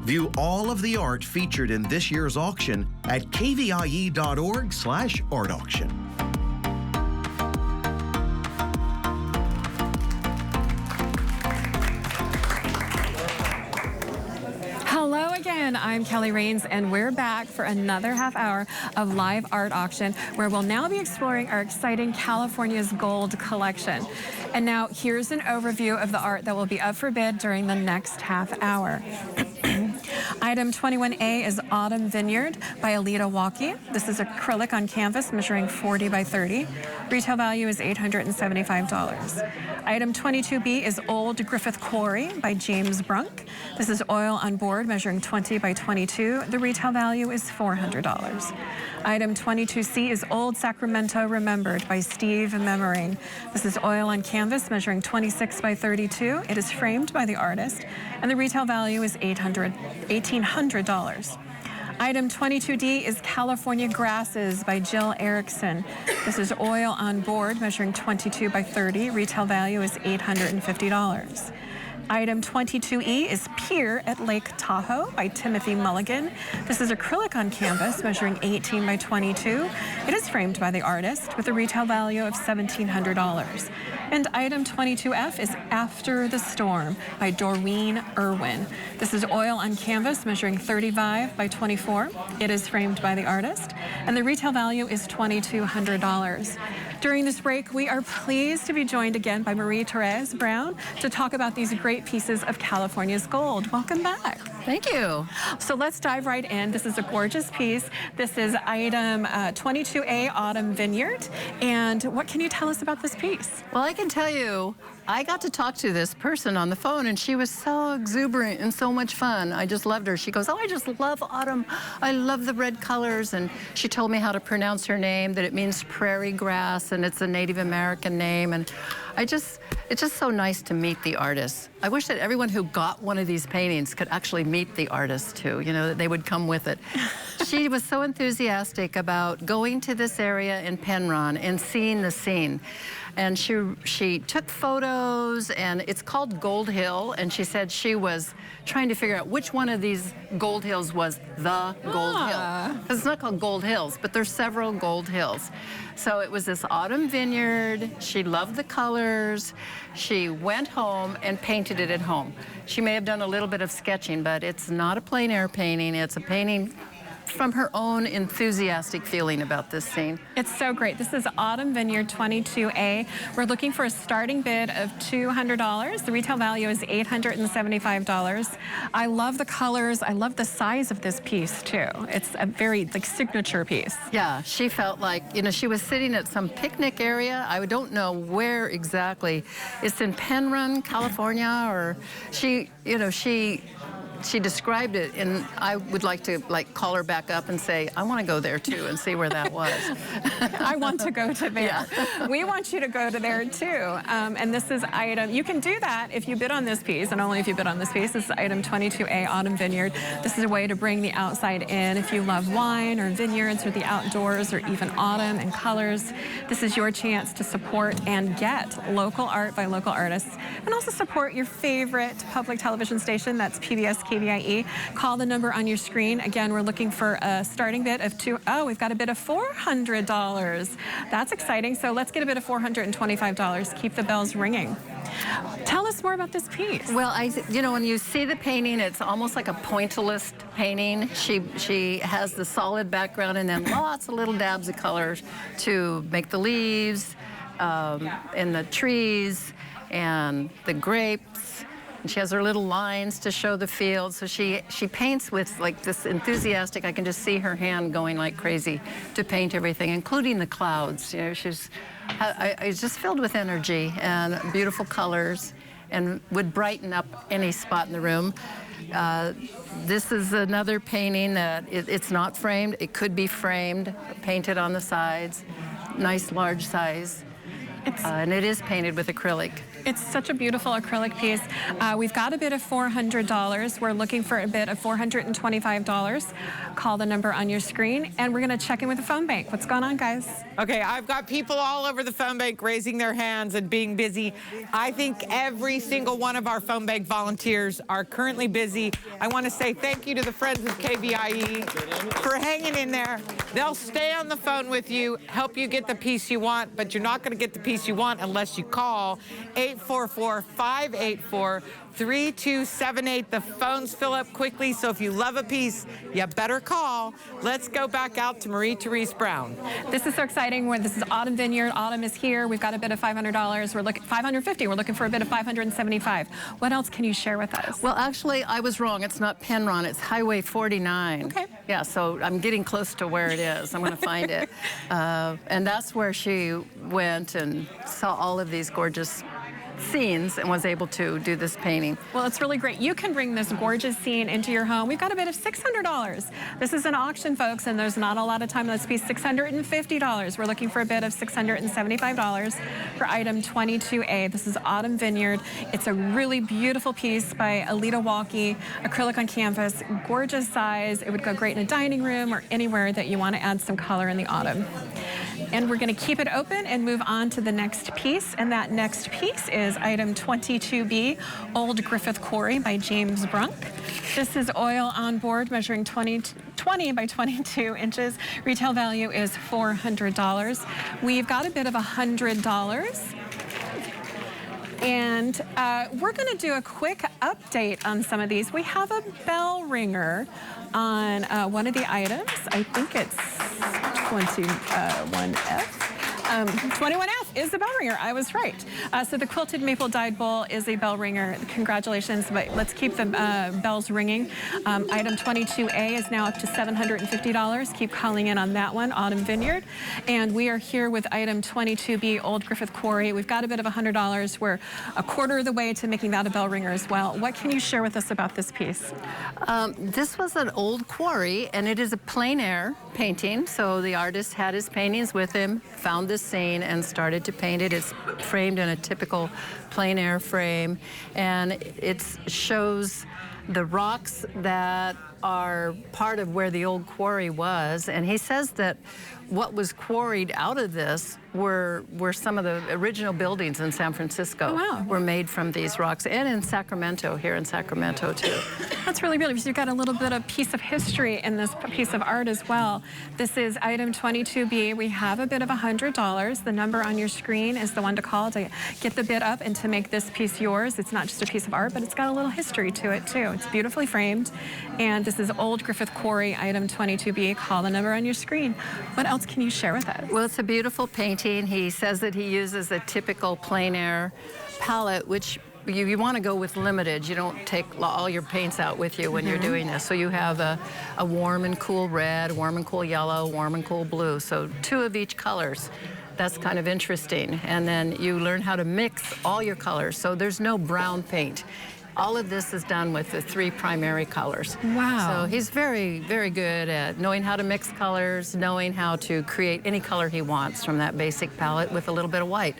Speaker 6: View all of the art featured in this year's auction at kvie.org/art auction.
Speaker 4: Hello again, I'm Kelly Rains, and we're back for another half hour of live art auction, where we'll now be exploring our exciting California's Gold collection. And now here's an overview of the art that will be up for bid during the next half hour. Item 21A is Autumn Vineyard by Alita Walkie. This is acrylic on canvas measuring 40 by 30. Retail value is $875. Item 22B is Old Griffith Quarry by James Brunk. This is oil on board measuring 20 by 22. The retail value is $400. Item 22C is Old Sacramento Remembered by Steve Memmering. This is oil on canvas measuring 26 by 32. It is framed by the artist, and the retail value is $1,800. Item 22D is California Grasses by Jill Erickson. This is oil on board measuring 22 by 30. Retail value is $850. Item 22E is Pier at Lake Tahoe by Timothy Mulligan. This is acrylic on canvas measuring 18 by 22. It is framed by the artist with a retail value of $1,700. And item 22F is After the Storm by Doreen Irwin. This is oil on canvas measuring 35 by 24. It is framed by the artist, and the retail value is $2,200. During this break, we are pleased to be joined again by Marie-Therese Brown to talk about these great pieces of California's Gold. Welcome back.
Speaker 2: Thank you.
Speaker 4: So let's dive right in. This is a gorgeous piece. This is item 22A Autumn Vineyard. And what can you tell us about this piece?
Speaker 2: Well, I can tell you, I got to talk to this person on the phone, and she was so exuberant and so much fun. I just loved her. She goes, "Oh, I just love autumn. I love the red colors." And she told me how to pronounce her name, that it means prairie grass, and it's a Native American name. And it's just so nice to meet the artist. I wish that everyone who got one of these paintings could actually meet the artist too, you know, that they would come with it. She was so enthusiastic about going to this area in Penryn and seeing the scene. And she took photos, and it's called Gold Hill, and she said she was trying to figure out which one of these gold hills was the gold hill. Because it's not called Gold Hills, but there's several gold hills. So it was this autumn vineyard. She loved the colors. She went home and painted it at home. She may have done a little bit of sketching, but it's not a plein air painting. It's a painting from her own enthusiastic feeling about this scene.
Speaker 4: It's so great. This is Autumn Vineyard 22A. We're looking for a starting bid of $200. The retail value is $875. I love the colors. I love the size of this piece too. It's a very signature piece.
Speaker 2: Yeah, she felt like, you know, she was sitting at some picnic area. I don't know where exactly. It's in Penryn, California, or she described it, and I would like to call her back up and say, I want to go there too and see where that was.
Speaker 4: I want to go to there.
Speaker 2: Yeah.
Speaker 4: We want you to go to there too. And this is item, you can do that if you bid on this piece, and only if you bid on this piece. This is item 22A Autumn Vineyard. This is a way to bring the outside in. If you love wine or vineyards or the outdoors or even autumn and colors, this is your chance to support and get local art by local artists, and also support your favorite public television station. That's PBS KVIE. Call the number on your screen. Again, we're looking for a starting bid of we've got a bid of $400. That's exciting. So let's get a bid of $425. Keep the bells ringing. Tell us more about this piece.
Speaker 2: Well, when you see the painting, it's almost like a pointillist painting. She has the solid background and then lots of little dabs of colors to make the leaves and the trees and the grapes And she has her little lines to show the field. So she paints with like this enthusiastic, I can just see her hand going like crazy to paint everything, including the clouds. You know, she's just filled with energy and beautiful colors and would brighten up any spot in the room. This is another painting that it's not framed. It could be framed, painted on the sides, nice large size. And it is painted with acrylic.
Speaker 4: It's such a beautiful acrylic piece. We've got a bid of $400. We're looking for a bid of $425. Call the number on your screen, and we're going to check in with the phone bank. What's going on, guys?
Speaker 1: Okay, I've got people all over the phone bank raising their hands and being busy. I think every single one of our phone bank volunteers are currently busy. I want to say thank you to the Friends of KVIE for hanging in there. They'll stay on the phone with you, help you get the piece you want, but you're not going to get the piece you want unless you call 844-584-3278. The phones fill up quickly, so if you love a piece, you better call. Let's go back out to Marie-Therese Brown.
Speaker 4: This is so exciting. This is Autumn Vineyard. Autumn is here. We've got a bid of $500. We're looking $550. We're looking for a bid of $575. What else can you share with us?
Speaker 2: Well, actually, I was wrong. It's not Penron. It's Highway 49.
Speaker 4: Okay.
Speaker 2: Yeah, so I'm getting close to where it is. I'm going to find it. And that's where she went and saw all of these gorgeous scenes and was able to do this painting.
Speaker 4: Well, it's really great. You can bring this gorgeous scene into your home. We've got a bid of $600. This is an auction, folks, and there's not a lot of time on this piece. $650. We're looking for a bid of $675 for item 22A. This is Autumn Vineyard. It's a really beautiful piece by Alita Walkie, acrylic on canvas, gorgeous size. It would go great in a dining room or anywhere that you want to add some color in the autumn. And we're going to keep it open and move on to the next piece. And that next piece is item 22B, Old Griffith Quarry by James Brunk. This is oil on board measuring 20 by 22 inches. Retail value is $400. We've got a bid of $100. And we're going to do a quick update on some of these. We have a bell ringer on one of the items. I think it's 21F. 21F is the bell ringer. I was right. So the quilted maple dyed bowl is a bell ringer. Congratulations, but let's keep the bells ringing. Item 22A is now up to $750. Keep calling in on that one, Autumn Vineyard. And we are here with item 22B, Old Griffith Quarry. We've got a bid of $100. We're a quarter of the way to making that a bell ringer as well. What can you share with us about this piece?
Speaker 2: This was an old quarry, and it is a plein air painting. So the artist had his paintings with him, found this scene, and started to paint it. It's framed in a typical plein air frame, and it shows the rocks that are part of where the old quarry was. And he says that what was quarried out of this were some of the original buildings in San Francisco.
Speaker 4: Oh, wow.
Speaker 2: Were made from these rocks, and in Sacramento, here in Sacramento too.
Speaker 4: That's really beautiful. So you've got a little bit of piece of history in this piece of art as well. This is item 22B. We have a bid of $100. The number on your screen is the one to call to get the bid up and to make this piece yours. It's not just a piece of art, but it's got a little history to it too. It's beautifully framed. And this is Old Griffith Quarry, item 22B. Call the number on your screen. What else can you share with us?
Speaker 2: Well, it's a beautiful painting. He says that he uses a typical plein air palette, which you want to go with limited. You don't take all your paints out with you when you're doing this. So you have a warm and cool red, warm and cool yellow, warm and cool blue. So 2 of each colors. That's kind of interesting. And then you learn how to mix all your colors. So there's no brown paint. All of this is done with the 3 primary colors.
Speaker 4: Wow.
Speaker 2: So he's very, very good at knowing how to mix colors, knowing how to create any color he wants from that basic palette with a little bit of white.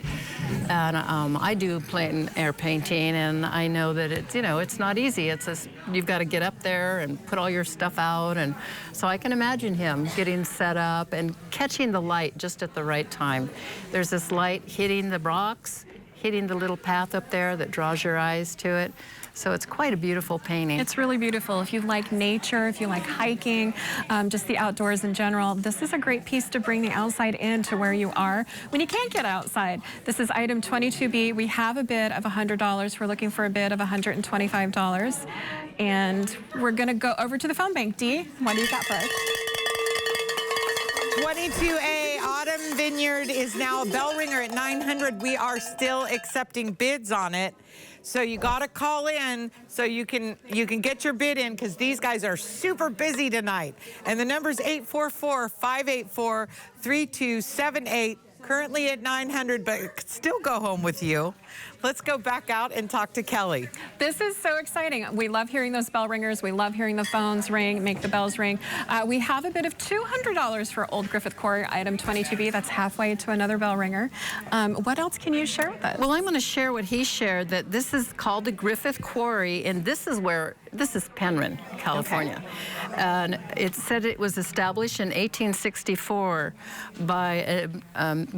Speaker 2: And I do plein air painting, and I know that it's not easy. You've got to get up there and put all your stuff out, and so I can imagine him getting set up and catching the light just at the right time. There's this light hitting the rocks, hitting the little path up there that draws your eyes to it. So it's quite a beautiful painting.
Speaker 4: It's really beautiful. If you like nature, if you like hiking, just the outdoors in general, this is a great piece to bring the outside in to where you are when you can't get outside. This is item 22B. We have a bid of $100. We're looking for a bid of $125. And we're going to go over to the phone bank. Dee, what do you got for us?
Speaker 1: 22A, Autumn Vineyard is now a bell ringer at $900. We are still accepting bids on it. So you got to call in so you can get your bid in, because these guys are super busy tonight. And the number's 844-584-3278. Currently at 900, but it could still go home with you. Let's go back out and talk to Kelly.
Speaker 4: This is so exciting. We love hearing those bell ringers. We love hearing the phones ring, make the bells ring. We have a bid of $200 for Old Griffith Quarry, item 22B. That's halfway to another bell ringer. What else can you share with us?
Speaker 2: Well, I'm going to share what he shared, that this is called the Griffith Quarry, and this is Penryn, California.
Speaker 4: Okay.
Speaker 2: And it said it was established in 1864 by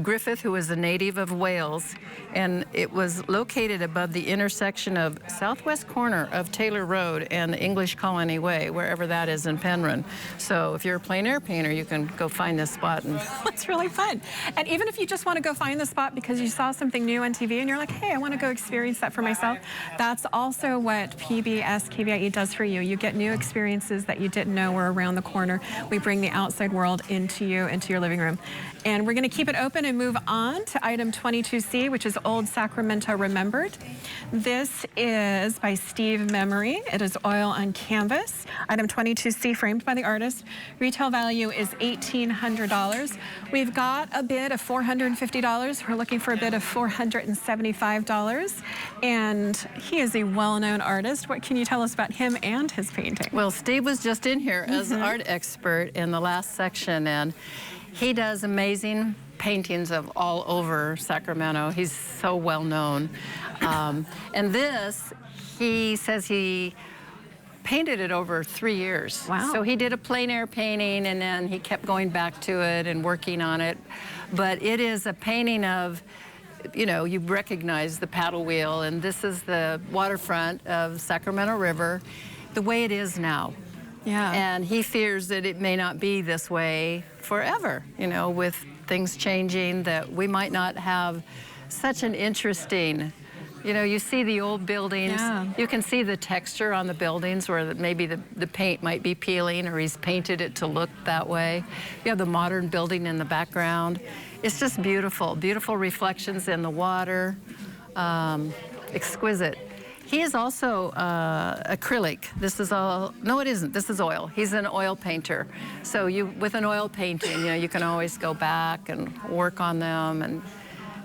Speaker 2: Griffith, who was a native of Wales, and it was located above the intersection of southwest corner of Taylor Road and the English Colony Way, wherever that is in Penryn. So if you're a plein air painter, you can go find this spot. And
Speaker 4: it's really fun. And even if you just want to go find the spot because you saw something new on TV and you're like, hey, I want to go experience that for myself, that's also what PBS KVIE does for you. You get new experiences that you didn't know were around the corner. We bring the outside world into your living room. And we're going to keep it open and move on to item 22C, which is Old Sacramento Remembered. This is by Steve Memory. It is oil on canvas. Item 22C, framed by the artist. Retail value is $1,800. We've got a bid of $450. We're looking for a bid of $475. And he is a well-known artist. What can you tell us about him and his painting?
Speaker 2: Well, Steve was just in here as an art expert in the last section, and he does amazing paintings of all over Sacramento. He's so well known. And this, he says he painted it over 3 years.
Speaker 4: Wow.
Speaker 2: So he did a plein air painting, and then he kept going back to it and working on it. But it is a painting of, you know, you recognize the paddle wheel, and this is the waterfront of Sacramento River, the way it is now.
Speaker 4: Yeah.
Speaker 2: And he fears that it may not be this way forever, you know, with things changing, that we might not have such an interesting, you know, you see the old buildings, you can see the texture on the buildings where maybe the paint might be peeling, or he's painted it to look that way. You have the modern building in the background. It's just beautiful, beautiful reflections in the water, exquisite. He is also acrylic. This is all, no it isn't, this is oil. He's an oil painter. So with an oil painting, you know, you can always go back and work on them and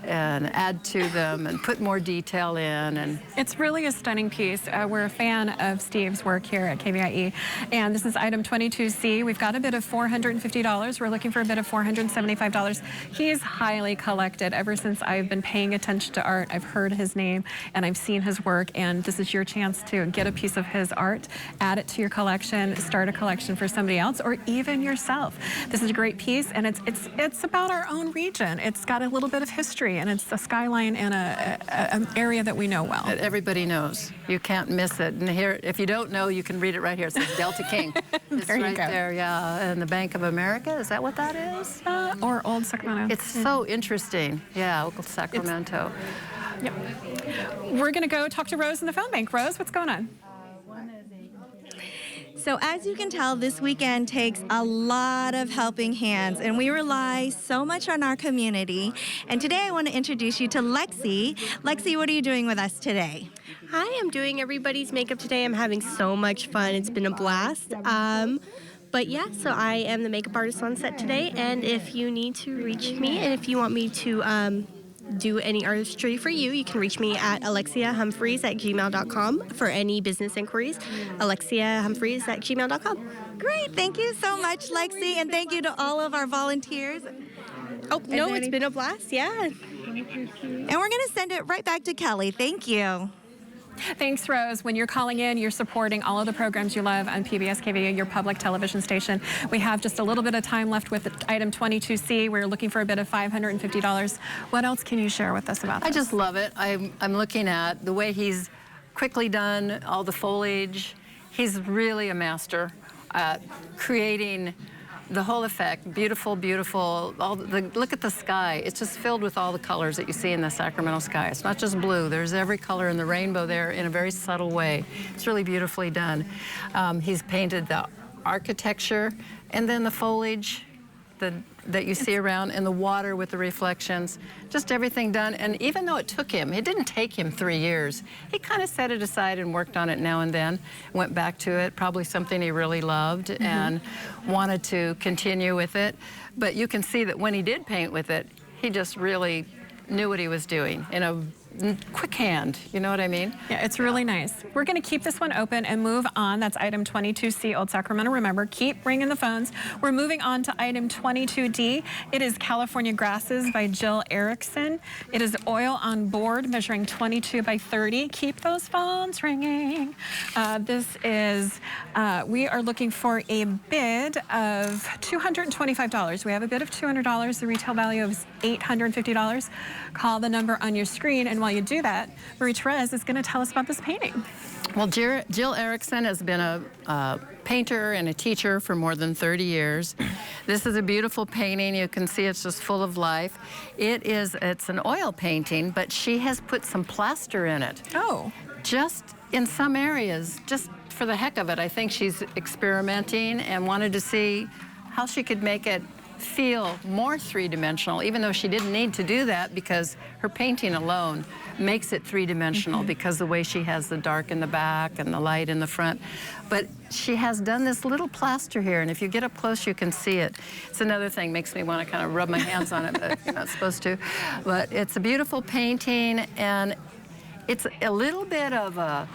Speaker 2: add to them and put more detail in. And
Speaker 4: it's really a stunning piece. We're a fan of Steve's work here at KVIE. And this is item 22C. We've got a bid of $450. We're looking for a bid of $475. He's highly collected. Ever since I've been paying attention to art, I've heard his name and I've seen his work. And this is your chance to get a piece of his art, add it to your collection, start a collection for somebody else, or even yourself. This is a great piece, and it's about our own region. It's got a little bit of history, and it's a skyline and an area that we know well.
Speaker 2: That everybody knows. You can't miss it. And here, if you don't know, you can read it right here. It says Delta King. It's
Speaker 4: there you
Speaker 2: right
Speaker 4: go.
Speaker 2: there, yeah. And the Bank of America, is that what that is?
Speaker 4: Or Old Sacramento.
Speaker 2: It's so interesting. Yeah, Old Sacramento.
Speaker 4: Yep. We're going to go talk to Rose in the phone bank. Rose, what's going on?
Speaker 19: So as you can tell, this weekend takes a lot of helping hands, and we rely so much on our community. And today I want to introduce you to Lexi. Lexi, what are you doing with us today?
Speaker 5: Hi, I'm doing everybody's makeup today. I'm having so much fun. It's been a blast. But yeah, so I am the makeup artist on set today, and if you need to reach me, and if you want me to do any artistry for you, you can reach me at alexiahumphreys@gmail.com for any business inquiries. alexiahumphreys@gmail.com.
Speaker 19: Great, thank you so much, Lexi, and thank you to all of our volunteers.
Speaker 5: Oh, no, it's been a blast, yeah.
Speaker 19: And we're going to send it right back to Kelly. Thank you.
Speaker 4: Thanks, Rose. When you're calling in, you're supporting all of the programs you love on PBS KVIE, your public television station. We have just a little bit of time left with item 22C. We're looking for a bid of $550. What else can you share with us about this?
Speaker 2: I just love it. I'm looking at the way he's quickly done all the foliage. He's really a master at creating the whole effect. Beautiful, beautiful. Look at the sky. It's just filled with all the colors that you see in the Sacramento sky. It's not just blue. There's every color in the rainbow there in a very subtle way. It's really beautifully done. He's painted the architecture and then the foliage. that you see around, and the water with the reflections, just everything done. And even though it didn't take him 3 years, he kind of set it aside and worked on it now and then, went back to it, probably something he really loved and wanted to continue with it. But you can see that when he did paint with it, he just really knew what he was doing in a quick hand, you know what I mean?
Speaker 4: Yeah, it's really nice. We're going to keep this one open and move on. That's item 22C, Old Sacramento. Remember, keep ringing the phones. We're moving on to item 22D. It is California Grasses by Jill Erickson. It is oil on board, measuring 22 by 30. Keep those phones ringing. We are looking for a bid of $225. We have a bid of $200. The retail value is $850. Call the number on your screen, and while you do that, Marie Therese is going to tell us about this painting.
Speaker 2: Well, Jill Erickson has been a painter and a teacher for more than 30 years. This is a beautiful painting. You can see it's just full of life. It's an oil painting, but she has put some plaster in it.
Speaker 4: Oh.
Speaker 2: Just in some areas, just for the heck of it. I think she's experimenting and wanted to see how she could make it feel more three-dimensional, even though she didn't need to do that because her painting alone makes it three-dimensional because the way she has the dark in the back and the light in the front. But she has done this little plaster here, and if you get up close, you can see it. It's another thing, makes me want to kind of rub my hands on it, but you're not supposed to. But it's a beautiful painting, and it's a little bit of a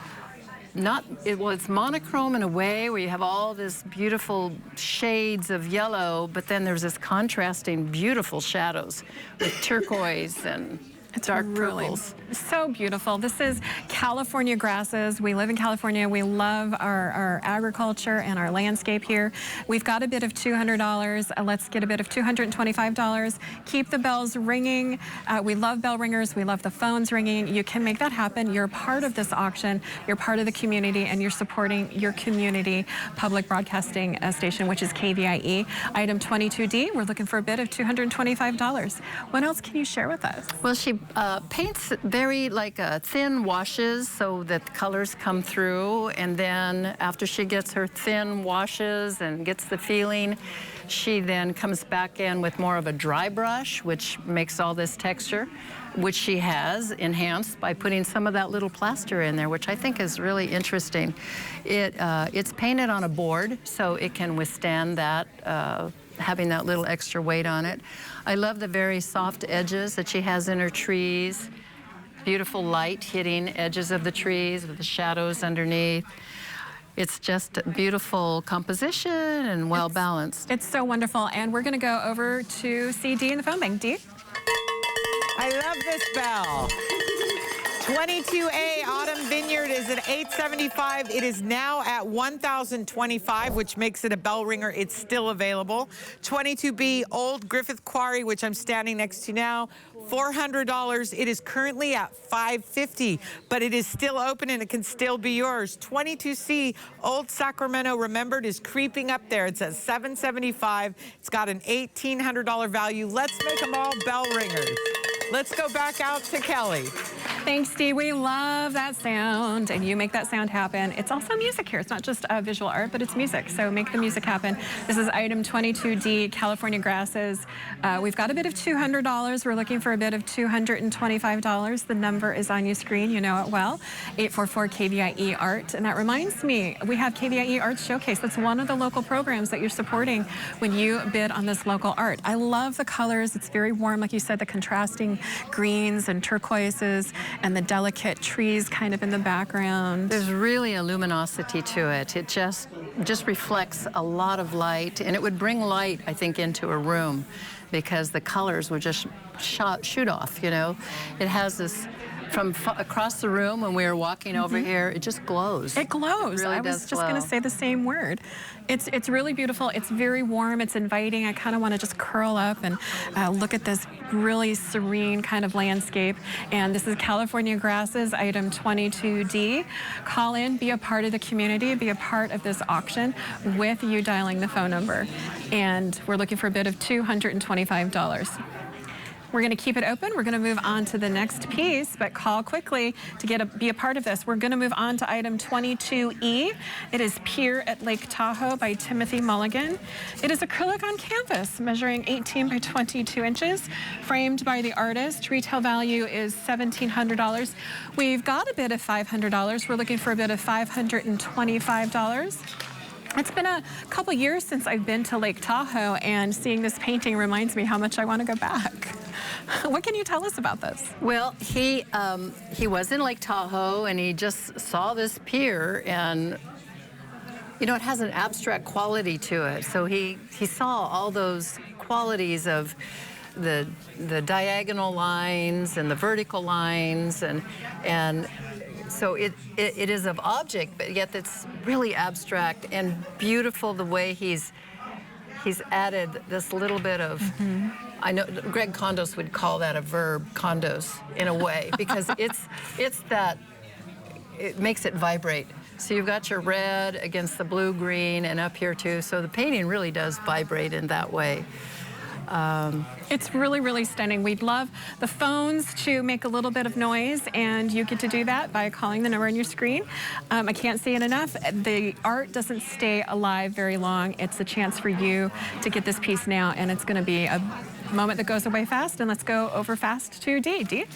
Speaker 2: it's monochrome in a way where you have all this beautiful shades of yellow, but then there's this contrasting beautiful shadows with turquoise and dark purples.
Speaker 4: So beautiful. This is California Grasses. We live in California. We love our agriculture and our landscape here. We've got a bid of $200. Let's get a bid of $225. Keep the bells ringing. We love bell ringers. We love the phones ringing. You can make that happen. You're part of this auction. You're part of the community, and you're supporting your community public broadcasting station, which is KVIE. Item 22D, we're looking for a bid of $225. What else can you share with us?
Speaker 2: Well, she paints very thin washes so that the colors come through, and then after she gets her thin washes and gets the feeling, she then comes back in with more of a dry brush, which makes all this texture, which she has enhanced by putting some of that little plaster in there, which I think is really interesting. It's painted on a board, so it can withstand that, having that little extra weight on it. I love the very soft edges that she has in her trees. Beautiful light hitting edges of the trees with the shadows underneath. It's just a beautiful composition and well balanced.
Speaker 4: It's so wonderful. And we're going to go over to CD in the phone bank. Dee?
Speaker 1: I love this bell. 22A Autumn Vineyard is at $875. It is now at $1,025, which makes it a bell ringer. It's still available. 22B Old Griffith Quarry, which I'm standing next to now, $400. It is currently at $550, but it is still open and it can still be yours. 22C Old Sacramento Remembered is creeping up there. It's at $775. It's got an $1,800 value. Let's make them all bell ringers. Let's go back out to Kelly.
Speaker 4: Thanks, Steve. We love that sound, and you make that sound happen. It's also music here. It's not just visual art, but it's music, so make the music happen. This is item 22D, California Grasses. We've got a bid of $200. We're looking for a bid of $225. The number is on your screen. You know it well, 844-KVIE Art. And that reminds me, we have KVIE Art Showcase. That's one of the local programs that you're supporting when you bid on this local art. I love the colors. It's very warm, like you said, the contrasting greens and turquoises, and the delicate trees kind of in the background.
Speaker 2: There's really a luminosity to it. It just reflects a lot of light, and it would bring light, I think, into a room because the colors would just shoot off, you know. It has this, from across the room when we were walking over here, it just glows.
Speaker 4: It glows.
Speaker 2: It really
Speaker 4: I was
Speaker 2: does
Speaker 4: just going to say the same word. It's really beautiful. It's very warm. It's inviting. I kind of want to just curl up and look at this really serene kind of landscape. And this is California Grasses, item 22D. Call in, be a part of the community, be a part of this auction with you dialing the phone number. And we're looking for a bid of $225. We're going to keep it open. We're going to move on to the next piece, but call quickly to be a part of this. We're going to move on to item 22E. It is Pier at Lake Tahoe by Timothy Mulligan. It is acrylic on canvas, measuring 18 by 22 inches, framed by the artist. Retail value is $1,700. We've got a bid of $500. We're looking for a bid of $525. It's been a couple years since I've been to Lake Tahoe, and seeing this painting reminds me how much I want to go back. What can you tell us about this?
Speaker 2: Well, he was in Lake Tahoe, and he just saw this pier, and you know, it has an abstract quality to it. So he saw all those qualities of the diagonal lines and the vertical lines, and so it is of object, but yet it's really abstract and beautiful the way he's added this little bit of, I know Greg Condos would call that a verb, condos, in a way, because it's that, it makes it vibrate. So you've got your red against the blue, green, and up here too. So the painting really does vibrate in that way.
Speaker 4: It's really, really stunning. We'd love the phones to make a little bit of noise, and you get to do that by calling the number on your screen. I can't say it enough. The art doesn't stay alive very long. It's a chance for you to get this piece now, and it's going to be a moment that goes away fast. And let's go over fast to Dee. Dee?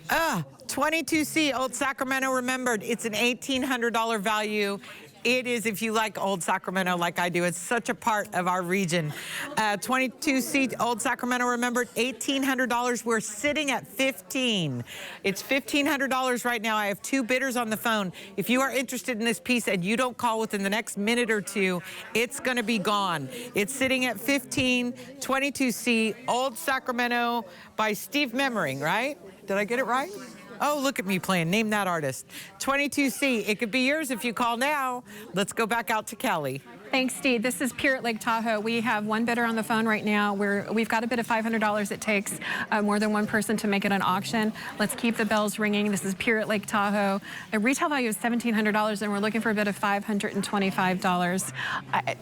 Speaker 1: 22C, Old Sacramento Remembered. It's an $1,800 value. It is, if you like Old Sacramento like I do, it's such a part of our region. 22C, Old Sacramento Remembered, $1,800. We're sitting at $1,500. It's $1,500 right now. I have 2 bidders on the phone. If you are interested in this piece and you don't call within the next minute or 2, it's going to be gone. It's sitting at $1,500. 22C, Old Sacramento by Steve Memmering, right? Did I get it right? Oh, look at me playing. Name that artist. 22C. It could be yours if you call now. Let's go back out to Kelly.
Speaker 4: Thanks, Steve. This is Pier at Lake Tahoe. We have 1 bidder on the phone right now. We've got a bid of $500. It takes more than 1 person to make it an auction. Let's keep the bells ringing. This is Pier at Lake Tahoe. The retail value is $1,700, and we're looking for a bid of $525.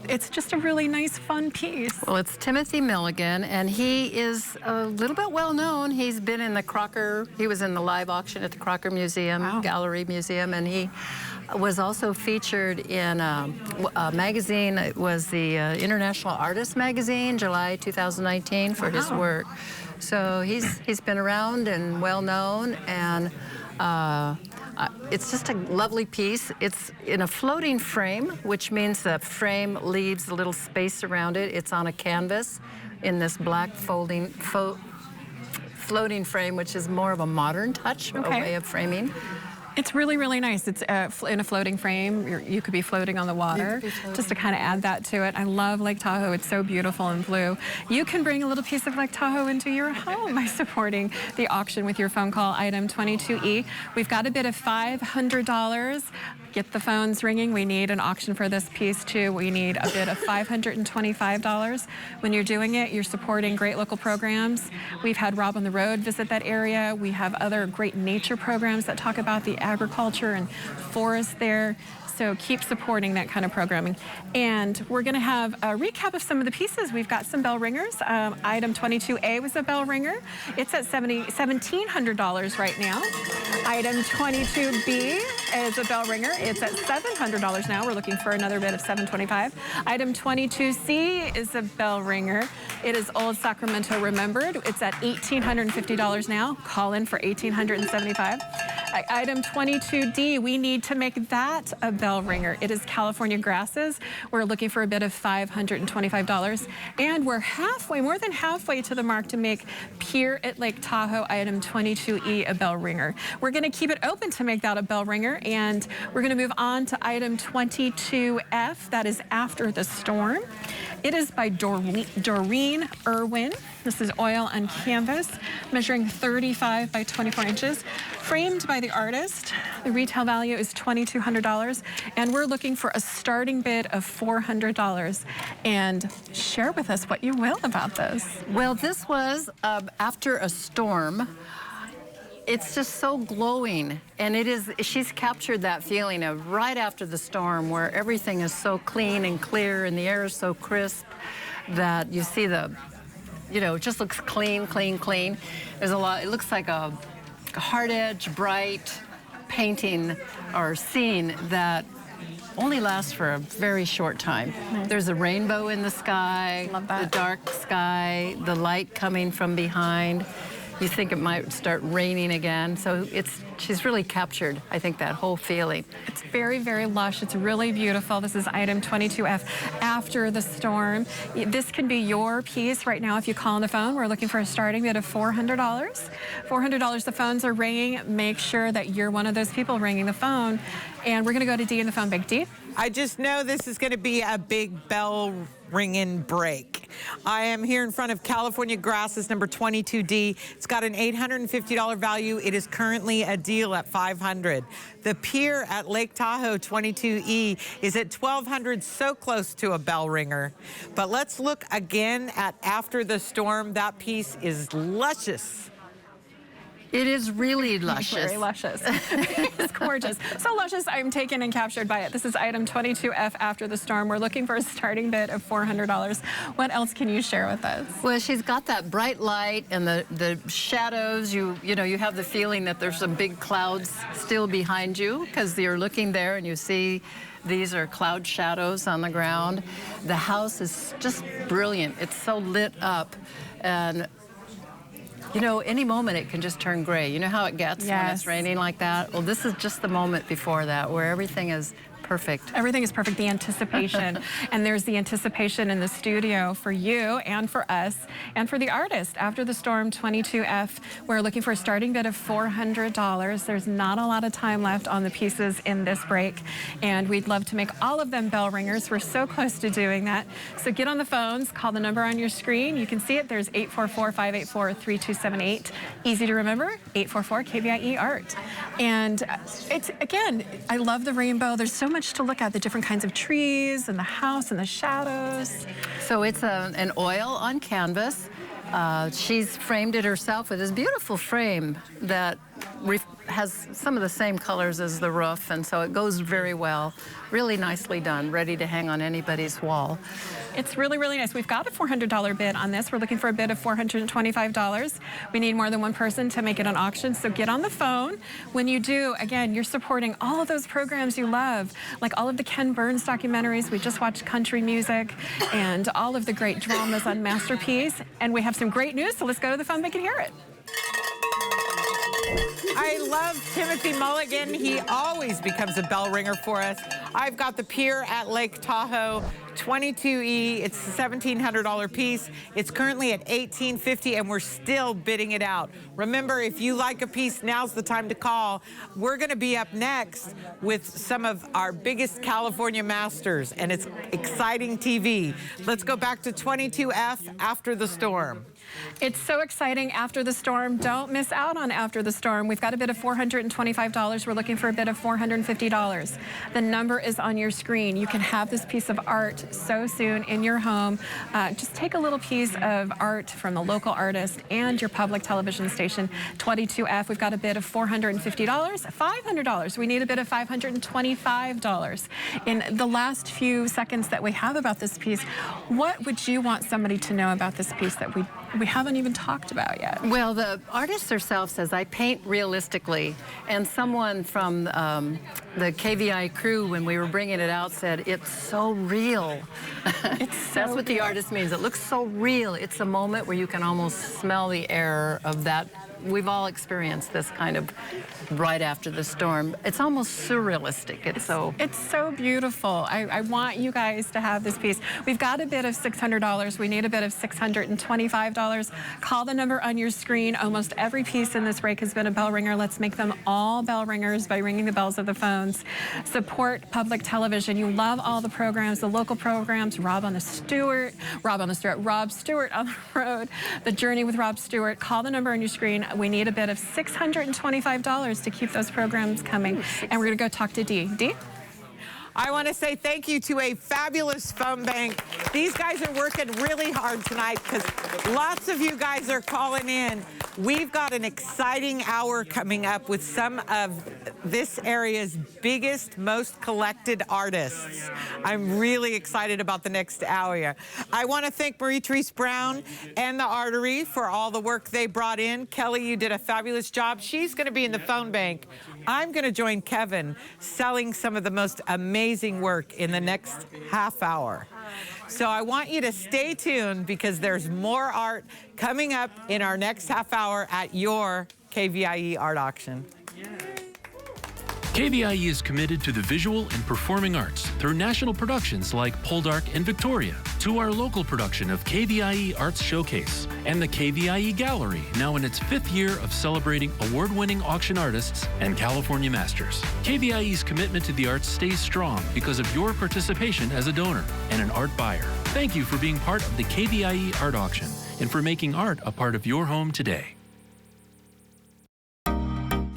Speaker 4: It's just a really nice, fun piece.
Speaker 2: Well, it's Timothy Milligan, and he is a little bit well known. He's been in the Crocker. He was in the live auction at the Crocker Museum, Gallery Museum, and he was also featured in a magazine. It was the International Artist magazine, July 2019, for his work. So he's been around and well known, and it's just a lovely piece. It's in a floating frame, which means the frame leaves a little space around it. It's on a canvas in this black floating frame, which is more of a modern touch, a way of framing.
Speaker 4: It's really, really nice. It's in a floating frame. You could be floating on the water, just to kind of add that to it. I love Lake Tahoe. It's so beautiful and blue. You can bring a little piece of Lake Tahoe into your home by supporting the auction with your phone call, item 22E. We've got a bid of $500. Get the phones ringing. We need an auction for this piece too. We need a bid of $525. When you're doing it, you're supporting great local programs. We've had Rob on the Road visit that area. We have other great nature programs that talk about the agriculture and forest there. So keep supporting that kind of programming. And we're going to have a recap of some of the pieces. We've got some bell ringers. Item 22A was a bell ringer. It's at $1,700 right now. Item 22B is a bell ringer. It's at $700 now. We're looking for another bid of $725. Item 22C is a bell ringer. It is Old Sacramento Remembered. It's at $1,850 now. Call in for $1,875. Item 22D, we need to make that a bell ringer. It is California Grasses. We're looking for a bid of $525. And we're halfway, more than halfway to the mark to make Pier at Lake Tahoe, item 22E, a bell ringer. We're going to keep it open to make that a bell ringer, and we're going to move on to item 22F. That is After the Storm. It is by Doreen Irwin. This is oil on canvas, measuring 35 by 24 inches, framed by the artist. The retail value is $2,200, and we're looking for a starting bid of $400. And share with us what you will about this.
Speaker 2: Well, this was After a Storm. It's just so glowing, and she's captured that feeling of right after the storm, where everything is so clean and clear and the air is so crisp that you see the you know, it just looks clean, clean, clean. There's a lot, it looks like a hard edge, bright painting or scene that only lasts for a very short time.
Speaker 4: Nice.
Speaker 2: There's a rainbow in the sky, the dark sky, the light coming from behind. You think it might start raining again. So she's really captured, I think, that whole feeling.
Speaker 4: It's very, very lush. It's really beautiful. This is item 22F, After the Storm. This can be your piece right now if you call on the phone. We're looking for a starting bid of $400. $400, the phones are ringing. Make sure that you're one of those people ringing the phone. And we're gonna go to Dee in the phone bank. Dee?
Speaker 1: I just know this is gonna be a big bell ringing break. I am here in front of California Grasses number 22D. It's got an $850 value. It is currently a deal at $500. The Pier at Lake Tahoe 22E is at $1,200, so close to a bell ringer. But let's look again at After the Storm. That piece is luscious.
Speaker 2: It is really luscious.
Speaker 4: Very luscious. It's gorgeous. So luscious, I'm taken and captured by it. This is item 22F, After the Storm. We're looking for a starting bid of $400. What else can you share with us?
Speaker 2: Well, she's got that bright light and the shadows. You know, you have the feeling that there's some big clouds still behind you because you're looking there and you see these are cloud shadows on the ground. The house is just brilliant. It's so lit up, and you know, any moment it can just turn gray. You know how it gets when it's raining like that? Well, this is just the moment before that where everything is perfect.
Speaker 4: Everything is perfect, the anticipation. And there's the anticipation in the studio for you and for us and for the artist. After the Storm 22F, we're looking for a starting bid of $400. There's not a lot of time left on the pieces in this break, and we'd love to make all of them bell ringers. We're so close to doing that. So get on the phones, call the number on your screen. You can see it. There's 844-584-3278. Easy to remember, 844-KVIE Art. And it's, again, I love the rainbow. There's so much to look at, the different kinds of trees and the house and the shadows.
Speaker 2: So it's an oil on canvas. She's framed it herself with this beautiful frame that has some of the same colors as the roof, and so it goes very well. Really nicely done, ready to hang on anybody's wall.
Speaker 4: It's really, really nice. We've got a $400 bid on this. We're looking for a bid of $425. We need more than one person to make it an auction, so get on the phone. When you do, again, you're supporting all of those programs you love, like all of the Ken Burns documentaries. We just watched country music and all of the great dramas on Masterpiece. And we have some great news, so let's go to the phone bank and hear it.
Speaker 1: I love Timothy Mulligan. He always becomes a bell ringer for us. I've got the Pier at Lake Tahoe 22E. It's a $1,700 piece. It's currently at $1,850, and we're still bidding it out. Remember, if you like a piece, now's the time to call. We're going to be up next with some of our biggest California masters, and it's exciting TV. Let's go back to 22F, After the Storm.
Speaker 4: It's so exciting, After the Storm. Don't miss out on After the Storm. We've got a bid of $425. We're looking for a bid of $450. The number is on your screen. You can have this piece of art so soon in your home. Just take a little piece of art from the local artist and your public television station. 22F, we've got a bid of $450. $500. We need a bid of $525. In the last few seconds that we have about this piece, what would you want somebody to know about this piece that we haven't even talked about yet?
Speaker 2: Well, the artist herself says, I paint realistically. And someone from the KVIE crew, when we were bringing it out, said, it's so real. That's what the artist means. It looks so real. It's a moment where you can almost smell the air of that. We've all experienced this kind of right after the storm. It's almost surrealistic. It's so
Speaker 4: beautiful. I want you guys to have this piece. We've got a bid of $600. We need a bid of $625. Call the number on your screen. Almost every piece in this break has been a bell ringer. Let's make them all bell ringers by ringing the bells of the phones. Support public television. You love all the programs, the local programs, Rob Stewart on the Road, The Journey with Rob Stewart. Call the number on your screen. We need a bid of $625 to keep those programs coming. And we're going to go talk to Dee. Dee?
Speaker 1: I want to say thank you to a fabulous phone bank. These guys are working really hard tonight because lots of you guys are calling in. We've got an exciting hour coming up with some of this area's biggest, most collected artists. I'm really excited about the next hour. I want to thank Marie-Therese Brown and the Artery for all the work they brought in. Kelly, you did a fabulous job. She's going to be in the phone bank. I'm going to join Kevin selling some of the most amazing work in the next half hour. So I want you to stay tuned because there's more art coming up in our next half hour at your KVIE Art Auction.
Speaker 3: KVIE is committed to the visual and performing arts through national productions like Poldark and Victoria, to our local production of KVIE Arts Showcase, and the KVIE Gallery, now in its 5th year of celebrating award-winning auction artists and California Masters. KVIE's commitment to the arts stays strong because of your participation as a donor and an art buyer. Thank you for being part of the KVIE Art Auction and for making art a part of your home today.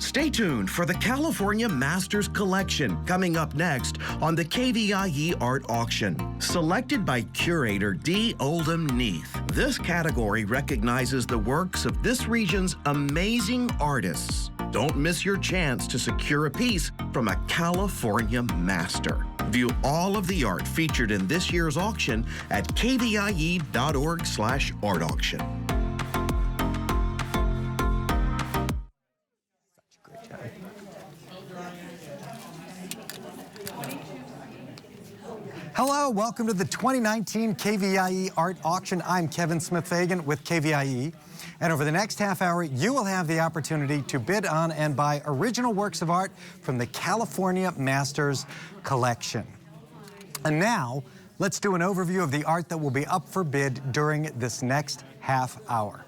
Speaker 6: Stay tuned for the California Masters Collection coming up next on the KVIE Art Auction. Selected by curator D. Oldham Neath, this category recognizes the works of this region's amazing artists. Don't miss your chance to secure a piece from a California master. View all of the art featured in this year's auction at kvie.org/art auction.
Speaker 11: Hello, welcome to the 2019 KVIE Art Auction. I'm Kevin Smith-Fagan with KVIE. And over the next half hour, you will have the opportunity to bid on and buy original works of art from the California Masters Collection. And now, let's do an overview of the art that will be up for bid during this next half hour.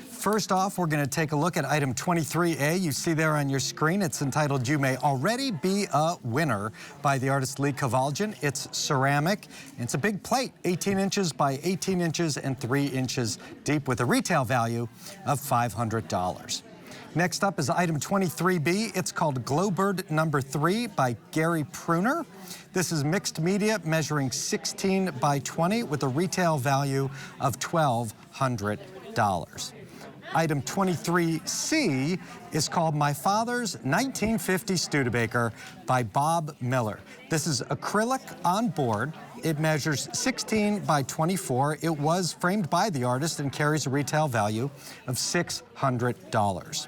Speaker 11: First off, we're going to take a look at item 23A. You see there on your screen, it's entitled You May Already Be a Winner by the artist Lee Kavaljian. It's ceramic. It's a big plate, 18 inches by 18 inches and 3 inches deep with a retail value of $500. Next up is item 23B. It's called Glowbird Number 3 by Gary Pruner. This is mixed media measuring 16 by 20 with a retail value of $1,200. Item 23C is called My Father's 1950 Studebaker by Bob Miller. This is acrylic on board. It measures 16 by 24. It was framed by the artist and carries a retail value of $600.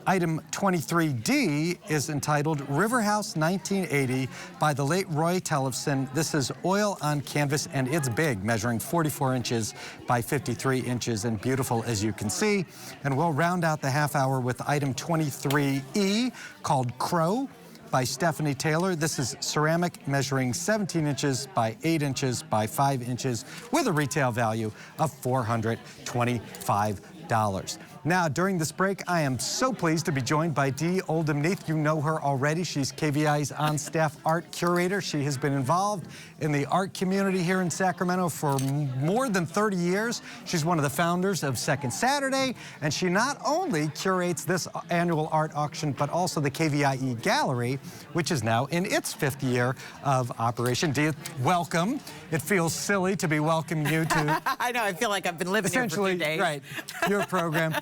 Speaker 11: Item 23D is entitled River House 1980 by the late Roy Tellefson. This is oil on canvas, and it's big, measuring 44 inches by 53 inches, and beautiful as you can see. And we'll round out the half hour with item 23E called Crow by Stephanie Taylor. This is ceramic measuring 17 inches by 8 inches by 5 inches with a retail value of $425. Now, during this break, I am so pleased to be joined by Dee Oldham Neath. You know her already. She's KVIE's on-staff art curator. She has been involved in the art community here in Sacramento for more than 30 years. She's one of the founders of Second Saturday, and she not only curates this annual art auction, but also the KVIE Gallery, which is now in its 5th year of operation. Dee, welcome. It feels silly to be welcoming you to...
Speaker 1: I know, I feel like I've been living here for 2 days.
Speaker 11: Right, your program.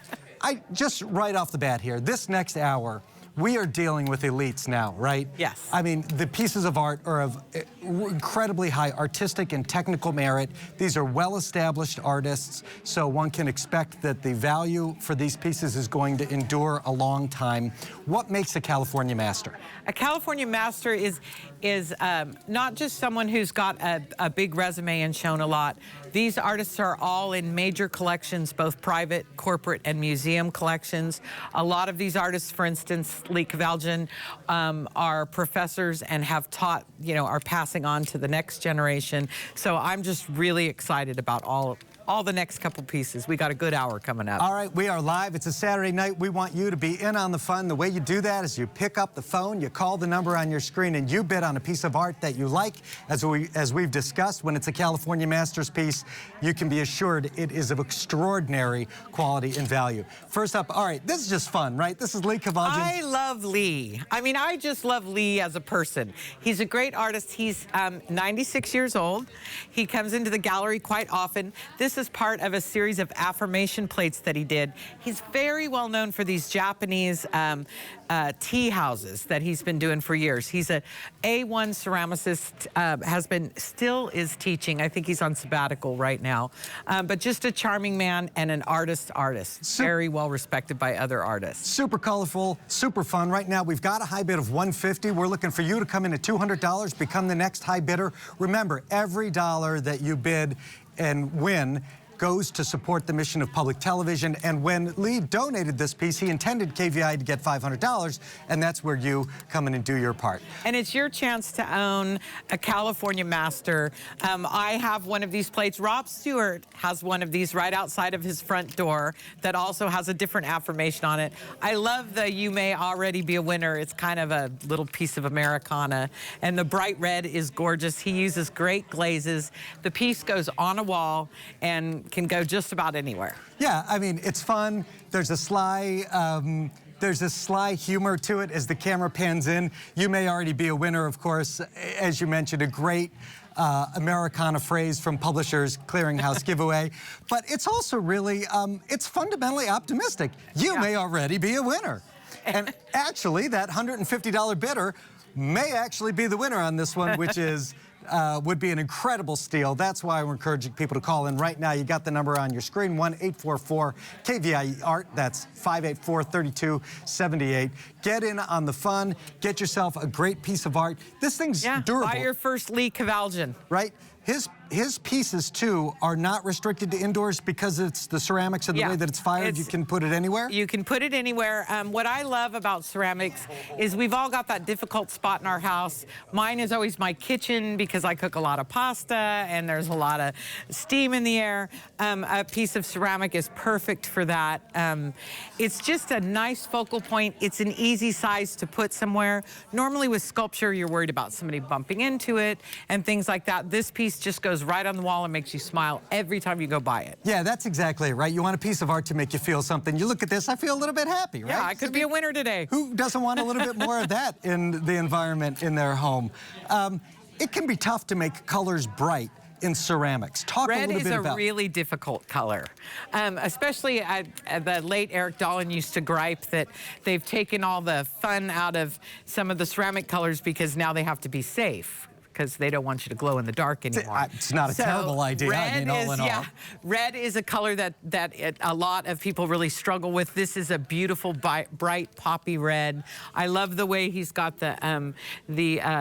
Speaker 11: Just right off the bat here, this next hour, we are dealing with elites now, right?
Speaker 1: Yes.
Speaker 11: I mean, the pieces of art are of incredibly high artistic and technical merit. These are well-established artists, so one can expect that the value for these pieces is going to endure a long time. What makes a California master?
Speaker 1: A California master is not just someone who's got a big resume and shown a lot. These artists are all in major collections, both private, corporate, and museum collections. A lot of these artists, for instance, Lee Kavaljian, are professors and have taught, are passing on to the next generation. So I'm just really excited about all the next couple pieces. We got a good hour coming up.
Speaker 11: All right, we are live. It's a Saturday night. We want you to be in on the fun. The way you do that is you pick up the phone, you call the number on your screen, and you bid on a piece of art that you like. As we've discussed, when it's a California Masters piece, you can be assured it is of extraordinary quality and value. First up, all right, this is just fun, right? This is Lee Kavaljian.
Speaker 1: I love Lee. I mean, I just love Lee as a person. He's a great artist. He's 96 years old. He comes into the gallery quite often. This this is part of a series of affirmation plates that he did. He's very well known for these Japanese tea houses that he's been doing for years. He's a A1 ceramicist, still is teaching. I think he's on sabbatical right now. But just a charming man and an artist. Very well respected by other artists.
Speaker 11: Super colorful, super fun. Right now, we've got a high bid of $150. We're looking for you to come in at $200, become the next high bidder. Remember, every dollar that you bid and win goes to support the mission of public television. And when Lee donated this piece, he intended KVIE to get $500, and that's where you come in and do your part.
Speaker 1: And it's your chance to own a California Master. I have one of these plates. Rob Stewart has one of these right outside of his front door that also has a different affirmation on it. I love the "You may already be a winner." It's kind of a little piece of Americana. And the bright red is gorgeous. He uses great glazes. The piece goes on a wall and can go just about anywhere.
Speaker 11: Yeah, I mean, it's fun. There's a sly humor to it as the camera pans in. You may already be a winner, of course, as you mentioned, a great Americana phrase from Publishers Clearinghouse giveaway. But it's also really, it's fundamentally optimistic. You may already be a winner. And actually, that $150 bidder may actually be the winner on this one, which is would be an incredible steal. That's why we're encouraging people to call in right now. You got the number on your screen, 1-844-KVIE-ART. That's 584-3278. Get in on the fun. Get yourself a great piece of art. This thing's durable.
Speaker 1: Buy your first Lee Cavaljan.
Speaker 11: Right? His pieces, too, are not restricted to indoors because it's the ceramics and the way that it's fired. You can put it anywhere?
Speaker 1: You can put it anywhere. What I love about ceramics is we've all got that difficult spot in our house. Mine is always my kitchen because I cook a lot of pasta and there's a lot of steam in the air. A piece of ceramic is perfect for that. It's just a nice focal point. It's an easy size to put somewhere. Normally with sculpture, you're worried about somebody bumping into it and things like that. This piece just goes right on the wall and makes you smile every time you go by it.
Speaker 11: Yeah, that's exactly it, right? You want a piece of art to make you feel something. You look at this, I feel a little bit happy, right?
Speaker 1: Yeah, I could be a winner today.
Speaker 11: Who doesn't want a little bit more of that in the environment in their home? It can be tough to make colors bright in ceramics. Talk a little bit about.
Speaker 1: Red is a really difficult color. Especially the late Eric Dahlin used to gripe that they've taken all the fun out of some of the ceramic colors because now they have to be safe, because they don't want you to glow in the dark anymore.
Speaker 11: It's not a terrible idea, I mean, all in all.
Speaker 1: Red is a color that a lot of people really struggle with. This is a beautiful, bright, poppy red. I love the way he's got the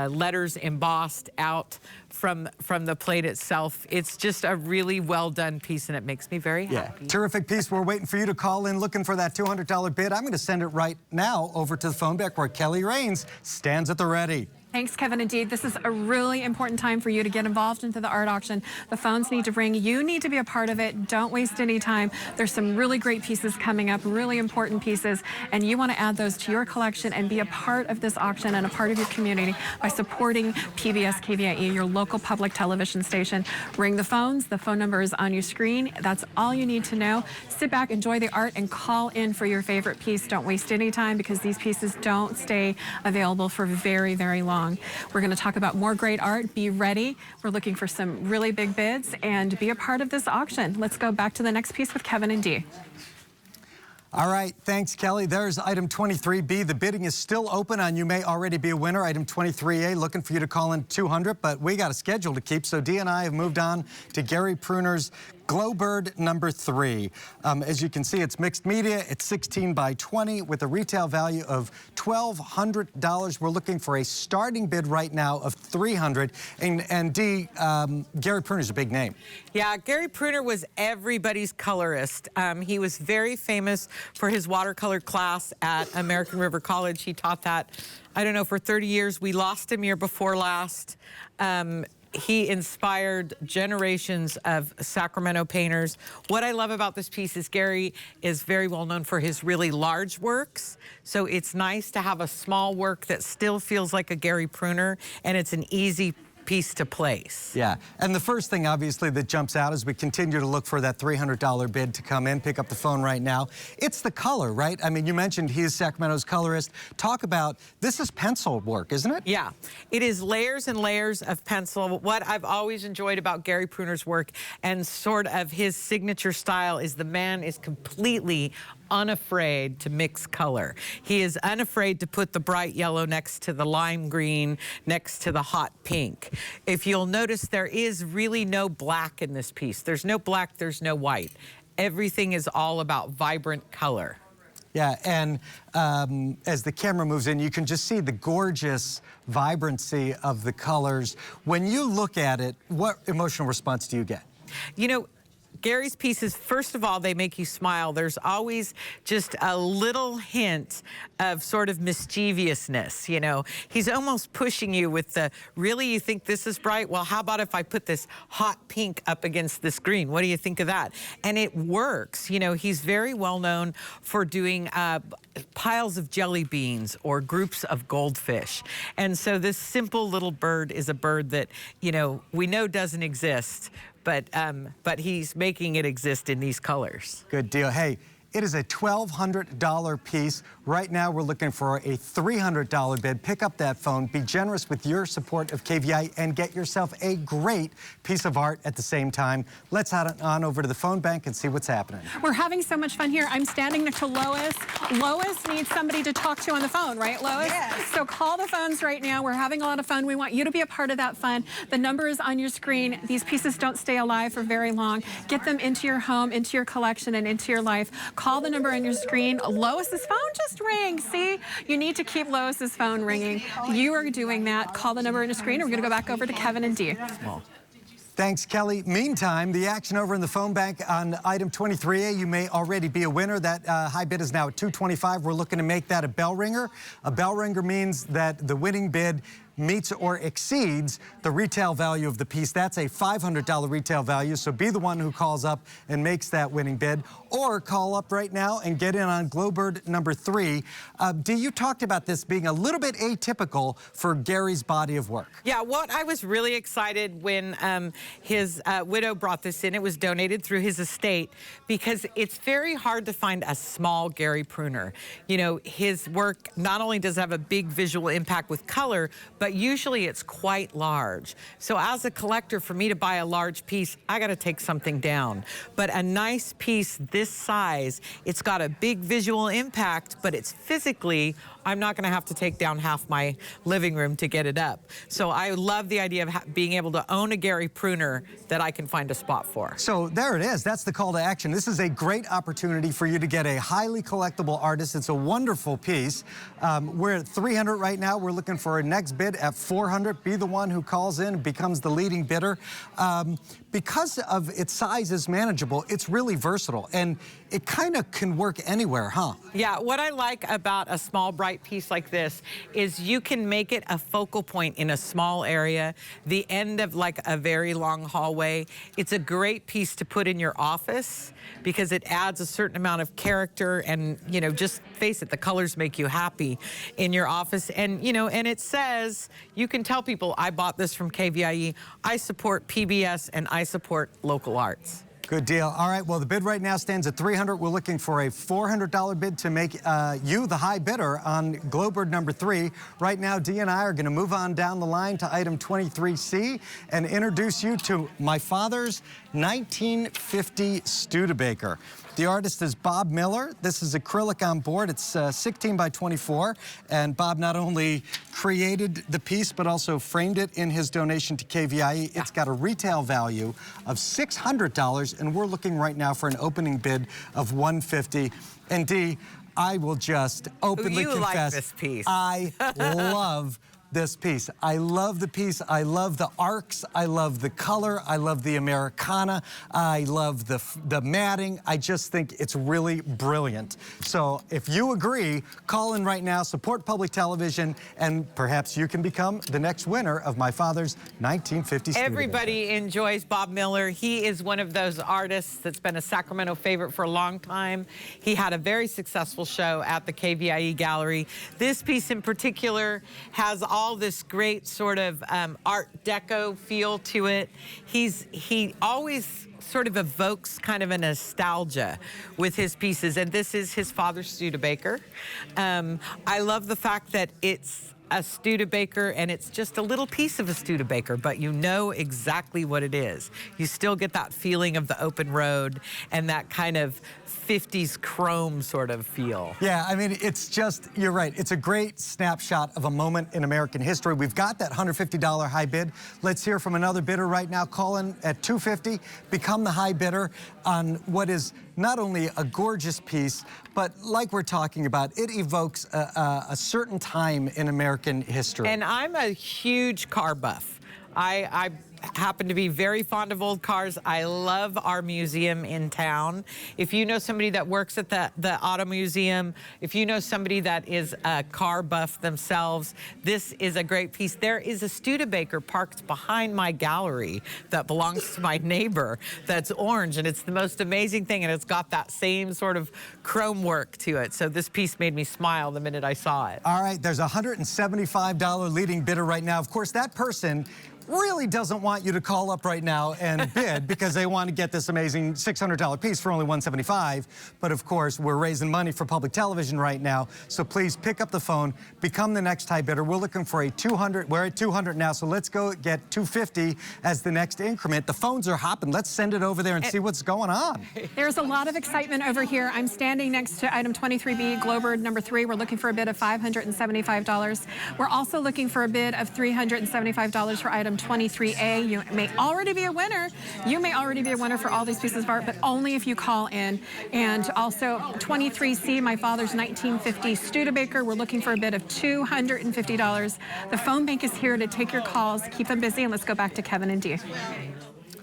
Speaker 1: letters embossed out from the plate itself. It's just a really well done piece, and it makes me very happy.
Speaker 11: Terrific piece. We're waiting for you to call in looking for that $200 bid. I'm going to send it right now over to the phone back where Kelly Raines stands at the ready.
Speaker 4: Thanks, Kevin. Indeed, this is a really important time for you to get involved into the art auction. The phones need to ring. You need to be a part of it. Don't waste any time. There's some really great pieces coming up, really important pieces, and you want to add those to your collection and be a part of this auction and a part of your community by supporting PBS KVIE, your local public television station. Ring the phones. The phone number is on your screen. That's all you need to know. Sit back, enjoy the art, and call in for your favorite piece. Don't waste any time because these pieces don't stay available for very, very long. We're going to talk about more great art. Be ready. We're looking for some really big bids and be a part of this auction. Let's go back to the next piece with Kevin and Dee.
Speaker 11: All right, thanks, Kelly. There's item 23B. The bidding is still open on You May Already Be a Winner. Item 23A, looking for you to call in 200, but we got a schedule to keep, so Dee and I have moved on to Gary Pruner's Glowbird number 3. As you can see, it's mixed media. It's 16 by 20 with a retail value of $1,200. We're looking for a starting bid right now of $300. And Dee, Gary Pruner's a big name.
Speaker 1: Yeah, Gary Pruner was everybody's colorist. He was very famous for his watercolor class at American River College. He taught that, I don't know, for 30 years. We lost him year before last. He inspired generations of Sacramento painters. What I love about this piece is Gary is very well known for his really large works. So it's nice to have a small work that still feels like a Gary Pruner, and it's an easy piece to place.
Speaker 11: Yeah, and the first thing obviously that jumps out as we continue to look for that $300 bid to come in, pick up the phone right now, it's the color, right? I mean, you mentioned he's Sacramento's colorist. Talk about, this is pencil work, isn't it?
Speaker 1: Yeah, it is layers and layers of pencil. What I've always enjoyed about Gary Pruner's work and sort of his signature style is the man is completely unafraid to mix color. He is unafraid to put the bright yellow next to the lime green, next to the hot pink. If you'll notice, there is really no black in this piece. There's no black, there's no white. Everything is all about vibrant color.
Speaker 11: Yeah, and as the camera moves in, you can just see the gorgeous vibrancy of the colors. When you look at it, what emotional response do you get?
Speaker 1: You know, Gary's pieces, first of all, they make you smile. There's always just a little hint of sort of mischievousness, you know. He's almost pushing you with the, really, you think this is bright? Well, how about if I put this hot pink up against this green? What do you think of that? And it works. You know, he's very well known for doing piles of jelly beans or groups of goldfish. And so this simple little bird is a bird that, you know, we know doesn't exist, but he's making it exist in these colors.
Speaker 11: Good deal. Hey, it is a $1,200 piece. Right now, we're looking for a $300 bid. Pick up that phone, be generous with your support of KVIE, and get yourself a great piece of art at the same time. Let's head on over to the phone bank and see what's happening.
Speaker 4: We're having so much fun here. I'm standing next to Lois. Lois needs somebody to talk to on the phone, right, Lois? Yes. So call the phones right now. We're having a lot of fun. We want you to be a part of that fun. The number is on your screen. These pieces don't stay alive for very long. Get them into your home, into your collection, and into your life. Call the number on your screen. Lois's phone just rang. See? You need to keep Lois's phone ringing. You are doing that. Call the number on your screen. We're going to go back over to Kevin and Dee.
Speaker 11: Thanks, Kelly. Meantime, the action over in the phone bank on item 23A, you may already be a winner. That high bid is now at $225. We're looking to make that a bell ringer. A bell ringer means that the winning bid meets or exceeds the retail value of the piece. That's a $500 retail value, so be the one who calls up and makes that winning bid, or call up right now and get in on Glowbird number 3. Dee, you talked about this being a little bit atypical for Gary's body of work.
Speaker 1: Yeah, what I was really excited when his widow brought this in, it was donated through his estate, because it's very hard to find a small Gary Pruner. You know, his work not only does have a big visual impact with color, but usually it's quite large. So as a collector, for me to buy a large piece, I got to take something down. But a nice piece this size, it's got a big visual impact, but it's physically, I'm not going to have to take down half my living room to get it up. So I love the idea of being able to own a Gary Pruner that I can find a spot for.
Speaker 11: So there it is. That's the call to action. This is a great opportunity for you to get a highly collectible artist. It's a wonderful piece. We're at $300 right now. We're looking for a next bid at $400. Be the one who calls in, becomes the leading bidder. Because of its size is manageable, it's really versatile, and it kind of can work anywhere, huh?
Speaker 1: Yeah, what I like about a small, bright piece like this is you can make it a focal point in a small area, the end of like a very long hallway. It's a great piece to put in your office because it adds a certain amount of character, and, you know, just face it, the colors make you happy in your office. And, you know, and it says, you can tell people, I bought this from KVIE, I support PBS, and I support local arts.
Speaker 11: Good deal. All right, well, the bid right now stands at $300. We're looking for a $400 bid to make you the high bidder on Glowbird number 3. Right now, Dee and I are going to move on down the line to item 23C and introduce you to my father's 1950 Studebaker. The artist is Bob Miller. This is acrylic on board. It's 16 by 24. And Bob not only created the piece, but also framed it in his donation to KVIE. It's got a retail value of $600, and we're looking right now for an opening bid of $150. And Dee, I will just openly confess,
Speaker 1: like this piece.
Speaker 11: I love this piece. I love the piece. I love the arcs. I love the color. I love the Americana. I love the matting. I just think it's really brilliant. So if you agree, call in right now, support public television, and perhaps you can become the next winner of my father's 1950 Studebaker.
Speaker 1: Everybody enjoys Bob Miller. He is one of those artists that's been a Sacramento favorite for a long time. He had a very successful show at the KVIE Gallery. This piece in particular has all all this great sort of Art Deco feel to it. He always sort of evokes kind of a nostalgia with his pieces, and this is his father, Studebaker. I love the fact that it's a Studebaker, and it's just a little piece of a Studebaker, but you know exactly what it is. You still get that feeling of the open road and that kind of 50s chrome sort of feel.
Speaker 11: Yeah, I mean, it's just, you're right. It's a great snapshot of a moment in American history. We've got that $150 high bid. Let's hear from another bidder right now. Call in at $250. Become the high bidder on what is not only a gorgeous piece, but like we're talking about, it evokes a certain time in American history.
Speaker 1: And I'm a huge car buff. I happen to be very fond of old cars. I love our museum in town. If you know somebody that works at the auto museum, if you know somebody that is a car buff themselves, this is a great piece. There is a Studebaker parked behind my gallery that belongs to my neighbor that's orange, and it's the most amazing thing, and it's got that same sort of chrome work to it. So this piece made me smile the minute I saw it.
Speaker 11: All right, there's a $175 leading bidder right now. Of course, that person really doesn't want you to call up right now and bid because they want to get this amazing $600 piece for only $175. But of course, we're raising money for public television right now. So please pick up the phone, become the next high bidder. We're looking for a 200. We're at 200 now, so let's go get 250 as the next increment. The phones are hopping. Let's send it over there and see what's going on.
Speaker 4: There's a lot of excitement over here. I'm standing next to item 23B, Glowbird number 3. We're looking for a bid of $575. We're also looking for a bid of $375 for item 23A. You may already be a winner. You may already be a winner for all these pieces of art, but only if you call in. And also 23C, my father's 1950 Studebaker. We're looking for a bid of $250. The phone bank is here to take your calls. Keep them busy, and let's go back to Kevin and Dee.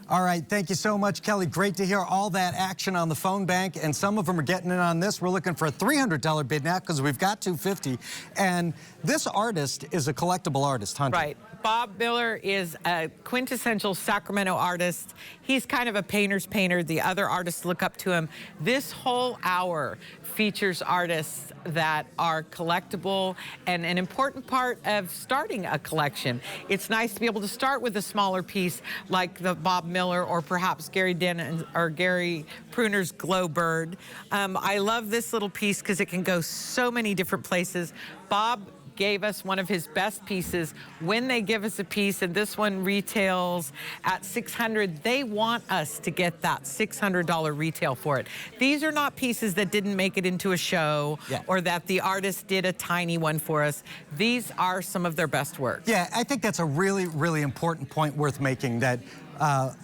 Speaker 11: All right, thank you so much, Kelly. Great to hear all that action on the phone bank, and some of them are getting in on this. We're looking for a $300 bid now because we've got $250, and this artist is a collectible artist, Hunter.
Speaker 1: Right. Bob Miller is a quintessential Sacramento artist. He's kind of a painter's painter. The other artists look up to him. This whole hour features artists that are collectible and an important part of starting a collection. It's nice to be able to start with a smaller piece like the Bob Miller or perhaps Gary Denton or Gary Pruner's Glowbird. I love this little piece because it can go so many different places. Bob gave us one of his best pieces. When they give us a piece, and this one retails at $600, they want us to get that $600 retail for it. These are not pieces that didn't make it into a show or that the artist did a tiny one for us. These are some of their best work.
Speaker 11: Yeah, I think that's a really, really important point worth making, that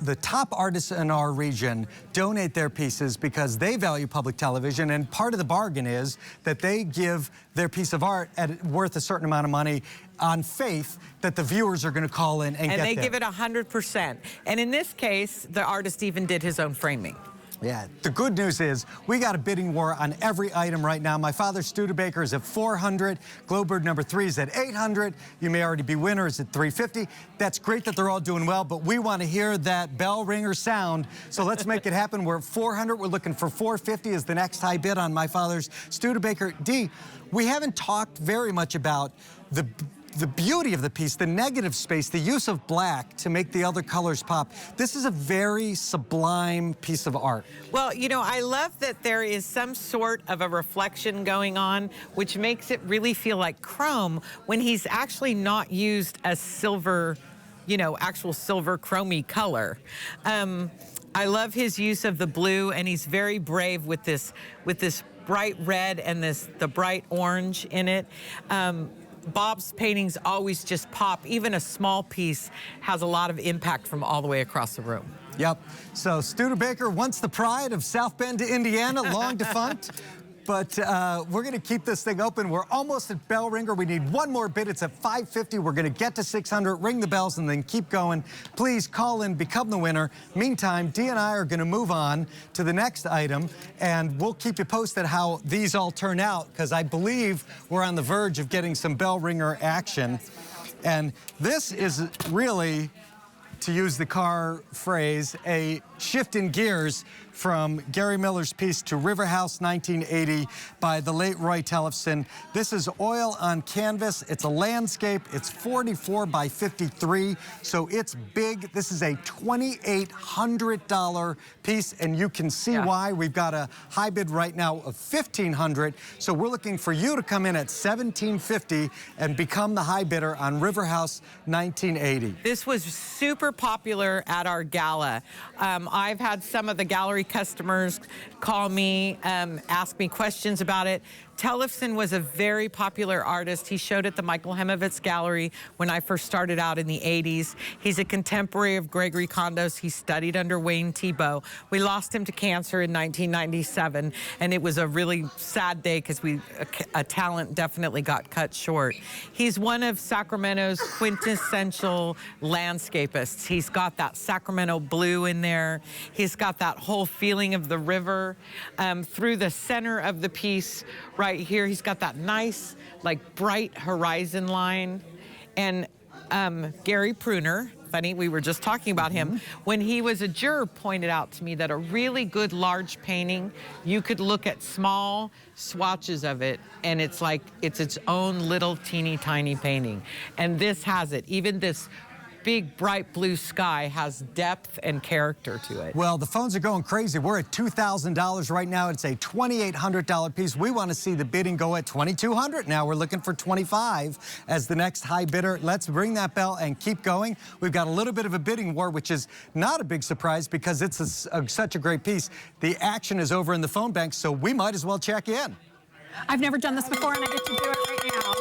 Speaker 11: the top artists in our region donate their pieces because they value public television, and part of the bargain is that they give their piece of art worth a certain amount of money on faith that the viewers are going to call in and get
Speaker 1: they
Speaker 11: there.
Speaker 1: give it 100%. And in this case, the artist even did his own framing.
Speaker 11: Yeah, the good news is we got a bidding war on every item right now. My father's Studebaker is at $400. Glowbird number 3 is at $800. You may already be winners at $350. That's great that they're all doing well, but we want to hear that bell ringer sound. So let's make it happen. We're at $400. We're looking for $450 as the next high bid on my father's Studebaker. Dee, we haven't talked very much about the beauty of the piece, the negative space, the use of black to make the other colors pop. This is a very sublime piece of art.
Speaker 1: Well, you know, I love that there is some sort of a reflection going on, which makes it really feel like chrome when he's actually not used a silver, you know, actual silver chromey color. I love his use of the blue, and he's very brave with this bright red and the bright orange in it. Bob's paintings always just pop. Even a small piece has a lot of impact from all the way across the room.
Speaker 11: Yep. So Studebaker, once the pride of South Bend, Indiana, long defunct. But we're going to keep this thing open. We're almost at bell ringer. We need one more bid. It's at $550. We're going to get to $600, ring the bells, and then keep going. Please call in, become the winner. Meantime, Dee and I are going to move on to the next item, and we'll keep you posted how these all turn out, because I believe we're on the verge of getting some bell ringer action. And this is really to use the car phrase, a shift in gears from Gary Miller's piece to River House 1980 by the late Roy Tellefson. This is oil on canvas. It's a landscape. It's 44 by 53, so it's big. This is a $2,800 piece, and you can see why. We've got a high bid right now of $1,500, so we're looking for you to come in at $1,750 and become the high bidder on River House 1980.
Speaker 1: This was super popular at our gala. I've had some of the gallery customers call me, ask me questions about it. Tellefson was a very popular artist. He showed at the Michael Hemovitz Gallery when I first started out in the 80s. He's a contemporary of Gregory Kondos. He studied under Wayne Thiebaud. We lost him to cancer in 1997, and it was a really sad day because a talent definitely got cut short. He's one of Sacramento's quintessential landscapists. He's got that Sacramento blue in there. He's got that whole feeling of the river. Through the center of the piece, right here, he's got that nice, like, bright horizon line. And Gary Pruner, funny, we were just talking about him, when he was a juror, pointed out to me that a really good large painting, you could look at small swatches of it, and it's like it's its own little teeny tiny painting. And this has it. Even this big, bright blue sky has depth and character to it.
Speaker 11: Well, the phones are going crazy. We're at $2,000 right now. It's a $2,800 piece. We want to see the bidding go at $2,200 now. We're looking for $25 as the next high bidder. Let's ring that bell and keep going. We've got a little bit of a bidding war, which is not a big surprise because it's such a great piece. The action is over in the phone bank, so we might as well check in.
Speaker 4: I've never done this before, and I get to do it right now.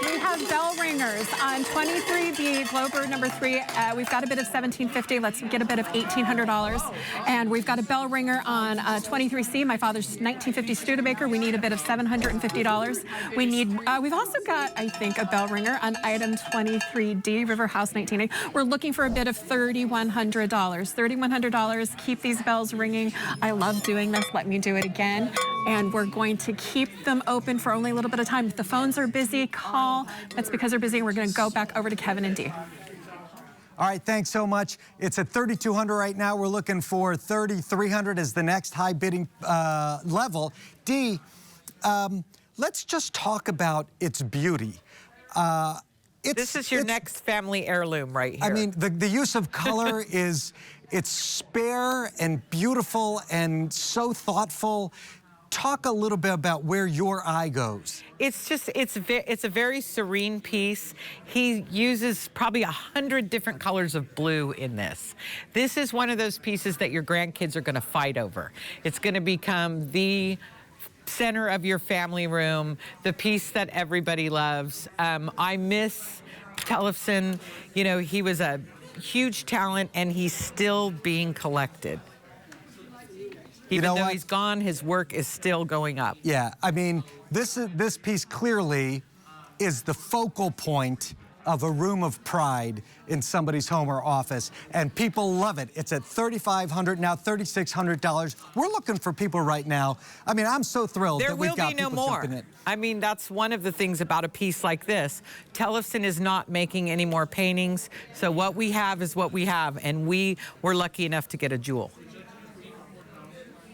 Speaker 4: We have bell ringers on 23B, Glowbird number 3. We've got a bid of $1,750. Let's get a bid of $1,800. And we've got a bell ringer on 23C, my father's 1950 Studebaker. We need a bid of $750. We've also got, I think, a bell ringer on item 23D, River House 1980. We're looking for a bid of $3,100. $3,100. Keep these bells ringing. I love doing this. Let me do it again. And we're going to keep them open for only a little bit of time. If the phones are busy, call. That's because they're busy. We're going to go back over to Kevin and Dee.
Speaker 11: All right, thanks so much. It's at $3,200 right now. We're looking for $3,300 as the next high bidding level. Dee, let's just talk about its beauty.
Speaker 1: This is your next family heirloom right here.
Speaker 11: I mean, the use of color it's spare and beautiful and so thoughtful. Talk a little bit about where your eye goes.
Speaker 1: It's a very serene piece. He uses probably 100 different colors of blue in this. This is one of those pieces that your grandkids are going to fight over. It's going to become the center of your family room, the piece that everybody loves. I miss Tellefson. You know, he was a huge talent, and he's still being collected. Even though he's gone, his work is still going up.
Speaker 11: Yeah, I mean, this piece clearly is the focal point of a room of pride in somebody's home or office, and people love it. It's at $3,500 now, $3,600. We're looking for people right now. I mean, I'm so thrilled that we've got people jumping in.
Speaker 1: I mean, that's one of the things about a piece like this. Tellefson is not making any more paintings, so what we have is what we have, and we were lucky enough to get a jewel.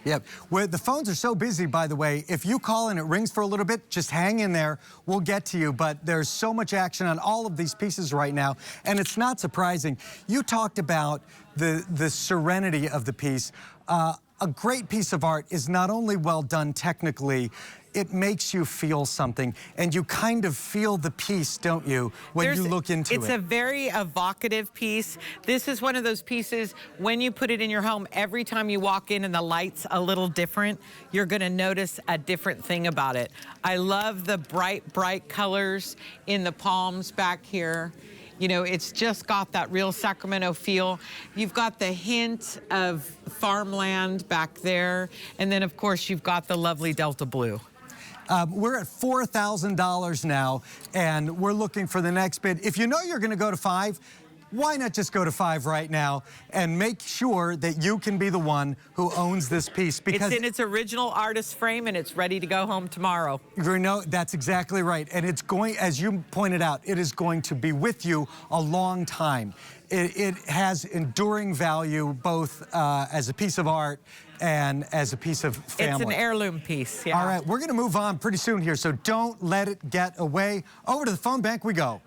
Speaker 11: Yep. The phones are so busy, by the way. If you call and it rings for a little bit, just hang in there. We'll get to you. But there's so much action on all of these pieces right now, and it's not surprising. You talked about the serenity of the piece. A great piece of art is not only well done technically, it makes you feel something, and you kind of feel the piece, don't you, when you look into it?
Speaker 1: It's a very evocative piece. This is one of those pieces, when you put it in your home, every time you walk in and the light's a little different, you're gonna notice a different thing about it. I love the bright, bright colors in the palms back here. You know, it's just got that real Sacramento feel. You've got the hint of farmland back there, and then, of course, you've got the lovely Delta blue.
Speaker 11: We're at $4,000 now, and we're looking for the next bid. If you know you're going to go to $5,000, why not just go to 5 right now and make sure that you can be the one who owns this piece? Because
Speaker 1: it's in its original artist frame and it's ready to go home tomorrow.
Speaker 11: You know, that's exactly right. And it's going, as you pointed out, it is going to be with you a long time. It has enduring value both as a piece of art and as a piece of family.
Speaker 1: It's an heirloom piece, yeah.
Speaker 11: All right, we're going to move on pretty soon here, so don't let it get away. Over to the phone bank we go.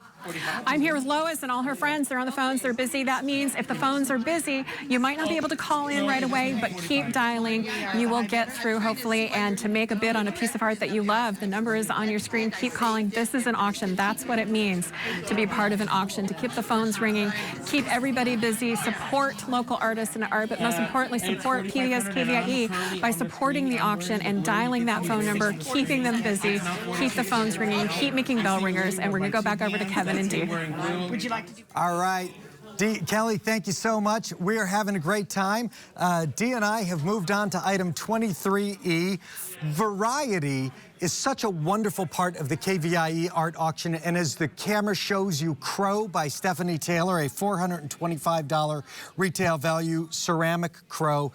Speaker 4: I'm here with Lois and all her friends. They're on the phones. They're busy. That means if the phones are busy, you might not be able to call in right away, but keep dialing. You will get through, hopefully. And to make a bid on a piece of art that you love, the number is on your screen. Keep calling. This is an auction. That's what it means to be part of an auction, to keep the phones ringing, keep everybody busy, support local artists and art, but most importantly, support PBS KVIE by supporting the auction and dialing that phone number, keeping them busy, keep the phones ringing, keep making bell ringers. And we're going to go back over to Kevin. Would you like to do?
Speaker 11: All right. Dee, Kelly, thank you so much. We're having a great time. Dee and I have moved on to item 23E. Variety is such a wonderful part of the KVIE art auction, and as the camera shows you, Crow by Stephanie Taylor, a $425 retail value ceramic crow.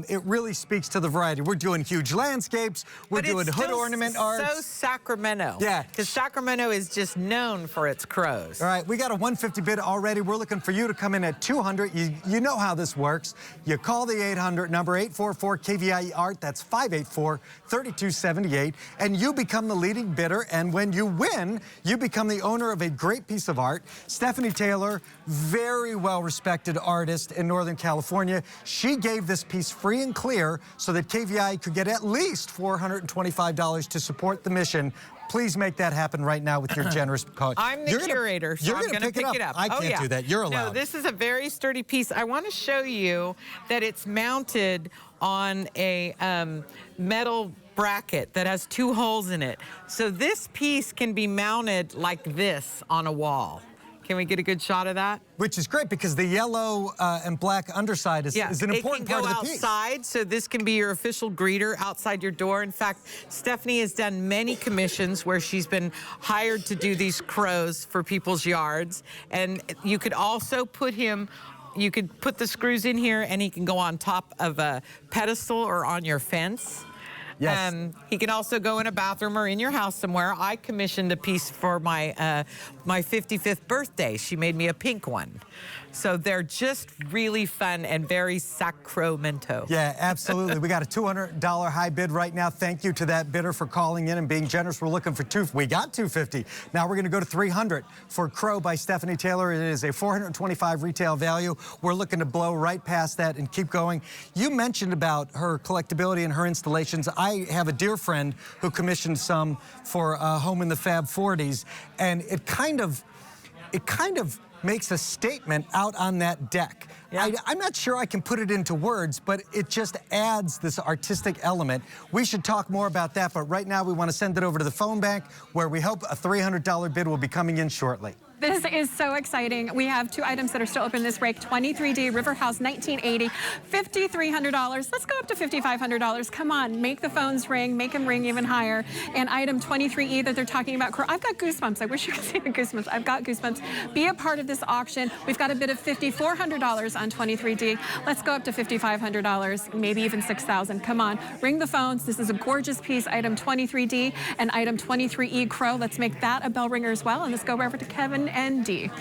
Speaker 11: It really speaks to the variety. We're doing huge landscapes, we're doing hood ornament art.
Speaker 1: So Sacramento.
Speaker 11: Yeah.
Speaker 1: Because Sacramento is just known for its crows.
Speaker 11: All right, we got a 150 bid already. We're looking for you to come in at 200. You know how this works. You call the 800 number, 844-KVIE Art. That's 584-3278. And you become the leading bidder, and when you win, you become the owner of a great piece of art. Stephanie Taylor, very well-respected artist in Northern California. She gave this piece free and clear so that KVIE could get at least $425 to support the mission. Please make that happen right now with your generous code.
Speaker 1: I'm the curator, so I'm going to pick it up.
Speaker 11: I can't do that. You're allowed.
Speaker 1: No, this is a very sturdy piece. I want to show you that it's mounted on a metal bracket that has 2 holes in it. So this piece can be mounted like this on a wall. Can we get a good shot of that?
Speaker 11: Which is great because the yellow and black underside is an important part of the piece.
Speaker 1: It can go outside, so this can be your official greeter outside your door. In fact, Stephanie has done many commissions where she's been hired to do these crows for people's yards. And you could also put him, you could put the screws in here and he can go on top of a pedestal or on your fence.
Speaker 11: Yes.
Speaker 1: He can also go in a bathroom or in your house somewhere. I commissioned a piece for my my 55th birthday. She made me a pink one. So they're just really fun and very Sacramento.
Speaker 11: Yeah, absolutely. We got a $200 high bid right now. Thank you to that bidder for calling in and being generous. We're looking for we got 250. Now we're going to go to 300 for Crow by Stephanie Taylor. It is a $425 retail value. We're looking to blow right past that and keep going. You mentioned about her collectability and her installations. I have a dear friend who commissioned some for Home in the Fab 40s, and it kind of makes a statement out on that deck. Yeah. I'm not sure I can put it into words, but it just adds this artistic element. We should talk more about that, but right now we want to send it over to the phone bank where we hope a $300 bid will be coming in shortly.
Speaker 4: This is so exciting. We have 2 items that are still open this break. 23D River House 1980, $5,300. Let's go up to $5,500. Come on, make the phones ring, make them ring even higher. And item 23E that they're talking about, I've got goosebumps. I wish you could see the goosebumps. I've got goosebumps. Be a part of this auction. We've got a bid of $5,400 on 23D. Let's go up to $5,500, maybe even $6,000. Come on, ring the phones. This is a gorgeous piece, item 23D and item 23E Crow. Let's make that a bell ringer as well. And let's go over to Kevin and Dee.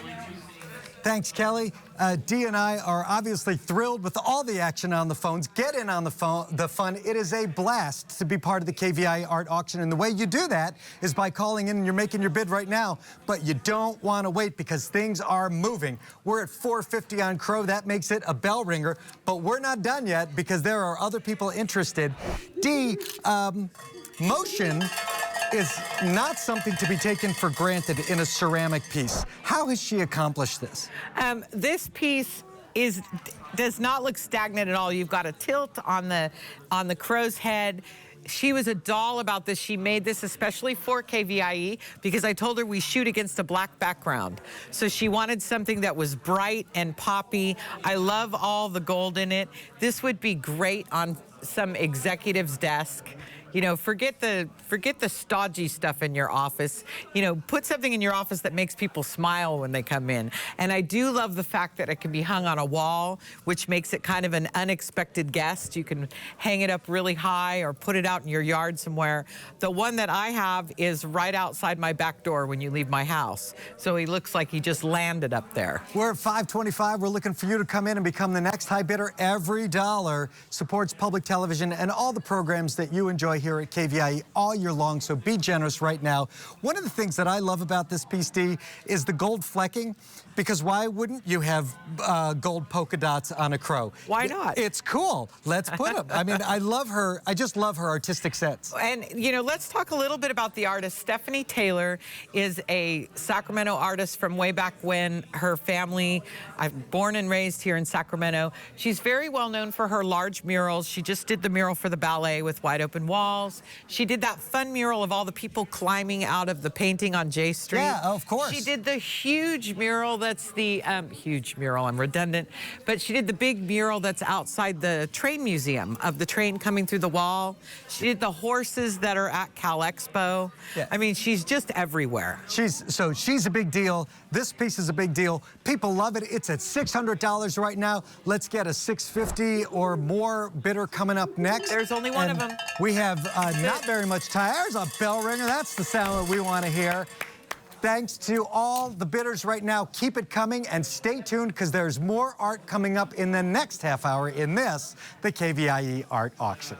Speaker 11: Thanks, Kelly. Dee and I are obviously thrilled with all the action on the phones. Get in on the fun. It is a blast to be part of the KVIE Art Auction, and the way you do that is by calling in and you're making your bid right now, but you don't want to wait because things are moving. We're at $450 on Crow. That makes it a bell ringer, but we're not done yet because there are other people interested. Dee, motion is not something to be taken for granted in a ceramic piece. How has she accomplished this?
Speaker 1: This piece does not look stagnant at all. You've got a tilt on the crow's head. She was a doll about this. She made this especially for KVIE because I told her we shoot against a black background. So she wanted something that was bright and poppy. I love all the gold in it. This would be great on some executive's desk. You know, forget the stodgy stuff in your office. You know, put something in your office that makes people smile when they come in. And I do love the fact that it can be hung on a wall, which makes it kind of an unexpected guest. You can hang it up really high or put it out in your yard somewhere. The one that I have is right outside my back door when you leave my house. So he looks like he just landed up there.
Speaker 11: We're at 525. We're looking for you to come in and become the next high bidder. Every dollar supports public television and all the programs that you enjoy here at KVIE all year long, so be generous right now. One of the things that I love about this piece, D, is the gold flecking, because why wouldn't you have gold polka dots on a crow?
Speaker 1: Why not?
Speaker 11: It's cool. Let's put them. I mean, I love her. I just love her artistic sense.
Speaker 1: And, you know, let's talk a little bit about the artist. Stephanie Taylor is a Sacramento artist from way back when. Her family, I'm born and raised here in Sacramento. She's very well known for her large murals. She just did the mural for the ballet with wide open walls. She did that fun mural of all the people climbing out of the painting on J Street.
Speaker 11: Yeah, of course.
Speaker 1: She did the huge mural that's the, huge mural, I'm redundant, but she did the big mural that's outside the train museum of the train coming through the wall. She did the horses that are at Cal Expo.
Speaker 11: Yeah.
Speaker 1: I mean, she's just everywhere.
Speaker 11: She's a big deal. This piece is a big deal. People love it. It's at $600 right now. Let's get a $650 or more bidder coming up next.
Speaker 1: There's only one of them.
Speaker 11: We have not very much time. There's a bell ringer. That's the sound that we want to hear. Thanks to all the bidders right now. Keep it coming and stay tuned because there's more art coming up in the next half hour in this, the KVIE Art Auction.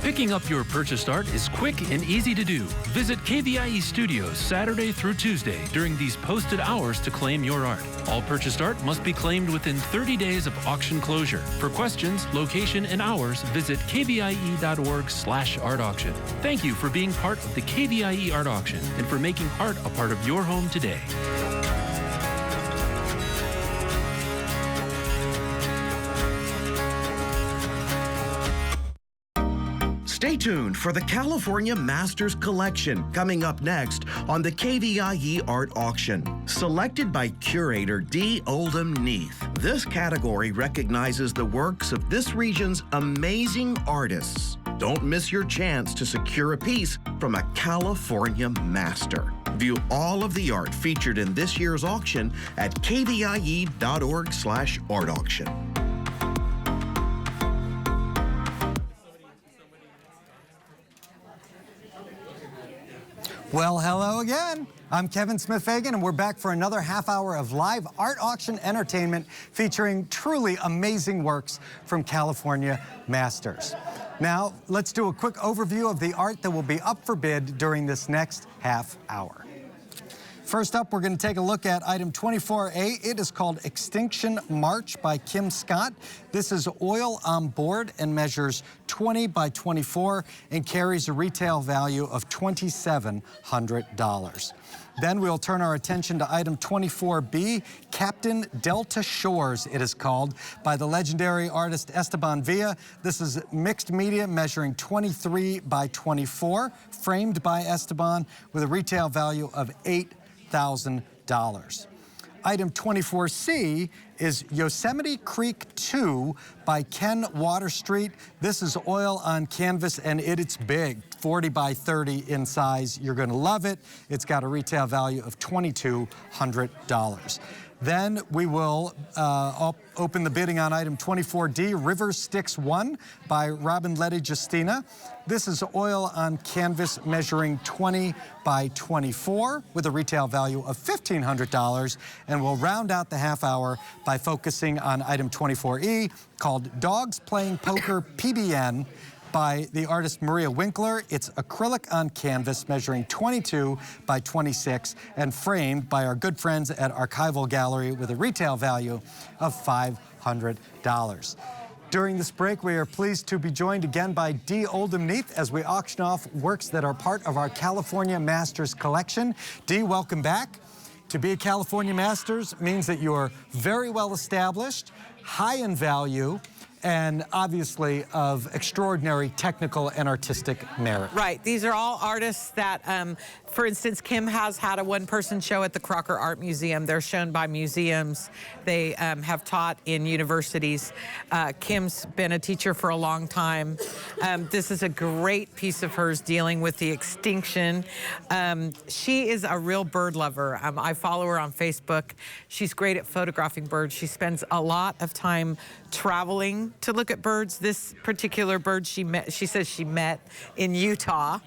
Speaker 3: Picking up your purchased art is quick and easy to do. Visit KVIE Studios Saturday through Tuesday during these posted hours to claim your art. All purchased art must be claimed within 30 days of auction closure. For questions, location, and hours, visit kvie.org/art auction. Thank you for being part of the KVIE Art Auction and for making art a part of your home today.
Speaker 6: Stay tuned for the California Masters Collection coming up next on the KVIE Art Auction. Selected by curator D. Oldham Neath, this category recognizes the works of this region's amazing artists. Don't miss your chance to secure a piece from a California master. View all of the art featured in this year's auction at kvie.org/art auction.
Speaker 11: Well, hello again. I'm Kevin Smith-Fagan, and we're back for another half hour of live art auction entertainment featuring truly amazing works from California masters. Now, let's do a quick overview of the art that will be up for bid during this next half hour. First up, we're going to take a look at item 24A. It is called Extinction March by Kim Scott. This is oil on board and measures 20 by 24 and carries a retail value of $2,700. Then we'll turn our attention to item 24B, Captain Delta Shores, it is called, by the legendary artist Esteban Villa. This is mixed media measuring 23 by 24, framed by Esteban with a retail value of $8,000. Item 24C is Yosemite Creek 2 by Ken Waterstreet. This is oil on canvas, and it's big, 40 by 30 in size. You're going to love it. It's got a retail value of $2,200. Then we will open the bidding on item 24D, River Styx 1 by Robin Letty Justina. This is oil on canvas measuring 20 by 24 with a retail value of $1,500. And we'll round out the half hour by focusing on item 24E called Dogs Playing Poker PBN by the artist Maria Winkler. It's acrylic on canvas measuring 22 by 26 and framed by our good friends at Archival Gallery with a retail value of $500. During this break, we are pleased to be joined again by D. Oldham Neath as we auction off works that are part of our California Masters collection. D, welcome back. To be a California Masters means that you're very well established, high in value, and obviously of extraordinary technical and artistic merit.
Speaker 1: Right. These are all artists that for instance, Kim has had a one-person show at the Crocker Art Museum. They're shown by museums. They have taught in universities. Kim's been a teacher for a long time. This is a great piece of hers dealing with the extinction. She is a real bird lover. I follow her on Facebook. She's great at photographing birds. She spends a lot of time traveling to look at birds. This particular bird she says she met in Utah,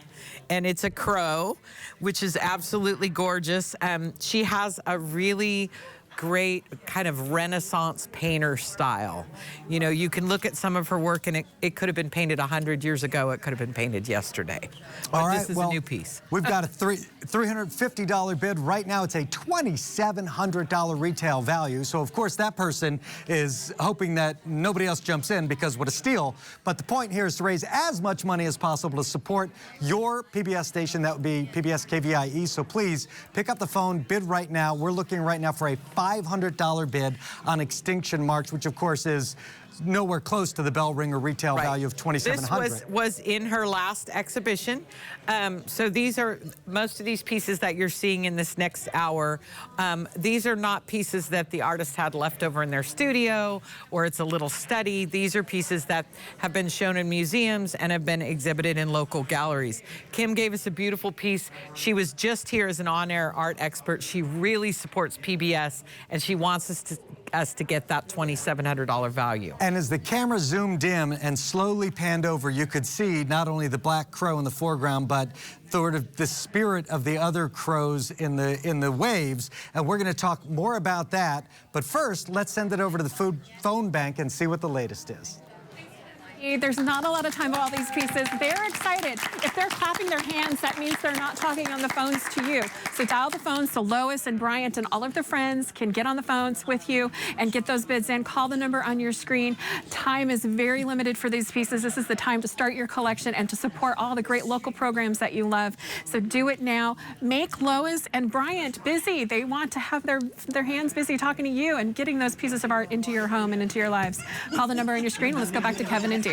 Speaker 1: and it's a crow, which is absolutely gorgeous. She has a really great kind of Renaissance painter style. You know, you can look at some of her work and it could have been painted 100 years ago. It could have been painted yesterday. But
Speaker 11: all right,
Speaker 1: this is a new piece.
Speaker 11: We've got a $350 bid. Right now, it's a $2,700 retail value. So, of course, that person is hoping that nobody else jumps in because what a steal. But the point here is to raise as much money as possible to support your PBS station. That would be PBS KVIE. So please pick up the phone, bid right now. We're looking right now for a $500 bid on Extinction March, which of course is nowhere close to the bell ringer retail value of $2,700.
Speaker 1: This was in her last exhibition. So these are, most of these pieces that you're seeing in this next hour, these are not pieces that the artist had left over in their studio or it's a little study. These are pieces that have been shown in museums and have been exhibited in local galleries. Kim gave us a beautiful piece. She was just here as an on-air art expert. She really supports PBS and she wants us to get that $2,700 value.
Speaker 11: And as the camera zoomed in and slowly panned over, you could see not only the black crow in the foreground, but sort of the spirit of the other crows in the waves. And we're going to talk more about that. But first, let's send it over to the phone bank and see what the latest is.
Speaker 4: There's not a lot of time for all these pieces. They're excited. If they're clapping their hands, that means they're not talking on the phones to you. So dial the phones so Lois and Bryant and all of their friends can get on the phones with you and get those bids in. Call the number on your screen. Time is very limited for these pieces. This is the time to start your collection and to support all the great local programs that you love. So do it now. Make Lois and Bryant busy. They want to have their hands busy talking to you and getting those pieces of art into your home and into your lives. Call the number on your screen. Let's go back to Kevin and Dee.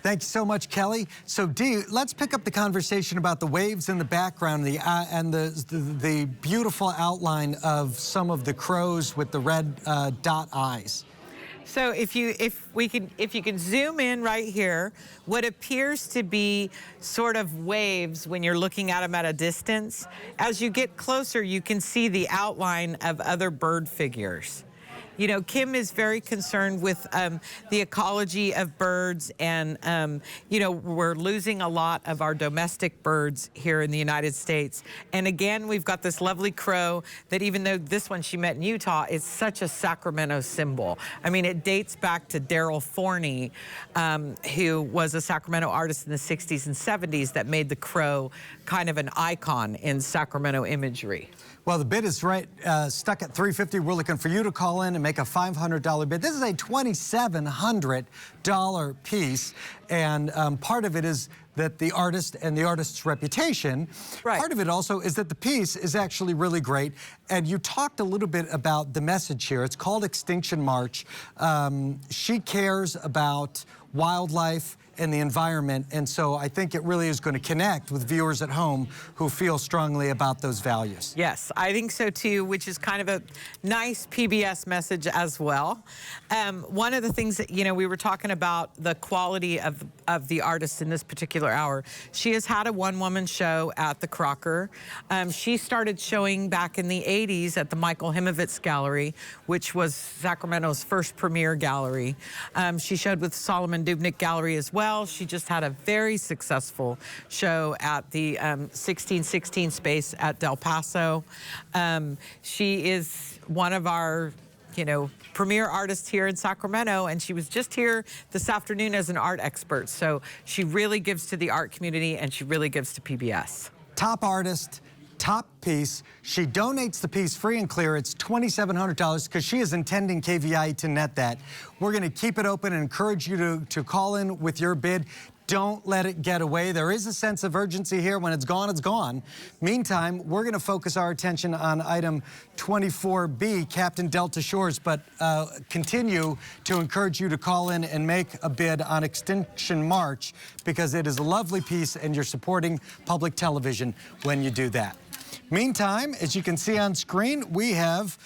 Speaker 11: Thank you so much, Kelly. So, Dee, let's pick up the conversation about the waves in the background and the beautiful outline of some of the crows with the red dot eyes.
Speaker 1: So if you can zoom in right here, what appears to be sort of waves when you're looking at them at a distance, as you get closer, you can see the outline of other bird figures. You know, Kim is very concerned with the ecology of birds and, you know, we're losing a lot of our domestic birds here in the United States. And again, we've got this lovely crow that even though this one she met in Utah, is such a Sacramento symbol. I mean, it dates back to Daryl Forney, who was a Sacramento artist in the 60s and 70s that made the crow kind of an icon in Sacramento imagery.
Speaker 11: Well, the bid is stuck at $350. We're looking for you to call in and make a $500 bid. This is a $2,700 piece, and part of it is that the artist and the artist's reputation. Right. Part of it also is that the piece is actually really great. And you talked a little bit about the message here. It's called Extinction March. She cares about wildlife and the environment, and so I think it really is going to connect with viewers at home who feel strongly about those values.
Speaker 1: Yes, I think so too, which is kind of a nice PBS message as well. One of the things that, you know, we were talking about the quality of the artist in this particular hour. She has had a one-woman show at the Crocker. She started showing back in the 80s at the Michael Himovitz Gallery, which was Sacramento's first premier gallery. She showed with Solomon Dubnik Gallery as well. She just had a very successful show at the 1616 space at Del Paso. She is one of our, you know, premier artists here in Sacramento, and she was just here this afternoon as an art expert. So she really gives to the art community, and she really gives to PBS.
Speaker 11: Top artist, top piece. She donates the piece free and clear. It's $2,700 because she is intending KVIE to net that. We're going to keep it open and encourage you to call in with your bid. Don't let it get away. There is a sense of urgency here. When it's gone, it's gone. Meantime, we're going to focus our attention on item 24B, Captain Delta Shores, but continue to encourage you to call in and make a bid on Extinction March, because it is a lovely piece and you're supporting public television when you do that. Meantime, as you can see on screen, we have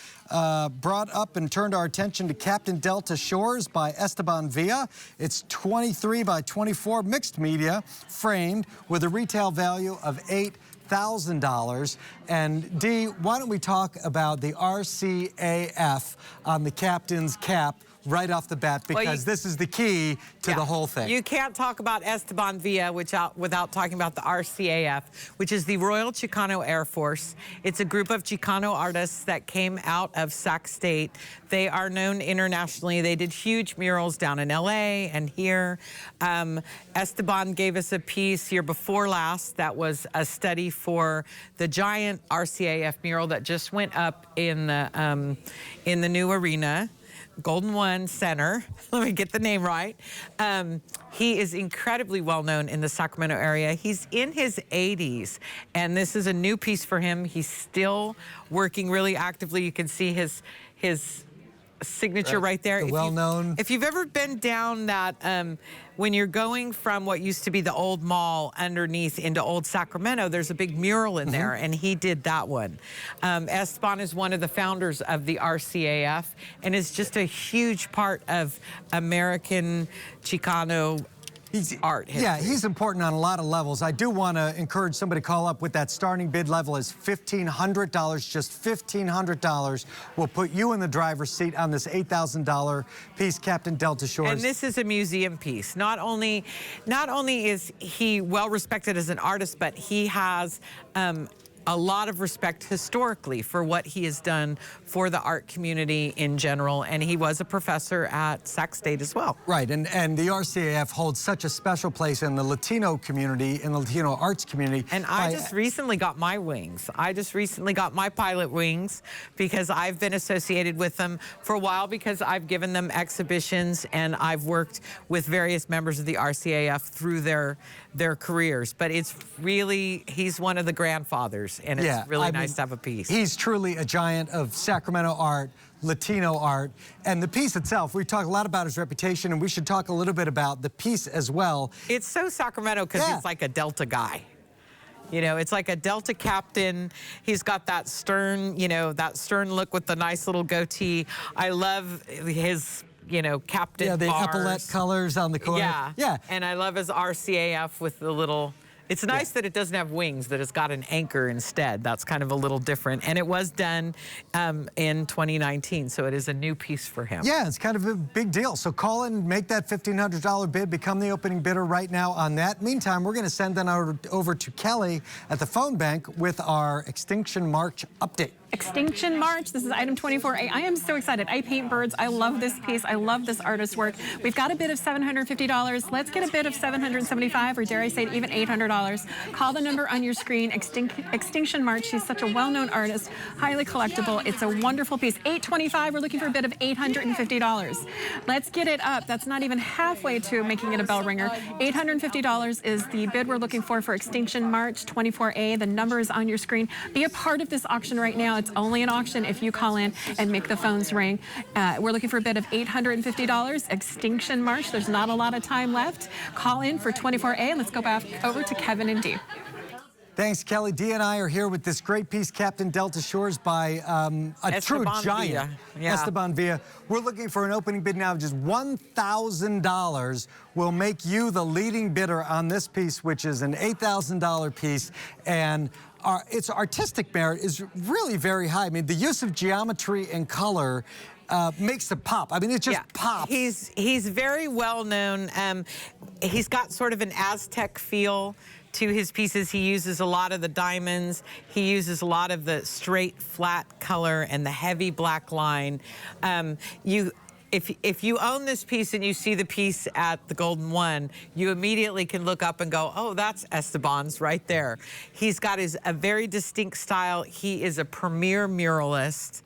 Speaker 11: brought up and turned our attention to Captain Delta Shores by Esteban Villa. It's 23 by 24 mixed media, framed with a retail value of $8,000. And Dee, why don't we talk about the RCAF on the captain's cap right off the bat, because this is the key to the whole thing.
Speaker 1: You can't talk about Esteban Villa without talking about the RCAF, which is the Royal Chicano Air Force. It's a group of Chicano artists that came out of Sac State. They are known internationally. They did huge murals down in LA and here. Esteban gave us a piece year before last that was a study for the giant RCAF mural that just went up in the new arena. Golden One Center. Let me get the name right. He is incredibly well known in the Sacramento area. He's in his 80s, and this is a new piece for him. He's still working really actively. You can see his signature right there.
Speaker 11: Well-known.
Speaker 1: If you've ever been down that, when you're going from what used to be the old mall underneath into Old Sacramento, there's a big mural in there, and he did that one. Esteban is one of the founders of the RCAF and is just a huge part of American Chicano art history.
Speaker 11: Yeah, he's important on a lot of levels. I do want to encourage somebody to call up with that starting bid level is $1,500. Just $1,500 will put you in the driver's seat on this $8,000 piece, Captain Delta Shores.
Speaker 1: And this is a museum piece. Not only is he well respected as an artist, but he has a lot of respect historically for what he has done for the art community in general, and he was a professor at Sac State as well.
Speaker 11: Right, and the RCAF holds such a special place in the Latino community, in the Latino arts community.
Speaker 1: And I just recently got my wings. I just recently got my pilot wings because I've been associated with them for a while, because I've given them exhibitions and I've worked with various members of the RCAF through their careers. But it's really, he's one of the grandfathers, and it's really nice to have a piece.
Speaker 11: He's truly a giant of Sacramento art, Latino art, and the piece itself. We talk a lot about his reputation, and we should talk a little bit about the piece as well.
Speaker 1: It's so Sacramento because he's like a Delta guy. You know, it's like a Delta captain. He's got that stern, that stern look with the nice little goatee. I love his, captain
Speaker 11: the
Speaker 1: bars.
Speaker 11: epaulette colors on the corner.
Speaker 1: Yeah. And I love his RCAF with the little... It's nice that it doesn't have wings, that it's got an anchor instead. That's kind of a little different. And it was done in 2019, so it is a new piece for him.
Speaker 11: Yeah, it's kind of a big deal. So call in, make that $1,500 bid, become the opening bidder right now on that. Meantime, we're going to send that over to Kelly at the phone bank with our Extinction March update.
Speaker 4: Extinction March. This is item 24A. I am so excited. I paint birds. I love this piece. I love this artist's work. We've got a bid of $750. Let's get a bid of $775, or dare I say even $800. Call the number on your screen. Extinction March. She's such a well-known artist, highly collectible. It's a wonderful piece. $825. We're looking for a bid of $850. Let's get it up. That's not even halfway to making it a bell ringer. $850 is the bid we're looking for Extinction March 24A. The number is on your screen. Be a part of this auction right now. It's only an auction if you call in and make the phones ring. We're looking for a bid of $850. Extinction March. There's not a lot of time left. Call in for 24A, and let's go back over to Kevin and Dee.
Speaker 11: Thanks, Kelly. Dee and I are here with this great piece, Captain Delta Shores, by a true giant, Esteban Villa. We're looking for an opening bid now of just $1,000. Will make you the leading bidder on this piece, which is an $8,000 piece. And its artistic merit is really very high. I mean, the use of geometry and color makes it pop. I mean, it just pops.
Speaker 1: He's very well known. He's got sort of an Aztec feel to his pieces. He uses a lot of the diamonds. He uses a lot of the straight, flat color and the heavy black line. if you own this piece and you see the piece at the Golden One, you immediately can look up and go, oh, that's Esteban's right there. He's got a very distinct style. He is a premier muralist.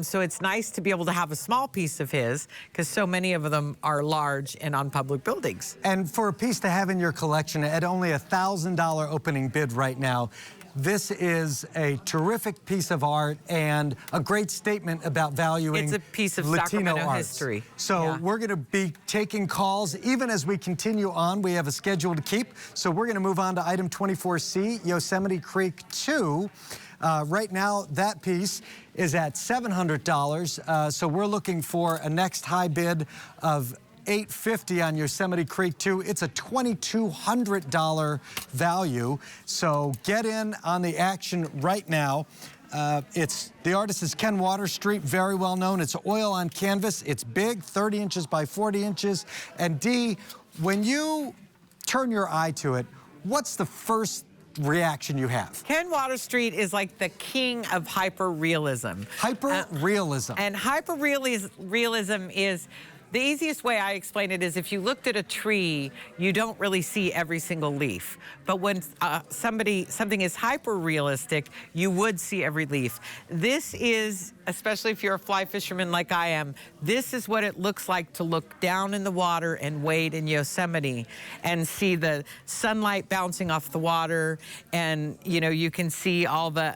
Speaker 1: So it's nice to be able to have a small piece of his, because so many of them are large and on public buildings.
Speaker 11: And for a piece to have in your collection at only $1,000 opening bid right now, this is a terrific piece of art and a great statement about valuing
Speaker 1: It's a piece of
Speaker 11: Latino
Speaker 1: Sacramento
Speaker 11: arts.
Speaker 1: history.
Speaker 11: So
Speaker 1: Yeah.
Speaker 11: we're going to be taking calls even as we continue on. We have a schedule to keep. So we're going to move on to item 24C, Yosemite Creek 2. Right now, that piece is at $700. So we're looking for a next high bid of $850 on Yosemite Creek 2. It's a $2,200 value. So get in on the action right now. The artist is Ken Waterstreet, very well known. It's oil on canvas. It's big, 30 inches by 40 inches. And Dee, when you turn your eye to it, what's the first reaction you have?
Speaker 1: Ken Waterstreet is like the king of hyper-realism.
Speaker 11: Hyper-realism.
Speaker 1: And hyper-realism is, the easiest way I explain it is if you looked at a tree, you don't really see every single leaf. But when something is hyper-realistic, you would see every leaf. This is, especially if you're a fly fisherman like I am, this is what it looks like to look down in the water and wade in Yosemite and see the sunlight bouncing off the water, and you can see all the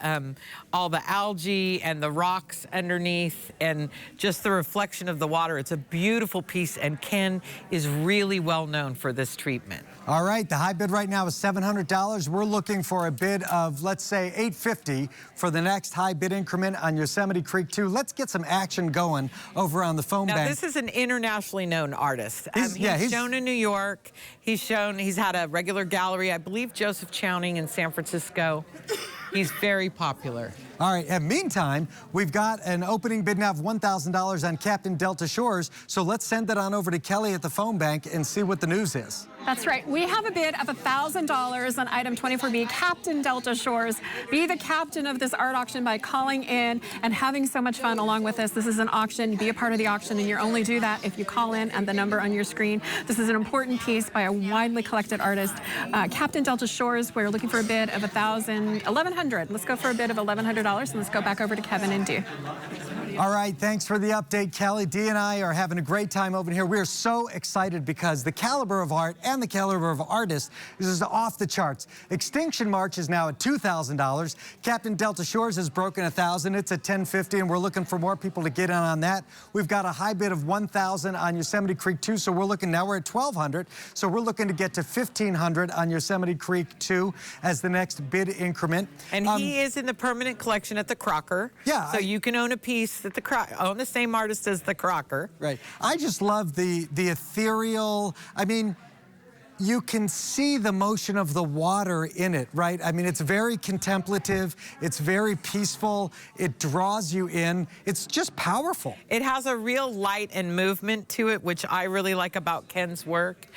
Speaker 1: algae and the rocks underneath and just the reflection of the water. It's a beautiful piece, and Ken is really well known for this treatment.
Speaker 11: All right, the high bid right now is $700. We're looking for a bid of, let's say, $850 for the next high bid increment on Yosemite Creek 2. Let's get some action going over on the phone bank.
Speaker 1: Now, this is an internationally known artist. He's shown in New York. He's had a regular gallery, I believe Joseph Chowning in San Francisco. He's very popular.
Speaker 11: All right, and meantime, we've got an opening bid now of $1,000 on Captain Delta Shores, so let's send that on over to Kelly at the phone bank and see what the news is.
Speaker 4: That's right. We have a bid of $1,000 on item 24B, Captain Delta Shores. Be the captain of this art auction by calling in and having so much fun along with us. This is an auction. Be a part of the auction, and you only do that if you call in and the number on your screen. This is an important piece by a widely collected artist. Captain Delta Shores, we're looking for a bid of $1,100. Let's go for a bid of $1,100, and let's go back over to Kevin and Dee.
Speaker 11: All right, thanks for the update, Kelly. Dee and I are having a great time over here. We are so excited because the caliber of art and the caliber of artists is off the charts. Extinction March is now at $2,000. Captain Delta Shores has broken $1,000. It's at $1,050, and we're looking for more people to get in on that. We've got a high bid of $1,000 on Yosemite Creek 2, so we're at $1,200. So we're looking to get to $1,500 on Yosemite Creek 2 as the next bid increment.
Speaker 1: And he is in the permanent collection at the Crocker.
Speaker 11: Yeah.
Speaker 1: So you can own a piece at own the same artist as the Crocker.
Speaker 11: Right. I just love the ethereal, I mean, you can see the motion of the water in it, right? I mean, it's very contemplative. It's very peaceful. It draws you in. It's just powerful.
Speaker 1: It has a real light and movement to it, which I really like about Ken's work.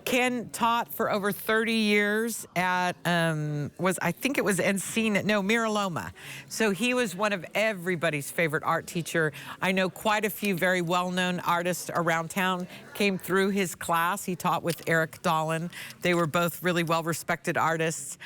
Speaker 1: Ken taught for over 30 years at, I think it was Encina, no, Mira Loma. So he was one of everybody's favorite art teacher. I know quite a few very well-known artists around town came through his class. He taught with Eric Dolan. They were both really well-respected artists.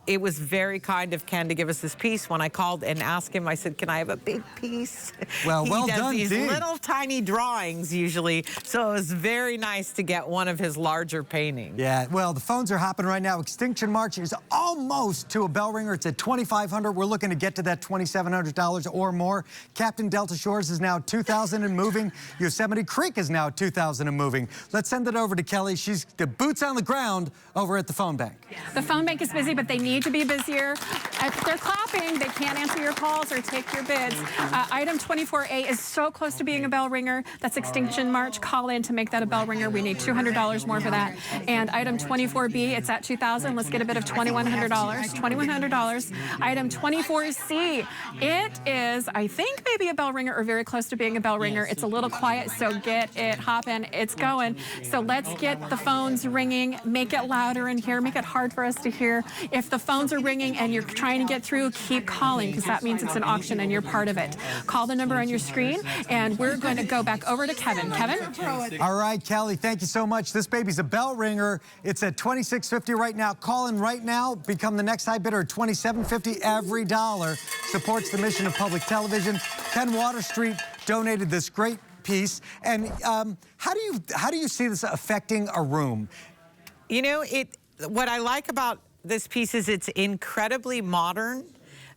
Speaker 1: It was very kind of Ken to give us this piece. When I called and asked him, I said, can I have a big piece?
Speaker 11: Well,
Speaker 1: he
Speaker 11: well
Speaker 1: does
Speaker 11: done,
Speaker 1: these
Speaker 11: Dee.
Speaker 1: little tiny drawings usually, so it was very nice to get one of his larger paintings.
Speaker 11: Yeah, well, the phones are hopping right now. Extinction March is almost to a bell ringer. It's at $2,500. We're looking to get to that $2,700 or more. Captain Delta Shores is now $2,000 and moving. Yosemite Creek is now $2,000 and moving. Let's send it over to Kelly. She's the boots on the ground over at the phone bank.
Speaker 4: The phone bank is busy, but they need to be busier. If they're clapping, they can't answer your calls or take your bids. Item 24A is so close to being a bell ringer. That's Extinction March. Call in to make that a bell ringer. We need $200 more for that. And item 24B, it's at $2,000. Let's get a bid of $2,100. $2,100. Item 24C, it is, I think, maybe a bell ringer or very close to being a bell ringer. It's a little quiet, so get it hopping. It's going. So let's get the phones ringing. Make it louder in here. Make it hard for us to hear. If the phones are ringing and you're trying trying to get through, keep calling, because that means it's an auction and you're part of it. Call the number on your screen, and we're going to go back over to Kevin. Kevin?
Speaker 11: All right, Kelly, thank you so much. This baby's a bell ringer. It's at $26.50 right now. Call in right now. Become the next high bidder at $27.50. Every dollar supports the mission of public television. Ken Water Street donated this great piece. And how do you see this affecting a room?
Speaker 1: You know, what I like about this piece is it's incredibly modern.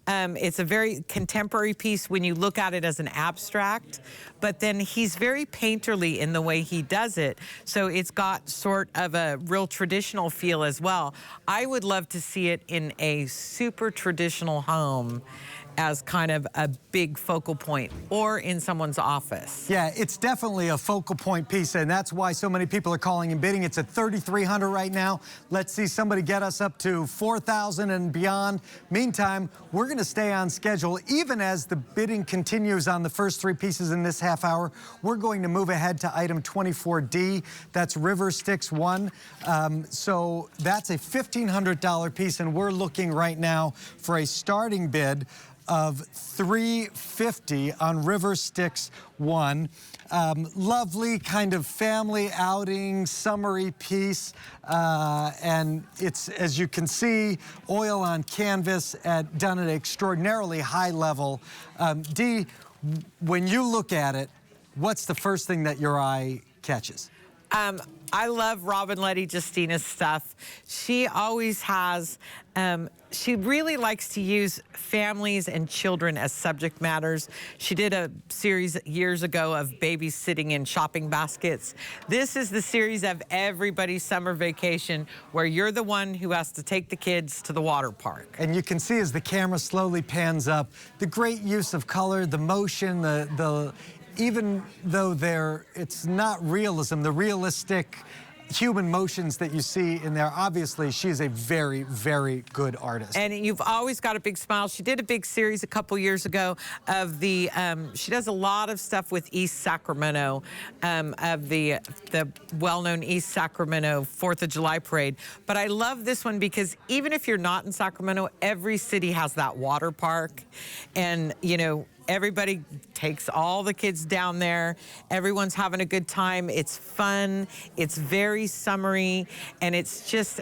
Speaker 1: It's a very contemporary piece when you look at it as an abstract, but then he's very painterly in the way he does it. So it's got sort of a real traditional feel as well. I would love to see it in a super traditional home as kind of a big focal point, or in someone's office.
Speaker 11: Yeah, it's definitely a focal point piece, and that's why so many people are calling and bidding. It's at $3,300 right now. Let's see somebody get us up to $4,000 and beyond. Meantime, we're going to stay on schedule. Even as the bidding continues on the first three pieces in this half hour, we're going to move ahead to item 24D. That's River Styx 1. So that's a $1,500 piece, and we're looking right now for a starting bid of $350 on River Styx 1. Lovely kind of family outing, summery piece. And it's, as you can see, oil on canvas done at an extraordinarily high level. Dee, when you look at it, what's the first thing that your eye catches?
Speaker 1: I love Robin Letty Justina's stuff. She always has, she really likes to use families and children as subject matters. She did a series years ago of babies sitting in shopping baskets. This is the series of everybody's summer vacation, where you're the one who has to take the kids to the water park.
Speaker 11: And you can see as the camera slowly pans up, the great use of color, the motion, even though it's not realism, the realistic human motions that you see in there, obviously she's a very, very good artist.
Speaker 1: And you've always got a big smile. She did a big series a couple years ago of the, she does a lot of stuff with East Sacramento, of the well-known East Sacramento 4th of July parade. But I love this one because even if you're not in Sacramento, every city has that water park. And, you know, everybody takes all the kids down there. Everyone's having a good time. It's fun. It's very summery. And it's just,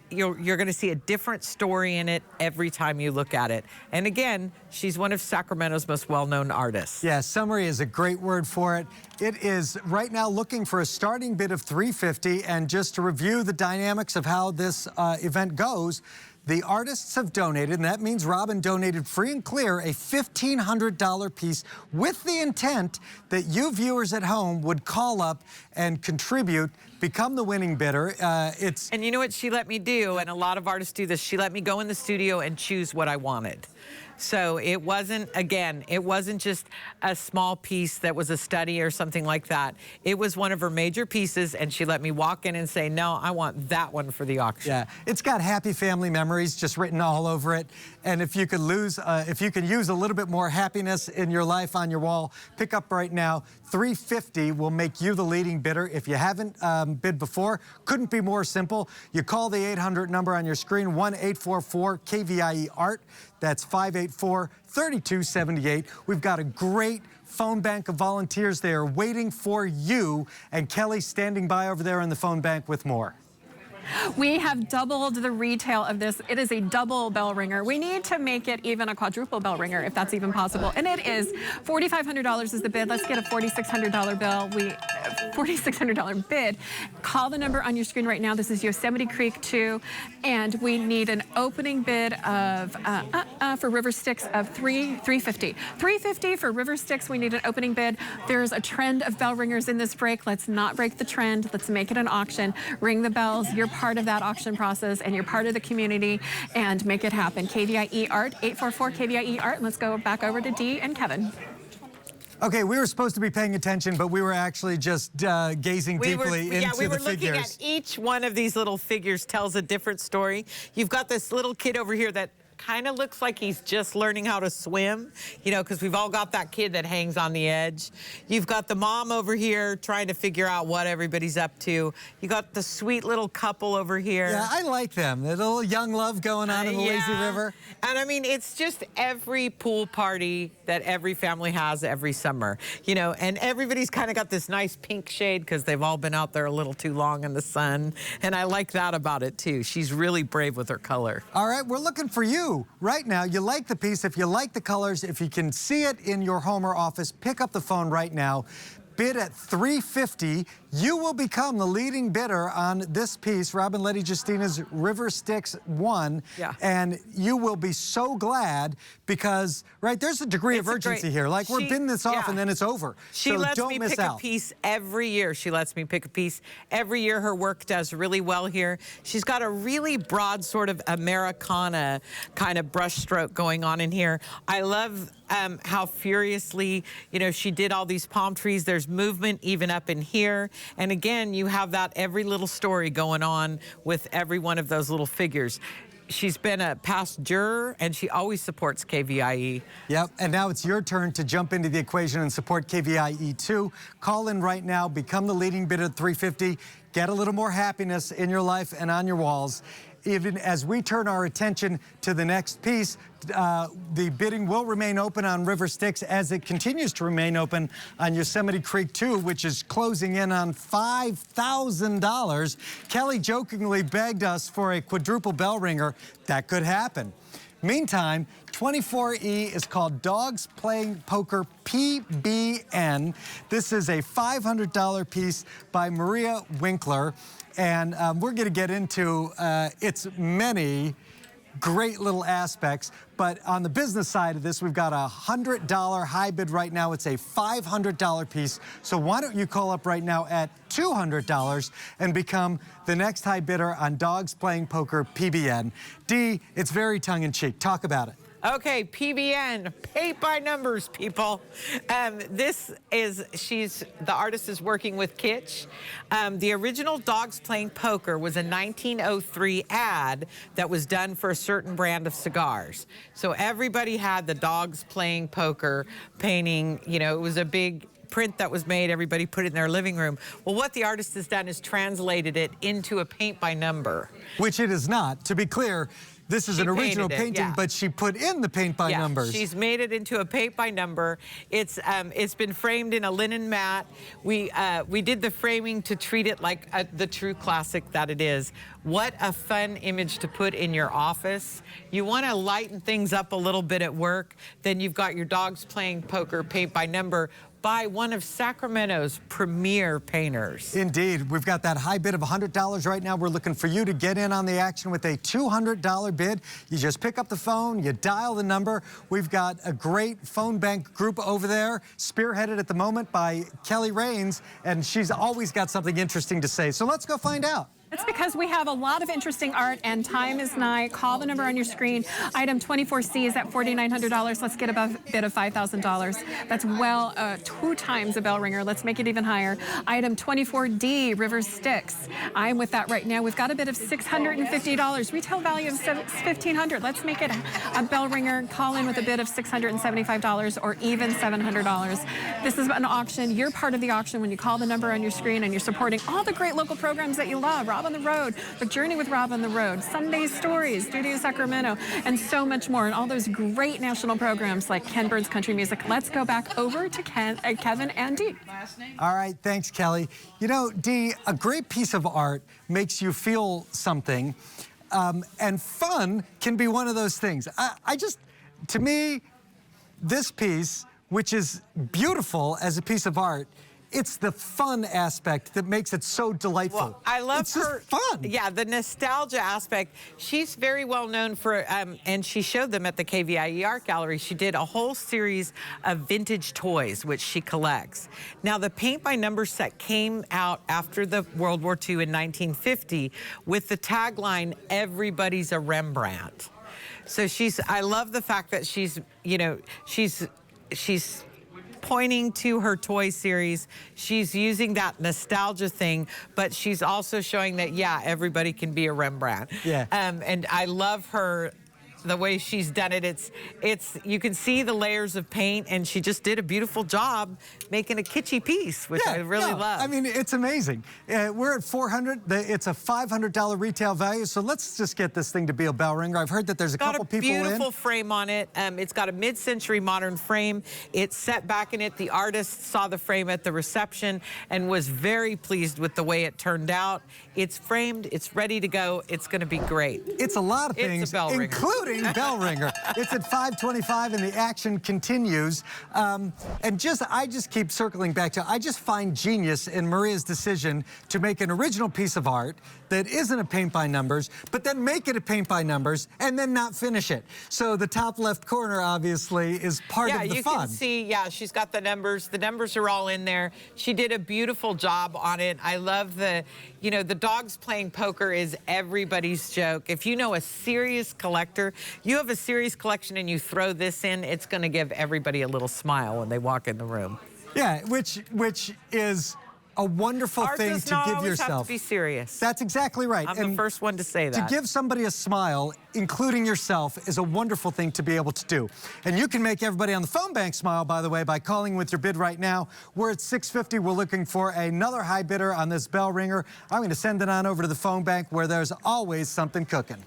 Speaker 1: you're going to see a different story in it every time you look at it. And again, she's one of Sacramento's most well-known artists.
Speaker 11: Yeah, summery is a great word for it. It is right now looking for a starting bid of $350. And just to review the dynamics of how this event goes, the artists have donated, and that means Robin donated free and clear a $1,500 piece with the intent that you viewers at home would call up and contribute, become the winning bidder.
Speaker 1: And you know what she let me do, and a lot of artists do this, she let me go in the studio and choose what I wanted. So it wasn't, again, it wasn't just a small piece that was a study or something like that. It was one of her major pieces, and she let me walk in and say, no, I want that one for the auction.
Speaker 11: Yeah, it's got happy family memories just written all over it. And if you could if you can use a little bit more happiness in your life on your wall, pick up right now. $350 will make you the leading bidder. If you haven't bid before, couldn't be more simple. You call the 800 number on your screen, 1-844-KVIE Art. That's 584-3278. We've got a great phone bank of volunteers there waiting for you, and Kelly's standing by over there in the phone bank with more.
Speaker 4: We have doubled the retail of this. It is a double bell ringer. We need to make it even a quadruple bell ringer, if that's even possible. And it is $4,500 is the bid. Let's get a $4,600 bill. $4,600 bid. Call the number on your screen right now. This is Yosemite Creek 2, and we need an opening bid of for River Styx of $350. $350 for River Styx. We need an opening bid. There's a trend of bell ringers in this break. Let's not break the trend. Let's make it an auction. Ring the bells. You're part of that auction process, and you're part of the community, and make it happen. KVIE Art, 844-KVIE Art. Let's go back over to Dee and Kevin.
Speaker 11: Okay, we were supposed to be paying attention, but we were actually just gazing deeply into the figures.
Speaker 1: Yeah, we were looking at each one of these little figures tells a different story. You've got this little kid over here that kind of looks like he's just learning how to swim, you know, because we've all got that kid that hangs on the edge. You've got the mom over here trying to figure out what everybody's up to. You got the sweet little couple over here.
Speaker 11: Yeah, I like them. There's a little young love going on in the lazy river.
Speaker 1: And I mean, it's just every pool party that every family has every summer, you know, and everybody's kind of got this nice pink shade because they've all been out there a little too long in the sun. And I like that about it too. She's really brave with her color.
Speaker 11: All right, we're looking for you right now. You like the piece. If you like the colors, if you can see it in your home or office, pick up the phone right now. Bid at $350. You will become the leading bidder on this piece, Robin Letty Justina's River Styx 1.
Speaker 1: Yeah.
Speaker 11: And you will be so glad because, right, there's a degree of urgency here. Like, we're bidding this off and then it's over.
Speaker 1: She
Speaker 11: so
Speaker 1: lets
Speaker 11: don't
Speaker 1: me
Speaker 11: miss
Speaker 1: pick
Speaker 11: out.
Speaker 1: a piece every year. She lets me pick a piece every year. Her work does really well here. She's got a really broad sort of Americana kind of brush stroke going on in here. I love how furiously, you know, she did all these palm trees. There's movement even up in here. And again, you have that every little story going on with every one of those little figures. She's been a past juror, and she always supports KVIE.
Speaker 11: Yep, and now it's your turn to jump into the equation and support KVIE 2. Call in right now, become the leading bidder at $350. Get a little more happiness in your life and on your walls. Even as we turn our attention to the next piece, the bidding will remain open on River Styx as it continues to remain open on Yosemite Creek 2, which is closing in on $5,000. Kelly jokingly begged us for a quadruple bell ringer. That could happen. Meantime, 24E is called Dogs Playing Poker PBN. This is a $500 piece by Maria Winkler. And we're going to get into its many great little aspects. But on the business side of this, we've got a $100 high bid right now. It's a $500 piece. So why don't you call up right now at $200 and become the next high bidder on Dogs Playing Poker PBN. Dee, it's very tongue-in-cheek. Talk about it.
Speaker 1: Okay, PBN, paint by numbers, people. The artist is working with Kitsch. The original Dogs Playing Poker was a 1903 ad that was done for a certain brand of cigars. So everybody had the Dogs Playing Poker painting. You know, it was a big print that was made. Everybody put it in their living room. Well, what the artist has done is translated it into a paint by number.
Speaker 11: Which it is not. To be clear, this is an original painting, but she put in the paint by numbers.
Speaker 1: She's made it into a paint by number. It's been framed in a linen mat. We did the framing to treat it like the true classic that it is. What a fun image to put in your office. You want to lighten things up a little bit at work. Then you've got your Dogs Playing Poker paint by number by one of Sacramento's premier painters.
Speaker 11: Indeed. We've got that high bid of $100 right now. We're looking for you to get in on the action with a $200 bid. You just pick up the phone, you dial the number. We've got a great phone bank group over there, spearheaded at the moment by Kelly Rains, and she's always got something interesting to say. So let's go find out.
Speaker 4: It's because we have a lot of interesting art and time is nigh. Call the number on your screen. Item 24C is at $4,900. Let's get a bid of $5,000. That's well 2 times a bell ringer. Let's make it even higher. Item 24D, River Styx. I'm with that right now. We've got a bid of $650. Retail value of $1,500. Let's make it a bell ringer. Call in with a bid of $675 or even $700. This is an auction. You're part of the auction when you call the number on your screen and you're supporting all the great local programs that you love. Rob on the Road, The Journey with Rob on the Road, Sunday Stories, Studio Sacramento, and so much more. And all those great national programs like Ken Burns Country Music. Let's go back over to Kevin and Dee.
Speaker 11: All right, thanks, Kelly. You know, Dee, a great piece of art makes you feel something, and fun can be one of those things. To me, this piece, which is beautiful as a piece of art, it's the fun aspect that makes it so delightful.
Speaker 1: Well, I love
Speaker 11: it's
Speaker 1: her.
Speaker 11: Just fun.
Speaker 1: Yeah, the nostalgia aspect. She's very well known for, and she showed them at the KVIE Art Gallery. She did a whole series of vintage toys, which she collects. Now, the paint by number set came out after the World War II in 1950 with the tagline, "Everybody's a Rembrandt." So I love the fact that she's pointing to her toy series. She's using that nostalgia thing, but she's also showing that, yeah, everybody can be a Rembrandt.
Speaker 11: Yeah.
Speaker 1: And I love her the way she's done it. It's you can see the layers of paint, and she just did a beautiful job making a kitschy piece, which I really love.
Speaker 11: I mean, it's amazing. We're at $400. It's a $500 retail value. So let's just get this thing to be a bell ringer. I've heard that there's a couple people in.
Speaker 1: Got a beautiful frame on it. It's got a mid-century modern frame. It's set back in it. The artist saw the frame at the reception and was very pleased with the way it turned out. It's framed. It's ready to go. It's going to be great.
Speaker 11: It's a lot of things,
Speaker 1: it's a bell ringer.
Speaker 11: including bell ringer. It's at 525 and the action continues. And I just keep circling back to, I just find genius in Maria's decision to make an original piece of art that isn't a paint by numbers, but then make it a paint by numbers and then not finish it. So the top left corner, obviously, is part of the fun. Yeah,
Speaker 1: you can see, she's got the numbers. The numbers are all in there. She did a beautiful job on it. I love the dogs playing poker is everybody's joke. If you know a serious collector, you have a serious collection and you throw this in, it's going to give everybody a little smile when they walk in the room.
Speaker 11: Yeah, which is a wonderful thing to give yourself.
Speaker 1: Have to be serious.
Speaker 11: That's exactly right.
Speaker 1: I'm the first one to say that.
Speaker 11: To give somebody a smile, including yourself, is a wonderful thing to be able to do. And you can make everybody on the phone bank smile, by the way, by calling with your bid right now. We're at 650. We're looking for another high bidder on this bell ringer. I'm going to send it on over to the phone bank where there's always something cooking.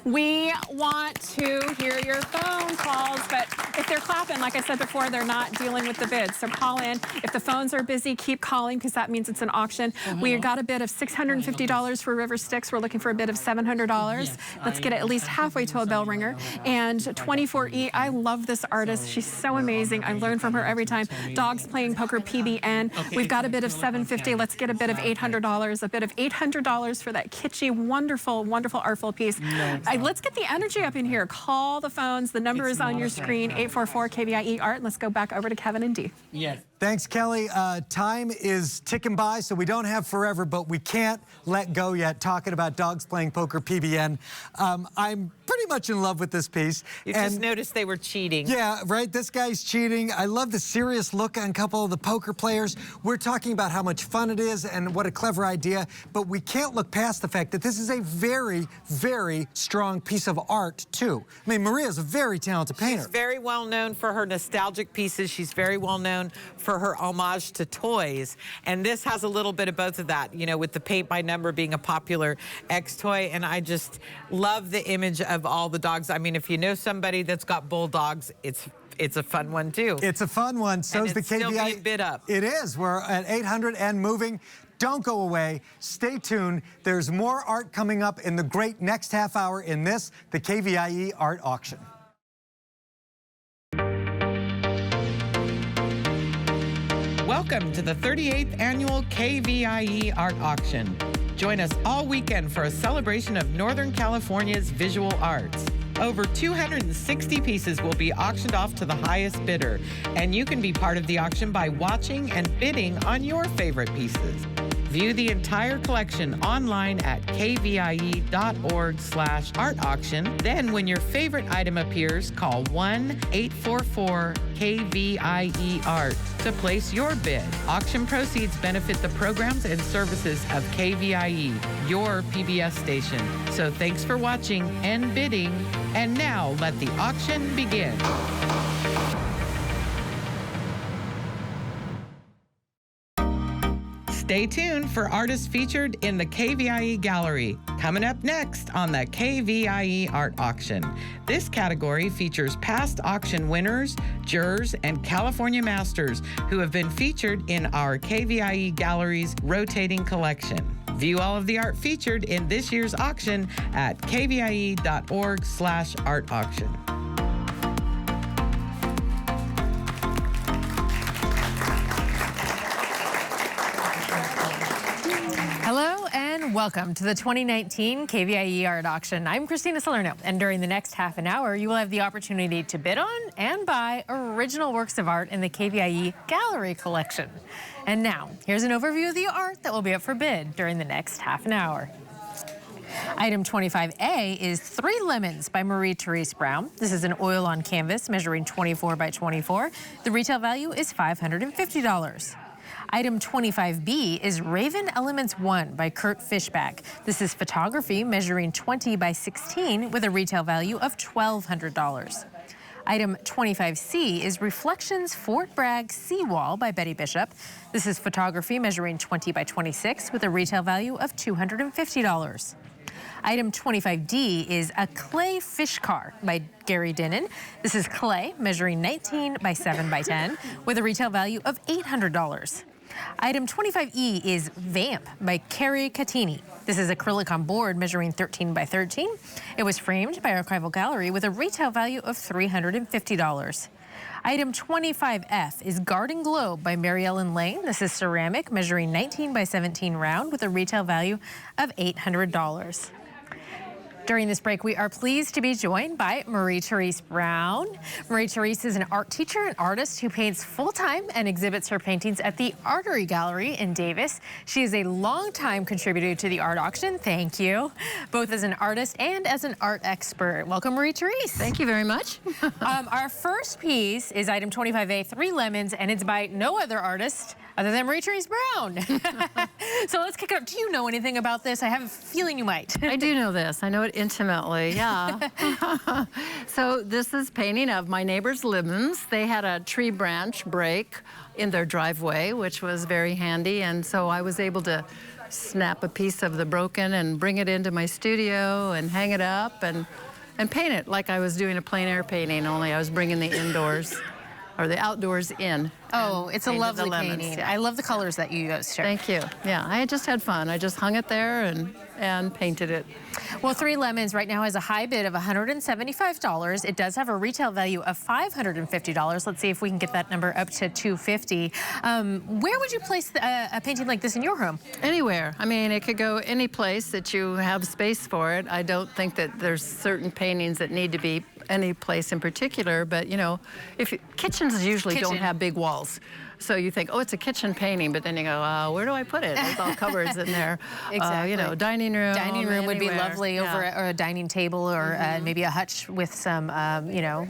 Speaker 4: We want to hear your phone calls, but if they're clapping, like I said before, they're not dealing with the bids. So call in. If the phones are busy, keep calling because that means it's an auction. We got a bid of $650 for River Styx. We're looking for a bid of $700. Yes, let's get it at least halfway to a bell ringer. And 24E, I love this artist. She's so amazing. I learn from her every time. Dogs Playing Poker, PBN. We've got a bid of $750. Let's get a bid of $800. A bid of $800 for that kitschy, wonderful, wonderful artful piece. Let's get the energy up in here. Call the phones. The number is on your screen, 844-KVIE Art. Let's go back over to Kevin and Dee.
Speaker 11: Yes. Thanks, Kelly. Time is ticking by, so we don't have forever, but we can't let go yet talking about Dogs Playing Poker, PBN. I'm pretty much in love with this piece.
Speaker 1: You just noticed they were cheating.
Speaker 11: Yeah, right? This guy's cheating. I love the serious look on a couple of the poker players. We're talking about how much fun it is and what a clever idea, but we can't look past the fact that this is a very, very strong piece of art, too. I mean, Maria's a very talented painter.
Speaker 1: She's very well known for her nostalgic pieces. She's very well known for her homage to toys, and this has a little bit of both of that, with the paint by number being a popular ex-toy, and I just love the image of all the dogs. I mean, if you know somebody that's got bulldogs, it's a fun one too.
Speaker 11: It's a fun one. So's the KVIE.
Speaker 1: Still being bid up.
Speaker 11: It is. We're at 800 and moving. Don't go away. Stay tuned. There's more art coming up in the great next half hour in this, the KVIE Art Auction.
Speaker 1: Welcome to the 38th annual KVIE Art Auction. Join us all weekend for a celebration of Northern California's visual arts. Over 260 pieces will be auctioned off to the highest bidder, and you can be part of the auction by watching and bidding on your favorite pieces. View the entire collection online at kvie.org/art auction. Then when your favorite item appears, call 1-844-KVIE Art to place your bid. Auction proceeds benefit the programs and services of KVIE, your PBS station. So thanks for watching and bidding. And now let the auction begin. Stay tuned for artists featured in the KVIE Gallery. Coming up next on the KVIE Art Auction. This category features past auction winners, jurors, and California masters who have been featured in our KVIE Gallery's rotating collection. View all of the art featured in this year's auction at kvie.org/art auction.
Speaker 21: Hello and welcome to the 2019 KVIE Art Auction. I'm Christina Salerno, and during the next half an hour, you will have the opportunity to bid on and buy original works of art in the KVIE Gallery collection. And now, here's an overview of the art that will be up for bid during the next half an hour. Item 25A is 3 Lemons by Marie-Therese Brown. This is an oil on canvas measuring 24 by 24. The retail value is $550. Item 25B is Raven Elements 1 by Kurt Fishback. This is photography measuring 20 by 16 with a retail value of $1,200. Item 25C is Reflections Fort Bragg Seawall by Betty Bishop. This is photography measuring 20 by 26 with a retail value of $250. Item 25D is A Clay Fish Car by Gary Dinnan. This is clay measuring 19 by 7 by 10 with a retail value of $800. Item 25E is Vamp by Carrie Catini. This is acrylic on board measuring 13 by 13. It was framed by Archival Gallery with a retail value of $350. Item 25F is Garden Globe by Mary Ellen Lane. This is ceramic measuring 19 by 17 round with a retail value of $800. During this break, we are pleased to be joined by Marie-Therese Brown. Marie-Therese is an art teacher and artist who paints full-time and exhibits her paintings at the Artery Gallery in Davis. She is a longtime contributor to the art auction. Thank you. Both as an artist and as an art expert. Welcome, Marie-Therese.
Speaker 2: Thank you very much.
Speaker 21: Our first piece is item 25A, 3 Lemons, and it's by no other artist other than Marie-Therese Brown. So let's kick it up. Do you know anything about this? I have a feeling you might.
Speaker 2: I do know this. I know it intimately, yeah. So this is painting of my neighbor's lemons. They had a tree branch break in their driveway, which was very handy, and so I was able to snap a piece of the broken and bring it into my studio and hang it up and paint it like I was doing a plein air painting, only I was bringing the indoors or the outdoors in.
Speaker 21: Oh, it's a lovely painting.
Speaker 2: Yeah.
Speaker 21: I love the colors that you used.
Speaker 2: Thank you. Yeah, I just had fun. I just hung it there and painted it.
Speaker 21: Well, 3 Lemons right now has a high bid of $175. It does have a retail value of $550. Let's see if we can get that number up to $250. Where would you place a painting like this in your home?
Speaker 2: Anywhere. I mean, it could go any place that you have space for it. I don't think that there's certain paintings that need to be any place in particular, but you know, kitchens usually don't have big walls. So you think, oh, it's a kitchen painting, but then you go, where do I put it? There's all cupboards in there.
Speaker 21: Exactly.
Speaker 2: You know, dining room.
Speaker 21: Dining room would be
Speaker 2: anywhere.
Speaker 21: lovely over or a dining table or maybe a hutch with some, you know,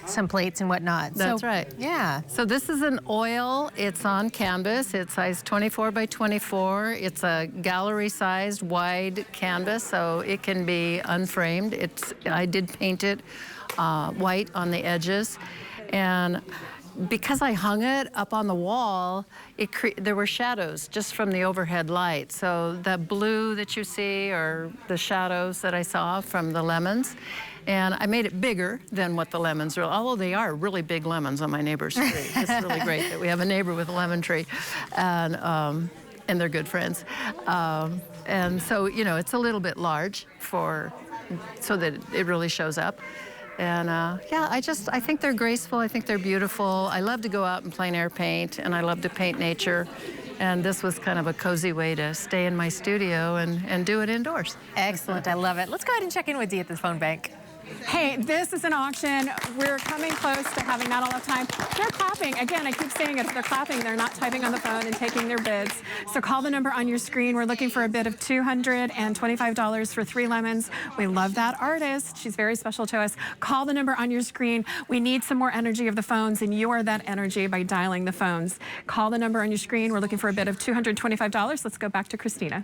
Speaker 21: some plates and whatnot.
Speaker 2: That's right.
Speaker 21: Yeah.
Speaker 2: So this is an oil. It's on canvas. It's size 24 by 24. It's a gallery-sized wide canvas, so it can be unframed. I did paint it white on the edges, and because I hung it up on the wall, there were shadows just from the overhead light. So the blue that you see are the shadows that I saw from the lemons. And I made it bigger than what the lemons are, although they are really big lemons on my neighbor's tree. It's really great that we have a neighbor with a lemon tree, and they're good friends. And so, you know, it's a little bit large so that it really shows up. And yeah, I think they're graceful. I think they're beautiful. I love to go out and plein air paint, and I love to paint nature. And this was kind of a cozy way to stay in my studio and do it indoors.
Speaker 21: Excellent. I love it. Let's go ahead and check in with Dee at the phone bank.
Speaker 4: Hey, this is an auction. We're coming close to having not enough time. They're clapping. Again, I keep saying it. If they're clapping, they're not typing on the phone and taking their bids. So call the number on your screen. We're looking for a bid of $225 for 3 Lemons. We love that artist. She's very special to us. Call the number on your screen. We need some more energy of the phones, and you are that energy by dialing the phones. Call the number on your screen. We're looking for a bid of $225. Let's go back to Christina.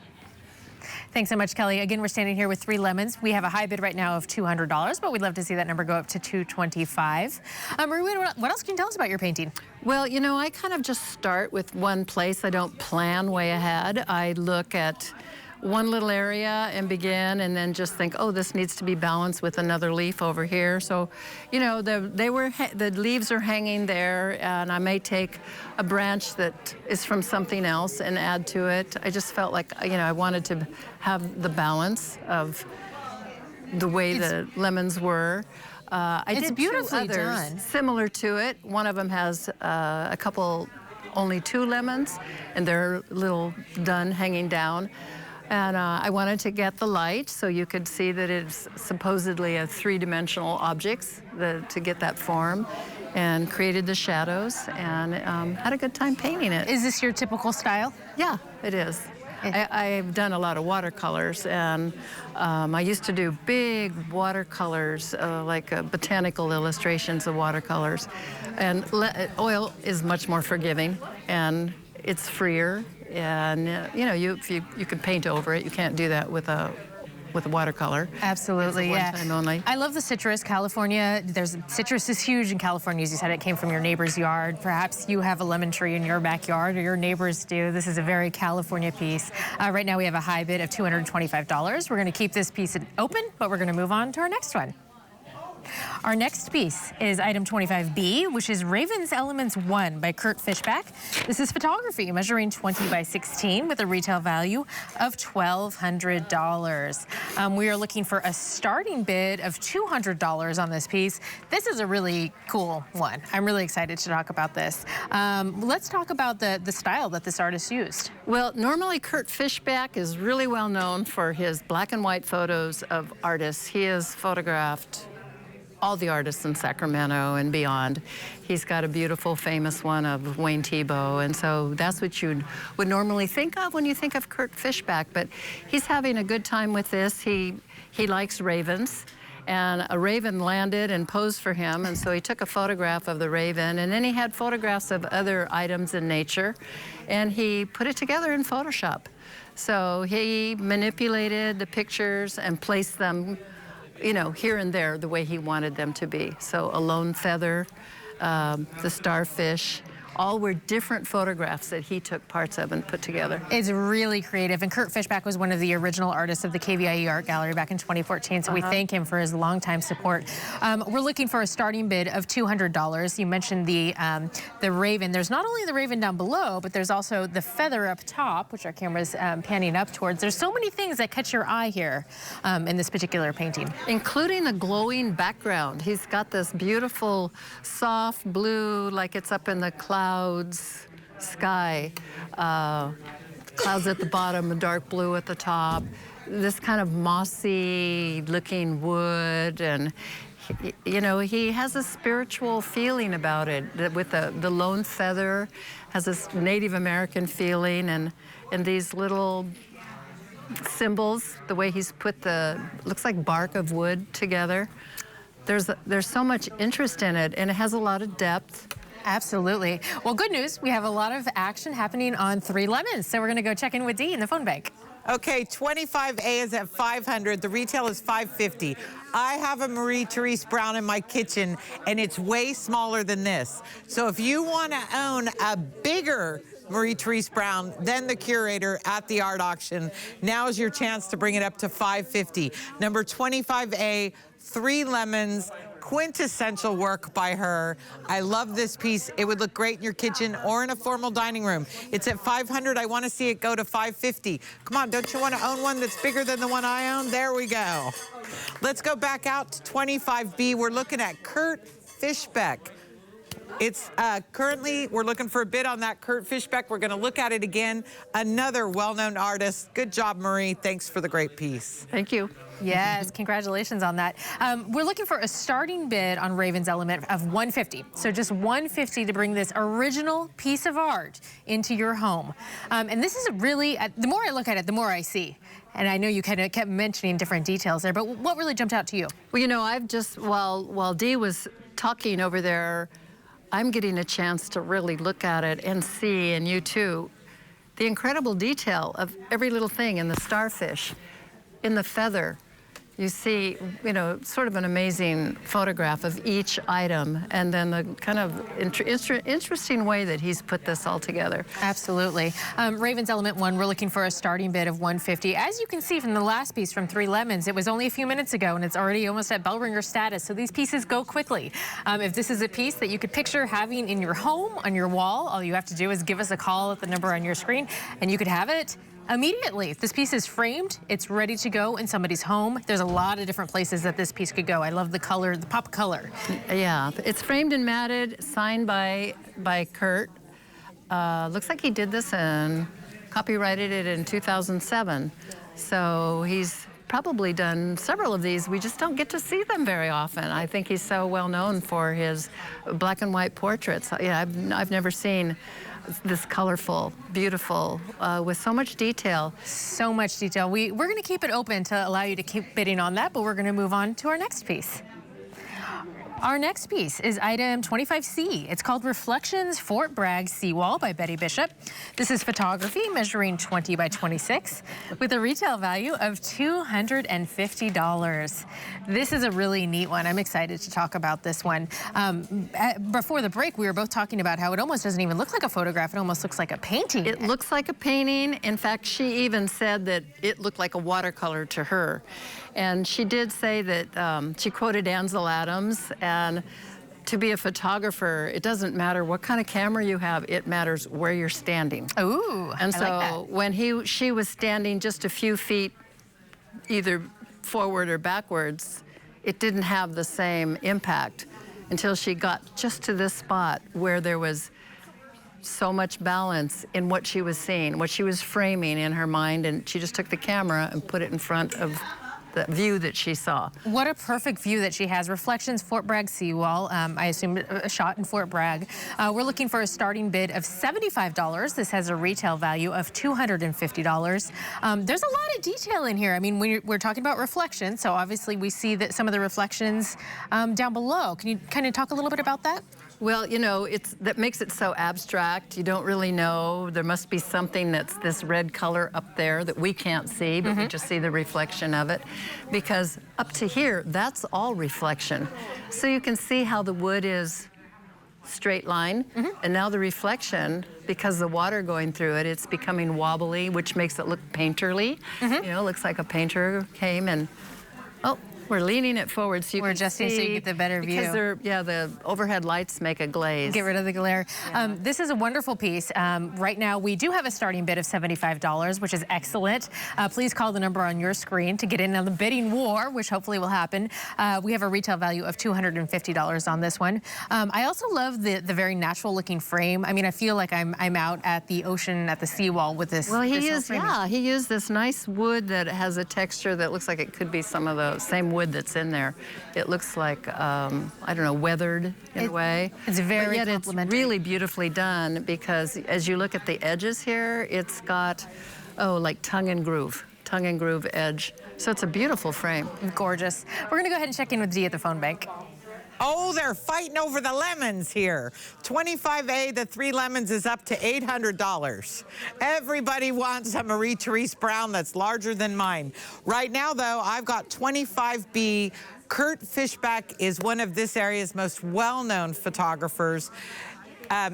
Speaker 21: Thanks so much, Kelly. Again, we're standing here with 3 Lemons. We have a high bid right now of $200, but we'd love to see that number go up to $225. Marie, what else can you tell us about your painting?
Speaker 2: Well, you know, I kind of just start with one place. I don't plan way ahead. I look at one little area and begin, and then just think, oh, this needs to be balanced with another leaf over here. So, you know, the leaves are hanging there, and I may take a branch that is from something else and add to it. I just felt like, you know, I wanted to have the balance of the way the lemons were. I did beautifully 2 others
Speaker 21: done.
Speaker 2: Similar to it. One of them has only 2 lemons, and they're little done hanging down. And I wanted to get the light so you could see that it's supposedly a 3-dimensional objects to get that form, and created the shadows, and had a good time painting it.
Speaker 21: Is this your typical style?
Speaker 2: Yeah, it is. I've done a lot of watercolors, and I used to do big watercolors, like botanical illustrations of watercolors. And oil is much more forgiving, and it's freer, and you know, you can paint over it. You can't do that with a watercolor.
Speaker 21: Absolutely,
Speaker 2: it's a
Speaker 21: yeah.
Speaker 2: one time only.
Speaker 21: I love the citrus. California, citrus is huge in California. As you said, it came from your neighbor's yard. Perhaps you have a lemon tree in your backyard, or your neighbors do. This is a very California piece. Right now we have a high bid of $225. We're going to keep this piece open, but we're going to move on to our next one. Our next piece is item 25B, which is Raven's Elements 1 by Kurt Fishback. This is photography measuring 20 by 16 with a retail value of $1,200. We are looking for a starting bid of $200 on this piece. This is a really cool one. I'm really excited to talk about this. Let's talk about the style that this artist used.
Speaker 2: Well, normally Kurt Fishback is really well known for his black and white photos of artists. He has photographed all the artists in Sacramento and beyond. He's got a beautiful, famous one of Wayne Thiebaud, and so that's what you would normally think of when you think of Kurt Fishback, but he's having a good time with this. He likes ravens, and a raven landed and posed for him, and so he took a photograph of the raven, and then he had photographs of other items in nature, and he put it together in Photoshop. So he manipulated the pictures and placed them, you know, here and there the way he wanted them to be. So a lone feather, the starfish, all were different photographs that he took parts of and put together.
Speaker 21: It's really creative, and Kurt Fishback was one of the original artists of the KVIE Art Gallery back in 2014, so we thank him for his longtime support. We're looking for a starting bid of $200. You mentioned the raven. There's not only the raven down below, but there's also the feather up top, which our camera's panning up towards. There's so many things that catch your eye here in this particular painting.
Speaker 2: Including the glowing background. He's got this beautiful, soft blue, like it's up in the clouds, sky, clouds at the bottom, a dark blue at the top, this kind of mossy looking wood, and you know, he has a spiritual feeling about it, with the lone feather has this Native American feeling, and these little symbols, the way he's put looks like bark of wood together. There's so much interest in it, and it has a lot of depth.
Speaker 21: Absolutely. Well, good news. We have a lot of action happening on 3 Lemons. So we're going to go check in with Dee in the phone bank.
Speaker 1: Okay, 25A is at $500. The retail is $550. I have a Marie Therese Brown in my kitchen, and it's way smaller than this. So if you want to own a bigger Marie Therese Brown than the curator at the art auction, now is your chance to bring it up to $550. Number 25A, 3 Lemons, quintessential work by her. I love this piece. It would look great in your kitchen or in a formal dining room. It's at $500. I want to see it go to $550. Come on, don't you want to own one that's bigger than the one I own? There we go. Let's go back out to 25B. We're looking at Kurt Fishback. It's currently, we're looking for a bid on that Kurt Fishback. We're going to look at it again. Another well-known artist. Good job, Marie. Thanks for the great piece.
Speaker 2: Thank you.
Speaker 21: Yes, congratulations on that. We're looking for a starting bid on Raven's Element of $150. So just $150 to bring this original piece of art into your home. And this is really, the more I look at it, the more I see. And I know you kind of kept mentioning different details there, but what really jumped out to you?
Speaker 2: Well, you know, I've just, while Dee was talking over there, I'm getting a chance to really look at it and see, and you too, the incredible detail of every little thing in the starfish, in the feather. You see, you know, sort of an amazing photograph of each item, and then the kind of interesting way that he's put this all together.
Speaker 21: Absolutely. Raven's Element 1, we're looking for a starting bid of $150. As you can see from the last piece from 3 Lemons, it was only a few minutes ago, and it's already almost at bell ringer status, so these pieces go quickly. If this is a piece that you could picture having in your home, on your wall, all you have to do is give us a call at the number on your screen, and you could have it immediately. If this piece is framed, it's ready to go in somebody's home. There's a lot of different places that this piece could go. I love the color, the pop color.
Speaker 2: Yeah, it's framed and matted, signed by Kurt. Looks like he did this and copyrighted it in 2007. So he's probably done several of these. We just don't get to see them very often. I think he's so well known for his black and white portraits. Yeah, I've never seen this colorful, beautiful, with so much detail.
Speaker 21: So much detail. We're going to keep it open to allow you to keep bidding on that, but we're going to move on to our next piece. Our next piece is item 25C. It's called Reflections Fort Bragg Seawall by Betty Bishop. This is photography measuring 20 by 26 with a retail value of $250. This is a really neat one. I'm excited to talk about this one. Before the break, we were both talking about how it almost doesn't even look like a photograph. It almost looks like a painting.
Speaker 2: It looks like a painting. In fact, she even said that it looked like a watercolor to her. And she did say that she quoted Ansel Adams, and to be a photographer, it doesn't matter what kind of camera you have, it matters where you're standing.
Speaker 21: Ooh,
Speaker 2: and
Speaker 21: I
Speaker 2: so
Speaker 21: like that.
Speaker 2: when she was standing just a few feet either forward or backwards, it didn't have the same impact until she got just to this spot where there was so much balance in what she was seeing, what she was framing in her mind, and she just took the camera and put it in front of the view that she saw.
Speaker 21: What a perfect view that she has. Reflections Fort Bragg Seawall. I assume a shot in Fort Bragg. We're looking for a starting bid of $75. This has a retail value of $250. There's a lot of detail in here. I mean, we're talking about reflections, so obviously we see that some of the reflections down below. Can you kind of talk a little bit about that?
Speaker 2: Well, you know, that makes it so abstract. You don't really know. There must be something that's this red color up there that we can't see, but we just see the reflection of it. Because up to here, that's all reflection. So you can see how the wood is straight line, and now the reflection, because the water going through it, it's becoming wobbly, which makes it look painterly. You know, looks like a painter came and, oh, we're leaning it forward so you can
Speaker 21: adjusting
Speaker 2: see,
Speaker 21: so you get the better view.
Speaker 2: Because the overhead lights make a glaze.
Speaker 21: Get rid of the glare. Yeah. This is a wonderful piece. Right now, we do have a starting bid of $75, which is excellent. Please call the number on your screen to get in on the bidding war, which hopefully will happen. We have a retail value of $250 on this one. I also love the very natural looking frame. I mean, I feel like I'm out at the ocean, at the seawall with this.
Speaker 2: Well, he used this nice wood that has a texture that looks like it could be some of the same wood that's in there. It looks like, I don't know, weathered in a way.
Speaker 21: It's very
Speaker 2: but yet it's
Speaker 21: complimentary.
Speaker 2: really beautifully done because as you look at the edges here, it's got, like tongue and groove edge. So it's a beautiful frame.
Speaker 21: Gorgeous. We're going to go ahead and check in with Dee at the phone bank.
Speaker 1: Oh, they're fighting over the lemons here. 25A, the 3 lemons is up to $800. Everybody wants a Marie-Therese Brown that's larger than mine. Right now, though, I've got 25B. Kurt Fishback is one of this area's most well-known photographers.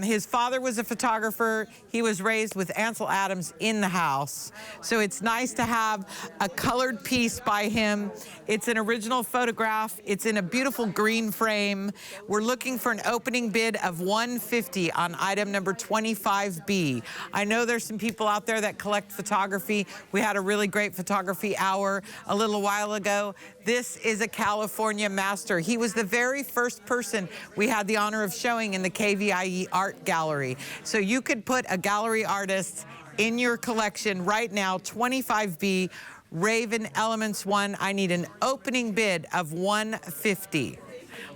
Speaker 1: His father was a photographer. He was raised with Ansel Adams in the house. So it's nice to have a colored piece by him. It's an original photograph. It's in a beautiful green frame. We're looking for an opening bid of $150 on item number 25B. I know there's some people out there that collect photography. We had a really great photography hour a little while ago. This is a California master. He was the very first person we had the honor of showing in the KVIE Art Gallery. So you could put a gallery artist in your collection right now, 25B, Raven Elements 1. I need an opening bid of $150.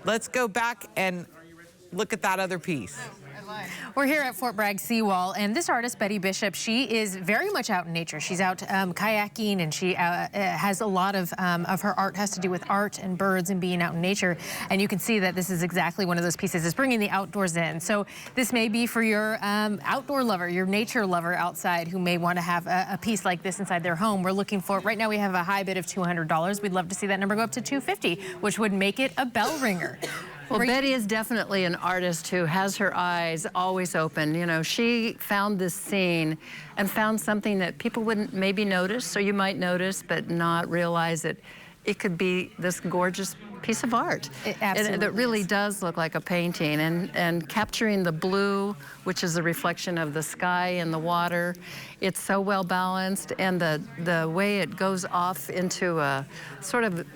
Speaker 1: Let's go back and look at that other piece.
Speaker 21: We're here at Fort Bragg Seawall, and this artist, Betty Bishop, she is very much out in nature. She's out kayaking, and she has a lot of her art has to do with art and birds and being out in nature. And you can see that this is exactly one of those pieces. It's bringing the outdoors in. So this may be for your outdoor lover, your nature lover outside who may want to have a piece like this inside their home. We're looking for, right now we have a high bid of $200. We'd love to see that number go up to $250, which would make it a bell ringer.
Speaker 2: Well, Betty is definitely an artist who has her eyes always open. You know, she found this scene and found something that people wouldn't maybe notice, or you might notice, but not realize that it could be this gorgeous piece of art.
Speaker 21: It absolutely
Speaker 2: that really does look like a painting. And capturing the blue, which is a reflection of the sky and the water, it's so well balanced. And the way it goes off into a sort of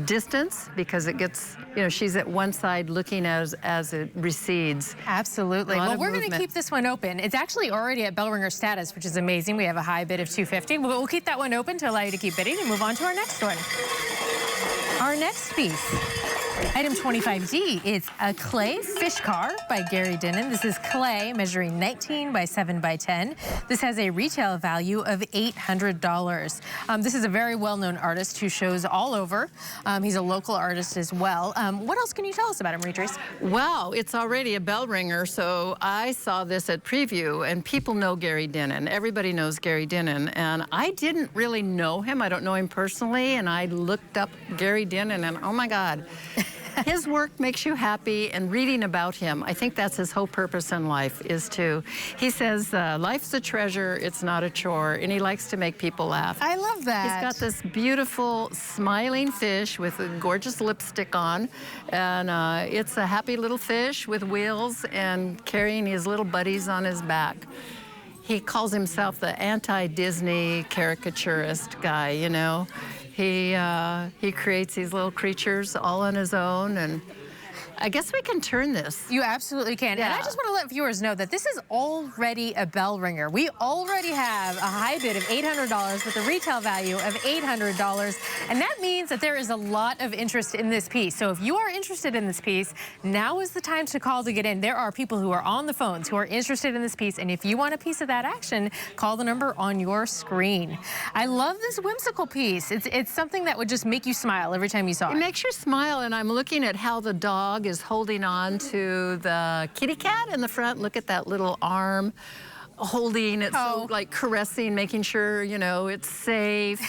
Speaker 2: distance, because it gets, you know, she's at one side looking as it recedes.
Speaker 21: Absolutely. Well, we're going to keep this one open. It's actually already at bell ringer status, which is amazing. We have a high bid of $250, but we'll keep that one open to allow you to keep bidding and move on to our next one. Our next piece Item 25D is a clay fish car by Gary Dinnan. This is clay measuring 19 by 7 by 10. This has a retail value of $800. This is a very well-known artist who shows all over. He's a local artist as well. What else can you tell us about him, Retrice?
Speaker 2: Wow, it's already a bell ringer. So I saw this at preview, and people know Gary Dinnan. Everybody knows Gary Dinnan, and I didn't really know him. I don't know him personally, and I looked up Gary Dinnan, and oh my God. His work makes you happy, and reading about him, I think that's his whole purpose in life, is to, he says, life's a treasure, it's not a chore, and he likes to make people laugh.
Speaker 21: I love that.
Speaker 2: He's got this beautiful, smiling fish with a gorgeous lipstick on, and it's a happy little fish with wheels and carrying his little buddies on his back. He calls himself the anti-Disney caricaturist guy, you know. He creates these little creatures all on his own, and I guess we can turn this.
Speaker 21: You absolutely can.
Speaker 2: Yeah.
Speaker 21: And I just want to let viewers know that this is already a bell ringer. We already have a high bid of $800 with a retail value of $800. And that means that there is a lot of interest in this piece. So if you are interested in this piece, now is the time to call to get in. There are people who are on the phones who are interested in this piece. And if you want a piece of that action, call the number on your screen. I love this whimsical piece. It's something that would just make you smile every time you saw it.
Speaker 2: It makes you smile, and I'm looking at how the dog is holding on to the kitty cat in the front. Look at that little arm holding it, so like caressing, making sure, you know, it's safe.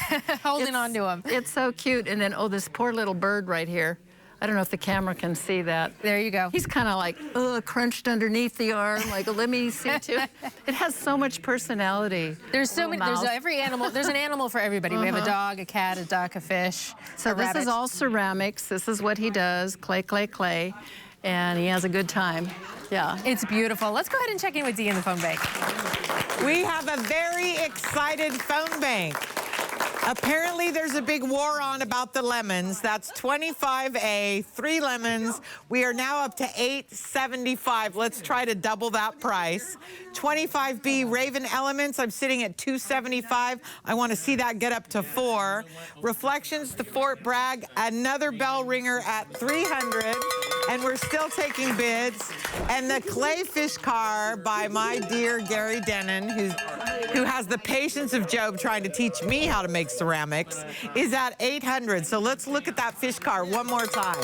Speaker 21: Holding on to him.
Speaker 2: It's so cute. And then, oh, this poor little bird right here. I don't know if the camera can see that.
Speaker 21: There you go.
Speaker 2: He's kind of like, crunched underneath the arm, like, let me see too. It has so much personality.
Speaker 21: There's so many, there's every animal, there's an animal for everybody. We have a dog, a cat, a duck, a fish,
Speaker 2: So this is all ceramics. This is what he does, clay, clay, clay. And he has a good time. Yeah.
Speaker 21: It's beautiful. Let's go ahead and check in with Dee in the phone bank.
Speaker 1: We have a very excited phone bank. Apparently, there's a big war on about the lemons. That's 25A, 3 lemons. We are now up to $8.75. Let's try to double that price. 25B Raven Elements, I'm sitting at $2.75. I want to see that get up to $4. Reflections to Fort Bragg, another bell ringer at $300. And we're still taking bids. And the clay fish car by my dear Gary Dinnan, who has the patience of Job trying to teach me how to make ceramics, is at $800. So let's look at that fish car one more time.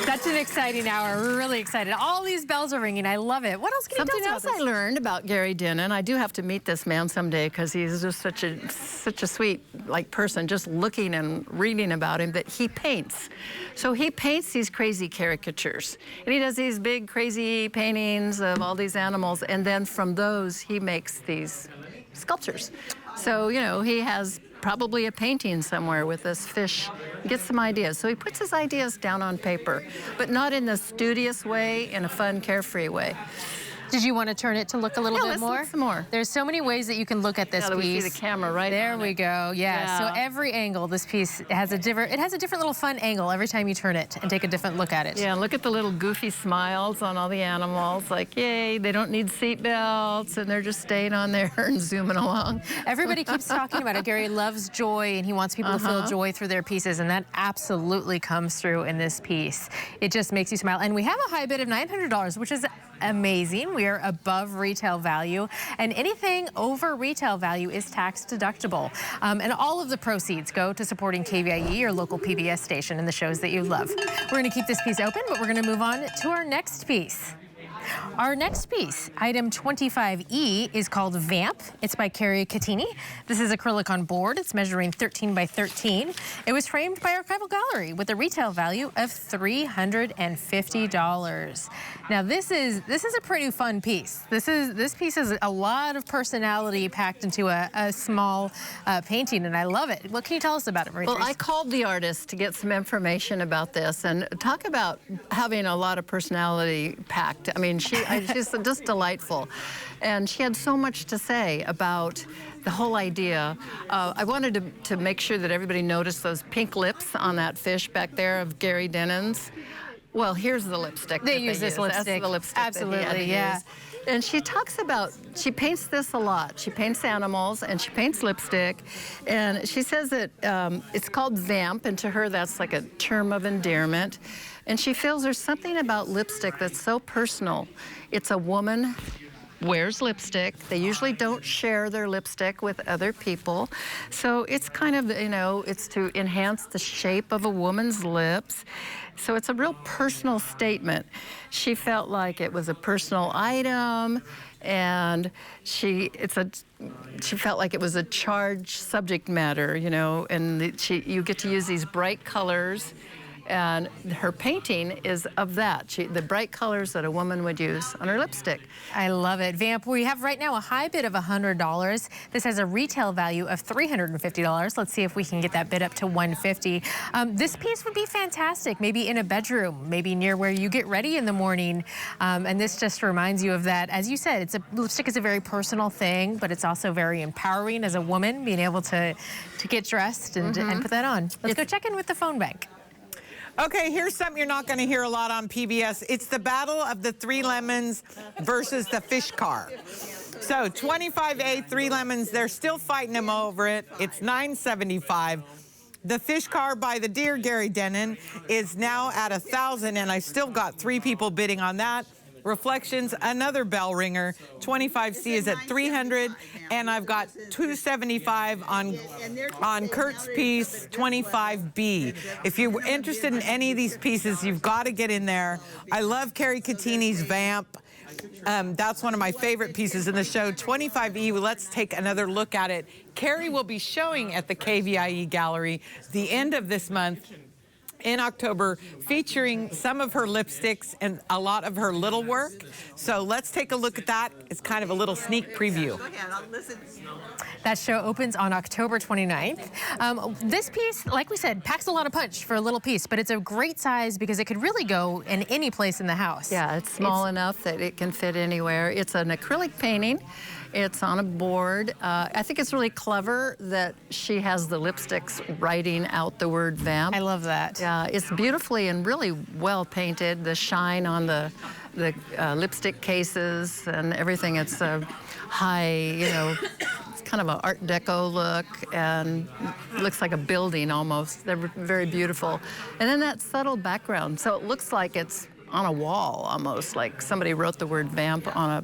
Speaker 21: Such an exciting hour. We're really excited. All these bells are ringing. I love it. What else can you tell us about this?
Speaker 2: Something else I learned about Gary Dinnan, I do have to meet this man someday because he's just such a sweet person, just looking and reading about him, that he paints. So he paints these crazy caricatures. And he does these big crazy paintings of all these animals, and then from those he makes these sculptures. So, you know, he has probably a painting somewhere with this fish, gets some ideas. So he puts his ideas down on paper, but not in the studious way, in a fun, carefree way.
Speaker 21: Did you want to turn it to look a little bit more?
Speaker 2: Look some more.
Speaker 21: There's so many ways that you can look at this piece.
Speaker 2: We see the camera right
Speaker 21: there. We go. Yeah. So every angle, this piece has a different. It has a different little fun angle every time you turn it and take a different look at it.
Speaker 2: Yeah. Look at the little goofy smiles on all the animals. Like, yay! They don't need seat belts, and they're just staying on there and zooming along.
Speaker 21: Everybody keeps talking about it. Gary loves joy, and he wants people to feel joy through their pieces, and that absolutely comes through in this piece. It just makes you smile. And we have a high bid of $900, which is amazing. We are above retail value, and anything over retail value is tax deductible. And all of the proceeds go to supporting KVIE, your local PBS station, and the shows that you love. We're going to keep this piece open, but we're going to move on to our next piece. Our next piece, item 25E, is called Vamp. It's by Carrie Catini. This is acrylic on board. It's measuring 13 by 13. It was framed by Archival Gallery with a retail value of $350. Now this is a pretty fun piece. This piece has a lot of personality packed into a small painting, and I love it. What can you tell us about it, Marie?
Speaker 2: Well, I called the artist to get some information about this, and talk about having a lot of personality packed. I mean, she's just delightful. And she had so much to say about the whole idea. I wanted to make sure that everybody noticed those pink lips on that fish back there of Gary Dinnan's. Well, here's the lipstick.
Speaker 21: They use this lipstick.
Speaker 2: That's the lipstick.
Speaker 21: Absolutely, yeah.
Speaker 2: And she talks about, she paints this a lot. She paints animals and she paints lipstick. And she says that it's called vamp, and to her that's like a term of endearment. And she feels there's something about lipstick that's so personal. It's a woman wears lipstick. They usually don't share their lipstick with other people. So it's kind of, you know, it's to enhance the shape of a woman's lips. So it's a real personal statement. She felt like it was a personal item, and she felt like it was a charged subject matter, you know, and you get to use these bright colors. And her painting is of that, the bright colors that a woman would use on her lipstick.
Speaker 21: I love it. Vamp, we have right now a high bid of $100. This has a retail value of $350. Let's see if we can get that bid up to $150. This piece would be fantastic, maybe in a bedroom, maybe near where you get ready in the morning. And this just reminds you of that. As you said, lipstick is a very personal thing, but it's also very empowering as a woman, being able to get dressed and put that on. Let's go check in with the phone bank.
Speaker 1: Okay, here's something you're not going to hear a lot on PBS. It's the battle of the 3 lemons versus the fish car. So 25A, 3 lemons, they're still fighting them over it. It's $9.75. The fish car by the dear Gary Denon is now at $1,000, and I still got 3 people bidding on that. Reflections, another bell ringer. 25C is at $300, and I've got $275 on Kurt's piece, 25B. If you're interested in any of these pieces, you've got to get in there. I love Carrie Catini's Vamp. That's one of my favorite pieces in the show. 25E, well, let's take another look at it. Carrie will be showing at the KVIE Gallery the end of this month in October, featuring some of her lipsticks and a lot of her little work. So let's take a look at that. It's kind of a little sneak preview.
Speaker 8: Go ahead, I'll listen.
Speaker 21: That show opens on October 29th. This piece, like we said, packs a lot of punch for a little piece, but it's a great size because it could really go in any place in the house.
Speaker 2: Yeah, it's small enough that it can fit anywhere. It's an acrylic painting. It's on a board. I think it's really clever that she has the lipsticks writing out the word vamp.
Speaker 21: I love that.
Speaker 2: Yeah, it's beautifully and really well painted. The shine on the lipstick cases and everything. It's a high, you know, it's kind of an Art Deco look and looks like a building almost. They're very beautiful. And then that subtle background. So it looks like it's on a wall almost, like somebody wrote the word vamp on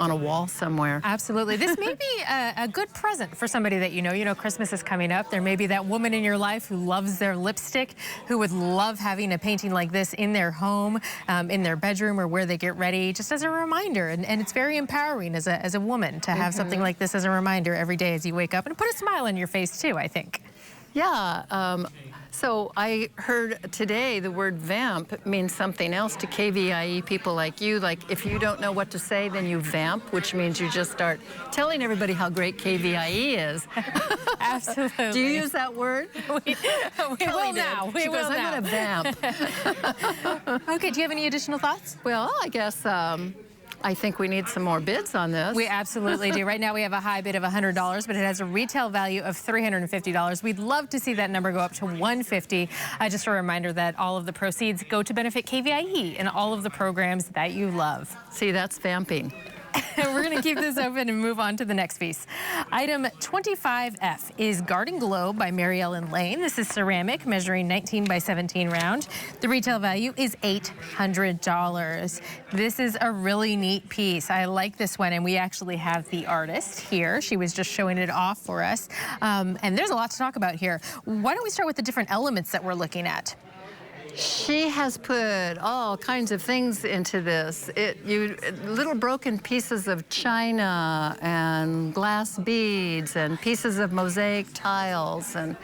Speaker 2: a wall somewhere.
Speaker 21: Absolutely. This may be a good present for somebody that you know. You know, Christmas is coming up. There may be that woman in your life who loves their lipstick, who would love having a painting like this in their home, in their bedroom, or where they get ready, just as a reminder. And it's very empowering as a woman to have something like this as a reminder every day as you wake up, and put a smile on your face too, I think.
Speaker 2: Yeah. So I heard today the word vamp means something else to KVIE people like you. Like if you don't know what to say, then you vamp, which means you just start telling everybody how great KVIE is.
Speaker 21: Absolutely.
Speaker 2: Do you use that word?
Speaker 21: We will now.
Speaker 2: She goes, I'm going to vamp.
Speaker 21: Okay, do you have any additional thoughts?
Speaker 2: Well, I guess I think we need some more bids on this.
Speaker 21: We absolutely do. Right now we have a high bid of $100, but it has a retail value of $350. We'd love to see that number go up to $150. Just a reminder that all of the proceeds go to benefit KVIE and all of the programs that you love.
Speaker 2: See, that's vamping.
Speaker 21: We're going to keep this open and move on to the next piece. Item 25F is Garden Globe by Mary Ellen Lane. This is ceramic, measuring 19 by 17 round. The retail value is $800. This is a really neat piece. I like this one, and we actually have the artist here. She was just showing it off for us. And there's a lot to talk about here. Why don't we start with the different elements that we're looking at?
Speaker 2: She has put all kinds of things into this. Little broken pieces of china and glass beads and pieces of mosaic tiles, and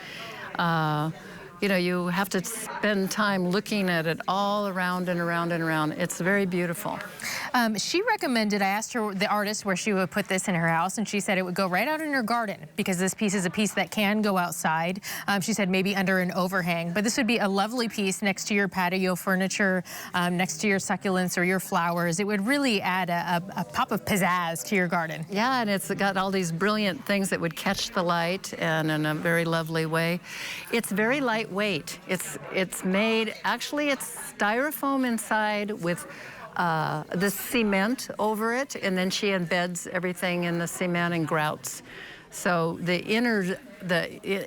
Speaker 2: you know, you have to spend time looking at it all around and around and around. It's very beautiful.
Speaker 21: She recommended, I asked her, the artist, where she would put this in her house, and she said it would go right out in her garden because this piece is a piece that can go outside. She said maybe under an overhang, but this would be a lovely piece next to your patio furniture, next to your succulents or your flowers. It would really add a pop of pizzazz to your garden.
Speaker 2: Yeah, and it's got all these brilliant things that would catch the light and in a very lovely way. It's very lightweight. It's made, actually it's styrofoam inside with this cement over it, and then she embeds everything in the cement and grouts. So the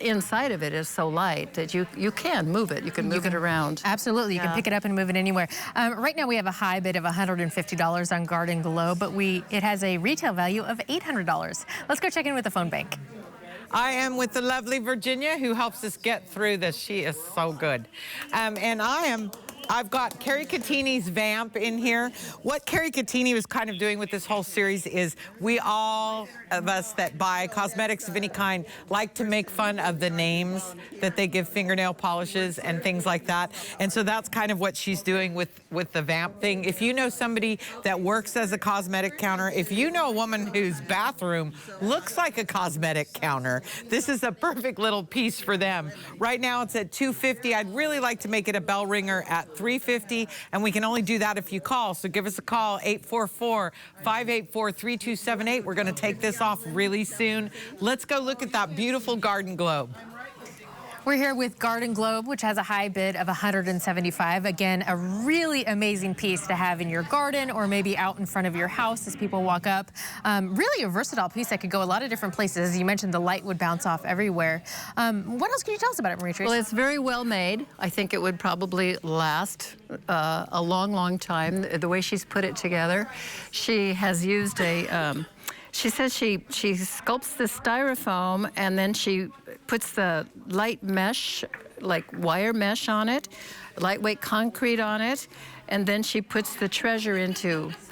Speaker 2: inside of it is so light that you can move it. You can move it around.
Speaker 21: Absolutely, you can pick it up and move it anywhere. Right now we have a high bid of $150 on Garden Glow, but it has a retail value of $800. Let's go check in with the phone bank.
Speaker 1: I am with the lovely Virginia, who helps us get through this. She is so good. And I've got Carrie Catini's Vamp in here. What Carrie Catini was kind of doing with this whole series is all of us that buy cosmetics of any kind like to make fun of the names that they give fingernail polishes and things like that. And so that's kind of what she's doing with the Vamp thing. If you know somebody that works as a cosmetic counter, if you know a woman whose bathroom looks like a cosmetic counter, this is a perfect little piece for them. Right now it's at $250. I'd really like to make it a bell ringer at $350, and we can only do that if you call. So give us a call, 844-584-3278. We're going to take this off really soon. Let's go look at that beautiful Garden Globe.
Speaker 21: We're here with Garden Globe, which has a high bid of $175. Again, a really amazing piece to have in your garden or maybe out in front of your house as people walk up. Really a versatile piece that could go a lot of different places. As you mentioned, the light would bounce off everywhere. What else can you tell us about it, Marie-Therese?
Speaker 2: Well, it's very well made. I think it would probably last a long, long time. The way she's put it together, she has used she says she sculpts the styrofoam and then she puts the light mesh, like wire mesh on it, lightweight concrete on it, and then she puts the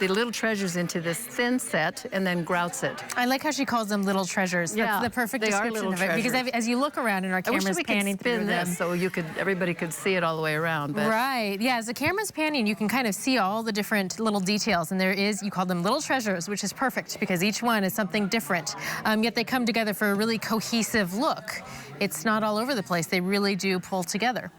Speaker 2: little treasures into this thin set and then grouts it.
Speaker 21: I like how she calls them little treasures.
Speaker 2: Yeah,
Speaker 21: that's the perfect
Speaker 2: they
Speaker 21: description
Speaker 2: are
Speaker 21: of it. Because as you look around and our camera's panning through them.
Speaker 2: So everybody could see it all the way around. But.
Speaker 21: Right, yeah, as the camera's panning, you can kind of see all the different little details. And you call them little treasures, which is perfect because each one is something different. Yet they come together for a really cohesive look. It's not all over the place. They really do pull together.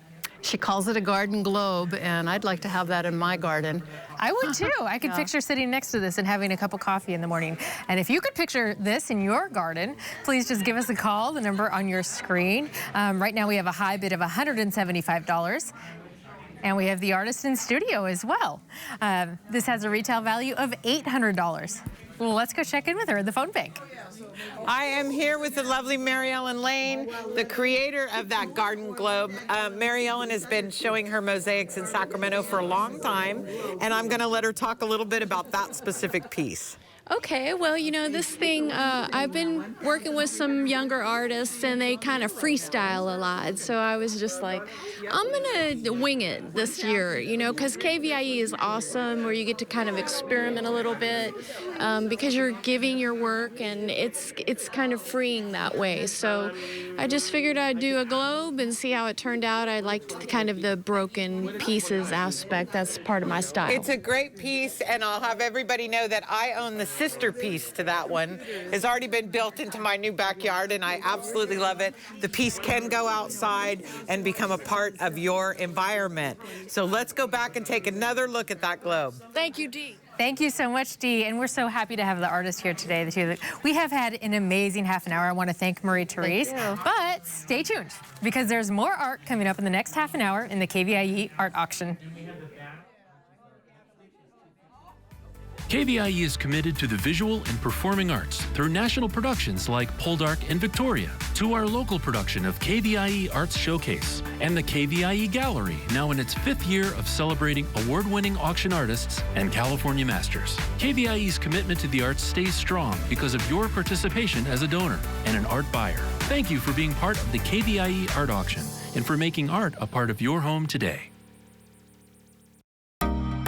Speaker 2: She calls it a garden globe, and I'd like to have that in my garden.
Speaker 21: I would too. I could picture sitting next to this and having a cup of coffee in the morning. And if you could picture this in your garden, please just give us a call, the number on your screen. Right now we have a high bid of $175. And we have the artist in studio as well. This has a retail value of $800. Well, let's go check in with her in the phone bank.
Speaker 1: I am here with the lovely Mary Ellen Lane, the creator of that Garden Globe. Mary Ellen has been showing her mosaics in Sacramento for a long time, and I'm going to let her talk a little bit about that specific piece.
Speaker 10: Okay, well, you know, this thing, I've been working with some younger artists and they kind of freestyle a lot. So I was just like, I'm going to wing it this year, you know, because KVIE is awesome where you get to kind of experiment a little bit because you're giving your work and it's kind of freeing that way. So I just figured I'd do a globe and see how it turned out. I liked kind of the broken pieces aspect. That's part of my style.
Speaker 1: It's a great piece, and I'll have everybody know that I own the sister piece to that one. Has already been built into my new backyard, and I absolutely love it. The piece can go outside and become a part of your environment. So let's go back and take another look at that globe.
Speaker 10: Thank you, Dee.
Speaker 21: Thank you so much, Dee, and we're so happy to have the artist here today. The two of them. We have had an amazing half an hour. I want to thank Marie-Therese, but stay tuned because there's more art coming up in the next half an hour in the KVIE Art Auction.
Speaker 3: KVIE is committed to the visual and performing arts through national productions like Poldark and Victoria, to our local production of KVIE Arts Showcase, and the KVIE Gallery, now in its 5th year of celebrating award-winning auction artists and California masters. KVIE's commitment to the arts stays strong because of your participation as a donor and an art buyer. Thank you for being part of the KVIE Art Auction and for making art a part of your home today.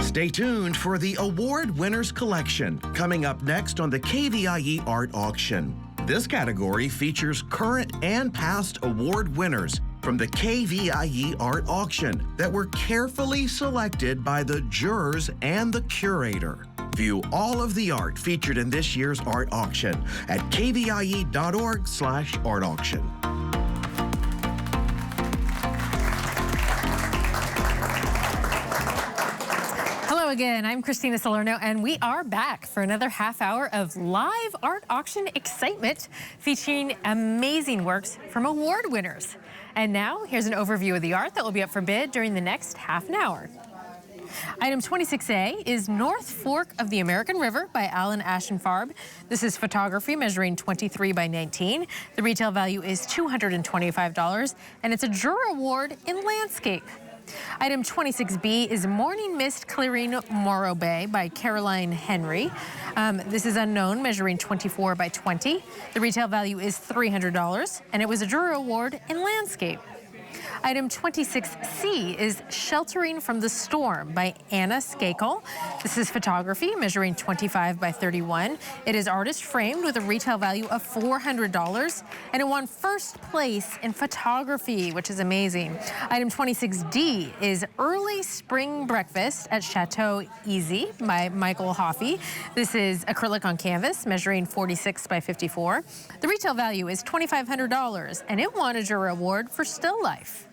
Speaker 6: Stay tuned for the Award Winners Collection coming up next on the KVIE Art Auction. This category features current and past award winners from the KVIE Art Auction that were carefully selected by the jurors and the curator. View all of the art featured in this year's art auction at kvie.org/art auction.
Speaker 21: Hello again, I'm Christina Salerno, and we are back for another half hour of live art auction excitement featuring amazing works from award winners. And now, here's an overview of the art that will be up for bid during the next half an hour. Item 26A is North Fork of the American River by Alan Ashenfarb. This is photography measuring 23 by 19. The retail value is $225, and it's a Jura Award in landscape. Item 26B is Morning Mist Clearing Morro Bay by Caroline Henry. This is unknown, measuring 24 by 20. The retail value is $300, and it was a Jura Award in landscape. Item 26C is Sheltering from the Storm by Anna Skakel. This is photography measuring 25 by 31. It is artist framed with a retail value of $400, and it won first place in photography, which is amazing. Item 26D is Early Spring Breakfast at Chateau Easy by Michael Hoffey. This is acrylic on canvas measuring 46 by 54. The retail value is $2,500, and it won a Jura Award for still life.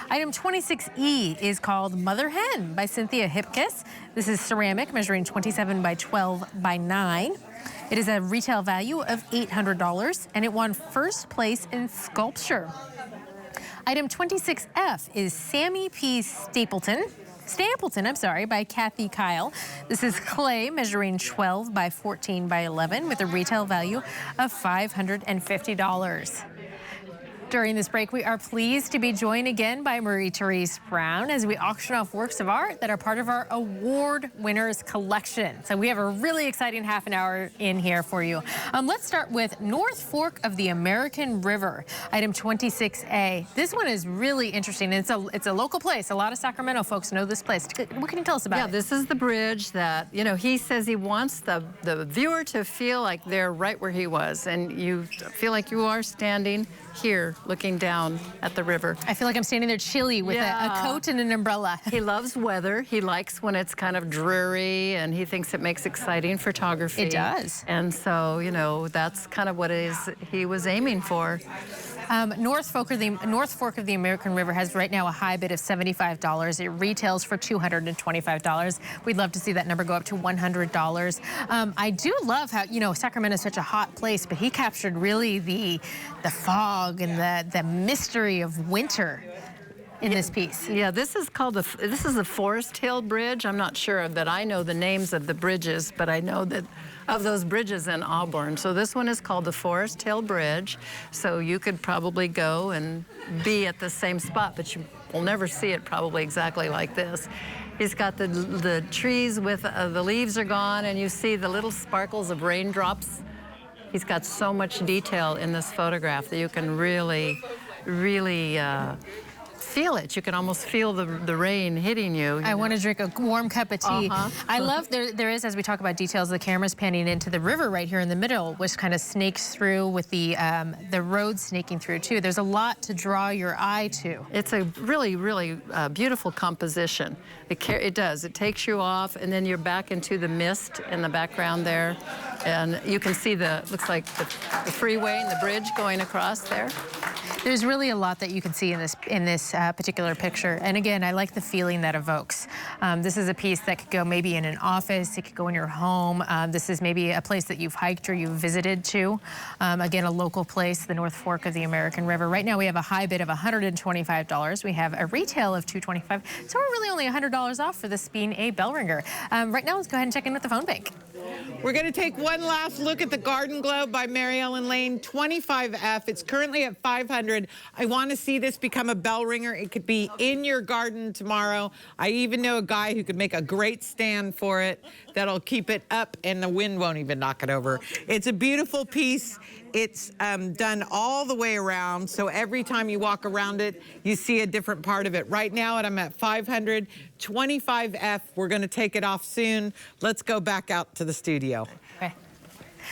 Speaker 21: Item 26E is called Mother Hen by Cynthia Hipkiss. This is ceramic measuring 27 by 12 by 9. It is a retail value of $800, and it won first place in sculpture. Item 26F is Sammy P. Stapleton, by Kathy Kyle. This is clay measuring 12 by 14 by 11 with a retail value of $550. During this break, we are pleased to be joined again by Marie-Therese Brown as we auction off works of art that are part of our award winners collection. So we have a really exciting half an hour in here for you. Let's start with North Fork of the American River, item 26A. This one is really interesting. It's a local place. A lot of Sacramento folks know this place. What can you tell us about it?
Speaker 2: Yeah, this is the bridge that, you know, he says he wants the viewer to feel like they're right where he was, and you feel like you are standing here looking down at the river.
Speaker 21: I feel like I'm standing there chilly with a coat and an umbrella.
Speaker 2: He loves weather. He likes when it's kind of dreary, and he thinks it makes exciting photography.
Speaker 21: It does.
Speaker 2: And so, you know, that's kind of what he was aiming for.
Speaker 21: North Fork of the American River has right now a high bid of $75. It retails for $225. We'd love to see that number go up to $100. I do love how, you know, Sacramento is such a hot place, but he captured really the fog and the mystery of winter in this piece.
Speaker 2: Yeah, this is the Forest Hill Bridge. I'm not sure that I know the names of the bridges, but I know that of those bridges in Auburn. So this one is called the Forest Hill Bridge. So you could probably go and be at the same spot, but you will never see it probably exactly like this. He's got the trees with the leaves are gone, and you see the little sparkles of raindrops. He's got so much detail in this photograph that you can really feel it. You can almost feel the rain hitting you.
Speaker 21: I want to drink a warm cup of tea. I love, there is, as we talk about details, the camera's panning into the river right here in the middle, which kind of snakes through with the road snaking through too. There's a lot to draw your eye to. It's a really beautiful composition. It does. It takes you off, and then you're back into the mist in the background there. And you can see looks like the freeway and the bridge going across there. There's really a lot that you can see in this particular picture. And again, I like the feeling that evokes. This is a piece that could go maybe in an office, it could go in your home. This is maybe a place that you've hiked or you've visited to. Again, a local place, the North Fork of the American River. Right now we have a high bid of $125. We have a retail of $225. So we're really only $100 off for this being a bell ringer. Right now, let's go ahead and check in with the phone bank.
Speaker 1: We're going to take one last look at the Garden Globe by Mary Ellen Lane, 25F. It's currently at $500. I want to see this become a bell ringer. It could be in your garden tomorrow. I even know a guy who could make a great stand for it that'll keep it up and the wind won't even knock it over. It's a beautiful piece. It's done all the way around, so every time you walk around it, you see a different part of it. Right now, I'm at 500, 25F. We're going to take it off soon. Let's go back out to the studio.
Speaker 21: Okay.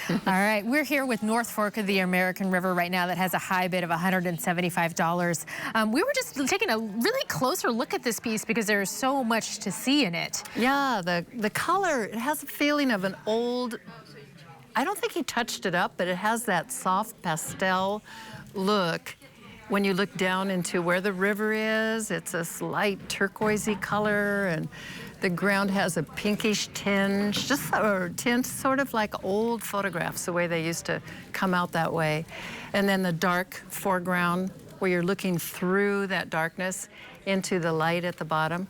Speaker 21: All right, we're here with North Fork of the American River right now that has a high bid of $175. We were just taking a really closer look at this piece because there's so much to see in it.
Speaker 2: Yeah, the color, it has a feeling of an old, I don't think he touched it up, but it has that soft pastel look. When you look down into where the river is, it's a slight turquoisey color, and the ground has a pinkish tinge, tint, sort of like old photographs, the way they used to come out that way. And then the dark foreground, where you're looking through that darkness, into the light at the bottom.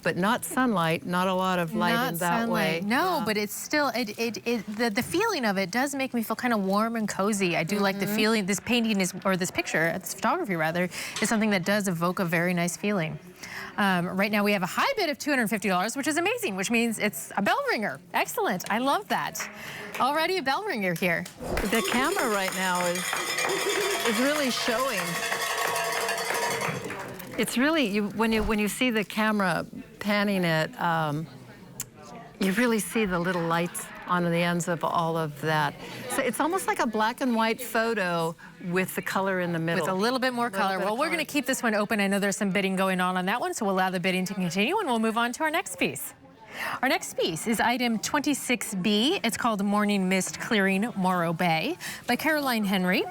Speaker 2: But not sunlight, not a lot of light in that way.
Speaker 21: No, but it's still, the feeling of it does make me feel kind of warm and cozy. I do like the feeling. This painting is, or this picture, this photography rather, is something that does evoke a very nice feeling. Right now we have a high bid of $250, which is amazing, which means it's a bell ringer. Excellent, I love that. Already a bell ringer here.
Speaker 2: The camera right now is really showing. It's really, when you see the camera panning it, you really see the little lights on the ends of all of that. So it's almost like a black and white photo with the color in the middle.
Speaker 21: With a little bit more color. Well, we're going to keep this one open. I know there's some bidding going on that one, so we'll allow the bidding to continue, and we'll move on to our next piece. Our next piece is item 26B. It's called Morning Mist Clearing Morro Bay by Caroline Henry.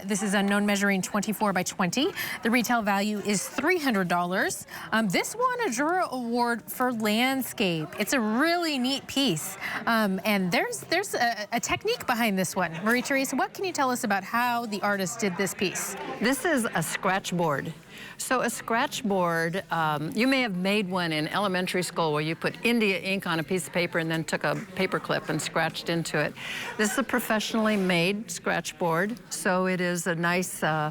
Speaker 21: This is unknown, measuring 24 by 20. The retail value is $300. This won a Jura Award for landscape. It's a really neat piece. And there's a technique behind this one. Marie-Therese, what can you tell us about how the artist did this piece?
Speaker 2: This is a scratch board. So a scratch board, you may have made one in elementary school where you put India ink on a piece of paper and then took a paper clip and scratched into it. This is a professionally made scratch board, so it is a nice panel,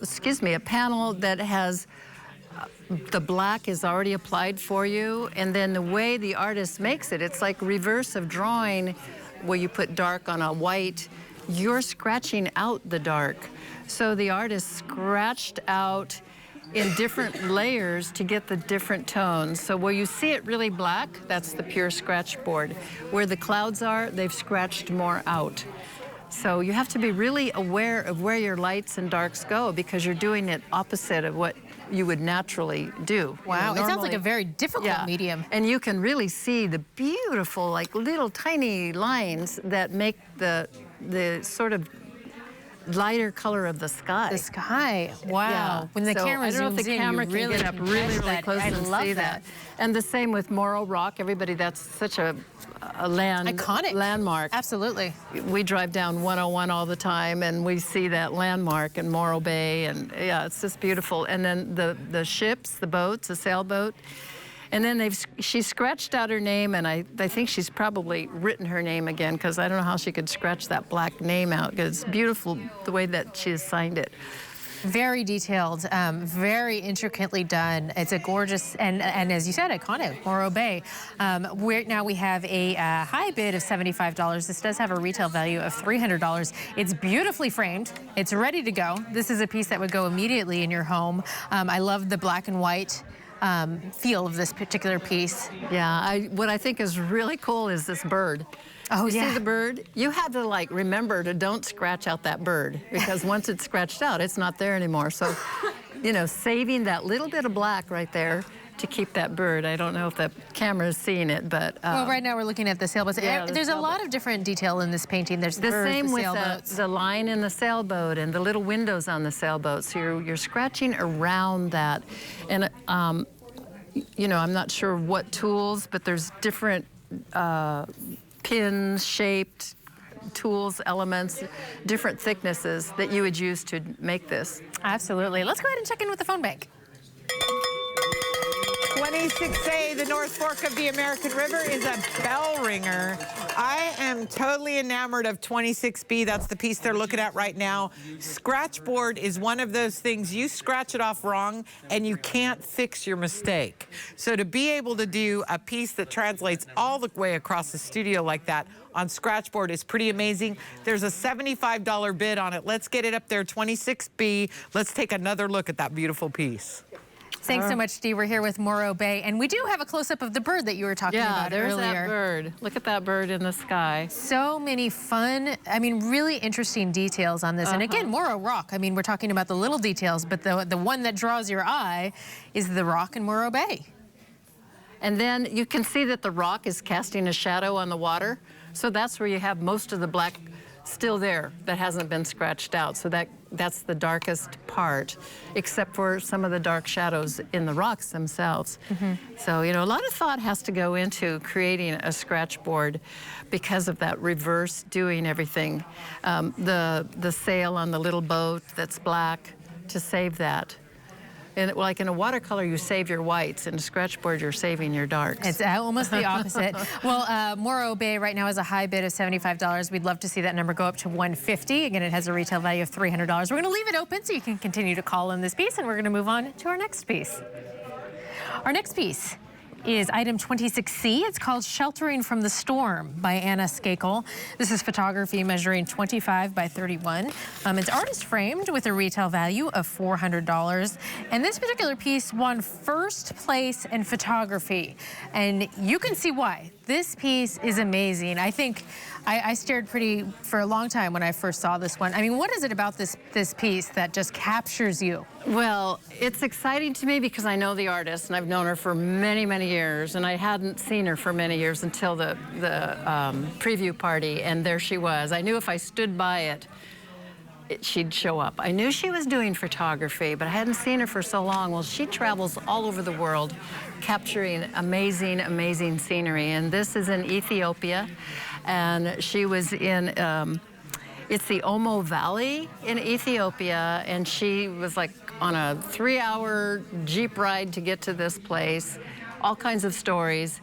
Speaker 2: a panel that has the black is already applied for you, and then the way the artist makes it, it's like reverse of drawing where you put dark on a white. You're scratching out the dark. So the artist scratched out in different layers to get the different tones. So where you see it really black, that's the pure scratch board. Where the clouds are, they've scratched more out. So you have to be really aware of where your lights and darks go, because you're doing it opposite of what you would naturally do.
Speaker 21: Wow, it sounds like a very difficult medium.
Speaker 2: And you can really see the beautiful, like little tiny lines that make the sort of lighter color of the sky.
Speaker 21: The sky, wow.
Speaker 2: Yeah.
Speaker 21: When the camera
Speaker 2: I don't know if the camera can
Speaker 21: really
Speaker 2: get up really close and see that. And the same with Morro Rock. Everybody, that's such a
Speaker 21: iconic
Speaker 2: landmark.
Speaker 21: Absolutely.
Speaker 2: We drive down 101 all the time, and we see that landmark in Morro Bay, and yeah, it's just beautiful. And then the ships, the boats, the sailboat. And then she scratched out her name, and I think she's probably written her name again, because I don't know how she could scratch that black name out, because it's beautiful the way that she has signed it.
Speaker 21: Very detailed, very intricately done. It's a gorgeous, and as you said, iconic, Morro Bay. Now we have a high bid of $75. This does have a retail value of $300. It's beautifully framed. It's ready to go. This is a piece that would go immediately in your home. I love the black and white feel of this particular piece.
Speaker 2: Yeah, what I think is really cool is this bird.
Speaker 21: Oh,
Speaker 2: you
Speaker 21: yeah.
Speaker 2: see the bird? You have to like remember to don't scratch out that bird, because once it's scratched out, it's not there anymore. So, you know, saving that little bit of black right there to keep that bird. I don't know if the camera is seeing it, but...
Speaker 21: well, right now we're looking at the sailboats.
Speaker 2: Yeah,
Speaker 21: there's a lot of different detail in this painting. There's the birds,
Speaker 2: same
Speaker 21: the
Speaker 2: with
Speaker 21: sailboats.
Speaker 2: the line in the sailboat and the little windows on the sailboat. So you're scratching around that. And, you know, I'm not sure what tools, but there's different pins, shaped tools, elements, different thicknesses that you would use to make this.
Speaker 21: Absolutely. Let's go ahead and check in with the phone bank.
Speaker 1: 26A, the North Fork of the American River, is a bell ringer. I am totally enamored of 26B. That's the piece they're looking at right now. Scratchboard is one of those things, you scratch it off wrong and you can't fix your mistake. So to be able to do a piece that translates all the way across the studio like that on scratchboard is pretty amazing. There's a $75 bid on it. Let's get it up there, 26B. Let's take another look at that beautiful piece.
Speaker 21: Thanks so much, Steve. We're here with Morro Bay, and we do have a close-up of the bird that you were talking about earlier.
Speaker 2: Yeah, there's that bird. Look at that bird in the sky.
Speaker 21: So many fun, I mean, really interesting details on this. And again, Morro Rock. I mean, we're talking about the little details, but the one that draws your eye is the rock in Morro Bay.
Speaker 2: And then you can see that the rock is casting a shadow on the water. So that's where you have most of the black still there that hasn't been scratched out. So that's the darkest part, except for some of the dark shadows in the rocks themselves. So, you know, a lot of thought has to go into creating a scratch board because of that reverse doing everything. The sail on the little boat that's black, to save that. And like in a watercolor, you save your whites. In a scratchboard, you're saving your darks.
Speaker 21: It's almost the opposite. Well, Morro Bay right now has a high bid of $75. We'd love to see that number go up to $150. Again, it has a retail value of $300. We're going to leave it open so you can continue to call in this piece, and we're going to move on to our next piece. Our next piece is item 26C. It's called Sheltering from the Storm by Anna Skakel. This is photography measuring 25 by 31. It's artist framed with a retail value of $400. And this particular piece won first place in photography. And you can see why. This piece is amazing. I think I stared for a long time when I first saw this one. I mean, what is it about this piece that just captures you?
Speaker 2: Well, it's exciting to me because I know the artist, and I've known her for many, many years, and I hadn't seen her for many years until the preview party, and there she was. I knew if I stood by it, she'd show up. I knew she was doing photography, but I hadn't seen her for so long. Well, she travels all over the world capturing amazing, amazing scenery, and this is in Ethiopia, and she was in it's the Omo Valley in Ethiopia, and she was like on a 3-hour Jeep ride to get to this place. All kinds of stories.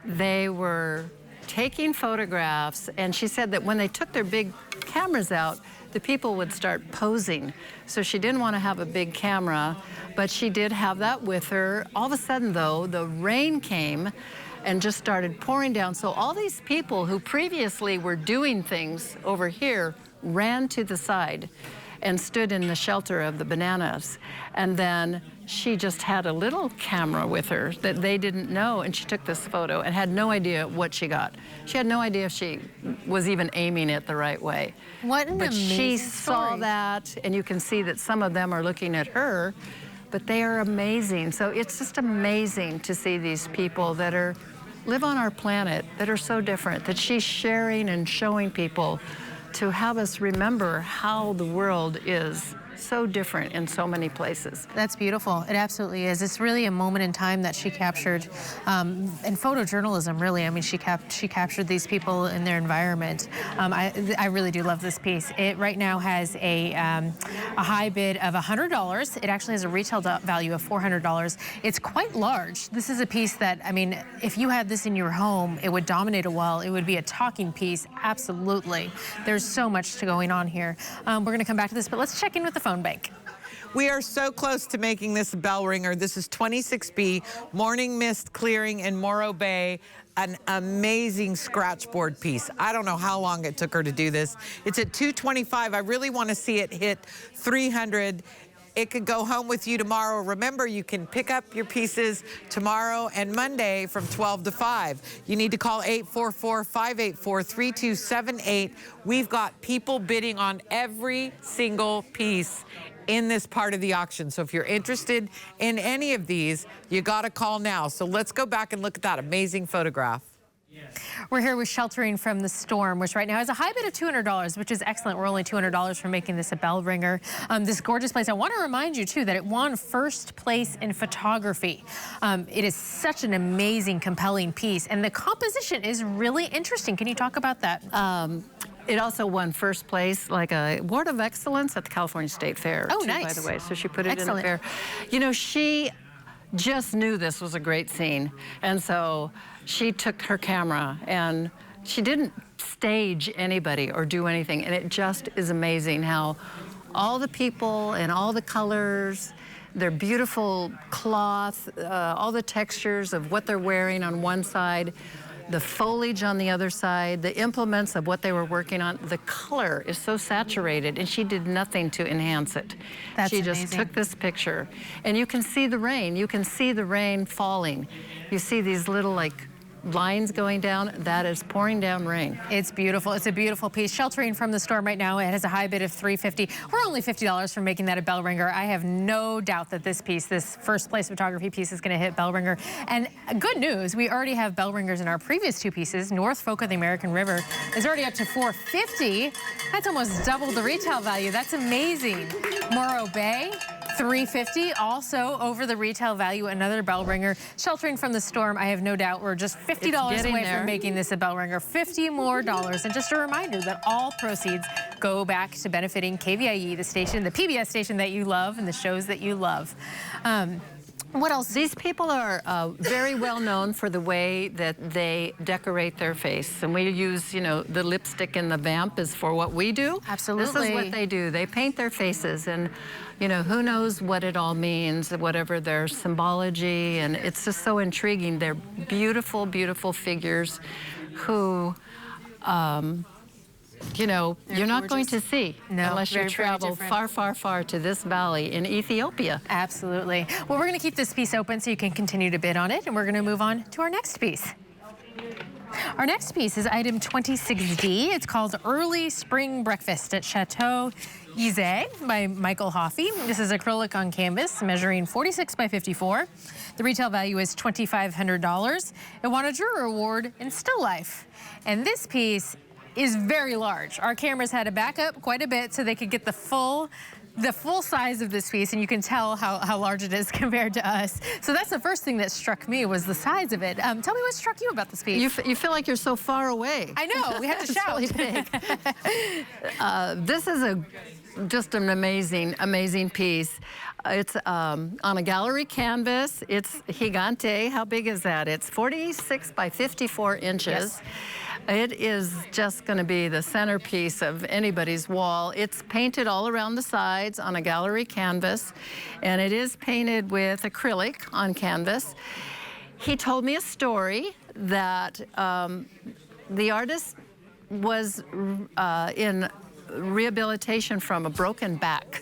Speaker 2: They were taking photographs, and she said that when they took their big cameras out, the people would start posing. So she didn't want to have a big camera, but she did have that with her. All of a sudden, though, the rain came and just started pouring down. So all these people who previously were doing things over here ran to the side and stood in the shelter of the bananas. And then she just had a little camera with her that they didn't know, and she took this photo and had no idea what she got. She had no idea if she was even aiming it the right way.
Speaker 21: What an amazing story.
Speaker 2: She saw that, and you can see that some of them are looking at her, but they are amazing. So it's just amazing to see these people that live on our planet that are so different, that she's sharing and showing people to have us remember how the world is so different in so many places.
Speaker 21: That's beautiful. It absolutely is. It's really a moment in time that she captured in photojournalism, really. I mean, she captured these people in their environment. I really do love this piece. It right now has a high bid of $100. It actually has a retail value of $400. It's quite large. This is a piece that, I mean, if you had this in your home, it would dominate a wall. It would be a talking piece, absolutely. There's so much going on here. We're going to come back to this, but let's check in with the phone bank.
Speaker 1: We are so close to making this a bell ringer. This is 26B, Morning Mist Clearing in Morro Bay. An amazing scratchboard piece. I don't know how long it took her to do this. It's at $225. I really want to see it hit $300. It could go home with you tomorrow. Remember, you can pick up your pieces tomorrow and Monday from 12 to 5. You need to call 844-584-3278. We've got people bidding on every single piece in this part of the auction. So if you're interested in any of these, you got to call now. So let's go back and look at that amazing photograph.
Speaker 21: We're here with Sheltering from the Storm, which right now has a high bid of $200, which is excellent. We're only $200 for making this a bell ringer. This gorgeous place. I want to remind you, too, that it won first place in photography. It is such an amazing, compelling piece, and the composition is really interesting. Can you talk about that?
Speaker 2: It also won first place, like a Award of Excellence at the California State Fair.
Speaker 21: Oh,
Speaker 2: too,
Speaker 21: nice.
Speaker 2: By the way, so she put it
Speaker 21: Excellent.
Speaker 2: in a fair. You know, she just knew this was a great scene, and so she took her camera and she didn't stage anybody or do anything, and it just is amazing how all the people and all the colors, their beautiful cloth, all the textures of what they're wearing on one side, the foliage on the other side, the implements of what they were working on, the color is so saturated, and she did nothing to enhance it.
Speaker 21: That's
Speaker 2: she just
Speaker 21: amazing.
Speaker 2: took this picture, and you can see the rain. You can see the rain falling. You see these little, like, lines going down. That is pouring down rain.
Speaker 21: It's beautiful. It's a beautiful piece. Sheltering from the Storm right now. It has a high bid of $350. We're only $50 for making that a bell ringer. I have no doubt that this piece, this first place photography piece, is going to hit bell ringer. And good news, we already have bell ringers in our previous two pieces. North Folk of the American River is already up to $450. That's almost double the retail value. That's amazing. Morro Bay, $350, also over the retail value, another bell ringer. Sheltering from the Storm, I have no doubt we're just $50 away from making this a bell ringer. $50 more. And just a reminder that all proceeds go back to benefiting KVIE, the station, the PBS station that you love and the shows that you love. What else?
Speaker 2: These people are very well known for the way that they decorate their face. And we use, you know, the lipstick and the vamp is for what we do.
Speaker 21: Absolutely.
Speaker 2: This is what they do. They paint their faces, and, you know, who knows what it all means, whatever their symbology, and it's just so intriguing. They're beautiful, beautiful figures who, you know, you're not going to see unless you travel far, far, far to this valley in Ethiopia.
Speaker 21: Absolutely. Well, we're going to keep this piece open so you can continue to bid on it, and we're going to move on to our next piece. Our next piece is item 26D. It's called Early Spring Breakfast at Chateau Yze by Michael Hoffey. This is acrylic on canvas, measuring 46 by 54. The retail value is $2,500. It won a juror award in still life. And this piece is very large. Our cameras had to back up quite a bit so they could get the full size of this piece, and you can tell how large it is compared to us. So that's the first thing that struck me, was the size of it. Tell me what struck you about this piece.
Speaker 2: You feel like you're so far away.
Speaker 21: I know, we have to shout.
Speaker 2: Really big. This is just an amazing, amazing piece. It's on a gallery canvas. It's gigante. How big is that? It's 46 by 54 inches. Yes. It is just going to be the centerpiece of anybody's wall. It's painted all around the sides on a gallery canvas, and it is painted with acrylic on canvas. He told me a story that the artist was in rehabilitation from a broken back.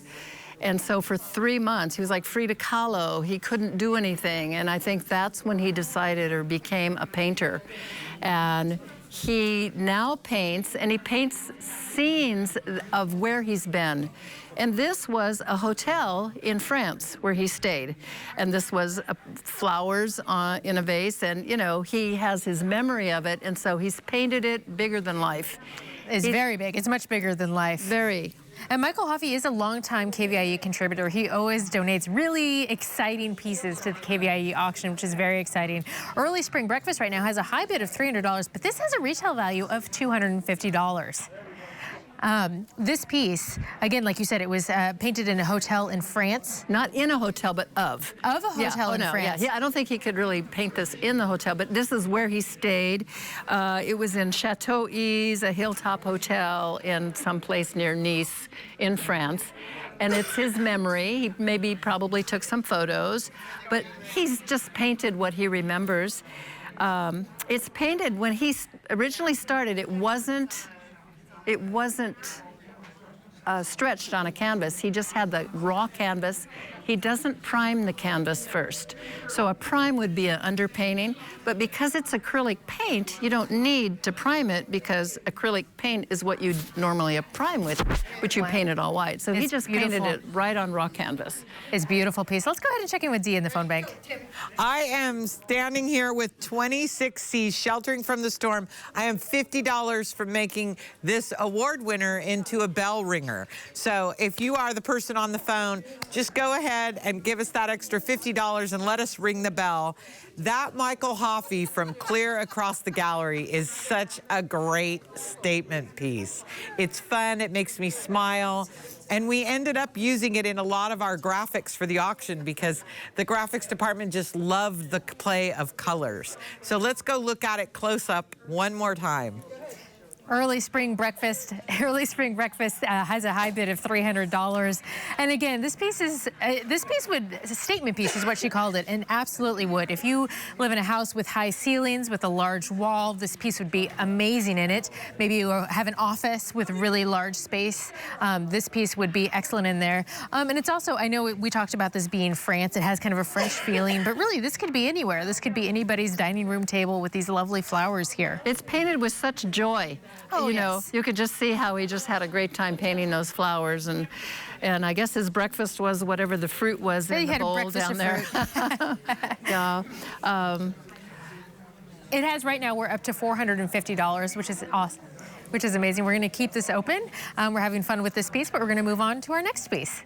Speaker 2: And so for 3 months, he was like Frida Kahlo. He couldn't do anything. And I think that's when he decided or became a painter. And he now paints, and he paints scenes of where he's been. And this was a hotel in France where he stayed. And this was flowers in a vase. And, you know, he has his memory of it. And so he's painted it bigger than life.
Speaker 21: It's very big. It's much bigger than life.
Speaker 2: Very.
Speaker 21: And Michael Hoffey is a longtime KVIE contributor. He always donates really exciting pieces to the KVIE auction, which is very exciting. Early Spring Breakfast right now has a high bid of $300, but this has a retail value of $250. This piece, again, like you said, it was painted in a hotel in France.
Speaker 2: Not in a hotel, but of.
Speaker 21: Of a hotel in France.
Speaker 2: Yeah, I don't think he could really paint this in the hotel, but this is where he stayed. It was in Chateau Yze, a hilltop hotel in some place near Nice in France. And it's his memory. He maybe probably took some photos, but he's just painted what he remembers. It's painted when he originally started, it wasn't stretched on a canvas. He just had the raw canvas. He doesn't prime the canvas first. So a prime would be an underpainting, but because it's acrylic paint, you don't need to prime it because acrylic paint is what you normally prime with, but you paint it all white. So he just painted it right on raw canvas.
Speaker 21: It's a beautiful piece. Let's go ahead and check in with Dee in the phone bank.
Speaker 1: I am standing here with 26C Sheltering from the Storm. I am $50 for making this award winner into a bell ringer. So if you are the person on the phone, just go ahead and give us that extra $50 and let us ring the bell. That Michael Hoffey from clear across the gallery is such a great statement piece. It's fun, it makes me smile, and we ended up using it in a lot of our graphics for the auction because the graphics department just loved the play of colors. So let's go look at it close up one more time.
Speaker 21: Early Spring Breakfast has a high bid of $300. And again, this piece would, a statement piece is what she called it, and absolutely would. If you live in a house with high ceilings, with a large wall, this piece would be amazing in it. Maybe you have an office with really large space. This piece would be excellent in there. And it's also, I know we talked about this being France. It has kind of a French feeling, but really this could be anywhere. This could be anybody's dining room table with these lovely flowers here.
Speaker 2: It's painted with such joy.
Speaker 21: Oh,
Speaker 2: you know, you could just see how he just had a great time painting those flowers, and I guess his breakfast was whatever the fruit was in the bowl down there. Yeah.
Speaker 21: It has right now, we're up to $450, which is awesome, which is amazing. We're going to keep this open. We're having fun with this piece, but we're going to move on to our next piece.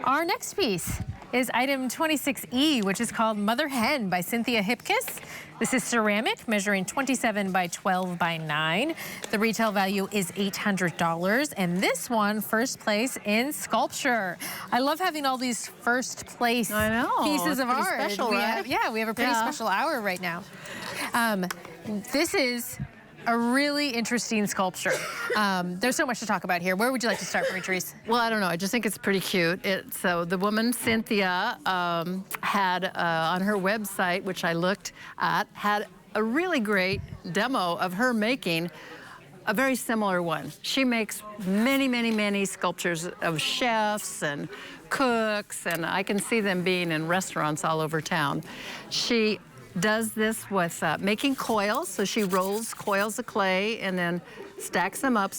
Speaker 21: Our next piece is item 26E, which is called Mother Hen by Cynthia Hipkiss. This is ceramic, measuring 27 by 12 by 9. The retail value is $800. And this one, first place in sculpture. I love having all these first place pieces of art.
Speaker 2: Special, right?
Speaker 21: We have a pretty special hour right now. This is a really interesting sculpture. There's so much to talk about here. Where would you like to start, Marie-Therese?
Speaker 2: Well, I don't know. I just think it's pretty cute. So the woman, Cynthia, had on her website, which I looked at, had a really great demo of her making a very similar one. She makes many, many, many sculptures of chefs and cooks, and I can see them being in restaurants all over town. She does this with making coils. So she rolls coils of clay and then stacks them up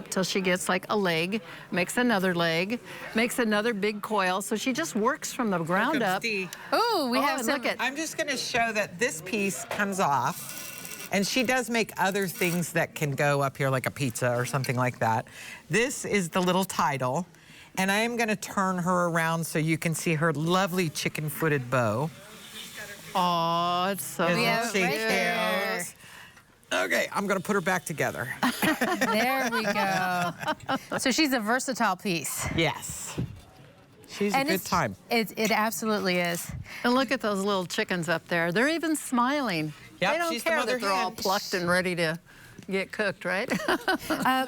Speaker 2: till she gets like a leg, makes another leg, makes another big coil. So she just works from the ground up.
Speaker 1: Oh,
Speaker 21: we have some.
Speaker 1: Look at. I'm just going to show that this piece comes off, and she does make other things that can go up here, like a pizza or something like that. This is the little title, and I am going to turn her around so you can see her lovely chicken-footed bow.
Speaker 2: Oh, it's so
Speaker 1: cute. Okay, I'm gonna put her back together.
Speaker 21: There we go. So she's a versatile piece.
Speaker 1: Yes. She's a good time.
Speaker 21: It absolutely is.
Speaker 2: And look at those little chickens up there. They're even smiling.
Speaker 1: Yep,
Speaker 2: they don't
Speaker 1: she's
Speaker 2: care
Speaker 1: the mother
Speaker 2: that they're all
Speaker 1: hen.
Speaker 2: plucked and ready to get cooked, right?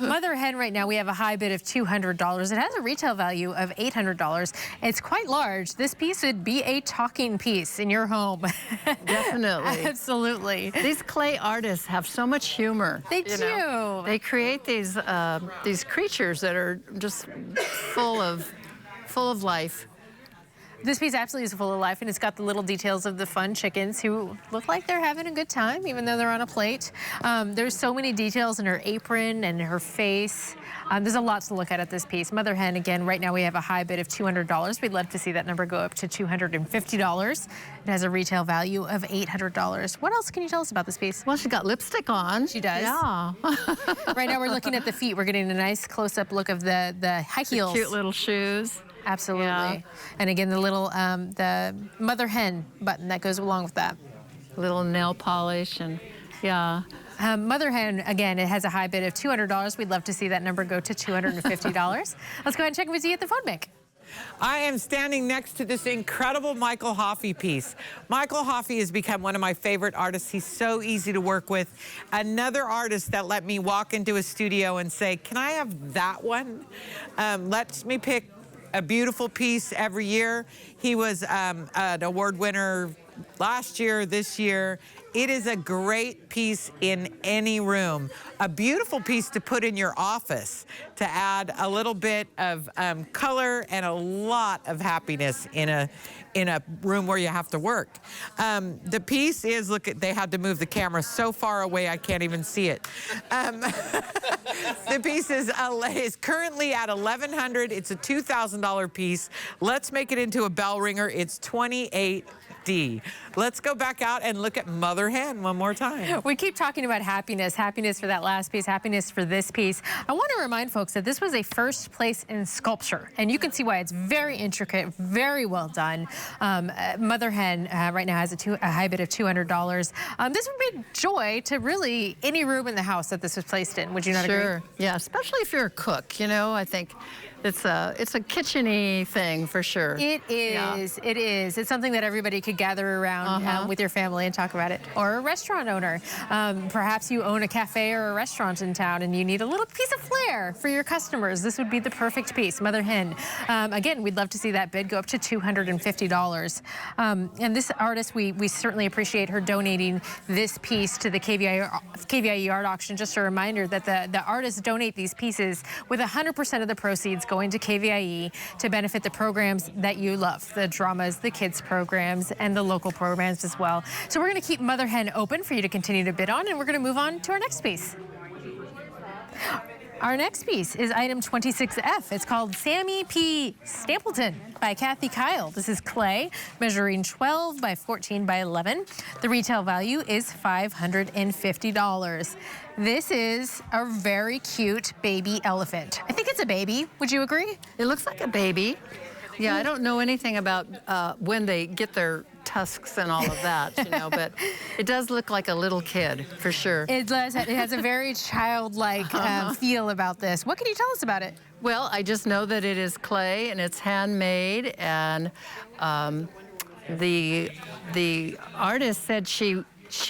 Speaker 21: Mother Hen right now, we have a high bid of $200. It has a retail value of $800. It's quite large. This piece would be a talking piece in your home.
Speaker 2: Definitely.
Speaker 21: Absolutely.
Speaker 2: These clay artists have so much humor.
Speaker 21: They do.
Speaker 2: They create these creatures that are just full of life.
Speaker 21: This piece absolutely is full of life, and it's got the little details of the fun chickens who look like they're having a good time, even though they're on a plate. There's so many details in her apron and her face. There's a lot to look at this piece. Mother Hen, again, right now we have a high bid of $200. We'd love to see that number go up to $250. It has a retail value of $800. What else can you tell us about this piece?
Speaker 2: Well, she's got lipstick on.
Speaker 21: She does.
Speaker 2: Yeah.
Speaker 21: Right now we're looking at the feet. We're getting a nice close-up look of the high heels.
Speaker 2: The cute little shoes.
Speaker 21: Absolutely.
Speaker 2: Yeah.
Speaker 21: And again, the little, the Mother Hen button that goes along with that.
Speaker 2: Little nail polish and, yeah.
Speaker 21: Mother Hen, again, it has a high bid of $200. We'd love to see that number go to $250. Let's go ahead and check with you at the phone bank.
Speaker 1: I am standing next to this incredible Michael Hoffey piece. Michael Hoffey has become one of my favorite artists. He's so easy to work with. Another artist that let me walk into a studio and say, can I have that one? Lets me pick a beautiful piece every year. He was an award winner last year, this year. It is a great piece in any room. A beautiful piece to put in your office to add a little bit of color and a lot of happiness in a room where you have to work. The piece is, look at, they had to move the camera so far away I can't even see it. The piece is currently at $1,100. It's a $2,000 piece. Let's make it into a bell ringer. It's $2,800. Let's go back out and look at Mother Hen one more time.
Speaker 21: We keep talking about happiness for that last piece, happiness for this piece. I want to remind folks that this was a first place in sculpture, and you can see why it's very intricate, very well done. Mother Hen right now has a high bid of $200. This would bring joy to really any room in the house that this was placed in. Would you not agree?
Speaker 2: Sure. Yeah, especially if you're a cook, you know, I think it's a kitchen-y thing for sure.
Speaker 21: It is. Yeah. It is. It's something that everybody could gather around with your family and talk about it. Or a restaurant owner. Perhaps you own a cafe or a restaurant in town and you need a little piece of flair for your customers. This would be the perfect piece. Mother Hen. Again, we'd love to see that bid go up to $250. And this artist, we certainly appreciate her donating this piece to the KVIE Art Auction. Just a reminder that the artists donate these pieces with 100% of the proceeds going to KVIE to benefit the programs that you love, the dramas, the kids programs, and the local programs as well. So we're going to keep Mother Hen open for you to continue to bid on, and we're going to move on to our next piece. Our next piece is item 26F. It's called Sammy P. Stapleton by Kathy Kyle. This is clay, measuring 12 by 14 by 11. The retail value is $550. This is a very cute baby elephant. I think it's a baby. Would you agree?
Speaker 2: It looks like a baby. Yeah, I don't know anything about when they get their tusks and all of that, you know, but it does look like a little kid, for sure.
Speaker 21: It does. It has a very childlike feel about this. What can you tell us about it?
Speaker 2: Well, I just know that it is clay and it's handmade, and the artist said she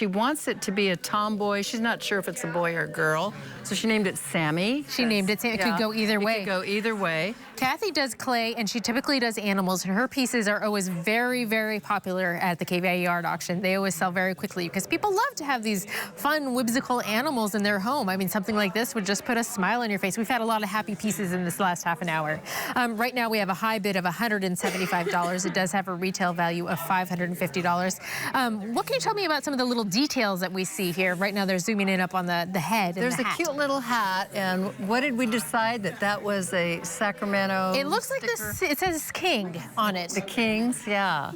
Speaker 2: wants it to be a tomboy. She's not sure if it's a boy or a girl, so she named it Sammy.
Speaker 21: She named it Sammy. It could go either way.
Speaker 2: It could go either way.
Speaker 21: Kathy does clay, and she typically does animals, and her pieces are always very, very popular at the KVIE Art Auction. They always sell very quickly because people love to have these fun, whimsical animals in their home. I mean, something like this would just put a smile on your face. We've had a lot of happy pieces in this last half an hour. Right now, we have a high bid of $175. It does have a retail value of $550. What can you tell me about some of the little details that we see here? Right now, they're zooming in up on the head.
Speaker 2: There's
Speaker 21: and the
Speaker 2: a cute little hat, and what did we decide that was a Sacramento
Speaker 21: It looks
Speaker 2: sticker?
Speaker 21: like this, it says King on it.
Speaker 2: The Kings, yeah.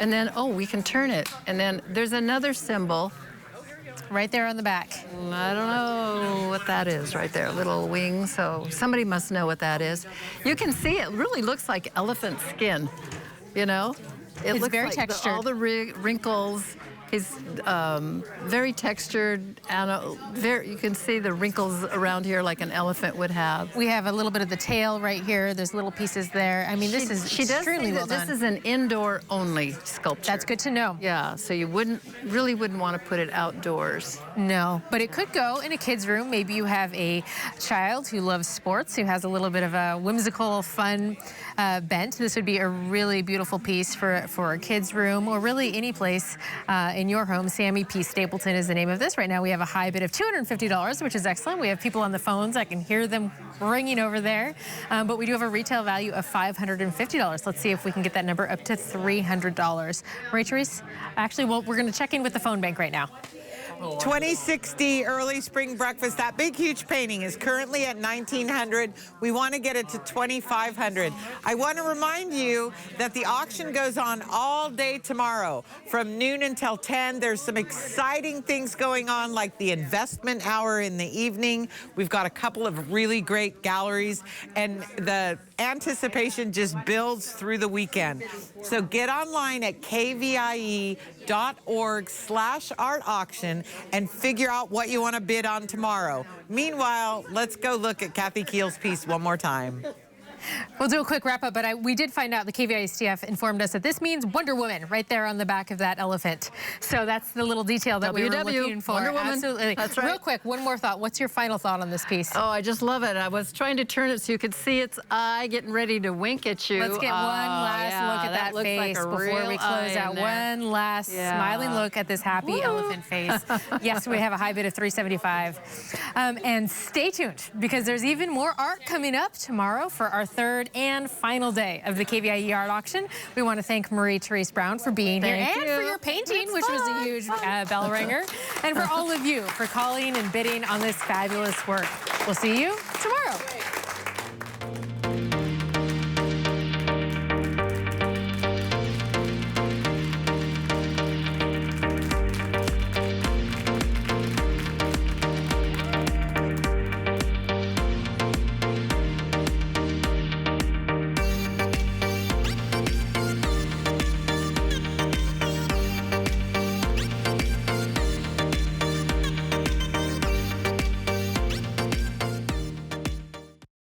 Speaker 2: And then, oh, we can turn it. And then there's another symbol.
Speaker 21: Right there on the back.
Speaker 2: I don't know what that is right there, little wing, so somebody must know what that is. You can see it really looks like elephant skin, you know? It
Speaker 21: It's
Speaker 2: looks
Speaker 21: very
Speaker 2: like
Speaker 21: textured.
Speaker 2: all the wrinkles. He's very textured, and you can see the wrinkles around here like an elephant would have.
Speaker 21: We have a little bit of the tail right here. There's little pieces there. I mean, this is extremely well done.
Speaker 2: This is an indoor-only sculpture.
Speaker 21: That's good to know.
Speaker 2: Yeah, so you really wouldn't want to put it outdoors.
Speaker 21: No, but it could go in a kid's room. Maybe you have a child who loves sports, who has a little bit of a whimsical, fun bent. This would be a really beautiful piece for a kid's room, or really any place in your home. Sammy P. Stapleton is the name of this. Right now we have a high bid of $250, which is excellent. We have people on the phones. I can hear them ringing over there. But we do have a retail value of $550. Let's see if we can get that number up to $300. Marie-Therese, actually, well, we're going to check in with the phone bank right now.
Speaker 1: 2060 early spring breakfast. That big, huge painting is currently at $1,900. We want to get it to $2,500. I want to remind you that the auction goes on all day tomorrow from noon until 10. There's some exciting things going on, like the investment hour in the evening. We've got a couple of really great galleries, and the anticipation just builds through the weekend. So get online at kvie.org/art auction and figure out what you want to bid on tomorrow. Meanwhile, let's go look at Kathy Keel's piece one more time.
Speaker 21: We'll do a quick wrap up, but we did find out, the KVIE staff informed us that this means Wonder Woman right there on the back of that elephant. So that's the little detail that we were looking for.
Speaker 2: Wonder Woman.
Speaker 21: Absolutely.
Speaker 2: That's right.
Speaker 21: Real quick, one more thought. What's your final thought on this piece?
Speaker 2: Oh, I just love it. I was trying to turn it so you could see its eye getting ready to wink at you.
Speaker 21: Let's get one last look at that
Speaker 2: looks
Speaker 21: face
Speaker 2: like a
Speaker 21: before we
Speaker 2: real
Speaker 21: close
Speaker 2: eye
Speaker 21: out.
Speaker 2: in there.
Speaker 21: One last smiling look at this happy elephant face. Yes, we have a high bid of $375. And stay tuned, because there's even more art coming up tomorrow for our third and final day of the KVIE Art Auction. We want to thank Marie-Therese Brown for being here and for your painting, which was a huge bell ringer, and for all of you for calling and bidding on this fabulous work. We'll see you tomorrow.